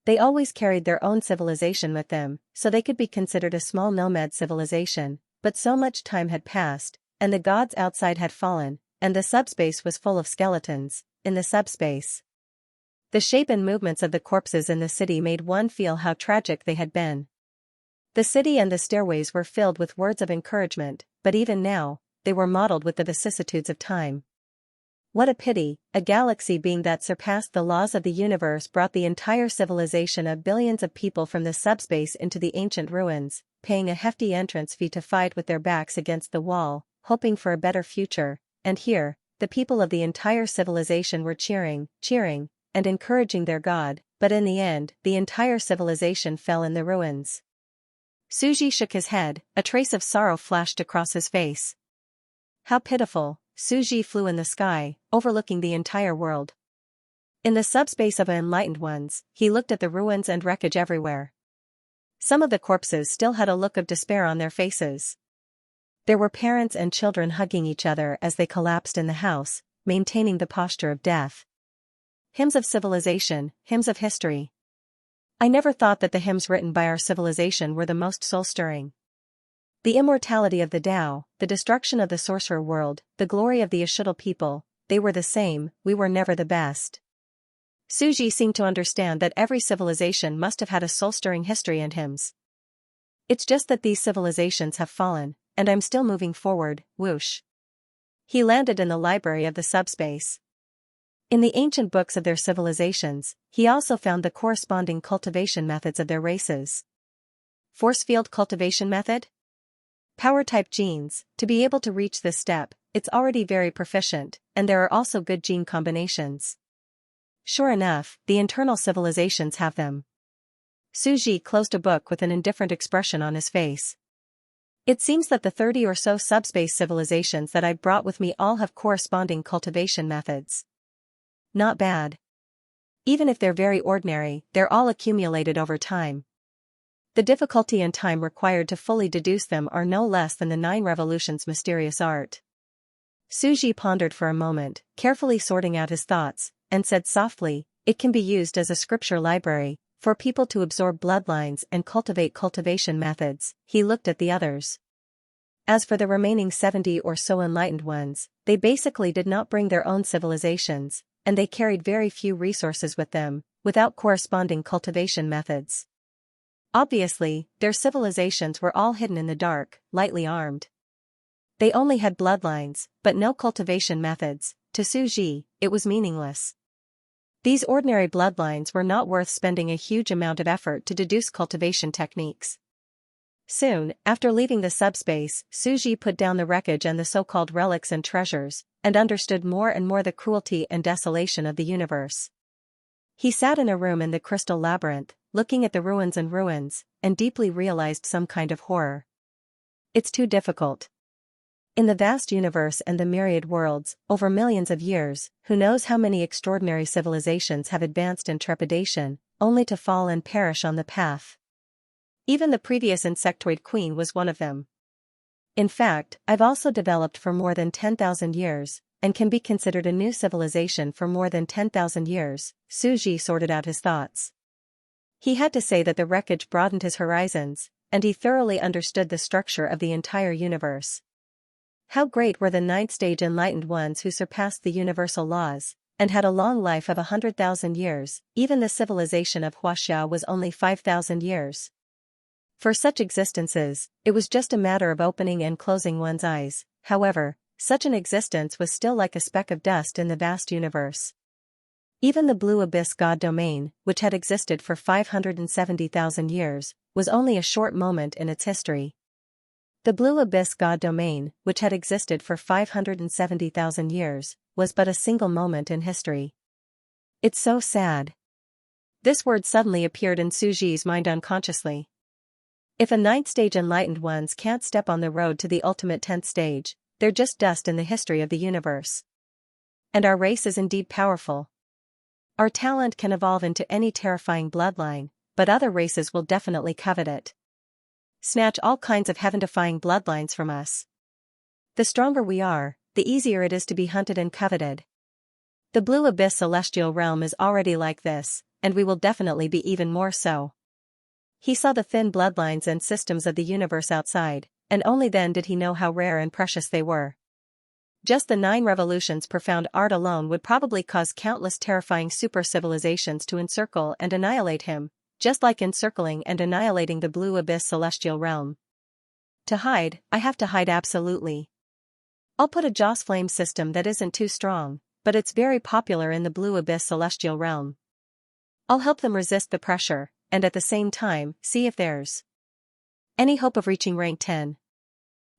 They always carried their own civilization with them, so they could be considered a small nomad civilization, but so much time had passed, and the gods outside had fallen, and the subspace was full of skeletons. In the subspace, the shape and movements of the corpses in the city made one feel how tragic they had been. The city and the stairways were filled with words of encouragement, but even now, they were mottled with the vicissitudes of time. What a pity, a galaxy being that surpassed the laws of the universe brought the entire civilization of billions of people from the subspace into the ancient ruins, paying a hefty entrance fee to fight with their backs against the wall, hoping for a better future, and here, the people of the entire civilization were cheering, and encouraging their god, but in the end, the entire civilization fell in the ruins. Suji shook his head, a trace of sorrow flashed across his face. How pitiful. Suji flew in the sky, overlooking the entire world. In the subspace of enlightened ones, he looked at the ruins and wreckage everywhere. Some of the corpses still had a look of despair on their faces. There were parents and children hugging each other as they collapsed in the house, maintaining the posture of death. Hymns of civilization, hymns of history. I never thought that the hymns written by our civilization were the most soul-stirring. The immortality of the Tao, the destruction of the sorcerer world, the glory of the Ashuttal people, they were the same, we were never the best. Suji seemed to understand that every civilization must have had a soul-stirring history and hymns. It's just that these civilizations have fallen, and I'm still moving forward, whoosh. He landed in the library of the subspace. In the ancient books of their civilizations, he also found the corresponding cultivation methods of their races. Force field cultivation method? Power-type genes. To be able to reach this step, it's already very proficient, and there are also good gene combinations. Sure enough, the internal civilizations have them. Suji closed a book with an indifferent expression on his face. It seems that the 30 or so subspace civilizations that I brought with me all have corresponding cultivation methods. Not bad. Even if they're very ordinary, they're all accumulated over time. The difficulty and time required to fully deduce them are no less than the 9 revolutions' mysterious art. Suji pondered for a moment, carefully sorting out his thoughts, and said softly, it can be used as a scripture library, for people to absorb bloodlines and cultivate cultivation methods. He looked at the others. As for the remaining 70 or so enlightened ones, they basically did not bring their own civilizations, and they carried very few resources with them, without corresponding cultivation methods. Obviously, their civilizations were all hidden in the dark, lightly armed. They only had bloodlines, but no cultivation methods. To Suji, it was meaningless. These ordinary bloodlines were not worth spending a huge amount of effort to deduce cultivation techniques. Soon, after leaving the subspace, Suji put down the wreckage and the so-called relics and treasures, and understood more and more the cruelty and desolation of the universe. He sat in a room in the crystal labyrinth, looking at the ruins, and deeply realized some kind of horror. It's too difficult. In the vast universe and the myriad worlds, over millions of years, who knows how many extraordinary civilizations have advanced in trepidation, only to fall and perish on the path. Even the previous insectoid queen was one of them. In fact, I've also developed for more than 10,000 years, and can be considered a new civilization for more than 10,000 years, Suji sorted out his thoughts. He had to say that the wreckage broadened his horizons, and he thoroughly understood the structure of the entire universe. How great were the 9th stage enlightened ones who surpassed the universal laws, and had a long life of 100,000 years, even the civilization of Xianxia was only 5,000 years. For such existences, it was just a matter of opening and closing one's eyes. However, such an existence was still like a speck of dust in the vast universe. Even the blue abyss god domain, which had existed for 570,000 years, was only a short moment in its history. The blue abyss god domain, which had existed for 570,000 years, was but a single moment in history. It's so sad. This word suddenly appeared in Suji's mind unconsciously. If a 9th stage enlightened ones can't step on the road to the ultimate 10th stage, they're just dust in the history of the universe. And our race is indeed powerful. Our talent can evolve into any terrifying bloodline, but other races will definitely covet it. Snatch all kinds of heaven-defying bloodlines from us. The stronger we are, the easier it is to be hunted and coveted. The Blue Abyss celestial realm is already like this, and we will definitely be even more so. He saw the thin bloodlines and systems of the universe outside, and only then did he know how rare and precious they were. Just the 9 revolutions profound art alone would probably cause countless terrifying super-civilizations to encircle and annihilate him, just like encircling and annihilating the Blue Abyss celestial realm. To hide, I have to hide absolutely. I'll put a Joss flame system that isn't too strong, but it's very popular in the Blue Abyss celestial realm. I'll help them resist the pressure, and at the same time, see if there's any hope of reaching rank 10.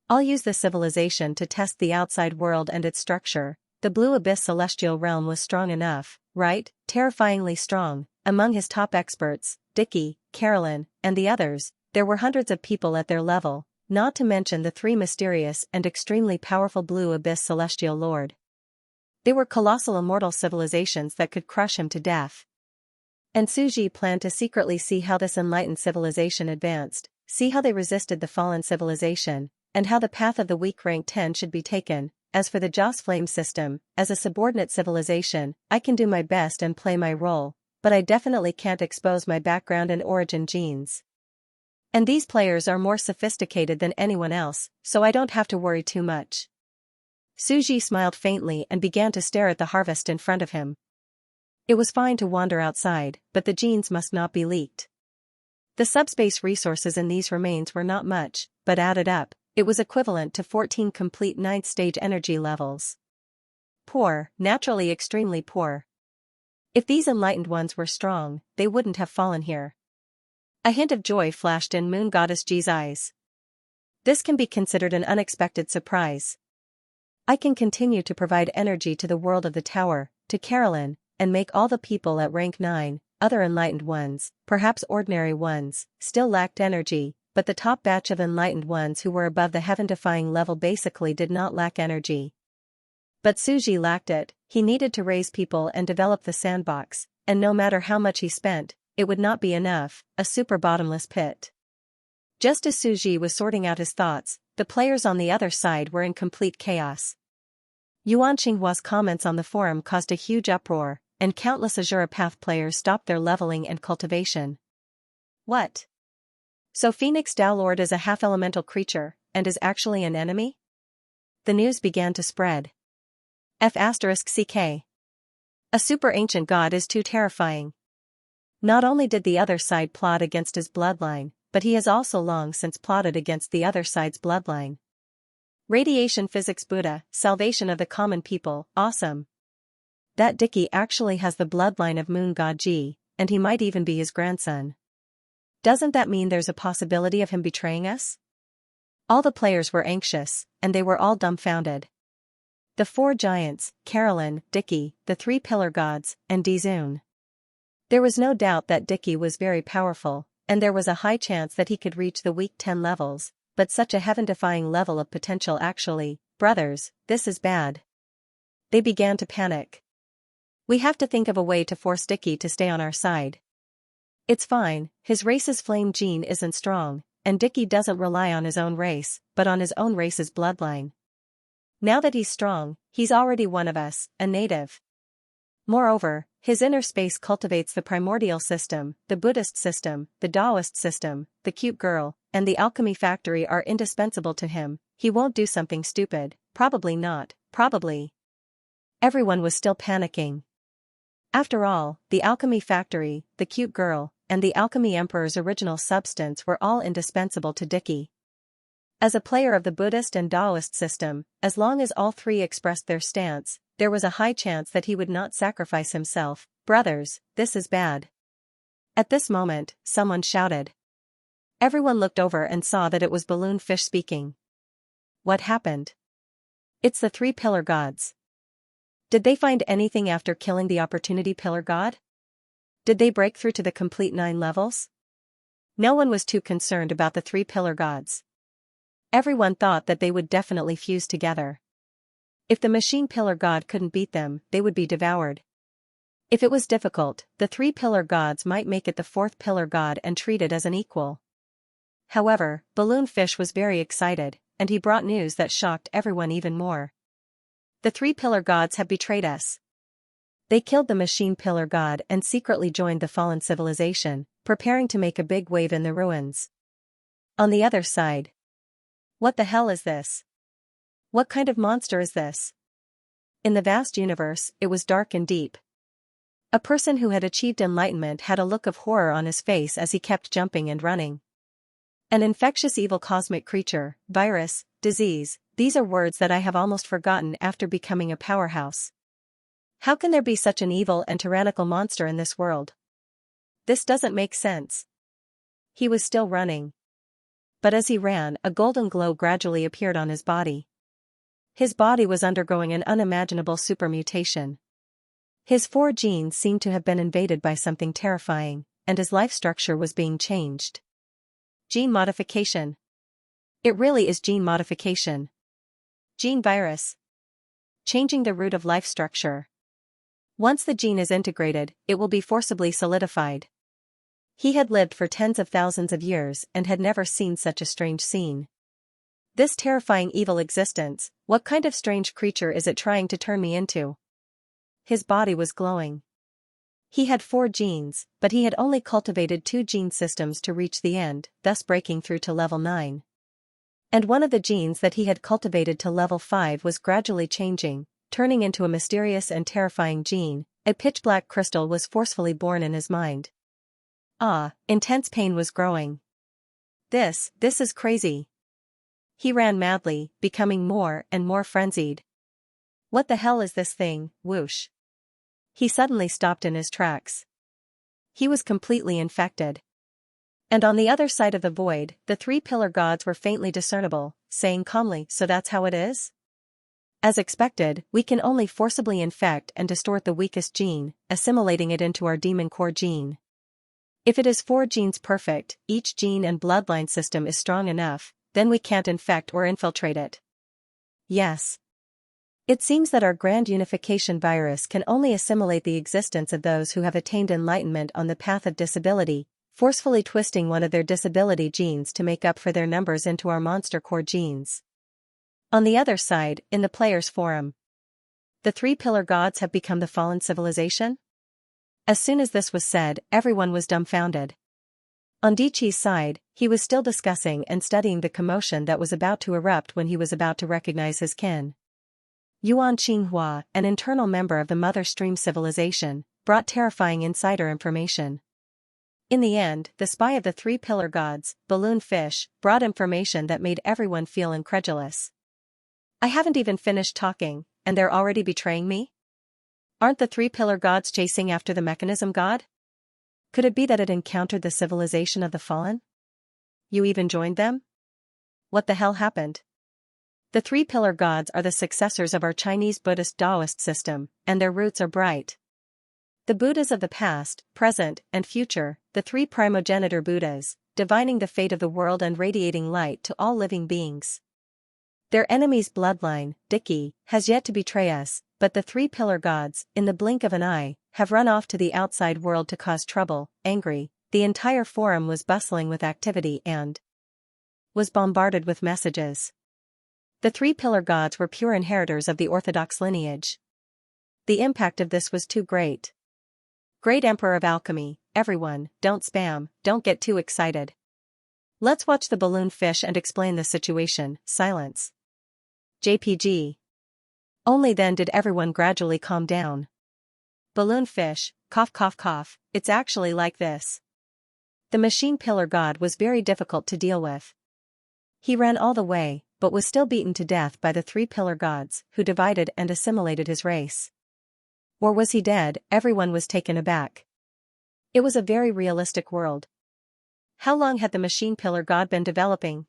I'll use this civilization to test the outside world and its structure. The Blue Abyss celestial realm was strong enough, right? Terrifyingly strong. Among his top experts, Dickie, Carolyn, and the others, there were hundreds of people at their level, not to mention the 3 mysterious and extremely powerful Blue Abyss celestial lord. They were colossal immortal civilizations that could crush him to death. And Suji planned to secretly see how this enlightened civilization advanced, see how they resisted the fallen civilization, and how the path of the weak rank 10 should be taken. As for the Joss flame system, as a subordinate civilization, I can do my best and play my role, but I definitely can't expose my background and origin genes. And these players are more sophisticated than anyone else, so I don't have to worry too much. Suji smiled faintly and began to stare at the harvest in front of him. It was fine to wander outside, but the genes must not be leaked. The subspace resources in these remains were not much, but added up, it was equivalent to 14 complete 9th stage energy levels. Poor, naturally extremely poor. If these enlightened ones were strong, they wouldn't have fallen here. A hint of joy flashed in Moon Goddess Ji's eyes. This can be considered an unexpected surprise. I can continue to provide energy to the world of the tower, to Carolyn, and make all the people at rank 9, other enlightened ones, perhaps ordinary ones, still lacked energy, but the top batch of enlightened ones who were above the heaven-defying level basically did not lack energy. But Suji lacked it. He needed to raise people and develop the sandbox, and no matter how much he spent, it would not be enough, a super bottomless pit. Just as Suji was sorting out his thoughts, the players on the other side were in complete chaos. Yuan Xinghua's comments on the forum caused a huge uproar, and countless Azura Path players stopped their leveling and cultivation. What? So Phoenix Dowlord is a half-elemental creature, and is actually an enemy? The news began to spread. F***ck. A super ancient god is too terrifying. Not only did the other side plot against his bloodline, but he has also long since plotted against the other side's bloodline. Radiation Physics Buddha, salvation of the common people, awesome. That Dickie actually has the bloodline of Moon God Ji, and he might even be his grandson. Doesn't that mean there's a possibility of him betraying us? All the players were anxious, and they were all dumbfounded. The 4 giants, Carolyn, Dickie, the 3 pillar gods, and Dizun. There was no doubt that Dickie was very powerful, and there was a high chance that he could reach the weak 10 levels, but such a heaven-defying level of potential actually, brothers, this is bad. They began to panic. We have to think of a way to force Dickie to stay on our side. It's fine, his race's flame gene isn't strong, and Dickie doesn't rely on his own race, but on his own race's bloodline. Now that he's strong, he's already one of us, a native. Moreover, his inner space cultivates the primordial system, the Buddhist system, the Taoist system, the cute girl, and the alchemy factory are indispensable to him. He won't do something stupid, probably not, probably. Everyone was still panicking. After all, the alchemy factory, the cute girl, and the alchemy emperor's original substance were all indispensable to Dickie. As a player of the Buddhist and Taoist system, as long as all 3 expressed their stance, there was a high chance that he would not sacrifice himself. Brothers, this is bad. At this moment, someone shouted. Everyone looked over and saw that it was Balloon Fish speaking. What happened? It's the 3 pillar gods. Did they find anything after killing the Opportunity Pillar God? Did they break through to the complete 9 levels? No one was too concerned about the 3 pillar gods. Everyone thought that they would definitely fuse together. If the Machine Pillar God couldn't beat them, they would be devoured. If it was difficult, the three pillar gods might make it the fourth pillar god and treat it as an equal. However, Balloon Fish was very excited, and he brought news that shocked everyone even more. The three pillar gods have betrayed us. They killed the machine pillar god and secretly joined the fallen civilization, preparing to make a big wave in the ruins. On the other side. What the hell is this? What kind of monster is this? In the vast universe, it was dark and deep. A person who had achieved enlightenment had a look of horror on his face as he kept jumping and running. An infectious evil cosmic creature, virus, disease, these are words that I have almost forgotten after becoming a powerhouse. How can there be such an evil and tyrannical monster in this world? This doesn't make sense. He was still running. But as he ran, a golden glow gradually appeared on his body. His body was undergoing an unimaginable supermutation. His 4 genes seemed to have been invaded by something terrifying, and his life structure was being changed. Gene modification. It really is gene modification. Gene virus. Changing the root of life structure. Once the gene is integrated, it will be forcibly solidified. He had lived for tens of thousands of years and had never seen such a strange scene. This terrifying evil existence, what kind of strange creature is it trying to turn me into? His body was glowing. He had 4 genes, but he had only cultivated 2 gene systems to reach the end, thus breaking through to level 9. And one of the genes that he had cultivated to level 5 was gradually changing, turning into a mysterious and terrifying gene. A pitch-black crystal was forcefully born in his mind. Intense pain was growing. This is crazy. He ran madly, becoming more and more frenzied. What the hell is this thing? Whoosh. He suddenly stopped in his tracks. He was completely infected. And on the other side of the void, the 3 pillar gods were faintly discernible, saying calmly, "So that's how it is?" As expected, we can only forcibly infect and distort the weakest gene, assimilating it into our demon core gene. If it is 4 genes perfect, each gene and bloodline system is strong enough, then we can't infect or infiltrate it. Yes. It seems that our grand unification virus can only assimilate the existence of those who have attained enlightenment on the path of disability, forcefully twisting one of their disability genes to make up for their numbers into our monster core genes. On the other side, in the players' forum, the 3 pillar gods have become the fallen civilization? As soon as this was said, everyone was dumbfounded. On Diqi's side, he was still discussing and studying the commotion that was about to erupt when he was about to recognize his kin. Yuan Qinghua, an internal member of the Mother Stream civilization, brought terrifying insider information. In the end, the spy of the 3 pillar gods, Balloon Fish, brought information that made everyone feel incredulous. I haven't even finished talking, and they're already betraying me? Aren't the 3 pillar gods chasing after the mechanism god? Could it be that it encountered the civilization of the fallen? You even joined them? What the hell happened? The 3 pillar gods are the successors of our Chinese Buddhist Taoist system, and their roots are bright. The Buddhas of the past, present, and future, the 3 primogenitor Buddhas, divining the fate of the world and radiating light to all living beings. Their enemy's bloodline, Diqi, has yet to betray us, but the 3 pillar gods, in the blink of an eye, have run off to the outside world to cause trouble. Angry, the entire forum was bustling with activity and was bombarded with messages. The 3 pillar gods were pure inheritors of the orthodox lineage. The impact of this was too great. Great Emperor of Alchemy, everyone, don't spam, don't get too excited. Let's watch the Balloon Fish and explain the situation. Silence. JPG. Only then did everyone gradually calm down. Balloon Fish, cough cough cough, it's actually like this. The machine pillar god was very difficult to deal with. He ran all the way, but was still beaten to death by the 3 pillar gods, who divided and assimilated his race. Or was he dead? Everyone was taken aback. It was a very realistic world. How long had the machine pillar god been developing?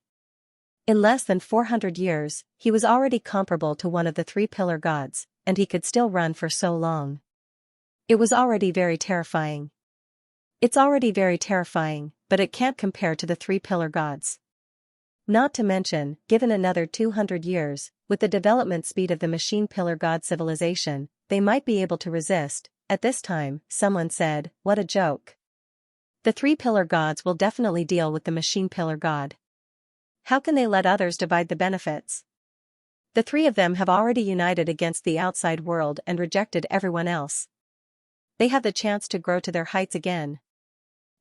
In less than 400 years, he was already comparable to one of the 3 pillar gods, and he could still run for so long. It was already very terrifying. It's already very terrifying, but it can't compare to the 3 pillar gods. Not to mention, given another 200 years, with the development speed of the machine pillar god civilization, they might be able to resist, At this time, someone said, "What a joke. The three pillar gods will definitely deal with the machine pillar god. How can they let others divide the benefits? The three of them have already united against the outside world and rejected everyone else. They have the chance to grow to their heights again.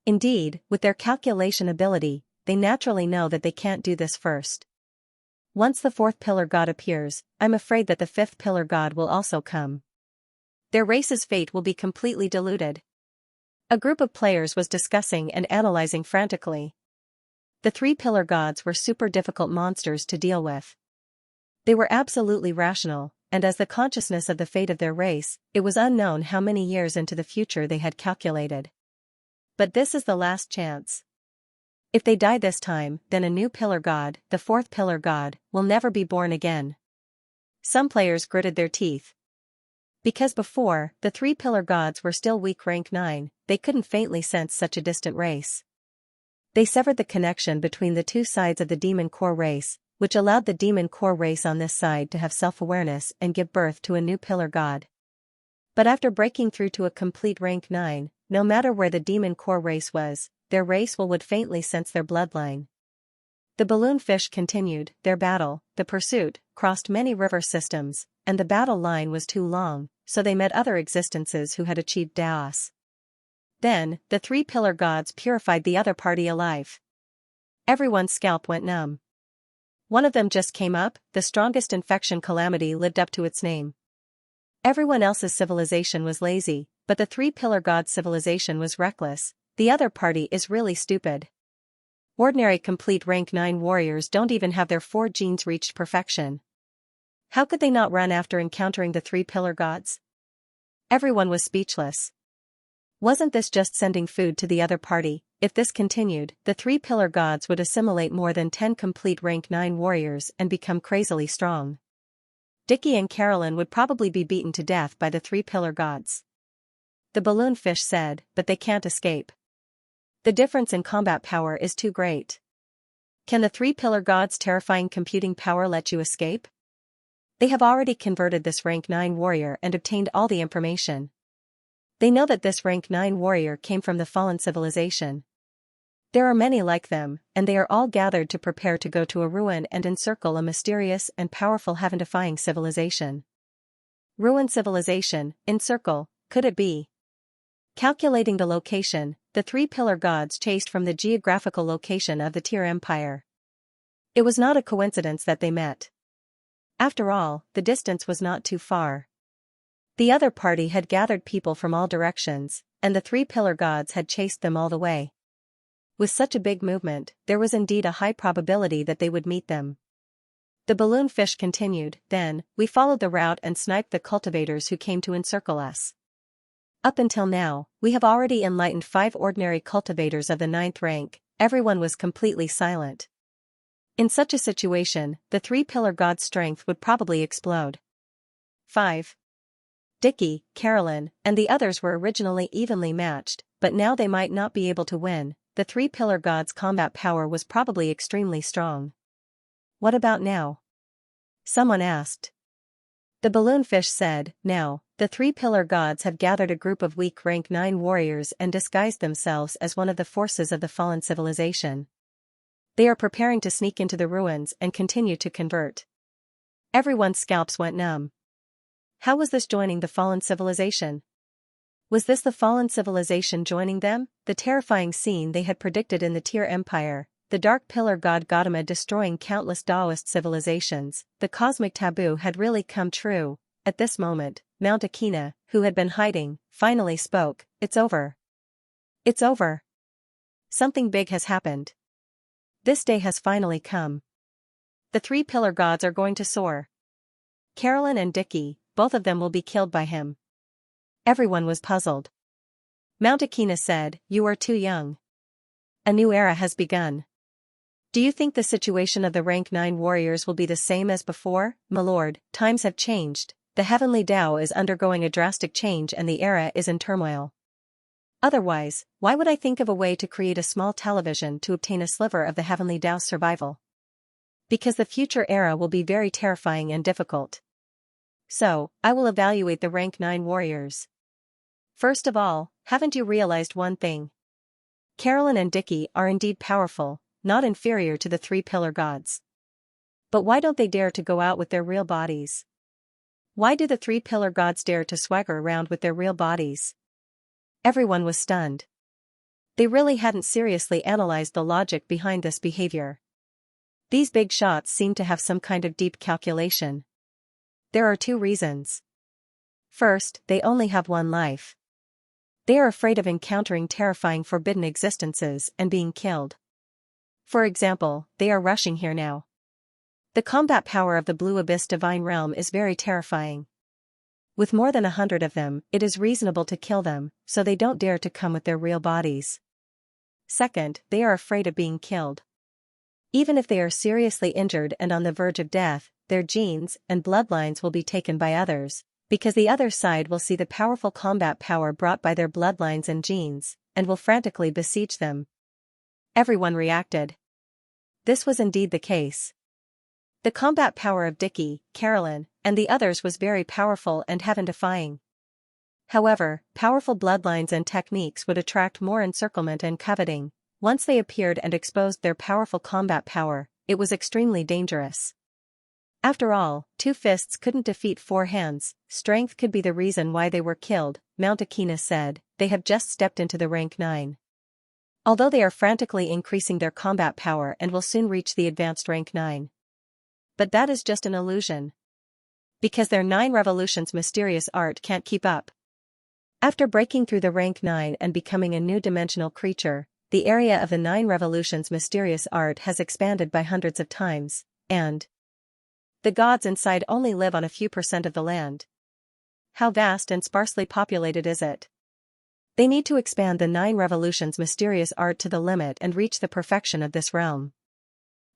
Indeed, with their calculation ability, they naturally know that they can't do this first. Once the fourth pillar god appears, I'm afraid that the fifth pillar god will also come. Their race's fate will be completely diluted." A group of players was discussing and analyzing frantically. The three pillar gods were super difficult monsters to deal with. They were absolutely rational, and as the consciousness of the fate of their race, it was unknown how many years into the future they had calculated. But this is the last chance. If they die this time, then a new pillar god, the fourth pillar god, will never be born again. Some players gritted their teeth. Because before, the three pillar gods were still weak rank 9, they couldn't faintly sense such a distant race. They severed the connection between the two sides of the demon core race, which allowed the demon core race on this side to have self-awareness and give birth to a new pillar god. But after breaking through to a complete rank 9, no matter where the demon core race was, their race would faintly sense their bloodline. The balloon fish continued their battle. The pursuit crossed many river systems, and the battle line was too long, so they met other existences who had achieved Daos. Then, the three pillar gods purified the other party alive. Everyone's scalp went numb. One of them just came up, the strongest infection calamity lived up to its name. Everyone else's civilization was lazy, but the three pillar god's civilization was reckless. The other party is really stupid. Ordinary complete rank 9 warriors don't even have their 4 genes reached perfection. How could they not run after encountering the three pillar gods? Everyone was speechless. Wasn't this just sending food to the other party? If this continued, the three pillar gods would assimilate more than 10 complete rank 9 warriors and become crazily strong. Dickie and Carolyn would probably be beaten to death by the three pillar gods. The balloon fish said, "But they can't escape. The difference in combat power is too great. Can the three pillar gods' terrifying computing power let you escape? They have already converted this rank 9 warrior and obtained all the information. They know that this rank 9 warrior came from the fallen civilization. There are many like them, and they are all gathered to prepare to go to a ruin and encircle a mysterious and powerful heaven-defying civilization." Ruin civilization, encircle, could it be? Calculating the location, the three pillar gods chased from the geographical location of the Tyr Empire. It was not a coincidence that they met. After all, the distance was not too far. The other party had gathered people from all directions, and the three pillar gods had chased them all the way. With such a big movement, there was indeed a high probability that they would meet them. The balloon fish continued, "Then, we followed the route and sniped the cultivators who came to encircle us. Up until now, we have already enlightened 5 ordinary cultivators of the 9th rank." Everyone was completely silent. In such a situation, the three pillar god's strength would probably explode. 5. Dickie, Carolyn, and the others were originally evenly matched, but now they might not be able to win. The three pillar god's combat power was probably extremely strong. "What about now?" someone asked. The balloon fish said, "Now, the three pillar gods have gathered a group of weak rank 9 warriors and disguised themselves as one of the forces of the fallen civilization. They are preparing to sneak into the ruins and continue to convert." Everyone's scalps went numb. How was this joining the fallen civilization? Was this the fallen civilization joining them? The terrifying scene they had predicted in the Tyr Empire, the dark pillar god Gautama destroying countless Taoist civilizations, the cosmic taboo had really come true. At this moment, Mount Akina, who had been hiding, finally spoke, "It's over. It's over. Something big has happened. This day has finally come. The three pillar gods are going to soar. Carolyn and Dickie, both of them will be killed by him." Everyone was puzzled. Mount Akina said, "You are too young. A new era has begun. Do you think the situation of the rank 9 warriors will be the same as before?" "My lord, times have changed. The heavenly Tao is undergoing a drastic change and the era is in turmoil. Otherwise, why would I think of a way to create a small television to obtain a sliver of the heavenly Tao's survival? Because the future era will be very terrifying and difficult. So, I will evaluate the rank 9 warriors. First of all, haven't you realized one thing? Carolyn and Dickie are indeed powerful, not inferior to the three pillar gods. But why don't they dare to go out with their real bodies? Why do the three pillar gods dare to swagger around with their real bodies? Everyone was stunned. They really hadn't seriously analyzed the logic behind this behavior. These big shots seem to have some kind of deep calculation. There are two reasons. First, they only have one life. They are afraid of encountering terrifying forbidden existences and being killed. For example, they are rushing here now. The combat power of the Blue Abyss Divine Realm is very terrifying. With more than 100 of them, it is reasonable to kill them, so they don't dare to come with their real bodies. Second, they are afraid of being killed. Even if they are seriously injured and on the verge of death, their genes and bloodlines will be taken by others, because the other side will see the powerful combat power brought by their bloodlines and genes, and will frantically besiege them. Everyone reacted. This was indeed the case. The combat power of Dickie, Carolyn, and the others was very powerful and heaven-defying. However, powerful bloodlines and techniques would attract more encirclement and coveting. Once they appeared and exposed their powerful combat power, it was extremely dangerous. After all, two fists couldn't defeat four hands. Strength could be the reason why they were killed, Mount Akina said. They have just stepped into the rank 9. Although they are frantically increasing their combat power and will soon reach the advanced rank 9. But that is just an illusion. Because their 9 revolutions mysterious art can't keep up. After breaking through the rank 9 and becoming a new dimensional creature, the area of the 9 revolutions mysterious art has expanded by hundreds of times, and the gods inside only live on a few % of the land. How vast and sparsely populated is it? They need to expand the 9 revolutions mysterious art to the limit and reach the perfection of this realm.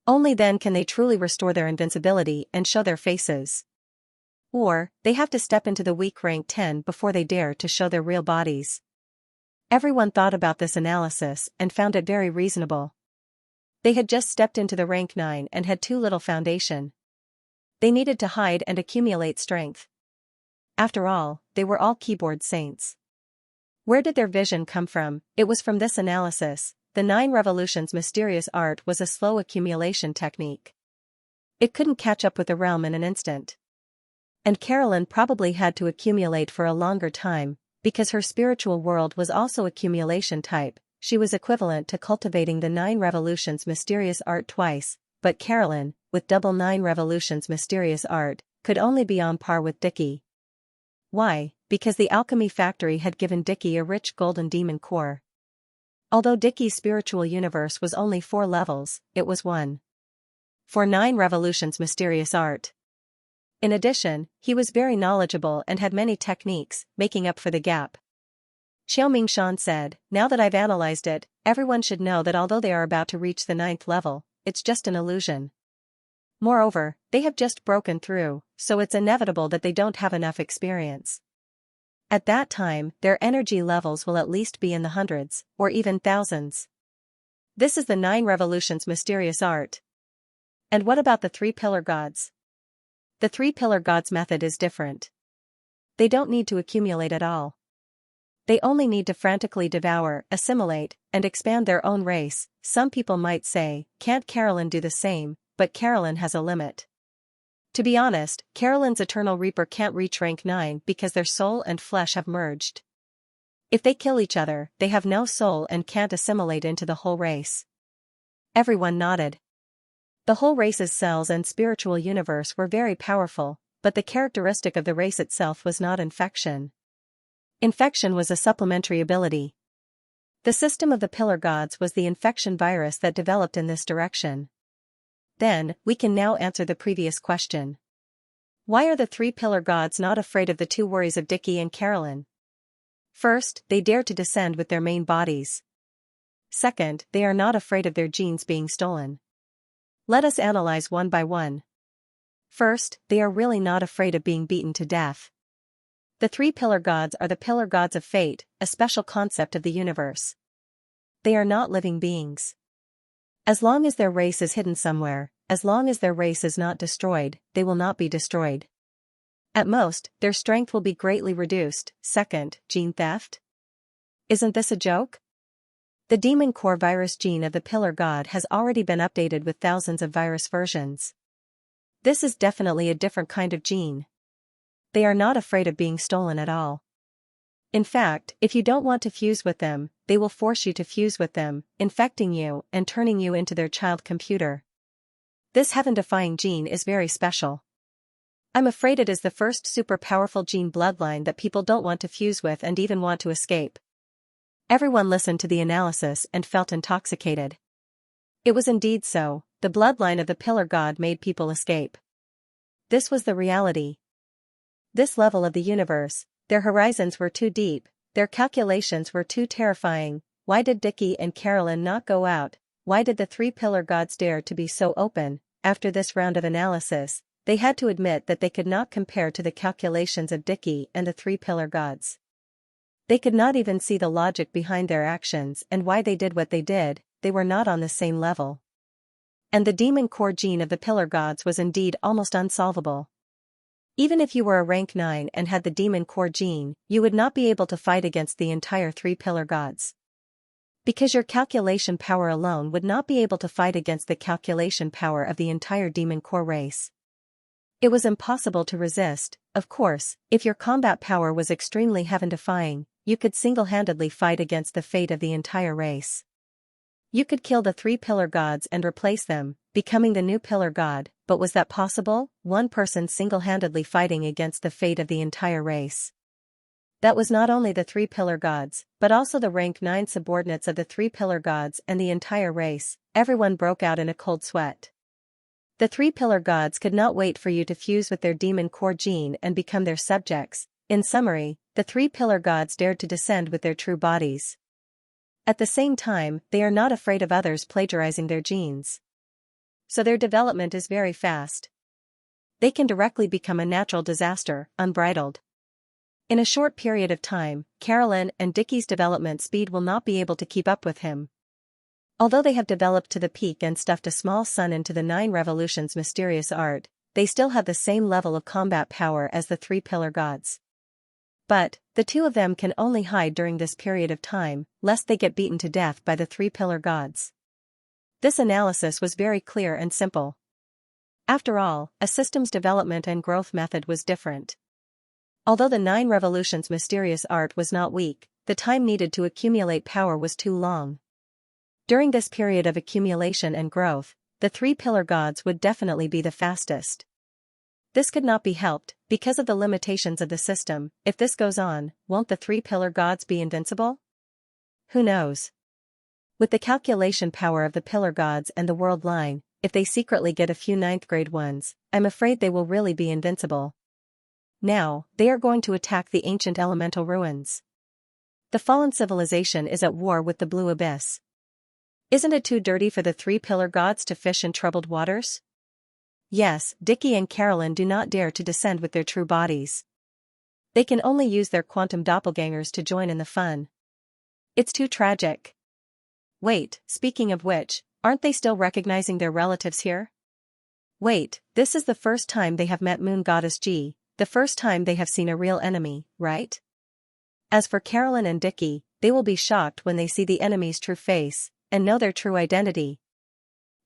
Only then can they truly restore their invincibility and show their faces. Or, they have to step into the weak rank 10 before they dare to show their real bodies. Everyone thought about this analysis and found it very reasonable. They had just stepped into the rank 9 and had too little foundation. They needed to hide and accumulate strength. After all, they were all keyboard saints. Where did their vision come from? It was from this analysis. The 9 revolutions mysterious art was a slow accumulation technique. It couldn't catch up with the realm in an instant. And Carolyn probably had to accumulate for a longer time, because her spiritual world was also accumulation type. She was equivalent to cultivating the 9 revolutions mysterious art twice, but Carolyn, with double 9 revolutions mysterious art, could only be on par with Dickie. Why? Because the alchemy factory had given Dickie a rich golden demon core. Although Dickie's spiritual universe was only 4 levels, it was 1 for 9 revolutions mysterious art. In addition, he was very knowledgeable and had many techniques, making up for the gap. Xiao Mingshan said, "Now that I've analyzed it, everyone should know that although they are about to reach the 9th level, it's just an illusion. Moreover, they have just broken through, so it's inevitable that they don't have enough experience. At that time, their energy levels will at least be in the hundreds, or even thousands. This is the 9 revolutions mysterious art. And what about the 3 pillar gods? The 3 pillar gods method is different. They don't need to accumulate at all. They only need to frantically devour, assimilate, and expand their own race. Some people might say, can't Carolyn do the same? But Carolyn has a limit. To be honest, Carolyn's Eternal Reaper can't reach rank 9 because their soul and flesh have merged. If they kill each other, they have no soul and can't assimilate into the whole race. Everyone nodded. The whole race's cells and spiritual universe were very powerful, but the characteristic of the race itself was not infection. Infection was a supplementary ability. The system of the pillar gods was the infection virus that developed in this direction. Then, we can now answer the previous question. Why are the 3 pillar gods not afraid of the 2 worries of Dickie and Carolyn? First, they dare to descend with their main bodies. Second, they are not afraid of their genes being stolen. Let us analyze one by one. First, they are really not afraid of being beaten to death. The 3 pillar gods are the pillar gods of fate, a special concept of the universe. They are not living beings. As long as their race is hidden somewhere, as long as their race is not destroyed, they will not be destroyed. At most, their strength will be greatly reduced. Second, gene theft? Isn't this a joke? The demon core virus gene of the Pillar God has already been updated with thousands of virus versions. This is definitely a different kind of gene. They are not afraid of being stolen at all. In fact, if you don't want to fuse with them, they will force you to fuse with them, infecting you and turning you into their child computer. This heaven-defying gene is very special. I'm afraid it is the first super powerful gene bloodline that people don't want to fuse with and even want to escape. Everyone listened to the analysis and felt intoxicated. It was indeed so, the bloodline of the Pillar God made people escape. This was the reality. This level of the universe, their horizons were too deep, their calculations were too terrifying. Why did Dickie and Carolyn not go out? Why did the three Pillar Gods dare to be so open? After this round of analysis, they had to admit that they could not compare to the calculations of Dickie and the three Pillar Gods. They could not even see the logic behind their actions and why they did what they did. They were not on the same level. And the demon core gene of the Pillar Gods was indeed almost unsolvable. Even if you were a rank 9 and had the demon core gene, you would not be able to fight against the entire three Pillar Gods. Because your calculation power alone would not be able to fight against the calculation power of the entire demon core race. It was impossible to resist. Of course, if your combat power was extremely heaven-defying, you could single-handedly fight against the fate of the entire race. You could kill the three Pillar Gods and replace them, becoming the new Pillar God, but was that possible? One person single-handedly fighting against the fate of the entire race. That was not only the three Pillar Gods, but also the rank 9 subordinates of the three Pillar Gods and the entire race. Everyone broke out in a cold sweat. The three Pillar Gods could not wait for you to fuse with their demon core gene and become their subjects. In summary, the three Pillar Gods dared to descend with their true bodies. At the same time, they are not afraid of others plagiarizing their genes. So their development is very fast. They can directly become a natural disaster, unbridled. In a short period of time, Carolyn and Dickie's development speed will not be able to keep up with him. Although they have developed to the peak and stuffed a small sun into the 9 revolutions mysterious art, they still have the same level of combat power as the three Pillar Gods. But, the two of them can only hide during this period of time, lest they get beaten to death by the three Pillar Gods. This analysis was very clear and simple. After all, a system's development and growth method was different. Although the 9 revolutions mysterious art was not weak, the time needed to accumulate power was too long. During this period of accumulation and growth, the three Pillar Gods would definitely be the fastest. This could not be helped, because of the limitations of the system. If this goes on, won't the three Pillar Gods be invincible? Who knows? With the calculation power of the Pillar Gods and the world line, if they secretly get a few 9th grade ones, I'm afraid they will really be invincible. Now, they are going to attack the ancient elemental ruins. The fallen civilization is at war with the blue abyss. Isn't it too dirty for the three Pillar Gods to fish in troubled waters? Yes, Dickie and Carolyn do not dare to descend with their true bodies. They can only use their quantum doppelgangers to join in the fun. It's too tragic. Wait, speaking of which, aren't they still recognizing their relatives here? Wait, this is the first time they have met Moon Goddess G, the first time they have seen a real enemy, right? As for Carolyn and Dickie, they will be shocked when they see the enemy's true face, and know their true identity.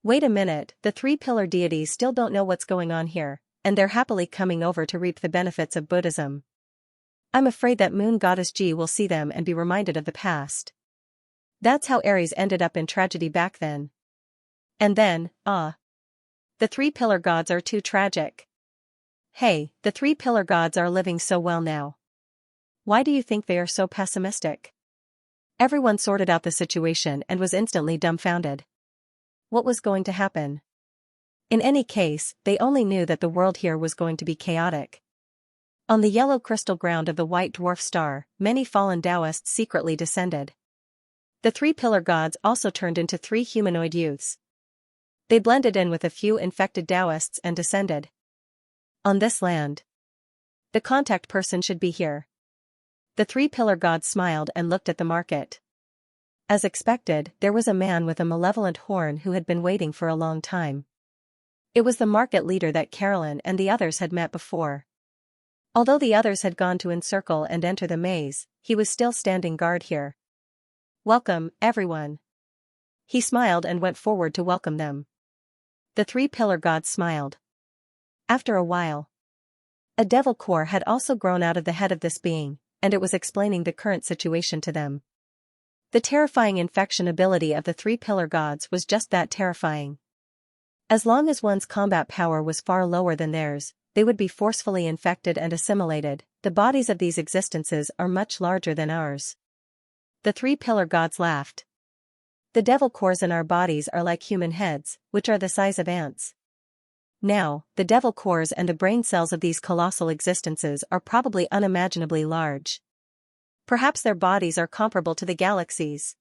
Wait a minute, the three Pillar deities still don't know what's going on here, and they're happily coming over to reap the benefits of Buddhism. I'm afraid that Moon Goddess G will see them and be reminded of the past. That's how Aries ended up in tragedy back then. And then, the three Pillar Gods are too tragic. Hey, the three Pillar Gods are living so well now. Why do you think they are so pessimistic? Everyone sorted out the situation and was instantly dumbfounded. What was going to happen? In any case, they only knew that the world here was going to be chaotic. On the yellow crystal ground of the white dwarf star, many fallen Taoists secretly descended. The three Pillar Gods also turned into 3 humanoid youths. They blended in with a few infected Taoists and descended. On this land. The contact person should be here. The three Pillar Gods smiled and looked at the market. As expected, there was a man with a malevolent horn who had been waiting for a long time. It was the market leader that Carolyn and the others had met before. Although the others had gone to encircle and enter the maze, he was still standing guard here. "Welcome, everyone." He smiled and went forward to welcome them. The three pillar gods smiled. After a while, a devil core had also grown out of the head of this being, and it was explaining the current situation to them. The terrifying infection ability of the three pillar gods was just that, terrifying. As long as one's combat power was far lower than theirs, they would be forcefully infected and assimilated. The bodies of these existences are much larger than ours. The three pillar gods laughed. The devil cores in our bodies are like human heads, which are the size of ants. Now, the devil cores and the brain cells of these colossal existences are probably unimaginably large. Perhaps their bodies are comparable to the galaxies.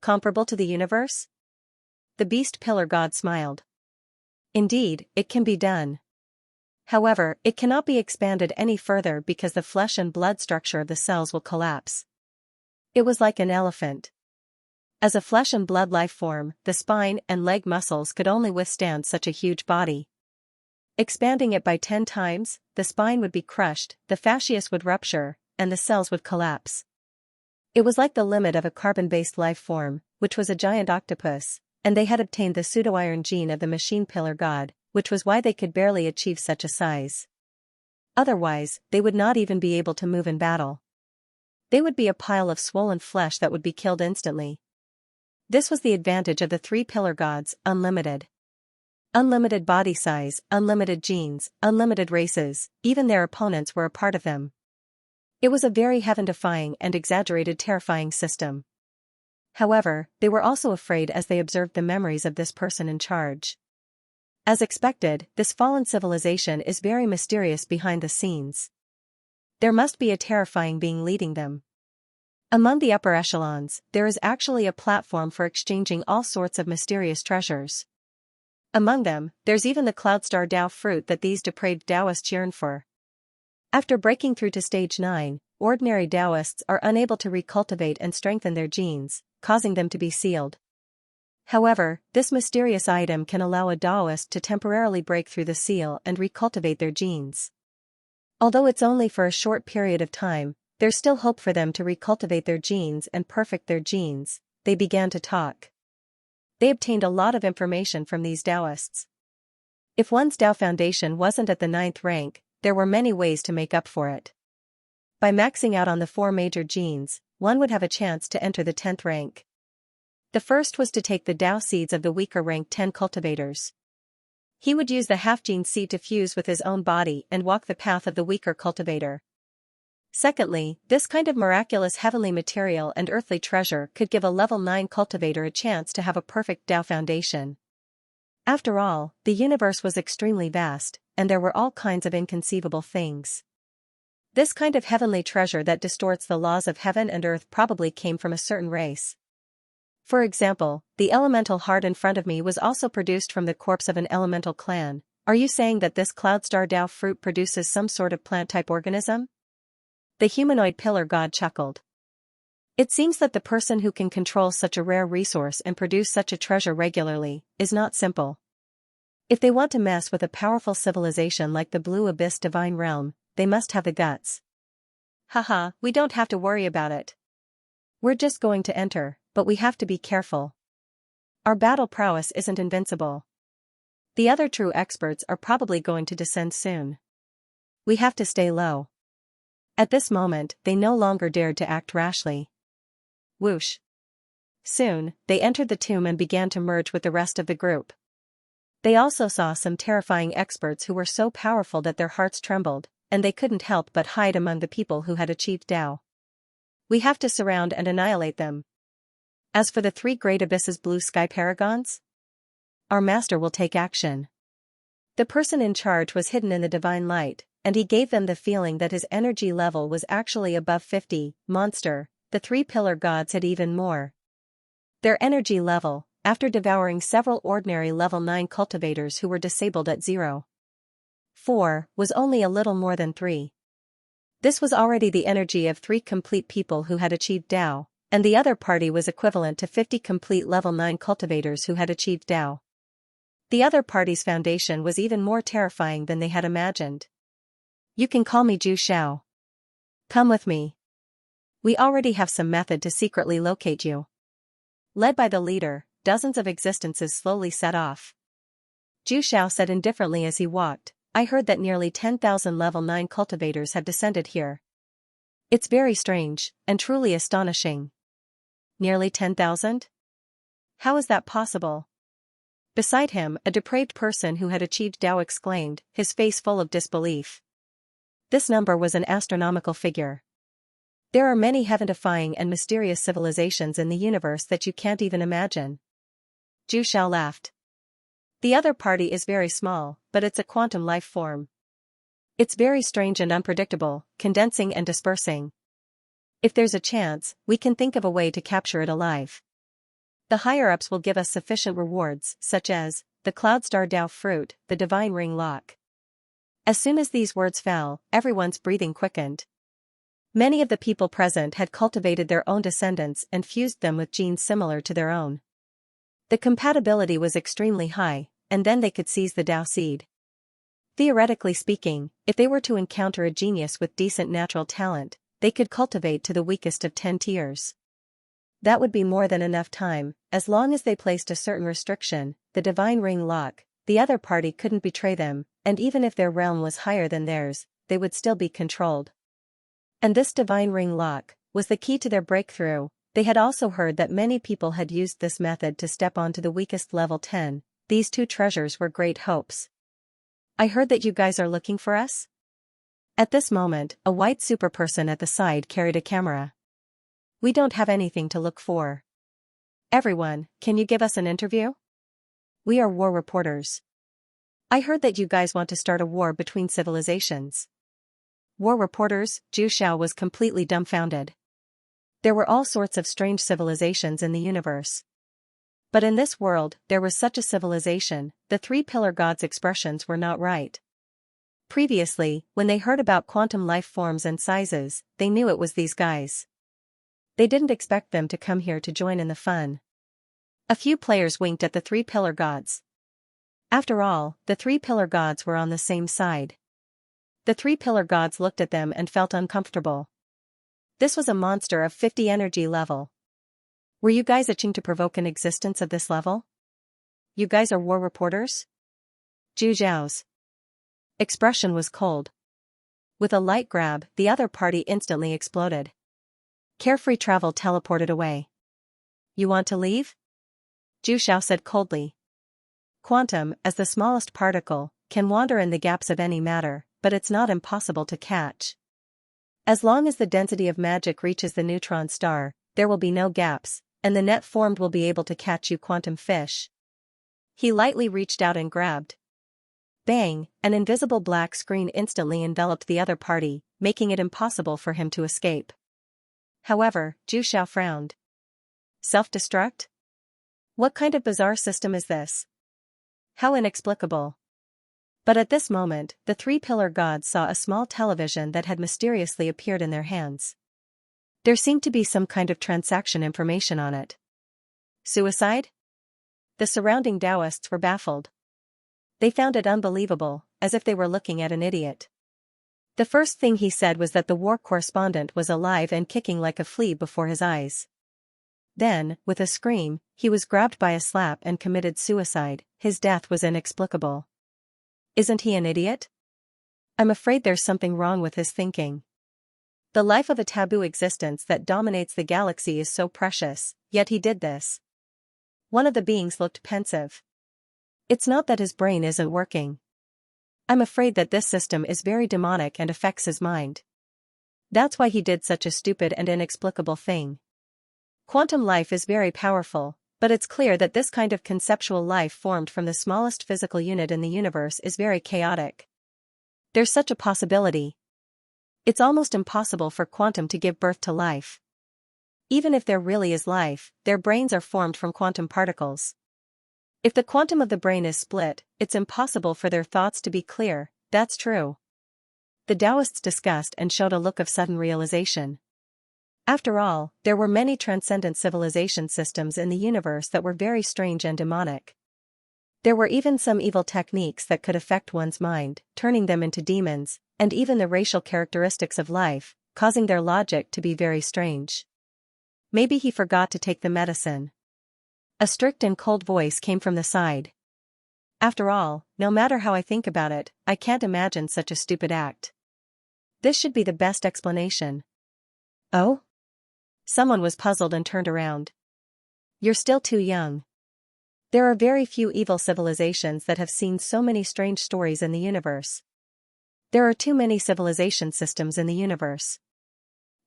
Comparable to the universe? The beast pillar god smiled. Indeed, it can be done. However, it cannot be expanded any further because the flesh and blood structure of the cells will collapse. It was like an elephant. As a flesh and blood life form, the spine and leg muscles could only withstand such a huge body. Expanding it by 10 times, the spine would be crushed, the fascias would rupture, and the cells would collapse. It was like the limit of a carbon-based life form, which was a giant octopus, and they had obtained the pseudo-iron gene of the machine pillar god, which was why they could barely achieve such a size. Otherwise, they would not even be able to move in battle. They would be a pile of swollen flesh that would be killed instantly. This was the advantage of the three pillar gods: unlimited. Unlimited body size, unlimited genes, unlimited races, even their opponents were a part of them. It was a very heaven-defying and exaggerated terrifying system. However, they were also afraid as they observed the memories of this person in charge. As expected, this fallen civilization is very mysterious behind the scenes. There must be a terrifying being leading them. Among the upper echelons, there is actually a platform for exchanging all sorts of mysterious treasures. Among them, there's even the Cloudstar Dao fruit that these depraved Taoists yearn for. After breaking through to stage 9, ordinary Taoists are unable to recultivate and strengthen their genes, causing them to be sealed. However, this mysterious item can allow a Taoist to temporarily break through the seal and recultivate their genes. Although it's only for a short period of time, there's still hope for them to recultivate their genes and perfect their genes. They began to talk. They obtained a lot of information from these Taoists. If one's Tao foundation wasn't at the 9th rank, there were many ways to make up for it. By maxing out on the 4 major genes, one would have a chance to enter the 10th rank. The first was to take the Tao seeds of the weaker rank 10 cultivators. He would use the half-gene seed to fuse with his own body and walk the path of the weaker cultivator. Secondly, this kind of miraculous heavenly material and earthly treasure could give a level 9 cultivator a chance to have a perfect Tao foundation. After all, the universe was extremely vast, and there were all kinds of inconceivable things. This kind of heavenly treasure that distorts the laws of heaven and earth probably came from a certain race. For example, the elemental heart in front of me was also produced from the corpse of an elemental clan. Are you saying that this Cloudstar Dao fruit produces some sort of plant-type organism? The humanoid pillar god chuckled. It seems that the person who can control such a rare resource and produce such a treasure regularly is not simple. If they want to mess with a powerful civilization like the Blue Abyss Divine Realm, they must have the guts. Haha, we don't have to worry about it. We're just going to enter, but we have to be careful. Our battle prowess isn't invincible. The other true experts are probably going to descend soon. We have to stay low. At this moment, they no longer dared to act rashly. Whoosh. Soon, they entered the tomb and began to merge with the rest of the group. They also saw some terrifying experts who were so powerful that their hearts trembled, and they couldn't help but hide among the people who had achieved Tao. We have to surround and annihilate them. As for the 3 great abysses blue sky paragons, our master will take action. The person in charge was hidden in the divine light, and he gave them the feeling that his energy level was actually above 50. Monster, the 3 pillar gods had even more. Their energy level, after devouring several ordinary level 9 cultivators who were disabled at 0.4, was only a little more than 3. This was already the energy of 3 complete people who had achieved Tao, and the other party was equivalent to 50 complete level 9 cultivators who had achieved Tao. The other party's foundation was even more terrifying than they had imagined. You can call me Zhu Xiao. Come with me. We already have some method to secretly locate you. Led by the leader, dozens of existences slowly set off. Zhu Xiao said indifferently as he walked, I heard that nearly 10,000 level 9 cultivators have descended here. It's very strange, and truly astonishing. Nearly 10,000? How is that possible? Beside him, a depraved person who had achieved Tao exclaimed, his face full of disbelief. This number was an astronomical figure. There are many heaven-defying and mysterious civilizations in the universe that you can't even imagine. Zhu Xiao laughed. The other party is very small, but it's a quantum life form. It's very strange and unpredictable, condensing and dispersing. If there's a chance, we can think of a way to capture it alive. The higher-ups will give us sufficient rewards, such as the Cloud Star Dao fruit, the Divine Ring lock. As soon as these words fell, everyone's breathing quickened. Many of the people present had cultivated their own descendants and fused them with genes similar to their own. The compatibility was extremely high, and then they could seize the Dao seed. Theoretically speaking, if they were to encounter a genius with decent natural talent, they could cultivate to the weakest of 10 tiers. That would be more than enough time, as long as they placed a certain restriction, the Divine Ring lock, the other party couldn't betray them, and even if their realm was higher than theirs, they would still be controlled. And this Divine Ring lock was the key to their breakthrough. They had also heard that many people had used this method to step onto the weakest level 10. These two treasures were great hopes. I heard that you guys are looking for us? At this moment, a white superperson at the side carried a camera. We don't have anything to look for. Everyone, can you give us an interview? We are war reporters. I heard that you guys want to start a war between civilizations. War reporters? Zhu Xiao was completely dumbfounded. There were all sorts of strange civilizations in the universe. But in this world, there was such a civilization, the three-pillar gods' expressions were not right. Previously, when they heard about quantum life forms and sizes, they knew it was these guys. They didn't expect them to come here to join in the fun. A few players winked at the three-pillar gods. After all, the three-pillar gods were on the same side. The three-pillar gods looked at them and felt uncomfortable. This was a monster of 50 energy level. Were you guys itching to provoke an existence of this level? You guys are war reporters? Zhu Xiao's expression was cold. With a light grab, the other party instantly exploded. Carefree travel teleported away. You want to leave? Zhu Xiao said coldly. Quantum, as the smallest particle, can wander in the gaps of any matter, but it's not impossible to catch. As long as the density of magic reaches the neutron star, there will be no gaps, and the net formed will be able to catch you quantum fish. He lightly reached out and grabbed. Bang, an invisible black screen instantly enveloped the other party, making it impossible for him to escape. However, Zhu Xiao frowned. Self-destruct? What kind of bizarre system is this? How inexplicable. But at this moment, the three-pillar gods saw a small television that had mysteriously appeared in their hands. There seemed to be some kind of transaction information on it. Suicide? The surrounding Taoists were baffled. They found it unbelievable, as if they were looking at an idiot. The first thing he said was that the war correspondent was alive and kicking like a flea before his eyes. Then, with a scream, he was grabbed by a slap and committed suicide. His death was inexplicable. Isn't he an idiot? I'm afraid there's something wrong with his thinking. The life of a taboo existence that dominates the galaxy is so precious, yet he did this. One of the beings looked pensive. It's not that his brain isn't working. I'm afraid that this system is very demonic and affects his mind. That's why he did such a stupid and inexplicable thing. Quantum life is very powerful, but it's clear that this kind of conceptual life formed from the smallest physical unit in the universe is very chaotic. There's such a possibility. It's almost impossible for quantum to give birth to life. Even if there really is life, their brains are formed from quantum particles. If the quantum of the brain is split, it's impossible for their thoughts to be clear. That's true. The Taoists discussed and showed a look of sudden realization. After all, there were many transcendent civilization systems in the universe that were very strange and demonic. There were even some evil techniques that could affect one's mind, turning them into demons, and even the racial characteristics of life, causing their logic to be very strange. Maybe he forgot to take the medicine. A strict and cold voice came from the side. After all, no matter how I think about it, I can't imagine such a stupid act. This should be the best explanation. Oh? Someone was puzzled and turned around. You're still too young. There are very few evil civilizations that have seen so many strange stories in the universe. There are too many civilization systems in the universe.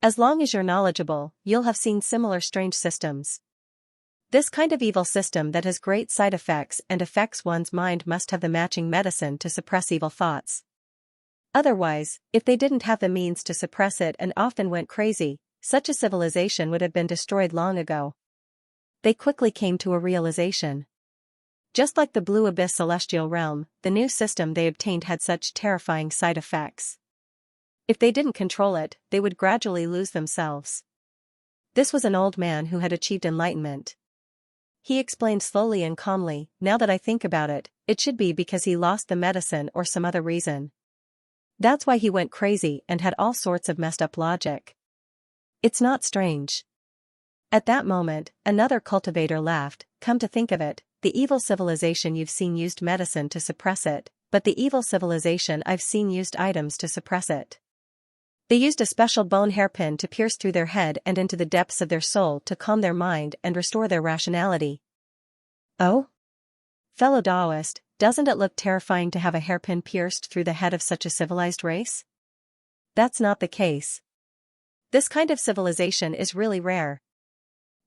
As long as you're knowledgeable, you'll have seen similar strange systems. This kind of evil system that has great side effects and affects one's mind must have the matching medicine to suppress evil thoughts. Otherwise, if they didn't have the means to suppress it and often went crazy, such a civilization would have been destroyed long ago. They quickly came to a realization. Just like the Blue Abyss Celestial Realm, the new system they obtained had such terrifying side effects. If they didn't control it, they would gradually lose themselves. This was an old man who had achieved enlightenment. He explained slowly and calmly, now that I think about it, it should be because he lost the medicine or some other reason. That's why he went crazy and had all sorts of messed up logic. It's not strange. At that moment, another cultivator laughed. Come to think of it, the evil civilization you've seen used medicine to suppress it, but the evil civilization I've seen used items to suppress it. They used a special bone hairpin to pierce through their head and into the depths of their soul to calm their mind and restore their rationality. Oh? Fellow Taoist, doesn't it look terrifying to have a hairpin pierced through the head of such a civilized race? That's not the case. This kind of civilization is really rare.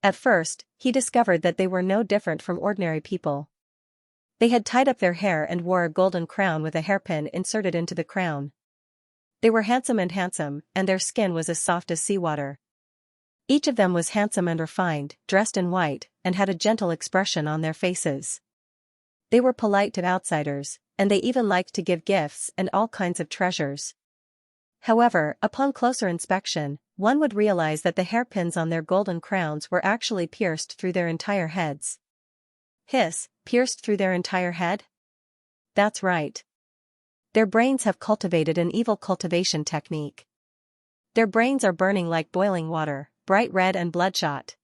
At first, he discovered that they were no different from ordinary people. They had tied up their hair and wore a golden crown with a hairpin inserted into the crown. They were handsome, and their skin was as soft as seawater. Each of them was handsome and refined, dressed in white, and had a gentle expression on their faces. They were polite to outsiders, and they even liked to give gifts and all kinds of treasures. However, upon closer inspection, one would realize that the hairpins on their golden crowns were actually pierced through their entire heads. Hiss, pierced through their entire head? That's right. Their brains have cultivated an evil cultivation technique. Their brains are burning like boiling water, bright red and bloodshot.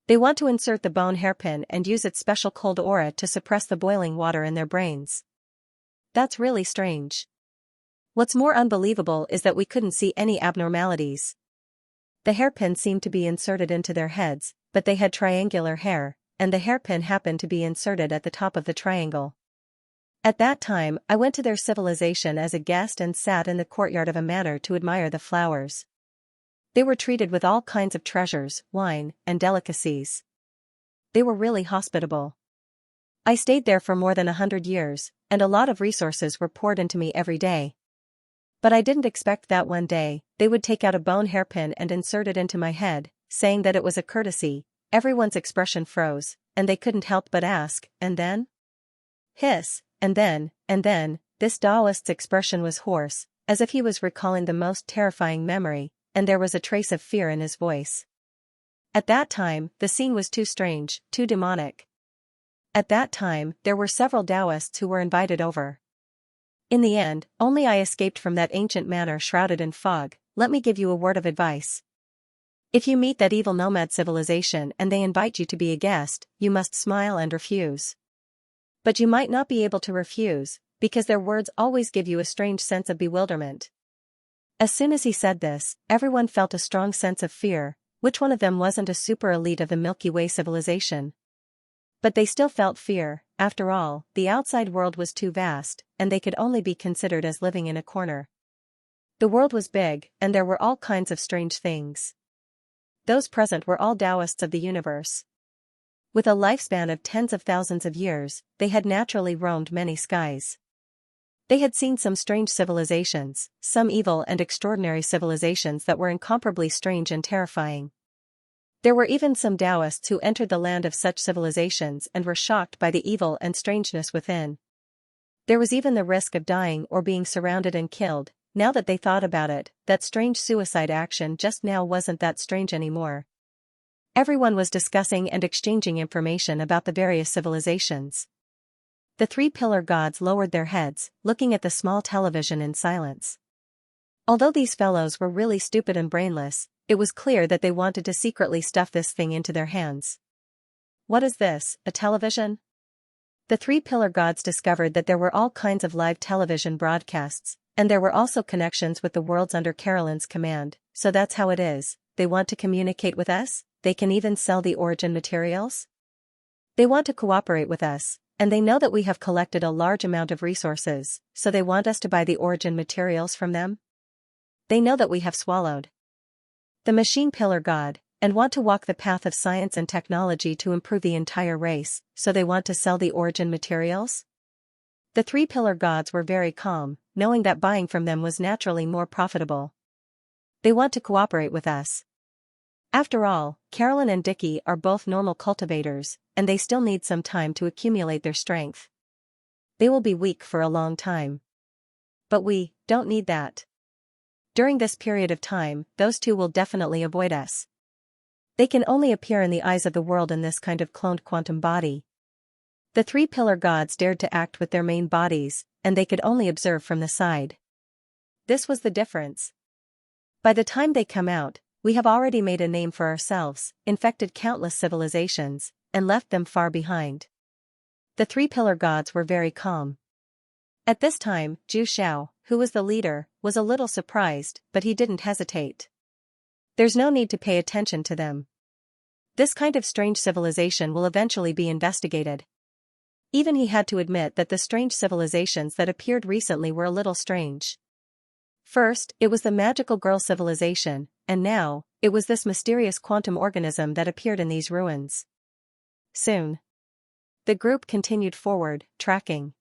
They want to insert the bone hairpin and use its special cold aura to suppress the boiling water in their brains. That's really strange. What's more unbelievable is that we couldn't see any abnormalities. The hairpin seemed to be inserted into their heads, but they had triangular hair, and the hairpin happened to be inserted at the top of the triangle. At that time, I went to their civilization as a guest and sat in the courtyard of a manor to admire the flowers. They were treated with all kinds of treasures, wine, and delicacies. They were really hospitable. I stayed there for more than 100 years, and a lot of resources were poured into me every day. But I didn't expect that one day, they would take out a bone hairpin and insert it into my head, saying that it was a courtesy. Everyone's expression froze, and they couldn't help but ask, and then? Hiss, and then, this Taoist's expression was hoarse, as if he was recalling the most terrifying memory, and there was a trace of fear in his voice. At that time, the scene was too strange, too demonic. At that time, there were several Taoists who were invited over. In the end, only I escaped from that ancient manor shrouded in fog. Let me give you a word of advice. If you meet that evil nomad civilization and they invite you to be a guest, you must smile and refuse. But you might not be able to refuse, because their words always give you a strange sense of bewilderment. As soon as he said this, everyone felt a strong sense of fear. Which one of them wasn't a super elite of the Milky Way civilization? But they still felt fear. After all, the outside world was too vast, and they could only be considered as living in a corner. The world was big, and there were all kinds of strange things. Those present were all Taoists of the universe. With a lifespan of tens of thousands of years, they had naturally roamed many skies. They had seen some strange civilizations, some evil and extraordinary civilizations that were incomparably strange and terrifying. There were even some Taoists who entered the land of such civilizations and were shocked by the evil and strangeness within. There was even the risk of dying or being surrounded and killed. Now that they thought about it, that strange suicide action just now wasn't that strange anymore. Everyone was discussing and exchanging information about the various civilizations. The three pillar gods lowered their heads, looking at the small television in silence. Although these fellows were really stupid and brainless, it was clear that they wanted to secretly stuff this thing into their hands. What is this, a television? The three pillar gods discovered that there were all kinds of live television broadcasts, and there were also connections with the worlds under Carolyn's command, so that's how it is, they want to communicate with us, they can even sell the origin materials? They want to cooperate with us, and they know that we have collected a large amount of resources, so they want us to buy the origin materials from them? They know that we have swallowed the machine pillar god, and want to walk the path of science and technology to improve the entire race, so they want to sell the origin materials? The three pillar gods were very calm, knowing that buying from them was naturally more profitable. They want to cooperate with us. After all, Carolyn and Dickie are both normal cultivators, and they still need some time to accumulate their strength. They will be weak for a long time. But we don't need that. During this period of time, those two will definitely avoid us. They can only appear in the eyes of the world in this kind of cloned quantum body. The three pillar gods dared to act with their main bodies, and they could only observe from the side. This was the difference. By the time they come out, we have already made a name for ourselves, infected countless civilizations, and left them far behind. The three pillar gods were very calm. At this time, Zhu Xiao, who was the leader, was a little surprised, but he didn't hesitate. There's no need to pay attention to them. This kind of strange civilization will eventually be investigated. Even he had to admit that the strange civilizations that appeared recently were a little strange. First, it was the magical girl civilization, and now, it was this mysterious quantum organism that appeared in these ruins. Soon, the group continued forward, tracking.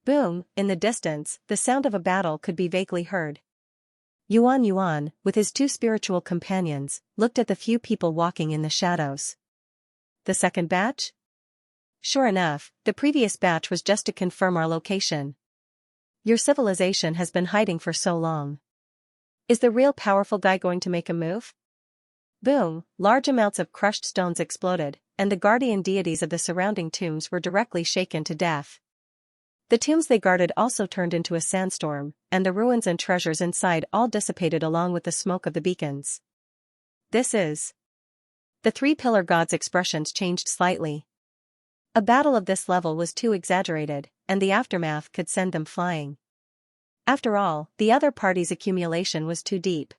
Boom, in the distance, the sound of a battle could be vaguely heard. Yuan, with his two spiritual companions, looked at the few people walking in the shadows. The second batch? Sure enough, the previous batch was just to confirm our location. Your civilization has been hiding for so long. Is the real powerful guy going to make a move? Boom, large amounts of crushed stones exploded, and the guardian deities of the surrounding tombs were directly shaken to death. The tombs they guarded also turned into a sandstorm, and the ruins and treasures inside all dissipated along with the smoke of the beacons. This is... The three pillar gods' expressions changed slightly. A battle of this level was too exaggerated, and the aftermath could send them flying. After all, the other party's accumulation was too deep.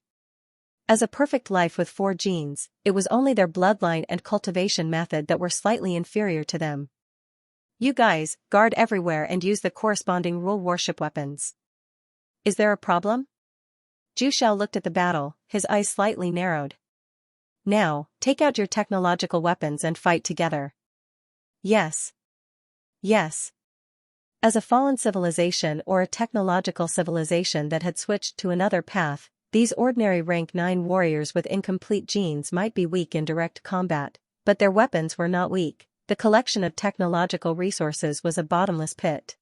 As a perfect life with 4 genes, it was only their bloodline and cultivation method that were slightly inferior to them. You guys, guard everywhere and use the corresponding rule warship weapons. Is there a problem? Zhu Xiao looked at the battle, his eyes slightly narrowed. Now, take out your technological weapons and fight together. Yes. Yes. As a fallen civilization or a technological civilization that had switched to another path, these ordinary rank 9 warriors with incomplete genes might be weak in direct combat, but their weapons were not weak. The collection of technological resources was a bottomless pit.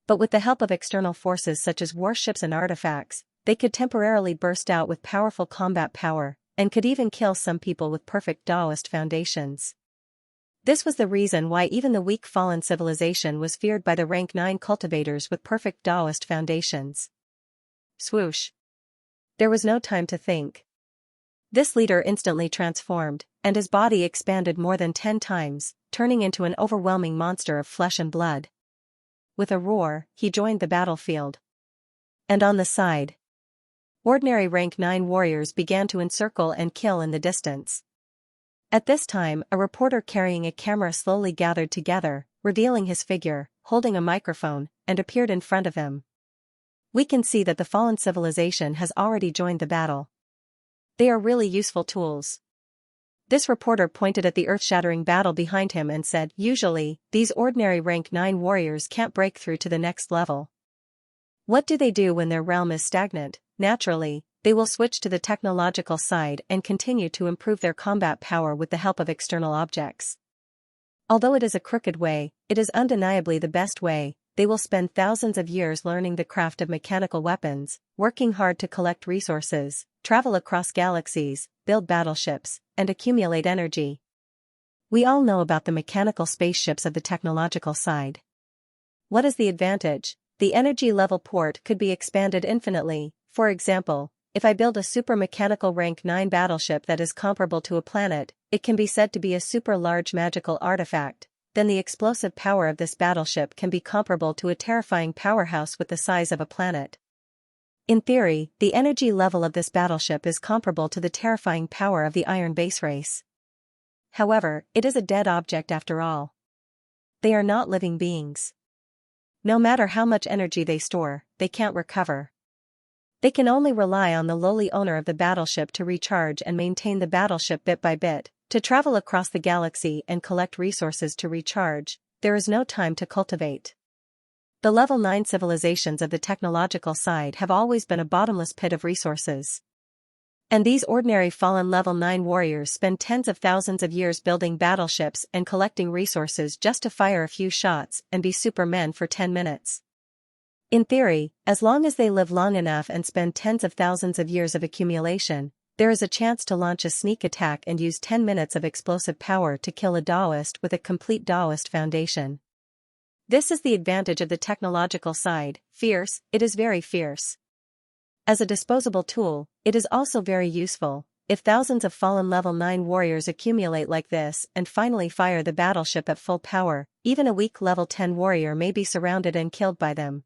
But with the help of external forces such as warships and artifacts, they could temporarily burst out with powerful combat power, and could even kill some people with perfect Taoist foundations. This was the reason why even the weak fallen civilization was feared by the rank 9 cultivators with perfect Taoist foundations. Swoosh. There was no time to think. This leader instantly transformed, and his body expanded more than 10 times, turning into an overwhelming monster of flesh and blood. With a roar, he joined the battlefield. And on the side, ordinary rank 9 warriors began to encircle and kill in the distance. At this time, a reporter carrying a camera slowly gathered together, revealing his figure, holding a microphone, and appeared in front of him. We can see that the fallen civilization has already joined the battle. They are really useful tools. This reporter pointed at the earth-shattering battle behind him and said, usually, these ordinary rank 9 warriors can't break through to the next level. What do they do when their realm is stagnant? Naturally, they will switch to the technological side and continue to improve their combat power with the help of external objects. Although it is a crooked way, it is undeniably the best way. They will spend thousands of years learning the craft of mechanical weapons, working hard to collect resources, travel across galaxies, build battleships, and accumulate energy. We all know about the mechanical spaceships of the technological side. What is the advantage? The energy level port could be expanded infinitely, For example, if I build a super mechanical rank 9 battleship that is comparable to a planet, it can be said to be a super large magical artifact. Then the explosive power of this battleship can be comparable to a terrifying powerhouse with the size of a planet. In theory, the energy level of this battleship is comparable to the terrifying power of the Iron Base race. However, it is a dead object after all. They are not living beings. No matter how much energy they store, they can't recover. They can only rely on the lowly owner of the battleship to recharge and maintain the battleship bit by bit, to travel across the galaxy and collect resources to recharge. There is no time to cultivate. The level 9 civilizations of the technological side have always been a bottomless pit of resources. And these ordinary fallen level 9 warriors spend tens of thousands of years building battleships and collecting resources just to fire a few shots and be supermen for 10 minutes. In theory, as long as they live long enough and spend tens of thousands of years of accumulation, there is a chance to launch a sneak attack and use 10 minutes of explosive power to kill a Daoist with a complete Daoist foundation. This is the advantage of the technological side. Fierce, it is very fierce. As a disposable tool, it is also very useful. If thousands of fallen level 9 warriors accumulate like this and finally fire the battleship at full power, even a weak level 10 warrior may be surrounded and killed by them.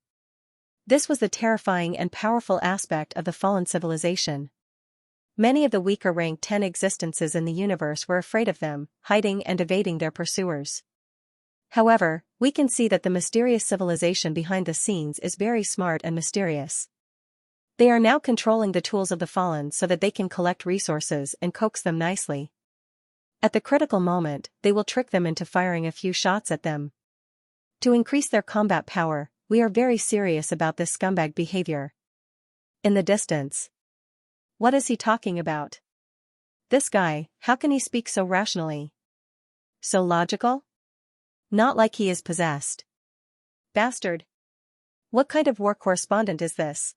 This was the terrifying and powerful aspect of the fallen civilization. Many of the weaker rank 10 existences in the universe were afraid of them, hiding and evading their pursuers. However, we can see that the mysterious civilization behind the scenes is very smart and mysterious. They are now controlling the tools of the fallen so that they can collect resources and coax them nicely. At the critical moment, they will trick them into firing a few shots at them. To increase their combat power, we are very serious about this scumbag behavior. In the distance. What is he talking about? This guy, how can he speak so rationally? So logical? Not like he is possessed. Bastard. What kind of war correspondent is this?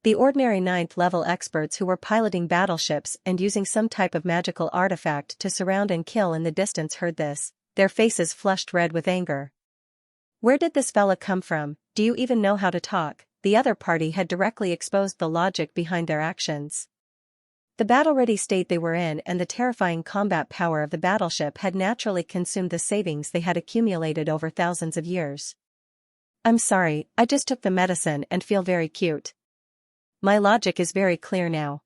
The ordinary 9th level experts who were piloting battleships and using some type of magical artifact to surround and kill in the distance heard this, their faces flushed red with anger. Where did this fella come from? Do you even know how to talk? The other party had directly exposed the logic behind their actions. The battle-ready state they were in and the terrifying combat power of the battleship had naturally consumed the savings they had accumulated over thousands of years. I'm sorry, I just took the medicine and feel very cute. My logic is very clear now.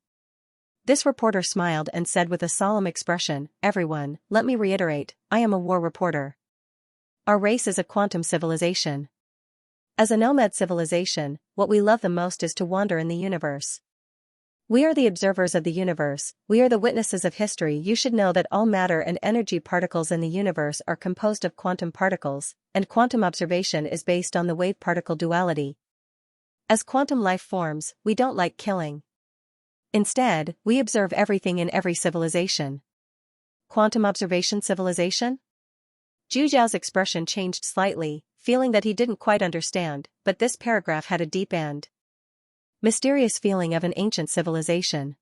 This reporter smiled and said with a solemn expression, "Everyone, let me reiterate, I am a war reporter. Our race is a quantum civilization. As a nomad civilization, what we love the most is to wander in the universe. We are the observers of the universe, we are the witnesses of history. You should know that all matter and energy particles in the universe are composed of quantum particles, and quantum observation is based on the wave-particle duality. As quantum life forms, we don't like killing. Instead, we observe everything in every civilization. Quantum observation civilization?" Zhu Zhao's expression changed slightly, feeling that he didn't quite understand, but this paragraph had a deep and mysterious feeling of an ancient civilization.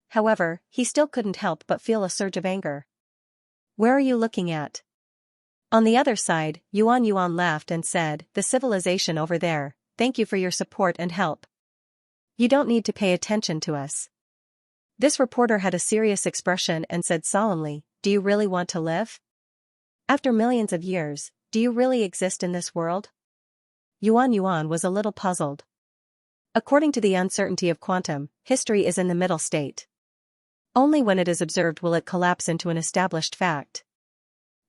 However, he still couldn't help but feel a surge of anger. "Where are you looking at?" On the other side, Yuan laughed and said, "The civilization over there. Thank you for your support and help. You don't need to pay attention to us." This reporter had a serious expression and said solemnly, "Do you really want to live? After millions of years, do you really exist in this world?" Yuan was a little puzzled. According to the uncertainty of quantum, history is in the middle state. Only when it is observed will it collapse into an established fact.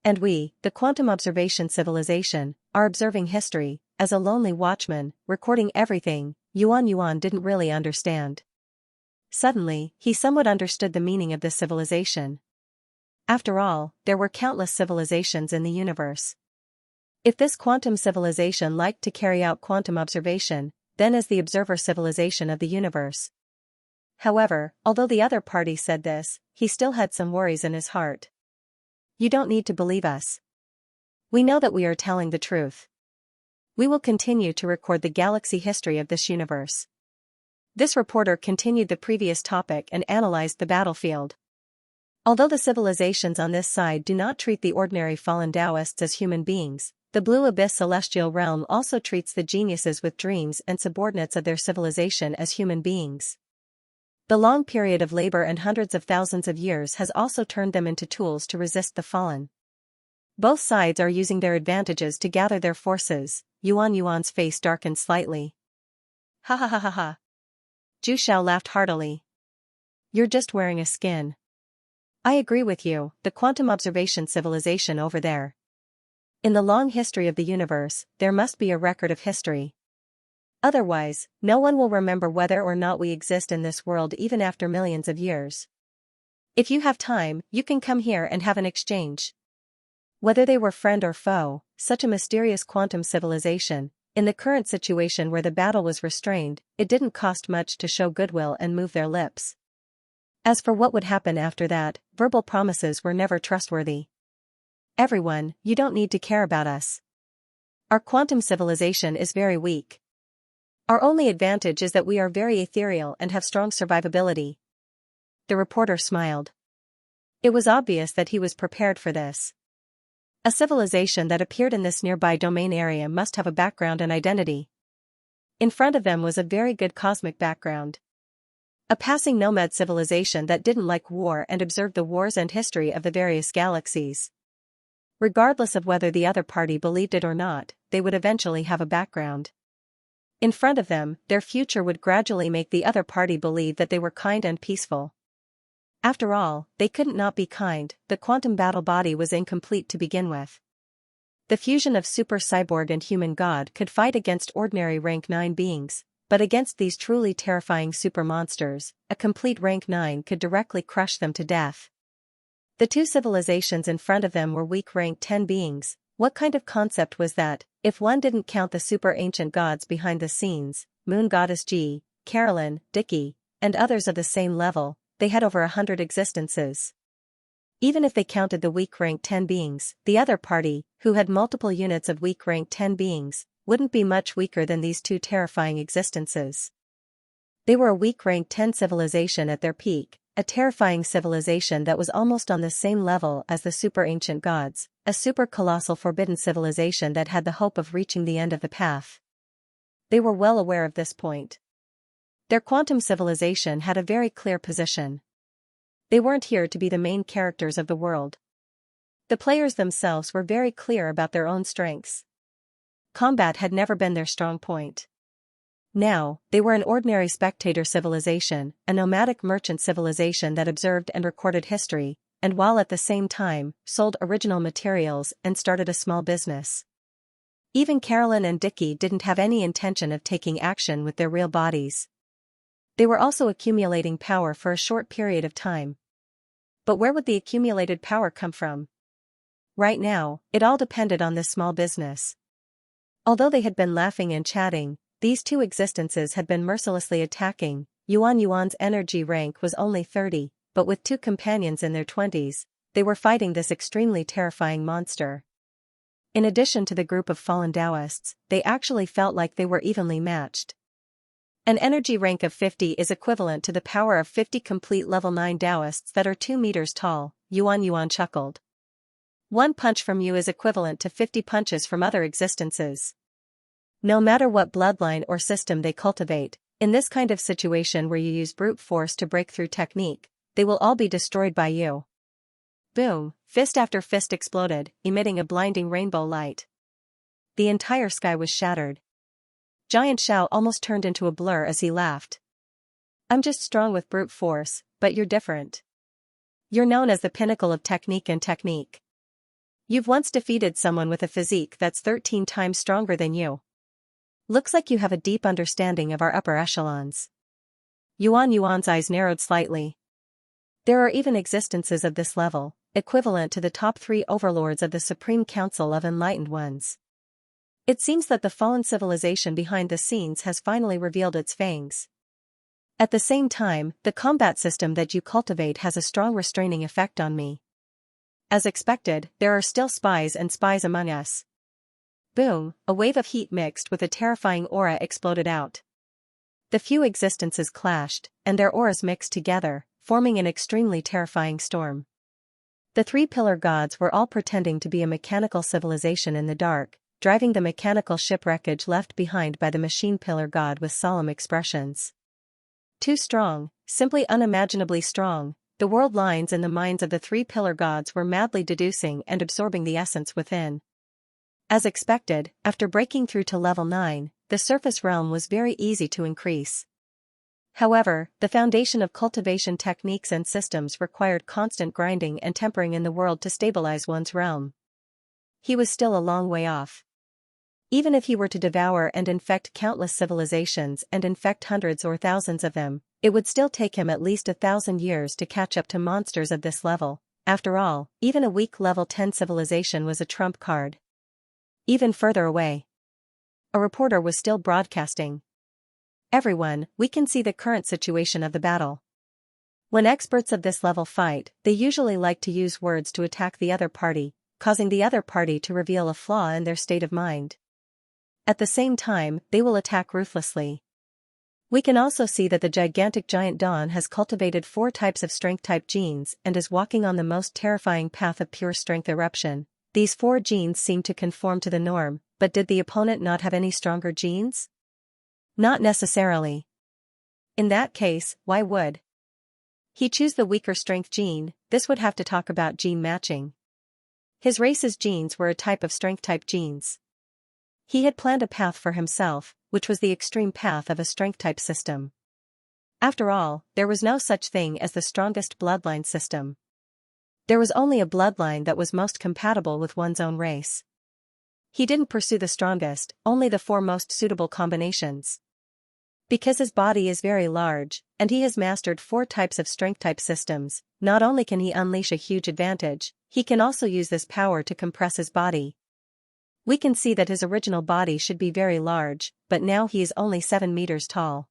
And we, the quantum observation civilization, are observing history, as a lonely watchman, recording everything. Yuan didn't really understand. Suddenly, he somewhat understood the meaning of this civilization. After all, there were countless civilizations in the universe. If this quantum civilization liked to carry out quantum observation, then is the observer civilization of the universe. However, although the other party said this, he still had some worries in his heart. "You don't need to believe us. We know that we are telling the truth. We will continue to record the galaxy history of this universe." This reporter continued the previous topic and analyzed the battlefield. Although the civilizations on this side do not treat the ordinary fallen Taoists as human beings, The blue abyss celestial realm also treats the geniuses with dreams and subordinates of their civilization as human beings. The long period of labor and hundreds of thousands of years has also turned them into tools to resist the fallen. Both sides are using their advantages to gather their forces. Yuan's face darkened slightly. Ha ha ha ha ha. Zhu Xiao laughed heartily. You're just wearing a skin. I agree with you, the quantum observation civilization over there. In the long history of the universe, there must be a record of history. Otherwise, no one will remember whether or not we exist in this world even after millions of years. If you have time, you can come here and have an exchange. Whether they were friend or foe, such a mysterious quantum civilization, in the current situation where the battle was restrained, it didn't cost much to show goodwill and move their lips. As for what would happen after that, verbal promises were never trustworthy. Everyone, you don't need to care about us. Our quantum civilization is very weak. Our only advantage is that we are very ethereal and have strong survivability. The reporter smiled. It was obvious that he was prepared for this. A civilization that appeared in this nearby domain area must have a background and identity. In front of them was a very good cosmic background. A passing nomad civilization that didn't like war and observed the wars and history of the various galaxies. Regardless of whether the other party believed it or not, they would eventually have a background. In front of them, their future would gradually make the other party believe that they were kind and peaceful. After all, they couldn't not be kind, the quantum battle body was incomplete to begin with. The fusion of super cyborg and human god could fight against ordinary rank 9 beings, but against these truly terrifying super monsters, a complete rank 9 could directly crush them to death. The two civilizations in front of them were weak rank 10 beings. What kind of concept was that, if one didn't count the super ancient gods behind the scenes, Moon Goddess G, Carolyn, Dicky, and others of the same level, they had over 100 existences. Even if they counted the weak rank 10 beings, the other party, who had multiple units of weak rank 10 beings, wouldn't be much weaker than these two terrifying existences. They were a weak rank 10 civilization at their peak, a terrifying civilization that was almost on the same level as the super ancient gods, a super colossal forbidden civilization that had the hope of reaching the end of the path. They were well aware of this point. Their quantum civilization had a very clear position. They weren't here to be the main characters of the world. The players themselves were very clear about their own strengths. Combat had never been their strong point. Now, they were an ordinary spectator civilization, a nomadic merchant civilization that observed and recorded history, and while at the same time, sold original materials and started a small business. Even Carolyn and Dicky didn't have any intention of taking action with their real bodies. They were also accumulating power for a short period of time. But where would the accumulated power come from? Right now, it all depended on this small business. Although they had been laughing and chatting, these two existences had been mercilessly attacking. Yuan's energy rank was only 30, but with two companions in their 20s, they were fighting this extremely terrifying monster. In addition to the group of fallen Taoists, they actually felt like they were evenly matched. An energy rank of 50 is equivalent to the power of 50 complete level 9 Taoists that are 2 meters tall, Yuan chuckled. One punch from you is equivalent to 50 punches from other existences. No matter what bloodline or system they cultivate, in this kind of situation where you use brute force to break through technique, they will all be destroyed by you. Boom, fist after fist exploded, emitting a blinding rainbow light. The entire sky was shattered. Giant Xiao almost turned into a blur as he laughed. I'm just strong with brute force, but you're different. You're known as the pinnacle of technique and technique. You've once defeated someone with a physique that's 13 times stronger than you. Looks like you have a deep understanding of our upper echelons. Yuan's eyes narrowed slightly. There are even existences of this level, equivalent to the top 3 overlords of the Supreme Council of Enlightened Ones. It seems that the fallen civilization behind the scenes has finally revealed its fangs. At the same time, the combat system that you cultivate has a strong restraining effect on me. As expected, there are still spies and spies among us. Boom, a wave of heat mixed with a terrifying aura exploded out. The few existences clashed, and their auras mixed together, forming an extremely terrifying storm. The three pillar gods were all pretending to be a mechanical civilization in the dark, driving the mechanical shipwreckage left behind by the machine pillar god with solemn expressions. Too strong, simply unimaginably strong, the world lines in the minds of the three pillar gods were madly deducing and absorbing the essence within. As expected, after breaking through to level 9, the surface realm was very easy to increase. However, the foundation of cultivation techniques and systems required constant grinding and tempering in the world to stabilize one's realm. He was still a long way off. Even if he were to devour and infect countless civilizations and infect hundreds or thousands of them, it would still take him at least 1,000 years to catch up to monsters of this level. After all, even a weak level 10 civilization was a trump card. Even further away, a reporter was still broadcasting. Everyone, we can see the current situation of the battle. When experts of this level fight, they usually like to use words to attack the other party, causing the other party to reveal a flaw in their state of mind. At the same time, they will attack ruthlessly. We can also see that the gigantic giant Dawn has cultivated 4 types of strength type genes and is walking on the most terrifying path of pure strength eruption. These 4 genes seem to conform to the norm, but did the opponent not have any stronger genes? Not necessarily. In that case, why would he choose the weaker strength gene? This would have to talk about gene matching. His race's genes were a type of strength type genes. He had planned a path for himself, which was the extreme path of a strength type system. After all, there was no such thing as the strongest bloodline system. There was only a bloodline that was most compatible with one's own race. He didn't pursue the strongest, only the 4 most suitable combinations. Because his body is very large, and he has mastered 4 types of strength type systems, not only can he unleash a huge advantage, he can also use this power to compress his body. We can see that his original body should be very large, but now he is only 7 meters tall.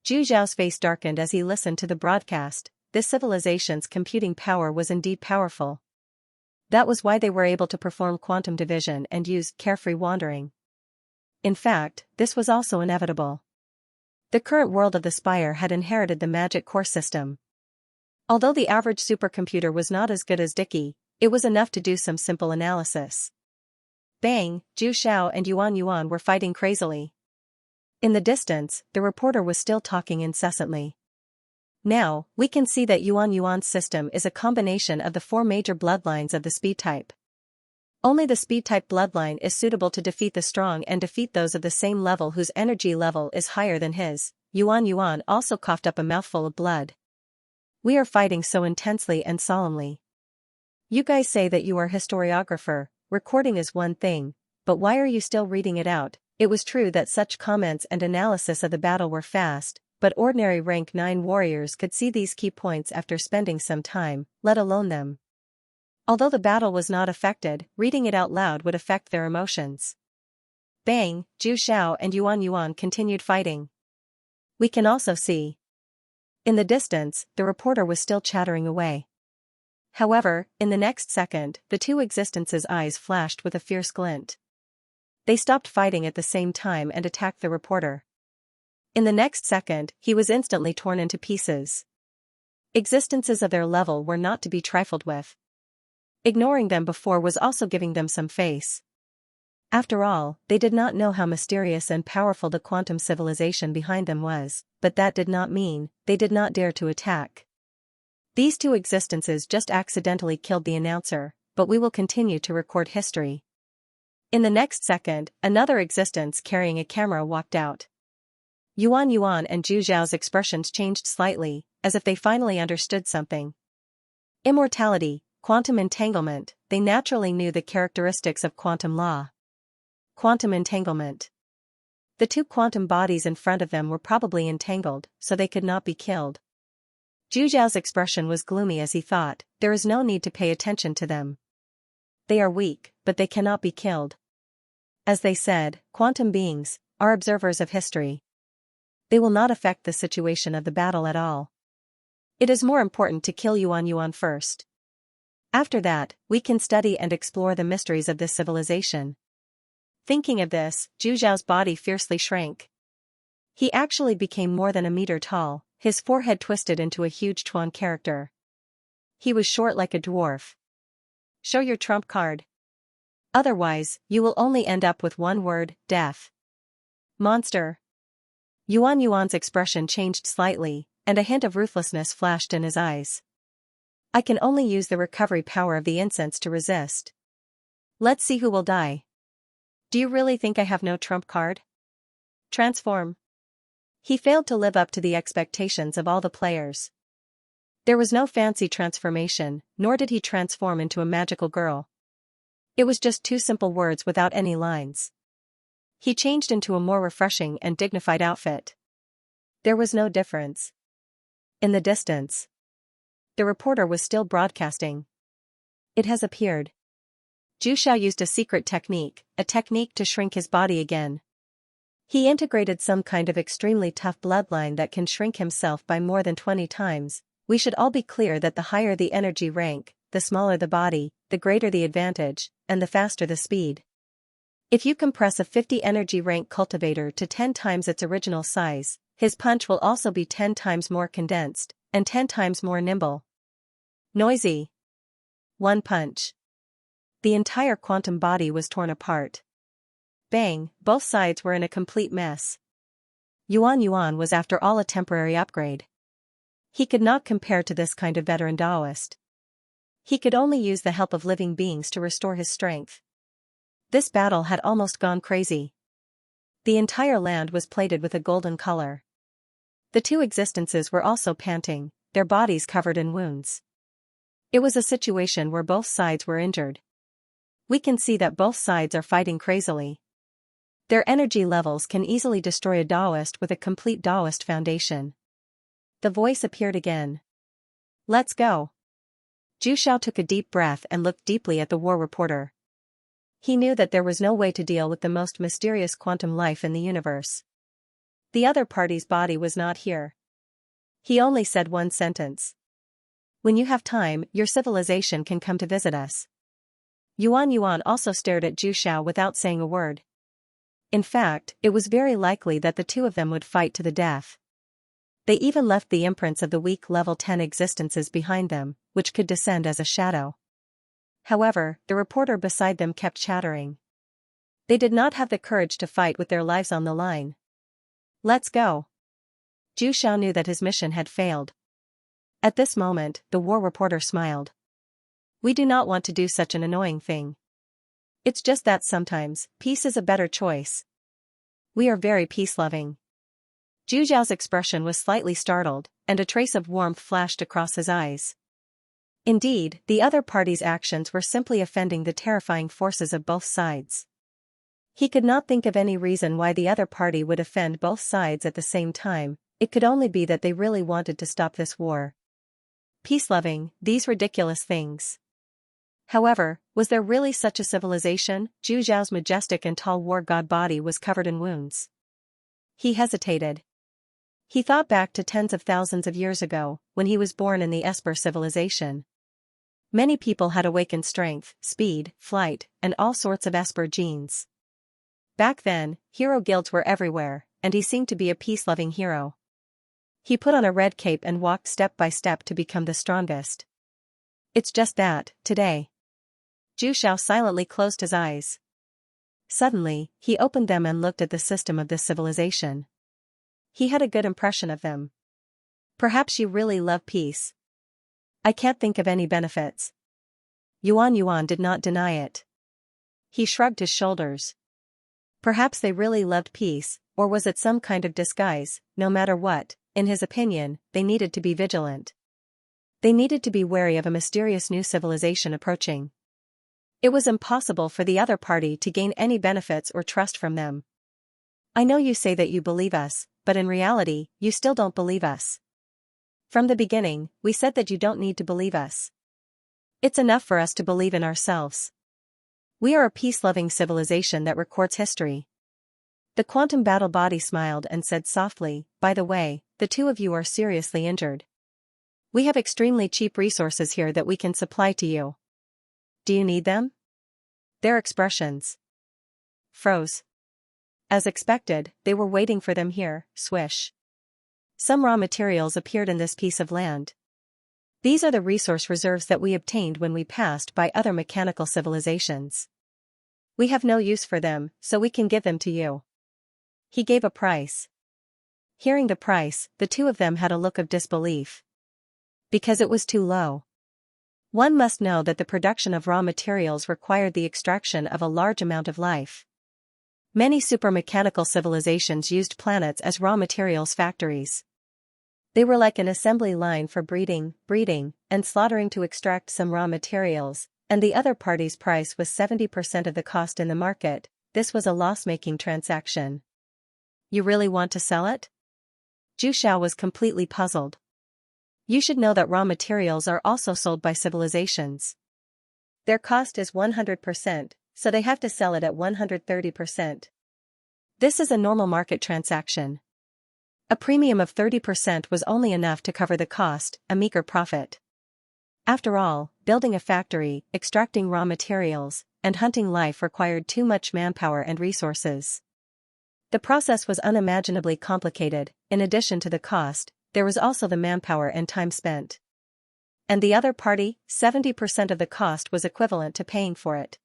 Zhu Zhao's face darkened as he listened to the broadcast. This civilization's computing power was indeed powerful. That was why they were able to perform quantum division and use carefree wandering. In fact, this was also inevitable. The current world of the Spire had inherited the magic core system. Although the average supercomputer was not as good as Dicky, it was enough to do some simple analysis. Bang, Zhu Xiao and Yuan Yuan were fighting crazily. In the distance, the reporter was still talking incessantly. Now, we can see that Yuan Yuan's system is a combination of the 4 major bloodlines of the speed type. Only the speed type bloodline is suitable to defeat the strong and defeat those of the same level whose energy level is higher than his. Yuan Yuan also coughed up a mouthful of blood. We are fighting so intensely and solemnly. You guys say that you are historiographer, recording is one thing, but why are you still reading it out? It was true that such comments and analysis of the battle were fast, but ordinary rank 9 warriors could see these key points after spending some time, let alone them. Although the battle was not affected, reading it out loud would affect their emotions. Bang, Zhu Xiao and Yuan Yuan continued fighting. We can also see. In the distance, the reporter was still chattering away. However, in the next second, the 2 existences' eyes flashed with a fierce glint. They stopped fighting at the same time and attacked the reporter. In the next second, he was instantly torn into pieces. Existences of their level were not to be trifled with. Ignoring them before was also giving them some face. After all, they did not know how mysterious and powerful the quantum civilization behind them was, but that did not mean they did not dare to attack. These 2 existences just accidentally killed the announcer, but we will continue to record history. In the next second, another existence carrying a camera walked out. Yuan Yuan and Zhu Zhao's expressions changed slightly, as if they finally understood something. Immortality, quantum entanglement, they naturally knew the characteristics of quantum law. Quantum entanglement. The 2 quantum bodies in front of them were probably entangled, so they could not be killed. Zhu Zhao's expression was gloomy as he thought, there is no need to pay attention to them. They are weak, but they cannot be killed. As they said, quantum beings are observers of history. They will not affect the situation of the battle at all. It is more important to kill Yuan Yuan first. After that, we can study and explore the mysteries of this civilization. Thinking of this, Zhu Zhao's body fiercely shrank. He actually became more than 1 meter tall, his forehead twisted into a huge Chuan character. He was short like a dwarf. Show your trump card. Otherwise, you will only end up with one word, death. Monster. Yuan's expression changed slightly, and a hint of ruthlessness flashed in his eyes. I can only use the recovery power of the incense to resist. Let's see who will die. Do you really think I have no trump card? Transform. He failed to live up to the expectations of all the players. There was no fancy transformation, nor did he transform into a magical girl. It was just two simple words without any lines. He changed into a more refreshing and dignified outfit. There was no difference. In the distance, the reporter was still broadcasting. It has appeared. Zhu Xiao used a secret technique, a technique to shrink his body again. He integrated some kind of extremely tough bloodline that can shrink himself by more than 20 times. We should all be clear that the higher the energy rank, the smaller the body, the greater the advantage, and the faster the speed. If you compress a 50 energy rank cultivator to 10 times its original size, his punch will also be 10 times more condensed, and 10 times more nimble. Noisy. One punch. The entire quantum body was torn apart. Bang, both sides were in a complete mess. Yuan was after all a temporary upgrade. He could not compare to this kind of veteran Taoist. He could only use the help of living beings to restore his strength. This battle had almost gone crazy. The entire land was plated with a golden color. The two existences were also panting, their bodies covered in wounds. It was a situation where both sides were injured. We can see that both sides are fighting crazily. Their energy levels can easily destroy a Taoist with a complete Taoist foundation. The voice appeared again. Let's go. Zhu Xiao took a deep breath and looked deeply at the war reporter. He knew that there was no way to deal with the most mysterious quantum life in the universe. The other party's body was not here. He only said one sentence. When you have time, your civilization can come to visit us. Yuan also stared at Zhu Xiao without saying a word. In fact, it was very likely that the two of them would fight to the death. They even left the imprints of the weak level 10 existences behind them, which could descend as a shadow. However, the reporter beside them kept chattering. They did not have the courage to fight with their lives on the line. Let's go. Zhu Xiao knew that his mission had failed. At this moment, the war reporter smiled. We do not want to do such an annoying thing. It's just that sometimes, peace is a better choice. We are very peace-loving. Zhu Xiao's expression was slightly startled, and a trace of warmth flashed across his eyes. Indeed, the other party's actions were simply offending the terrifying forces of both sides. He could not think of any reason why the other party would offend both sides at the same time. It could only be that they really wanted to stop this war. Peace-loving, these ridiculous things. However, was there really such a civilization? Zhu Xiao's majestic and tall war god body was covered in wounds. He hesitated. He thought back to tens of thousands of years ago, when he was born in the Esper civilization. Many people had awakened strength, speed, flight, and all sorts of Esper genes. Back then, hero guilds were everywhere, and he seemed to be a peace-loving hero. He put on a red cape and walked step by step to become the strongest. It's just that, today. Zhu Xiao silently closed his eyes. Suddenly, he opened them and looked at the system of this civilization. He had a good impression of them. Perhaps you really love peace. I can't think of any benefits. Yuan did not deny it. He shrugged his shoulders. Perhaps they really loved peace, or was it some kind of disguise? No matter what, in his opinion, they needed to be vigilant. They needed to be wary of a mysterious new civilization approaching. It was impossible for the other party to gain any benefits or trust from them. I know you say that you believe us, but in reality, you still don't believe us. From the beginning, we said that you don't need to believe us. It's enough for us to believe in ourselves. We are a peace-loving civilization that records history. The quantum battle body smiled and said softly, by the way, the two of you are seriously injured. We have extremely cheap resources here that we can supply to you. Do you need them? Their expressions froze. As expected, they were waiting for them here, swish. Some raw materials appeared in this piece of land. These are the resource reserves that we obtained when we passed by other mechanical civilizations. We have no use for them, so we can give them to you. He gave a price. Hearing the price, the two of them had a look of disbelief. Because it was too low. One must know that the production of raw materials required the extraction of a large amount of life. Many super-mechanical civilizations used planets as raw materials factories. They were like an assembly line for breeding, and slaughtering to extract some raw materials, and the other party's price was 70% of the cost in the market. This was a loss-making transaction. You really want to sell it? Zhu Xiao was completely puzzled. You should know that raw materials are also sold by civilizations. Their cost is 100%, so they have to sell it at 130%. This is a normal market transaction. A premium of 30% was only enough to cover the cost, a meager profit. After all, building a factory, extracting raw materials, and hunting life required too much manpower and resources. The process was unimaginably complicated. In addition to the cost, there was also the manpower and time spent. And the other party, 70% of the cost was equivalent to paying for it.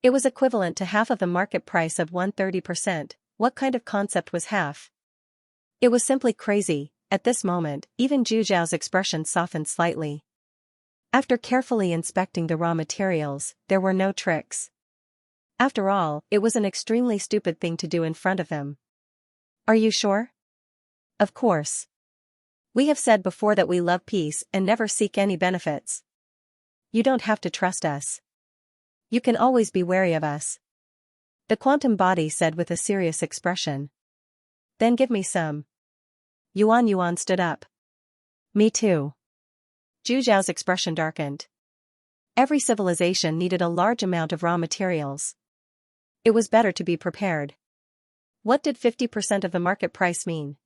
It was equivalent to half of the market price of 130%. What kind of concept was half? It was simply crazy. At this moment, even Zhu Xiao's expression softened slightly. After carefully inspecting the raw materials, there were no tricks. After all, it was an extremely stupid thing to do in front of them. Are you sure? Of course. We have said before that we love peace and never seek any benefits. You don't have to trust us. You can always be wary of us. The quantum body said with a serious expression. Then give me some. Yuan stood up. Me too. Zhu Xiao's expression darkened. Every civilization needed a large amount of raw materials. It was better to be prepared. What did 50% of the market price mean?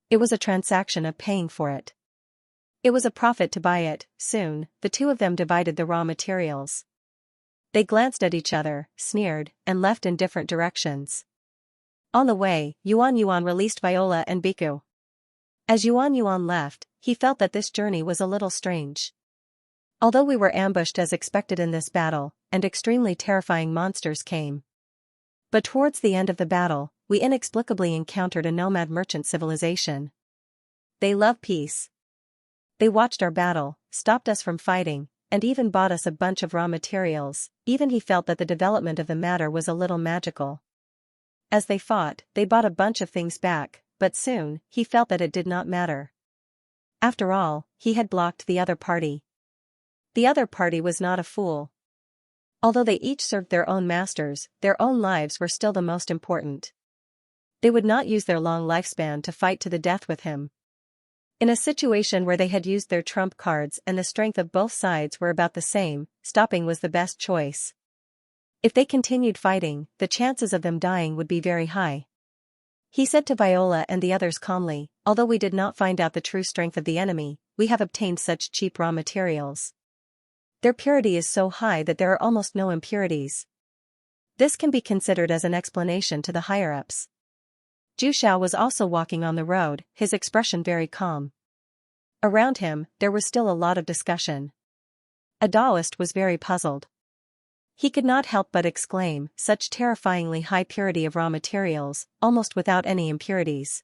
It was a transaction of paying for it. It was a profit to buy it. Soon, the two of them divided the raw materials. They glanced at each other, sneered, and left in different directions. On the way, Yuan released Viola and Biku. As Yuan left, he felt that this journey was a little strange. Although we were ambushed as expected in this battle, and extremely terrifying monsters came. But towards the end of the battle, we inexplicably encountered a nomad merchant civilization. They love peace. They watched our battle, stopped us from fighting, and even bought us a bunch of raw materials. Even he felt that the development of the matter was a little magical. As they fought, they bought a bunch of things back, but soon, he felt that it did not matter. After all, he had blocked the other party. The other party was not a fool. Although they each served their own masters, their own lives were still the most important. They would not use their long lifespan to fight to the death with him. In a situation where they had used their trump cards and the strength of both sides were about the same, stopping was the best choice. If they continued fighting, the chances of them dying would be very high. He said to Viola and the others calmly, although we did not find out the true strength of the enemy, we have obtained such cheap raw materials. Their purity is so high that there are almost no impurities. This can be considered as an explanation to the higher-ups. Zhu Xiao was also walking on the road, his expression very calm. Around him, there was still a lot of discussion. A Taoist was very puzzled. He could not help but exclaim, such terrifyingly high purity of raw materials, almost without any impurities.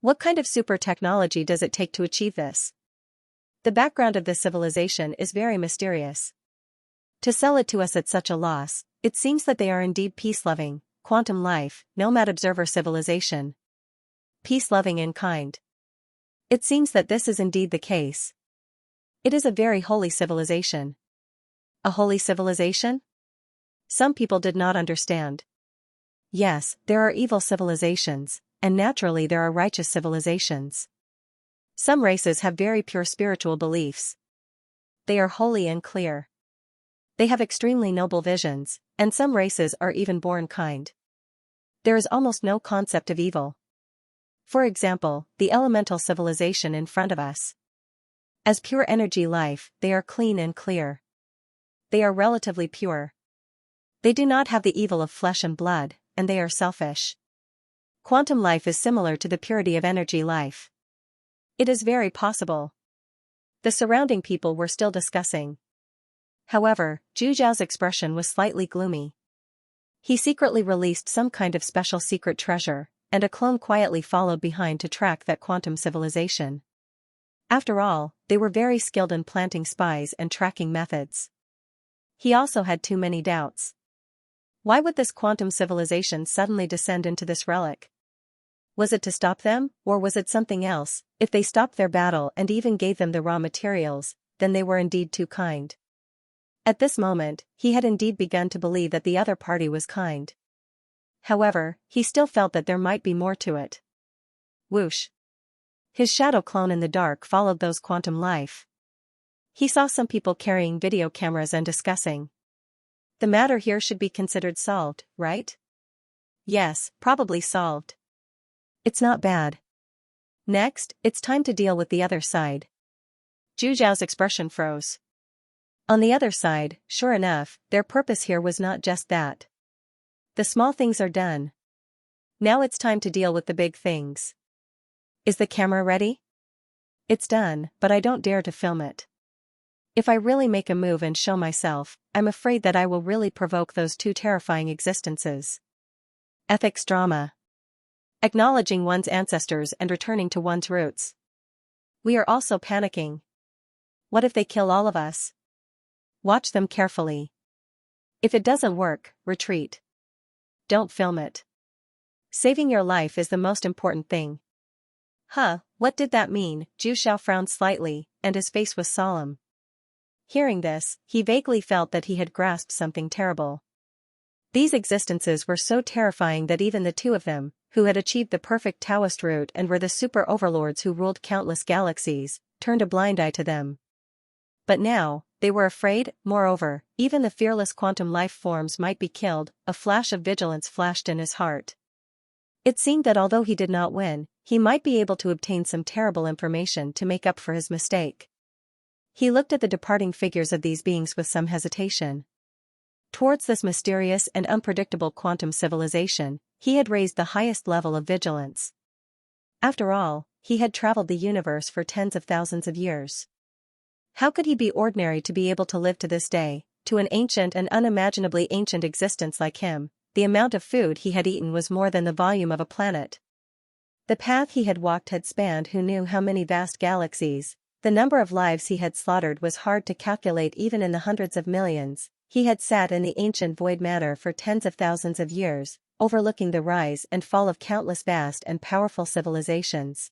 What kind of super technology does it take to achieve this? The background of this civilization is very mysterious. To sell it to us at such a loss, it seems that they are indeed peace-loving, quantum life, nomad observer civilization. Peace-loving in kind. It seems that this is indeed the case. It is a very holy civilization. A holy civilization? Some people did not understand. Yes, there are evil civilizations, and naturally there are righteous civilizations. Some races have very pure spiritual beliefs. They are holy and clear. They have extremely noble visions, and some races are even born kind. There is almost no concept of evil. For example, the elemental civilization in front of us. As pure energy life, they are clean and clear. They are relatively pure. They do not have the evil of flesh and blood, and they are selfish. Quantum life is similar to the purity of energy life. It is very possible. The surrounding people were still discussing. However, Zhu Zhao's expression was slightly gloomy. He secretly released some kind of special secret treasure, and a clone quietly followed behind to track that quantum civilization. After all, they were very skilled in planting spies and tracking methods. He also had too many doubts. Why would this quantum civilization suddenly descend into this relic? Was it to stop them, or was it something else? If they stopped their battle and even gave them the raw materials, then they were indeed too kind. At this moment, he had indeed begun to believe that the other party was kind. However, he still felt that there might be more to it. Whoosh. His shadow clone in the dark followed those quantum life. He saw some people carrying video cameras and discussing. The matter here should be considered solved, right? Yes, probably solved. It's not bad. Next, it's time to deal with the other side. Zhu Zhao's expression froze. On the other side, sure enough, their purpose here was not just that. The small things are done. Now it's time to deal with the big things. Is the camera ready? It's done, but I don't dare to film it. If I really make a move and show myself, I'm afraid that I will really provoke those two terrifying existences. Ethics drama. Acknowledging one's ancestors and returning to one's roots. We are also panicking. What if they kill all of us? Watch them carefully. If it doesn't work, retreat. Don't film it. Saving your life is the most important thing. What did that mean? Zhu Zhao frowned slightly, and his face was solemn. Hearing this, he vaguely felt that he had grasped something terrible. These existences were so terrifying that even the two of them, who had achieved the perfect Taoist route and were the super overlords who ruled countless galaxies, turned a blind eye to them. But now, they were afraid. Moreover, even the fearless quantum life forms might be killed. A flash of vigilance flashed in his heart. It seemed that although he did not win, he might be able to obtain some terrible information to make up for his mistake. He looked at the departing figures of these beings with some hesitation. Towards this mysterious and unpredictable quantum civilization, he had raised the highest level of vigilance. After all, he had traveled the universe for tens of thousands of years. How could he be ordinary to be able to live to this day, to an ancient and unimaginably ancient existence like him? The amount of food he had eaten was more than the volume of a planet. The path he had walked had spanned who knew how many vast galaxies. The number of lives he had slaughtered was hard to calculate even in the hundreds of millions. He had sat in the ancient void matter for tens of thousands of years, overlooking the rise and fall of countless vast and powerful civilizations.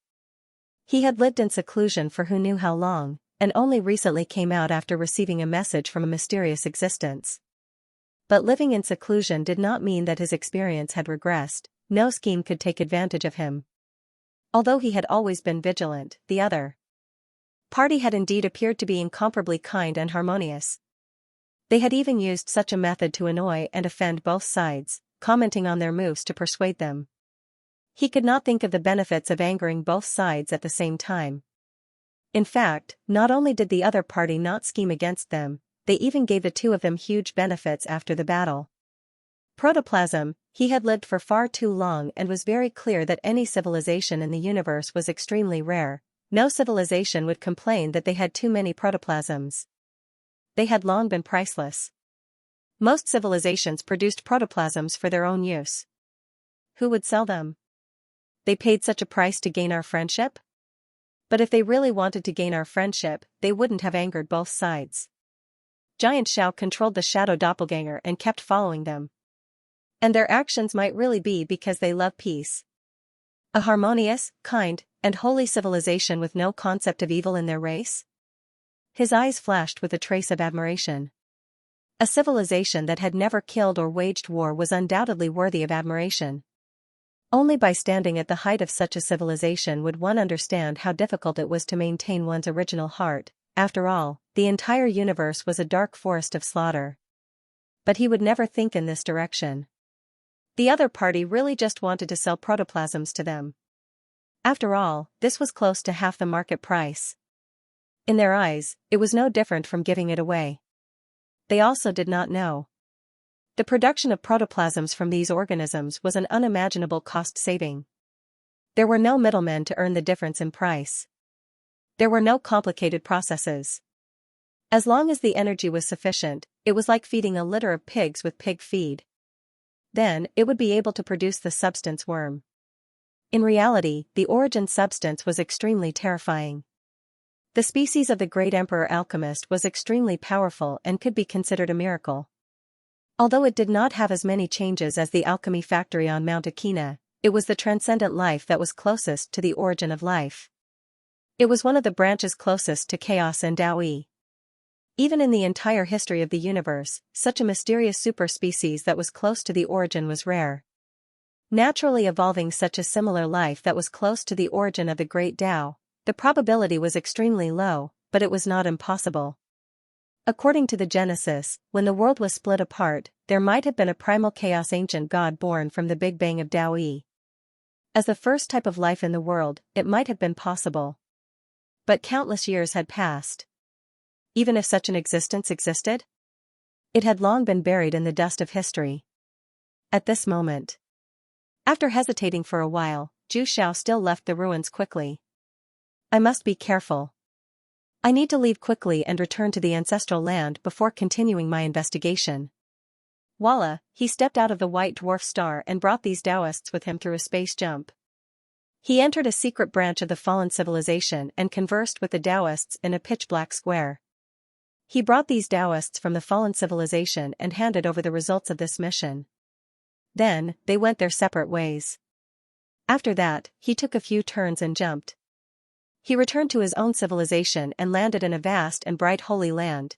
He had lived in seclusion for who knew how long, and only recently came out after receiving a message from a mysterious existence. But living in seclusion did not mean that his experience had regressed. No scheme could take advantage of him. Although he had always been vigilant, the other party had indeed appeared to be incomparably kind and harmonious. They had even used such a method to annoy and offend both sides, commenting on their moves to persuade them. He could not think of the benefits of angering both sides at the same time. In fact, not only did the other party not scheme against them, they even gave the two of them huge benefits after the battle. Protoplasm. He had lived for far too long and was very clear that any civilization in the universe was extremely rare. No civilization would complain that they had too many protoplasms. They had long been priceless. Most civilizations produced protoplasms for their own use. Who would sell them? They paid such a price to gain our friendship? But if they really wanted to gain our friendship, they wouldn't have angered both sides. Giant Xiao controlled the shadow doppelganger and kept following them. And their actions might really be because they love peace. A harmonious, kind, and holy civilization with no concept of evil in their race? His eyes flashed with a trace of admiration. A civilization that had never killed or waged war was undoubtedly worthy of admiration. Only by standing at the height of such a civilization would one understand how difficult it was to maintain one's original heart. After all, the entire universe was a dark forest of slaughter. But he would never think in this direction. The other party really just wanted to sell protoplasms to them. After all, this was close to half the market price. In their eyes, it was no different from giving it away. They also did not know. The production of protoplasms from these organisms was an unimaginable cost saving. There were no middlemen to earn the difference in price. There were no complicated processes. As long as the energy was sufficient, it was like feeding a litter of pigs with pig feed. Then, it would be able to produce the substance worm. In reality, the origin substance was extremely terrifying. The species of the great emperor alchemist was extremely powerful and could be considered a miracle. Although it did not have as many changes as the alchemy factory on Mount Akina, it was the transcendent life that was closest to the origin of life. It was one of the branches closest to chaos and Taoyi. Even in the entire history of the universe, such a mysterious superspecies that was close to the origin was rare. Naturally evolving such a similar life that was close to the origin of the great Tao, the probability was extremely low, but it was not impossible. According to the Genesis, when the world was split apart, there might have been a primal chaos ancient god born from the Big Bang of Taoyi. As the first type of life in the world, it might have been possible. But countless years had passed. Even if such an existence existed, it had long been buried in the dust of history. At this moment, after hesitating for a while, Zhu Xiao still left the ruins quickly. I must be careful. I need to leave quickly and return to the ancestral land before continuing my investigation. Voila, he stepped out of the white dwarf star and brought these Taoists with him through a space jump. He entered a secret branch of the fallen civilization and conversed with the Taoists in a pitch-black square. He brought these Taoists from the fallen civilization and handed over the results of this mission. Then, they went their separate ways. After that, he took a few turns and jumped. He returned to his own civilization and landed in a vast and bright holy land.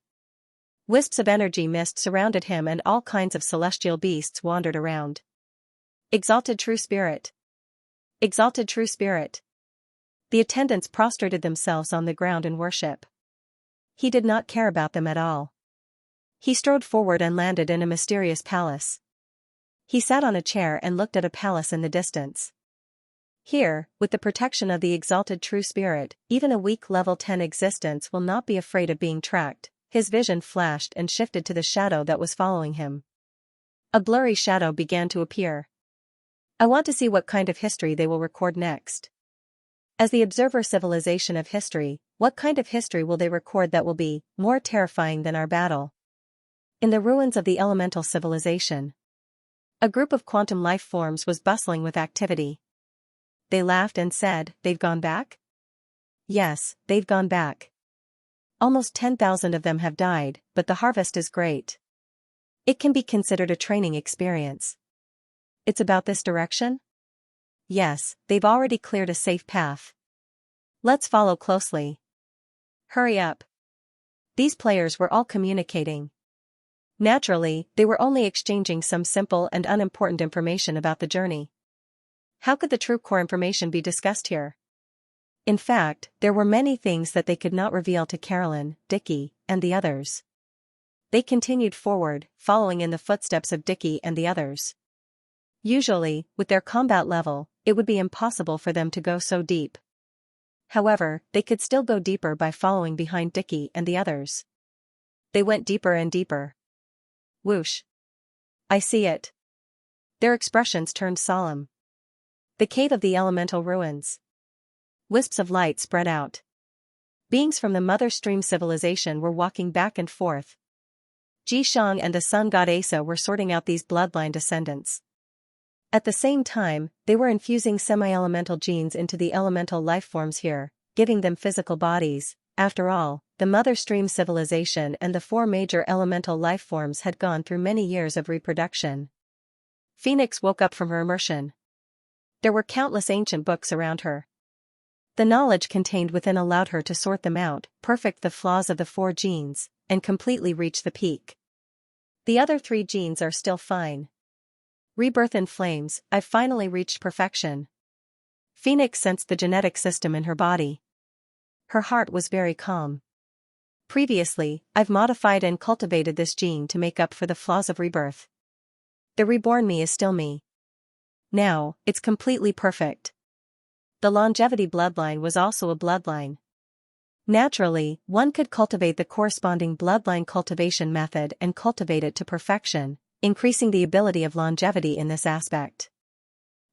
Wisps of energy mist surrounded him and all kinds of celestial beasts wandered around. Exalted True Spirit! Exalted True Spirit! The attendants prostrated themselves on the ground in worship. He did not care about them at all. He strode forward and landed in a mysterious palace. He sat on a chair and looked at a palace in the distance. Here, with the protection of the exalted True Spirit, even a weak level 10 existence will not be afraid of being tracked. His vision flashed and shifted to the shadow that was following him. A blurry shadow began to appear. I want to see what kind of history they will record next. As the observer civilization of history, what kind of history will they record that will be more terrifying than our battle? In the ruins of the elemental civilization, a group of quantum life forms was bustling with activity. They laughed and said, "They've gone back?" Yes, they've gone back. Almost 10,000 of them have died, but the harvest is great. It can be considered a training experience. It's about this direction? Yes, they've already cleared a safe path. Let's follow closely. Hurry up. These players were all communicating. Naturally, they were only exchanging some simple and unimportant information about the journey. How could the true core information be discussed here? In fact, there were many things that they could not reveal to Carolyn, Dickie, and the others. They continued forward, following in the footsteps of Dickie and the others. Usually, with their combat level, it would be impossible for them to go so deep. However, they could still go deeper by following behind Dickie and the others. They went deeper and deeper. Whoosh! I see it. Their expressions turned solemn. The cave of the elemental ruins. Wisps of light spread out. Beings from the Mother Stream civilization were walking back and forth. Ji Shang and the sun god Asa were sorting out these bloodline descendants. At the same time, they were infusing semi-elemental genes into the elemental lifeforms here, giving them physical bodies. After all, the Mother Stream civilization and the 4 major elemental lifeforms had gone through many years of reproduction. Phoenix woke up from her immersion. There were countless ancient books around her. The knowledge contained within allowed her to sort them out, perfect the flaws of the 4 genes, and completely reach the peak. The other 3 genes are still fine. Rebirth in flames, I've finally reached perfection. Phoenix sensed the genetic system in her body. Her heart was very calm. Previously, I've modified and cultivated this gene to make up for the flaws of rebirth. The reborn me is still me. Now, it's completely perfect. The longevity bloodline was also a bloodline. Naturally, one could cultivate the corresponding bloodline cultivation method and cultivate it to perfection, increasing the ability of longevity in this aspect.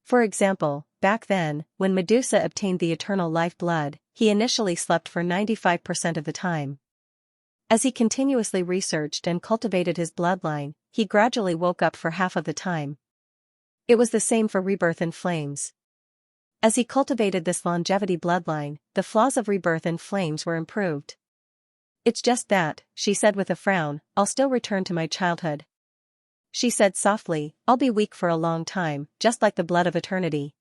For example, back then, when Medusa obtained the eternal life blood, he initially slept for 95% of the time. As he continuously researched and cultivated his bloodline, he gradually woke up for half of the time. It was the same for rebirth in flames. As he cultivated this longevity bloodline, the flaws of rebirth in flames were improved. "It's just that," she said with a frown, "I'll still return to my childhood." She said softly, "I'll be weak for a long time, just like the blood of eternity.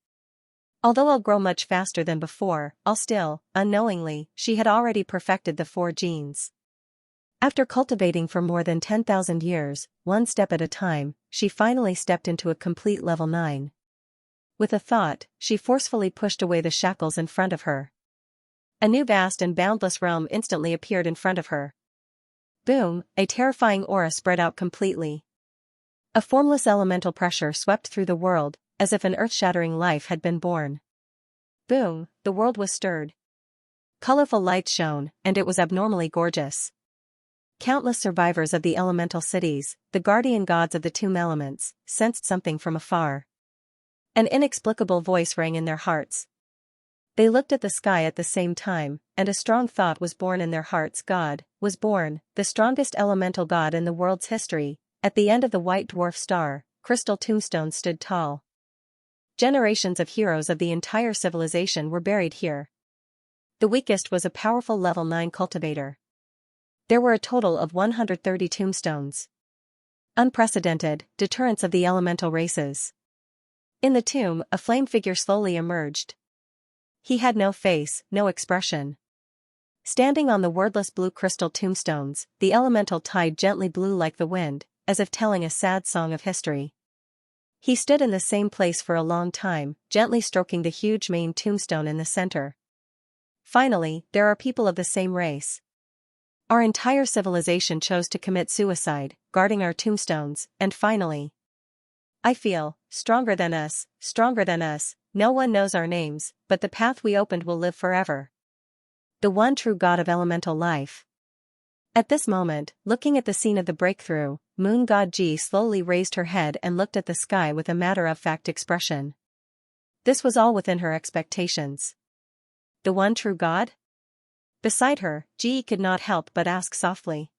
Although I'll grow much faster than before, I'll still," unknowingly, she had already perfected the 4 genes. After cultivating for more than 10,000 years, one step at a time, she finally stepped into a complete level 9. With a thought, she forcefully pushed away the shackles in front of her. A new vast and boundless realm instantly appeared in front of her. Boom, a terrifying aura spread out completely. A formless elemental pressure swept through the world, as if an earth-shattering life had been born. Boom, the world was stirred. Colorful lights shone, and it was abnormally gorgeous. Countless survivors of the elemental cities, the guardian gods of the tomb elements, sensed something from afar. An inexplicable voice rang in their hearts. They looked at the sky at the same time, and a strong thought was born in their hearts. God was born, the strongest elemental god in the world's history. At the end of the white dwarf star, crystal tombstones stood tall. Generations of heroes of the entire civilization were buried here. The weakest was a powerful level 9 cultivator. There were a total of 130 tombstones. Unprecedented, deterrence of the elemental races. In the tomb, a flame figure slowly emerged. He had no face, no expression. Standing on the wordless blue crystal tombstones, the elemental tide gently blew like the wind, as if telling a sad song of history. He stood in the same place for a long time, gently stroking the huge main tombstone in the center. Finally, there are people of the same race. Our entire civilization chose to commit suicide, guarding our tombstones, and finally. I feel, stronger than us, no one knows our names, but the path we opened will live forever. The one true God of elemental life. At this moment, looking at the scene of the breakthrough, Moon God Ji slowly raised her head and looked at the sky with a matter-of-fact expression. This was all within her expectations. The one true God? Beside her, Ji could not help but ask softly.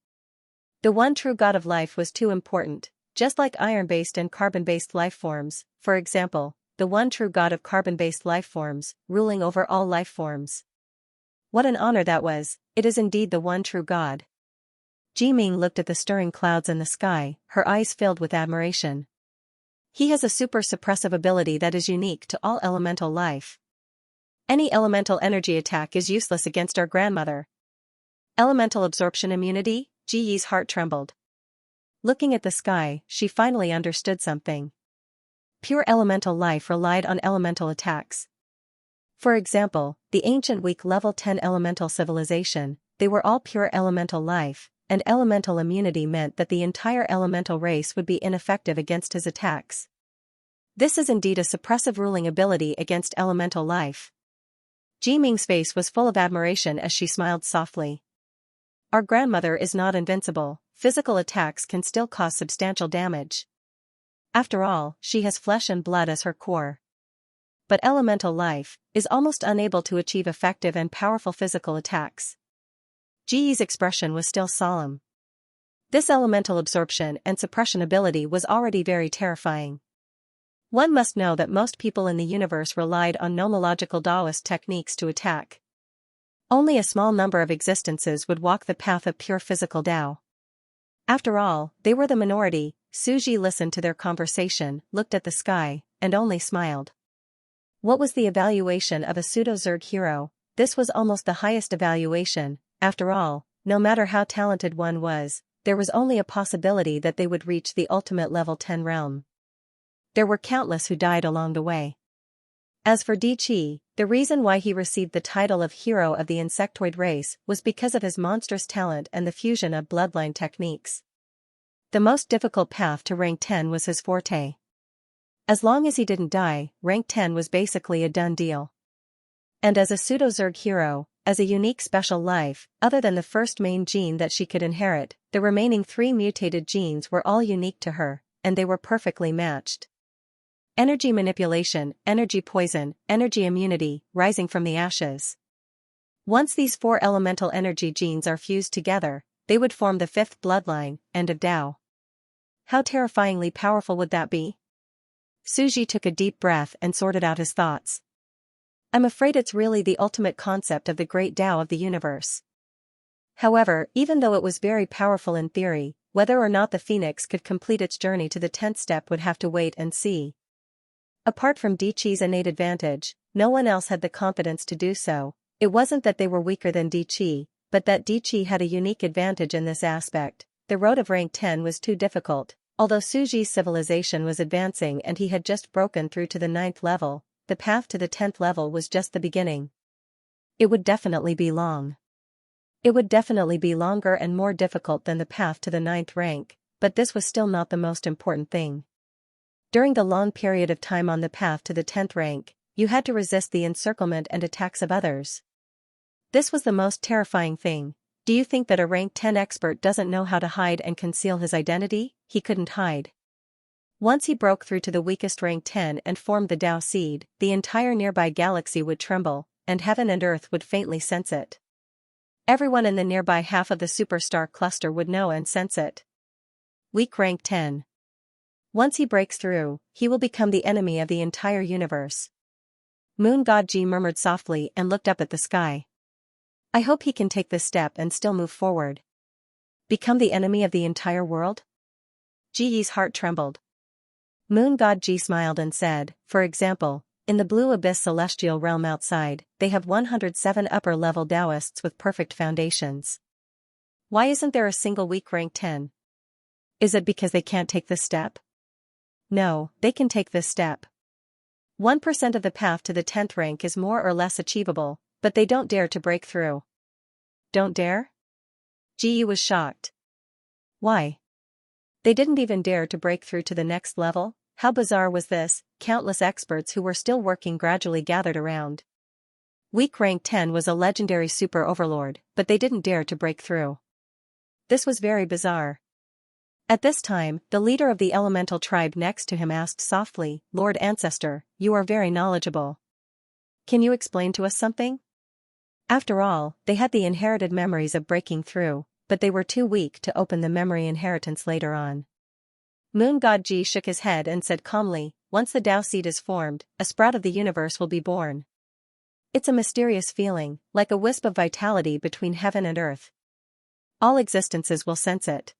The one true God of life was too important, just like iron-based and carbon-based life forms, for example, the one true God of carbon-based life forms, ruling over all life forms. What an honor that was, it is indeed the one true God. Ji Ming looked at the stirring clouds in the sky, her eyes filled with admiration. He has a super suppressive ability that is unique to all elemental life. Any elemental energy attack is useless against our grandmother. Elemental absorption immunity? Ji Yi's heart trembled. Looking at the sky, she finally understood something. Pure elemental life relied on elemental attacks. For example, the ancient weak level 10 elemental civilization, they were all pure elemental life, and elemental immunity meant that the entire elemental race would be ineffective against his attacks. This is indeed a suppressive ruling ability against elemental life. Ji Ming's face was full of admiration as she smiled softly. Our grandmother is not invincible, physical attacks can still cause substantial damage. After all, she has flesh and blood as her core. But elemental life is almost unable to achieve effective and powerful physical attacks. Ji Yi's expression was still solemn. This elemental absorption and suppression ability was already very terrifying. One must know that most people in the universe relied on nomological Taoist techniques to attack. Only a small number of existences would walk the path of pure physical Tao. After all, they were the minority. Su Ji listened to their conversation, looked at the sky, and only smiled. What was the evaluation of a pseudo-Zerg hero? This was almost the highest evaluation. After all, no matter how talented one was, there was only a possibility that they would reach the ultimate level 10 realm. There were countless who died along the way. As for Di Qi, the reason why he received the title of Hero of the Insectoid race was because of his monstrous talent and the fusion of bloodline techniques. The most difficult path to rank 10 was his forte. As long as he didn't die, rank 10 was basically a done deal. And as a pseudo-Zerg hero, as a unique special life, other than the first main gene that she could inherit, the remaining 3 mutated genes were all unique to her, and they were perfectly matched. Energy manipulation, energy poison, energy immunity, rising from the ashes. Once these four elemental energy genes are fused together, they would form the fifth bloodline, end of Tao. How terrifyingly powerful would that be? Suji took a deep breath and sorted out his thoughts. I'm afraid it's really the ultimate concept of the great Tao of the universe. However, even though it was very powerful in theory, whether or not the phoenix could complete its journey to the 10th step would have to wait and see. Apart from Di Qi's innate advantage, no one else had the confidence to do so. It wasn't that they were weaker than Di Qi, but that Di Qi had a unique advantage in this aspect. The road of rank 10 was too difficult. Although Suji's civilization was advancing and he had just broken through to the 9th level, the path to the 10th level was just the beginning. It would definitely be long. It would definitely be longer and more difficult than the path to the 9th rank, but this was still not the most important thing. During the long period of time on the path to the 10th rank, you had to resist the encirclement and attacks of others. This was the most terrifying thing. Do you think that a rank 10 expert doesn't know how to hide and conceal his identity? He couldn't hide. Once he broke through to the weakest rank 10 and formed the Tao seed, the entire nearby galaxy would tremble, and heaven and earth would faintly sense it. Everyone in the nearby half of the superstar cluster would know and sense it. Weak rank 10. Once he breaks through, he will become the enemy of the entire universe. Moon God Ji murmured softly and looked up at the sky. I hope he can take this step and still move forward. Become the enemy of the entire world? Ji Yi's heart trembled. Moon God Ji smiled and said, for example, in the blue abyss celestial realm outside, they have 107 upper-level Taoists with perfect foundations. Why isn't there a single weak rank 10? Is it because they can't take this step? No, they can take this step. 1% of the path to the 10th rank is more or less achievable, but they don't dare to break through. Don't dare? Ji Yi was shocked. Why? They didn't even dare to break through to the next level? How bizarre was this? Countless experts who were still working gradually gathered around. Weak rank 10 was a legendary super overlord, but they didn't dare to break through. This was very bizarre. At this time, the leader of the elemental tribe next to him asked softly, Lord Ancestor, you are very knowledgeable. Can you explain to us something? After all, they had the inherited memories of breaking through, but they were too weak to open the memory inheritance later on. Moon God Ji shook his head and said calmly, once the Tao seed is formed, a sprout of the universe will be born. It's a mysterious feeling, like a wisp of vitality between heaven and earth. All existences will sense it.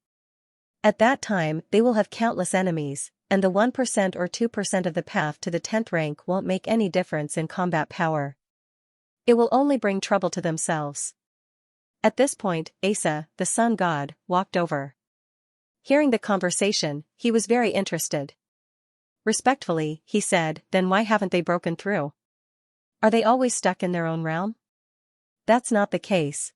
At that time, they will have countless enemies, and the 1% or 2% of the path to the 10th rank won't make any difference in combat power. It will only bring trouble to themselves. At this point, Asa, the sun god, walked over. Hearing the conversation, he was very interested. Respectfully, he said, then why haven't they broken through? Are they always stuck in their own realm? That's not the case.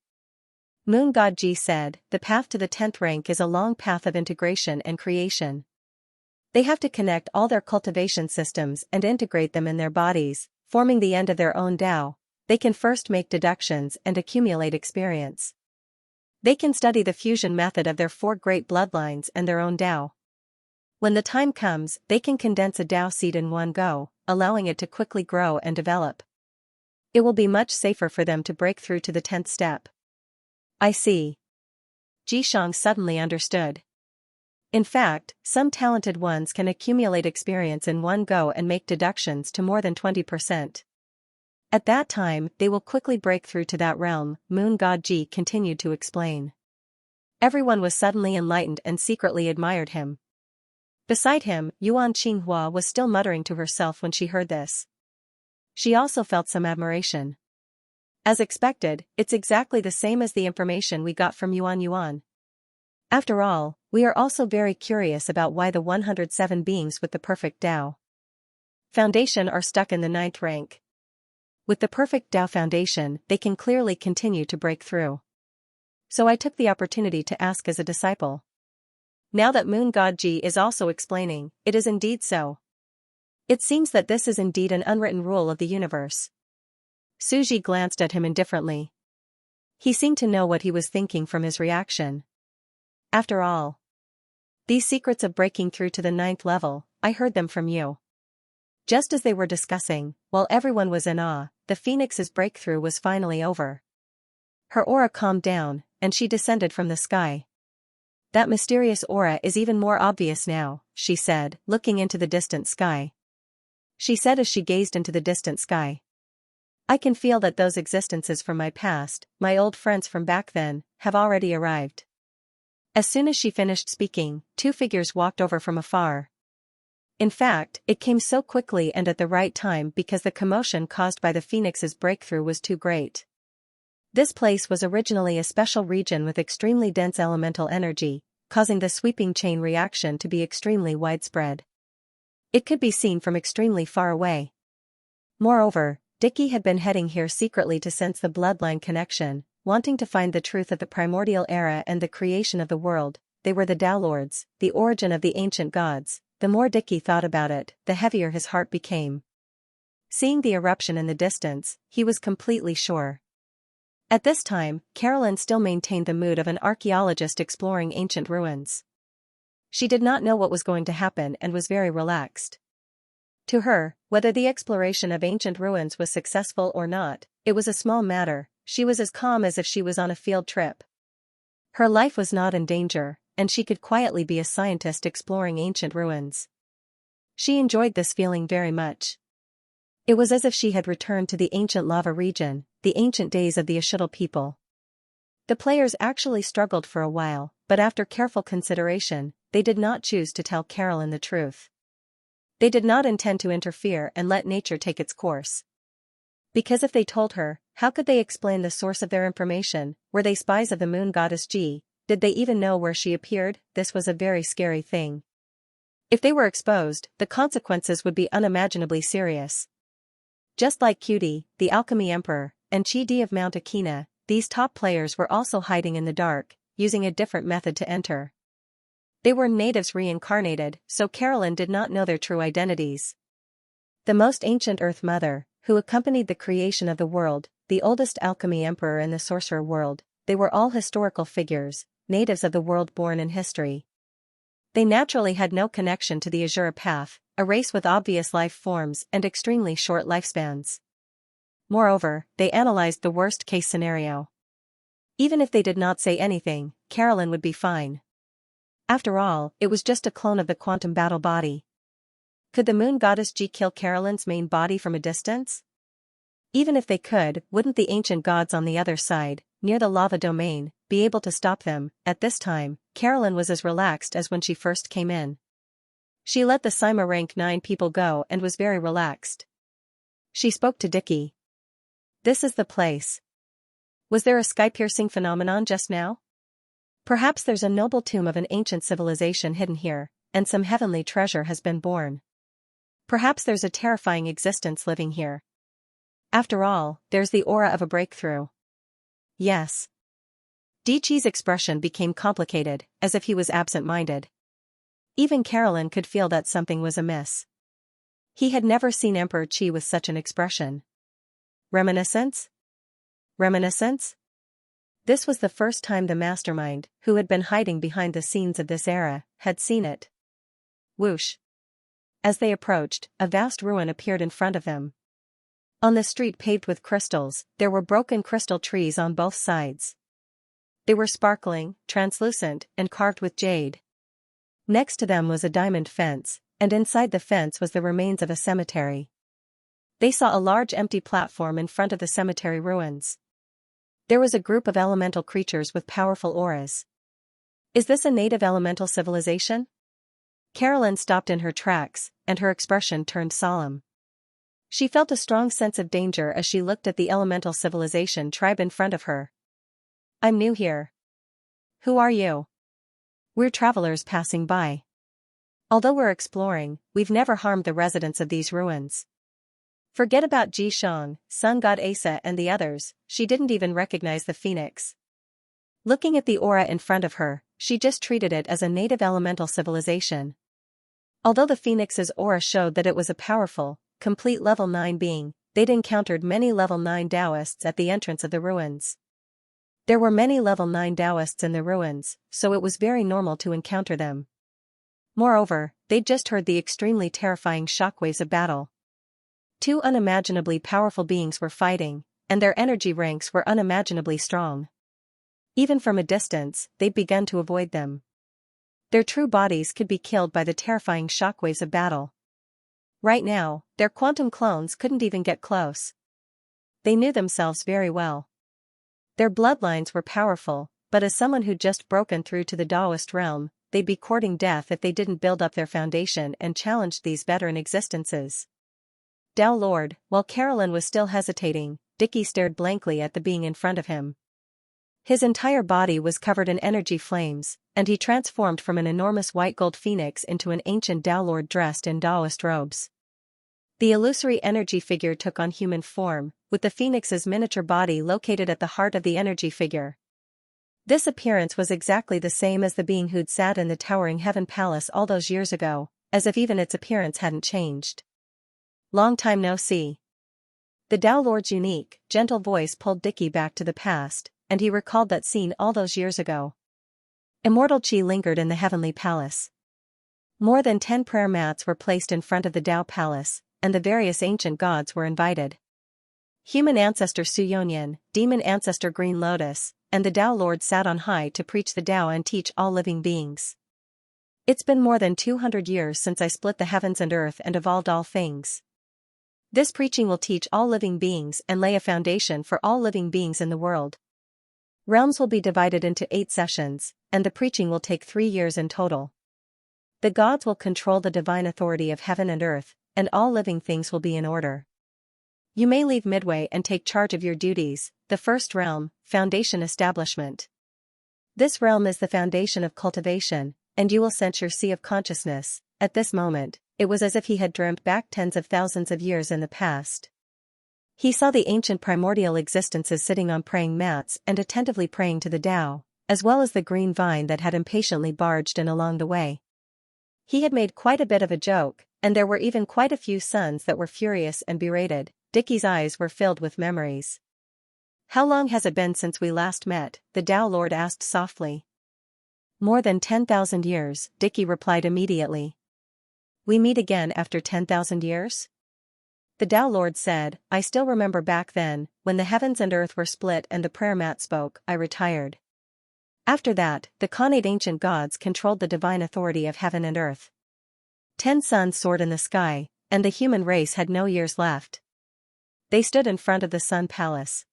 Moon God Ji said, the path to the 10th rank is a long path of integration and creation. They have to connect all their cultivation systems and integrate them in their bodies, forming the end of their own Tao. They can first make deductions and accumulate experience. They can study the fusion method of their four great bloodlines and their own Tao. When the time comes, they can condense a Tao seed in one go, allowing it to quickly grow and develop. It will be much safer for them to break through to the 10th step. I see. Ji Shang suddenly understood. In fact, some talented ones can accumulate experience in one go and make deductions to more than 20%. At that time, they will quickly break through to that realm, Moon God Ji continued to explain. Everyone was suddenly enlightened and secretly admired him. Beside him, Yuan Qinghua was still muttering to herself when she heard this. She also felt some admiration. As expected, it's exactly the same as the information we got from Yuan. After all, we are also very curious about why the 107 beings with the perfect Tao foundation are stuck in the 9th rank. With the perfect Tao foundation, they can clearly continue to break through. So I took the opportunity to ask as a disciple. Now that Moon God Ji is also explaining, it is indeed so. It seems that this is indeed an unwritten rule of the universe. Suji glanced at him indifferently. He seemed to know what he was thinking from his reaction. After all, these secrets of breaking through to the 9th level, I heard them from you. Just as they were discussing, while everyone was in awe, the Phoenix's breakthrough was finally over. Her aura calmed down, and she descended from the sky. That mysterious aura is even more obvious now, she said, looking into the distant sky. She said as she gazed into the distant sky. I can feel that those existences from my past, my old friends from back then, have already arrived. As soon as she finished speaking, two figures walked over from afar. In fact, it came so quickly and at the right time because the commotion caused by the Phoenix's breakthrough was too great. This place was originally a special region with extremely dense elemental energy, causing the sweeping chain reaction to be extremely widespread. It could be seen from extremely far away. Moreover, Dickie had been heading here secretly to sense the bloodline connection, wanting to find the truth of the primordial era and the creation of the world. They were the Tao Lords, the origin of the ancient gods. The more Dickie thought about it, the heavier his heart became. Seeing the eruption in the distance, he was completely sure. At this time, Carolyn still maintained the mood of an archaeologist exploring ancient ruins. She did not know what was going to happen and was very relaxed. To her, whether the exploration of ancient ruins was successful or not, it was a small matter. She was as calm as if she was on a field trip. Her life was not in danger, and she could quietly be a scientist exploring ancient ruins. She enjoyed this feeling very much. It was as if she had returned to the ancient lava region, the ancient days of the Ashutl people. The players actually struggled for a while, but after careful consideration, they did not choose to tell Carolyn the truth. They did not intend to interfere and let nature take its course. Because if they told her, how could they explain the source of their information? Were they spies of the moon goddess Ji? Did they even know where she appeared? This was a very scary thing. If they were exposed, the consequences would be unimaginably serious. Just like Cutie, the Alchemy Emperor, and Chi Di of Mount Akina, these top players were also hiding in the dark, using a different method to enter. They were natives reincarnated, so Carolyn did not know their true identities. The most ancient Earth Mother, who accompanied the creation of the world, the oldest Alchemy Emperor in the Sorcerer world, they were all historical figures, natives of the world born in history. They naturally had no connection to the Azura path, a race with obvious life forms and extremely short lifespans. Moreover, they analyzed the worst-case scenario. Even if they did not say anything, Carolyn would be fine. After all, it was just a clone of the quantum battle body. Could the moon goddess Ji kill Carolyn's main body from a distance? Even if they could, wouldn't the ancient gods on the other side, near the lava domain, be able to stop them? At this time, Carolyn was as relaxed as when she first came in. She let the Sima rank 9 people go and was very relaxed. She spoke to Dickie. This is the place. Was there a sky-piercing phenomenon just now? Perhaps there's a noble tomb of an ancient civilization hidden here, and some heavenly treasure has been born. Perhaps there's a terrifying existence living here. After all, there's the aura of a breakthrough. Yes. Dichi's expression became complicated, as if he was absent-minded. Even Carolyn could feel that something was amiss. He had never seen Emperor Qi with such an expression. Reminiscence? Reminiscence? This was the first time the mastermind, who had been hiding behind the scenes of this era, had seen it. Whoosh. As they approached, a vast ruin appeared in front of them. On the street paved with crystals, there were broken crystal trees on both sides. They were sparkling, translucent, and carved with jade. Next to them was a diamond fence, and inside the fence was the remains of a cemetery. They saw a large empty platform in front of the cemetery ruins. There was a group of elemental creatures with powerful auras. Is this a native elemental civilization? Carolyn stopped in her tracks, and her expression turned solemn. She felt a strong sense of danger as she looked at the elemental civilization tribe in front of her. I'm new here. Who are you? We're travelers passing by. Although we're exploring, we've never harmed the residents of these ruins. Forget about Ji Shang, sun god Asa and the others, she didn't even recognize the phoenix. Looking at the aura in front of her, she just treated it as a native elemental civilization. Although the phoenix's aura showed that it was a powerful, complete level 9 being, they'd encountered many level 9 Taoists at the entrance of the ruins. There were many level 9 Taoists in the ruins, so it was very normal to encounter them. Moreover, they'd just heard the extremely terrifying shockwaves of battle. Two unimaginably powerful beings were fighting, and their energy ranks were unimaginably strong. Even from a distance, they'd begun to avoid them. Their true bodies could be killed by the terrifying shockwaves of battle. Right now, their quantum clones couldn't even get close. They knew themselves very well. Their bloodlines were powerful, but as someone who'd just broken through to the Taoist realm, they'd be courting death if they didn't build up their foundation and challenge these veteran existences. Tao Lord, while Carolyn was still hesitating, Dickie stared blankly at the being in front of him. His entire body was covered in energy flames, and he transformed from an enormous white gold phoenix into an ancient Tao Lord dressed in Taoist robes. The illusory energy figure took on human form, with the phoenix's miniature body located at the heart of the energy figure. This appearance was exactly the same as the being who'd sat in the towering Heaven Palace all those years ago, as if even its appearance hadn't changed. Long time no see. The Tao Lord's unique, gentle voice pulled Dickie back to the past, and he recalled that scene all those years ago. Immortal Qi lingered in the Heavenly Palace. More than 10 prayer mats were placed in front of the Tao Palace, and the various ancient gods were invited. Human ancestor Su Yonyan, demon ancestor Green Lotus, and the Tao Lord sat on high to preach the Tao and teach all living beings. It's been more than 200 years since I split the heavens and earth and evolved all things. This preaching will teach all living beings and lay a foundation for all living beings in the world. Realms will be divided into 8 sessions, and the preaching will take 3 years in total. The gods will control the divine authority of heaven and earth, and all living things will be in order. You may leave midway and take charge of your duties. The first realm, Foundation Establishment. This realm is the foundation of cultivation, and you will sense your sea of consciousness. At this moment, it was as if he had dreamt back tens of thousands of years in the past. He saw the ancient primordial existences sitting on praying mats and attentively praying to the Tao, as well as the green vine that had impatiently barged in along the way. He had made quite a bit of a joke, and there were even quite a few sons that were furious and berated. Dickie's eyes were filled with memories. How long has it been since we last met? The Tao Lord asked softly. More than 10,000 years, Dickie replied immediately. We meet again after 10,000 years? The Tao Lord said, I still remember back then, when the heavens and earth were split and the prayer mat spoke, I retired. After that, the Khanate ancient gods controlled the divine authority of heaven and earth. 10 suns soared in the sky, and the human race had no years left. They stood in front of the Sun Palace.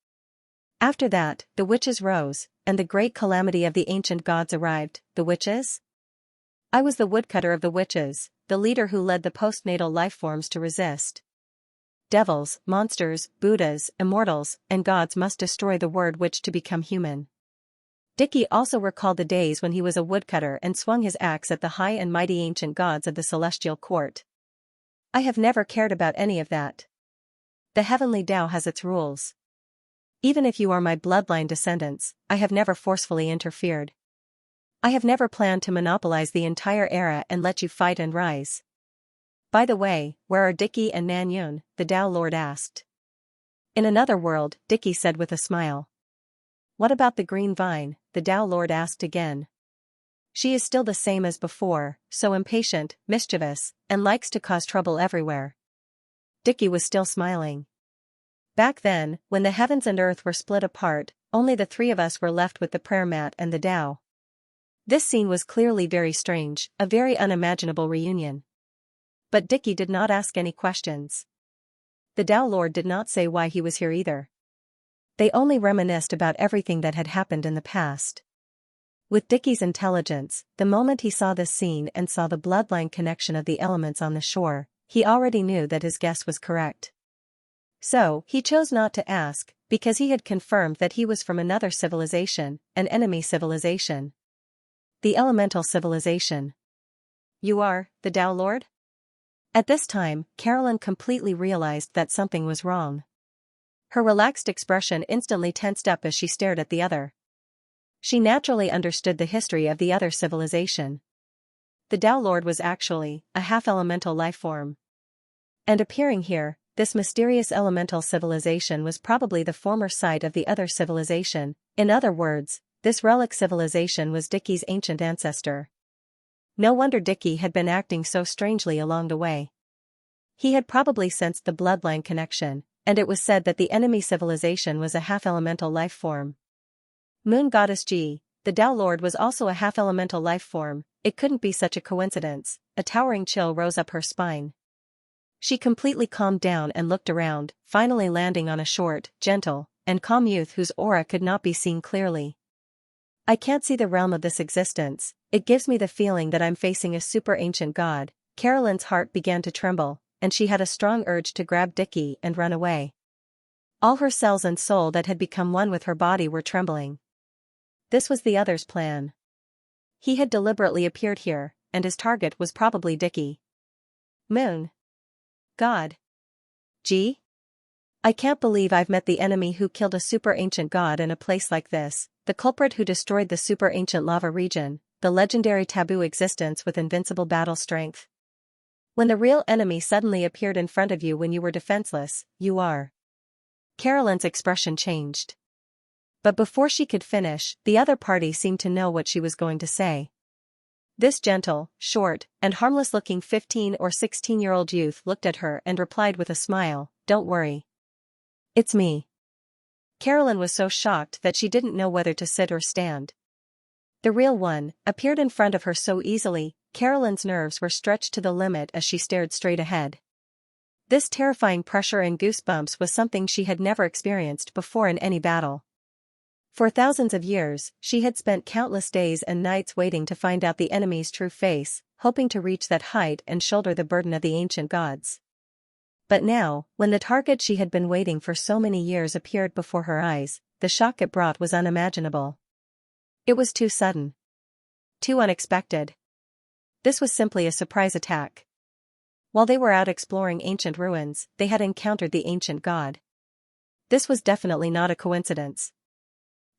After that, the witches rose, and the great calamity of the ancient gods arrived. The witches? I was the woodcutter of the witches, the leader who led the postnatal lifeforms to resist. Devils, monsters, Buddhas, immortals, and gods must destroy the word witch to become human. Dickie also recalled the days when he was a woodcutter and swung his axe at the high and mighty ancient gods of the celestial court. I have never cared about any of that. The heavenly Tao has its rules. Even if you are my bloodline descendants, I have never forcefully interfered. I have never planned to monopolize the entire era and let you fight and rise. By the way, where are Dickie and Nan Yun? The Tao Lord asked. In another world, Dickie said with a smile. What about the green vine? The Tao Lord asked again. She is still the same as before, so impatient, mischievous, and likes to cause trouble everywhere. Dickie was still smiling. Back then, when the heavens and earth were split apart, only the 3 of us were left with the prayer mat and the Tao. This scene was clearly very strange, a very unimaginable reunion. But Dickie did not ask any questions. The Tao Lord did not say why he was here either. They only reminisced about everything that had happened in the past. With Dickie's intelligence, the moment he saw this scene and saw the bloodline connection of the elements on the shore, he already knew that his guess was correct. So, he chose not to ask, because he had confirmed that he was from another civilization, an enemy civilization. The elemental civilization. You are, the Tao Lord? At this time, Carolyn completely realized that something was wrong. Her relaxed expression instantly tensed up as she stared at the other. She naturally understood the history of the other civilization. The Tao Lord was actually a half-elemental life form. And appearing here, this mysterious elemental civilization was probably the former site of the other civilization. In other words, this relic civilization was Dickie's ancient ancestor. No wonder Dickie had been acting so strangely along the way. He had probably sensed the bloodline connection, and it was said that the enemy civilization was a half-elemental life form. Moon Goddess Ji, the Tao Lord, was also a half-elemental life form. It couldn't be such a coincidence. A towering chill rose up her spine. She completely calmed down and looked around, finally landing on a short, gentle, and calm youth whose aura could not be seen clearly. I can't see the realm of this existence. It gives me the feeling that I'm facing a super ancient god. Carolyn's heart began to tremble, and she had a strong urge to grab Dickie and run away. All her cells and soul that had become one with her body were trembling. This was the other's plan. He had deliberately appeared here, and his target was probably Dickie. Moon God G? I can't believe I've met the enemy who killed a super ancient god in a place like this, the culprit who destroyed the super ancient lava region, the legendary taboo existence with invincible battle strength. When the real enemy suddenly appeared in front of you when you were defenseless, you are. Carolyn's expression changed. But before she could finish, the other party seemed to know what she was going to say. This gentle, short, and harmless-looking 15 or 16-year-old youth looked at her and replied with a smile, "Don't worry. It's me." Carolyn was so shocked that she didn't know whether to sit or stand. The real one appeared in front of her so easily. Carolyn's nerves were stretched to the limit as she stared straight ahead. This terrifying pressure and goosebumps was something she had never experienced before in any battle. For thousands of years, she had spent countless days and nights waiting to find out the enemy's true face, hoping to reach that height and shoulder the burden of the ancient gods. But now, when the target she had been waiting for so many years appeared before her eyes, the shock it brought was unimaginable. It was too sudden. Too unexpected. This was simply a surprise attack. While they were out exploring ancient ruins, they had encountered the ancient god. This was definitely not a coincidence.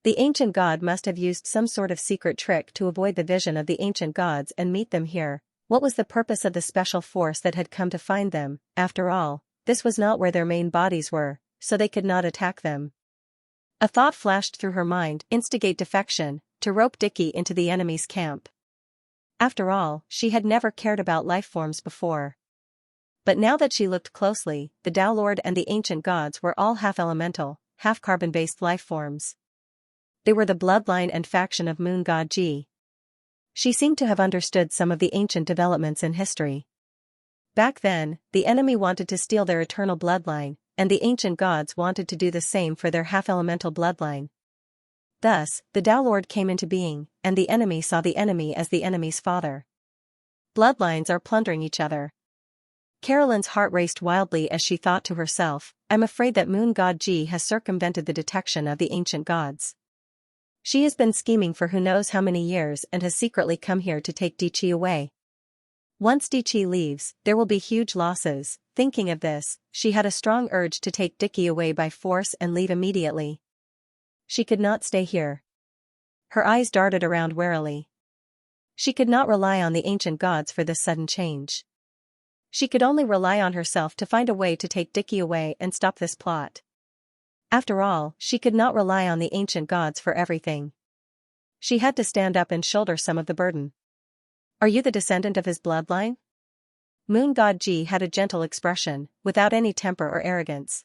The ancient god must have used some sort of secret trick to avoid the vision of the ancient gods and meet them here. What was the purpose of the special force that had come to find them? After all, this was not where their main bodies were, so they could not attack them. A thought flashed through her mind: instigate defection, to rope Dickie into the enemy's camp. After all, she had never cared about life forms before. But now that she looked closely, the Tao Lord and the ancient gods were all half-elemental, half-carbon-based life forms. They were the bloodline and faction of Moon God Ji. She seemed to have understood some of the ancient developments in history. Back then, the enemy wanted to steal their eternal bloodline, and the ancient gods wanted to do the same for their half-elemental bloodline. Thus, the Tao Lord came into being, and the enemy saw the enemy as the enemy's father. Bloodlines are plundering each other. Carolyn's heart raced wildly as she thought to herself, I'm afraid that Moon God Ji has circumvented the detection of the ancient gods. She has been scheming for who knows how many years and has secretly come here to take Dickie away. Once Dickie leaves, there will be huge losses. Thinking of this, she had a strong urge to take Dickie away by force and leave immediately. She could not stay here. Her eyes darted around warily. She could not rely on the ancient gods for this sudden change. She could only rely on herself to find a way to take Dickie away and stop this plot. After all, she could not rely on the ancient gods for everything. She had to stand up and shoulder some of the burden. Are you the descendant of his bloodline? Moon God Ji had a gentle expression, without any temper or arrogance.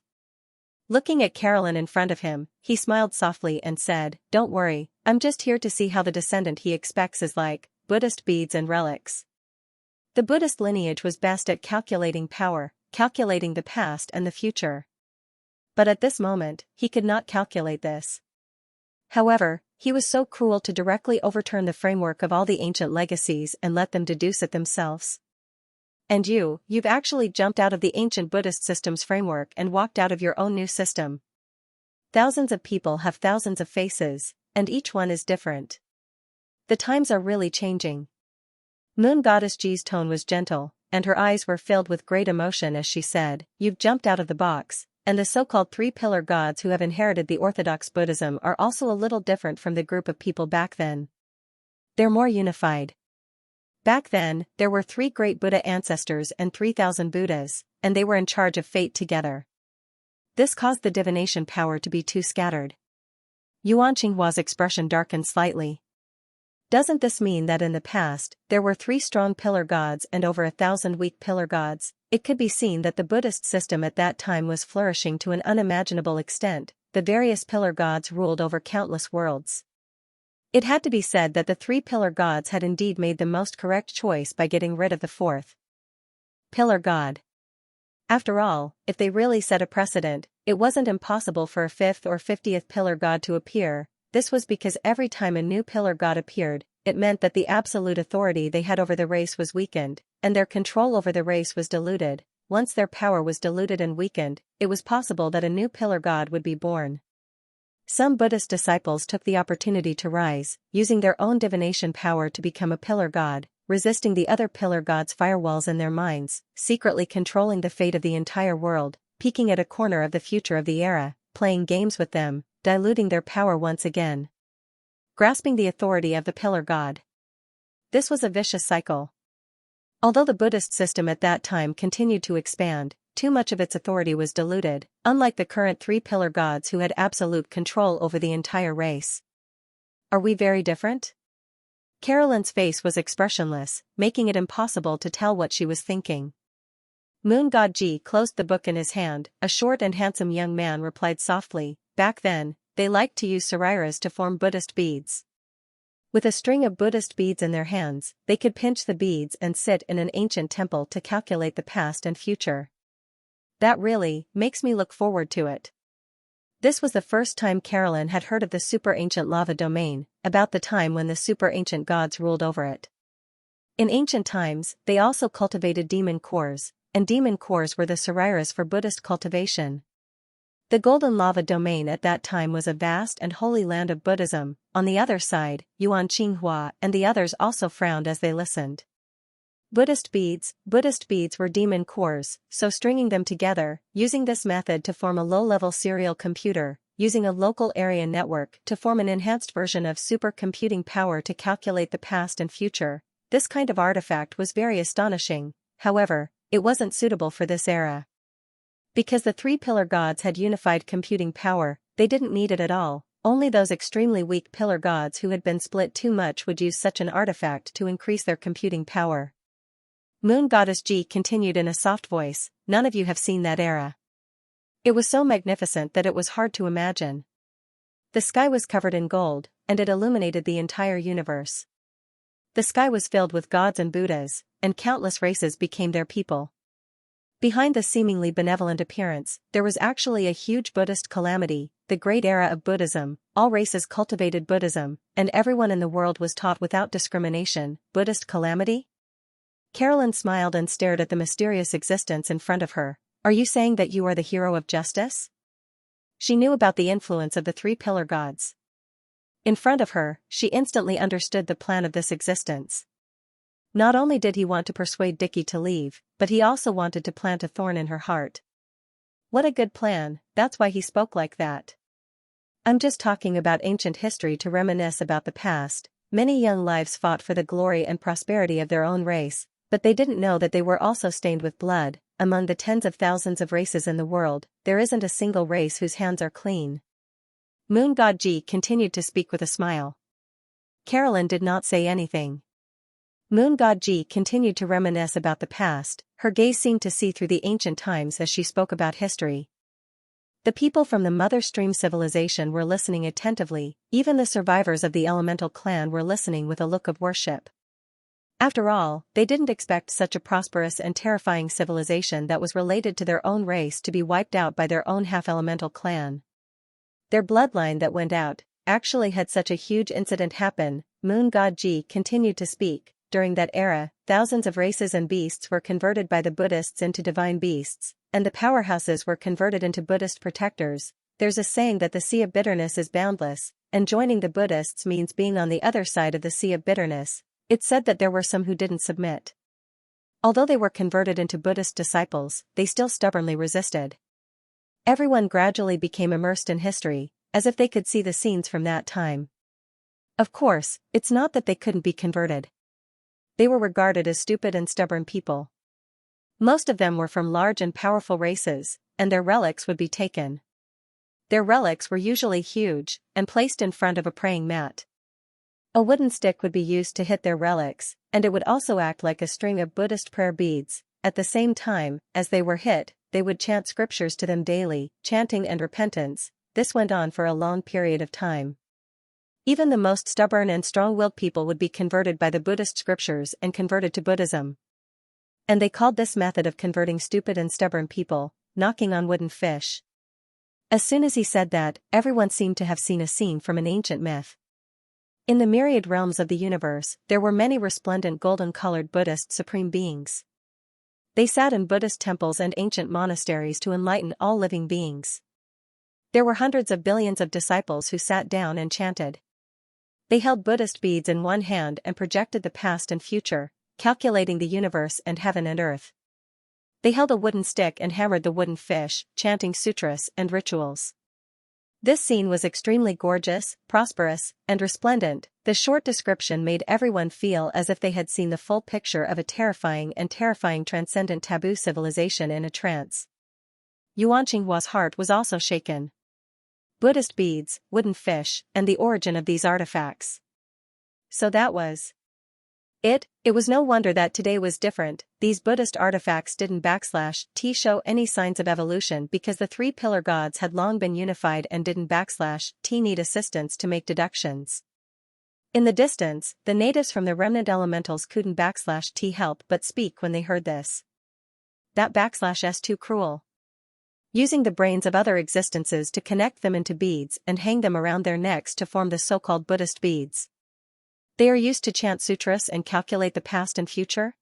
Looking at Carolyn in front of him, he smiled softly and said, Don't worry, I'm just here to see how the descendant he expects is like. Buddhist beads and relics. The Buddhist lineage was best at calculating power, calculating the past and the future. But at this moment, he could not calculate this. However, he was so cruel to directly overturn the framework of all the ancient legacies and let them deduce it themselves. And you've actually jumped out of the ancient Buddhist system's framework and walked out of your own new system. Thousands of people have thousands of faces, and each one is different. The times are really changing. Moon Goddess Ji's tone was gentle, and her eyes were filled with great emotion as she said, You've jumped out of the box. And the so-called three-pillar gods who have inherited the orthodox Buddhism are also a little different from the group of people back then. They're more unified. Back then, there were 3 great Buddha ancestors and 3,000 Buddhas, and they were in charge of fate together. This caused the divination power to be too scattered. Yuan Qinghua's expression darkened slightly. Doesn't this mean that in the past, there were 3 strong pillar gods and over 1,000 weak pillar gods? It could be seen that the Buddhist system at that time was flourishing to an unimaginable extent. The various pillar gods ruled over countless worlds. It had to be said that the 3 pillar gods had indeed made the most correct choice by getting rid of the 4th pillar god. After all, if they really set a precedent, it wasn't impossible for a 5th or 50th pillar god to appear. This was because every time a new pillar god appeared, it meant that the absolute authority they had over the race was weakened, and their control over the race was diluted. Once their power was diluted and weakened, it was possible that a new pillar god would be born. Some Buddhist disciples took the opportunity to rise, using their own divination power to become a pillar god, resisting the other pillar gods' firewalls in their minds, secretly controlling the fate of the entire world, peeking at a corner of the future of the era, playing games with them, diluting their power once again. Grasping the authority of the pillar god. This was a vicious cycle. Although the Buddhist system at that time continued to expand, too much of its authority was diluted, unlike the current 3 pillar gods who had absolute control over the entire race. Are we very different? Carolyn's face was expressionless, making it impossible to tell what she was thinking. Moon God Ji closed the book in his hand. A short and handsome young man replied softly, "Back then, they liked to use sariras to form Buddhist beads. With a string of Buddhist beads in their hands, they could pinch the beads and sit in an ancient temple to calculate the past and future. That really makes me look forward to it." This was the first time Carolyn had heard of the super-ancient lava domain, about the time when the super-ancient gods ruled over it. In ancient times, they also cultivated demon cores, and demon cores were the sariras for Buddhist cultivation. The golden lava domain at that time was a vast and holy land of Buddhism. On the other side, Yuan Qinghua and the others also frowned as they listened. Buddhist beads were demon cores, so stringing them together, using this method to form a low-level serial computer, using a local area network to form an enhanced version of supercomputing power to calculate the past and future, this kind of artifact was very astonishing. However, it wasn't suitable for this era. Because the 3 pillar gods had unified computing power, they didn't need it at all. Only those extremely weak pillar gods who had been split too much would use such an artifact to increase their computing power. Moon Goddess Ji continued in a soft voice, "None of you have seen that era. It was so magnificent that it was hard to imagine. The sky was covered in gold, and it illuminated the entire universe. The sky was filled with gods and Buddhas, and countless races became their people. Behind the seemingly benevolent appearance, there was actually a huge Buddhist calamity, the great era of Buddhism. All races cultivated Buddhism, and everyone in the world was taught without discrimination. Buddhist calamity?" Carolyn smiled and stared at the mysterious existence in front of her. "Are you saying that you are the hero of justice?" She knew about the influence of the 3 pillar gods. In front of her, she instantly understood the plan of this existence. Not only did he want to persuade Dickie to leave, but he also wanted to plant a thorn in her heart. What a good plan, that's why he spoke like that. "I'm just talking about ancient history to reminisce about the past. Many young lives fought for the glory and prosperity of their own race, but they didn't know that they were also stained with blood. Among the tens of thousands of races in the world, there isn't a single race whose hands are clean." Moon God Ji continued to speak with a smile. Carolyn did not say anything. Moon God Ji continued to reminisce about the past. Her gaze seemed to see through the ancient times as she spoke about history. The people from the Mother Stream civilization were listening attentively. Even the survivors of the elemental clan were listening with a look of worship. After all, they didn't expect such a prosperous and terrifying civilization that was related to their own race to be wiped out by their own half-elemental clan. Their bloodline that went out actually had such a huge incident happen. Moon God Ji continued to speak. During that era, thousands of races and beasts were converted by the Buddhists into divine beasts, and the powerhouses were converted into Buddhist protectors. There's a saying that the sea of bitterness is boundless, and joining the Buddhists means being on the other side of the sea of bitterness. It's said that there were some who didn't submit. Although they were converted into Buddhist disciples, they still stubbornly resisted. Everyone gradually became immersed in history, as if they could see the scenes from that time. Of course, it's not that they couldn't be converted. They were regarded as stupid and stubborn people. Most of them were from large and powerful races, and their relics would be taken. Their relics were usually huge, and placed in front of a praying mat. A wooden stick would be used to hit their relics, and it would also act like a string of Buddhist prayer beads. At the same time, as they were hit, they would chant scriptures to them daily, chanting and repentance. This went on for a long period of time. Even the most stubborn and strong-willed people would be converted by the Buddhist scriptures and converted to Buddhism. And they called this method of converting stupid and stubborn people, knocking on wooden fish. As soon as he said that, everyone seemed to have seen a scene from an ancient myth. In the myriad realms of the universe, there were many resplendent golden-colored Buddhist supreme beings. They sat in Buddhist temples and ancient monasteries to enlighten all living beings. There were hundreds of billions of disciples who sat down and chanted. They held Buddhist beads in one hand and projected the past and future, calculating the universe and heaven and earth. They held a wooden stick and hammered the wooden fish, chanting sutras and rituals. This scene was extremely gorgeous, prosperous, and resplendent. The short description made everyone feel as if they had seen the full picture of a terrifying transcendent taboo civilization in a trance. Yuan Qinghua's heart was also shaken. Buddhist beads, wooden fish, and the origin of these artifacts. So that was it. It was no wonder that today was different. These Buddhist artifacts didn't show any signs of evolution because the three pillar gods had long been unified and didn't need assistance to make deductions. In the distance, the natives from the remnant elementals couldn't help but speak when they heard this. That 's too cruel. Using the brains of other existences to connect them into beads and hang them around their necks to form the so-called Buddhist beads. They are used to chant sutras and calculate the past and future?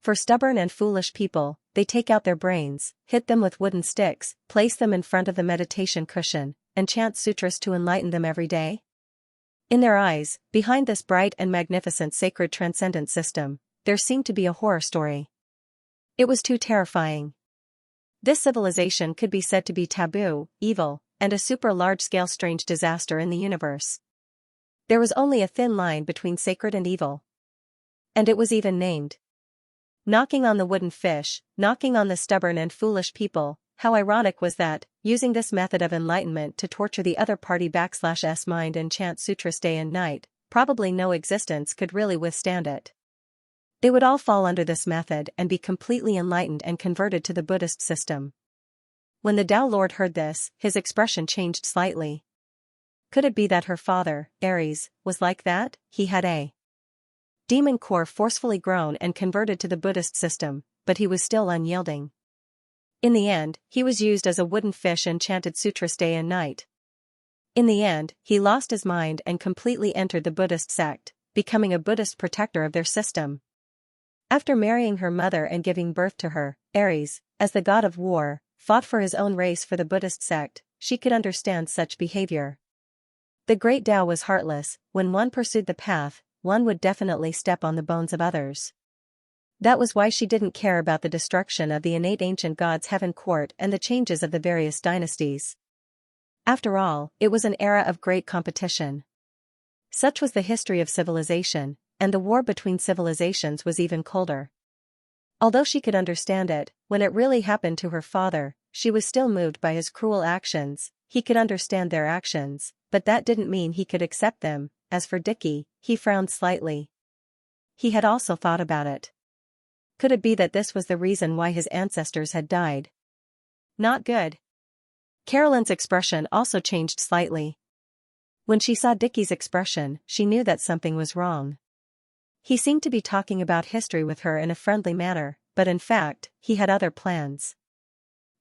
For stubborn and foolish people, they take out their brains, hit them with wooden sticks, place them in front of the meditation cushion, and chant sutras to enlighten them every day? In their eyes, behind this bright and magnificent sacred transcendent system, there seemed to be a horror story. It was too terrifying. This civilization could be said to be taboo, evil, and a super large-scale strange disaster in the universe. There was only a thin line between sacred and evil. And it was even named. Knocking on the wooden fish, knocking on the stubborn and foolish people. How ironic was that, using this method of enlightenment to torture the other party /s mind and chant sutras day and night, probably no existence could really withstand it. They would all fall under this method and be completely enlightened and converted to the Buddhist system. When the Tao Lord heard this, his expression changed slightly. Could it be that her father, Ares, was like that? He had a demon core forcefully grown and converted to the Buddhist system, but he was still unyielding. In the end, he was used as a wooden fish and chanted sutras day and night. In the end, he lost his mind and completely entered the Buddhist sect, becoming a Buddhist protector of their system. After marrying her mother and giving birth to her, Ares, as the god of war, fought for his own race for the Buddhist sect. She could understand such behavior. The great Tao was heartless. When one pursued the path, one would definitely step on the bones of others. That was why she didn't care about the destruction of the innate ancient gods' heaven court and the changes of the various dynasties. After all, it was an era of great competition. Such was the history of civilization, and the war between civilizations was even colder. Although she could understand it, when it really happened to her father, she was still moved by his cruel actions. He could understand their actions, but that didn't mean he could accept them. As for Dickie, he frowned slightly. He had also thought about it. Could it be that this was the reason why his ancestors had died? Not good. Carolyn's expression also changed slightly. When she saw Dickie's expression, she knew that something was wrong. He seemed to be talking about history with her in a friendly manner, but in fact, he had other plans.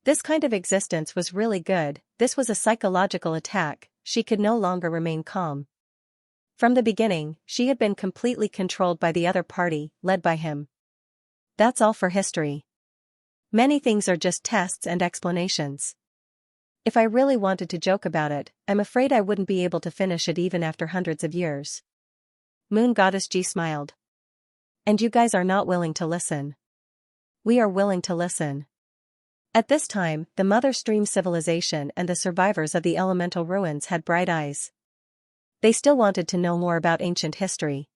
This kind of existence was really good. This was a psychological attack. She could no longer remain calm. From the beginning, she had been completely controlled by the other party, led by him. That's all for history. Many things are just tests and explanations. If I really wanted to joke about it, I'm afraid I wouldn't be able to finish it even after hundreds of years. Moon Goddess G smiled. And you guys are not willing to listen. We are willing to listen. At this time, the Mother Stream civilization and the survivors of the elemental ruins had bright eyes. They still wanted to know more about ancient history.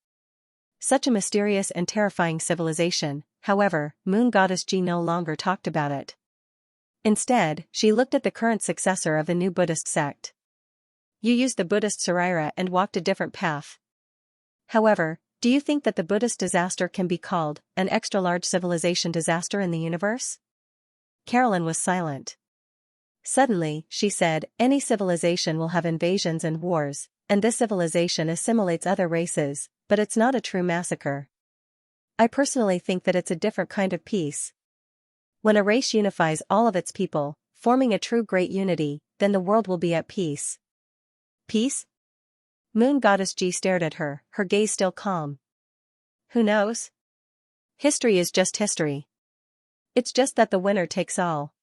Such a mysterious and terrifying civilization. However, Moon Goddess G no longer talked about it. Instead, she looked at the current successor of the new Buddhist sect. You used the Buddhist Saraira and walked a different path. However, do you think that the Buddhist disaster can be called an extra-large civilization disaster in the universe? Carolyn was silent. Suddenly, she said, any civilization will have invasions and wars, and this civilization assimilates other races, but it's not a true massacre. I personally think that it's a different kind of peace. When a race unifies all of its people, forming a true great unity, then the world will be at peace. Peace? Moon Goddess G stared at her, her gaze still calm. Who knows? History is just history. It's just that the winner takes all.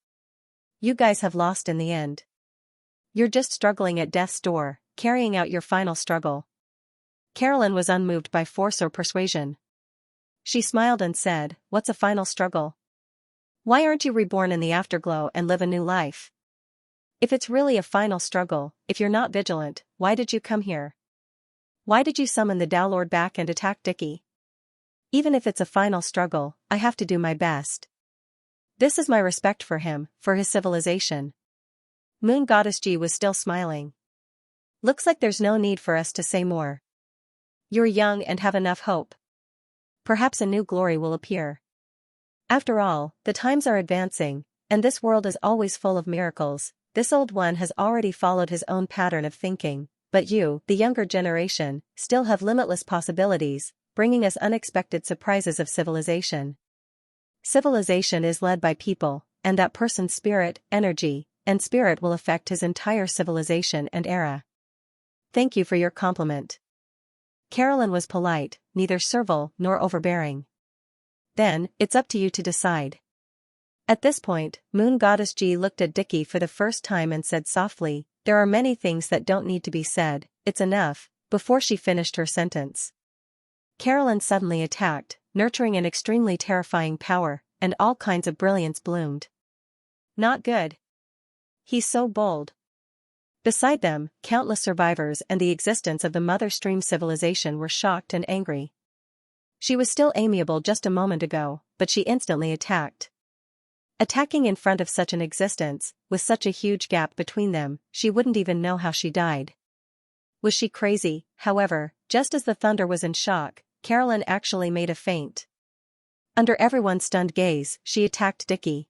You guys have lost in the end. You're just struggling at death's door, carrying out your final struggle. Carolyn was unmoved by force or persuasion. She smiled and said, what's a final struggle? Why aren't you reborn in the afterglow and live a new life? If it's really a final struggle, if you're not vigilant, why did you come here? Why did you summon the Tao Lord back and attack Dickie? Even if it's a final struggle, I have to do my best. This is my respect for him, for his civilization. Moon Goddess G was still smiling. Looks like there's no need for us to say more. You're young and have enough hope. Perhaps a new glory will appear. After all, the times are advancing, and this world is always full of miracles. This old one has already followed his own pattern of thinking, but you, the younger generation, still have limitless possibilities, bringing us unexpected surprises of civilization. Civilization is led by people, and that person's spirit, energy, and spirit will affect his entire civilization and era. Thank you for your compliment. Carolyn was polite, neither servile nor overbearing. Then, it's up to you to decide. At this point, Moon Goddess G looked at Dickie for the first time and said softly, there are many things that don't need to be said, it's enough, before she finished her sentence. Carolyn suddenly attacked, nurturing an extremely terrifying power, and all kinds of brilliance bloomed. Not good. He's so bold. Beside them, countless survivors and the existence of the Mother Stream civilization were shocked and angry. She was still amiable just a moment ago, but she instantly attacked. Attacking in front of such an existence, with such a huge gap between them, she wouldn't even know how she died. Was she crazy? However, just as the thunder was in shock, Carolyn actually made a feint. Under everyone's stunned gaze, she attacked Dickie.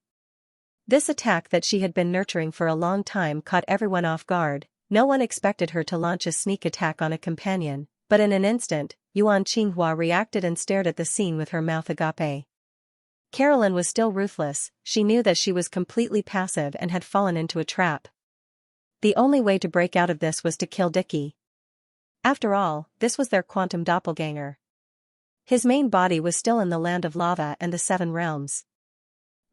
This attack that she had been nurturing for a long time caught everyone off guard. No one expected her to launch a sneak attack on a companion, but in an instant, Yuan Qinghua reacted and stared at the scene with her mouth agape. Carolyn was still ruthless, she knew that she was completely passive and had fallen into a trap. The only way to break out of this was to kill Dickie. After all, this was their quantum doppelganger. His main body was still in the land of lava and the Seven Realms.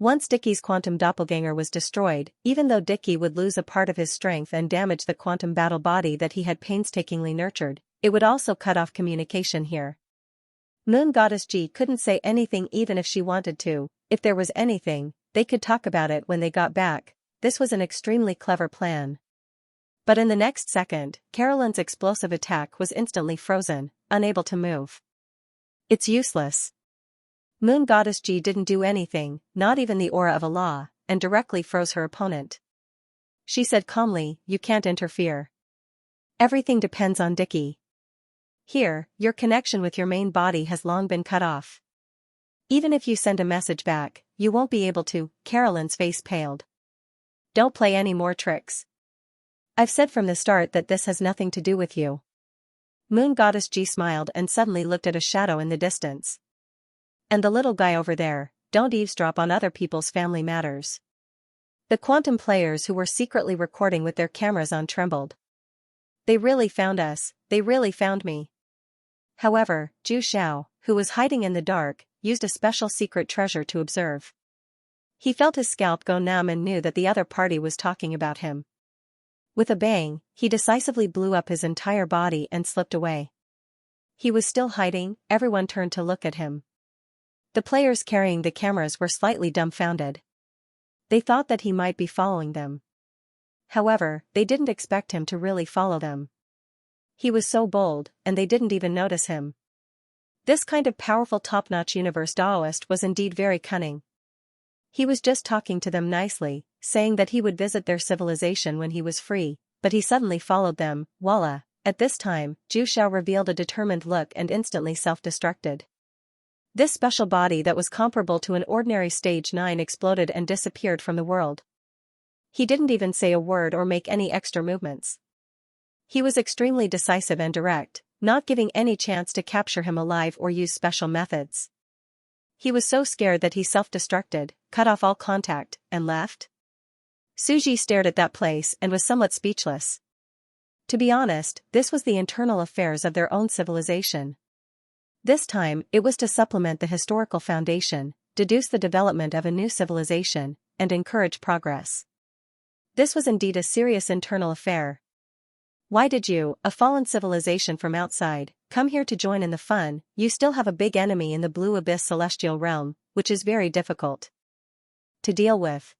Once Dickie's quantum doppelganger was destroyed, even though Dickie would lose a part of his strength and damage the quantum battle body that he had painstakingly nurtured, it would also cut off communication here. Moon Goddess G couldn't say anything even if she wanted to. If there was anything, they could talk about it when they got back. This was an extremely clever plan. But in the next second, Carolyn's explosive attack was instantly frozen, unable to move. It's useless. Moon Goddess G didn't do anything, not even the aura of a law, and directly froze her opponent. She said calmly, you can't interfere. Everything depends on Dickie. Here, your connection with your main body has long been cut off. Even if you send a message back, you won't be able to. Carolyn's face paled. Don't play any more tricks. I've said from the start that this has nothing to do with you. Moon Goddess G smiled and suddenly looked at a shadow in the distance. And the little guy over there, don't eavesdrop on other people's family matters. The quantum players who were secretly recording with their cameras on trembled. They really found us, they really found me. However, Zhu Xiao, who was hiding in the dark, used a special secret treasure to observe. He felt his scalp go numb and knew that the other party was talking about him. With a bang, he decisively blew up his entire body and slipped away. He was still hiding, everyone turned to look at him. The players carrying the cameras were slightly dumbfounded. They thought that he might be following them. However, they didn't expect him to really follow them. He was so bold, and they didn't even notice him. This kind of powerful top-notch universe Daoist was indeed very cunning. He was just talking to them nicely, saying that he would visit their civilization when he was free, but he suddenly followed them, voila, At this time, Zhu Xiao revealed a determined look and instantly self-destructed. This special body that was comparable to an ordinary stage 9 exploded and disappeared from the world. He didn't even say a word or make any extra movements. He was extremely decisive and direct, not giving any chance to capture him alive or use special methods. He was so scared that he self-destructed, cut off all contact, and left. Suji stared at that place and was somewhat speechless. To be honest, this was the internal affairs of their own civilization. This time, it was to supplement the historical foundation, deduce the development of a new civilization, and encourage progress. This was indeed a serious internal affair. Why did you, a fallen civilization from outside, come here to join in the fun? You still have a big enemy in the Blue Abyss Celestial Realm, which is very difficult to deal with.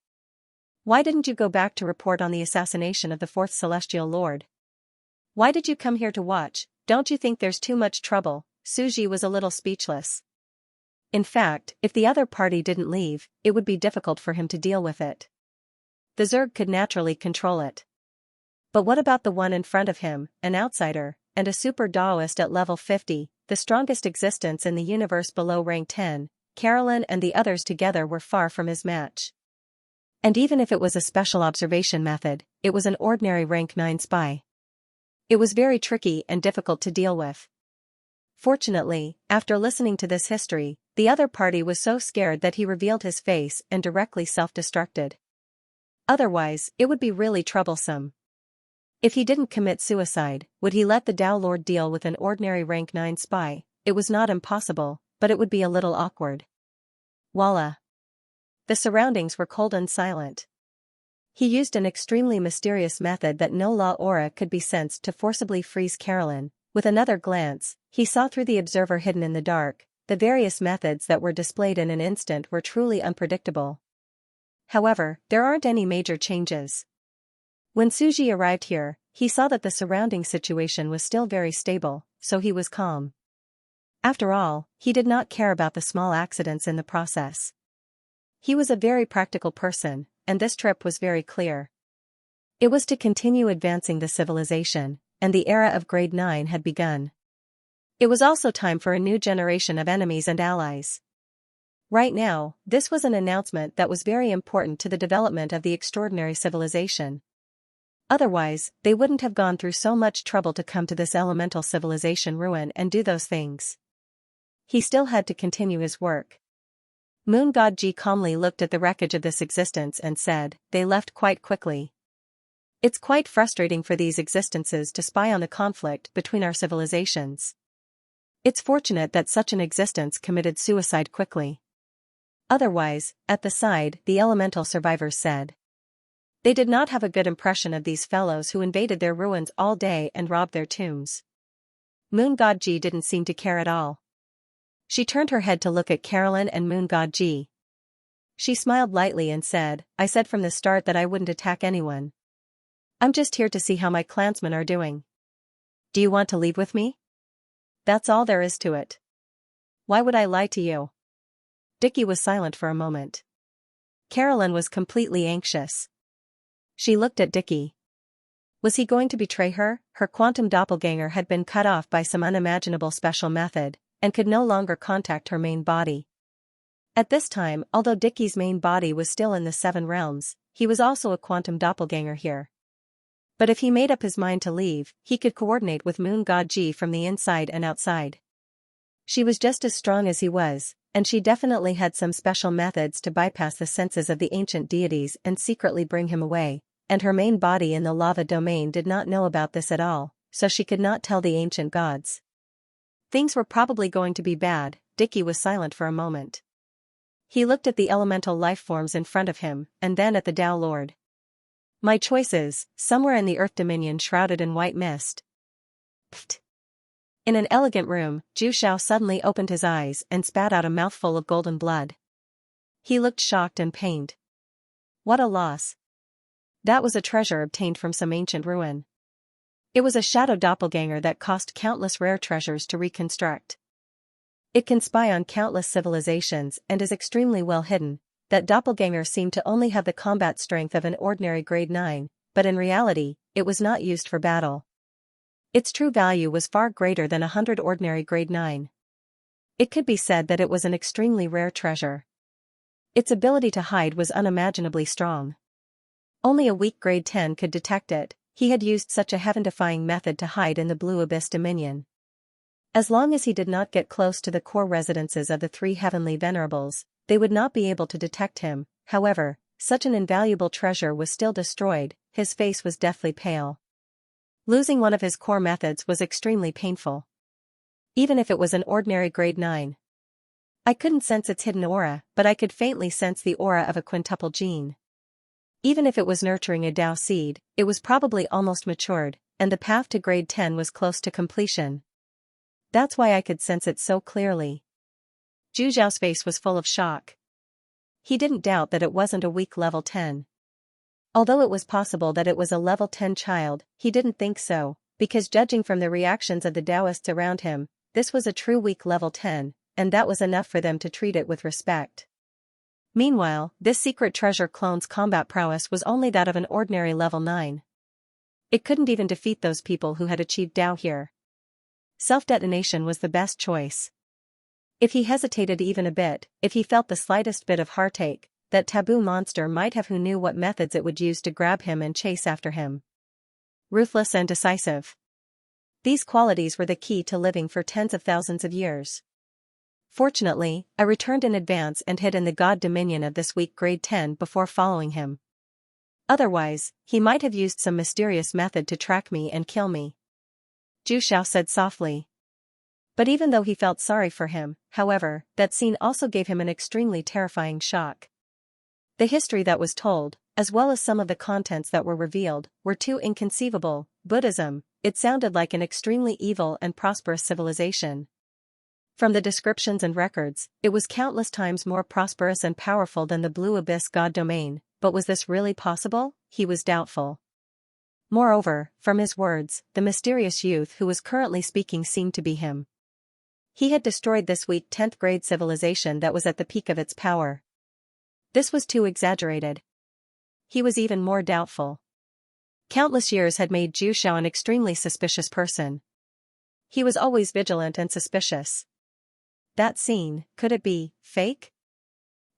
Why didn't you go back to report on the assassination of the 4th Celestial Lord? Why did you come here to watch? Don't you think there's too much trouble? Suji was a little speechless. In fact, if the other party didn't leave, it would be difficult for him to deal with it. The Zerg could naturally control it. But what about the one in front of him, an outsider, and a super Daoist at level 50, the strongest existence in the universe below rank 10, Carolyn and the others together were far from his match. And even if it was a special observation method, it was an ordinary rank 9 spy. It was very tricky and difficult to deal with. Fortunately, after listening to this history, the other party was so scared that he revealed his face and directly self-destructed. Otherwise, it would be really troublesome. If he didn't commit suicide, would he let the Dao Lord deal with an ordinary rank 9 spy? It was not impossible, but it would be a little awkward. Voila! The surroundings were cold and silent. He used an extremely mysterious method that no law aura could be sensed to forcibly freeze Carolyn. With another glance, he saw through the observer hidden in the dark. The various methods that were displayed in an instant were truly unpredictable. However, there aren't any major changes. When Suji arrived here, he saw that the surrounding situation was still very stable, so he was calm. After all, he did not care about the small accidents in the process. He was a very practical person, and this trip was very clear. It was to continue advancing the civilization, and the era of grade 9 had begun. It was also time for a new generation of enemies and allies. Right now, this was an announcement that was very important to the development of the extraordinary civilization. Otherwise, they wouldn't have gone through so much trouble to come to this elemental civilization ruin and do those things. He still had to continue his work. Moon God Ji calmly looked at the wreckage of this existence and said, "They left quite quickly. It's quite frustrating for these existences to spy on the conflict between our civilizations. It's fortunate that such an existence committed suicide quickly. Otherwise, at the side, the elemental survivors said. They did not have a good impression of these fellows who invaded their ruins all day and robbed their tombs." Moon God Ji didn't seem to care at all. She turned her head to look at Carolyn and Moon God Ji. She smiled lightly and said, "I said from the start that I wouldn't attack anyone. I'm just here to see how my clansmen are doing. Do you want to leave with me? That's all there is to it. Why would I lie to you?" Dickie was silent for a moment. Carolyn was completely anxious. She looked at Dickie. Was he going to betray her? Her quantum doppelganger had been cut off by some unimaginable special method, and could no longer contact her main body. At this time, although Dickie's main body was still in the 7 realms, he was also a quantum doppelganger here. But if he made up his mind to leave, he could coordinate with Moon God Ji from the inside and outside. She was just as strong as he was, and she definitely had some special methods to bypass the senses of the ancient deities and secretly bring him away, and her main body in the lava domain did not know about this at all, so she could not tell the ancient gods. Things were probably going to be bad. Dickie was silent for a moment. He looked at the elemental life forms in front of him, and then at the Dao Lord. My choice is, somewhere in the Earth Dominion shrouded in white mist. Pfft. In an elegant room, Zhu Xiao suddenly opened his eyes and spat out a mouthful of golden blood. He looked shocked and pained. What a loss. That was a treasure obtained from some ancient ruin. It was a shadow doppelganger that cost countless rare treasures to reconstruct. It can spy on countless civilizations and is extremely well hidden. That doppelganger seemed to only have the combat strength of an ordinary grade 9, but in reality, it was not used for battle. Its true value was far greater than 100 ordinary grade 9. It could be said that it was an extremely rare treasure. Its ability to hide was unimaginably strong. Only a weak grade 10 could detect it. He had used such a heaven-defying method to hide in the Blue Abyss Dominion. As long as he did not get close to the core residences of the three heavenly venerables, they would not be able to detect him. However, such an invaluable treasure was still destroyed. His face was deathly pale. Losing one of his core methods was extremely painful. Even if it was an ordinary grade 9. I couldn't sense its hidden aura, but I could faintly sense the aura of a quintuple gene. Even if it was nurturing a Tao seed, it was probably almost matured, and the path to grade 10 was close to completion. That's why I could sense it so clearly. Zhu Xiao's face was full of shock. He didn't doubt that it wasn't a weak level 10. Although it was possible that it was a level 10 child, he didn't think so, because judging from the reactions of the Taoists around him, this was a true weak level 10, and that was enough for them to treat it with respect. Meanwhile, this secret treasure clone's combat prowess was only that of an ordinary level 9. It couldn't even defeat those people who had achieved Tao here. Self-detonation was the best choice. If he hesitated even a bit, if he felt the slightest bit of heartache, that taboo monster might have who knew what methods it would use to grab him and chase after him. Ruthless and decisive. These qualities were the key to living for tens of thousands of years. Fortunately, I returned in advance and hid in the god dominion of this weak grade 10 before following him. Otherwise, he might have used some mysterious method to track me and kill me. Zhu Xiao said softly. But even though he felt sorry for him, however, that scene also gave him an extremely terrifying shock. The history that was told, as well as some of the contents that were revealed, were too inconceivable. Buddhism, it sounded like an extremely evil and prosperous civilization. From the descriptions and records, it was countless times more prosperous and powerful than the Blue Abyss God domain, but was this really possible? He was doubtful. Moreover, from his words, the mysterious youth who was currently speaking seemed to be him. He had destroyed this weak 10th grade civilization that was at the peak of its power. This was too exaggerated. He was even more doubtful. Countless years had made Zhu Xiao an extremely suspicious person. He was always vigilant and suspicious. That scene, could it be fake?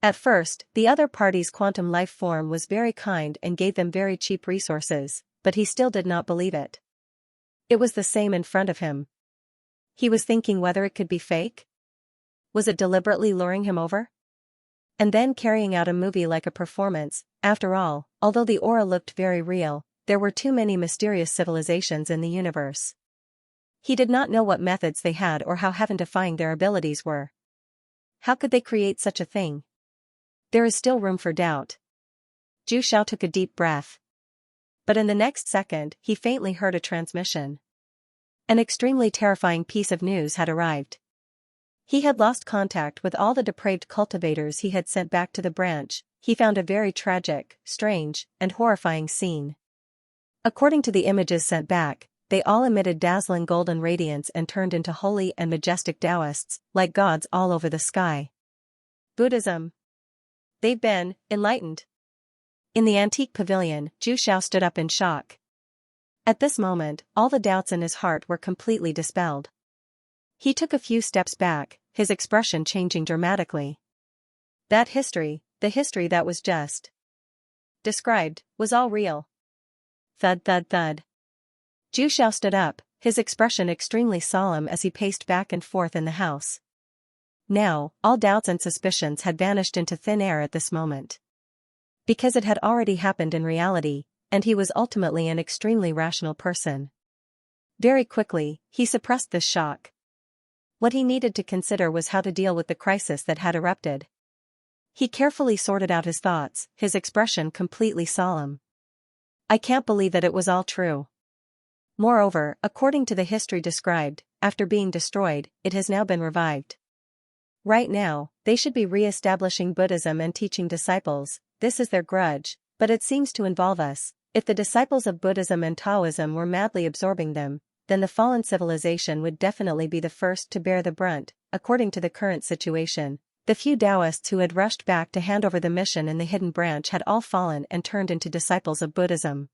At first, the other party's quantum life form was very kind and gave them very cheap resources, but he still did not believe it. It was the same in front of him. He was thinking whether it could be fake. Was it deliberately luring him over? And then carrying out a movie like a performance. After all, although the aura looked very real, there were too many mysterious civilizations in the universe. He did not know what methods they had or how heaven-defying their abilities were. How could they create such a thing? There is still room for doubt. Zhu Xiao took a deep breath. But in the next second, he faintly heard a transmission. An extremely terrifying piece of news had arrived. He had lost contact with all the depraved cultivators he had sent back to the branch. He found a very tragic, strange, and horrifying scene. According to the images sent back, they all emitted dazzling golden radiance and turned into holy and majestic Taoists, like gods all over the sky. Buddhism. They've been enlightened. In the antique pavilion, Zhu Xiao stood up in shock. At this moment, all the doubts in his heart were completely dispelled. He took a few steps back, his expression changing dramatically. That history, the history that was just described, was all real. Thud thud thud. Zhu Xiao stood up, his expression extremely solemn as he paced back and forth in the house. Now, all doubts and suspicions had vanished into thin air at this moment. Because it had already happened in reality, and he was ultimately an extremely rational person. Very quickly, he suppressed this shock. What he needed to consider was how to deal with the crisis that had erupted. He carefully sorted out his thoughts, his expression completely solemn. I can't believe that it was all true. Moreover, according to the history described, after being destroyed, it has now been revived. Right now, they should be re-establishing Buddhism and teaching disciples. This is their grudge, but it seems to involve us. If the disciples of Buddhism and Taoism were madly absorbing them, then the fallen civilization would definitely be the first to bear the brunt. According to the current situation, the few Taoists who had rushed back to hand over the mission in the hidden branch had all fallen and turned into disciples of Buddhism.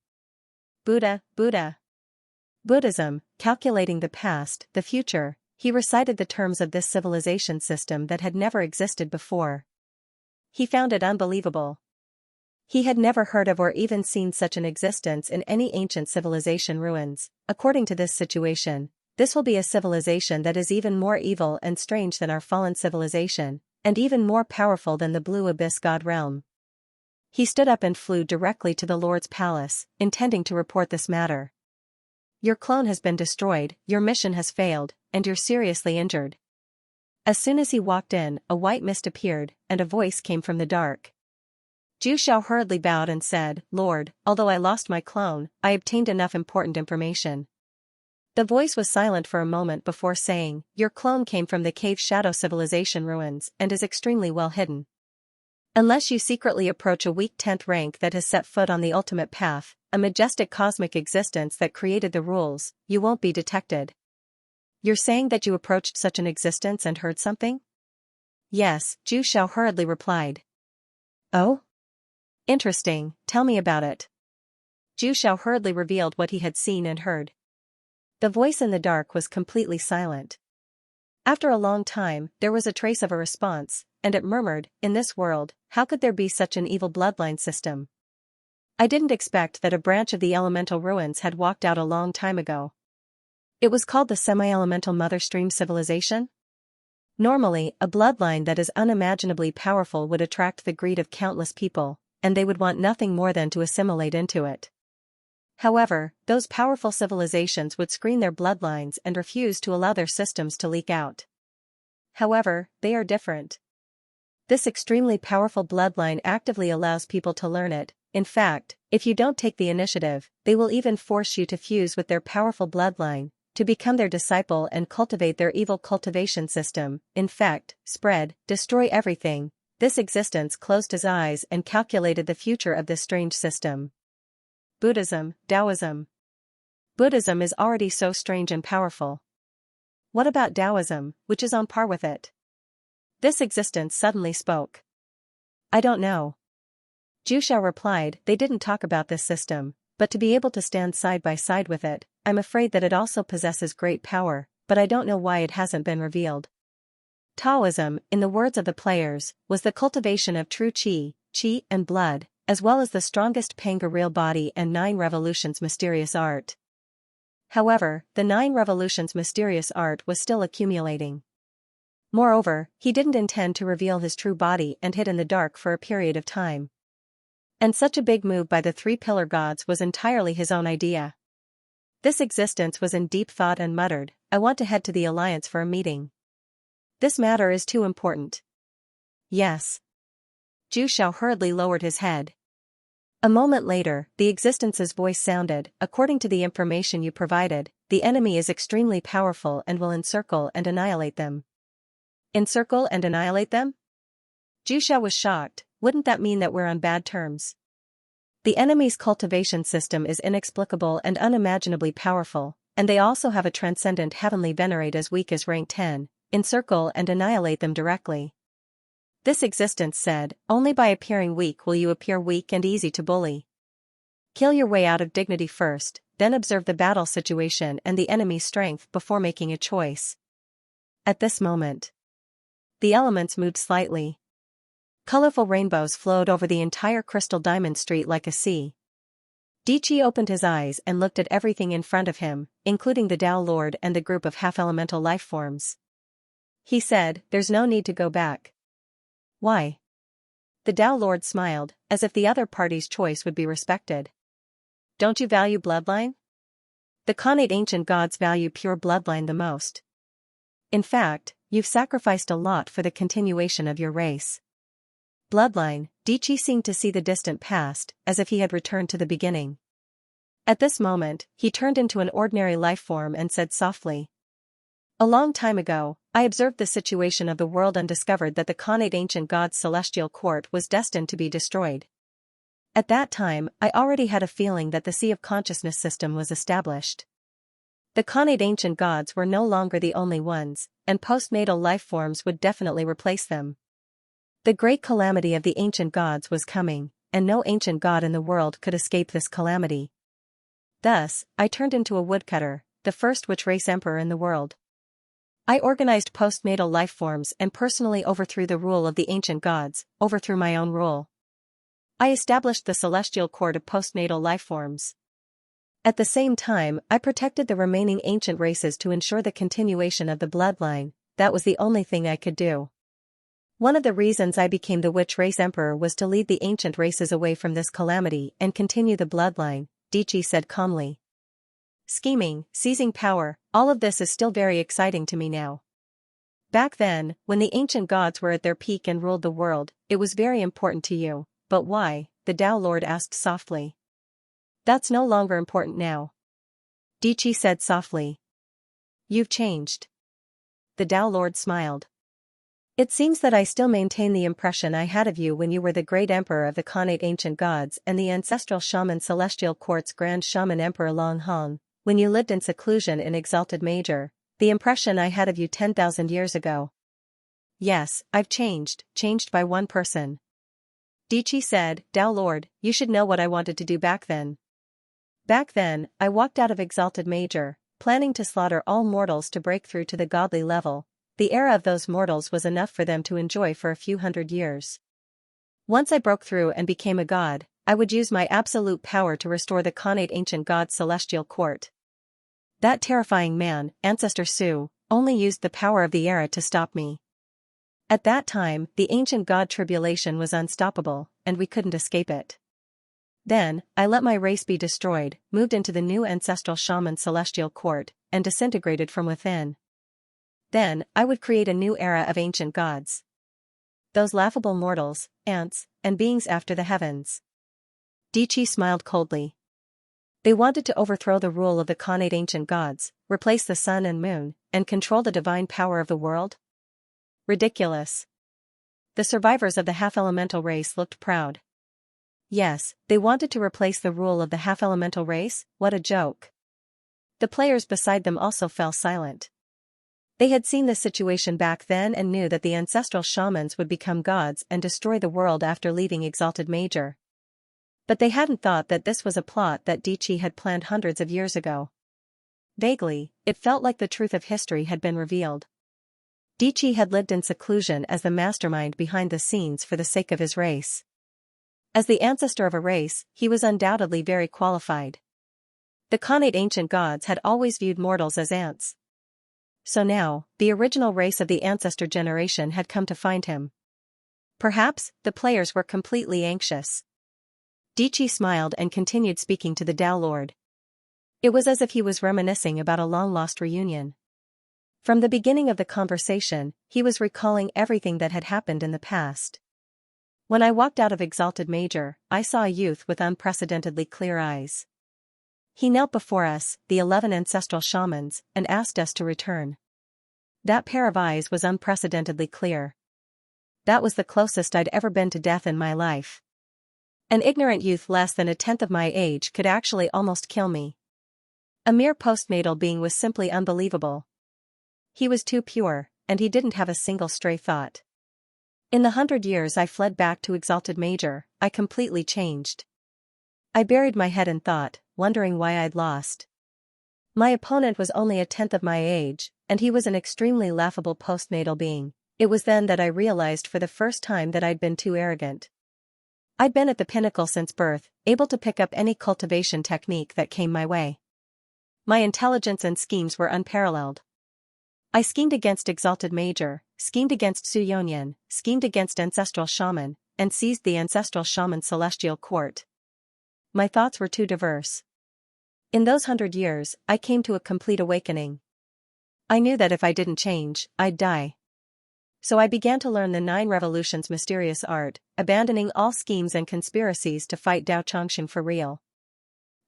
Buddha, Buddha. Buddhism, calculating the past, the future, he recited the terms of this civilization system that had never existed before. He found it unbelievable. He had never heard of or even seen such an existence in any ancient civilization ruins. According to this situation, this will be a civilization that is even more evil and strange than our fallen civilization, and even more powerful than the Blue Abyss God realm. He stood up and flew directly to the Lord's palace, intending to report this matter. Your clone has been destroyed, your mission has failed, and you're seriously injured. As soon as he walked in, a white mist appeared, and a voice came from the dark. Xianxia hurriedly bowed and said, "Lord, although I lost my clone, I obtained enough important information." The voice was silent for a moment before saying, "Your clone came from the Cave Shadow Civilization ruins and is extremely well hidden. Unless you secretly approach a weak 10th rank that has set foot on the ultimate path, a majestic cosmic existence that created the rules, you won't be detected." "You're saying that you approached such an existence and heard something?" "Yes," Xianxia hurriedly replied. "Oh? Interesting, tell me about it." Xianxia hurriedly revealed what he had seen and heard. The voice in the dark was completely silent. After a long time, there was a trace of a response, and it murmured, "In this world, how could there be such an evil bloodline system? I didn't expect that a branch of the elemental ruins had walked out a long time ago. It was called the semi-elemental Mother Stream Civilization? Normally, a bloodline that is unimaginably powerful would attract the greed of countless people, and they would want nothing more than to assimilate into it. However, those powerful civilizations would screen their bloodlines and refuse to allow their systems to leak out. However, they are different. This extremely powerful bloodline actively allows people to learn it. In fact, if you don't take the initiative, they will even force you to fuse with their powerful bloodline, to become their disciple and cultivate their evil cultivation system, infect, spread, destroy everything." This existence closed his eyes and calculated the future of this strange system. Buddhism, Taoism. Buddhism is already so strange and powerful. What about Taoism, which is on par with it? This existence suddenly spoke. "I don't know." Xianxia replied, "They didn't talk about this system, but to be able to stand side by side with it, I'm afraid that it also possesses great power, but I don't know why it hasn't been revealed." Taoism, in the words of the players, was the cultivation of true qi and blood, as well as the strongest Pangareel body and 9 revolutions mysterious art. However, the 9 revolutions mysterious art was still accumulating. Moreover, he didn't intend to reveal his true body and hid in the dark for a period of time. And such a big move by the 3 pillar gods was entirely his own idea. This existence was in deep thought and muttered, "I want to head to the Alliance for a meeting. This matter is too important." "Yes." Xianxia hurriedly lowered his head. A moment later, the existence's voice sounded, "According to the information you provided, the enemy is extremely powerful and will encircle and annihilate them." "Encircle and annihilate them?" Xianxia was shocked. Wouldn't that mean that we're on bad terms? The enemy's cultivation system is inexplicable and unimaginably powerful, and they also have a transcendent heavenly venerate as weak as rank 10, encircle and annihilate them directly. This existence said, "Only by appearing weak will you appear weak and easy to bully. Kill your way out of dignity first, then observe the battle situation and the enemy's strength before making a choice." At this moment, the elements moved slightly. Colorful rainbows flowed over the entire crystal diamond street like a sea. Dichi opened his eyes and looked at everything in front of him, including the Tao Lord and the group of half-elemental life forms. He said, "There's no need to go back." "Why?" The Tao Lord smiled, as if the other party's choice would be respected. "Don't you value bloodline? The Khanate ancient gods value pure bloodline the most. In fact, you've sacrificed a lot for the continuation of your race." Bloodline, Dichi seemed to see the distant past, as if he had returned to the beginning. At this moment, he turned into an ordinary life form and said softly, "A long time ago, I observed the situation of the world and discovered that the Khanate ancient god's celestial court was destined to be destroyed. At that time, I already had a feeling that the Sea of Consciousness system was established. The Khanate ancient gods were no longer the only ones, and postnatal life forms would definitely replace them. The great calamity of the ancient gods was coming, and no ancient god in the world could escape this calamity. Thus, I turned into a woodcutter, the first witch-race emperor in the world. I organized postnatal life forms and personally overthrew the rule of the ancient gods, overthrew my own rule. I established the celestial court of postnatal life forms. At the same time, I protected the remaining ancient races to ensure the continuation of the bloodline. That was the only thing I could do. One of the reasons I became the witch race emperor was to lead the ancient races away from this calamity and continue the bloodline, Dichi said calmly. Scheming, seizing power, all of this is still very exciting to me now. Back then, when the ancient gods were at their peak and ruled the world, it was very important to you. But why? The Tao Lord asked softly. That's no longer important now. Dichi said softly. You've changed. The Tao Lord smiled. It seems that I still maintain the impression I had of you when you were the great emperor of the Khanate ancient gods and the ancestral shaman celestial court's grand shaman emperor Long Hong, when you lived in seclusion in Exalted Major, the impression I had of you 10,000 years ago. Yes, I've changed by one person. Dichi said, Tao Lord, you should know what I wanted to do back then. Back then, I walked out of Exalted Major, planning to slaughter all mortals to break through to the godly level. The era of those mortals was enough for them to enjoy for a few hundred years. Once I broke through and became a god, I would use my absolute power to restore the Khanate ancient god's celestial court. That terrifying man, Ancestor Su, only used the power of the era to stop me. At that time, the ancient god tribulation was unstoppable, and we couldn't escape it. Then, I let my race be destroyed, moved into the new ancestral shaman celestial court, and disintegrated from within. Then, I would create a new era of ancient gods. Those laughable mortals, ants, and beings after the heavens. Dichi smiled coldly. They wanted to overthrow the rule of the Khanate ancient gods, replace the sun and moon, and control the divine power of the world? Ridiculous. The survivors of the half-elemental race looked proud. Yes, they wanted to replace the rule of the half-elemental race. What a joke. The players beside them also fell silent. They had seen this situation back then and knew that the ancestral shamans would become gods and destroy the world after leaving Exalted Major. But they hadn't thought that this was a plot that Dichi had planned hundreds of years ago. Vaguely, it felt like the truth of history had been revealed. Dichi had lived in seclusion as the mastermind behind the scenes for the sake of his race. As the ancestor of a race, he was undoubtedly very qualified. The Khanate ancient gods had always viewed mortals as ants. So now, the original race of the ancestor generation had come to find him. Perhaps, the players were completely anxious. Dichi smiled and continued speaking to the Tao Lord. It was as if he was reminiscing about a long-lost reunion. From the beginning of the conversation, he was recalling everything that had happened in the past. When I walked out of Exalted Major, I saw a youth with unprecedentedly clear eyes. He knelt before us, the 11 ancestral shamans, and asked us to return. That pair of eyes was unprecedentedly clear. That was the closest I'd ever been to death in my life. An ignorant youth less than a tenth of my age could actually almost kill me. A mere postnatal being was simply unbelievable. He was too pure, and he didn't have a single stray thought. In the 100 years I fled back to Exalted Major, I completely changed. I buried my head in thought, wondering why I'd lost. My opponent was only a tenth of my age, and he was an extremely laughable postnatal being. It was then that I realized for the first time that I'd been too arrogant. I'd been at the pinnacle since birth, able to pick up any cultivation technique that came my way. My intelligence and schemes were unparalleled. I schemed against Exalted Major, schemed against Su Yonyan, schemed against Ancestral Shaman, and seized the Ancestral Shaman Celestial Court. My thoughts were too diverse. In those 100 years, I came to a complete awakening. I knew that if I didn't change, I'd die. So I began to learn the 9 Revolutions' mysterious art, abandoning all schemes and conspiracies to fight Dao Chongxin for real.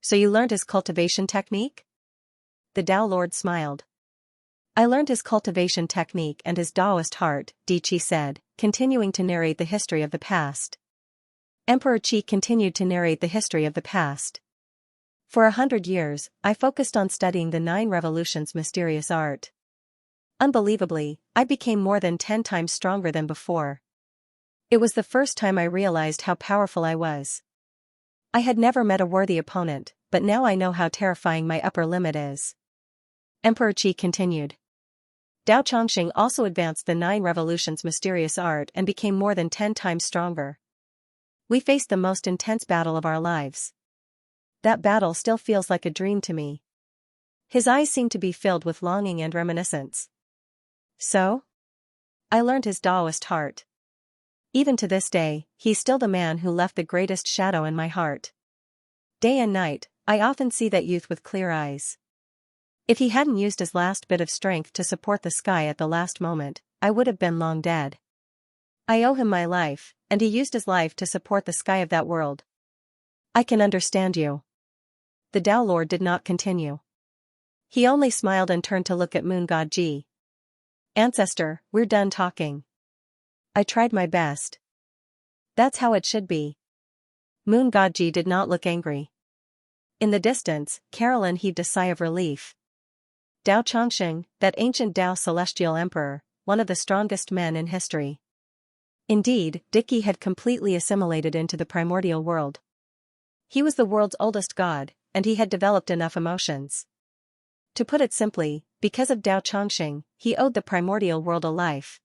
So you learned his cultivation technique? The Tao Lord smiled. I learned his cultivation technique and his Taoist heart, Dichi said, continuing to narrate the history of the past. Emperor Qi continued to narrate the history of the past. For 100 years, I focused on studying the 9 Revolutions' mysterious art. Unbelievably, I became more than 10 times stronger than before. It was the first time I realized how powerful I was. I had never met a worthy opponent, but now I know how terrifying my upper limit is. Emperor Qi continued. Dao Chongqing also advanced the 9 revolutions mysterious art and became more than 10 times stronger. We faced the most intense battle of our lives. That battle still feels like a dream to me. His eyes seemed to be filled with longing and reminiscence. So? I learned his Taoist heart. Even to this day, he's still the man who left the greatest shadow in my heart. Day and night, I often see that youth with clear eyes. If he hadn't used his last bit of strength to support the sky at the last moment, I would have been long dead. I owe him my life, and he used his life to support the sky of that world. I can understand you. The Tao Lord did not continue. He only smiled and turned to look at Moon God Ji. Ancestor, we're done talking. I tried my best. That's how it should be. Moon God Ji did not look angry. In the distance, Carolyn heaved a sigh of relief. Dao Chongqing, that ancient Tao celestial emperor, one of the strongest men in history. Indeed, Dicky had completely assimilated into the primordial world. He was the world's oldest god, and he had developed enough emotions. To put it simply, because of Dao Chongqing, he owed the primordial world a life.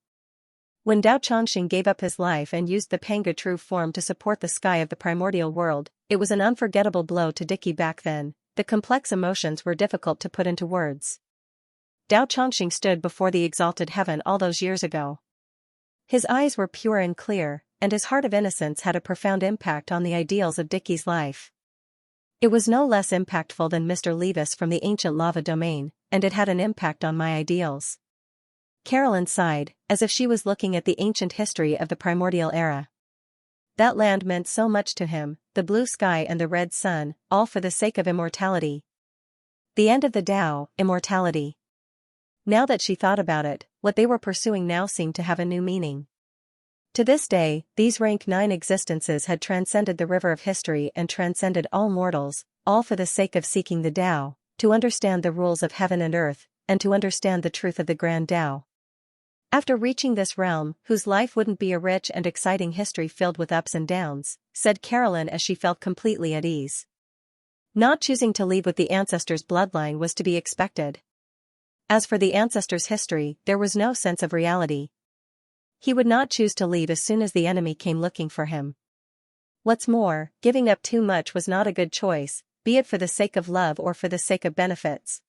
When Dao Chongqing gave up his life and used the Panga true form to support the sky of the primordial world, it was an unforgettable blow to Dicky back then. The complex emotions were difficult to put into words. Dao Chongqing stood before the exalted heaven all those years ago. His eyes were pure and clear, and his heart of innocence had a profound impact on the ideals of Dicky's life. It was no less impactful than Mr. Levis from the ancient lava domain, and it had an impact on my ideals. Carolyn sighed, as if she was looking at the ancient history of the primordial era. That land meant so much to him, the blue sky and the red sun, all for the sake of immortality. The end of the Tao, immortality. Now that she thought about it, what they were pursuing now seemed to have a new meaning. To this day, these rank 9 existences had transcended the river of history and transcended all mortals, all for the sake of seeking the Tao, to understand the rules of heaven and earth, and to understand the truth of the grand Tao. After reaching this realm, whose life wouldn't be a rich and exciting history filled with ups and downs, said Carolyn as she felt completely at ease. Not choosing to leave with the ancestors' bloodline was to be expected. As for the ancestors' history, there was no sense of reality. He would not choose to leave as soon as the enemy came looking for him. What's more, giving up too much was not a good choice, be it for the sake of love or for the sake of benefits.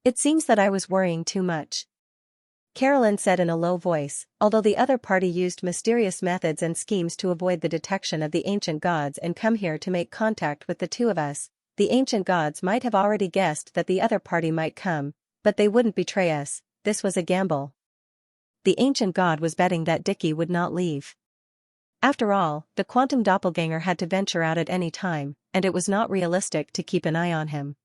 It seems that I was worrying too much, Carolyn said in a low voice, although the other party used mysterious methods and schemes to avoid the detection of the ancient gods and come here to make contact with the two of us. The ancient gods might have already guessed that the other party might come, but they wouldn't betray us. This was a gamble. The ancient god was betting that Dicky would not leave. After all, the quantum doppelganger had to venture out at any time, and it was not realistic to keep an eye on him.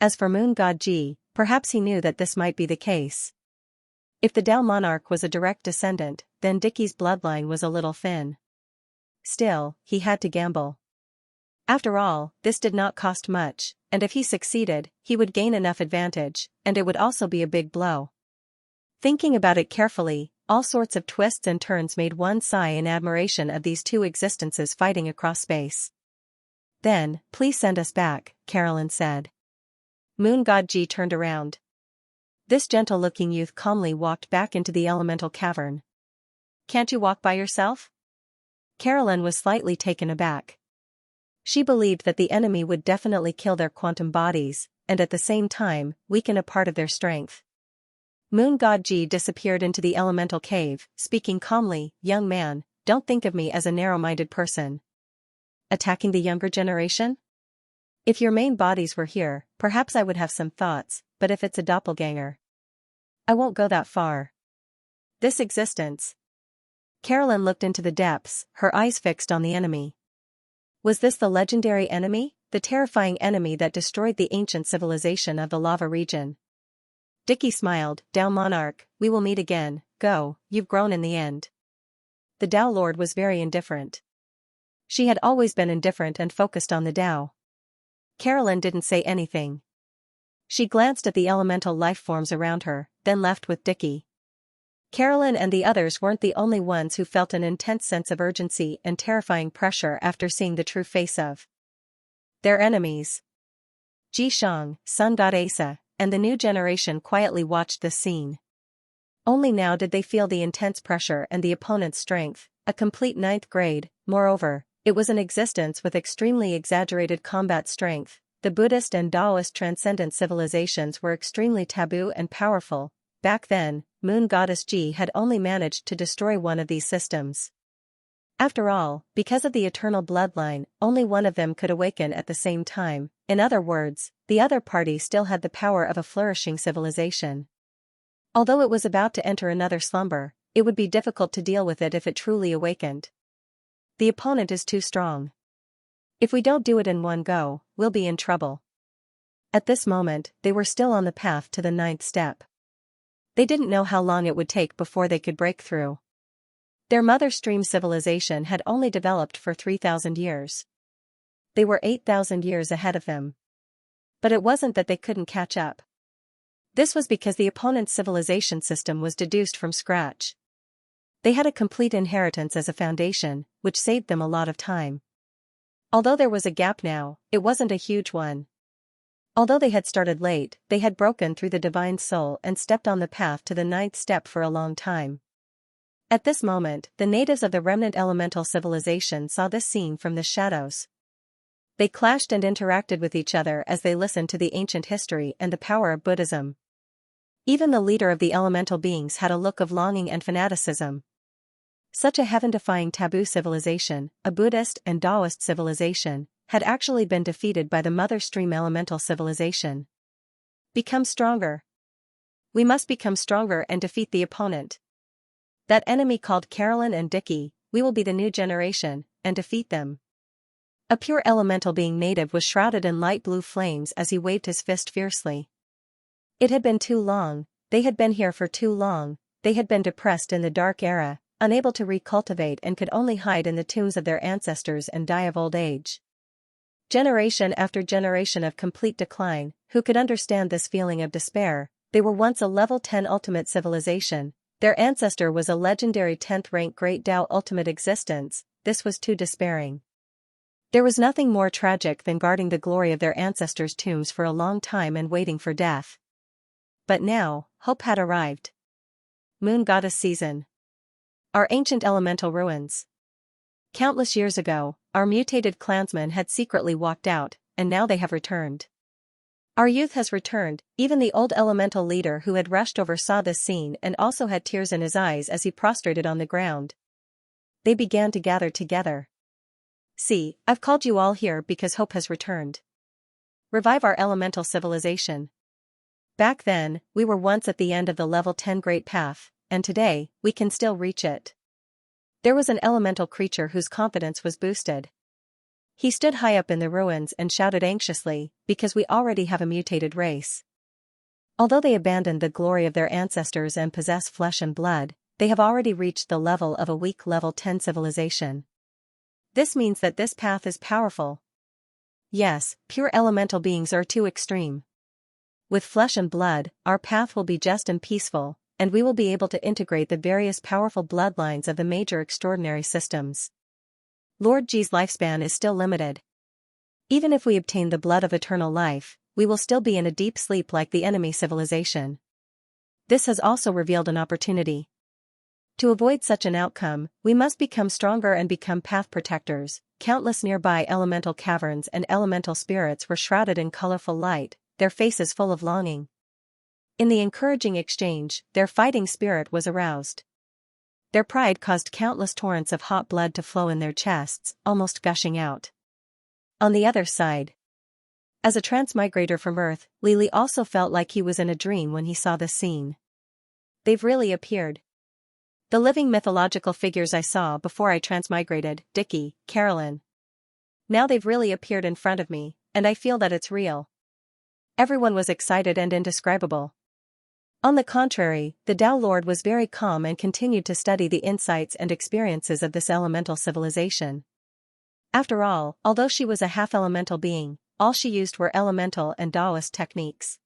As for Moon God Ji, perhaps he knew that this might be the case. If the Tao monarch was a direct descendant, then Dicky's bloodline was a little thin. Still, he had to gamble. After all, this did not cost much, and if he succeeded, he would gain enough advantage, and it would also be a big blow. Thinking about it carefully, all sorts of twists and turns made one sigh in admiration of these two existences fighting across space. Then, please send us back, Carolyn said. Moon God Ji turned around. This gentle-looking youth calmly walked back into the elemental cavern. Can't you walk by yourself? Carolyn was slightly taken aback. She believed that the enemy would definitely kill their quantum bodies, and at the same time, weaken a part of their strength. Moon God Ji disappeared into the elemental cave, speaking calmly, "Young man, don't think of me as a narrow-minded person. Attacking the younger generation? If your main bodies were here, perhaps I would have some thoughts, but if it's a doppelganger, I won't go that far. This existence." Carolyn looked into the depths, her eyes fixed on the enemy. Was this the legendary enemy, the terrifying enemy that destroyed the ancient civilization of the lava region? Dicky smiled. "Tao monarch, we will meet again. Go, you've grown in the end." The Tao Lord was very indifferent. She had always been indifferent and focused on the Tao. Carolyn didn't say anything. She glanced at the elemental life forms around her, then left with Dicky. Carolyn and the others weren't the only ones who felt an intense sense of urgency and terrifying pressure after seeing the true face of their enemies. Jishang, sun god Asa, and the new generation quietly watched this scene. Only now did they feel the intense pressure and the opponent's strength, a complete ninth grade. Moreover, it was an existence with extremely exaggerated combat strength. The Buddhist and Taoist transcendent civilizations were extremely taboo and powerful. Back then, Moon Goddess Ji had only managed to destroy one of these systems. After all, because of the eternal bloodline, only one of them could awaken at the same time. In other words, the other party still had the power of a flourishing civilization. Although it was about to enter another slumber, it would be difficult to deal with it if it truly awakened. The opponent is too strong. If we don't do it in one go, we'll be in trouble. At this moment, they were still on the path to the 9th step. They didn't know how long it would take before they could break through. Their mother stream civilization had only developed for 3,000 years. They were 8,000 years ahead of them. But it wasn't that they couldn't catch up. This was because the opponent's civilization system was deduced from scratch. They had a complete inheritance as a foundation, which saved them a lot of time. Although there was a gap now, it wasn't a huge one. Although they had started late, they had broken through the divine soul and stepped on the path to the 9th step for a long time. At this moment, the natives of the remnant elemental civilization saw this scene from the shadows. They clashed and interacted with each other as they listened to the ancient history and the power of Buddhism. Even the leader of the elemental beings had a look of longing and fanaticism. Such a heaven-defying taboo civilization, a Buddhist and Taoist civilization, had actually been defeated by the mother stream elemental civilization. Become stronger. We must become stronger and defeat the opponent. That enemy called Carolyn and Dickie, we will be the new generation, and defeat them. A pure elemental being native was shrouded in light blue flames as he waved his fist fiercely. It had been too long, they had been here for too long, they had been depressed in the dark era, unable to recultivate and could only hide in the tombs of their ancestors and die of old age. Generation after generation of complete decline, who could understand this feeling of despair? They were once a level 10 ultimate civilization, their ancestor was a legendary 10th rank Great Tao ultimate existence. This was too despairing. There was nothing more tragic than guarding the glory of their ancestors' tombs for a long time and waiting for death. But now, hope had arrived. Moon Goddess Season. Our ancient elemental ruins. Countless years ago, our mutated clansmen had secretly walked out, and now they have returned. Our youth has returned. Even the old elemental leader who had rushed over saw this scene and also had tears in his eyes as he prostrated on the ground. They began to gather together. See, I've called you all here because hope has returned. Revive our elemental civilization. Back then, we were once at the end of the level 10 Great Path, and today, we can still reach it. There was an elemental creature whose confidence was boosted. He stood high up in the ruins and shouted anxiously, because we already have a mutated race. Although they abandoned the glory of their ancestors and possess flesh and blood, they have already reached the level of a weak level 10 civilization. This means that this path is powerful. Yes, pure elemental beings are too extreme. With flesh and blood, our path will be just and peaceful, and we will be able to integrate the various powerful bloodlines of the major extraordinary systems. Lord Ji's lifespan is still limited. Even if we obtain the blood of eternal life, we will still be in a deep sleep like the enemy civilization. This has also revealed an opportunity. To avoid such an outcome, we must become stronger and become path protectors. Countless nearby elemental caverns and elemental spirits were shrouded in colorful light, their faces full of longing. In the encouraging exchange, their fighting spirit was aroused. Their pride caused countless torrents of hot blood to flow in their chests, almost gushing out. On the other side, as a transmigrator from Earth, Lily also felt like he was in a dream when he saw this scene. They've really appeared. The living mythological figures I saw before I transmigrated, Dickie, Carolyn. Now they've really appeared in front of me, and I feel that it's real. Everyone was excited and indescribable. On the contrary, the Tao Lord was very calm and continued to study the insights and experiences of this elemental civilization. After all, although she was a half-elemental being, all she used were elemental and Taoist techniques.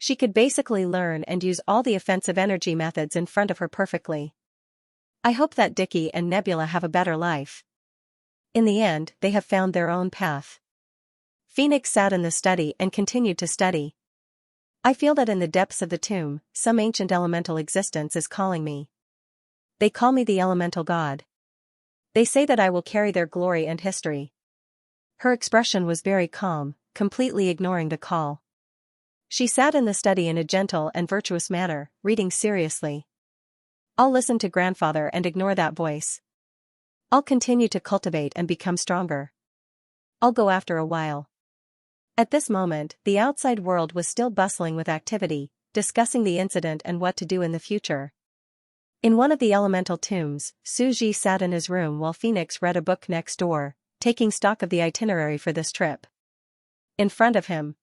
She could basically learn and use all the offensive energy methods in front of her perfectly. I hope that Dickie and Nebula have a better life. In the end, they have found their own path. Phoenix sat in the study and continued to study. I feel that in the depths of the tomb, some ancient elemental existence is calling me. They call me the elemental god. They say that I will carry their glory and history. Her expression was very calm, completely ignoring the call. She sat in the study in a gentle and virtuous manner, reading seriously. I'll listen to grandfather and ignore that voice. I'll continue to cultivate and become stronger. I'll go after a while. At this moment, the outside world was still bustling with activity, discussing the incident and what to do in the future. In one of the elemental tombs, Suji sat in his room while Phoenix read a book next door, taking stock of the itinerary for this trip. In front of him,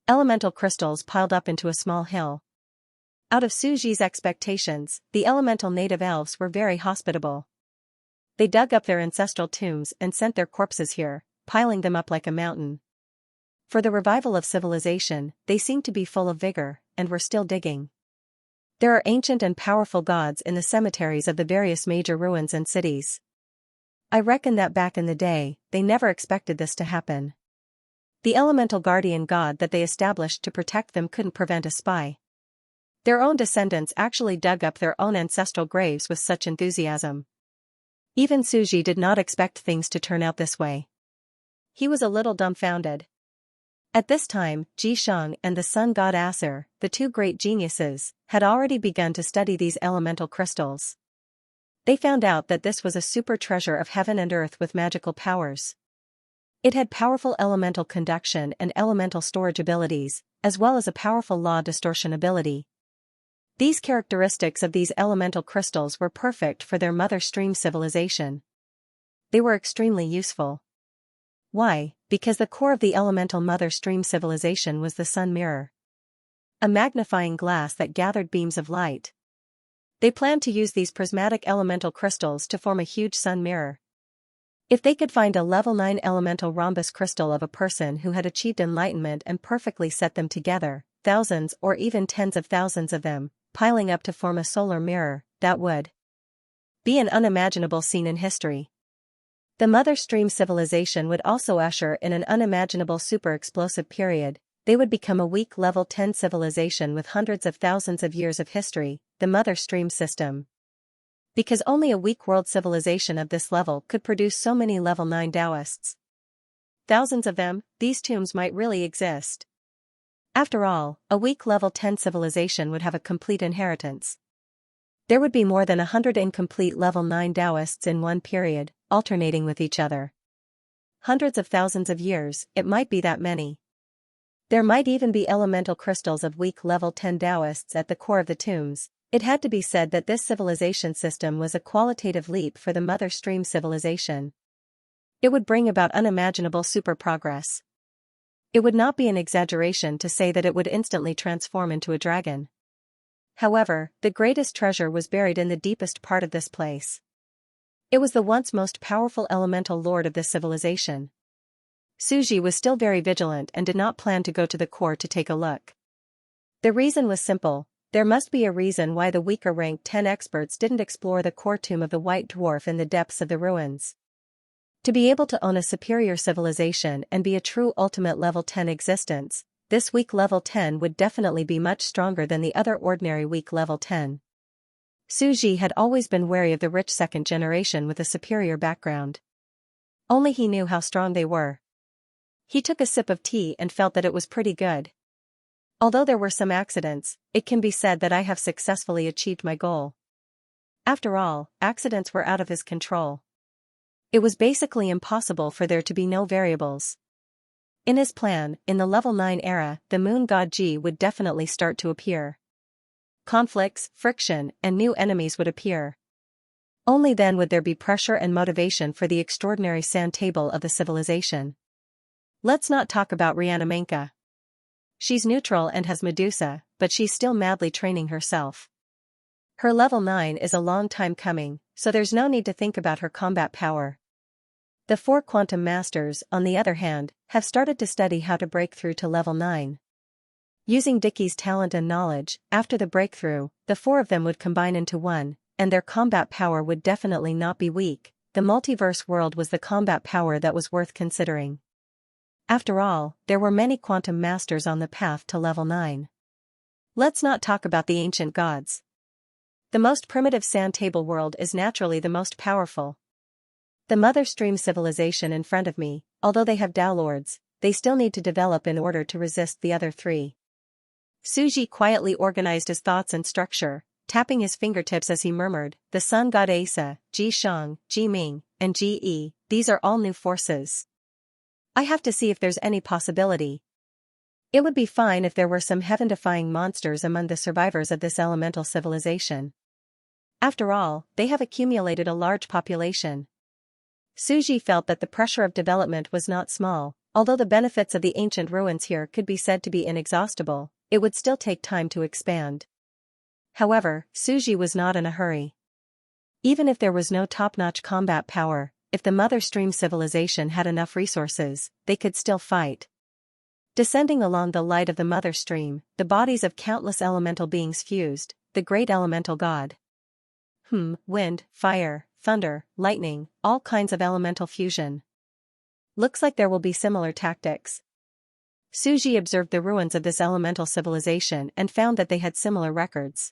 elemental crystals piled up into a small hill. Out of Suji's expectations, the elemental native elves were very hospitable. They dug up their ancestral tombs and sent their corpses here, piling them up like a mountain. For the revival of civilization, they seemed to be full of vigor, and were still digging. There are ancient and powerful gods in the cemeteries of the various major ruins and cities. I reckon that back in the day, they never expected this to happen. The elemental guardian god that they established to protect them couldn't prevent a spy. Their own descendants actually dug up their own ancestral graves with such enthusiasm. Even Suji did not expect things to turn out this way. He was a little dumbfounded. At this time, Jisheng and the sun god Aser, the two great geniuses, had already begun to study these elemental crystals. They found out that this was a super treasure of heaven and earth with magical powers. It had powerful elemental conduction and elemental storage abilities, as well as a powerful law distortion ability. These characteristics of these elemental crystals were perfect for their mother stream civilization. They were extremely useful. Why? Because the core of the elemental mother stream civilization was the sun mirror. A magnifying glass that gathered beams of light. They planned to use these prismatic elemental crystals to form a huge sun mirror. If they could find a level 9 elemental rhombus crystal of a person who had achieved enlightenment and perfectly set them together, thousands or even tens of thousands of them, piling up to form a solar mirror, that would be an unimaginable scene in history. The mother stream civilization would also usher in an unimaginable super explosive period. They would become a weak level 10 civilization with hundreds of thousands of years of history, the mother stream system. Because only a weak world civilization of this level could produce so many level 9 Taoists. Thousands of them, these tombs might really exist. After all, a weak level 10 civilization would have a complete inheritance. There would be more than 100 incomplete level 9 Taoists in one period, alternating with each other. Hundreds of thousands of years, it might be that many. There might even be elemental crystals of weak level 10 Taoists at the core of the tombs. It had to be said that this civilization system was a qualitative leap for the mother stream civilization. It would bring about unimaginable super progress. It would not be an exaggeration to say that it would instantly transform into a dragon. However, the greatest treasure was buried in the deepest part of this place. It was the once most powerful elemental lord of this civilization. Suji was still very vigilant and did not plan to go to the core to take a look. The reason was simple. There must be a reason why the weaker ranked 10 experts didn't explore the core tomb of the White Dwarf in the depths of the ruins. To be able to own a superior civilization and be a true ultimate level 10 existence, this weak level 10 would definitely be much stronger than the other ordinary weak level 10. Suji had always been wary of the rich second generation with a superior background. Only he knew how strong they were. He took a sip of tea and felt that it was pretty good. Although there were some accidents, it can be said that I have successfully achieved my goal. After all, accidents were out of his control. It was basically impossible for there to be no variables. In his plan, in the level 9 era, the moon god Ji would definitely start to appear. Conflicts, friction, and new enemies would appear. Only then would there be pressure and motivation for the extraordinary sand table of the civilization. Let's not talk about Rhiannomenka. She's neutral and has Medusa, but she's still madly training herself. Her level 9 is a long time coming, so there's no need to think about her combat power. The 4 quantum masters, on the other hand, have started to study how to break through to level 9. Using Dickie's talent and knowledge, after the breakthrough, the four of them would combine into one, and their combat power would definitely not be weak. The multiverse world was the combat power that was worth considering. After all, there were many quantum masters on the path to level 9. Let's not talk about the ancient gods. The most primitive sand table world is naturally the most powerful. The mother stream civilization in front of me, although they have Tao lords, they still need to develop in order to resist the other three. Suji quietly organized his thoughts and structure, tapping his fingertips as he murmured, the sun god Asa, Ji Shang, Ji Ming, and Ji Yi, these are all new forces. I have to see if there's any possibility. It would be fine if there were some heaven-defying monsters among the survivors of this elemental civilization. After all, they have accumulated a large population. Suji felt that the pressure of development was not small, although the benefits of the ancient ruins here could be said to be inexhaustible, it would still take time to expand. However, Suji was not in a hurry. Even if there was no top-notch combat power, if the Mother Stream civilization had enough resources, they could still fight. Descending along the light of the Mother Stream, the bodies of countless elemental beings fused, the great elemental god. Wind, fire, thunder, lightning, all kinds of elemental fusion. Looks like there will be similar tactics. Suji observed the ruins of this elemental civilization and found that they had similar records.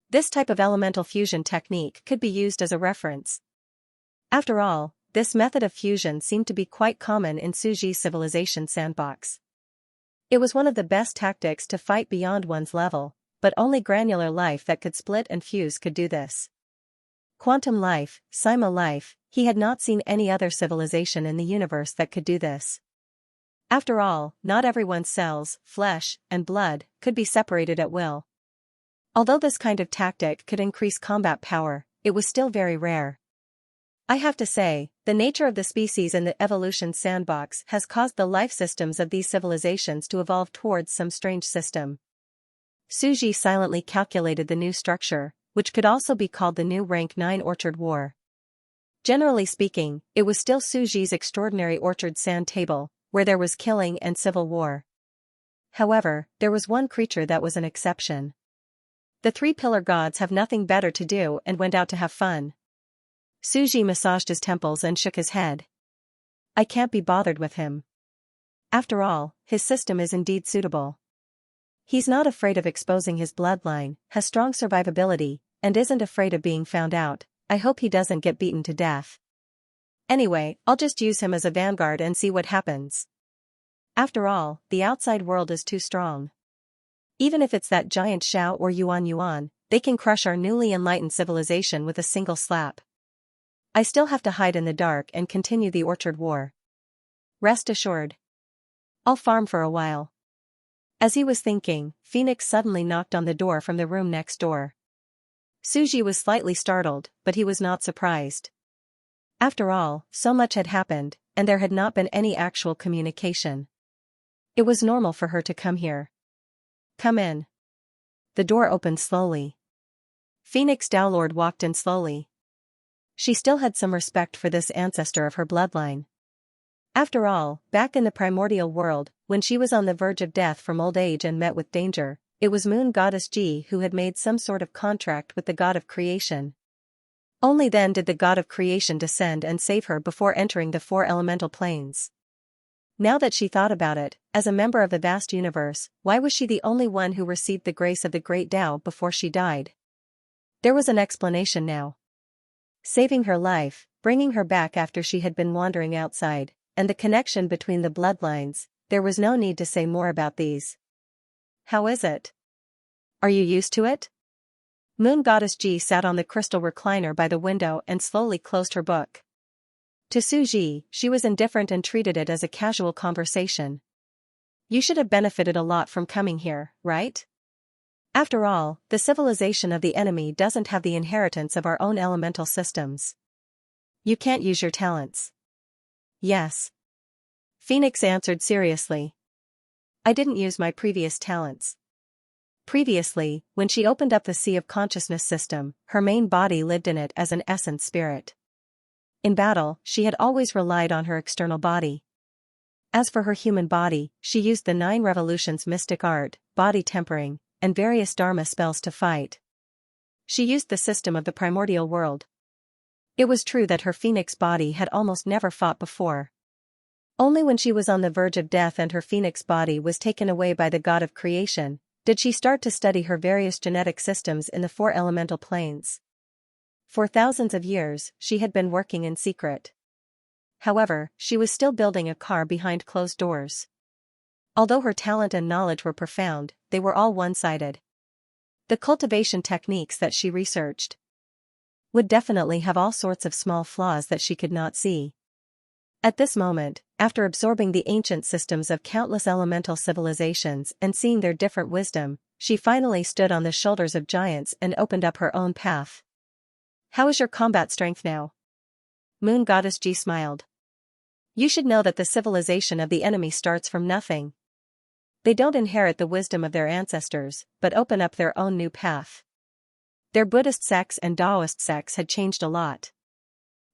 This type of elemental fusion technique could be used as a reference. After all, this method of fusion seemed to be quite common in Suji's civilization sandbox. It was one of the best tactics to fight beyond one's level, but only granular life that could split and fuse could do this. Quantum life, Sima life, he had not seen any other civilization in the universe that could do this. After all, not everyone's cells, flesh, and blood could be separated at will. Although this kind of tactic could increase combat power, it was still very rare. I have to say, the nature of the species in the evolution sandbox has caused the life systems of these civilizations to evolve towards some strange system. Suji silently calculated the new structure, which could also be called the new Rank 9 Orchard War. Generally speaking, it was still Suji's extraordinary orchard sand table, where there was killing and civil war. However, there was one creature that was an exception. The three pillar gods have nothing better to do and went out to have fun. Suji massaged his temples and shook his head. I can't be bothered with him. After all, his system is indeed suitable. He's not afraid of exposing his bloodline, has strong survivability, and isn't afraid of being found out. I hope he doesn't get beaten to death. Anyway, I'll just use him as a vanguard and see what happens. After all, the outside world is too strong. Even if it's that giant Xiao or Yuan, they can crush our newly enlightened civilization with a single slap. I still have to hide in the dark and continue the orchard war. Rest assured. I'll farm for a while. As he was thinking, Phoenix suddenly knocked on the door from the room next door. Suji was slightly startled, but he was not surprised. After all, so much had happened, and there had not been any actual communication. It was normal for her to come here. Come in. The door opened slowly. Phoenix Dowlord walked in slowly. She still had some respect for this ancestor of her bloodline. After all, back in the primordial world, when she was on the verge of death from old age and met with danger, it was Moon Goddess Ji who had made some sort of contract with the god of creation. Only then did the god of creation descend and save her before entering the four elemental planes. Now that she thought about it, as a member of the vast universe, why was she the only one who received the grace of the great Tao before she died? There was an explanation now. Saving her life, bringing her back after she had been wandering outside, and the connection between the bloodlines, there was no need to say more about these. How is it? Are you used to it? Moon Goddess Ji sat on the crystal recliner by the window and slowly closed her book. To Suji, she was indifferent and treated it as a casual conversation. You should have benefited a lot from coming here, right? After all, the civilization of the enemy doesn't have the inheritance of our own elemental systems. You can't use your talents. Yes. Phoenix answered seriously. I didn't use my previous talents. Previously, when she opened up the Sea of Consciousness system, her main body lived in it as an essence spirit. In battle, she had always relied on her external body. As for her human body, she used the 9 revolutions mystic art, body tempering, and various dharma spells to fight. She used the system of the primordial world. It was true that her phoenix body had almost never fought before. Only when she was on the verge of death and her phoenix body was taken away by the god of creation, did she start to study her various genetic systems in the 4 elemental planes. For thousands of years, she had been working in secret. However, she was still building a car behind closed doors. Although her talent and knowledge were profound, they were all one-sided. The cultivation techniques that she researched would definitely have all sorts of small flaws that she could not see. At this moment, after absorbing the ancient systems of countless elemental civilizations and seeing their different wisdom, she finally stood on the shoulders of giants and opened up her own path. How is your combat strength now? Moon Goddess Ji smiled. You should know that the civilization of the enemy starts from nothing. They don't inherit the wisdom of their ancestors, but open up their own new path. Their Buddhist sects and Taoist sects had changed a lot.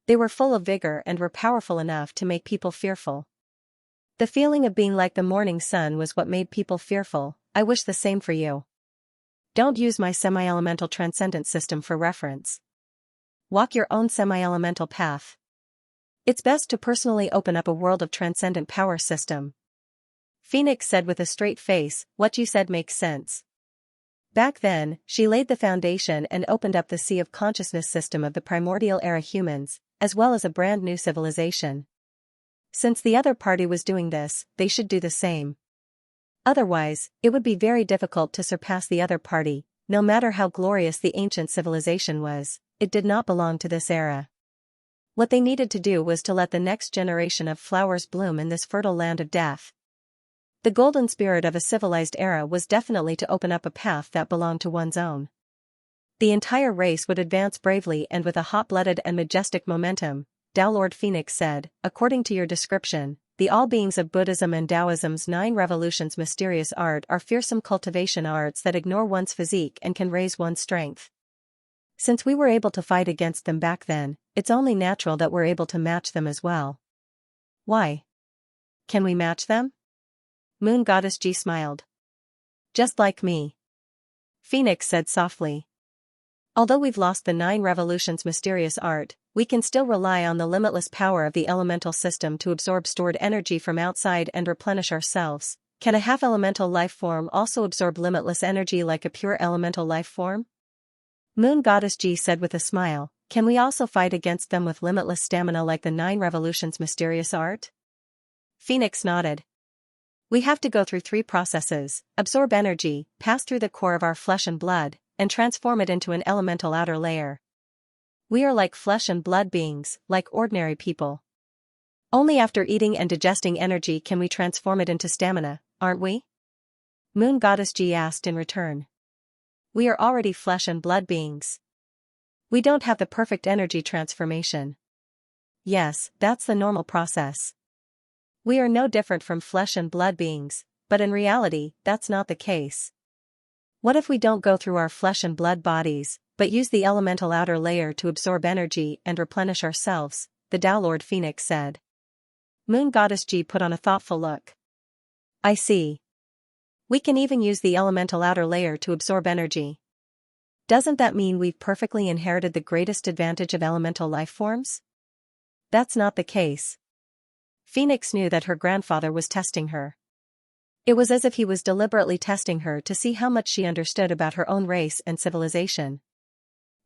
They were full of vigor and were powerful enough to make people fearful. The feeling of being like the morning sun was what made people fearful. I wish the same for you. Don't use my semi-elemental transcendent system for reference. Walk your own semi-elemental path. It's best to personally open up a world of transcendent power system. Phoenix said with a straight face, what you said makes sense. Back then, she laid the foundation and opened up the sea of consciousness system of the primordial era humans, as well as a brand new civilization. Since the other party was doing this, they should do the same. Otherwise, it would be very difficult to surpass the other party. No matter how glorious the ancient civilization was, it did not belong to this era. What they needed to do was to let the next generation of flowers bloom in this fertile land of death. The golden spirit of a civilized era was definitely to open up a path that belonged to one's own. The entire race would advance bravely and with a hot-blooded and majestic momentum, Tao Lord Phoenix said, according to your description, the all-beings of Buddhism and Taoism's 9 revolutions mysterious art are fearsome cultivation arts that ignore one's physique and can raise one's strength. Since we were able to fight against them back then, it's only natural that we're able to match them as well. Why? Can we match them? Moon Goddess Ji smiled. Just like me. Phoenix said softly. Although we've lost the 9 revolutions mysterious art, we can still rely on the limitless power of the elemental system to absorb stored energy from outside and replenish ourselves. Can a half-elemental life form also absorb limitless energy like a pure elemental life form? Moon Goddess Ji said with a smile, can we also fight against them with limitless stamina like the 9 revolutions mysterious art? Phoenix nodded. We have to go through 3 processes, absorb energy, pass through the core of our flesh and blood, and transform it into an elemental outer layer. We are like flesh and blood beings, like ordinary people. Only after eating and digesting energy can we transform it into stamina, aren't we? Moon Goddess Ji asked in return. We are already flesh and blood beings. We don't have the perfect energy transformation. Yes, that's the normal process. We are no different from flesh and blood beings, but in reality, that's not the case. What if we don't go through our flesh and blood bodies, but use the elemental outer layer to absorb energy and replenish ourselves? The Tao Lord Phoenix said. Moon Goddess Ji put on a thoughtful look. I see. We can even use the elemental outer layer to absorb energy. Doesn't that mean we've perfectly inherited the greatest advantage of elemental life forms? That's not the case. Phoenix knew that her grandfather was testing her. It was as if he was deliberately testing her to see how much she understood about her own race and civilization.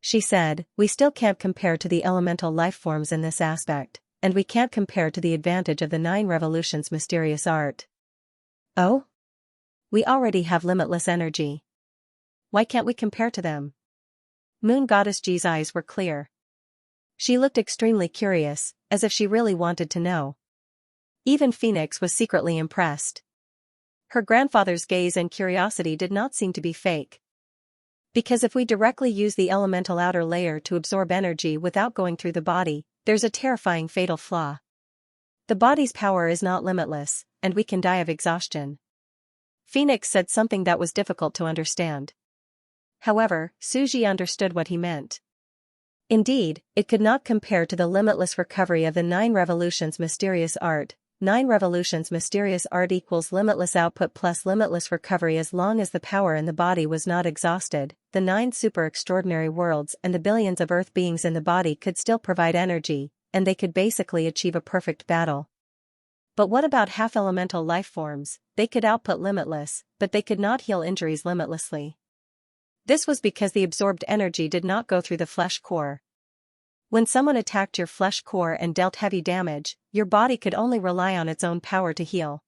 She said, we still can't compare to the elemental life forms in this aspect, and we can't compare to the advantage of the 9 revolutions mysterious art. Oh? We already have limitless energy. Why can't we compare to them? Moon Goddess Ji's eyes were clear. She looked extremely curious, as if she really wanted to know. Even Phoenix was secretly impressed. Her grandfather's gaze and curiosity did not seem to be fake. Because if we directly use the elemental outer layer to absorb energy without going through the body, there's a terrifying fatal flaw. The body's power is not limitless, and we can die of exhaustion. Phoenix said something that was difficult to understand. However, Suji understood what he meant. Indeed, it could not compare to the limitless recovery of the 9 revolutions mysterious art. 9 revolutions mysterious art equals limitless output plus limitless recovery. As long as the power in the body was not exhausted, the 9 super extraordinary worlds and the billions of earth beings in the body could still provide energy, and they could basically achieve a perfect battle. But what about half-elemental life forms? They could output limitless, but they could not heal injuries limitlessly. This was because the absorbed energy did not go through the flesh core. When someone attacked your flesh core and dealt heavy damage, your body could only rely on its own power to heal.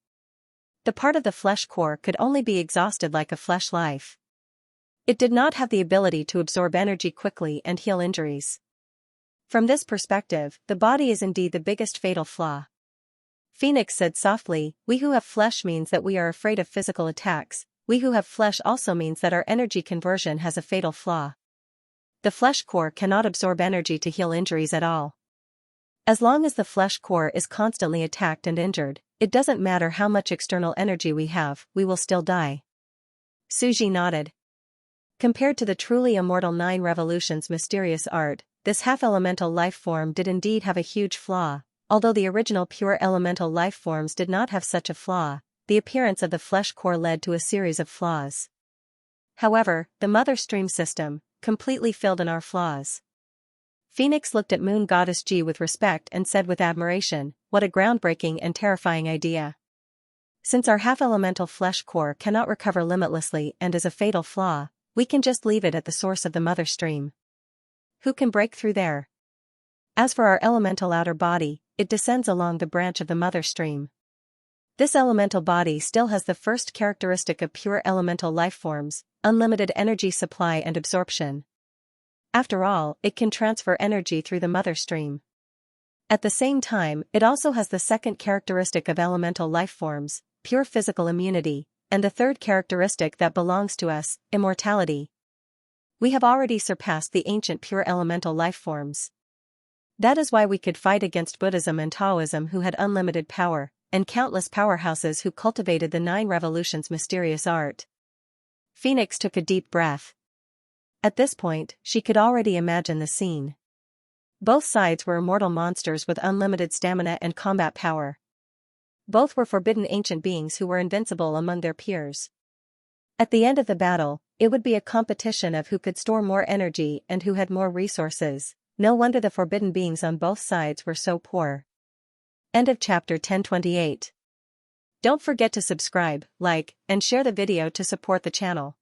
The part of the flesh core could only be exhausted like a flesh life. It did not have the ability to absorb energy quickly and heal injuries. From this perspective, the body is indeed the biggest fatal flaw. Phoenix said softly, "We who have flesh means that we are afraid of physical attacks. We who have flesh also means that our energy conversion has a fatal flaw. The flesh core cannot absorb energy to heal injuries at all. As long as the flesh core is constantly attacked and injured, it doesn't matter how much external energy we have, we will still die." Suji nodded. Compared to the truly immortal 9 revolutions mysterious art, this half-elemental life form did indeed have a huge flaw. Although the original pure elemental life forms did not have such a flaw, the appearance of the flesh core led to a series of flaws. However, the mother stream system completely filled in our flaws. Phoenix looked at Moon Goddess Ji with respect and said with admiration, "What a groundbreaking and terrifying idea. Since our half-elemental flesh core cannot recover limitlessly and is a fatal flaw, we can just leave it at the source of the mother stream. Who can break through there? As for our elemental outer body, it descends along the branch of the mother stream. This elemental body still has the first characteristic of pure elemental life forms, unlimited energy supply and absorption. After all, it can transfer energy through the mother stream. At the same time, it also has the second characteristic of elemental life forms, pure physical immunity, and the third characteristic that belongs to us, immortality. We have already surpassed the ancient pure elemental life forms. That is why we could fight against Buddhism and Taoism, who had unlimited power, and countless powerhouses who cultivated the 9 revolutions mysterious art. Phoenix took a deep breath. At this point, she could already imagine the scene. Both sides were immortal monsters with unlimited stamina and combat power. Both were forbidden ancient beings who were invincible among their peers. At the end of the battle, it would be a competition of who could store more energy and who had more resources. No wonder the forbidden beings on both sides were so poor. End of chapter 1028. Don't forget to subscribe, like, and share the video to support the channel.